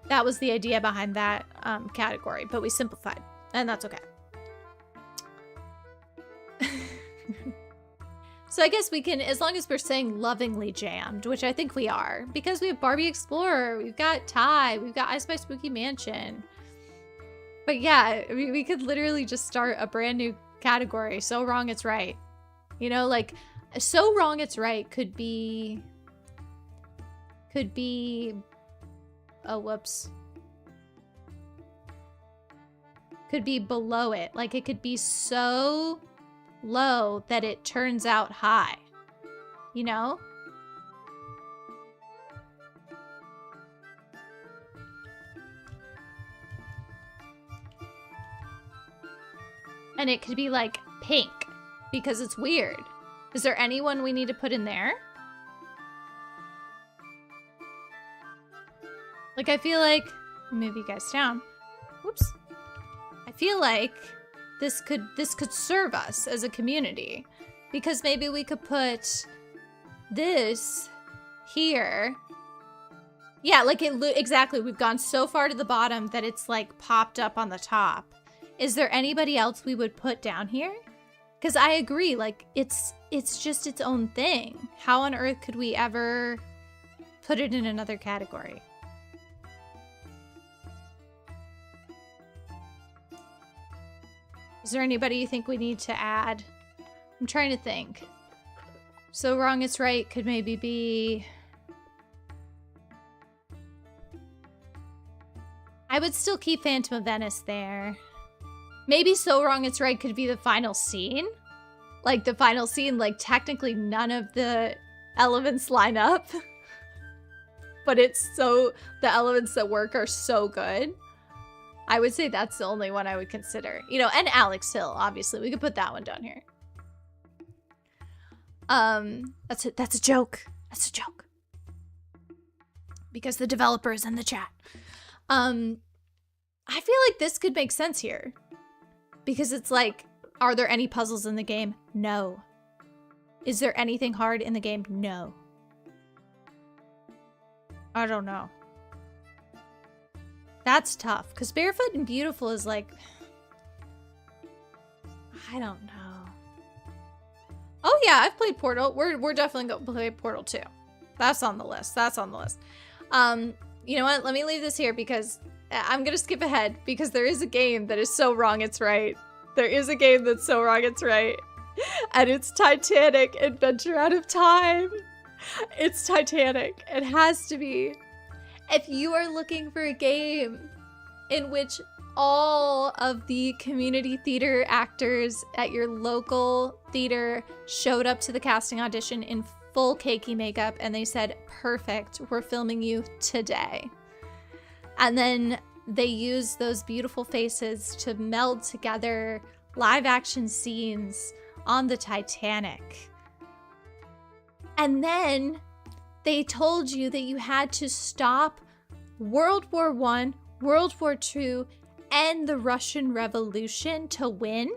That was the idea behind that category, but we simplified, and that's okay. So I guess we can, as long as we're saying lovingly jammed, which I think we are, because we have Barbie Explorer, we've got Ty, we've got I Spy Spooky Mansion. But yeah, we could literally just start a brand new category, So Wrong It's Right. You know, like, So Wrong It's Right could be... Oh, whoops. Could be below it. Like, it could be so low that it turns out high. You know? And it could be, like, pink. Because it's weird. Is there anyone we need to put in there? Like, I feel like, move you guys down. Whoops. I feel like this could serve us as a community, because maybe we could put this here. Yeah, like exactly. We've gone so far to the bottom that it's like popped up on the top. Is there anybody else we would put down here? Because I agree, like it's just its own thing. How on earth could we ever put it in another category? Is there anybody you think we need to add? I'm trying to think. So Wrong It's Right could maybe be... I would still keep Phantom of Venice there. Maybe So Wrong It's Right could be the final scene. Like, the final scene, like, technically none of the elements line up. But it's so... The elements that work are so good. I would say that's the only one I would consider. You know, and Alex Hill, obviously. We could put that one down here. That's a joke. That's a joke. Because the developer is in the chat. I feel like this could make sense here. Because it's like, are there any puzzles in the game? No. Is there anything hard in the game? No. I don't know. That's tough. Because Barefoot and Beautiful is like... I don't know. Oh yeah, I've played Portal. We're definitely going to play Portal 2. That's on the list. That's on the list. You know what? Let me leave this here because I'm going to skip ahead because there is a game that is so wrong it's right. There is a game that's so wrong it's right. And it's Titanic Adventure Out of Time. It's Titanic. It has to be. If you are looking for a game in which all of the community theater actors at your local theater showed up to the casting audition in full cakey makeup and they said, perfect, we're filming you today. And then they used those beautiful faces to meld together live action scenes on the Titanic. And then they told you that you had to stop World War I, World War II, and the Russian Revolution to win?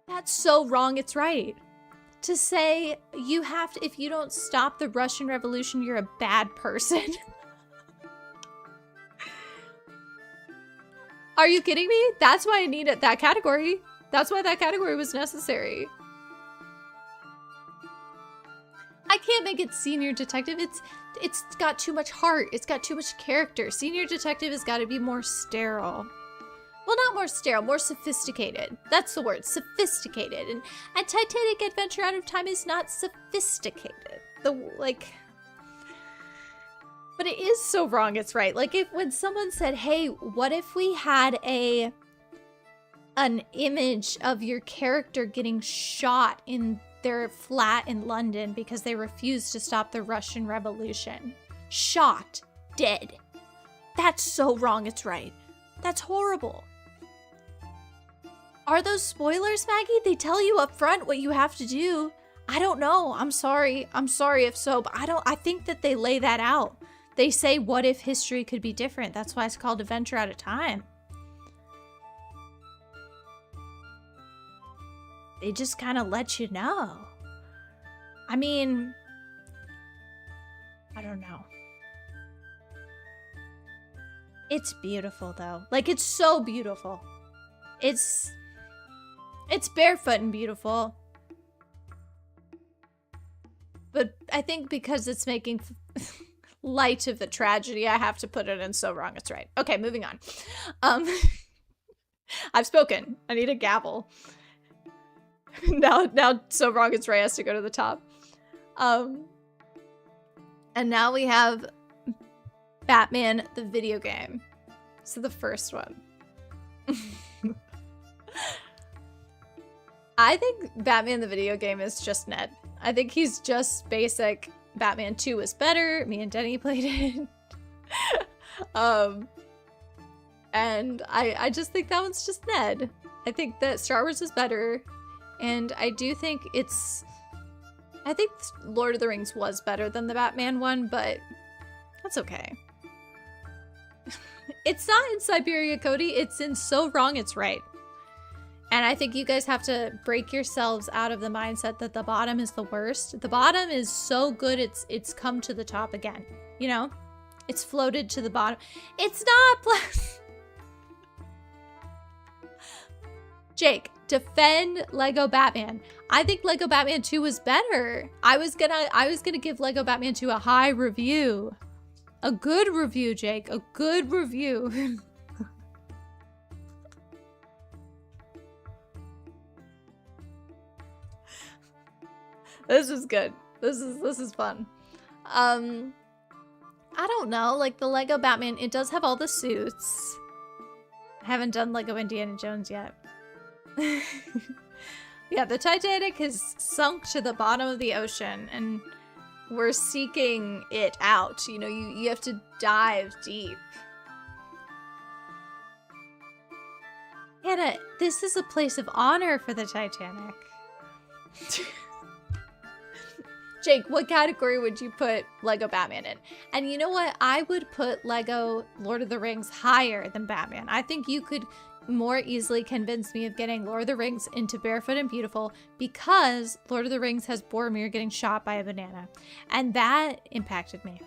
That's so wrong, it's right. To say you have to, if you don't stop the Russian Revolution, you're a bad person. Are you kidding me? That's why I needed that category. That's why that category was necessary. I can't make it Senior Detective. It's got too much heart. It's got too much character. Senior Detective has got to be more sterile. Well, not more sterile, more sophisticated. That's the word, sophisticated. And Titanic Adventure Out of Time is not sophisticated. But it is so wrong, it's right. Like when someone said, hey, what if we had an image of your character getting shot in their flat in London because they refused to stop the Russian Revolution. Shot. Dead. That's so wrong, it's right. That's horrible. Are those spoilers, Maggie? They tell you up front what you have to do. I don't know. I'm sorry. I'm sorry if so, but I think that they lay that out. They say, what if history could be different? That's why it's called Adventure Out of Time. They just kind of let you know. I mean, I don't know. It's beautiful though. Like, it's so beautiful. It's barefoot and beautiful. But I think because it's making light of the tragedy, I have to put it in So Wrong It's Right. Okay, moving on. I've spoken. I need a gavel. Now So Wrong It's Right has to go to the top. And now we have Batman the video game. So the first one. I think Batman the video game is just Ned. I think he's just basic. Batman 2 was better. Me and Denny played it. And I just think that one's just Ned. I think that Star Wars is better. And I do think I think Lord of the Rings was better than the Batman one, but that's okay. It's not in Siberia, Cody. It's in So Wrong It's Right. And I think you guys have to break yourselves out of the mindset that the bottom is the worst. The bottom is so good it's come to the top again. You know? It's floated to the bottom. It's not Jake, defend Lego Batman. I think Lego Batman 2 was better. I was gonna give Lego Batman 2 a high review. A good review, Jake. A good review. This is good. This is fun. I don't know. Like the Lego Batman, it does have all the suits. I haven't done Lego Indiana Jones yet. Yeah, the Titanic has sunk to the bottom of the ocean and we're seeking it out. You know, you have to dive deep. Hannah, this is a place of honor for the Titanic. Jake, what category would you put Lego Batman in? And you know what? I would put Lego Lord of the Rings higher than Batman. I think you could more easily convince me of getting Lord of the Rings into Barefoot and Beautiful because Lord of the Rings has Boromir getting shot by a banana. And that impacted me.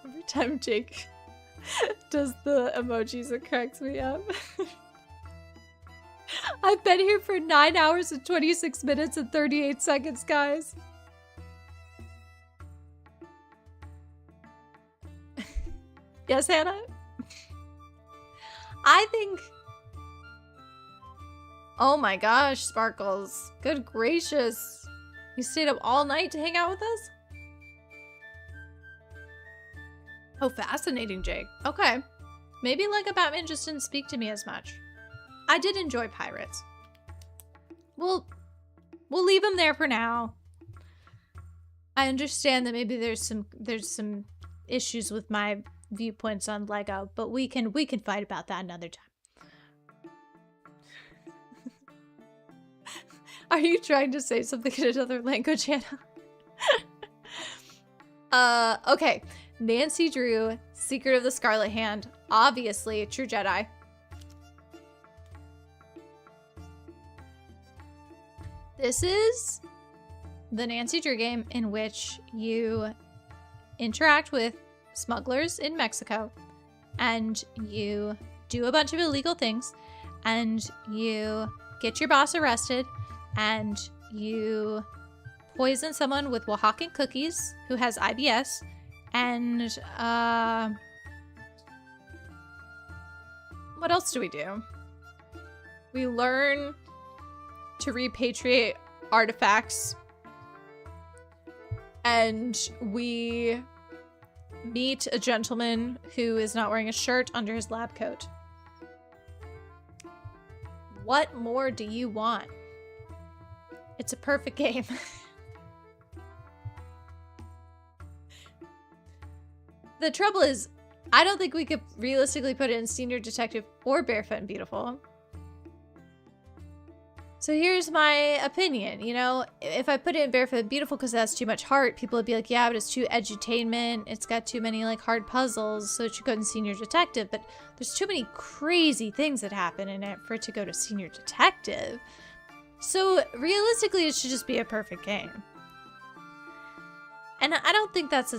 Every time Jake does the emojis, it cracks me up. I've been here for 9 hours and 26 minutes and 38 seconds, guys. Yes, Hannah? I think... Oh my gosh, Sparkles. Good gracious. You stayed up all night to hang out with us? Oh, fascinating, Jake. Okay. Maybe Lego Batman just didn't speak to me as much. I did enjoy Pirates. We'll leave them there for now. I understand that maybe there's some issues with my viewpoints on Lego, but we can fight about that another time. Are you trying to say something in another language, Hannah? Okay. Nancy Drew, Secret of the Scarlet Hand. Obviously, True Jedi. This is the Nancy Drew game in which you interact with smugglers in Mexico and you do a bunch of illegal things and you get your boss arrested and you poison someone with Oaxacan cookies who has IBS and what else do we do? We learn to repatriate artifacts and we meet a gentleman who is not wearing a shirt under his lab coat. What more do you want? It's a perfect game. The trouble is, I don't think we could realistically put it in Senior Detective or Barefoot and Beautiful. So here's my opinion, you know, if I put it in Barefoot and Beautiful because it has too much heart, people would be like, yeah, but it's too edutainment, it's got too many like hard puzzles, so it should go in Senior Detective, but there's too many crazy things that happen in it for it to go to Senior Detective. So realistically, it should just be a perfect game. And I don't think that's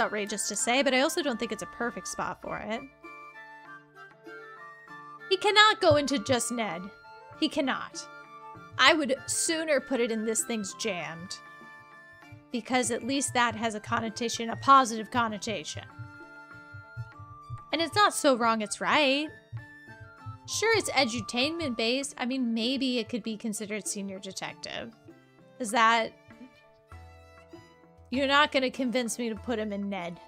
outrageous to say, but I also don't think it's a perfect spot for it. He cannot go into Just Ned. He cannot. I would sooner put it in This Thing's Jammed. Because at least that has a connotation, a positive connotation. And it's not so wrong, it's right. Sure, it's edutainment based. I mean, maybe it could be considered Senior Detective. Is that... You're not going to convince me to put him in Ned.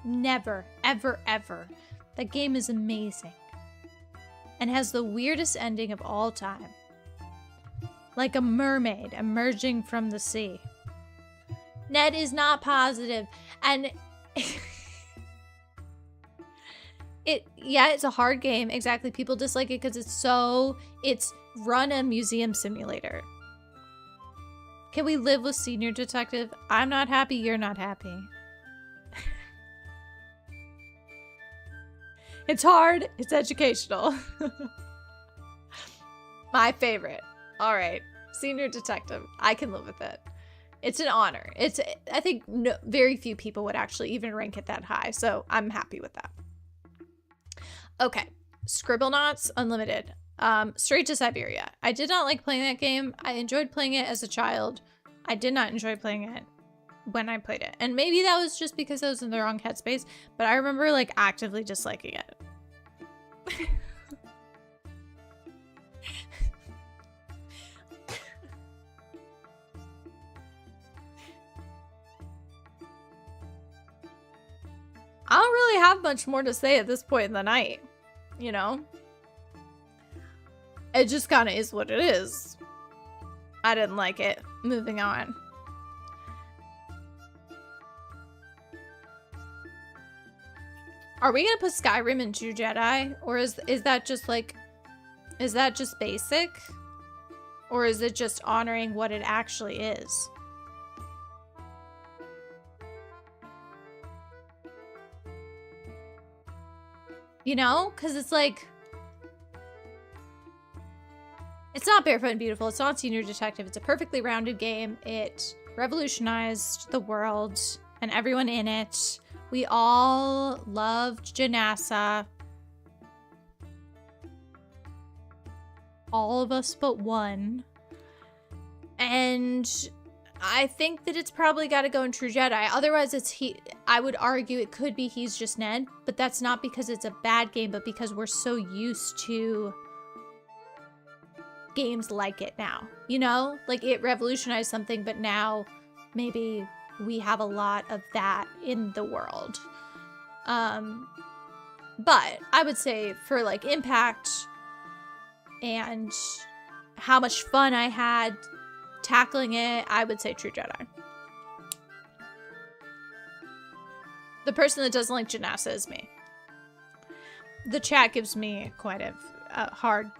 Never, ever, ever. That game is amazing. And has the weirdest ending of all time. Like a mermaid emerging from the sea. Ned is not positive. And it's a hard game. Exactly. People dislike it because it's run a museum simulator. Can we live with Senior Detective? I'm not happy, you're not happy. It's hard, it's educational. My favorite. All right, Senior Detective. I can live with it. It's an honor. I think very few people would actually even rank it that high, so I'm happy with that. Okay, Scribblenauts Unlimited. Straight to Siberia. I did not like playing that game. I enjoyed playing it as a child. I did not enjoy playing it when I played it. And maybe that was just because I was in the wrong headspace, but I remember like actively disliking it. I don't really have much more to say at this point in the night, you know? It just kind of is what it is. I didn't like it. Moving on. Are we gonna put Skyrim in True Jedi? Or is that just like Is that just basic? Or is it just honoring what it actually is? You know? Because it's like... It's not Barefoot and Beautiful. It's not Senior Detective. It's a perfectly rounded game. It revolutionized the world and everyone in it. We all loved Janassa. All of us but one. And I think that it's probably got to go in True Jedi. Otherwise, I would argue it could be He's Just Ned. But that's not because it's a bad game, but because we're so used to games like it now. You know? Like, it revolutionized something, but now maybe we have a lot of that in the world. But I would say for, like, impact and how much fun I had tackling it, I would say True Jedi. The person that doesn't like Janassa is me. The chat gives me quite a hard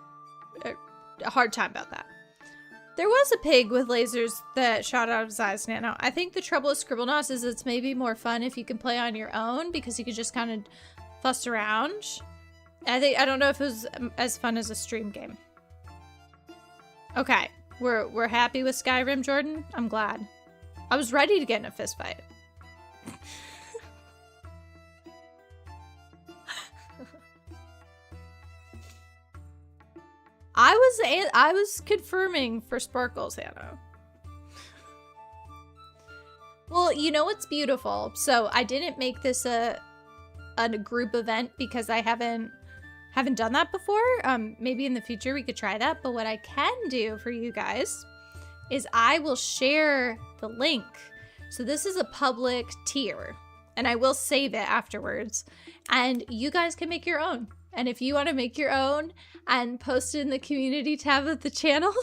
time about that. There was a pig with lasers that shot out of his eyes, Nano. I think the trouble with Scribblenauts is it's maybe more fun if you can play on your own, because you could just kind of fuss around. I don't know if it was as fun as a stream game. Okay, we're happy with Skyrim, Jordan. I'm glad. I was ready to get in a fist fight. I was confirming for Sparkles, Hannah. Well, you know what's beautiful? So I didn't make this a group event because I haven't done that before. Maybe in the future we could try that. But what I can do for you guys is I will share the link. So this is a public tier, and I will save it afterwards. And you guys can make your own. And if you want to make your own and post it in the community tab of the channel,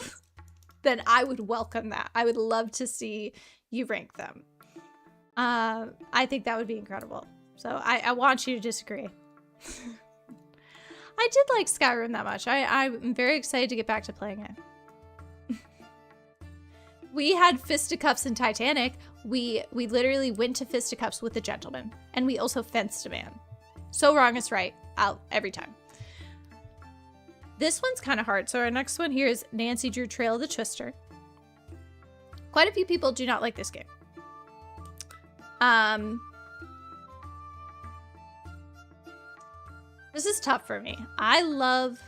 then I would welcome that. I would love to see you rank them. I think that would be incredible. So I want you to disagree. I did like Skyrim that much. I'm very excited to get back to playing it. We had fisticuffs in Titanic. We literally went to fisticuffs with a gentleman. And we also fenced a man. So wrong is right. Out every time. This one's kind of hard. So our next one here is Nancy Drew Trail of the Twister. Quite a few people do not like this game. This is tough for me. I love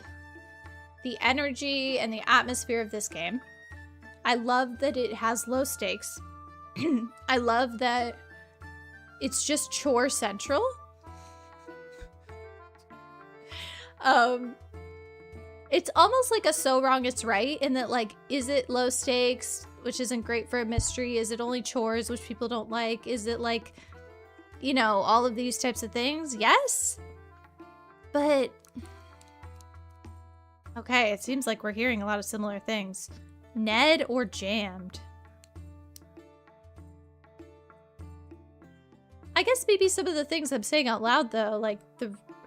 the energy and the atmosphere of this game. I love that it has low stakes. I love that it's just chore central. It's almost like a So Wrong It's Right in that, like, is it low stakes, which isn't great for a mystery? Is it only chores, which people don't like? Is it like, you know, all of these types of things? Yes. But okay, it seems like we're hearing a lot of similar things. Ned or Jammed? I guess maybe some of the things I'm saying out loud though, like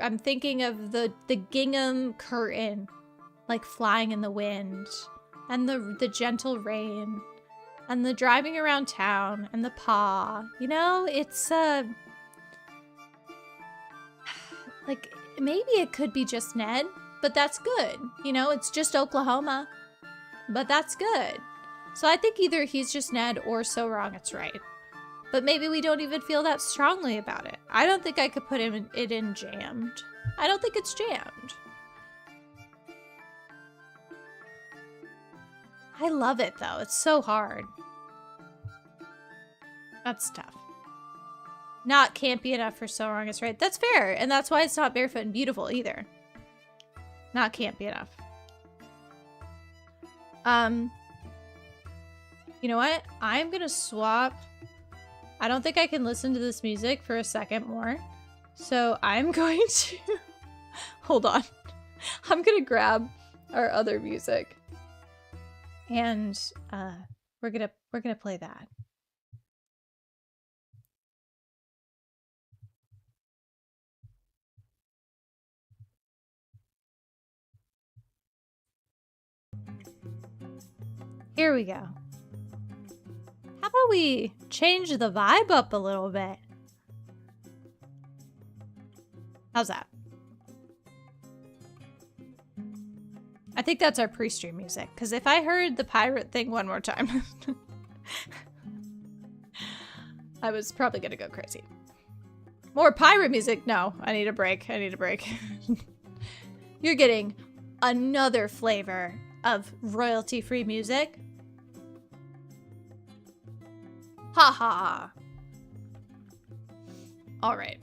I'm thinking of the gingham curtain, like flying in the wind, and the gentle rain, and the driving around town, and the paw. You know, it's like maybe it could be just Ned, but that's good. You know, it's just Oklahoma, but that's good. So I think either He's Just Ned or So Wrong It's Right. But maybe we don't even feel that strongly about it. I don't think I could put it in Jammed. I don't think it's Jammed. I love it though. It's so hard. That's tough. Not campy enough for So Wrong It's Right. That's fair. And that's why it's not Barefoot and Beautiful either. Not campy enough. You know what? I'm gonna swap. I don't think I can listen to this music for a second more. So I'm going to hold on. I'm gonna grab our other music. And we're gonna play that. Here we go. How about we change the vibe up a little bit? How's that? I think that's our pre-stream music, because if I heard the pirate thing one more time, I was probably gonna go crazy. More pirate music? No, I need a break. I need a break. You're getting another flavor of royalty-free music. Ha ha. All right.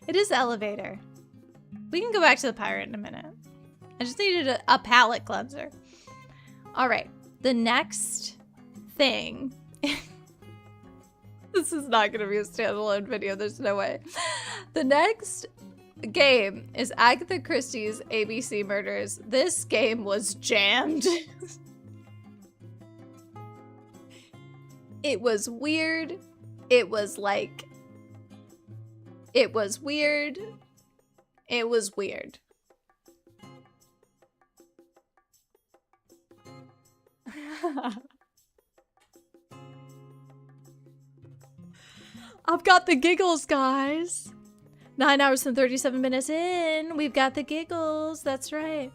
It is elevator. We can go back to the pirate in a minute. I just needed a palate cleanser. All right. The next thing. This is not going to be a standalone video. There's no way. The next game is Agatha Christie's ABC Murders. This game was jammed. It was weird. It was like... It was weird. It was weird. I've got the giggles, guys. 9 hours and 37 minutes in. We've got the giggles. That's right.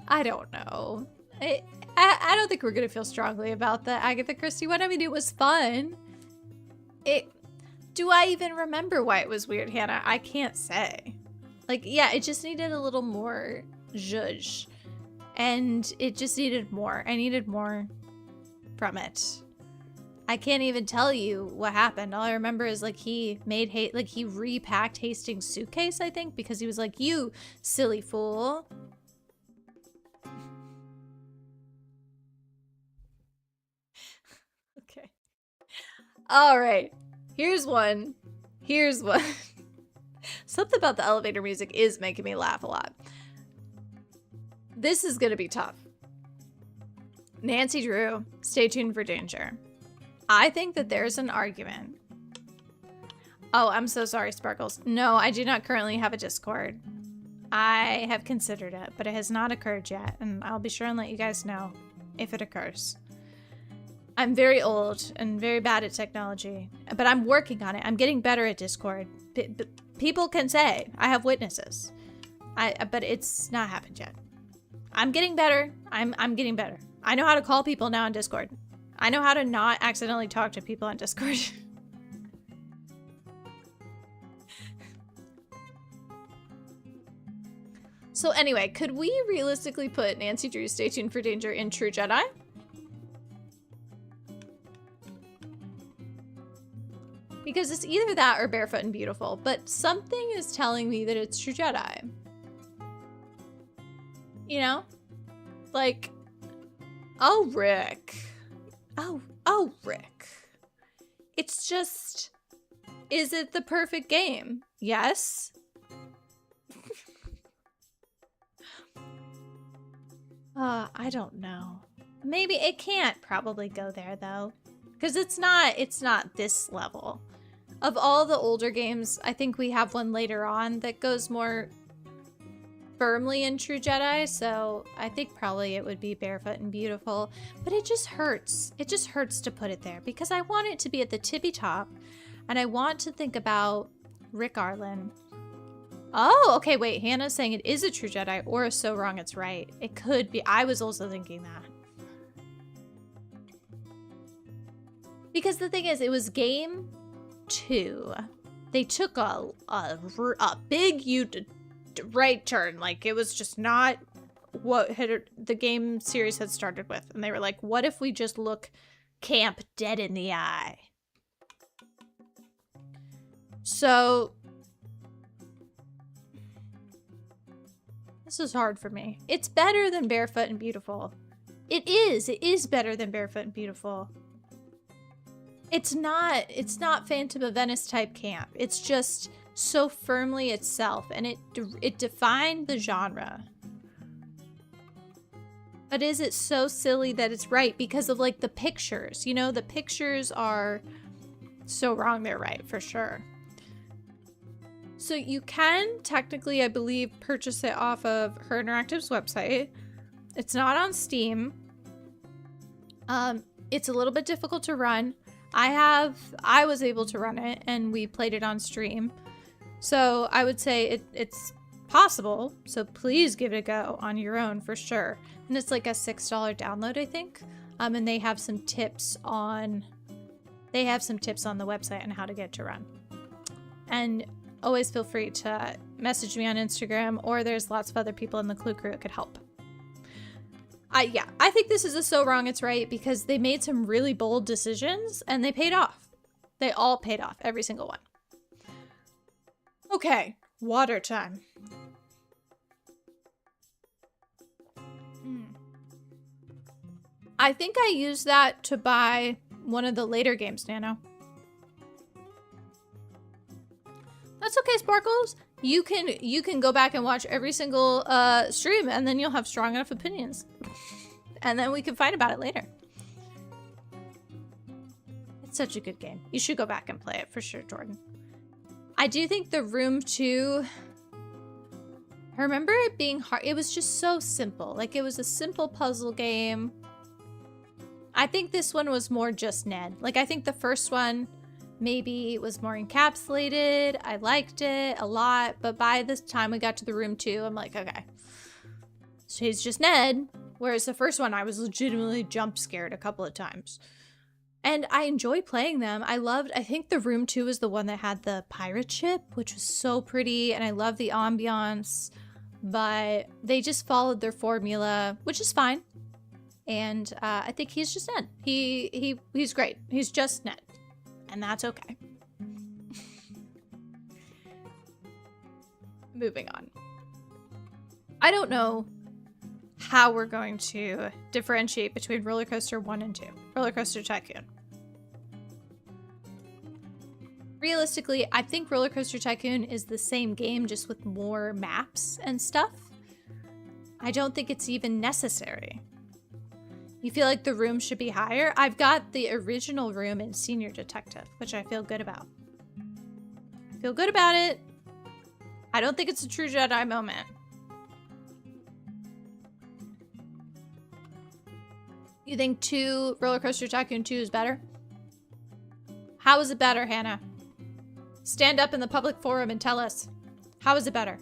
I don't know. I don't think we're gonna feel strongly about the Agatha Christie one. I mean, it was fun. Do I even remember why it was weird, Hannah? I can't say. Like, yeah, it just needed a little more zhuzh. And it just needed more. I needed more from it. I can't even tell you what happened. All I remember is like he repacked Hastings' suitcase, I think, because he was like, "You silly fool." Okay. All right. Here's one. Something about the elevator music is making me laugh a lot. This is gonna be tough. Nancy Drew, stay tuned for danger. I think that there's an argument. Oh, I'm so sorry, Sparkles. No, I do not currently have a Discord. I have considered it, but it has not occurred yet, and I'll be sure and let you guys know if it occurs. I'm very old and very bad at technology, but I'm working on it. I'm getting better at Discord. People can say, I have witnesses. But it's not happened yet. I'm getting better. I'm getting better. I know how to call people now on Discord. I know how to not accidentally talk to people on Discord. So anyway, could we realistically put Nancy Drew, stay tuned for danger in True Jedi? Because it's either that or Barefoot and Beautiful, but something is telling me that it's True Jedi. You know? Like, oh, Rick. Oh, Rick. It's just, is it the perfect game? Yes. I don't know. Maybe it can't probably go there though. Because it's not this level. Of all the older games, I think we have one later on that goes more firmly in True Jedi, so I think probably it would be Barefoot and Beautiful, but it just hurts. It just hurts to put it there because I want it to be at the tippy top, and I want to think about Rick Arlen. Oh, okay, wait, Hannah's saying it is a True Jedi or a So Wrong It's Right. It could be. I was also thinking that. Because the thing is, it was game 2. They took a big right turn. Like, it was just not what the game series had started with. And they were like, what if we just look camp dead in the eye? So this is hard for me. It's better than Barefoot and Beautiful. It is better than Barefoot and Beautiful. It's not Phantom of Venice type camp. It's just so firmly itself, and it defined the genre. But is it so silly that it's right because of like the pictures? You know, the pictures are so wrong they're right, for sure. So you can technically, I believe, purchase it off of Her Interactive's website. It's not on Steam. It's a little bit difficult to run. I was able to run it and we played it on stream. So I would say it's possible. So please give it a go on your own for sure. And it's like a $6 download, I think. And they have some tips on the website on how to get it to run. And always feel free to message me on Instagram, or there's lots of other people in the Clue Crew that could help. I think this is a so wrong it's right because they made some really bold decisions and they paid off. They all paid off, every single one. Okay, water time. I think I used that to buy one of the later games, Nano. That's okay, Sparkles. You can go back and watch every single stream, and then you'll have strong enough opinions. And then we can fight about it later. It's such a good game. You should go back and play it for sure, Jordan. I do think the Room 2... I remember it being hard. It was just so simple. Like, it was a simple puzzle game. I think this one was more just Ned. Like, I think the first one maybe was more encapsulated. I liked it a lot. But by the time we got to the Room 2, I'm like, okay. So he's just Ned. Whereas the first one, I was legitimately jump scared a couple of times. And I enjoyed playing them. I think the Room 2 was the one that had the pirate ship, which was so pretty. And I love the ambiance. But they just followed their formula, which is fine. And I think he's just Ned. He's great. He's just Ned. And that's okay. Moving on. I don't know how we're going to differentiate between Roller Coaster 1 and 2. Roller Coaster Tycoon. Realistically, I think Roller Coaster Tycoon is the same game, just with more maps and stuff. I don't think it's even necessary. You feel like the room should be higher? I've got the original room in Senior Detective, which I feel good about. I feel good about it. I don't think it's a true Jedi moment. You think Roller Coaster Tycoon 2 is better? How is it better, Hannah? Stand up in the public forum and tell us. How is it better?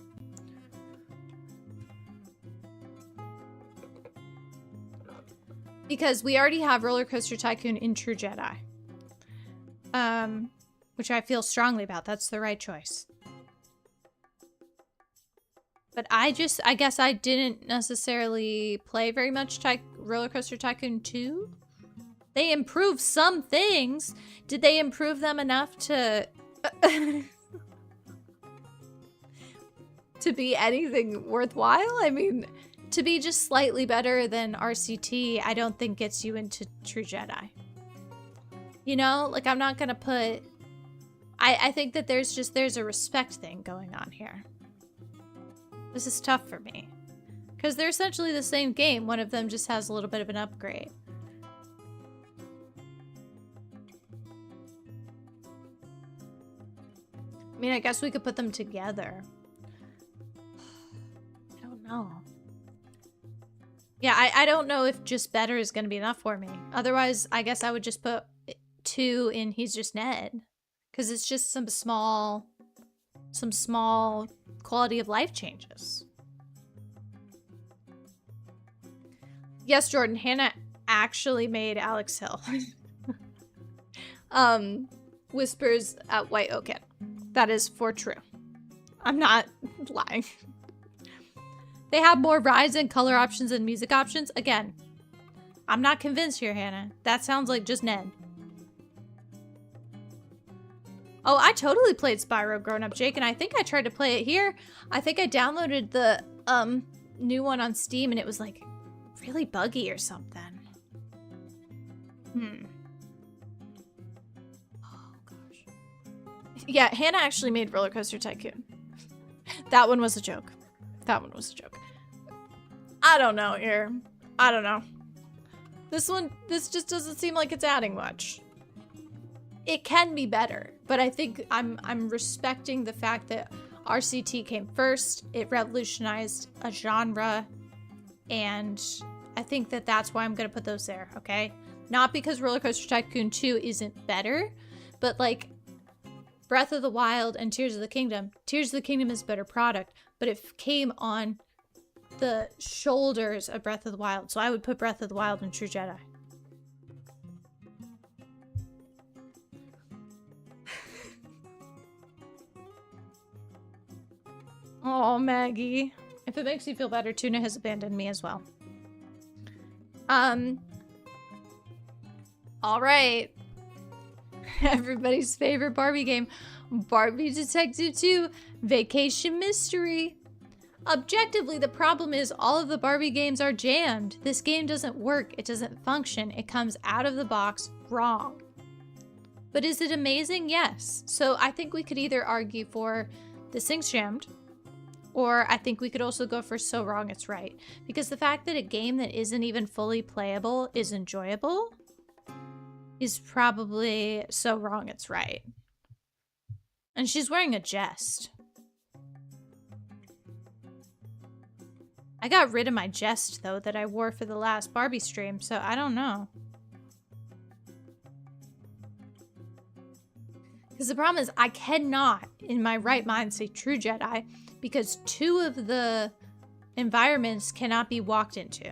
Because we already have Roller Coaster Tycoon in True Jedi. Which I feel strongly about. That's the right choice. But I guess I didn't necessarily play very much Roller Coaster Tycoon 2. They improved some things. Did they improve them enough to... to be anything worthwhile? I mean... To be just slightly better than RCT, I don't think gets you into True Jedi. You know? Like, I'm not gonna put... I think that there's a respect thing going on here. This is tough for me. Because they're essentially the same game. One of them just has a little bit of an upgrade. I mean, I guess we could put them together. I don't know. Yeah, I don't know if just better is going to be enough for me. Otherwise, I guess I would just put 2 in He's Just Ned. Because it's just some small quality of life changes. Yes, Jordan, Hannah actually made Alex Hill. Whispers at White Oak Inn. That is for true. I'm not lying. They have more rides and color options and music options. Again, I'm not convinced here, Hannah. That sounds like just Ned. Oh, I totally played Spyro Grown Up Jake, and I think I tried to play it here. I think I downloaded the new one on Steam, and it was like really buggy or something. Oh gosh. Yeah, Hannah actually made Roller Coaster Tycoon. That one was a joke. That one was a joke. I don't know here. I don't know. This just doesn't seem like it's adding much. it can be better, but I think I'm respecting the fact that RCT came first. It revolutionized a genre, and I think that that's why I'm gonna put those there, okay? Not because Roller Coaster Tycoon 2 isn't better, but like Breath of the Wild and Tears of the Kingdom. Tears of the Kingdom is a better product, but it came on the shoulders of Breath of the Wild. So I would put Breath of the Wild and True Jedi. Oh, Maggie. If it makes you feel better, Tuna has abandoned me as well. All right. Everybody's favorite Barbie game, Barbie Detective 2 Vacation Mystery. Objectively, the problem is all of the Barbie games are jammed. This game doesn't work. It doesn't function. It comes out of the box wrong. But is it amazing? Yes. So I think we could either argue for this thing's jammed, or I think we could also go for so wrong it's right. Because the fact that a game that isn't even fully playable is enjoyable is probably so wrong it's right. And she's wearing a jest. I got rid of my jest, though, that I wore for the last Barbie stream, so I don't know. Because the problem is I cannot, in my right mind, say True Jedi, because 2 of the environments cannot be walked into.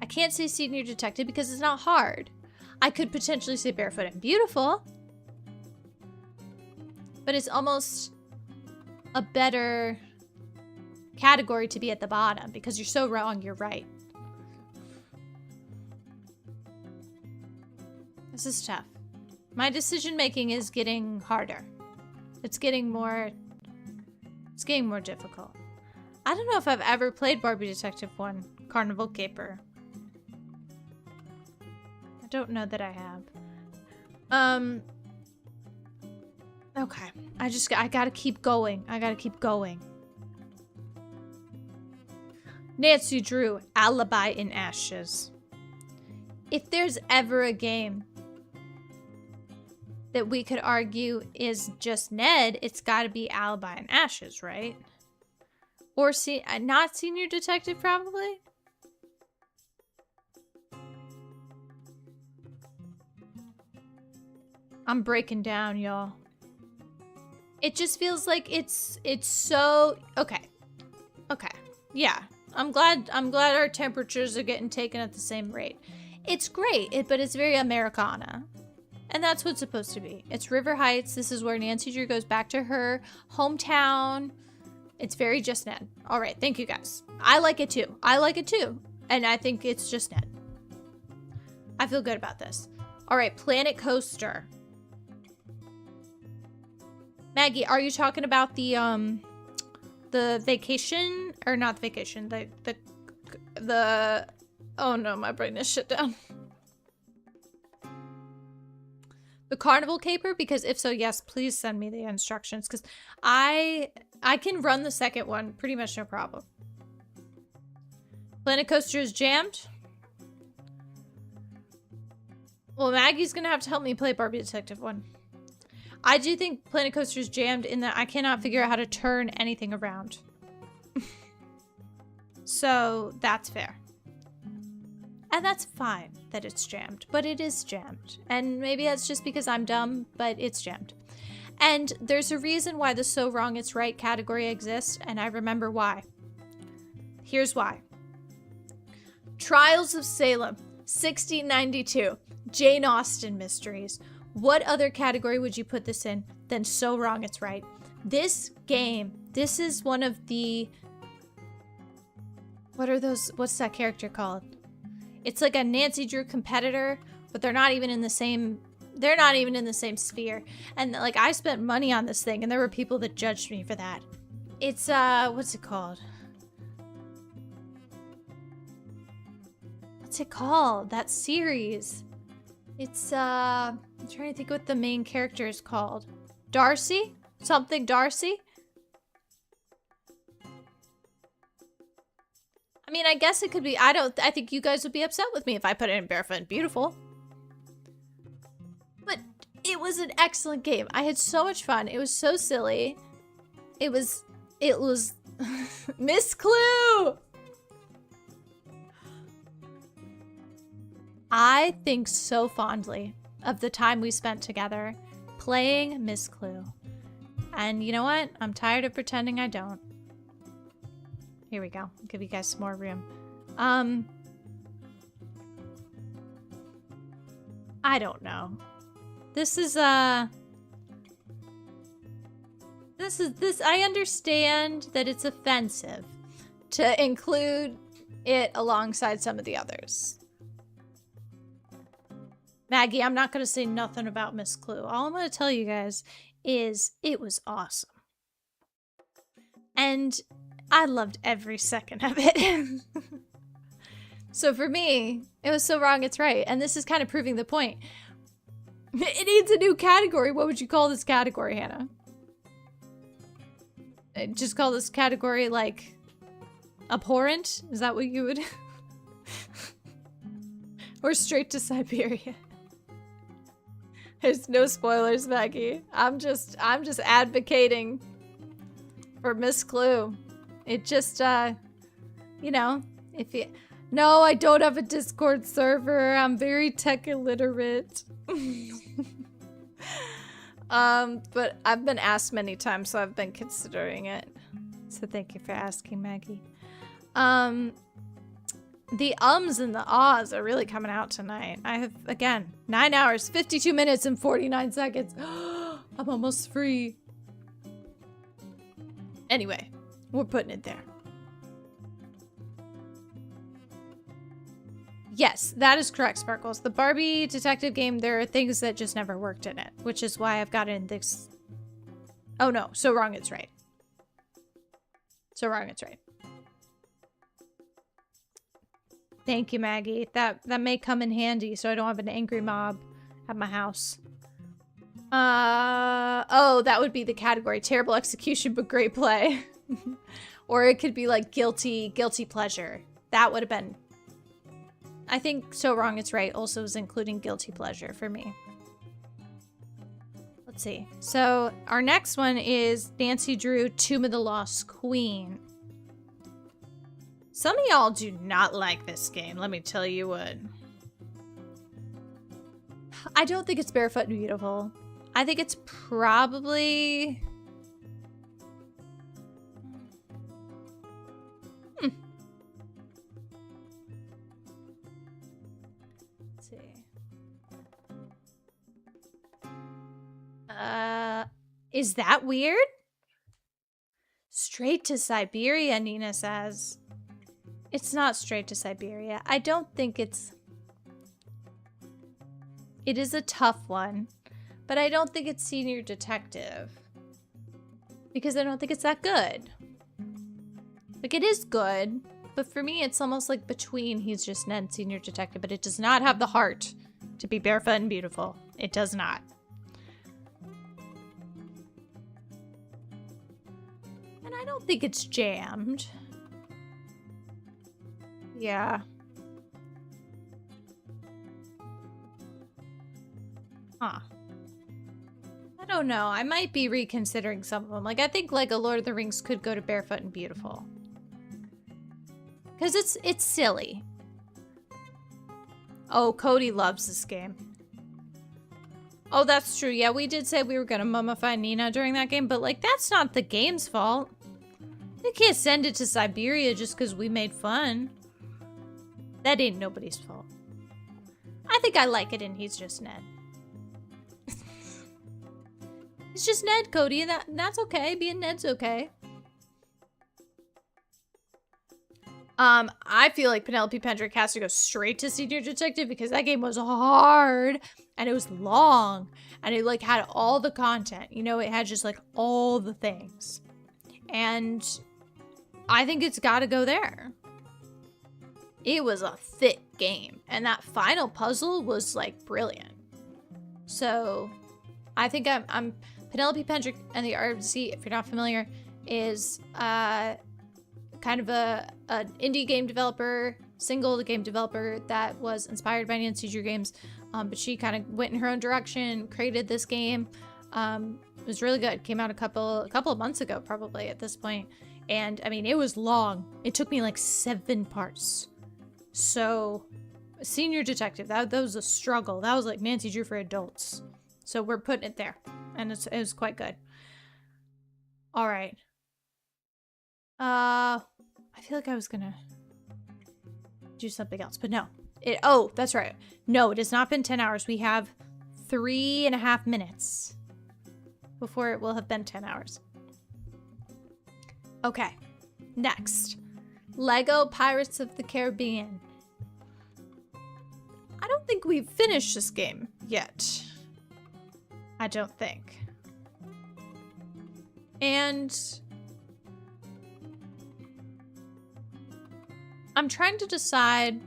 I can't say Senior Detective because it's not hard. I could potentially say Barefoot and Beautiful, but it's almost a better category to be at the bottom because you're so wrong, you're right. This is tough. My decision making is getting harder. It's getting more difficult. I don't know if I've ever played Barbie Detective 1 Carnival Caper. I don't know that I have. Okay. I gotta keep going. I gotta keep going. Nancy Drew, Alibi in Ashes. If there's ever a game that we could argue is just Ned, it's gotta be Alibi in Ashes, right? Or not Senior Detective, probably? I'm breaking down, y'all. It just feels like it's so okay. Yeah. I'm glad our temperatures are getting taken at the same rate. It's great, but it's very Americana. And that's what it's supposed to be. It's River Heights. This is where Nancy Drew goes back to her hometown. It's very just Ned. All right, thank you guys. I like it too. And I think it's just Ned. I feel good about this. All right, Planet Coaster. Maggie, are you talking about the vacation, or not the vacation, the oh no, my brain is shut down. The Carnival Caper? Because if so, yes, please send me the instructions, because I can run the second one pretty much no problem. Planet Coaster is jammed. Well, Maggie's gonna have to help me play Barbie Detective 1. I do think Planet Coaster is jammed in that I cannot figure out how to turn anything around. So that's fair. And that's fine that it's jammed, but it is jammed. And maybe that's just because I'm dumb, but it's jammed. And there's a reason why the So Wrong It's Right category exists, and I remember why. Here's why. Trials of Salem, 1692, Jane Austen mysteries. What other category would you put this in than So Wrong It's Right? This game, this is one of the... What are those? What's that character called? It's like a Nancy Drew competitor, but they're not even in the same... They're not even in the same sphere. And like, I spent money on this thing, and there were people that judged me for that. It's, what's it called? What's it called? That series. It's, I'm trying to think what the main character is called. Darcy? Something Darcy? I mean, I guess it could be, I think you guys would be upset with me if I put it in Barefoot and Beautiful. But it was an excellent game. I had so much fun. It was so silly. It was Miss Clue. I think so fondly of the time we spent together playing Miss Clue. And you know what? I'm tired of pretending I don't. Here we go. I'll give you guys some more room. I don't know. This I understand that it's offensive to include it alongside some of the others. Maggie, I'm not going to say nothing about Miss Clue. All I'm going to tell you guys is it was awesome. And I loved every second of it. So for me, it was so wrong it's right. And this is kind of proving the point. It needs a new category. What would you call this category, Hannah? Just call this category, like, abhorrent? Is that what you would? Or straight to Siberia? There's no spoilers, Maggie. I'm just advocating for Miss Clue. It just, you know, if you... No, I don't have a Discord server. I'm very tech illiterate. But I've been asked many times, so I've been considering it. So thank you for asking, Maggie. The ums and the ahs are really coming out tonight. I have, again, 9 hours, 52 minutes, and 49 seconds. I'm almost free. Anyway, we're putting it there. Yes, that is correct, Sparkles. The Barbie Detective game, there are things that just never worked in it, which is why I've got it in this... Oh no, so wrong it's right. So wrong it's right. Thank you, Maggie. That may come in handy so I don't have an angry mob at my house. Oh, that would be the category. Terrible execution, but great play. Or it could be like guilty pleasure. That would have been... I think So Wrong It's Right also is including guilty pleasure for me. Let's see. So our next one is Nancy Drew, Tomb of the Lost Queen. Some of y'all do not like this game, let me tell you what. I don't think it's Barefoot and Beautiful. I think it's probably... Let's see. Is that weird? Straight to Siberia, Nina says. It's not Straight to Siberia. I don't think it's... It is a tough one, but I don't think it's Senior Detective. Because I don't think it's that good. Like, it is good, but for me, it's almost like between He's Just Ned, Senior Detective, but it does not have the heart to be Barefoot and Beautiful. It does not. And I don't think it's jammed. Yeah. Huh. I don't know. I might be reconsidering some of them. Like, I think like a Lord of the Rings could go to Barefoot and Beautiful. Because it's silly. Oh, Cody loves this game. Oh, that's true. Yeah, we did say we were going to mummify Nina during that game, but like, that's not the game's fault. You can't send it to Siberia just because we made fun. That ain't nobody's fault. I think I like it in He's Just Ned. It's just Ned, Cody, and that's okay. Being Ned's okay. I feel like Penelope Pendrick has to go straight to Senior Detective because that game was hard and it was long and it like had all the content. You know, it had just like all the things. And I think it's got to go there. It was a thick game and that final puzzle was like brilliant. So I think I'm Penelope Pendrick and the RMC, if you're not familiar, is kind of an indie game developer Single, the game developer that was inspired by Nancy Drew games, but she kind of went in her own direction, created this game. It was really good. Came out a couple of months ago, probably at this point. And I mean, it was long. It took me like 7 parts. So, Senior Detective, that was a struggle. That was like Nancy Drew for adults. So we're putting it there, and it was quite good. All right. I feel like I was gonna do something else, but no. Oh, that's right. No, it has not been 10 hours. We have 3.5 minutes before it will have been 10 hours. Okay, next. Lego Pirates of the Caribbean. I don't think we've finished this game yet. I don't think. And I'm trying to decide,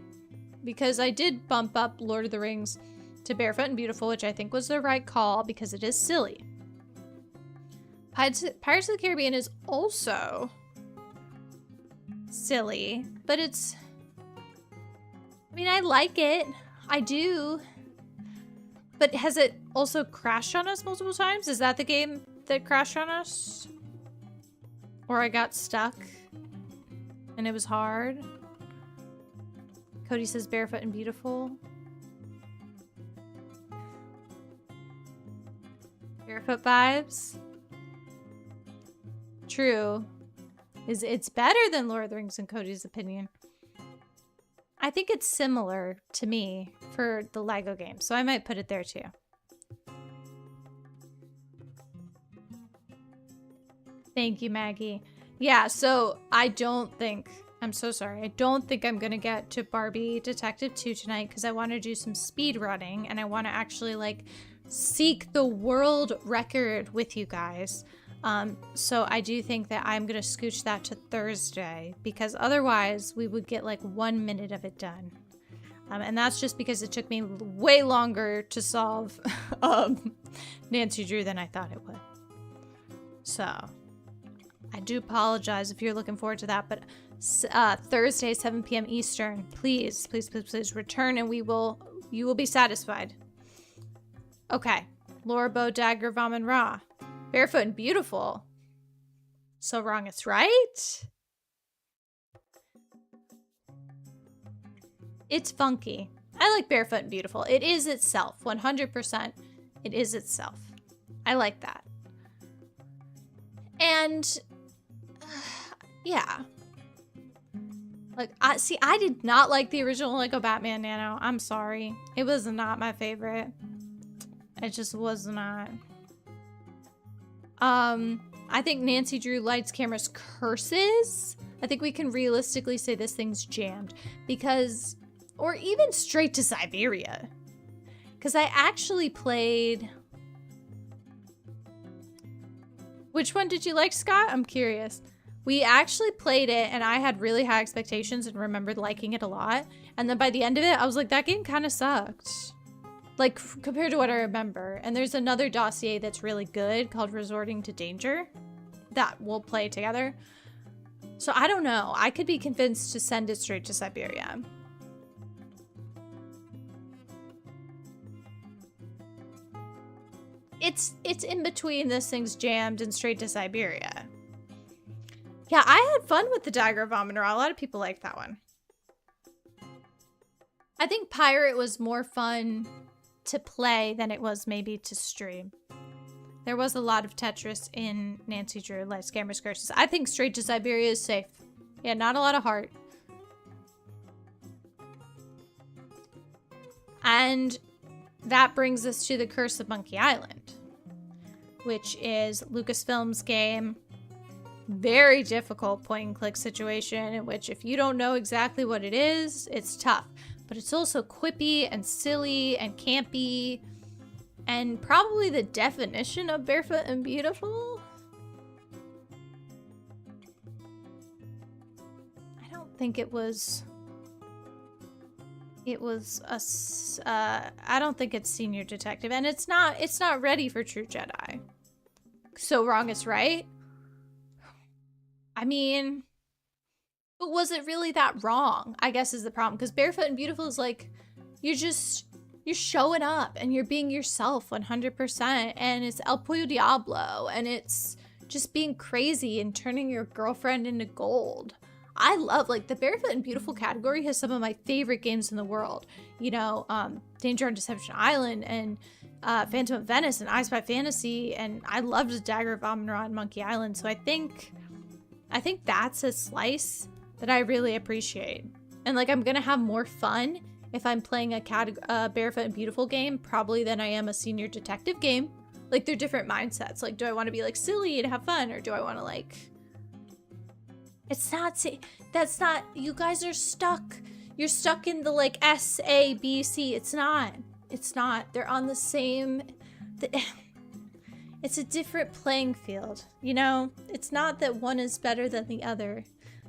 because I did bump up Lord of the Rings to Barefoot and Beautiful, which I think was the right call because it is silly. Pirates of the Caribbean is also silly, but it's... I mean, I like it. I do. But has it also crashed on us multiple times? Is that the game that crashed on us? Or I got stuck and it was hard? Cody says Barefoot and Beautiful. Barefoot vibes. True. It's better than Lord of the Rings in Cody's opinion. I think it's similar to me for the Lego game, so I might put it there too. Thank you, Maggie. Yeah, so I'm so sorry. I don't think I'm gonna get to Barbie Detective 2 tonight because I want to do some speed running and I want to actually like seek the world record with you guys. So I do think that I'm gonna scooch that to Thursday because otherwise we would get like 1 minute of it done. And that's just because it took me way longer to solve Nancy Drew than I thought it would. So I do apologize if you're looking forward to that, but Thursday, 7 p.m. Eastern, please return and you will be satisfied. Okay, Laura Bow, Dagger, Vom, and Ra. Barefoot and Beautiful. So wrong it's right. It's funky. I like Barefoot and Beautiful. It is itself. 100%. It is itself. I like that. And yeah. Like, I did not like the original Lego Batman Nano. I'm sorry. It was not my favorite. It just was not. I think Nancy Drew Lights, Cameras, Curses. I think we can realistically say this thing's jammed because, or even Straight to Siberia. Because I actually played. Which one did you like, Scott? I'm curious. We actually played it and I had really high expectations and remembered liking it a lot. And then by the end of it, I was like, that game kind of sucked. Like, compared to what I remember. And there's another dossier that's really good called Resorting to Danger that we'll play together. So I don't know. I could be convinced to send it Straight to Siberia. It's in between This Thing's Jammed and Straight to Siberia. Yeah, I had fun with the Dagger of Amun-Ra. A lot of people liked that one. I think Pirate was more fun to play than it was maybe to stream. There was a lot of Tetris in Nancy Drew Lights, Cameras, Curses. I think Straight to Siberia is safe. Yeah, not a lot of heart. And that brings us to The Curse of Monkey Island, which is Lucasfilm's game. Very difficult point and click situation in which if you don't know exactly what it is, it's tough. But it's also quippy and silly and campy and probably the definition of Barefoot and Beautiful. I don't think it was I don't think it's Senior Detective, and it's not ready for True Jedi. So wrong is right. I mean, But was it really that wrong? I guess is the problem. Because Barefoot and Beautiful is like, you're showing up and you're being yourself 100%. And it's El Pollo Diablo. And it's just being crazy and turning your girlfriend into gold. I love, like, the Barefoot and Beautiful category has some of my favorite games in the world. You know, Danger on Deception Island and Phantom of Venice and I Spy Fantasy. And I loved Dagger of Amon-Ra and Monkey Island. So I think that's a slice that I really appreciate. And like, I'm gonna have more fun if I'm playing a Barefoot and Beautiful game probably than I am a senior detective game. Like, they're different mindsets. Like, do I want to be like silly and have fun, or do I want to like, that's not, you guys are stuck. You're stuck in the like S, A, B, C. It's not. They're on the same, it's a different playing field, you know? It's not that one is better than the other.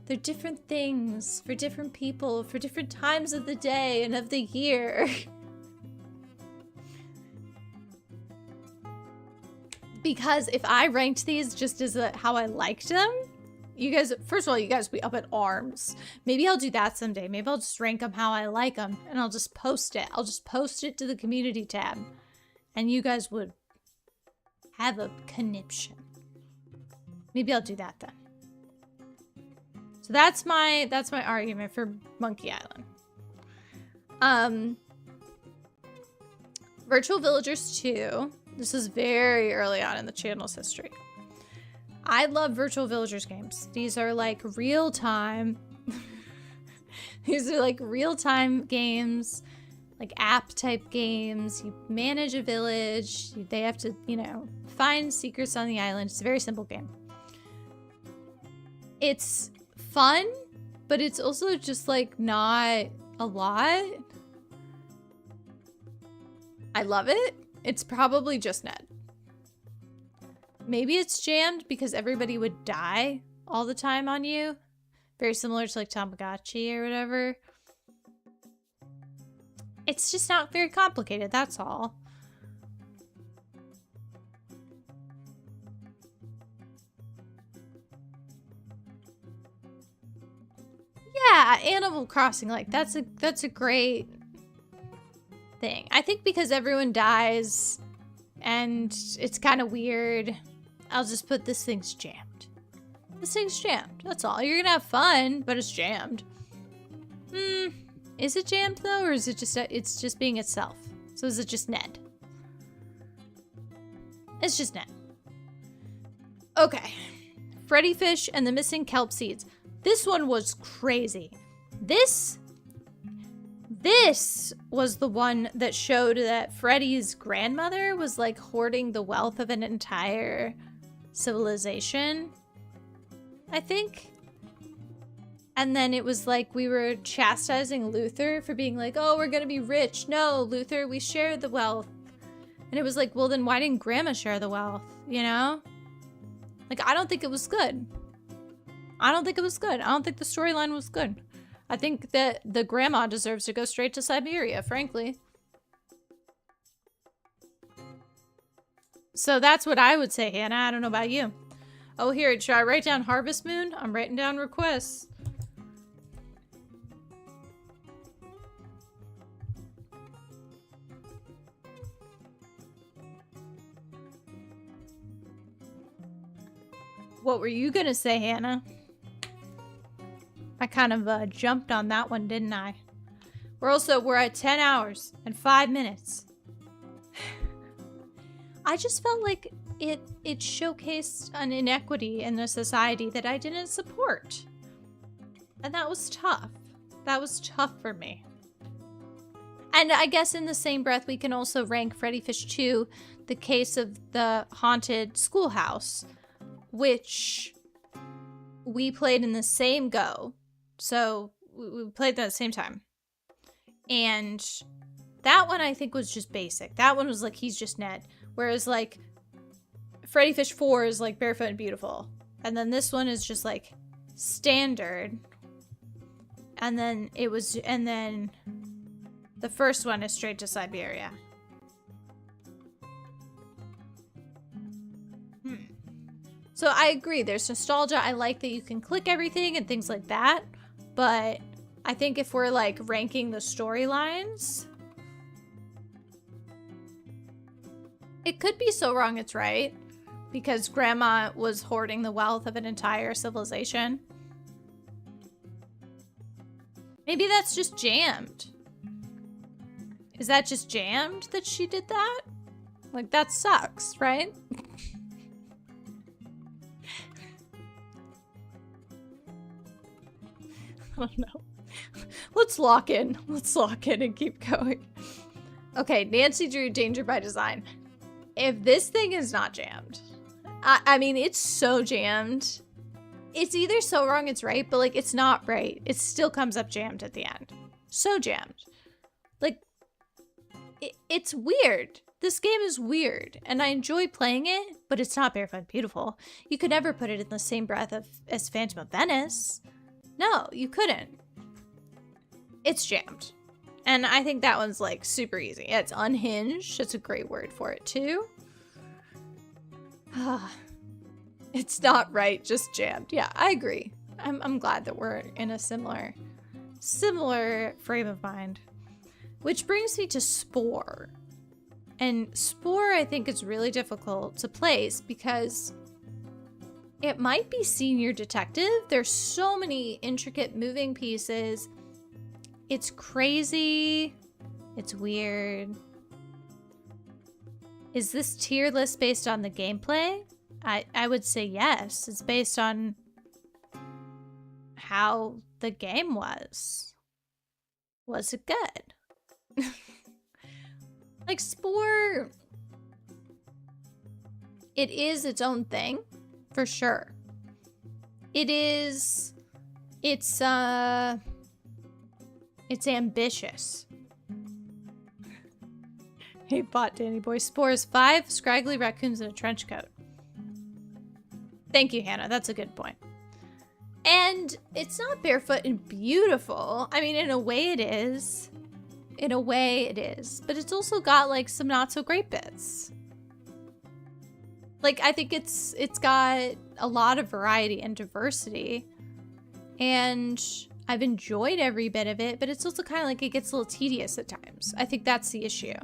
They're different things for different people, for different times of the day and of the year. Because if I ranked these just as how I liked them, you guys, first of all, you guys would be up in arms. Maybe I'll do that someday. Maybe I'll just rank them how I like them and I'll just post it. I'll just post it to the community tab and you guys would have a conniption. Maybe I'll do that then. So that's my argument for Monkey Island. Virtual Villagers 2. This is very early on in the channel's history. I love Virtual Villagers games. These are like real-time. These are like real-time games, like app-type games. You manage a village. They have to, you know, find secrets on the island. It's a very simple game. It's fun, but it's also just like not a lot. I love it. It's probably just Ned. Maybe it's jammed because everybody would die all the time on you. Very similar to like Tamagotchi or whatever. It's just not very complicated, that's all. Yeah, Animal Crossing, like that's a great thing. I think because everyone dies and it's kind of weird, I'll just put this thing's jammed. This thing's jammed. That's all. You're gonna have fun, but it's jammed. Is it jammed though, or is it just it's just being itself? So is it just Ned? It's just Ned. Okay. Freddy Fish and the Missing Kelp Seeds. This one was crazy. This was the one that showed that Freddy's grandmother was like hoarding the wealth of an entire civilization, I think. And then it was like we were chastising Luther for being like, oh, we're gonna be rich. No, Luther, we share the wealth. And it was like, well, then why didn't Grandma share the wealth, you know? Like, I don't think it was good. I don't think the storyline was good. I think that the grandma deserves to go straight to Siberia, frankly. So that's what I would say, Hannah. I don't know about you. Oh, here, should I write down Harvest Moon? I'm writing down requests. What were you gonna say, Hannah? I kind of jumped on that one, didn't I? We're at 10 hours and 5 minutes. I just felt like it showcased an inequity in the society that I didn't support. And that was tough. That was tough for me. And I guess in the same breath, we can also rank Freddy Fish 2, the case of the haunted schoolhouse, which we played in the same go. So we played that at the same time. And that one I think was just basic. That one was like, he's just Ned. Whereas like Freddy Fish 4 is like Barefoot and Beautiful. And then this one is just like standard. And then the first one is straight to Siberia. So I agree, there's nostalgia. I like that you can click everything and things like that. but I think if we're like ranking the storylines, it could be So Wrong It's Right, because Grandma was hoarding the wealth of an entire civilization. Maybe that's just jammed. Is that just jammed that she did that? Like, that sucks, right? I don't know. Let's lock in. Let's lock in and keep going. Okay, Nancy drew Danger by Design. If this thing is not jammed, I mean, it's so jammed. It's either So Wrong It's Right, but like, it's not right. It still comes up jammed at the end. So jammed. Like, it's weird. This game is weird, and I enjoy playing it, but it's not Barefoot Beautiful. You could never put it in the same breath as Phantom of Venice. No, you couldn't. It's jammed. And I think that one's like super easy. It's unhinged. That's a great word for it too. It's not right, just jammed. Yeah, I agree. I'm glad that we're in a similar frame of mind. Which brings me to Spore. And Spore, I think, is really difficult to place because it might be Senior Detective. There's so many intricate moving pieces. It's crazy. It's weird. Is this tier list based on the gameplay? I would say yes. It's based on how the game was. Was it good? Like, Spore, it is its own thing, for sure. It's ambitious. Hey, bot Danny boy. Spore is 5 scraggly raccoons in a trench coat. Thank you, Hannah. That's a good point. And it's not Barefoot and Beautiful. I mean, in a way it is. In a way it is. But it's also got like some not so great bits. Like, I think it's got a lot of variety and diversity. And I've enjoyed every bit of it, but it's also kind of like it gets a little tedious at times. I think that's the issue.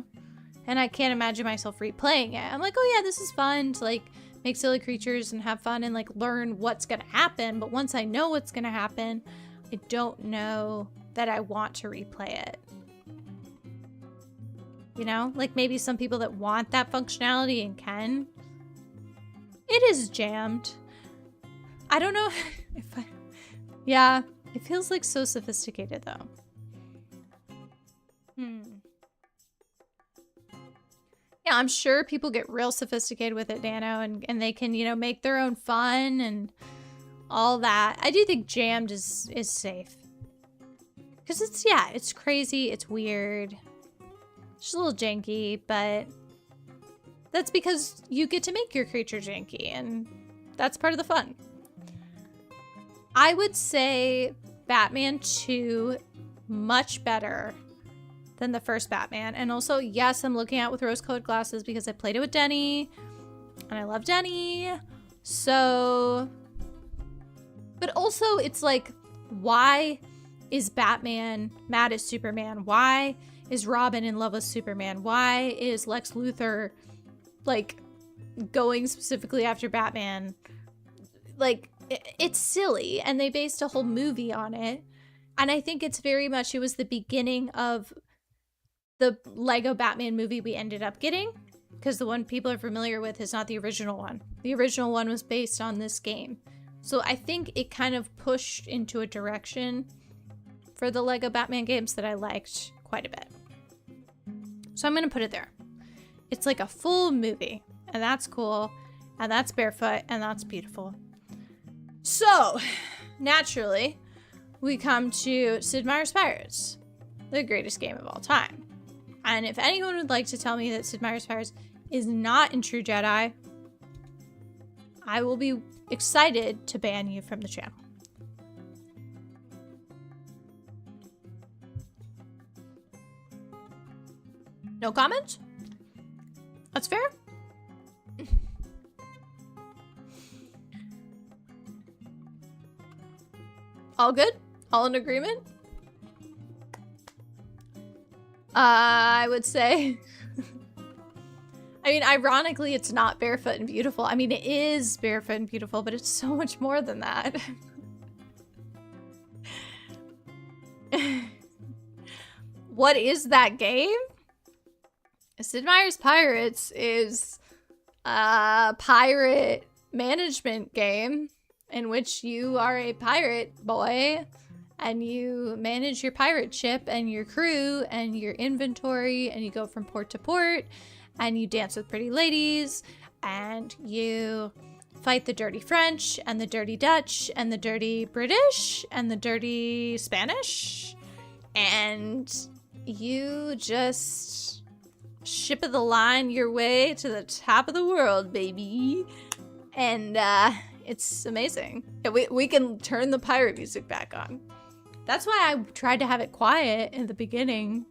And I can't imagine myself replaying it. I'm like, oh yeah, this is fun to like make silly creatures and have fun and like learn what's gonna happen. But once I know what's gonna happen, I don't know that I want to replay it. You know, like maybe some people that want that functionality and can. It is jammed. I don't know if I... Yeah, it feels like so sophisticated though. Yeah, I'm sure people get real sophisticated with it, Dano, and they can, you know, make their own fun and all that. I do think jammed is safe. Because it's crazy, it's weird. It's just a little janky, but that's because you get to make your creature janky, and that's part of the fun. I would say Batman 2 much better than the first Batman. And also, yes, I'm looking at it with rose-colored glasses because I played it with Denny, and I love Denny. So, but also it's like, why is Batman mad at Superman? Why is Robin in love with Superman? Why is Lex Luthor like going specifically after Batman? Like, it's silly, and they based a whole movie on it. And I think it's very much, it was the beginning of the Lego Batman movie we ended up getting, because the one people are familiar with is not the original one. The original one was based on this game. So I think it kind of pushed into a direction for the Lego Batman games that I liked quite a bit. So I'm going to put it there. It's like a full movie, and that's cool, and that's Barefoot, and that's beautiful. So, naturally, we come to Sid Meier's Pirates, the greatest game of all time. And if anyone would like to tell me that Sid Meier's Pirates is not in True Jedi, I will be excited to ban you from the channel. No comments? That's fair. All good? All in agreement? I would say... I mean, ironically, it's not Barefoot and Beautiful. I mean, it is Barefoot and Beautiful, but it's so much more than that. What is that game? Sid Meier's Pirates is a pirate management game in which you are a pirate boy and you manage your pirate ship and your crew and your inventory, and you go from port to port and you dance with pretty ladies and you fight the dirty French and the dirty Dutch and the dirty British and the dirty Spanish, and you just ship of the line your way to the top of the world, baby. And it's amazing. Yeah, we can turn the pirate music back on. That's why I tried to have it quiet in the beginning,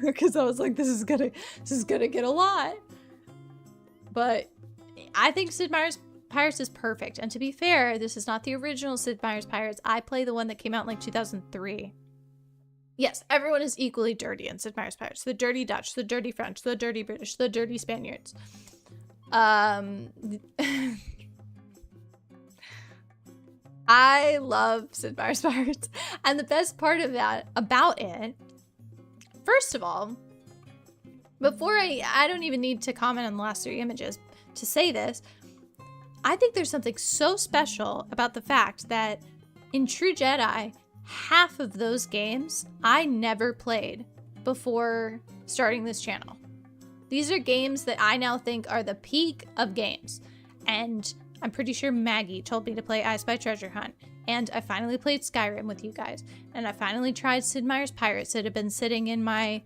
because I was like, this is gonna get a lot. But I think Sid Meier's Pirates is perfect. And to be fair, this is not the original Sid Meier's Pirates. I play the one that came out in like 2003. Yes, everyone is equally dirty in Sid Meier's Pirates. The dirty Dutch, the dirty French, the dirty British, the dirty Spaniards. I love Sid Meier's Pirates. And the best part of that, about it, first of all, before I don't even need to comment on the last 3 images to say this, I think there's something so special about the fact that in True Jedi, half of those games I never played before starting this channel. These are games that I now think are the peak of games. And I'm pretty sure Maggie told me to play I Spy Treasure Hunt. And I finally played Skyrim with you guys. And I finally tried Sid Meier's Pirates that had been sitting in my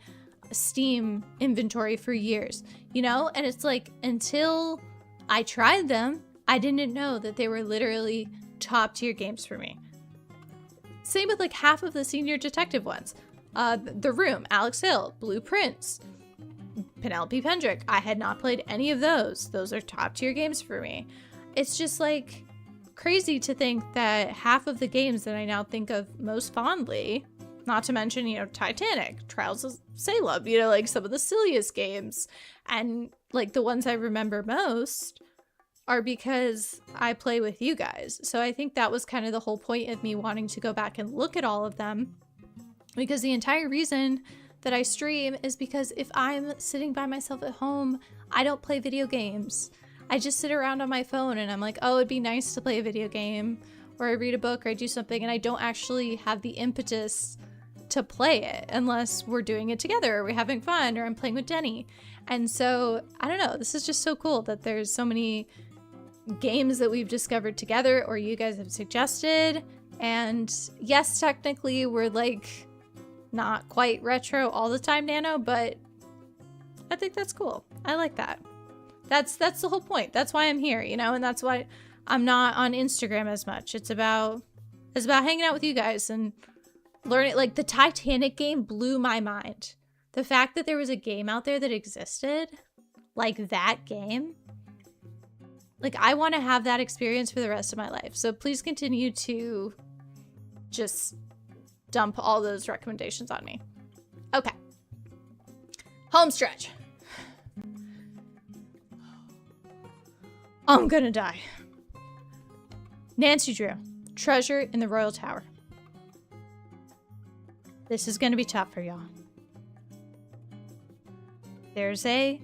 Steam inventory for years. You know? And it's like, until I tried them, I didn't know that they were literally top tier games for me. Same with like half of the senior detective ones. The Room, Alex Hill, Blue Prince, Penelope Pendrick. I had not played any of those. Those are top tier games for me. It's just like crazy to think that half of the games that I now think of most fondly, not to mention, you know, Titanic, Trials of Salem, you know, like some of the silliest games, and like the ones I remember most are because I play with you guys. So I think that was kind of the whole point of me wanting to go back and look at all of them, because the entire reason that I stream is because if I'm sitting by myself at home, I don't play video games. I just sit around on my phone and I'm like, oh, it'd be nice to play a video game, or I read a book, or I do something, and I don't actually have the impetus to play it unless we're doing it together, or we're having fun, or I'm playing with Denny. And so, I don't know, this is just so cool that there's so many games that we've discovered together, or you guys have suggested. And yes, technically we're like not quite retro all the time, Nano, but I think that's cool. I like that. That's the whole point. That's why I'm here, you know, and that's why I'm not on Instagram as much. It's about hanging out with you guys and learning. Like, the Titanic game blew my mind. The fact that there was a game out there that existed like that game, like, I want to have that experience for the rest of my life. So please continue to just dump all those recommendations on me. Okay. Home stretch. I'm gonna die. Nancy Drew, Treasure in the Royal Tower. This is gonna be tough for y'all. There's a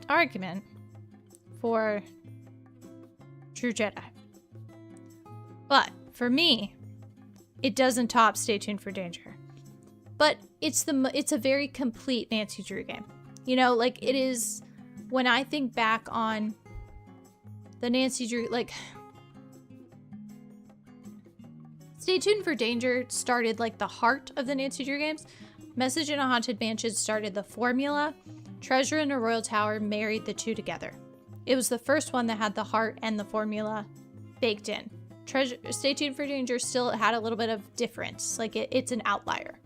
argument for True Jedi. But for me, it doesn't top Stay Tuned for Danger. But it's a very complete Nancy Drew game. You know, like, it is, when I think back on the Nancy Drew, like, Stay Tuned for Danger started like the heart of the Nancy Drew games. Message in a Haunted Mansion started the formula. Treasure in a Royal Tower married the two together. It was the first one that had the heart and the formula baked in. Stay Tuned for Danger still had a little bit of difference. Like, it's an outlier,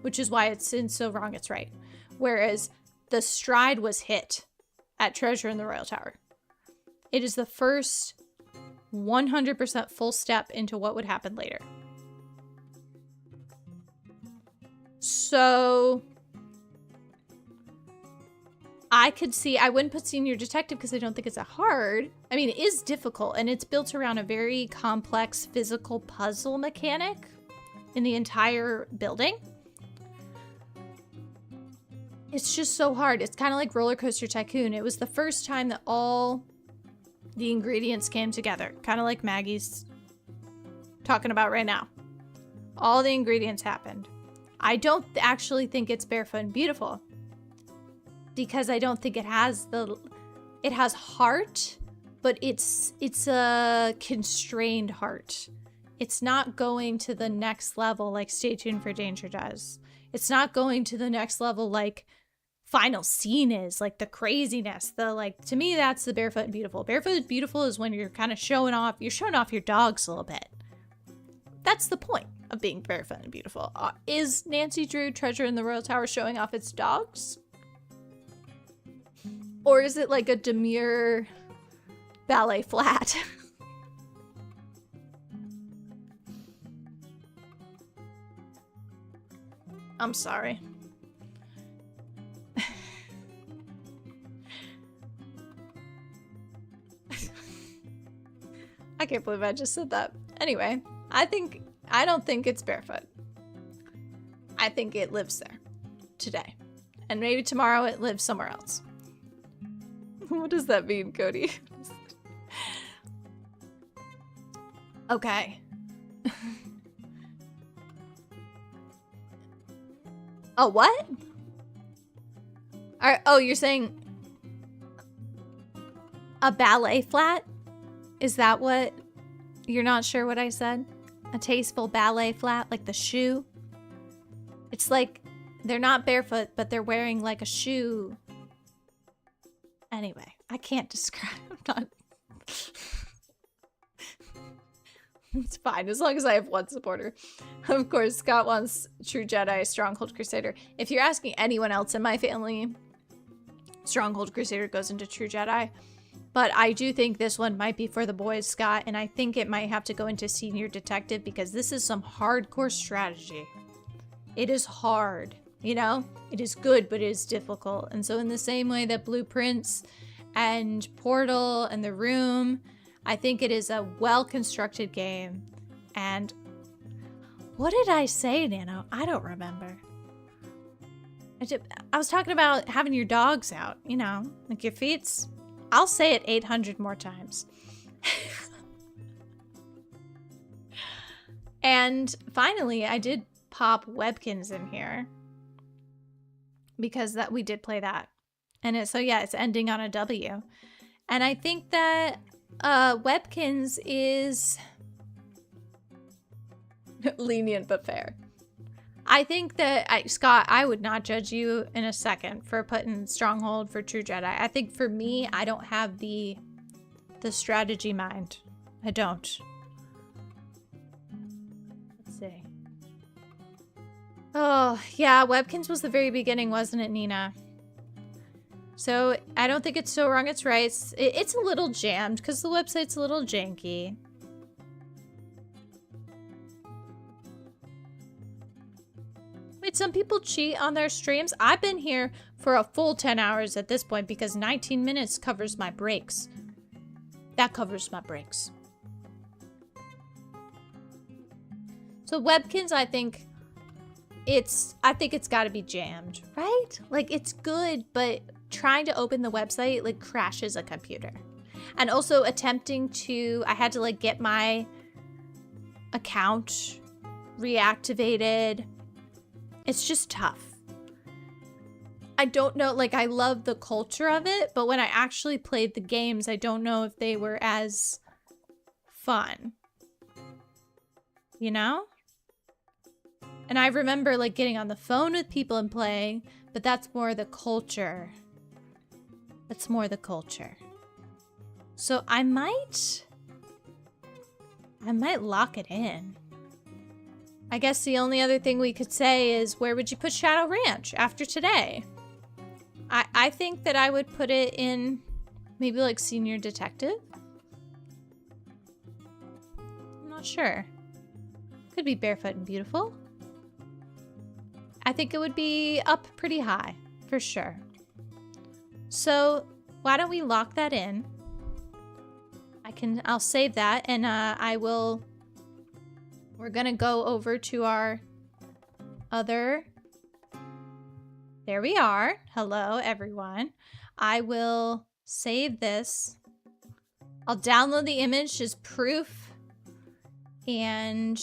which is why it's in So Wrong It's Right. Whereas the stride was hit at Treasure in the Royal Tower. It is the first 100% full step into what would happen later. So I could see, I wouldn't put Senior Detective because I don't think it's that hard. I mean, it is difficult, and it's built around a very complex physical puzzle mechanic in the entire building. It's just so hard. It's kind of like Roller Coaster Tycoon. It was the first time that all the ingredients came together. Kind of like Maggie's talking about right now. All the ingredients happened. I don't actually think it's Barefoot and Beautiful, because I don't think it has it has heart, but it's a constrained heart. It's not going to the next level like Stay Tuned for Danger does. It's not going to the next level like Final Scene is, like the craziness. To me, that's the Barefoot and Beautiful. Barefoot and Beautiful is when you're kind of showing off your dogs a little bit. That's the point of being Barefoot and Beautiful. Is Nancy Drew Treasure in the Royal Tower showing off its dogs? Or is it like a demure ballet flat? I'm sorry. I can't believe I just said that. Anyway, I don't think it's Barefoot. I think it lives there today. And maybe tomorrow it lives somewhere else. What does that mean, Cody? Okay. Oh, what? Oh, you're saying a ballet flat? Is that what? You're not sure what I said? A tasteful ballet flat, like the shoe? It's like they're not barefoot, but they're wearing like a shoe. Anyway, I can't describe. I'm not. It's fine, as long as I have one supporter. Of course, Scott wants True Jedi, Stronghold Crusader. If you're asking anyone else in my family, Stronghold Crusader goes into True Jedi. But I do think this one might be for the boys, Scott, and I think it might have to go into Senior Detective because this is some hardcore strategy. It is hard, you know? It is good, but it is difficult. And so in the same way that Blueprints and Portal and The Room, I think it is a well-constructed game. And what did I say, Nano? I don't remember. I was talking about having your dogs out, you know, like your feets. I'll say it 800 more times. And finally, I did pop Webkins in here because we did play that. And it's ending on a W. And I think that Webkins is lenient but fair. I think that, Scott, I would not judge you in a second for putting Stronghold for True Jedi. I think for me, I don't have the strategy mind. I don't. Let's see. Oh, yeah, Webkins was the very beginning, wasn't it, Nina? So I don't think it's so wrong it's right. It's a little jammed because the website's a little janky. Wait, some people cheat on their streams? I've been here for a full 10 hours at this point because 19 minutes covers my breaks. That covers my breaks. So Webkins, I think it's got to be jammed, right? Like, it's good, but trying to open the website like crashes a computer. And also attempting to, I had to like get my account reactivated. It's just tough. I don't know, like, I love the culture of it, but when I actually played the games, I don't know if they were as fun. You know? And I remember like getting on the phone with people and playing, but that's more the culture. That's more the culture. So I might lock it in. I guess the only other thing we could say is, where would you put Shadow Ranch after today? I think that I would put it in maybe like Senior Detective. I'm not sure. Could be Barefoot and Beautiful. I think it would be up pretty high, for sure. So why don't we lock that in? I'll save that, and we're gonna go over to our other, there we are. Hello, everyone. I will save this. I'll download the image as proof, and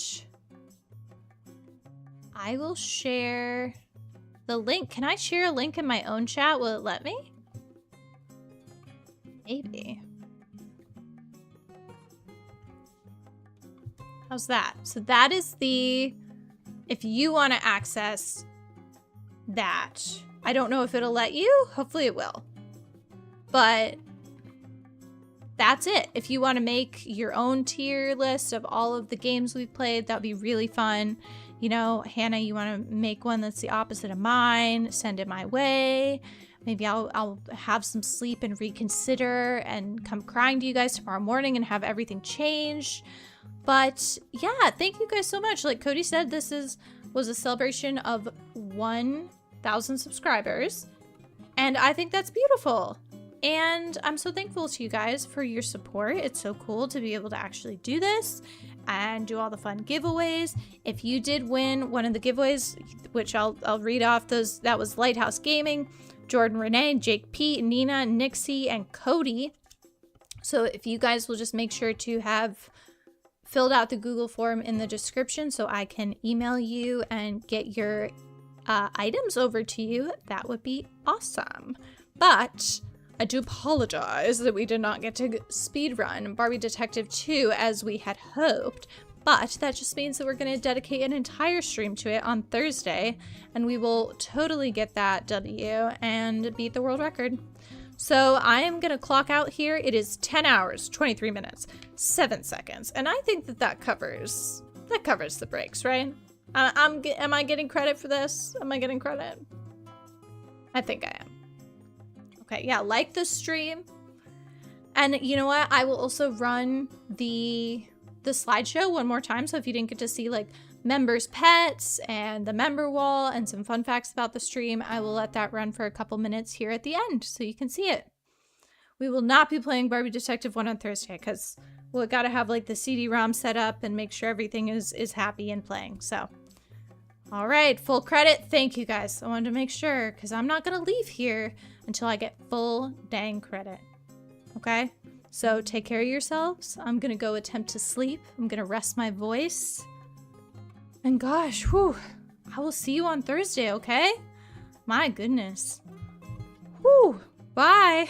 I will share the link. Can I share a link in my own chat? Will it let me? Maybe. How's that? So that is the, if you want to access that. I don't know if it'll let you. Hopefully it will. But that's it. If you want to make your own tier list of all of the games we've played, that would be really fun. You know, Hannah, you want to make one that's the opposite of mine, send it my way. Maybe I'll have some sleep and reconsider and come crying to you guys tomorrow morning and have everything changed. But yeah, thank you guys so much. Like Cody said, this was a celebration of 1,000 subscribers. And I think that's beautiful. And I'm so thankful to you guys for your support. It's so cool to be able to actually do this and do all the fun giveaways. If you did win one of the giveaways, which I'll read off those, that was Lighthouse Gaming, Jordan Renee, Jake Pete, Nina, Nixie, and Cody. So if you guys will just make sure to have filled out the Google form in the description so I can email you and get your items over to you, that would be awesome. But I do apologize that we did not get to speedrun Barbie Detective 2 as we had hoped, but that just means that we're going to dedicate an entire stream to it on Thursday, and we will totally get that W and beat the world record. So I am going to clock out here. It is 10 hours, 23 minutes, 7 seconds, and I think that covers the breaks, right? Am I getting credit for this? Am I getting credit? I think I am. Okay, yeah, like the stream. And you know what? I will also run the slideshow one more time. So if you didn't get to see like members' pets and the member wall and some fun facts about the stream, I will let that run for a couple minutes here at the end so you can see it. We will not be playing Barbie Detective 1 on Thursday because we'll gotta have like the CD-ROM set up and make sure everything is happy and playing. So, all right, full credit. Thank you guys. I wanted to make sure because I'm not gonna leave here until I get full dang credit. Okay? So take care of yourselves. I'm gonna go attempt to sleep. I'm gonna rest my voice. And gosh, whew, I will see you on Thursday, okay? My goodness. Whew, bye.